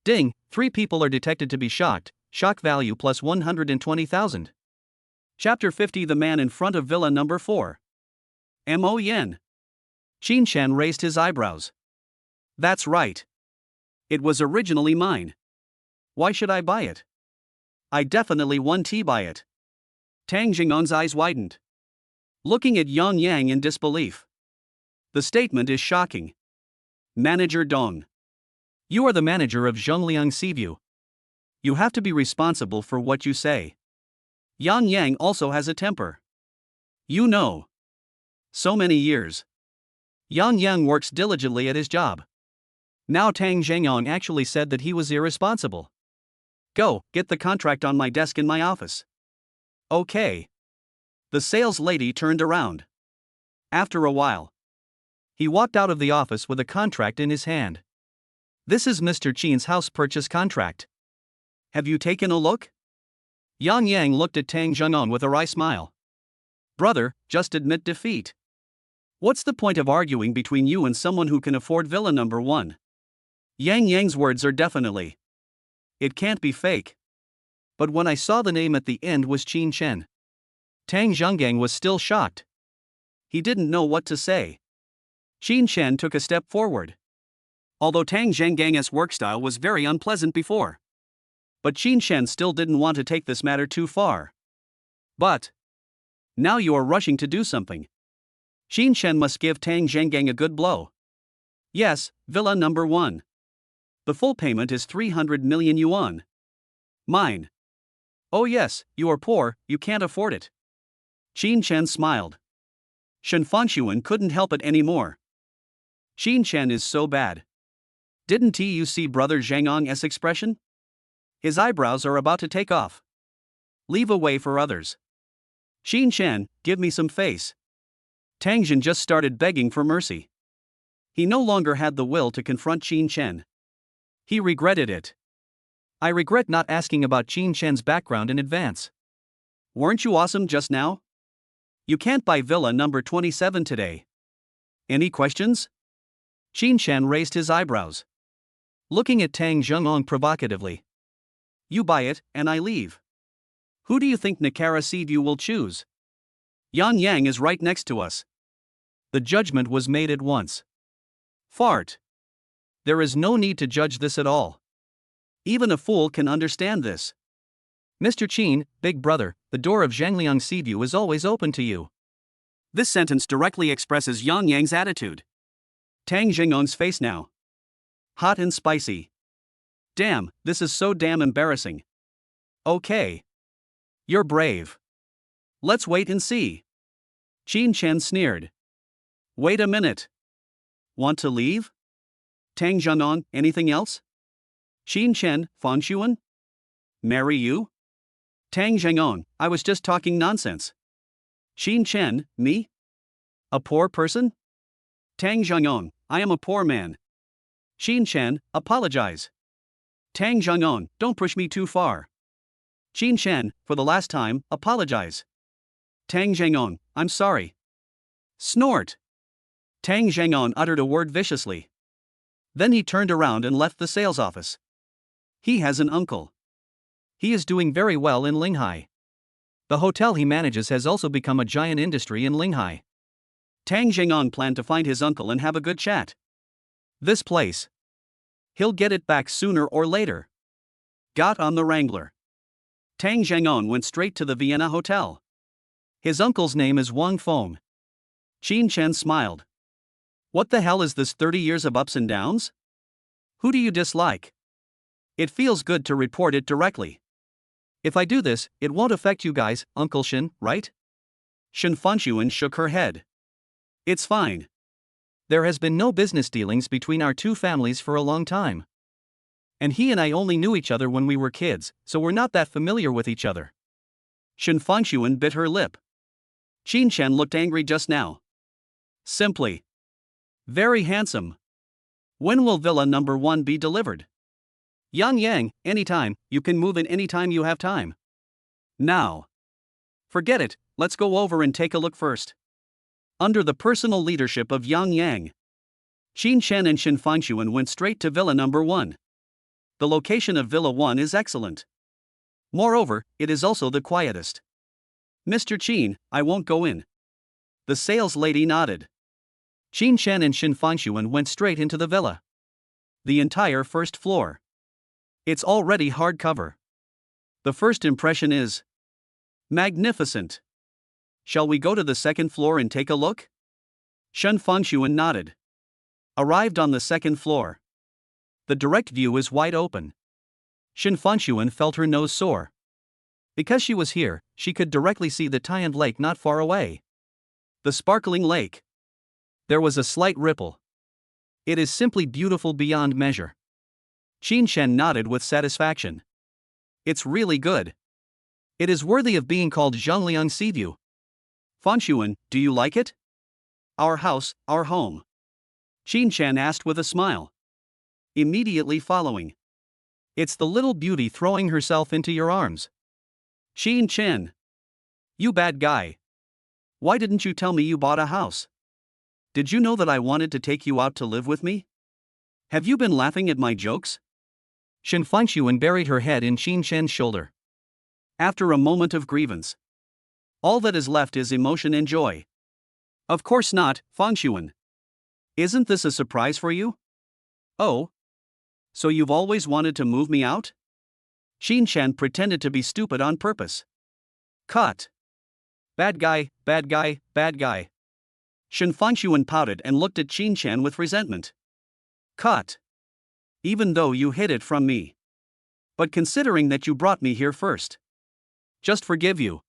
Ding, 3 people are detected to be shocked, shock value plus 120,000. Chapter 50 The man in front of villa number 4. Mo Yen. Qin Shen raised his eyebrows. That's right. It was originally mine. Why should I buy it? I definitely won T by it. Tang Zhengong's eyes widened. Looking at Yang Yang in disbelief. The statement is shocking. Manager Dong. You are the manager of Zhengliang Seaview. You have to be responsible for what you say. Yang Yang also has a temper. You know. So many years. Yang Yang works diligently at his job. Now Tang Zhengong actually said that he was irresponsible. Go, get the contract on my desk in my office. Okay. The sales lady turned around. After a while, he walked out of the office with a contract in his hand. This is Mr. Qin's house purchase contract. Have you taken a look? Yang Yang looked at Tang Zhengong with a wry smile. Brother, just admit defeat. What's the point of arguing between you and someone who can afford villa number 1? Yang Yang's words are definitely. It can't be fake. But when I saw the name at the end was Qin Shen. Tang Zhengong was still shocked. He didn't know what to say. Qin Shen took a step forward. Although Tang Zhengong's work style was very unpleasant before. But Qin Shen still didn't want to take this matter too far. But now you are rushing to do something. Qin Shen must give Tang Zhengang a good blow. Yes, villa number 1. The full payment is 300 million yuan. Mine. Oh yes, you are poor, you can't afford it. Qin Shen smiled. Shen Fanshuan couldn't help it anymore. Qin Shen is so bad. Didn't you see brother Zhang Ong's expression? His eyebrows are about to take off. Leave a way for others. Qin Shen, give me some face. Tang Zhen just started begging for mercy. He no longer had the will to confront Qin Shen. He regretted it. I regret not asking about Qin Shen's background in advance. Weren't you awesome just now? You can't buy villa number 27 today. Any questions? Qin Shen raised his eyebrows, looking at Tang Zhengong provocatively. You buy it, and I leave. Who do you think Nakara Seaview will choose? Yan Yang is right next to us. The judgment was made at once. Fart. There is no need to judge this at all. Even a fool can understand this. Mr. Qin, big brother, the door of Zhangliang Seaview is always open to you. This sentence directly expresses Yang Yang's attitude. Tang Zhengong's face now. Hot and spicy. Damn, this is so damn embarrassing. Okay. You're brave. Let's wait and see. Qin Shen sneered. Wait a minute. Want to leave? Tang Zhengong, anything else? Qin Shen, Fanshuan? Marry you? Tang Zhengong, I was just talking nonsense. Qin Shen, me? A poor person? Tang Zhengong, I am a poor man. Qin Shen, apologize. Tang Zhengong, don't push me too far. Qin Shen, for the last time, apologize. Tang Zhengong, I'm sorry. Snort. Tang Zhengong uttered a word viciously. Then he turned around and left the sales office. He has an uncle. He is doing very well in Linghai. The hotel he manages has also become a giant industry in Linghai. Tang Zhengong planned to find his uncle and have a good chat. This place. He'll get it back sooner or later. Got on the Wrangler. Tang Zhengong went straight to the Vienna Hotel. His uncle's name is Wang Feng. Qin Shen smiled. What the hell is this 30 years of ups and downs? Who do you dislike? It feels good to report it directly. If I do this, it won't affect you guys, Uncle Shen, right? Shen Fanshuan shook her head. It's fine. There has been no business dealings between our two families for a long time. And he and I only knew each other when we were kids, so we're not that familiar with each other. Shen Fanshuan bit her lip. Qin Shen looked angry just now. Simply. Very handsome. When will villa number 1 be delivered? Yang Yang, anytime, you can move in anytime you have time. Now. Forget it, let's go over and take a look first. Under the personal leadership of Yang Yang, Qin Shen and Shen Fanshuan went straight to villa number 1. The location of villa 1 is excellent. Moreover, it is also the quietest. Mr. Qin, I won't go in. The sales lady nodded. Qin Shen and Shen Fanshuan went straight into the villa. The entire first floor. It's already hardcover. The first impression is magnificent. Shall we go to the second floor and take a look? Shen Fanshuan nodded. Arrived on the second floor. The direct view is wide open. Shen Fanshuan felt her nose sore. Because she was here, she could directly see the Tian Lake not far away. The sparkling lake. There was a slight ripple. It is simply beautiful beyond measure. Qin Shen nodded with satisfaction. It's really good. It is worthy of being called Zhangliang Seaview. Fanshuan, do you like it? Our house, our home. Qin Shen asked with a smile. Immediately following. It's the little beauty throwing herself into your arms. Qin Shen. You bad guy. Why didn't you tell me you bought a house? Did you know that I wanted to take you out to live with me? Have you been laughing at my jokes? Shen Fanshuan buried her head in Qin Shen's shoulder. After a moment of grievance. All that is left is emotion and joy. Of course not, Fanshuan. Isn't this a surprise for you? Oh. So you've always wanted to move me out? Qin Shan pretended to be stupid on purpose. Cut. Bad guy, bad guy, bad guy. Shen Fangxuan pouted and looked at Qin Shan with resentment. Cut. Even though you hid it from me. But considering that you brought me here first. Just forgive you.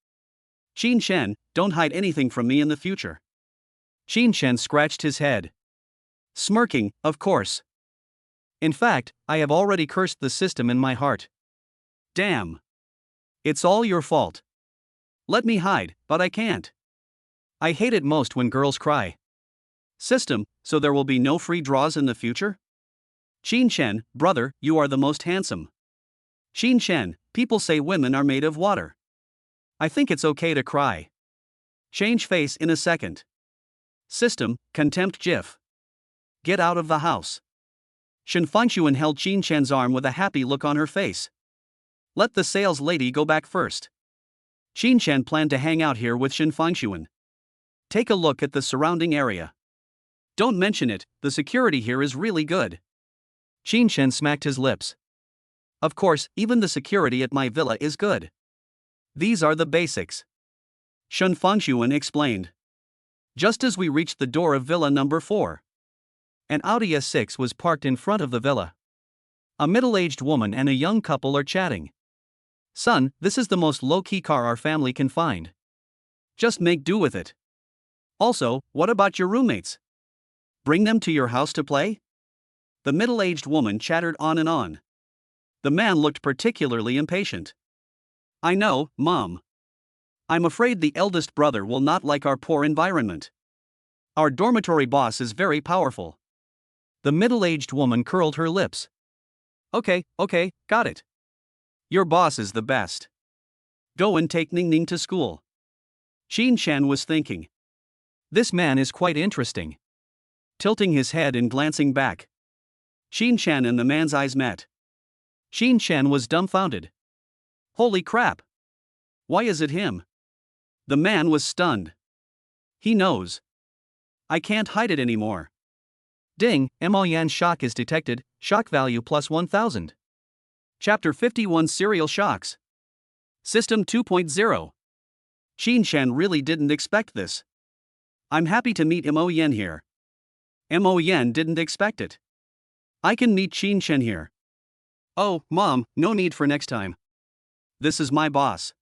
Qin Shan, don't hide anything from me in the future. Qin Shan scratched his head. Smirking, of course. In fact, I have already cursed the system in my heart. Damn. It's all your fault. Let me hide, but I can't. I hate it most when girls cry. System, so there will be no free draws in the future? Qin Shan, brother, you are the most handsome. Qin Shan, people say women are made of water. I think it's okay to cry. Change face in a second. System, contempt gif. Get out of the house. Shen Fangxuan held Qin Shan's arm with a happy look on her face. Let the sales lady go back first. Qin Shan planned to hang out here with Shen Fangxuan. Take a look at the surrounding area. Don't mention it, the security here is really good. Qin Shan smacked his lips. Of course, even the security at my villa is good. These are the basics. Shen Fangxuan explained. Just as we reached the door of villa number 4. An Audi S6 was parked in front of the villa. A middle-aged woman and a young couple are chatting. Son, this is the most low-key car our family can find. Just make do with it. Also, what about your roommates? Bring them to your house to play? The middle-aged woman chattered on and on. The man looked particularly impatient. I know, Mom. I'm afraid the eldest brother will not like our poor environment. Our dormitory boss is very powerful. The middle-aged woman curled her lips. Okay, got it. Your boss is the best. Go and take Ning Ning to school. Qin Shan was thinking. This man is quite interesting. Tilting his head and glancing back. Qin Shan and the man's eyes met. Qin Shan was dumbfounded. Holy crap! Why is it him? The man was stunned. He knows. I can't hide it anymore. Ding, Mo Yan's shock is detected, shock value plus 1000. Chapter 51 Serial Shocks. System 2.0. Qin Shan really didn't expect this. I'm happy to meet Mo Yan here. Mo Yan didn't expect it. I can meet Qin Shan here. Oh, Mom, no need for next time. This is my boss.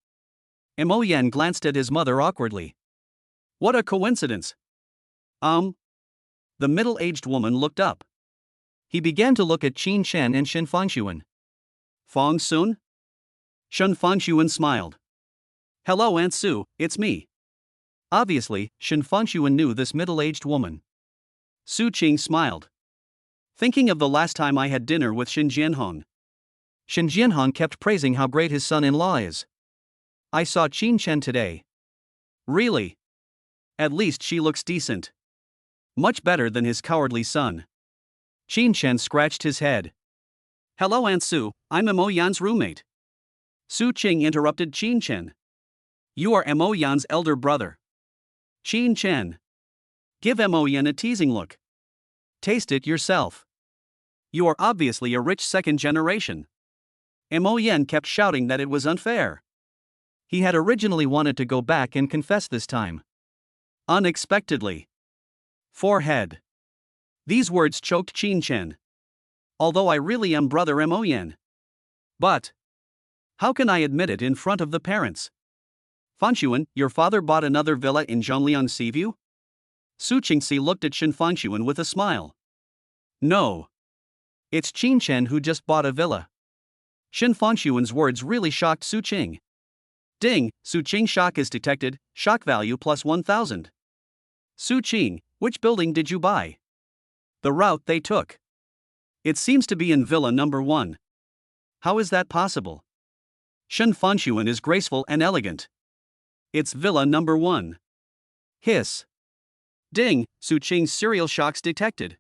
Mo Yan glanced at his mother awkwardly. What a coincidence. The middle-aged woman looked up. He began to look at Qin Shan and Shen Fangxuan. Fang Sun? Shen Fangxuan smiled. Hello Aunt Sue, it's me. Obviously, Shen Fangxuan knew this middle-aged woman. Su Qing smiled. Thinking of the last time I had dinner with Shen Jianhong. Shen Jianhong kept praising how great his son-in-law is. I saw Qin Shan today. Really? At least she looks decent. Much better than his cowardly son. Qin Shan scratched his head. Hello Aunt Sue, I'm Mo Yan's roommate. Su Qing interrupted Qin Shan. You are Mo Yan's elder brother. Qin Shan. Give Mo Yan a teasing look. Taste it yourself. You are obviously a rich second generation. Mo Yan kept shouting that it was unfair. He had originally wanted to go back and confess this time. Unexpectedly. Forehead. These words choked Qin Shan. Although I really am brother Mo Yan. But how can I admit it in front of the parents? Fangxuan, your father bought another villa in Zhongliang Seaview? Su Qingxi looked at Shen Fangxuan with a smile. No. It's Qin Shan who just bought a villa. Shen Fangxuan's words really shocked Su Qing. Ding, Su Qing shock is detected, shock value plus 1000. Su Qing, which building did you buy? The route they took. It seems to be in villa number 1. How is that possible? Shen Fangxuan is graceful and elegant. It's villa number 1. Hiss. Ding, Su Qing's serial shocks detected.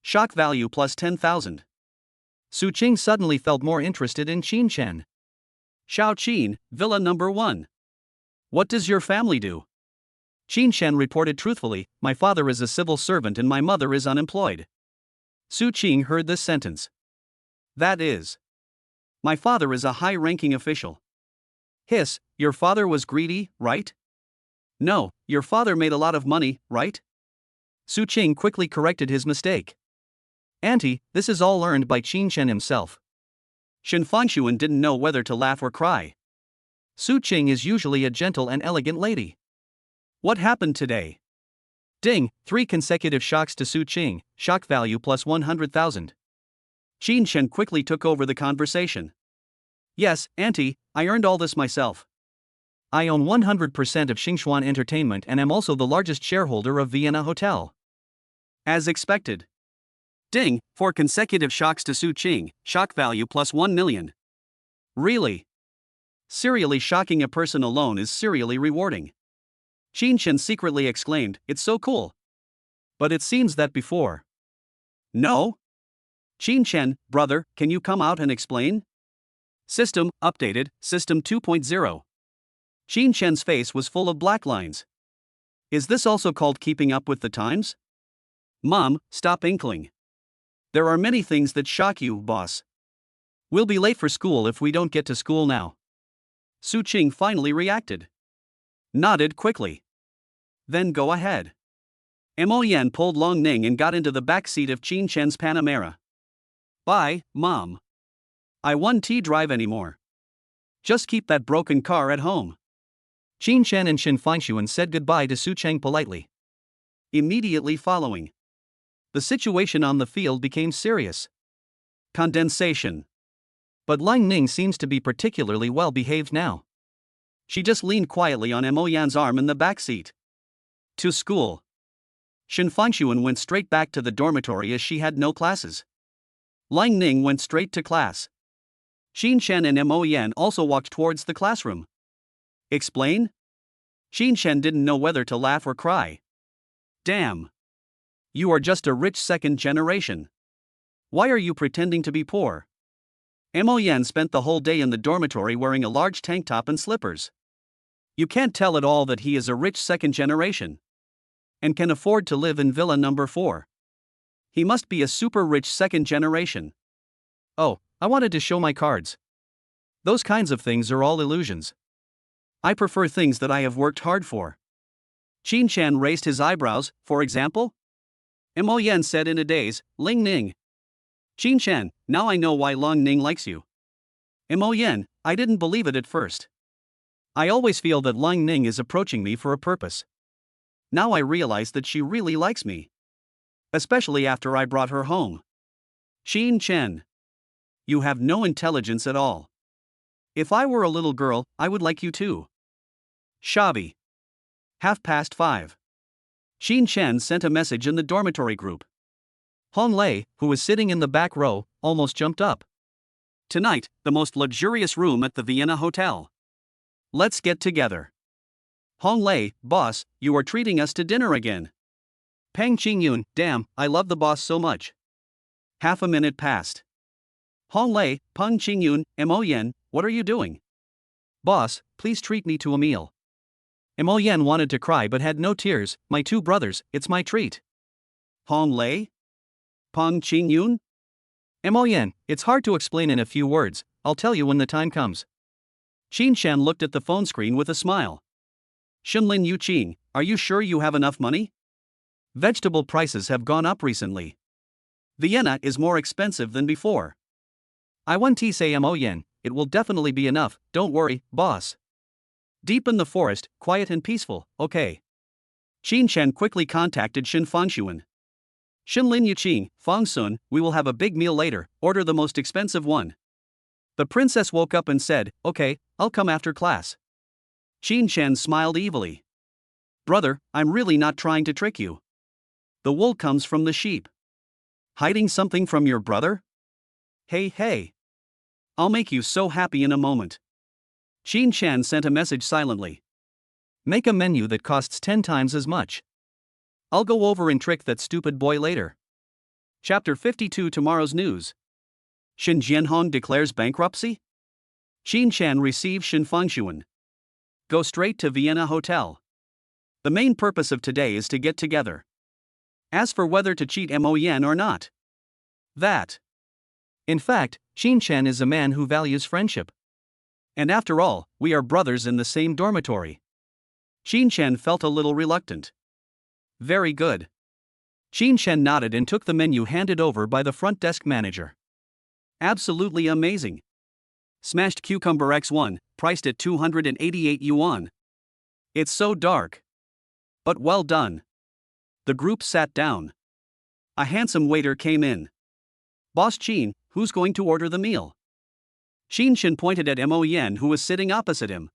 Shock value plus 10,000. Su Qing suddenly felt more interested in Qin Shan. Xiao Qin, villa number 1. What does your family do? Qin Shan reported truthfully, my father is a civil servant and my mother is unemployed. Su Qing heard this sentence. That is. My father is a high-ranking official. Hiss, your father was greedy, right? No, your father made a lot of money, right? Su Qing quickly corrected his mistake. Auntie, this is all earned by Qin Chen himself. Shen Fangshuan didn't know whether to laugh or cry. Su Qing is usually a gentle and elegant lady. What happened today? Ding, 3 consecutive shocks to Su Qing, shock value plus 100,000. Qin Chen quickly took over the conversation. Yes, Auntie, I earned all this myself. I own 100% of Xingxuan Entertainment and am also the largest shareholder of Vienna Hotel. As expected. Ding, 4 consecutive shocks to Su Qing, shock value plus 1 million. Really? Serially shocking a person alone is serially rewarding. Qin Chen secretly exclaimed, it's so cool. But it seems that before. No? Qin Chen, brother, can you come out and explain? System, updated, System 2.0. Qin Chen's face was full of black lines. Is this also called keeping up with the times? Mom, stop inkling. There are many things that shock you, boss. We'll be late for school if we don't get to school now. Su Qing finally reacted. Nodded quickly. Then go ahead. Mo Yan pulled Long Ning and got into the back seat of Qin Chen's Panamera. Bye, Mom. I won't drive anymore. Just keep that broken car at home. Qin Chen and Shen Fangshuan said goodbye to Su Cheng politely. Immediately following, the situation on the field became serious. Condensation. But Lang Ning seems to be particularly well behaved now. She just leaned quietly on Mo Yan's arm in the back seat. To school. Shen Fangshuan went straight back to the dormitory as she had no classes. Lang Ning went straight to class. Qin Chen and Mo Yan also walked towards the classroom. Explain? Qin Chen didn't know whether to laugh or cry. Damn. You are just a rich second generation. Why are you pretending to be poor? Mo Yan spent the whole day in the dormitory wearing a large tank top and slippers. You can't tell at all that he is a rich second generation. And can afford to live in villa number 4. He must be a super rich second generation. Oh, I wanted to show my cards. Those kinds of things are all illusions. I prefer things that I have worked hard for. Qin Chen raised his eyebrows, for example? Mo Yan said in a daze, Ling Ning. Qin Chen, now I know why Long Ning likes you. Mo Yan, I didn't believe it at first. I always feel that Long Ning is approaching me for a purpose. Now I realize that she really likes me. Especially after I brought her home. Qin Chen. You have no intelligence at all. If I were a little girl, I would like you too. Shabby. 5:30. Qin Chen sent a message in the dormitory group. Hong Lei, who was sitting in the back row, almost jumped up. Tonight, the most luxurious room at the Vienna Hotel. Let's get together. Hong Lei, boss, you are treating us to dinner again. Peng Qingyun, damn, I love the boss so much. Half a minute passed. Hong Lei, Peng Qingyun, Mo Yan, what are you doing? Boss, please treat me to a meal. Mo Yan wanted to cry but had no tears. My 2 brothers, it's my treat. Hong Lei? Peng Qingyun? Mo Yan, it's hard to explain in a few words, I'll tell you when the time comes. Qin Shan looked at the phone screen with a smile. Shenlin Yuqing, are you sure you have enough money? Vegetable prices have gone up recently. Vienna is more expensive than before. I want to say Mo Yan, it will definitely be enough, don't worry, boss. Deep in the forest, quiet and peaceful, okay. Qin Chen quickly contacted Shen Fangshuan. Shenlin Yuqing, Fang Sun, we will have a big meal later, order the most expensive one. The princess woke up and said, okay, I'll come after class. Qin Chen smiled evilly. Brother, I'm really not trying to trick you. The wool comes from the sheep. Hiding something from your brother? Hey. I'll make you so happy in a moment. Qin Chen sent a message silently. Make a menu that costs 10 times as much. I'll go over and trick that stupid boy later. Chapter 52 Tomorrow's News. Shen Jianhong declares bankruptcy? Qin Chen receives Shen Fangshuan. Go straight to Vienna Hotel. The main purpose of today is to get together. As for whether to cheat Mo Yan or not, that. In fact, Xin Chen is a man who values friendship. And after all, we are brothers in the same dormitory. Xin Chen felt a little reluctant. Very good. Xin Chen nodded and took the menu handed over by the front desk manager. Absolutely amazing. Smashed cucumber X1, priced at 288 yuan. It's so dark. But well done. The group sat down. A handsome waiter came in. Boss Qin, who's going to order the meal? Xin Chen pointed at Mo Yan, who was sitting opposite him.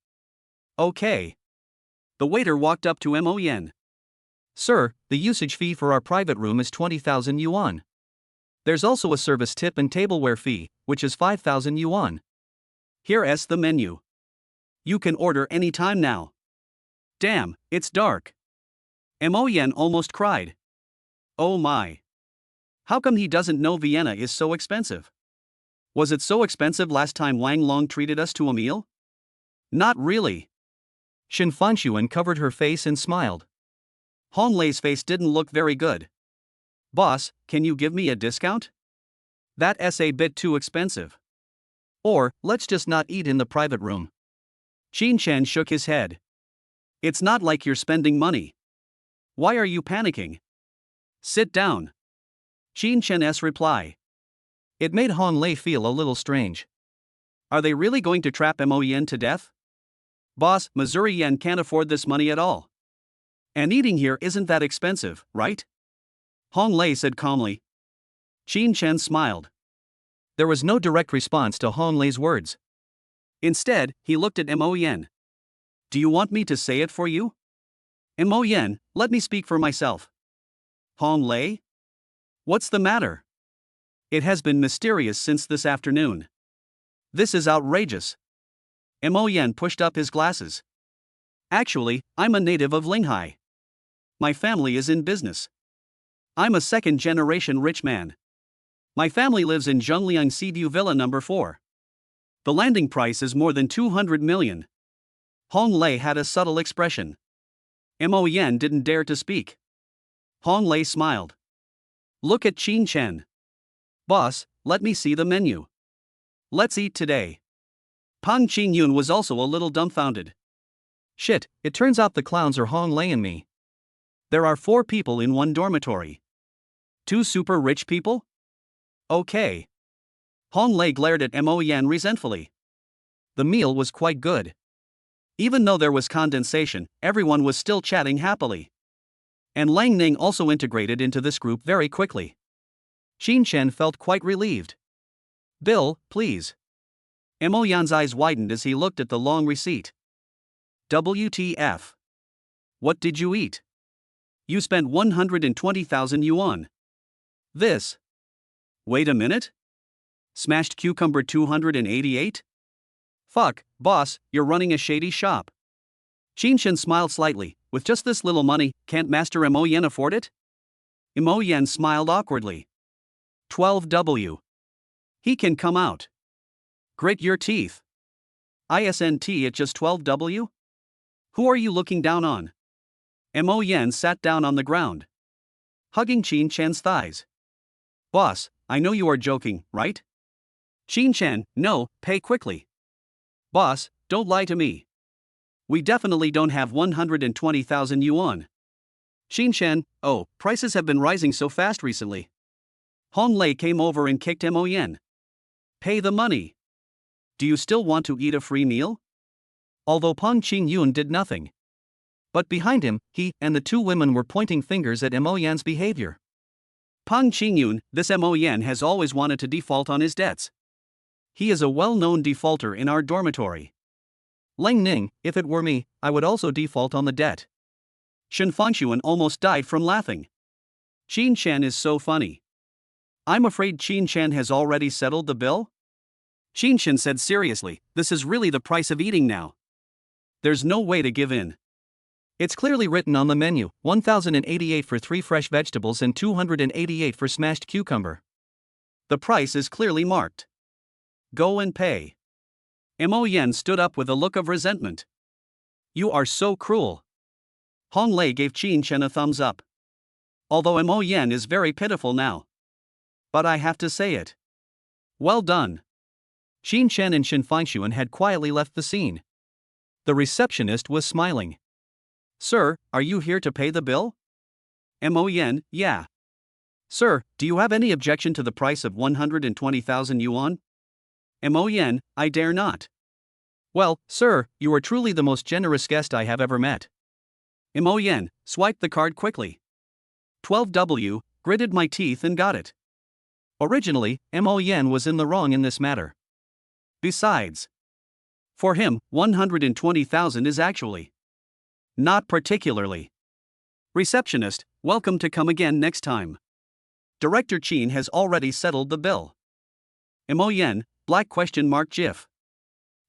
Okay. The waiter walked up to Mo Yan. Sir, the usage fee for our private room is 20,000 yuan. There's also a service tip and tableware fee, which is 5,000 yuan. Here's the menu. You can order any time now. Damn, it's dark. Mo Yan almost cried. Oh my. How come he doesn't know Vienna is so expensive? Was it so expensive last time Wang Long treated us to a meal? Not really. Shen Fanshuan covered her face and smiled. Hong Lei's face didn't look very good. Boss, can you give me a discount? That's a bit too expensive. Or, let's just not eat in the private room. Xin Chen shook his head. It's not like you're spending money. Why are you panicking? Sit down. Xin Chen's reply. It made Hong Lei feel a little strange. Are they really going to trap Mo Yan to death? Boss, Missouri Yen can't afford this money at all. And eating here isn't that expensive, right? Hong Lei said calmly. Xin Chen smiled. There was no direct response to Hong Lei's words. Instead, he looked at Mo Yan. Do you want me to say it for you? Mo Yan, let me speak for myself. Hong Lei? What's the matter? It has been mysterious since this afternoon. This is outrageous. Mo Yan pushed up his glasses. Actually, I'm a native of Linghai. My family is in business. I'm a second-generation rich man. My family lives in Zhengliang Seaview Villa No. 4. The landing price is more than 200 million. Hong Lei had a subtle expression. Mo Yan didn't dare to speak. Hong Lei smiled. Look at Xin Chen. Boss, let me see the menu. Let's eat today. Pang Qingyun was also a little dumbfounded. Shit, it turns out the clowns are Hong Lei and me. There are 4 people in one dormitory. 2 super rich people? Okay. Hong Lei glared at Mo Yan resentfully. The meal was quite good. Even though there was condensation, everyone was still chatting happily. And Lang Ning also integrated into this group very quickly. Xin Chen felt quite relieved. Bill, please. Mo Yan's eyes widened as he looked at the long receipt. WTF. What did you eat? You spent 120,000 yuan. This. Wait a minute? Smashed cucumber 288? Fuck, boss, you're running a shady shop. Xin Chen smiled slightly. With just this little money, can't Master Mo Yan afford it? Mo Yan smiled awkwardly. 12W. He can come out. Grit your teeth. ISNT at just 12W? Who are you looking down on? Mo Yan sat down on the ground, hugging Xin Chen's thighs. Boss, I know you are joking, right? Xin Chen, no, pay quickly. Boss, don't lie to me. We definitely don't have 120,000 yuan. Xin Chen, oh, prices have been rising so fast recently. Hong Lei came over and kicked Mo Yan. Pay the money. Do you still want to eat a free meal? Although Pang Qingyun did nothing. But behind him, he and the 2 women were pointing fingers at Mo Yan's behavior. Pang Qingyun, this Mo Yan has always wanted to default on his debts. He is a well-known defaulter in our dormitory. Lang Ning, if it were me, I would also default on the debt. Shen Fanshuan almost died from laughing. Xin Chen is so funny. I'm afraid Xin Chen has already settled the bill? Xin Chen said seriously, this is really the price of eating now. There's no way to give in. It's clearly written on the menu, 1,088 for 3 fresh vegetables and 288 for smashed cucumber. The price is clearly marked. Go and pay. Mo Yan stood up with a look of resentment. You are so cruel. Hong Lei gave Xin Chen a thumbs up. Although Mo Yan is very pitiful now. But I have to say it. Well done. Xin Chen and Shen Fengshuan had quietly left the scene. The receptionist was smiling. Sir, are you here to pay the bill? Mo Yen, yeah. Sir, do you have any objection to the price of 120,000 yuan? Mo Yen, I dare not. Well, sir, you are truly the most generous guest I have ever met. Mo Yen, swiped the card quickly. 12W, gritted my teeth and got it. Originally, Mo Yen was in the wrong in this matter. Besides, for him, 120,000 is actually not particularly. Receptionist, welcome to come again next time. Director Qin has already settled the bill. Mo Yen, black question mark gif.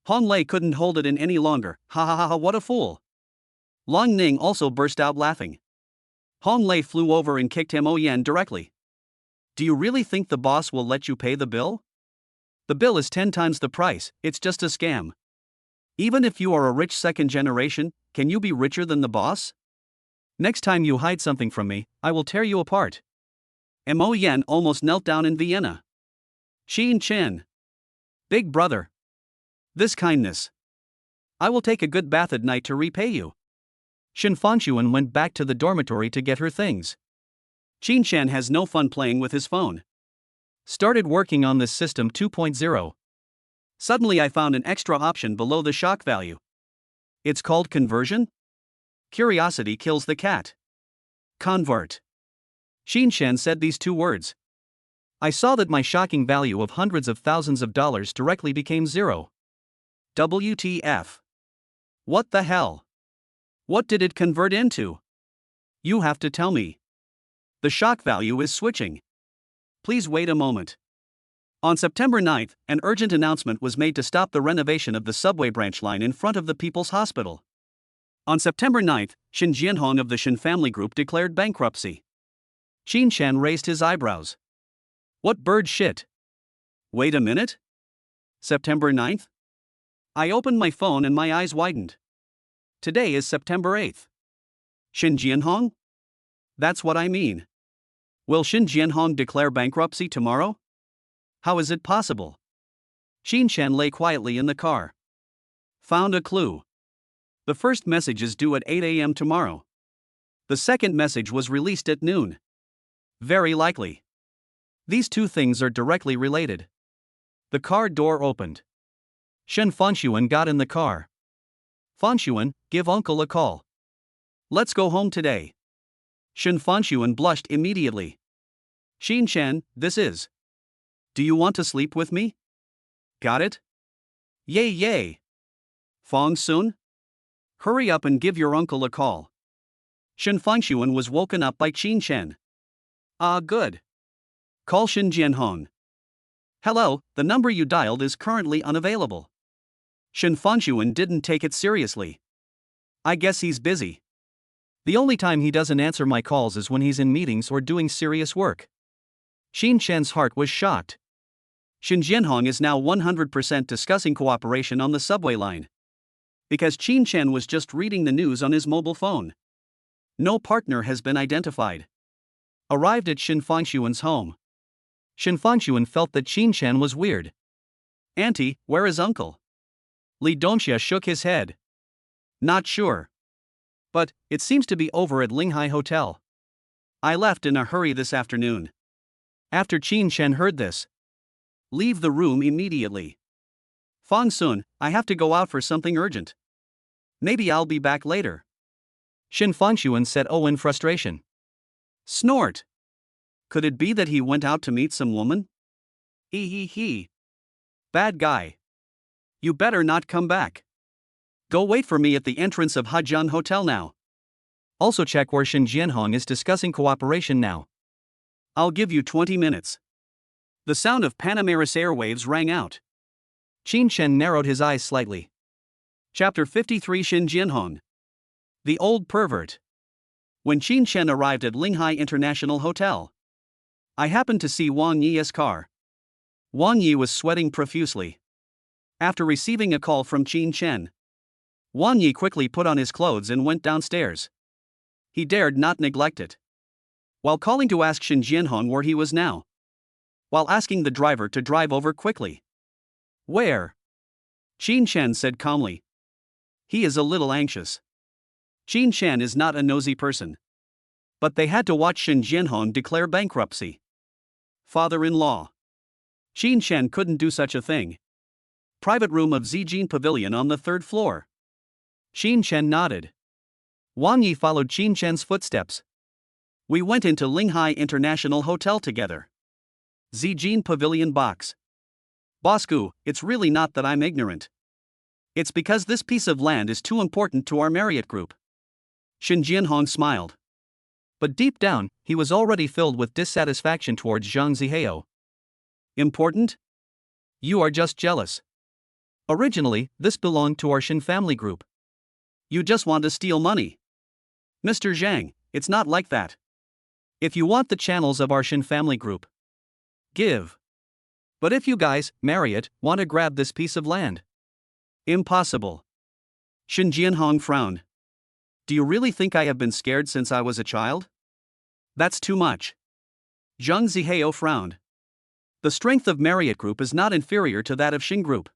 Hong Lei couldn't hold it in any longer, ha ha ha ha, what a fool. Long Ning also burst out laughing. Hong Lei flew over and kicked Mo Yen directly. Do you really think the boss will let you pay the bill? The bill is 10 times the price, it's just a scam. Even if you are a rich second generation, can you be richer than the boss? Next time you hide something from me, I will tear you apart. Mo Yen almost knelt down in Vienna. Xin Chen. Big brother. This kindness. I will take a good bath at night to repay you. Shen Fengshuan went back to the dormitory to get her things. Xin Chen has no fun playing with his phone. Started working on this system 2.0. Suddenly I found an extra option below the shock value. It's called conversion? Curiosity kills the cat. Convert. Xin Chen said these two words. I saw that my shocking value of hundreds of thousands of dollars directly became zero. WTF. What the hell? What did it convert into? You have to tell me. The shock value is switching. Please wait a moment. On September 9th, an urgent announcement was made to stop the renovation of the subway branch line in front of the People's Hospital. On September 9th, Shen Jianhong of the Shen family group declared bankruptcy. Xin Chen raised his eyebrows. What bird shit? Wait a minute? September 9th? I opened my phone and my eyes widened. Today is September 8th. Shen Jianhong? That's what I mean. Will Shen Jianhong declare bankruptcy tomorrow? How is it possible? Xin Chen lay quietly in the car. Found a clue. The first message is due at 8 a.m. tomorrow. The second message was released at noon. Very likely. These two things are directly related. The car door opened. Shen Fengshuan got in the car. Fengshuan, give uncle a call. Let's go home today. Shen Fengshuan blushed immediately. Xin Chen, this is. Do you want to sleep with me? Got it? Yay yay. Fong Sun? Hurry up and give your uncle a call. Shen Fengshuan was woken up by Xin Chen. Ah, good. Call Shen Jianhong. Hello, the number you dialed is currently unavailable. Shen Fengshuan didn't take it seriously. I guess he's busy. The only time he doesn't answer my calls is when he's in meetings or doing serious work. Xin Chen's heart was shocked. Shen Jianhong is now 100% discussing cooperation on the subway line. Because Xin Chen was just reading the news on his mobile phone. No partner has been identified. Arrived at Shen Fengshuan's home. Shen Fengshuan felt that Xin Chen was weird. Auntie, where is uncle? Li Dongxia shook his head. Not sure. But, it seems to be over at Linghai Hotel. I left in a hurry this afternoon. After Xin Chen heard this. Leave the room immediately. Fong Sun, I have to go out for something urgent. Maybe I'll be back later. Shen Fengshuan said in frustration. Snort. Could it be that he went out to meet some woman? He. Bad guy. You better not come back. Go wait for me at the entrance of Hejian Hotel now. Also check where Shen Jianhong is discussing cooperation now. I'll give you 20 minutes. The sound of Panamera's airwaves rang out. Xin Chen narrowed his eyes slightly. Chapter 53 Shen Jianhong. The Old Pervert. When Xin Chen arrived at Linghai International Hotel, I happened to see Wang Yi's car. Wang Yi was sweating profusely. After receiving a call from Xin Chen, Wang Yi quickly put on his clothes and went downstairs. He dared not neglect it. While calling to ask Shen Jianhong where he was now. While asking the driver to drive over quickly. Where? Qin Shan said calmly. He is a little anxious. Qin Shan is not a nosy person. But they had to watch Shen Jianhong declare bankruptcy. Father-in-law. Qin Shan couldn't do such a thing. Private room of Zijin Pavilion on the 3rd floor. Qin Shan nodded. Wang Yi followed Qin Shan's footsteps. We went into Linghai International Hotel together. Zijin Pavilion box. Bosku, it's really not that I'm ignorant. It's because this piece of land is too important to our Marriott group. Shen Jianhong smiled. But deep down, he was already filled with dissatisfaction towards Zhang Zihao. Important? You are just jealous. Originally, this belonged to our Shen family group. You just want to steal money. Mr. Zhang, it's not like that. If you want the channels of our Shen family group, give. But if you guys, Marriott, want to grab this piece of land, impossible. Shen Jianhong frowned. Do you really think I have been scared since I was a child? That's too much. Zhang Zihao frowned. The strength of Marriott Group is not inferior to that of Shen Group.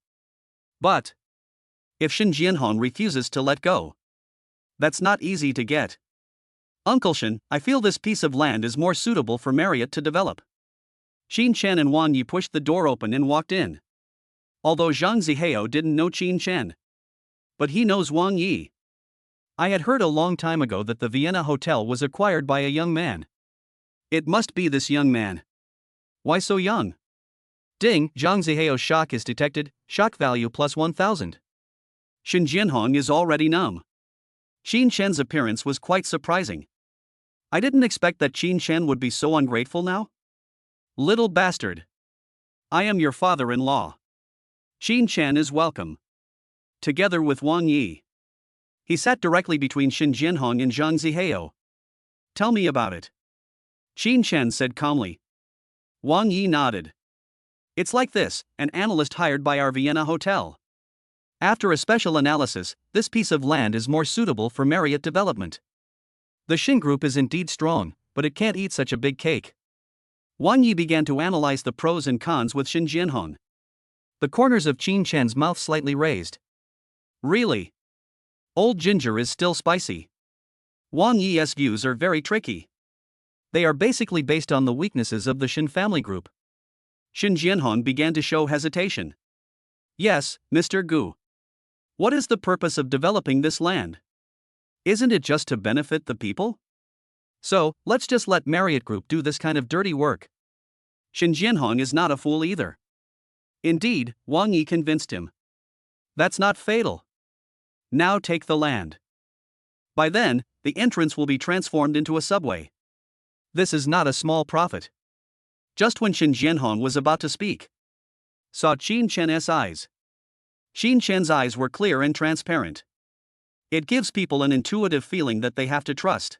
But if Shen Jianhong refuses to let go, that's not easy to get. Uncle Shen, I feel this piece of land is more suitable for Marriott to develop. Qin Shan and Wang Yi pushed the door open and walked in. Although Zhang Zihao didn't know Qin Shan, but he knows Wang Yi. I had heard a long time ago that the Vienna Hotel was acquired by a young man. It must be this young man. Why so young? Ding, Zhang Zihao's shock is detected, shock value plus 1000. Shen Jianhong is already numb. Qin Shan's appearance was quite surprising. I didn't expect that Qin Shan would be so ungrateful now. Little bastard. I am your father-in-law. Qin Shan is welcome. Together with Wang Yi. He sat directly between Shen Jianhong and Zhang Zihao. Tell me about it. Qin Shan said calmly. Wang Yi nodded. It's like this, an analyst hired by our Vienna Hotel. After a special analysis, this piece of land is more suitable for Marriott development. The Shen Group is indeed strong, but it can't eat such a big cake. Wang Yi began to analyze the pros and cons with Shen Jianhong. The corners of Qin Shan's mouth slightly raised. Really? Old ginger is still spicy. Wang Yi's views are very tricky. They are basically based on the weaknesses of the Shen family group. Shen Jianhong began to show hesitation. Yes, Mr. Gu. What is the purpose of developing this land? Isn't it just to benefit the people? So, let's just let Marriott Group do this kind of dirty work. Shen Jianhong is not a fool either. Indeed, Wang Yi convinced him. That's not fatal. Now take the land. By then, the entrance will be transformed into a subway. This is not a small profit. Just when Shen Jianhong was about to speak, saw Qin Shan's eyes. Qin Shan's eyes were clear and transparent. It gives people an intuitive feeling that they have to trust.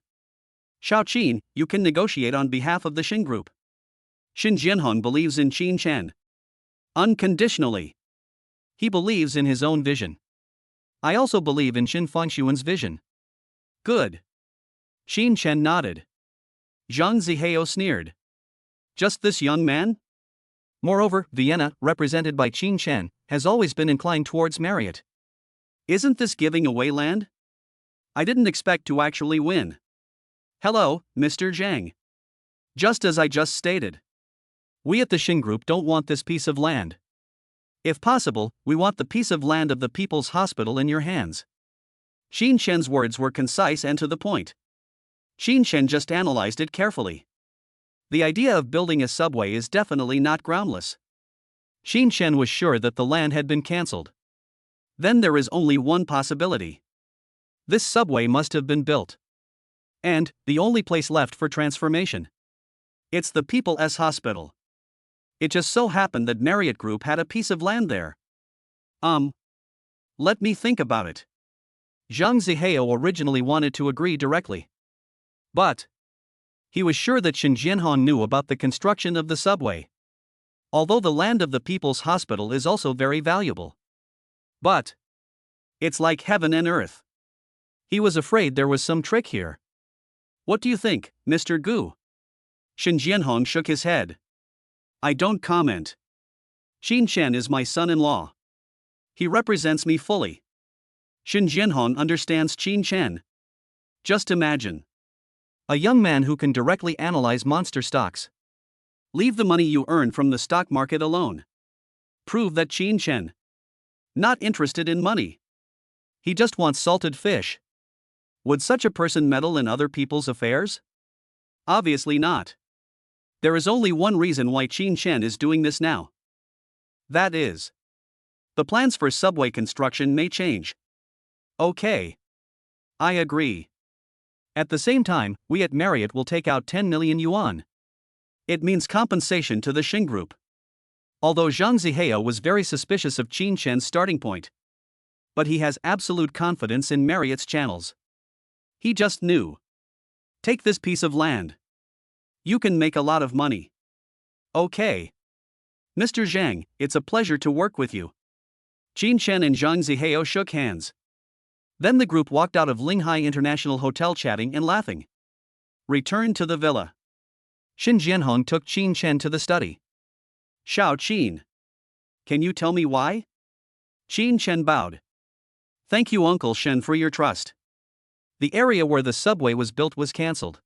Xiao Qin, you can negotiate on behalf of the Shen Group. Shen Jianhong believes in Qin Shan. Unconditionally. He believes in his own vision. I also believe in Shen Fengshuan's vision. Good. Qin Shan nodded. Zhang Zihao sneered. Just this young man? Moreover, Vienna, represented by Qin Shan, has always been inclined towards Marriott. Isn't this giving away land? I didn't expect to actually win. Hello, Mr. Zhang. Just as I just stated. We at the Shen Group don't want this piece of land. If possible, we want the piece of land of the People's Hospital in your hands. Qin Shan's words were concise and to the point. Qin Shan just analyzed it carefully. The idea of building a subway is definitely not groundless. Qin Shan was sure that the land had been cancelled. Then there is only one possibility. This subway must have been built. And, the only place left for transformation. It's the People's Hospital. It just so happened that Marriott Group had a piece of land there. Let me think about it. Zhang Zihao originally wanted to agree directly. But he was sure that Shen Jianhong knew about the construction of the subway. Although the land of the People's Hospital is also very valuable. But it's like heaven and earth. He was afraid there was some trick here. What do you think, Mr. Gu? Shen Jianhong shook his head. I don't comment. Qin Chen is my son-in-law. He represents me fully. Shin Jianhong understands Qin Chen. Just imagine. A young man who can directly analyze monster stocks. Leave the money you earn from the stock market alone. Prove that Qin Chen. Not interested in money. He just wants salted fish. Would such a person meddle in other people's affairs? Obviously not. There is only one reason why Qin Chen is doing this now. That is, the plans for subway construction may change. Okay. I agree. At the same time, we at Marriott will take out 10 million yuan. It means compensation to the Xing Group. Although Zhang Zihao was very suspicious of Qin Chen's starting point. But he has absolute confidence in Marriott's channels. He just knew. Take this piece of land. You can make a lot of money. Okay. Mr. Zhang, it's a pleasure to work with you. Qin Chen and Zhang Zihao shook hands. Then the group walked out of Linghai International Hotel chatting and laughing. Returned to the villa. Shin Jianhong took Qin Chen to the study. Xiao Qin. Can you tell me why? Qin Chen bowed. Thank you, Uncle Shen, for your trust. The area where the subway was built was cancelled.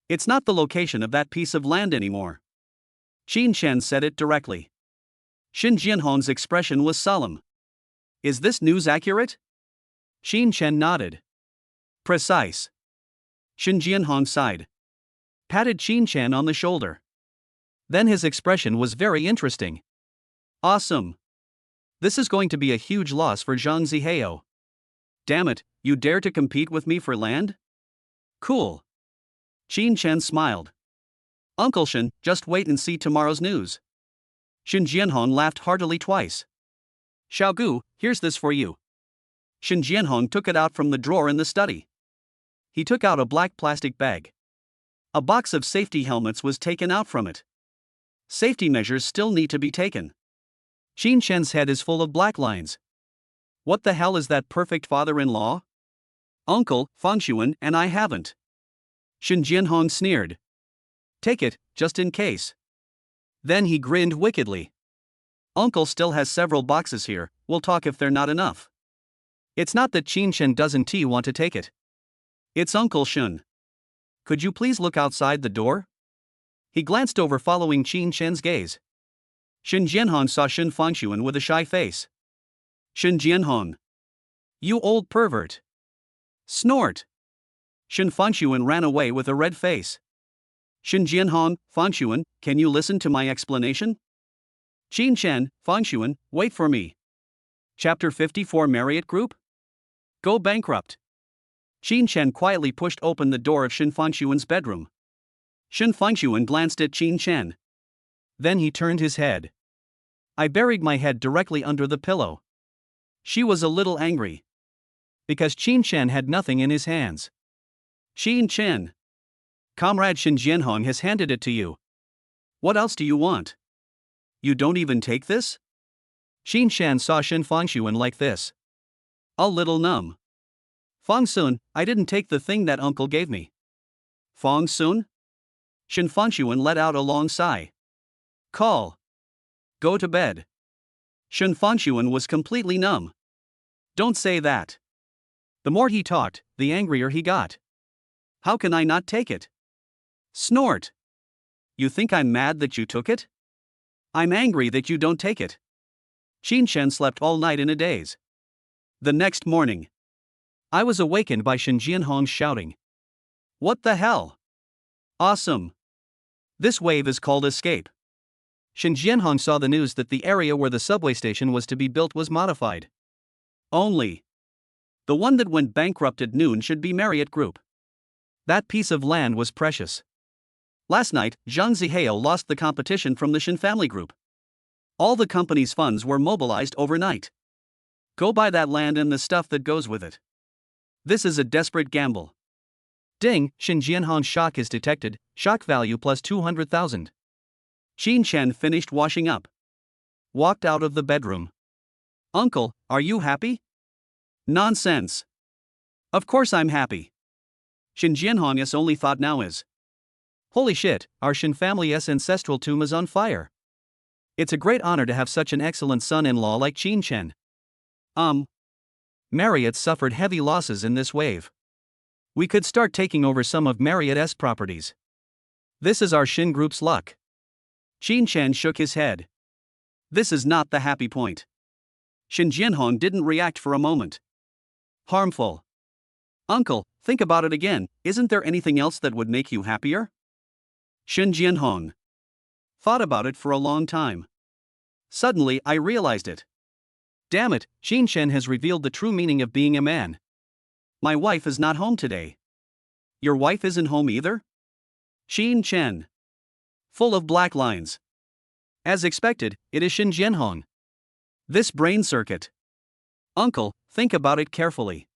It's not the location of that piece of land anymore. Qin Chen said it directly. Shin Jianhong's expression was solemn. Is this news accurate? Qin Chen nodded. Precise. Shin Jianhong sighed. Patted Qin Chen on the shoulder. Then his expression was very interesting. Awesome. This is going to be a huge loss for Zhang Zihao. Damn it, you dare to compete with me for land? Cool. Qin Chen smiled. Uncle Shen, just wait and see tomorrow's news. Shin Jianhong laughed heartily twice. Xiaogu, here's this for you. Shin Jianhong took it out from the drawer in the study. He took out a black plastic bag. A box of safety helmets was taken out from it. Safety measures still need to be taken. Qin Chen's head is full of black lines. What the hell is that perfect father-in-law? Uncle, Fengshuan and I haven't. Shin Jianhong sneered. Take it, just in case. Then he grinned wickedly. Uncle still has several boxes here, we'll talk if they're not enough. It's not that Qin Chen doesn't want to take it. It's Uncle Shun. Could you please look outside the door? He glanced over following Qin Chen's gaze. Shin Jianhong saw Shin Fengshuan with a shy face. Shin Jianhong. You old pervert. Snort. Shin Fengshuan ran away with a red face. Shin Jianhong, Fengshuan, can you listen to my explanation? Qin Chen, Fengshuan, wait for me. Chapter 54 Marriott Group? Go bankrupt. Qin Chen quietly pushed open the door of Shin Fengshuan's bedroom. Shin Fengshuan glanced at Qin Chen. Then he turned his head. I buried my head directly under the pillow. She was a little angry. Because Qin Chen had nothing in his hands. Qin Chen. Comrade Shin Jianhong has handed it to you. What else do you want? You don't even take this? Qin Chen saw Shin Fengshuan like this. A little numb. Fengsun, I didn't take the thing that uncle gave me. Fengsun? Shin Fengshuan let out a long sigh. Call. Go to bed. Shin Fengshuan was completely numb. Don't say that. The more he talked, the angrier he got. How can I not take it? Snort. You think I'm mad that you took it? I'm angry that you don't take it. Qin Chen slept all night in a daze. The next morning, I was awakened by Shin Jianhong shouting. What the hell? Awesome. This wave is called escape. Shin Jianhong saw the news that the area where the subway station was to be built was modified. Only. The one that went bankrupt at noon should be Marriott Group. That piece of land was precious. Last night, Zhang Zihao lost the competition from the Shin family group. All the company's funds were mobilized overnight. Go buy that land and the stuff that goes with it. This is a desperate gamble. Ding, Shin Jianhong's shock is detected, shock value plus 200,000. Qin Chen finished washing up. Walked out of the bedroom. Uncle, are you happy? Nonsense. Of course I'm happy. Shin Jianhong's only thought now is, holy shit, our Shin family's ancestral tomb is on fire. It's a great honor to have such an excellent son-in-law like Qin Chen. Marriott suffered heavy losses in this wave. We could start taking over some of Marriott's properties. This is our Shin Group's luck. Qin Chen shook his head. This is not the happy point. Shin Jianhong didn't react for a moment. Harmful. Uncle, think about it again, isn't there anything else that would make you happier? Shin Jianhong thought about it for a long time. Suddenly, I realized it. Damn it, Qin Chen has revealed the true meaning of being a man. My wife is not home today. Your wife isn't home either? Qin Chen. Full of black lines. As expected, it is Shin Jianhong. This brain circuit. Uncle, think about it carefully.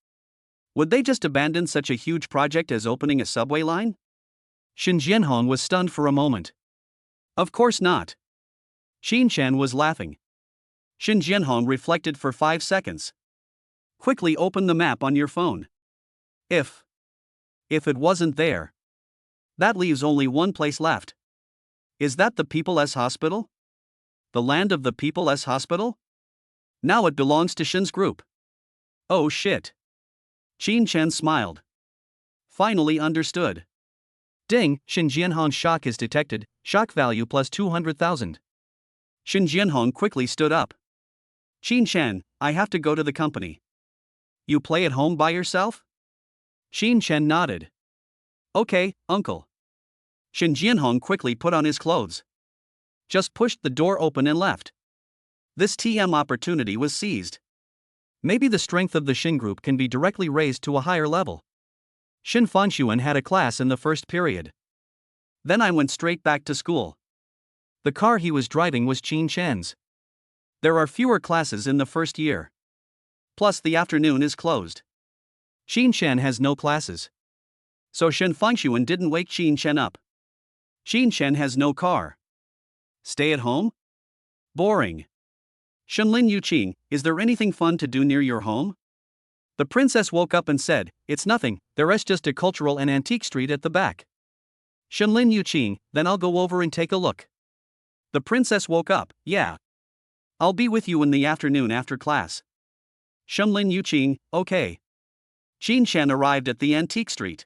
Would they just abandon such a huge project as opening a subway line? Shin Jianhong was stunned for a moment. Of course not. Qin Chen was laughing. Shin Jianhong reflected for 5 seconds. Quickly open the map on your phone. If it wasn't there, that leaves only one place left. Is that the People's Hospital? The land of the People's Hospital? Now it belongs to Shin's group. Oh shit. Qin Chen smiled. Finally understood. Ding, Shin Jianhong's shock is detected, shock value plus 200,000. Shin Jianhong quickly stood up. Qin Chen, I have to go to the company. You play at home by yourself? Qin Chen nodded. Okay, uncle. Shin Jianhong quickly put on his clothes. Just pushed the door open and left. This TM opportunity was seized. Maybe the strength of the Shin group can be directly raised to a higher level. Shin Fanxuan had a class in the first period. Then I went straight back to school. The car he was driving was Qin Chen's. There are fewer classes in the first year. Plus the afternoon is closed. Qin Chen has no classes. So Shin Fanxuan didn't wake Qin Chen up. Qin Chen has no car. Stay at home? Boring. Shenlin Yuqing, is there anything fun to do near your home? The princess woke up and said, it's nothing, there's just a cultural and antique street at the back. Shenlin Yuqing, then I'll go over and take a look. The princess woke up, yeah. I'll be with you in the afternoon after class. Shenlin Yuqing, okay. Qin Chen arrived at the antique street.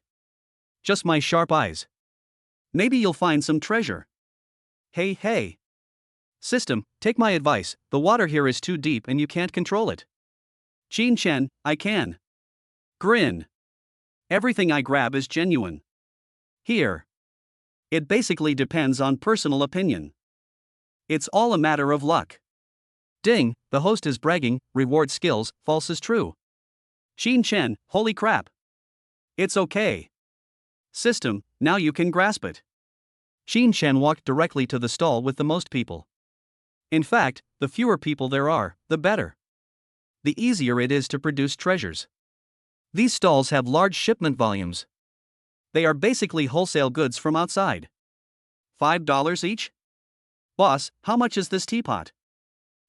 Just my sharp eyes. Maybe you'll find some treasure. Hey. System, take my advice, the water here is too deep and you can't control it. Qin Chen, I can. Grin. Everything I grab is genuine. Here. It basically depends on personal opinion. It's all a matter of luck. Ding, the host is bragging, reward skills, false is true. Qin Chen, holy crap. It's okay. System, now you can grasp it. Qin Chen walked directly to the stall with the most people. In fact, the fewer people there are, the better. The easier it is to produce treasures. These stalls have large shipment volumes. They are basically wholesale goods from outside. $5 each? Boss, how much is this teapot?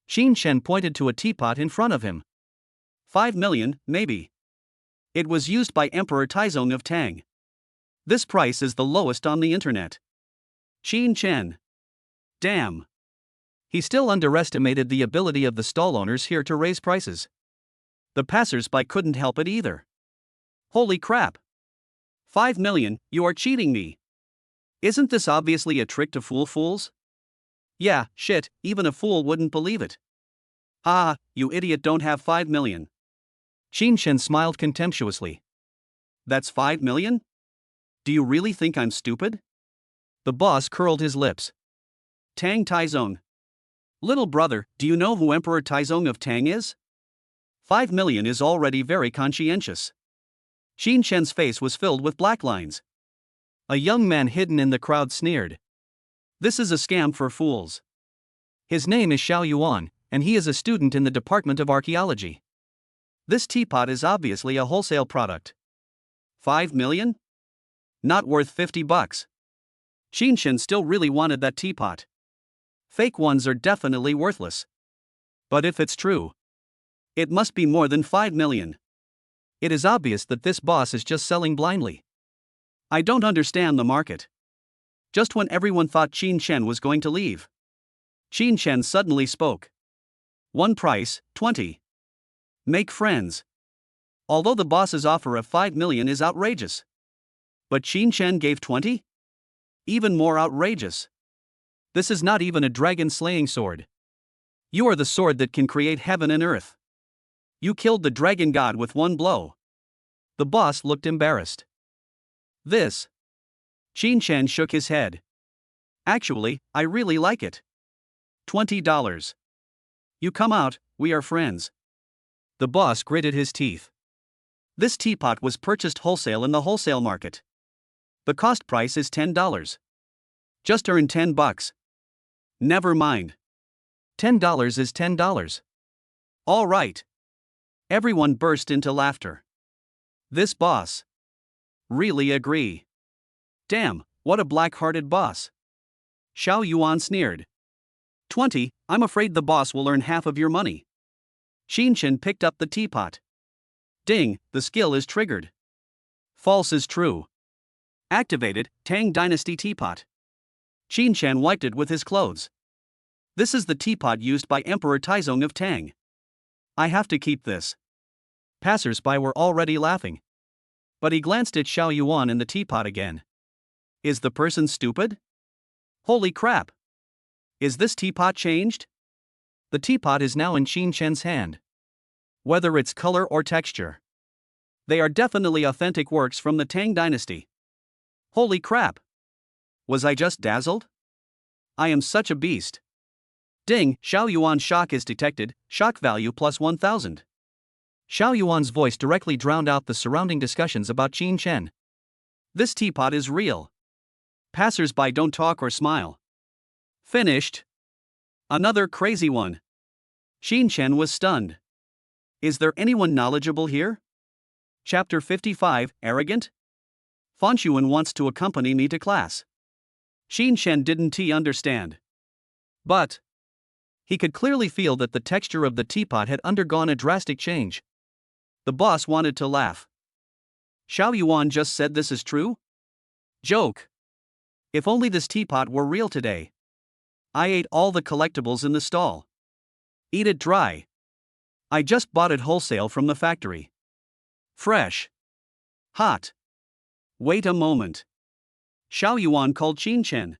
Qin Chen pointed to a teapot in front of him. 5 million, maybe. It was used by Emperor Taizong of Tang. This price is the lowest on the internet. Qin Chen. Damn. He still underestimated the ability of the stall owners here to raise prices. The passers-by couldn't help it either. Holy crap. 5 million, you are cheating me. Isn't this obviously a trick to fool fools? Yeah, shit, even a fool wouldn't believe it. Ah, you idiot don't have 5 million. Qin Chen smiled contemptuously. That's 5 million? Do you really think I'm stupid? The boss curled his lips. Tang Taizong. Little brother, do you know who Emperor Taizong of Tang is? 5 million is already very conscientious. Qin Chen's face was filled with black lines. A young man hidden in the crowd sneered. This is a scam for fools. His name is Xiao Yuan, and he is a student in the Department of Archaeology. This teapot is obviously a wholesale product. 5 million? Not worth $50. Qin Chen still really wanted that teapot. Fake ones are definitely worthless. But if it's true, it must be more than 5 million. It is obvious that this boss is just selling blindly. I don't understand the market. Just when everyone thought Qin Chen was going to leave, Qin Chen suddenly spoke. One price, 20. Make friends. Although the boss's offer of 5 million is outrageous. But Qin Chen gave 20? Even more outrageous. This is not even a dragon-slaying sword. You are the sword that can create heaven and earth. You killed the dragon god with one blow. The boss looked embarrassed. This. Qin Chen shook his head. Actually, I really like it. $20. You come out, we are friends. The boss gritted his teeth. This teapot was purchased wholesale in the wholesale market. The cost price is $10. Just earn $10. Never mind. $10 is $10. All right. Everyone burst into laughter. This boss. Really agree. Damn, what a black-hearted boss. Xiao Yuan sneered. 20, I'm afraid the boss will earn half of your money. Qin Chen picked up the teapot. Ding, the skill is triggered. False is true. Activated, Tang Dynasty teapot. Qin Chen wiped it with his clothes. This is the teapot used by Emperor Taizong of Tang. I have to keep this. Passers-by were already laughing. But he glanced at Xiao Yuan and the teapot again. Is the person stupid? Holy crap! Is this teapot changed? The teapot is now in Qin Chen's hand. Whether it's color or texture, they are definitely authentic works from the Tang Dynasty. Holy crap! Was I just dazzled? I am such a beast. Ding, Xiao Yuan's shock is detected, shock value plus 1000. Xiao Yuan's voice directly drowned out the surrounding discussions about Qin Chen. This teapot is real. Passers-by don't talk or smile. Finished. Another crazy one. Qin Chen was stunned. Is there anyone knowledgeable here? Chapter 55, Arrogant? Fanshuan wants to accompany me to class. Qin Chen didn't understand. But he could clearly feel that the texture of the teapot had undergone a drastic change. The boss wanted to laugh. Xiao Yuan just said this is true? Joke. If only this teapot were real today. I ate all the collectibles in the stall. Eat it dry. I just bought it wholesale from the factory. Fresh. Hot. Wait a moment. Xiao Yuan called Qin Chen.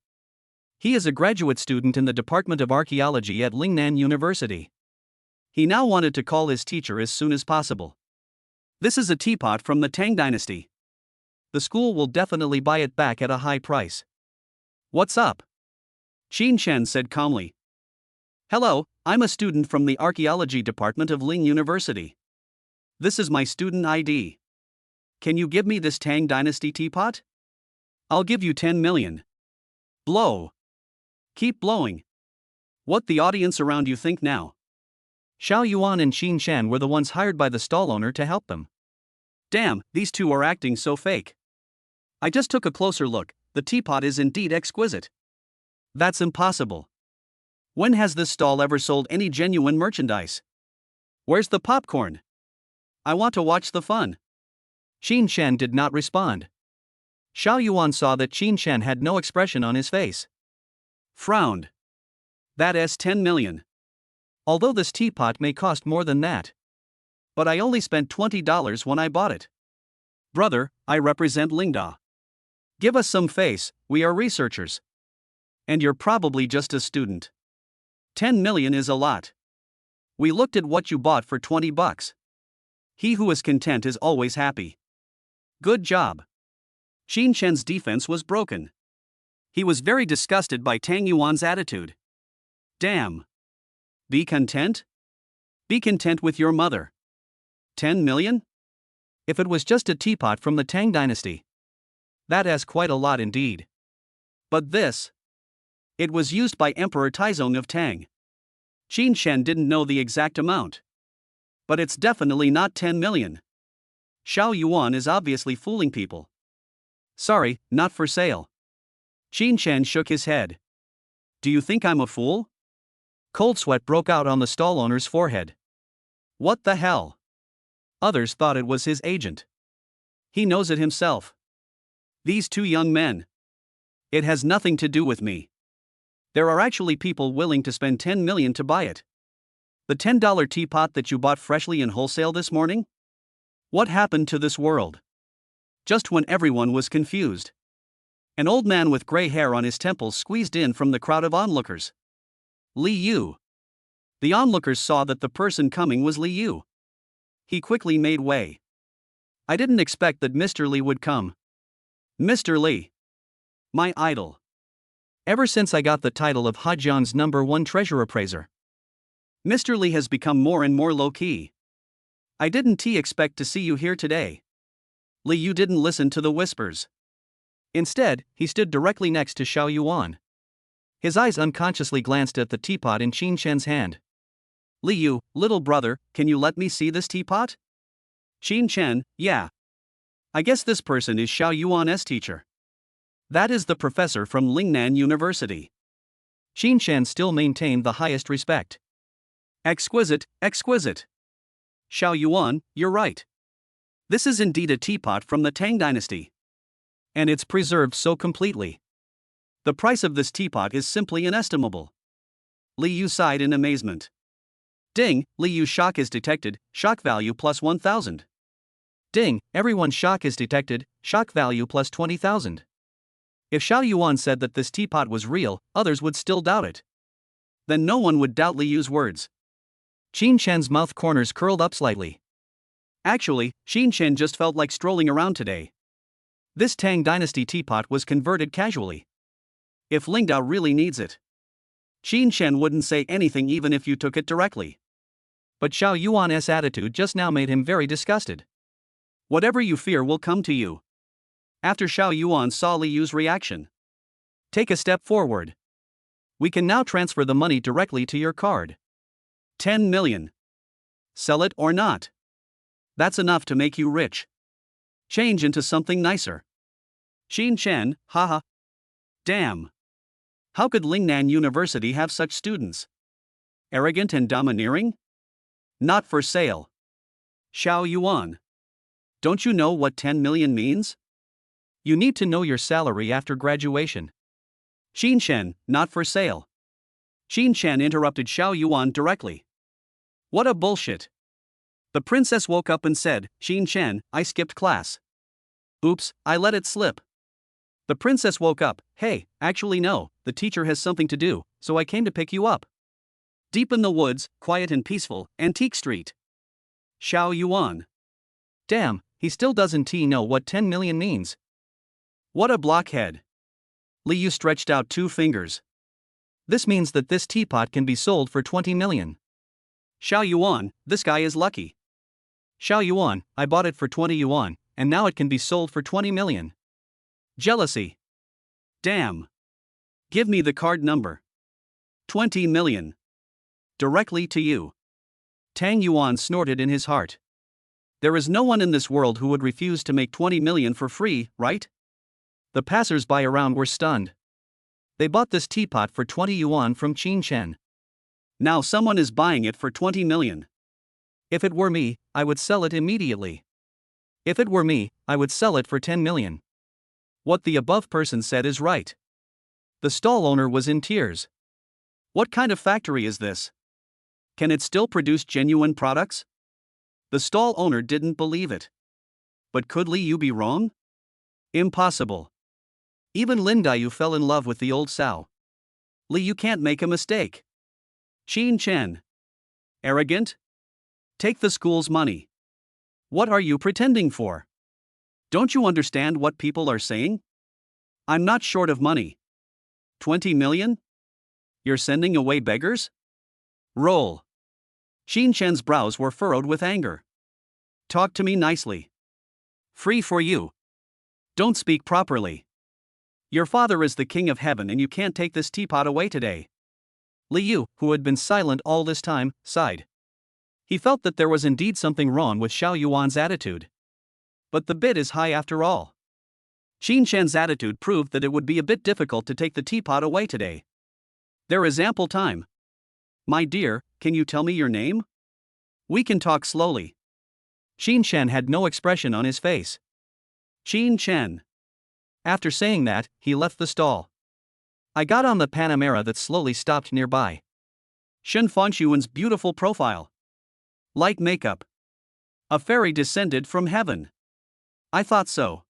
He is a graduate student in the Department of Archaeology at Lingnan University. He now wanted to call his teacher as soon as possible. This is a teapot from the Tang Dynasty. The school will definitely buy it back at a high price. What's up? Qin Chen said calmly. Hello, I'm a student from the Archaeology Department of Ling University. This is my student ID. Can you give me this Tang Dynasty teapot? I'll give you 10 million. Blow. Keep blowing. What the audience around you think now? Xiao Yuan and Qin Chen were the ones hired by the stall owner to help them. Damn, these two are acting so fake. I just took a closer look, the teapot is indeed exquisite. That's impossible. When has this stall ever sold any genuine merchandise? Where's the popcorn? I want to watch the fun. Qin Chen did not respond. Xiao Yuan saw that Qin Chen had no expression on his face. Frowned. That's 10 million. Although this teapot may cost more than that. But I only spent $20 when I bought it. Brother, I represent Lingda. Give us some face, we are researchers. And you're probably just a student. 10 million is a lot. We looked at what you bought for $20. He who is content is always happy. Good job. Qin Chen's defense was broken. He was very disgusted by Tang Yuan's attitude. Damn. Be content? Be content with your mother. 10 million? If it was just a teapot from the Tang Dynasty. That is quite a lot indeed. But this. It was used by Emperor Taizong of Tang. Qin Chen didn't know the exact amount. But it's definitely not 10 million. Xiao Yuan is obviously fooling people. Sorry, not for sale. Qin Chen shook his head. Do you think I'm a fool? Cold sweat broke out on the stall owner's forehead. What the hell? Others thought it was his agent. He knows it himself. These two young men. It has nothing to do with me. There are actually people willing to spend $10 million to buy it. The $10 teapot that you bought freshly in wholesale this morning? What happened to this world? Just when everyone was confused, an old man with gray hair on his temples squeezed in from the crowd of onlookers. Li Yu. The onlookers saw that the person coming was Li Yu. He quickly made way. I didn't expect that Mr. Li would come. Mr. Li. My idol. Ever since I got the title of Hejian's #1 treasure appraiser, Mr. Li has become more and more low-key. I didn't expect to see you here today. Li Yu didn't listen to the whispers. Instead, he stood directly next to Xiao Yuan. His eyes unconsciously glanced at the teapot in Qin Shen's hand. Li Yu, little brother, can you let me see this teapot? Qin Shen, yeah. I guess this person is Xiao Yuan's teacher. That is the professor from Lingnan University. Qin Shen still maintained the highest respect. Exquisite, exquisite. Xiao Yuan, you're right. This is indeed a teapot from the Tang dynasty. And it's preserved so completely. The price of this teapot is simply inestimable. Li Yu sighed in amazement. Ding, Li Yu's shock is detected, shock value plus 1,000. Ding, everyone's shock is detected, shock value plus 20,000. If Xiao Yuan said that this teapot was real, others would still doubt it. Then no one would doubt Li Yu's words. Qin Shen's mouth corners curled up slightly. Actually, Qin Shen just felt like strolling around today. This Tang dynasty teapot was converted casually. If Lingdao really needs it, Qin Shen wouldn't say anything even if you took it directly. But Xiao Yuan's attitude just now made him very disgusted. Whatever you fear will come to you. After Xiao Yuan saw Li Yu's reaction. Take a step forward. We can now transfer the money directly to your card. 10 million. Sell it or not. That's enough to make you rich. Change into something nicer. Qin Shen, haha. Damn. How could Lingnan University have such students? Arrogant and domineering? Not for sale. Xiao Yuan. Don't you know what 10 million means? You need to know your salary after graduation. Qin Shen, not for sale. Qin Shen interrupted Xiao Yuan directly. What a bullshit. The princess woke up and said, Qin Shen, I skipped class. Oops, I let it slip. The princess woke up, hey, actually no, the teacher has something to do, so I came to pick you up. Deep in the woods, quiet and peaceful, Antique Street. Xiao Yuan. Damn, he still doesn't know what 10 million means. What a blockhead. Li Yu stretched out 2 fingers. This means that this teapot can be sold for 20 million. Xiao Yuan, this guy is lucky. Xiao Yuan, I bought it for 20 yuan, and now it can be sold for 20 million. Jealousy. Damn. Give me the card number. 20 million. Directly to you. Tang Yuan snorted in his heart. There is no one in this world who would refuse to make 20 million for free, right? The passers-by around were stunned. They bought this teapot for 20 yuan from Qin Shen. Now someone is buying it for 20 million. If it were me, I would sell it immediately. If it were me, I would sell it for 10 million. What the above person said is right. The stall owner was in tears. What kind of factory is this? Can it still produce genuine products? The stall owner didn't believe it. But could Li Yu be wrong? Impossible. Even Lin Daiyu fell in love with the old sow. Li Yu can't make a mistake. Qin Shen. Arrogant? Take the school's money. What are you pretending for? Don't you understand what people are saying? I'm not short of money. 20 million? You're sending away beggars? Roll. Qin Shen's brows were furrowed with anger. Talk to me nicely. Free for you. Don't speak properly. Your father is the king of heaven and you can't take this teapot away today. Li Yu, who had been silent all this time, sighed. He felt that there was indeed something wrong with Xiao Yuan's attitude. But the bid is high after all. Qin Shen's attitude proved that it would be a bit difficult to take the teapot away today. There is ample time. My dear, can you tell me your name? We can talk slowly. Qin Shen had no expression on his face. Qin Shen. After saying that, he left the stall. I got on the Panamera that slowly stopped nearby. Shen Fanshuan's beautiful profile. Light makeup. A fairy descended from heaven. I thought so.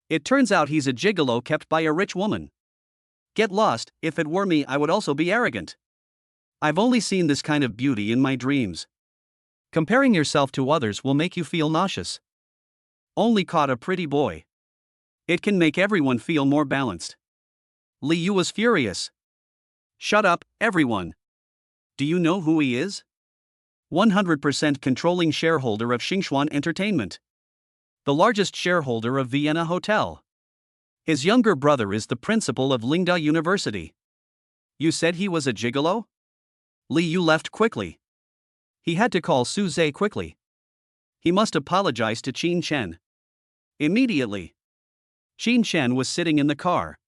It turns out he's a gigolo kept by a rich woman. Get lost, if it were me I would also be arrogant. I've only seen this kind of beauty in my dreams. Comparing yourself to others will make you feel nauseous. Only caught a pretty boy. It can make everyone feel more balanced. Li Yu was furious. Shut up, everyone. Do you know who he is? 100% controlling shareholder of Xingxuan Entertainment. The largest shareholder of Vienna Hotel. His younger brother is the principal of Lingda University. You said he was a gigolo? Li Yu left quickly. He had to call Su Zhe quickly. He must apologize to Qin Chen. Immediately. Qin Chen was sitting in the car.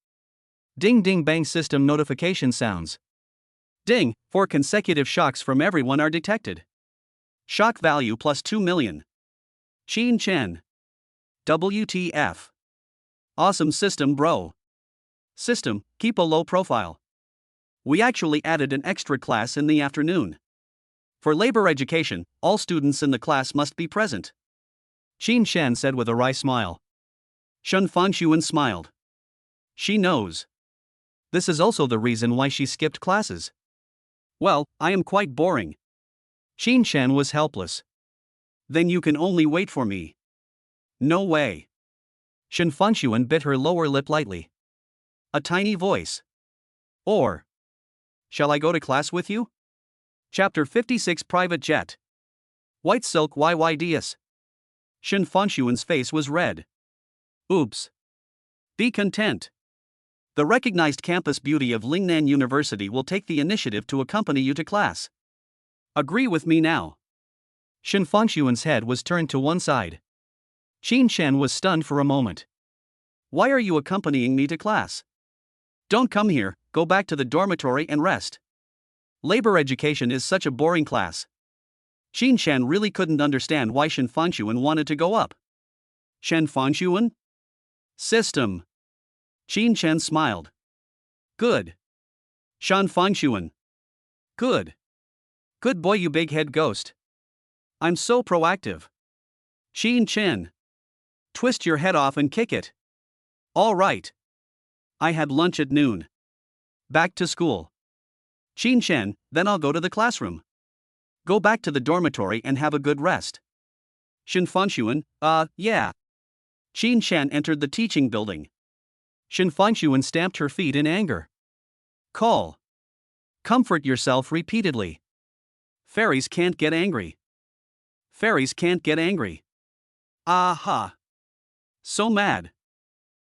Ding ding bang, system notification sounds. Ding, 4 consecutive shocks from everyone are detected. Shock value plus 2 million. Qin Chen. WTF. Awesome system, bro. System, keep a low profile. We actually added an extra class in the afternoon. For labor education, all students in the class must be present. Qin Chen said with a wry smile. Shen Fanshuan smiled. She knows. This is also the reason why she skipped classes. Well, I am quite boring. Qin Chen was helpless. Then you can only wait for me. No way. Shen Fanshuan bit her lower lip lightly. A tiny voice. Or. Shall I go to class with you? Chapter 56 Private Jet. White Silk YYDS. Shen Fanshuan's face was red. Oops. Be content. The recognized campus beauty of Lingnan University will take the initiative to accompany you to class. Agree with me now. Shen Fanshuan's head was turned to one side. Qin Chen was stunned for a moment. Why are you accompanying me to class? Don't come here, go back to the dormitory and rest. Labor education is such a boring class. Qin Chen really couldn't understand why Shen Fanshuan wanted to go up. Shen Fanshuan? System. Qin Chen smiled. Good. Shen Fanshuan. Good. Good boy, you big head ghost. I'm so proactive. Qin Chen. Twist your head off and kick it. All right. I had lunch at noon. Back to school. Qin Chen, then I'll go to the classroom. Go back to the dormitory and have a good rest. Shen Fanshuan, yeah. Qin Chen entered the teaching building. Shen Fanshuan stamped her feet in anger. Call. Comfort yourself repeatedly. Fairies can't get angry. Fairies can't get angry. Aha. So mad.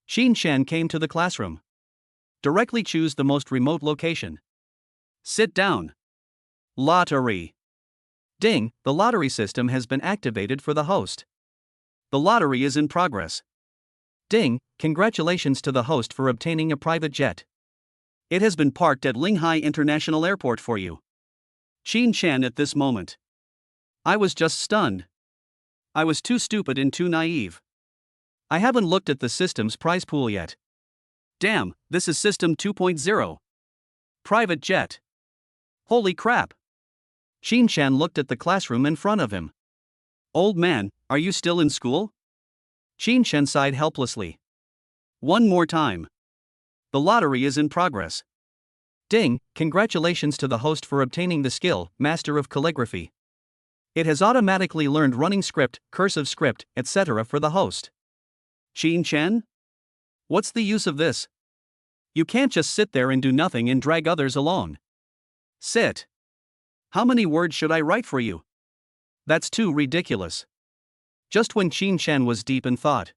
Qin Chen came to the classroom. Directly choose the most remote location. Sit down. Lottery. Ding, the lottery system has been activated for the host. The lottery is in progress. Ding, congratulations to the host for obtaining a private jet. It has been parked at Linghai International Airport for you. Qin Chen at this moment. I was just stunned. I was too stupid and too naive. I haven't looked at the system's prize pool yet. Damn, this is System 2.0. Private jet. Holy crap. Qin Chen looked at the classroom in front of him. Old man, are you still in school? Qin Chen sighed helplessly. One more time. The lottery is in progress. Ding, congratulations to the host for obtaining the skill, Master of Calligraphy. It has automatically learned running script, cursive script, etc. for the host. Qin Chen? What's the use of this? You can't just sit there and do nothing and drag others along. Sit. How many words should I write for you? That's too ridiculous. Just when Qin Chen was deep in thought,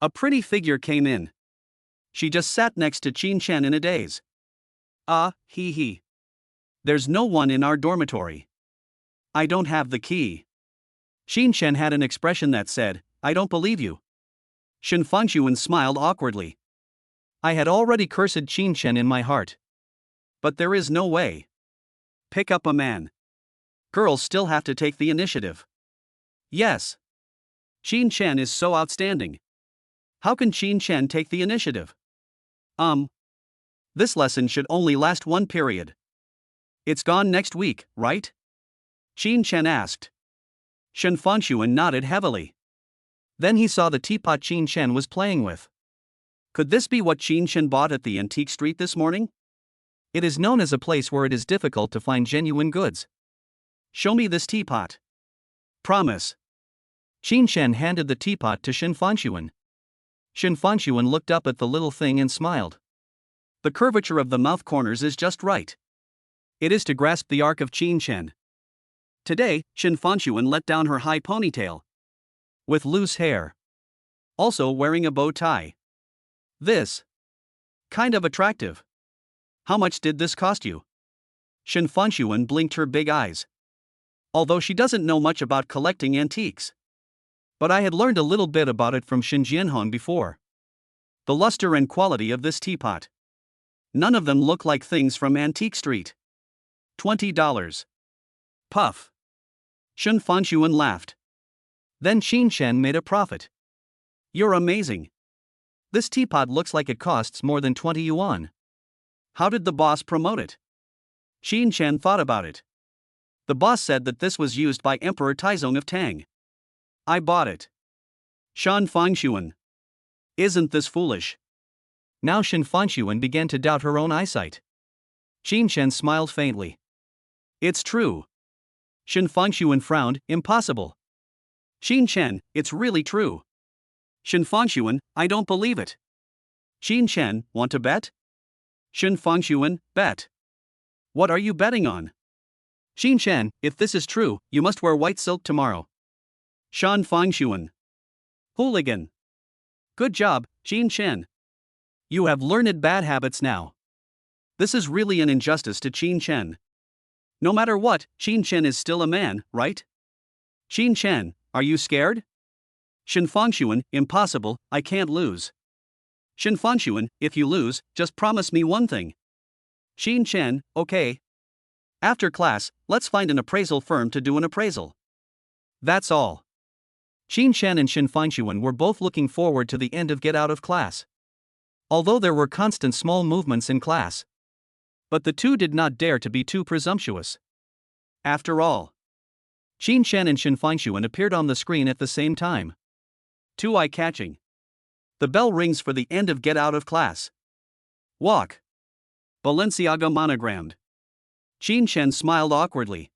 a pretty figure came in. She just sat next to Qin Chen in a daze. He. There's no one in our dormitory. I don't have the key. Qin Chen had an expression that said, I don't believe you. Shen Fanshuan smiled awkwardly. I had already cursed Qin Chen in my heart. But there is no way. Pick up a man. Girls still have to take the initiative. Yes. Qin Chen is so outstanding. How can Qin Chen take the initiative? This lesson should only last one period. It's gone next week, right? Qin Chen asked. Shen Fangxuan nodded heavily. Then he saw the teapot Qin Chen was playing with. Could this be what Qin Chen bought at the antique street this morning? It is known as a place where it is difficult to find genuine goods. Show me this teapot. Promise. Qin Chen handed the teapot to Shen Fangxuan. Shen Fangxuan looked up at the little thing and smiled. The curvature of the mouth corners is just right. It is to grasp the arc of Qin Chen. Today, Shen Fangxuan let down her high ponytail. With loose hair. Also wearing a bow tie. This. Kind of attractive. How much did this cost you? Shen Fangxuan blinked her big eyes. Although she doesn't know much about collecting antiques. But I had learned a little bit about it from Shen Jianhong before. The luster and quality of this teapot. None of them look like things from Antique Street. $20. Puff. Shen Fangxuan laughed. Then Qin Chen made a profit. You're amazing. This teapot looks like it costs more than 20 yuan. How did the boss promote it? Qin Chen thought about it. The boss said that this was used by Emperor Taizong of Tang. I bought it. Shen Fangxuan. Isn't this foolish? Now Shen Fangxuan began to doubt her own eyesight. Qin Chen smiled faintly. It's true. Shen Fangxuan frowned. Impossible. Qin Chen, it's really true. Shen Fangxuan, I don't believe it. Qin Chen, want to bet? Shen Fangxuan, bet. What are you betting on? Qin Chen, if this is true, you must wear white silk tomorrow. Shen Fangxuan. Hooligan. Good job, Qin Chen. You have learned bad habits now. This is really an injustice to Qin Chen. No matter what, Qin Chen is still a man, right? Qin Chen, are you scared? Shen Fangxuan, impossible, I can't lose. Shen Fangxuan, if you lose, just promise me one thing. Qin Chen, okay. After class, let's find an appraisal firm to do an appraisal. That's all. Qin Chen and Shen Fangxuan were both looking forward to the end of get out of class. Although there were constant small movements in class. But the two did not dare to be too presumptuous. After all, Qin Chen and Shen Fangxuan appeared on the screen at the same time. Too eye-catching. The bell rings for the end of get out of class. Walk. Balenciaga monogrammed. Qin Chen smiled awkwardly.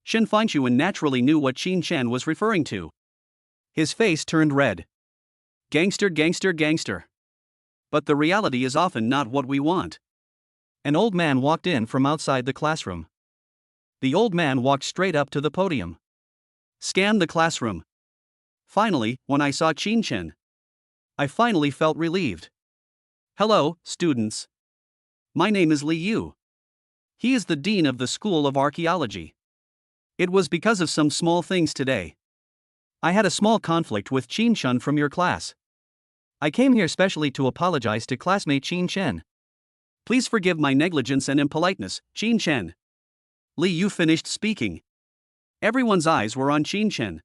Shen Fangxuan naturally knew what Qin Chen was referring to. His face turned red. Gangster, gangster, gangster. But the reality is often not what we want. An old man walked in from outside the classroom. The old man walked straight up to the podium. Scanned the classroom. Finally, when I saw Qin Chen, I finally felt relieved. Hello, students. My name is Li Yu. He is the dean of the School of Archaeology. It was because of some small things today. I had a small conflict with Qin Chen from your class. I came here specially to apologize to classmate Qin Chen. Please forgive my negligence and impoliteness, Qin Chen. Li Yu finished speaking. Everyone's eyes were on Qin Chen.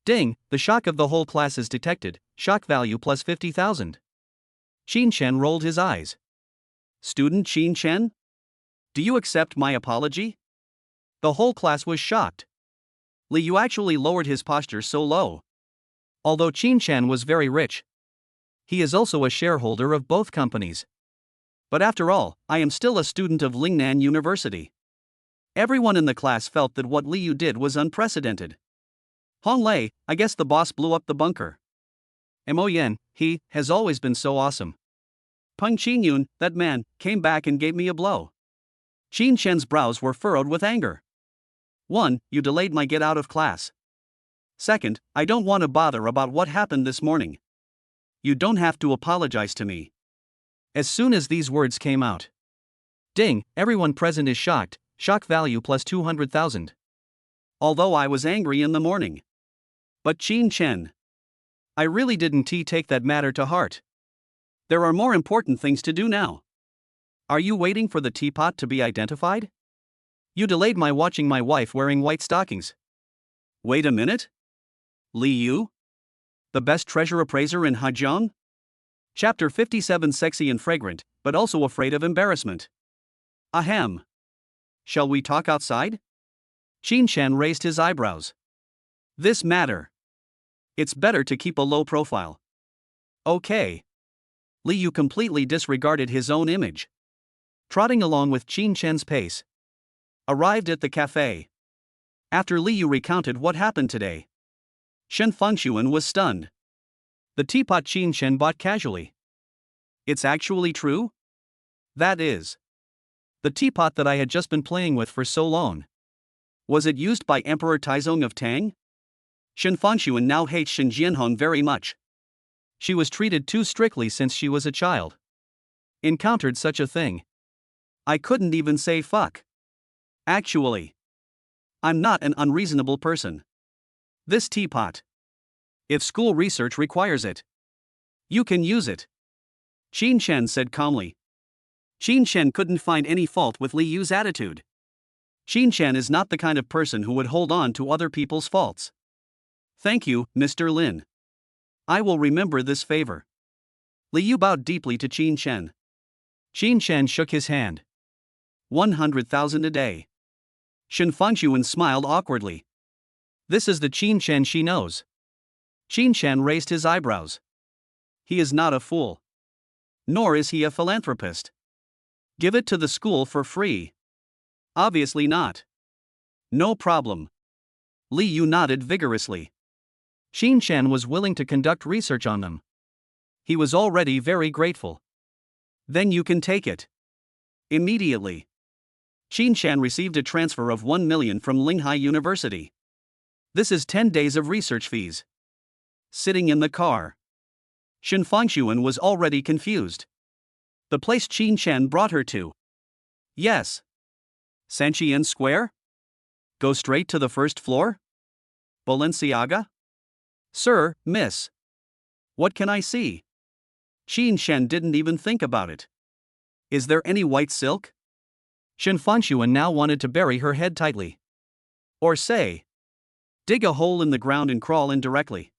Ding, the shock of the whole class is detected, shock value plus 50,000. Qin Chen rolled his eyes. Student Qin Chen? Do you accept my apology? The whole class was shocked. Li Yu actually lowered his posture so low. Although Qin Chen was very rich, he is also a shareholder of both companies. But after all, I am still a student of Lingnan University. Everyone in the class felt that what Li Yu did was unprecedented. Hong Lei, I guess the boss blew up the bunker. Mo Yen, he has always been so awesome. Peng Qingyun, that man, came back and gave me a blow. Qin Chen's brows were furrowed with anger. 1. You delayed my get out of class. 2nd, I don't want to bother about what happened this morning. You don't have to apologize to me. As soon as these words came out, ding, everyone present is shocked, shock value plus 200,000. Although I was angry in the morning. But Qin Chen, I really didn't take that matter to heart. There are more important things to do now. Are you waiting for the teapot to be identified? You delayed my watching my wife wearing white stockings. Wait a minute? Li Yu? The best treasure appraiser in Haijiang? Chapter 57 Sexy and Fragrant, but also afraid of embarrassment. Ahem. Shall we talk outside? Qin Shan raised his eyebrows. This matter. It's better to keep a low profile. Okay. Li Yu completely disregarded his own image. Trotting along with Qin Shan's pace. Arrived at the cafe. After Li Yu recounted what happened today, Shen Fengshuan was stunned. The teapot Qin Shan bought casually. It's actually true? That is. The teapot that I had just been playing with for so long. Was it used by Emperor Taizong of Tang? Shen Fengshuan now hates Shen Jianhong very much. She was treated too strictly since she was a child. Encountered such a thing. I couldn't even say fuck. Actually, I'm not an unreasonable person. This teapot. If school research requires it, you can use it. Qin Shan said calmly. Qin Shan couldn't find any fault with Li Yu's attitude. Qin Shan is not the kind of person who would hold on to other people's faults. Thank you, Mr. Lin. I will remember this favor. Li Yu bowed deeply to Qin Shan. Qin Shan shook his hand. 100,000 a day. Shen Fengshuan smiled awkwardly. This is the Qin Shan she knows. Qin Shan raised his eyebrows. He is not a fool. Nor is he a philanthropist. Give it to the school for free. Obviously not. No problem. Li Yu nodded vigorously. Qin Shan was willing to conduct research on them. He was already very grateful. Then you can take it. Immediately. Qin Shan received a transfer of 1 million from Linghai University. This is 10 days of research fees. Sitting in the car, Shen Fengshuan was already confused. The place Qin Shan brought her to. Yes. Sanchian Square? Go straight to the first floor? Balenciaga? Sir, miss. What can I see? Qin Shan didn't even think about it. Is there any white silk? Shen Fengshuan now wanted to bury her head tightly. Or say, dig a hole in the ground and crawl in directly.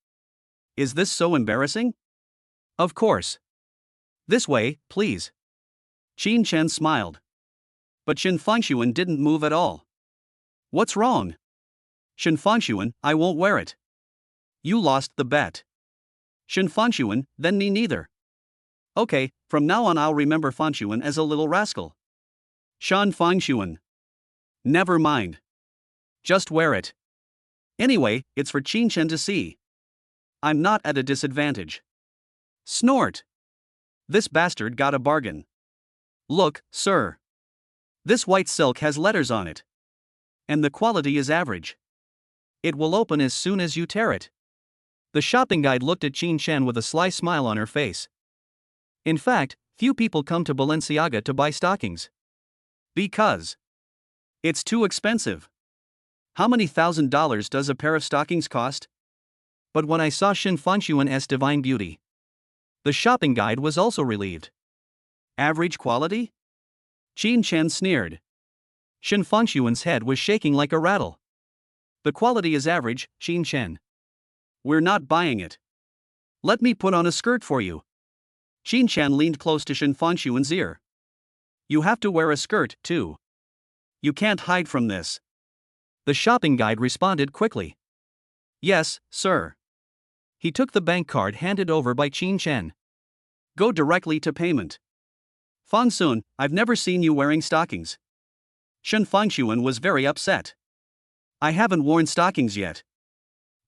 Is this so embarrassing? Of course. This way, please. Qin Shan smiled. But Shen Fengshuan didn't move at all. What's wrong? Shen Fengshuan, I won't wear it. You lost the bet. Shen Fengshuan, then me neither. Okay, from now on I'll remember Fengshuan as a little rascal. Shen Fengshuan. Never mind. Just wear it. Anyway, it's for Qin Shan to see. I'm not at a disadvantage. Snort. This bastard got a bargain. Look, sir. This white silk has letters on it. And the quality is average. It will open as soon as you tear it. The shopping guide looked at Qin Shan with a sly smile on her face. In fact, few people come to Balenciaga to buy stockings. Because it's too expensive. How many $1,000s does a pair of stockings cost? But when I saw Shen Fengshuan's divine beauty, the shopping guide was also relieved. Average quality? Qin Shan sneered. Shen Fengshuan's head was shaking like a rattle. The quality is average, Qin Shan. We're not buying it. Let me put on a skirt for you. Qin Shan leaned close to Shen Fengshuan's ear. You have to wear a skirt, too. You can't hide from this. The shopping guide responded quickly. Yes, sir. He took the bank card handed over by Qin Shan. Go directly to payment. Fang Sun, I've never seen you wearing stockings. Shen Fengshuan was very upset. I haven't worn stockings yet.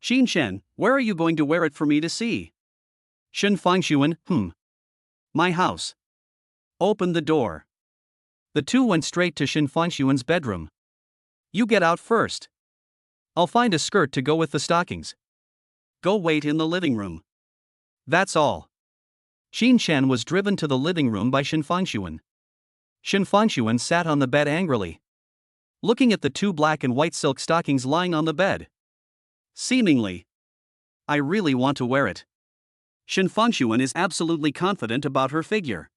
Qin Shan, where are you going to wear it for me to see? Shen Fengshuan, My house. Open the door. The two went straight to Shen Fengshuan's bedroom. You get out first. I'll find a skirt to go with the stockings. Go wait in the living room. That's all. Qin Shan was driven to the living room by Shen Fengshuan. Shen Fengshuan sat on the bed angrily, looking at the two black and white silk stockings lying on the bed. Seemingly, I really want to wear it. Shen Fengshuan is absolutely confident about her figure.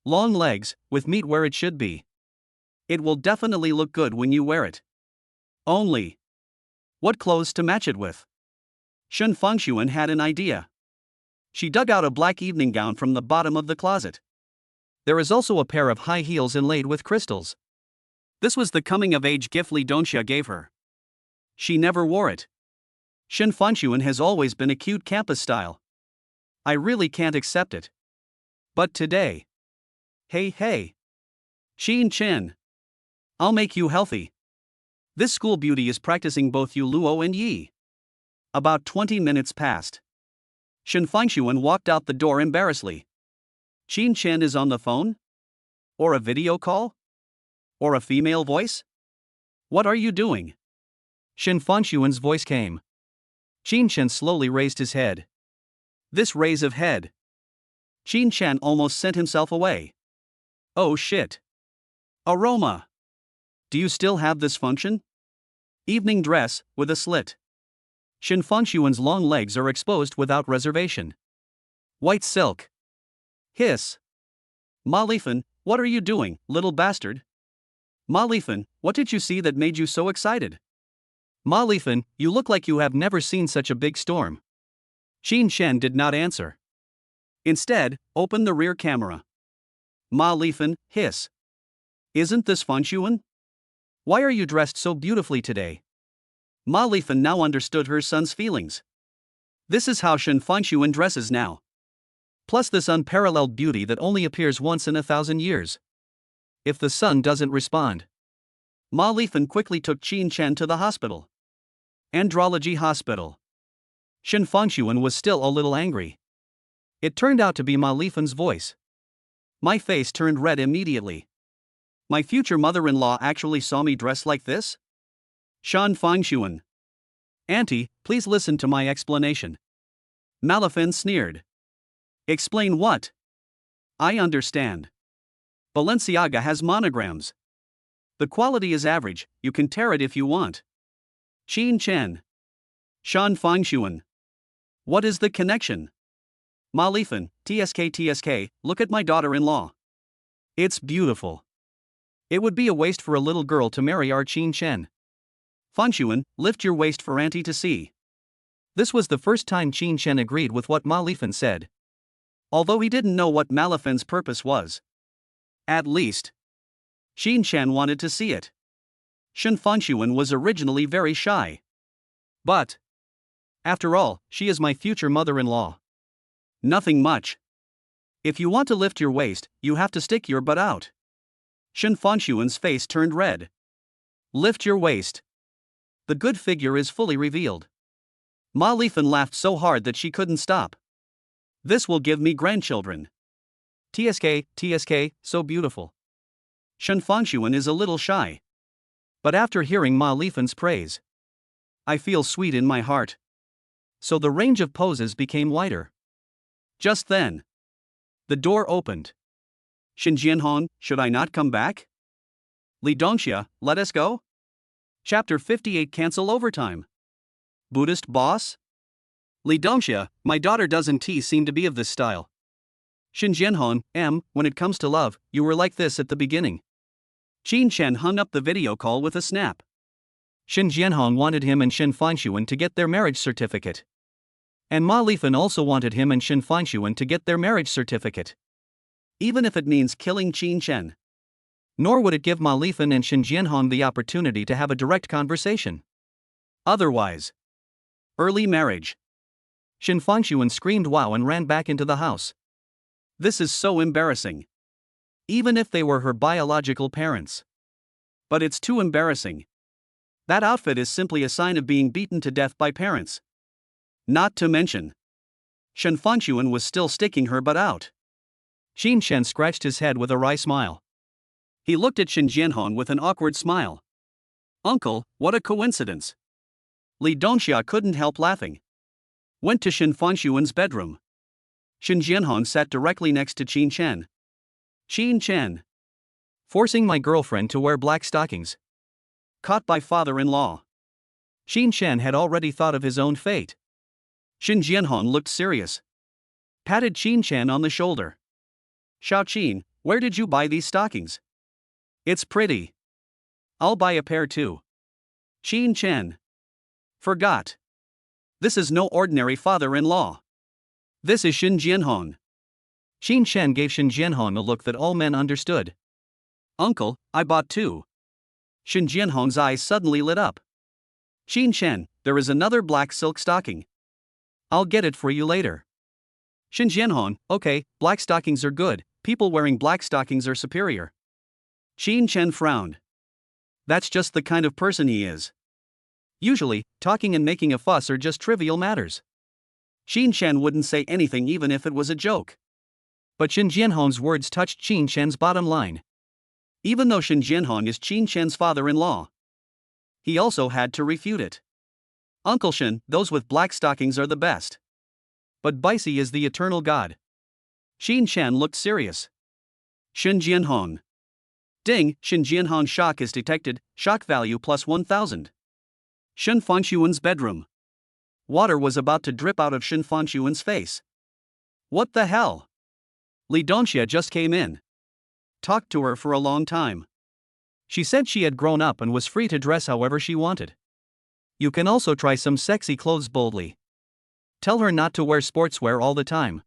Long legs, with meat where it should be. It will definitely look good when you wear it. Only, what clothes to match it with? Shen Fengshuan had an idea. She dug out a black evening gown from the bottom of the closet. There is also a pair of high heels inlaid with crystals. This was the coming-of-age gift Li Dongxia gave her. She never wore it. Shen Fanxuan has always been a cute campus style. I really can't accept it. But today. Hey. Xin Chen. I'll make you healthy. This school beauty is practicing both Yu Luo and Yi. About 20 minutes passed. Shen Fanxuan walked out the door embarrassedly. Xin Chen is on the phone? Or a video call? Or a female voice? What are you doing? Shen Fanxuan's voice came. Xin Chen slowly raised his head. This raise of head. Xin Chen almost sent himself away. Oh shit. Aroma. Do you still have this function? Evening dress, with a slit. Shen Fanxuan's long legs are exposed without reservation. White silk. Hiss. Ma Lifan, what are you doing, little bastard? Ma Lifan, what did you see that made you so excited? Ma Lifan, you look like you have never seen such a big storm. Xin Chen did not answer. Instead, opened the rear camera. Ma Lifan, hiss. Isn't this Fanxuan? Why are you dressed so beautifully today? Ma Lifan now understood her son's feelings. This is how Shen Fanxuan dresses now. Plus this unparalleled beauty that only appears once in 1,000 years. If the son doesn't respond. Ma Lifan quickly took Xin Chen to the hospital. Andrology hospital. Shen Fanxuan was still a little angry. It turned out to be Ma Lifan's voice. My face turned red immediately. My future mother-in-law actually saw me dressed like this? Shen Fanxuan. Auntie, please listen to my explanation. Ma Lifan sneered. Explain what? I understand. Balenciaga has monograms. The quality is average, you can tear it if you want. Xin Chen. Shen Fanxuan. What is the connection? Ma Lifan, TSK, look at my daughter-in-law. It's beautiful. It would be a waste for a little girl to marry our Xin Chen. Fanxuan, lift your waist for auntie to see. This was the first time Xin Chen agreed with what Ma Lifan said. Although he didn't know what Ma Lifan's purpose was. At least, Xin Chen wanted to see it. Shen Fanxuan was originally very shy. But, after all, she is my future mother-in-law. Nothing much. If you want to lift your waist, you have to stick your butt out. Shen Fanxuan's face turned red. Lift your waist. The good figure is fully revealed. Ma Lifan laughed so hard that she couldn't stop. This will give me grandchildren. TSK, so beautiful. Shen Fanxuan is a little shy. But after hearing Ma Lifan's praise, I feel sweet in my heart. So the range of poses became wider. Just then, the door opened. Shen Jianhong, should I not come back? Li Dongxia, let us go? Chapter 58 Cancel overtime. Buddhist boss? Li Dongxia, my daughter doesn't seem to be of this style. Shen Jianhong, when it comes to love, you were like this at the beginning. Xin Chen hung up the video call with a snap. Shen Jianhong wanted him and Shen Fanxuan to get their marriage certificate. And Ma Lifan also wanted him and Shen Fanxuan to get their marriage certificate. Even if it means killing Xin Chen. Nor would it give Ma Lifan and Shen Jianhong the opportunity to have a direct conversation. Otherwise. Early marriage. Shen Fanxuan screamed wow and ran back into the house. This is so embarrassing. Even if they were her biological parents. But it's too embarrassing. That outfit is simply a sign of being beaten to death by parents. Not to mention, Shen Fanxuan was still sticking her butt out. Xin Chen scratched his head with a wry smile. He looked at Shen Jianhong with an awkward smile. Uncle, what a coincidence. Li Dongxia couldn't help laughing. Went to Shen Fanxuan's bedroom. Shen Jianhong sat directly next to Xin Chen. Xin Chen. Forcing my girlfriend to wear black stockings. Caught by father-in-law. Xin Chen had already thought of his own fate. Shen Jianhong looked serious. Patted Xin Chen on the shoulder. Xiaoqin, where did you buy these stockings? It's pretty. I'll buy a pair too. Xin Chen. Forgot. This is no ordinary father-in-law. This is Shen Jianhong. Qin Shen gave Shen Jianhong a look that all men understood. Uncle, I bought two. Shen Jianhong's eyes suddenly lit up. Qin Shen, there is another black silk stocking. I'll get it for you later. Shen Jianhong, okay, black stockings are good, people wearing black stockings are superior. Qin Shen frowned. That's just the kind of person he is. Usually, talking and making a fuss are just trivial matters. Qin Shen wouldn't say anything even if it was a joke. But Shen Jianhong's words touched Qin Shen's bottom line. Even though Shen Jianhong is Qin Shen's father-in-law, he also had to refute it. Uncle Shen, those with black stockings are the best. But Baici is the eternal god. Qin Shen looked serious. Shen Jianhong. Ding, Shen Jianhong shock is detected, shock value plus 1000. Shen Fanshuan's bedroom. Water was about to drip out of Shen Fanshuan's face. What the hell? Li Dongxia just came in. Talked to her for a long time. She said she had grown up and was free to dress however she wanted. You can also try some sexy clothes boldly. Tell her not to wear sportswear all the time.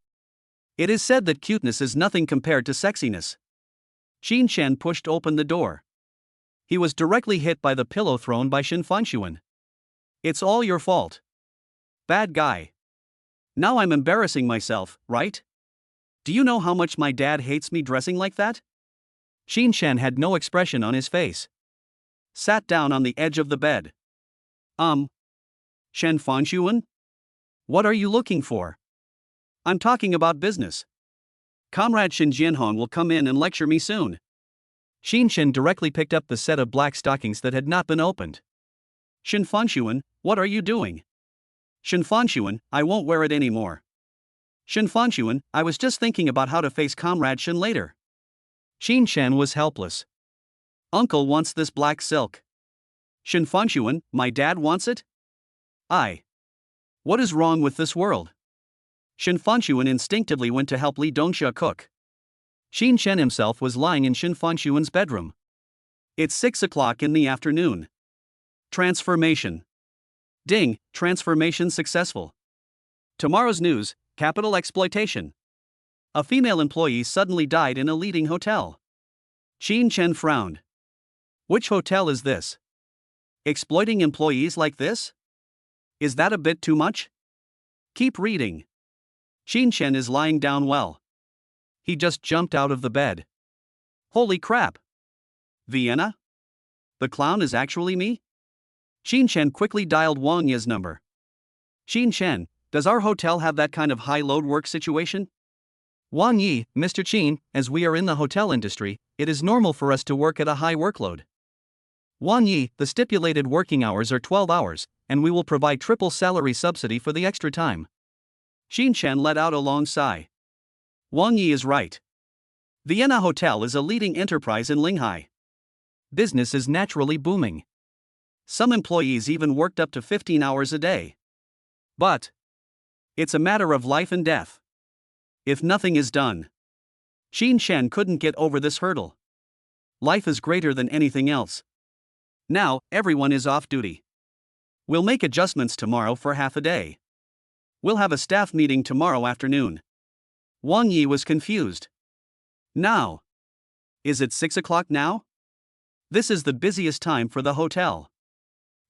It is said that cuteness is nothing compared to sexiness. Qin Shen pushed open the door. He was directly hit by the pillow thrown by Shen Fanshuan. It's all your fault. Bad guy. Now I'm embarrassing myself, right? Do you know how much my dad hates me dressing like that? Qin Shen had no expression on his face. Sat down on the edge of the bed. Shen Fanshuan? What are you looking for? I'm talking about business. Comrade Shen Jianhong will come in and lecture me soon. Qin Shen directly picked up the set of black stockings that had not been opened. Shen Fanshuan, what are you doing? Shen Fanshuan, I won't wear it anymore. Shen Fanshuan, I was just thinking about how to face Comrade Shen later. Qin Shen was helpless. Uncle wants this black silk. Shen Fanshuan, my dad wants it? What is wrong with this world? Shen Fanshuan instinctively went to help Li Dongxia cook. Qin Shen himself was lying in Shen Fanshuan's bedroom. It's 6 o'clock in the afternoon. Transformation. Ding, transformation successful. Tomorrow's news, capital exploitation. A female employee suddenly died in a leading hotel. Qin Shen frowned. Which hotel is this? Exploiting employees like this? Is that a bit too much? Keep reading. Qin Shen is lying down well. He just jumped out of the bed. Holy crap! Vienna? The clown is actually me? Qin Shen quickly dialed Wang Ye's number. Qin Shen, does our hotel have that kind of high-load work situation? Wang Yi, Mr. Qin, as we are in the hotel industry, it is normal for us to work at a high workload. Wang Yi, the stipulated working hours are 12 hours, and we will provide triple salary subsidy for the extra time. Qin Shen let out a long sigh. Wang Yi is right. Vienna Hotel is a leading enterprise in Linghai. Business is naturally booming. Some employees even worked up to 15 hours a day. But it's a matter of life and death. If nothing is done, Qin Shen couldn't get over this hurdle. Life is greater than anything else. Now, everyone is off duty. We'll make adjustments tomorrow for half a day. We'll have a staff meeting tomorrow afternoon. Wang Yi was confused. Now. Is it 6 o'clock now? This is the busiest time for the hotel.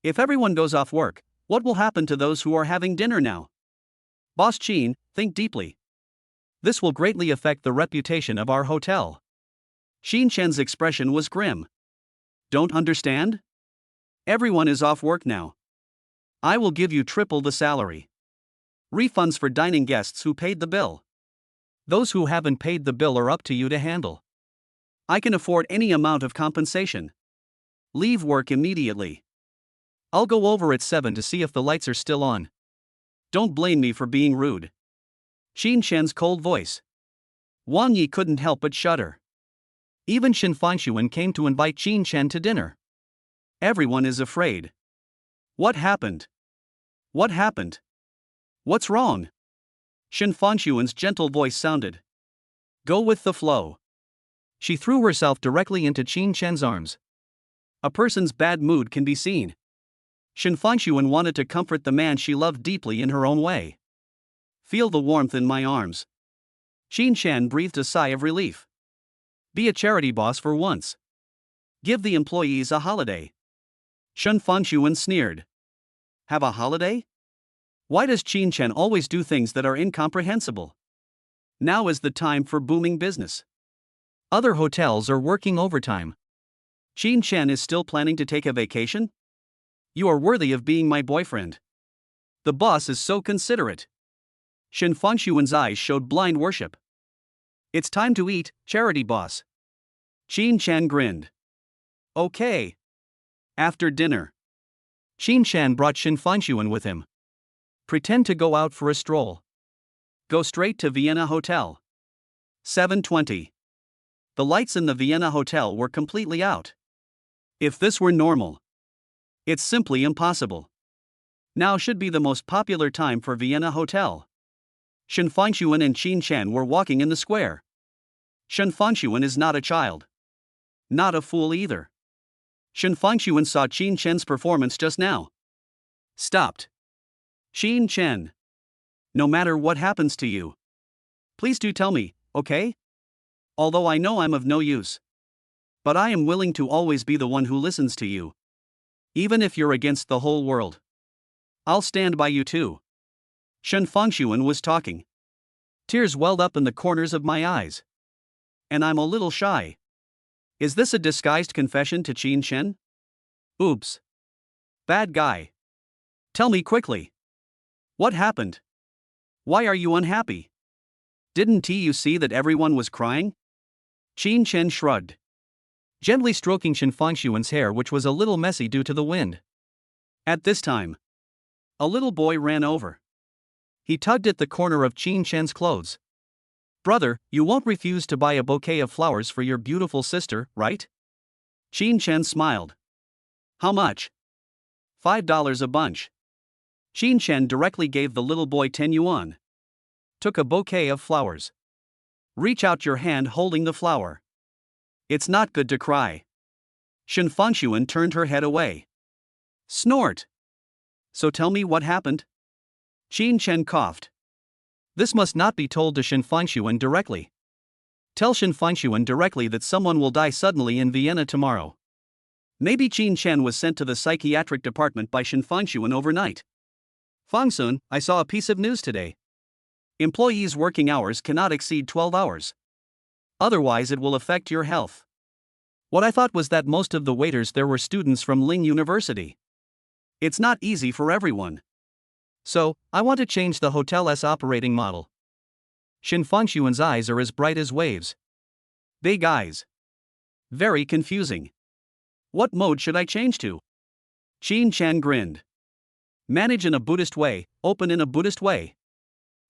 If everyone goes off work, what will happen to those who are having dinner now? Boss Qin, think deeply. This will greatly affect the reputation of our hotel. Qin Shen's expression was grim. Don't understand? Everyone is off work now. I will give you triple the salary. Refunds for dining guests who paid the bill. Those who haven't paid the bill are up to you to handle. I can afford any amount of compensation. Leave work immediately. I'll go over at 7 to see if the lights are still on. Don't blame me for being rude. Qin Shen's cold voice. Wang Yi couldn't help but shudder. Even Shen Fanshuan came to invite Qin Shen to dinner. Everyone is afraid. What happened? What happened? What's wrong? Shen Fanshuan's gentle voice sounded. Go with the flow. She threw herself directly into Qin Shen's arms. A person's bad mood can be seen. Shen Fanshuan wanted to comfort the man she loved deeply in her own way. Feel the warmth in my arms. Qin Shan breathed a sigh of relief. Be a charity boss for once. Give the employees a holiday. Shen Fangshuan sneered. Have a holiday? Why does Qin Shan always do things that are incomprehensible? Now is the time for booming business. Other hotels are working overtime. Qin Shan is still planning to take a vacation? You are worthy of being my boyfriend. The boss is so considerate. Shen Fangshuan's eyes showed blind worship. It's time to eat, charity boss. Qin Shan grinned. Okay. After dinner. Qin Shan brought Shen Fangshuan with him. Pretend to go out for a stroll. Go straight to Vienna Hotel. 7:20. The lights in the Vienna Hotel were completely out. If this were normal. It's simply impossible. Now should be the most popular time for Vienna Hotel. Shen Fangshuan and Qin Shan were walking in the square. Shen Fangshuan is not a child. Not a fool either. Shen Fangshuan saw Qin Shan's performance just now. Stopped. Qin Shan. No matter what happens to you. Please do tell me, okay? Although I know I'm of no use. But I am willing to always be the one who listens to you. Even if you're against the whole world. I'll stand by you too. Shen Fangshuan was talking. Tears welled up in the corners of my eyes. And I'm a little shy. Is this a disguised confession to Qin Shan? Oops. Bad guy. Tell me quickly. What happened? Why are you unhappy? Didn't you see that everyone was crying? Qin Shan shrugged. Gently stroking Shen Fangshuan's hair, which was a little messy due to the wind. At this time, a little boy ran over. He tugged at the corner of Qin Shan's clothes. Brother, you won't refuse to buy a bouquet of flowers for your beautiful sister, right? Qin Shan smiled. How much? $5 a bunch. Qin Shan directly gave the little boy 10 yuan. Took a bouquet of flowers. Reach out your hand holding the flower. It's not good to cry. Shen Fangshuan turned her head away. Snort. So tell me what happened? Qin Shan coughed. This must not be told to Shen Fangshuan directly. Tell Shen Fangshuan directly that someone will die suddenly in Vienna tomorrow. Maybe Qin Shan was sent to the psychiatric department by Shen Fangshuan overnight. Fangsun, I saw a piece of news today. Employees' working hours cannot exceed 12 hours. Otherwise it will affect your health. What I thought was that most of the waiters there were students from Ling University. It's not easy for everyone. So, I want to change the hotel's operating model. Shen Fangshuan's eyes are as bright as waves. Big eyes. Very confusing. What mode should I change to? Qin Shan grinned. Manage in a Buddhist way, open in a Buddhist way.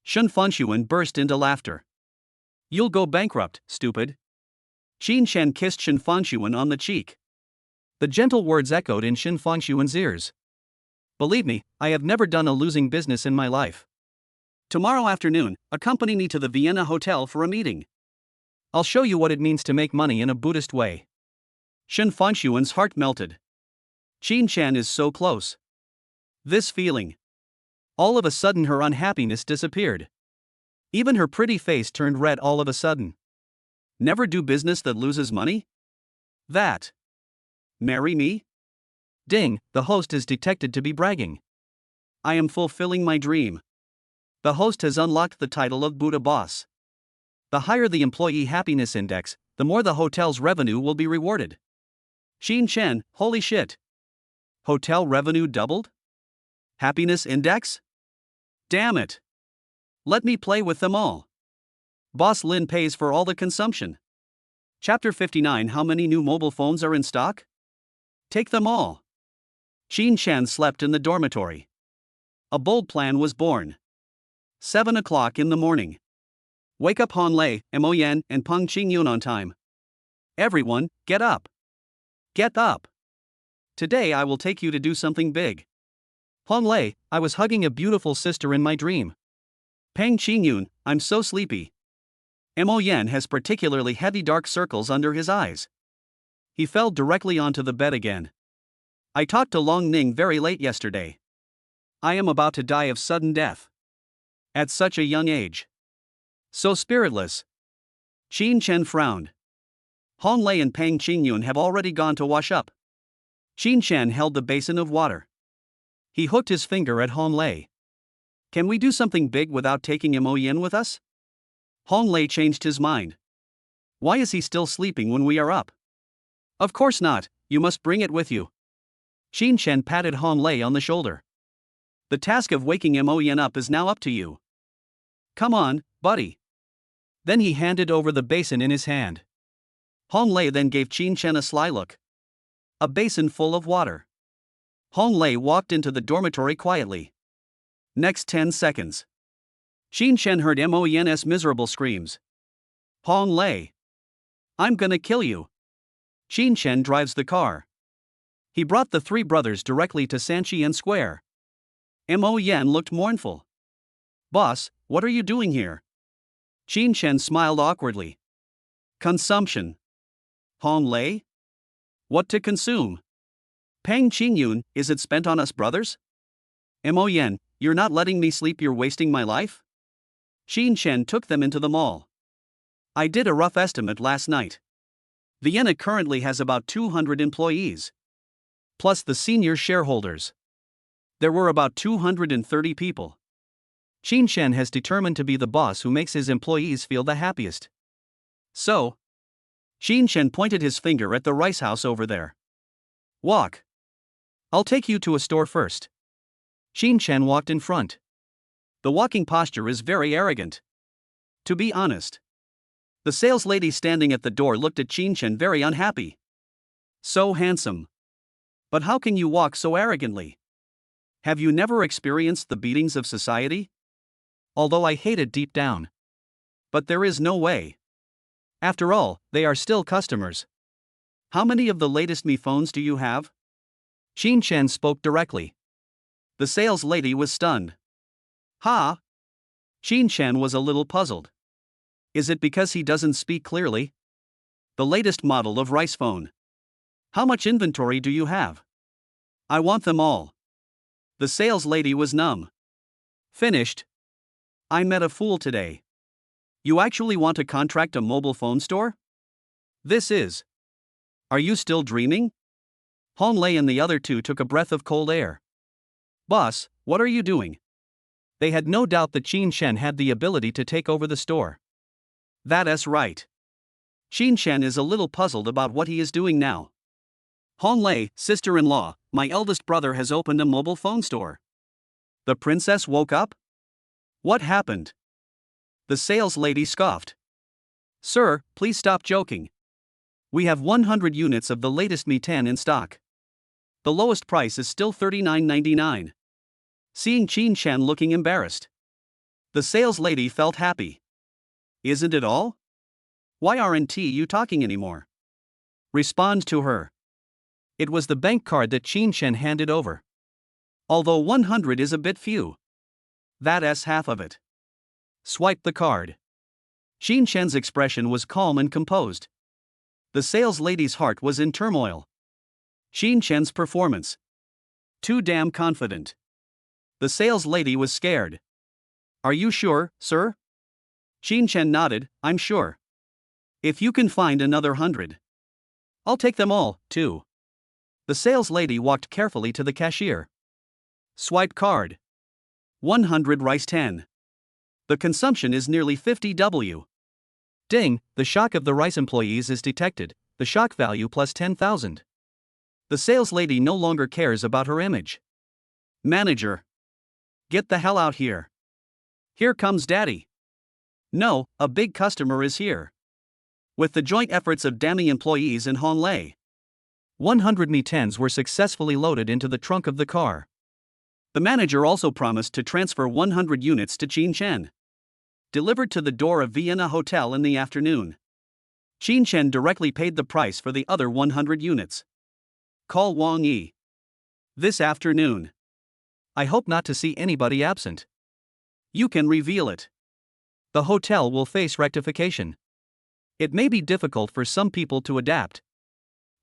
Shen Fangshuan burst into laughter. You'll go bankrupt, stupid. Qin Shan kissed Shen Fangshuan on the cheek. The gentle words echoed in Shen Fangshuan's ears. Believe me, I have never done a losing business in my life. Tomorrow afternoon, accompany me to the Vienna Hotel for a meeting. I'll show you what it means to make money in a Buddhist way. Shen Fangshuan's heart melted. Qin Shan is so close. This feeling. All of a sudden her unhappiness disappeared. Even her pretty face turned red all of a sudden. Never do business that loses money? That. Marry me? Ding, the host is detected to be bragging. I am fulfilling my dream. The host has unlocked the title of Buddha Boss. The higher the employee happiness index, the more the hotel's revenue will be rewarded. Qin Shan, holy shit. Hotel revenue doubled? Happiness index? Damn it. Let me play with them all. Boss Lin pays for all the consumption. Chapter 59. How many new mobile phones are in stock? Take them all. Qin Shan slept in the dormitory. A bold plan was born. 7 o'clock in the morning. Wake up Han Lei, Mo Yan, and Peng Qingyun on time. Everyone, get up. Get up. Today I will take you to do something big. Han Lei, I was hugging a beautiful sister in my dream. Peng Qingyun, I'm so sleepy. Mo Yan has particularly heavy dark circles under his eyes. He fell directly onto the bed again. I talked to Long Ning very late yesterday. I am about to die of sudden death. At such a young age. So spiritless. Qin Chen frowned. Hong Lei and Pang Qingyun have already gone to wash up. Qin Chen held the basin of water. He hooked his finger at Hong Lei. Can we do something big without taking Mo Yin with us? Hong Lei changed his mind. Why is he still sleeping when we are up? Of course not, you must bring it with you. Qin Chen patted Hong Lei on the shoulder. The task of waking Mo Yin up is now up to you. Come on, buddy. Then he handed over the basin in his hand. Hong Lei then gave Qin Chen a sly look. A basin full of water. Hong Lei walked into the dormitory quietly. Next 10 seconds. Qin Chen heard Mo Yin's miserable screams. Hong Lei. I'm gonna kill you. Qin Chen drives the car. He brought the three brothers directly to Sanqian Square. Mo Yin looked mournful. Boss, what are you doing here? Qin Chen smiled awkwardly. Consumption. Hong Lei? What to consume? Pang Qingyun, is it spent on us brothers? Mo Yin, you're not letting me sleep, you're wasting my life? Qin Chen took them into the mall. I did a rough estimate last night. Vienna currently has about 200 employees. Plus the senior shareholders. There were about 230 people. Qin Chen has determined to be the boss who makes his employees feel the happiest. So? Qin Chen pointed his finger at the rice house over there. Walk. I'll take you to a store first. Qin Chen walked in front. The walking posture is very arrogant. To be honest. The sales lady standing at the door looked at Qin Chen very unhappy. So handsome. But how can you walk so arrogantly? Have you never experienced the beatings of society? Although I hate it deep down. But there is no way. After all, they are still customers. How many of the latest Mi phones do you have? Qin Chen spoke directly. The sales lady was stunned. Ha! Qin Chen was a little puzzled. Is it because he doesn't speak clearly? The latest model of rice phone. How much inventory do you have? I want them all. The sales lady was numb. Finished. I met a fool today. You actually want to contract a mobile phone store? This is. Are you still dreaming? Hong Lei and the other two took a breath of cold air. Boss, what are you doing? They had no doubt that Qin Chen had the ability to take over the store. That's right. Qin Chen is a little puzzled about what he is doing now. Hong Lei, sister-in-law, my eldest brother has opened a mobile phone store. The princess woke up? What happened? The sales lady scoffed. Sir, please stop joking. We have 100 units of the latest Mi 10 in stock. The lowest price is still $39.99. Seeing Qin Chen looking embarrassed, the sales lady felt happy. Isn't it all? Why aren't you talking anymore? Respond to her. It was the bank card that Qin Chen handed over. Although 100 is a bit few. That's half of it. Swipe the card. Qin Chen's expression was calm and composed. The sales lady's heart was in turmoil. Qin Chen's performance. Too damn confident. The sales lady was scared. Are you sure, sir? Qin Chen nodded, I'm sure. If you can find another 100. I'll take them all, too. The sales lady walked carefully to the cashier. Swipe card. 100 rice 10. The consumption is nearly 50 W. Ding, the shock of the rice employees is detected, the shock value plus 10,000. The sales lady no longer cares about her image. Manager. Get the hell out here. Here comes daddy. No, a big customer is here. With the joint efforts of damning employees in Hong Lei, 100 Mi 10s were successfully loaded into the trunk of the car. The manager also promised to transfer 100 units to Qin Chen. Delivered to the door of Vienna Hotel in the afternoon. Qin Chen directly paid the price for the other 100 units. Call Wang Yi. This afternoon. I hope not to see anybody absent. You can reveal it. The hotel will face rectification. It may be difficult for some people to adapt.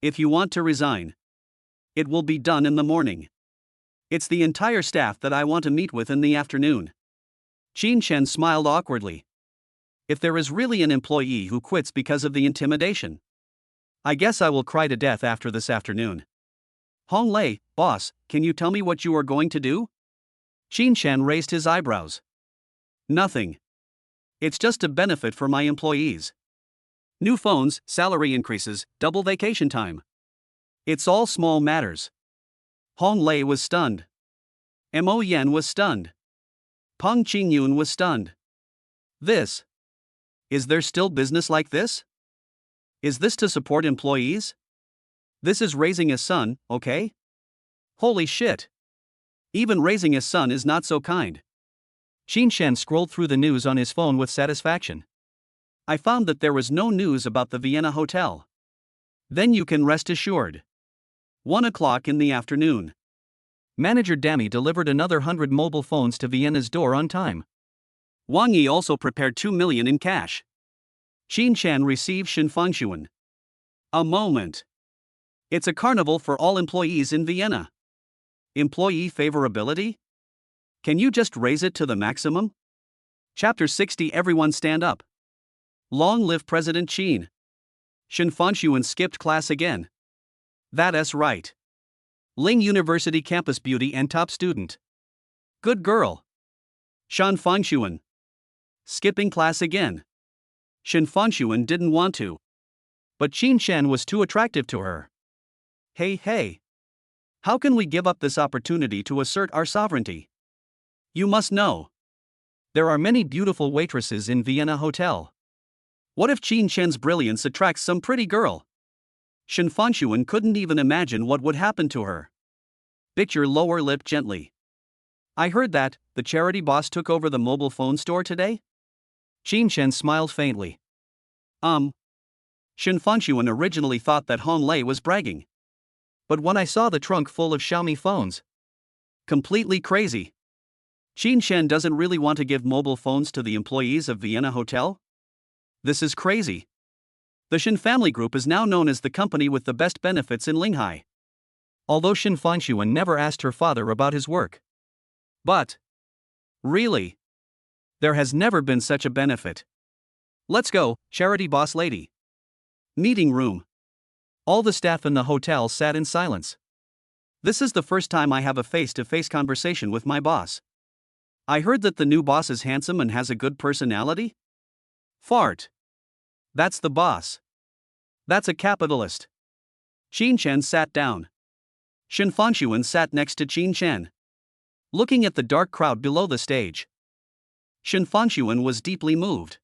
If you want to resign, it will be done in the morning. It's the entire staff that I want to meet with in the afternoon. Qin Chen smiled awkwardly. If there is really an employee who quits because of the intimidation, I guess I will cry to death after this afternoon. Hong Lei, boss, can you tell me what you are going to do? Qin Shan raised his eyebrows. Nothing. It's just a benefit for my employees. New phones, salary increases, double vacation time. It's all small matters. Hong Lei was stunned. Mo Yen was stunned. Peng Qingyun was stunned. Is there still business like this? Is this to support employees? This is raising a son, okay? Holy shit. Even raising a son is not so kind. Qin Shan scrolled through the news on his phone with satisfaction. I found that there was no news about the Vienna Hotel. Then you can rest assured. 1 o'clock in the afternoon. Manager Dami delivered another 100 mobile phones to Vienna's door on time. Wang Yi also prepared 2 million in cash. Qin Shan received Shenfangshuan. A moment. It's a carnival for all employees in Vienna. Employee favorability? Can you just raise it to the maximum? Chapter 60. Everyone stand up. Long live President Qin. Shenfangshuan skipped class again. That's right. Ling University campus beauty and top student. Good girl. Shenfangshuan. Skipping class again. Shenfangshuan didn't want to. But Qin Shan was too attractive to her. Hey. How can we give up this opportunity to assert our sovereignty? You must know. There are many beautiful waitresses in Vienna Hotel. What if Qin Shan's brilliance attracts some pretty girl? Shenfangshuan couldn't even imagine what would happen to her. Bit your lower lip gently. I heard that the charity boss took over the mobile phone store today? Qin Shan smiled faintly. Shenfangshuan originally thought that Hong Lei was bragging. But when I saw the trunk full of Xiaomi phones. Completely crazy. Qin Shan doesn't really want to give mobile phones to the employees of Vienna Hotel? This is crazy. The Shen family group is now known as the company with the best benefits in Linghai. Although Shenfangshuan never asked her father about his work. But really, there has never been such a benefit. Let's go, charity boss lady. Meeting room. All the staff in the hotel sat in silence. This is the first time I have a face-to-face conversation with my boss. I heard that the new boss is handsome and has a good personality? Fart. That's the boss. That's a capitalist. Qin Shan sat down. Shenfangshuan sat next to Qin Shan, looking at the dark crowd below the stage. Shenfangshuan was deeply moved.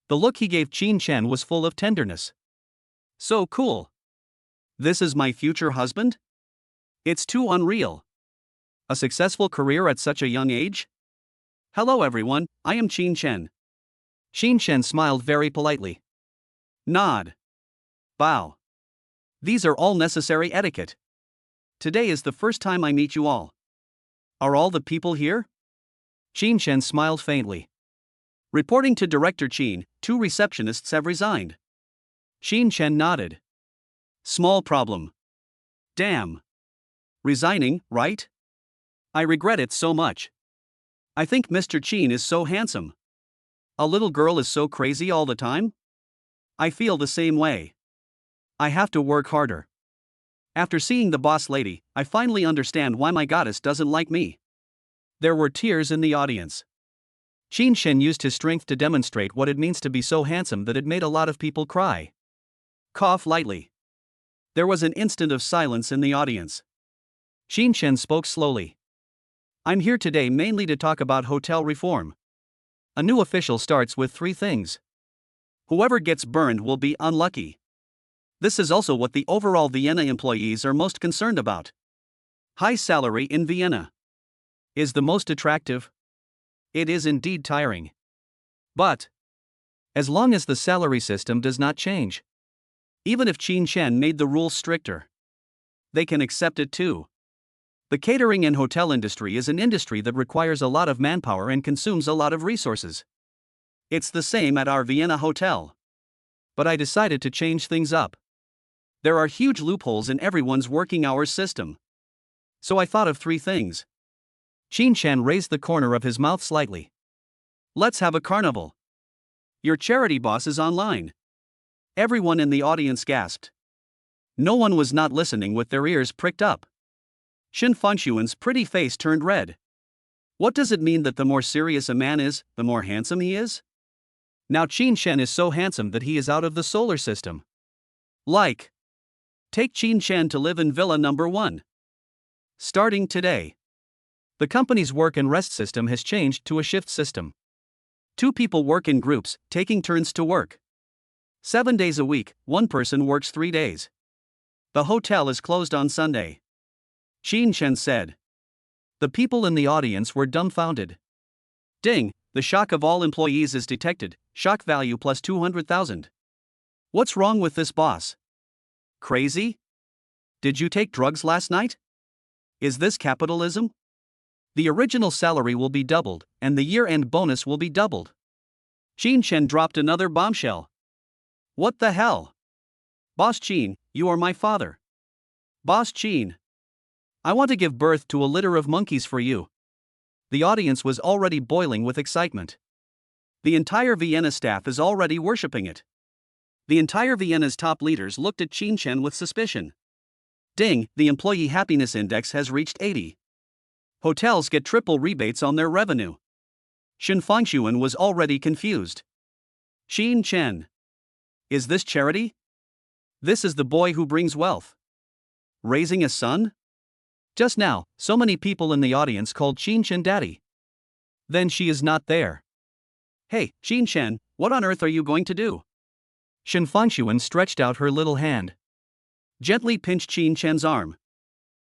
The look he gave Qin Shan was full of tenderness. So cool. This is my future husband? It's too unreal. A successful career at such a young age? Hello everyone, I am Qin Shan. Qin Shan smiled very politely. Nod. Bow. These are all necessary etiquette. Today is the first time I meet you all. Are all the people here? Qin Shan smiled faintly. Reporting to Director Qin, 2 receptionists have resigned. Qin Shan nodded. Small problem. Damn. Resigning, right? I regret it so much. I think Mr. Qin is so handsome. A little girl is so crazy all the time? I feel the same way. I have to work harder. After seeing the boss lady, I finally understand why my goddess doesn't like me. There were tears in the audience. Qin Shan used his strength to demonstrate what it means to be so handsome that it made a lot of people cry. Cough lightly. There was an instant of silence in the audience. Qin Shan spoke slowly. I'm here today mainly to talk about hotel reform. A new official starts with 3 things. Whoever gets burned will be unlucky. This is also what the overall Vienna employees are most concerned about. High salary in Vienna. Is the most attractive? It is indeed tiring. But as long as the salary system does not change. Even if Qin Shan made the rules stricter, they can accept it too. The catering and hotel industry is an industry that requires a lot of manpower and consumes a lot of resources. It's the same at our Vienna hotel. But I decided to change things up. There are huge loopholes in everyone's working hours system. So I thought of 3 things. Qin Shan raised the corner of his mouth slightly. Let's have a carnival. Your charity boss is online. Everyone in the audience gasped. No one was not listening with their ears pricked up. Shin Fangshuan's pretty face turned red. What does it mean that the more serious a man is, the more handsome he is? Now Qin Shen is so handsome that he is out of the solar system. Like. Take Qin Shen to live in Villa number 1. Starting today. The company's work and rest system has changed to a shift system. 2 people work in groups, taking turns to work. 7 days a week, 1 person works 3 days. The hotel is closed on Sunday. Qin Shen said. The people in the audience were dumbfounded. Ding, the shock of all employees is detected, shock value plus 200,000. What's wrong with this boss? Crazy? Did you take drugs last night? Is this capitalism? The original salary will be doubled, and the year-end bonus will be doubled. Qin Shen dropped another bombshell. What the hell? Boss Qin, you are my father. Boss Qin. I want to give birth to a litter of monkeys for you. The audience was already boiling with excitement. The entire Vienna staff is already worshipping it. The entire Vienna's top leaders looked at Qin Shen with suspicion. Ding, the employee happiness index has reached 80. Hotels get triple rebates on their revenue. Shin Fangshuan was already confused. Qin Shen. Is this charity? This is the boy who brings wealth. Raising a son? Just now, so many people in the audience called Qin Shen daddy. Then she is not there. Hey, Qin Shen, what on earth are you going to do? Shin Fangshuan stretched out her little hand. Gently pinched Qin Shen's arm.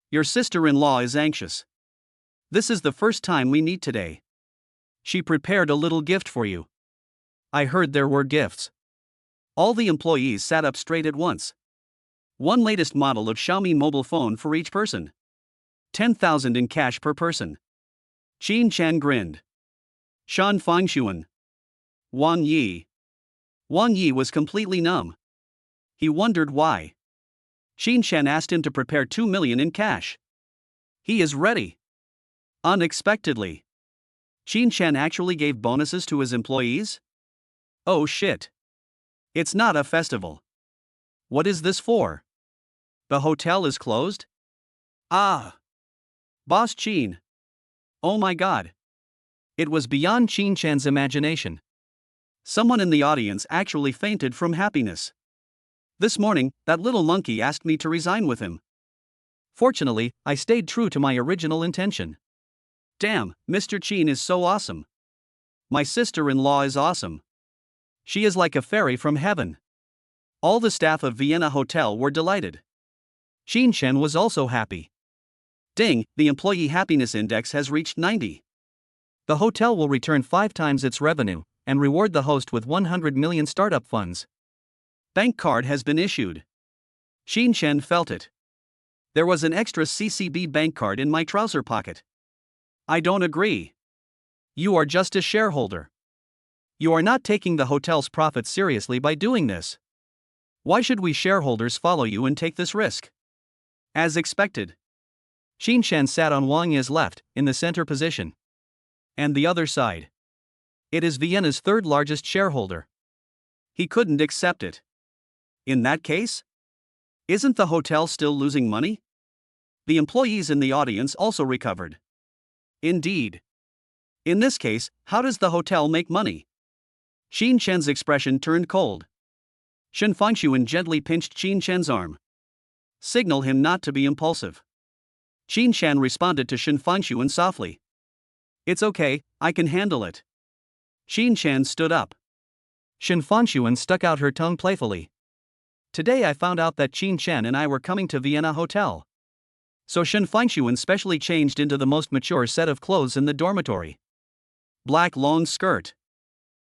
Your sister-in-law is anxious. This is the first time we meet today. She prepared a little gift for you. I heard there were gifts. All the employees sat up straight at once. 1 latest model of Xiaomi mobile phone for each person. 10,000 in cash per person. Qin Shen grinned. Shan Fangshuan. Wang Yi. Wang Yi was completely numb. He wondered why. Qin Shen asked him to prepare 2 million in cash. He is ready. Unexpectedly. Qin Shen actually gave bonuses to his employees? Oh shit. It's not a festival. What is this for? The hotel is closed? Ah. Boss Qin. Oh my god. It was beyond Qin Shen's imagination. Someone in the audience actually fainted from happiness. This morning, that little monkey asked me to resign with him. Fortunately, I stayed true to my original intention. Damn, Mr. Qin is so awesome. My sister-in-law is awesome. She is like a fairy from heaven. All the staff of Vienna Hotel were delighted. Qin Shen was also happy. Ding, the employee happiness index has reached 90. The hotel will return 5 times its revenue and reward the host with 100 million startup funds. Bank card has been issued. Qin Shen felt it. There was an extra CCB bank card in my trouser pocket. I don't agree. You are just a shareholder. You are not taking the hotel's profit seriously by doing this. Why should we shareholders follow you and take this risk? As expected. Qin Shen sat on Wang Yi's left, in the center position. And the other side. It is Vienna's 3rd largest shareholder. He couldn't accept it. In that case? Isn't the hotel still losing money? The employees in the audience also recovered. Indeed. In this case, how does the hotel make money? Qin Shen's expression turned cold. Shin Fangshuan gently pinched Qin Shen's arm. Signal him not to be impulsive. Qin Shen responded to Shin Fangshuan softly. It's okay, I can handle it. Qin Shen stood up. Shin Fangshuan stuck out her tongue playfully. Today I found out that Qin Shen and I were coming to Vienna Hotel. So Shin Fangshuan specially changed into the most mature set of clothes in the dormitory. Black long skirt.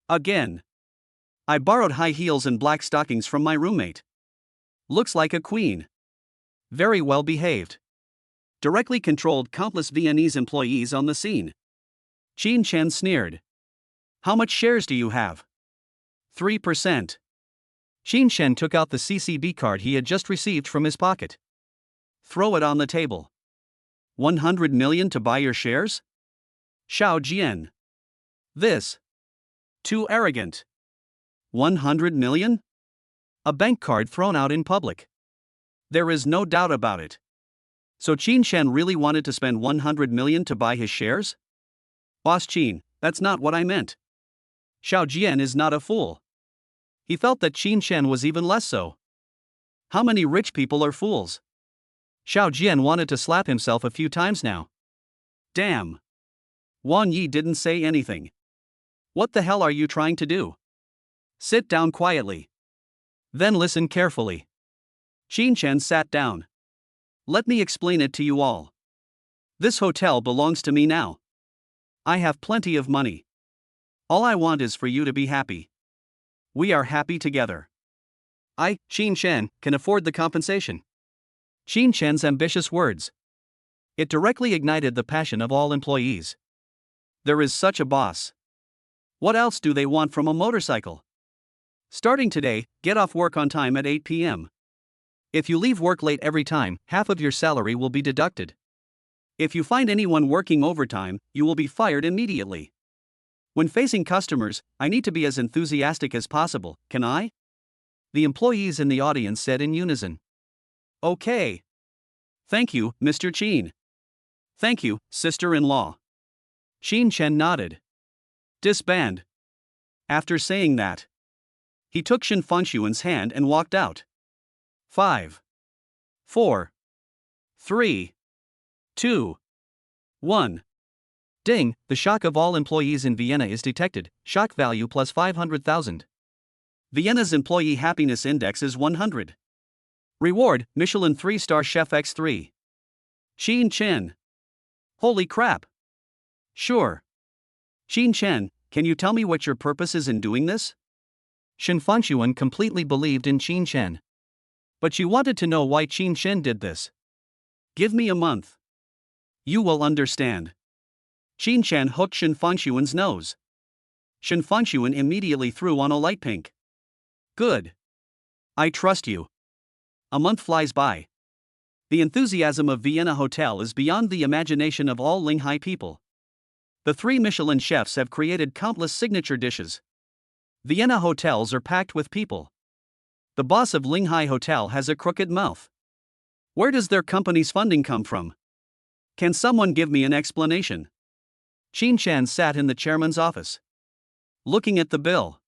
Again. I borrowed high heels and black stockings from my roommate. Looks like a queen. Very well behaved. Directly controlled countless Viennese employees on the scene. Qin Shen sneered. How much shares do you have? 3%. Qin Shen took out the CCB card he had just received from his pocket. Throw it on the table. 100 million to buy your shares? Xiao Jian. This. Too arrogant. 100 million? A bank card thrown out in public. There is no doubt about it. So Qin Shen really wanted to spend 100 million to buy his shares? Boss Qin, that's not what I meant. Xiao Jian is not a fool. He felt that Qin Shen was even less so. How many rich people are fools? Xiao Jian wanted to slap himself a few times now. Damn. Wang Yi didn't say anything. What the hell are you trying to do? Sit down quietly. Then listen carefully. Qin Shen sat down. Let me explain it to you all. This hotel belongs to me now. I have plenty of money. All I want is for you to be happy. We are happy together. I, Qin Shen, can afford the compensation. Qin Shen's ambitious words. It directly ignited the passion of all employees. There is such a boss. What else do they want from a motorcycle? Starting today, get off work on time at 8 p.m. If you leave work late every time, half of your salary will be deducted. If you find anyone working overtime, you will be fired immediately. When facing customers, I need to be as enthusiastic as possible, can I? The employees in the audience said in unison. Okay. Thank you, Mr. Qin. Thank you, sister-in-law. Qin Shen nodded. Disband. After saying that, he took Shen Fengxuan's hand and walked out. 5, 4, 3, 2, 1. Ding, the shock of all employees in Vienna is detected, shock value plus 500,000. Vienna's employee happiness index is 100. Reward, Michelin 3-star chef X3. Qin Shen. Holy crap. Sure. Qin Shen, can you tell me what your purpose is in doing this? Shen Fengxuan completely believed in Qin Shen. But she wanted to know why Qin Shen did this. Give me a month. You will understand. Qin Shen hooked Shen Fengxuan's nose. Shen Fengxuan immediately threw on a light pink. Good. I trust you. A month flies by. The enthusiasm of Vienna Hotel is beyond the imagination of all Linghai people. The 3 Michelin chefs have created countless signature dishes. Vienna hotels are packed with people. The boss of Linghai Hotel has a crooked mouth. Where does their company's funding come from? Can someone give me an explanation? Qin Shen sat in the chairman's office. Looking at the bill.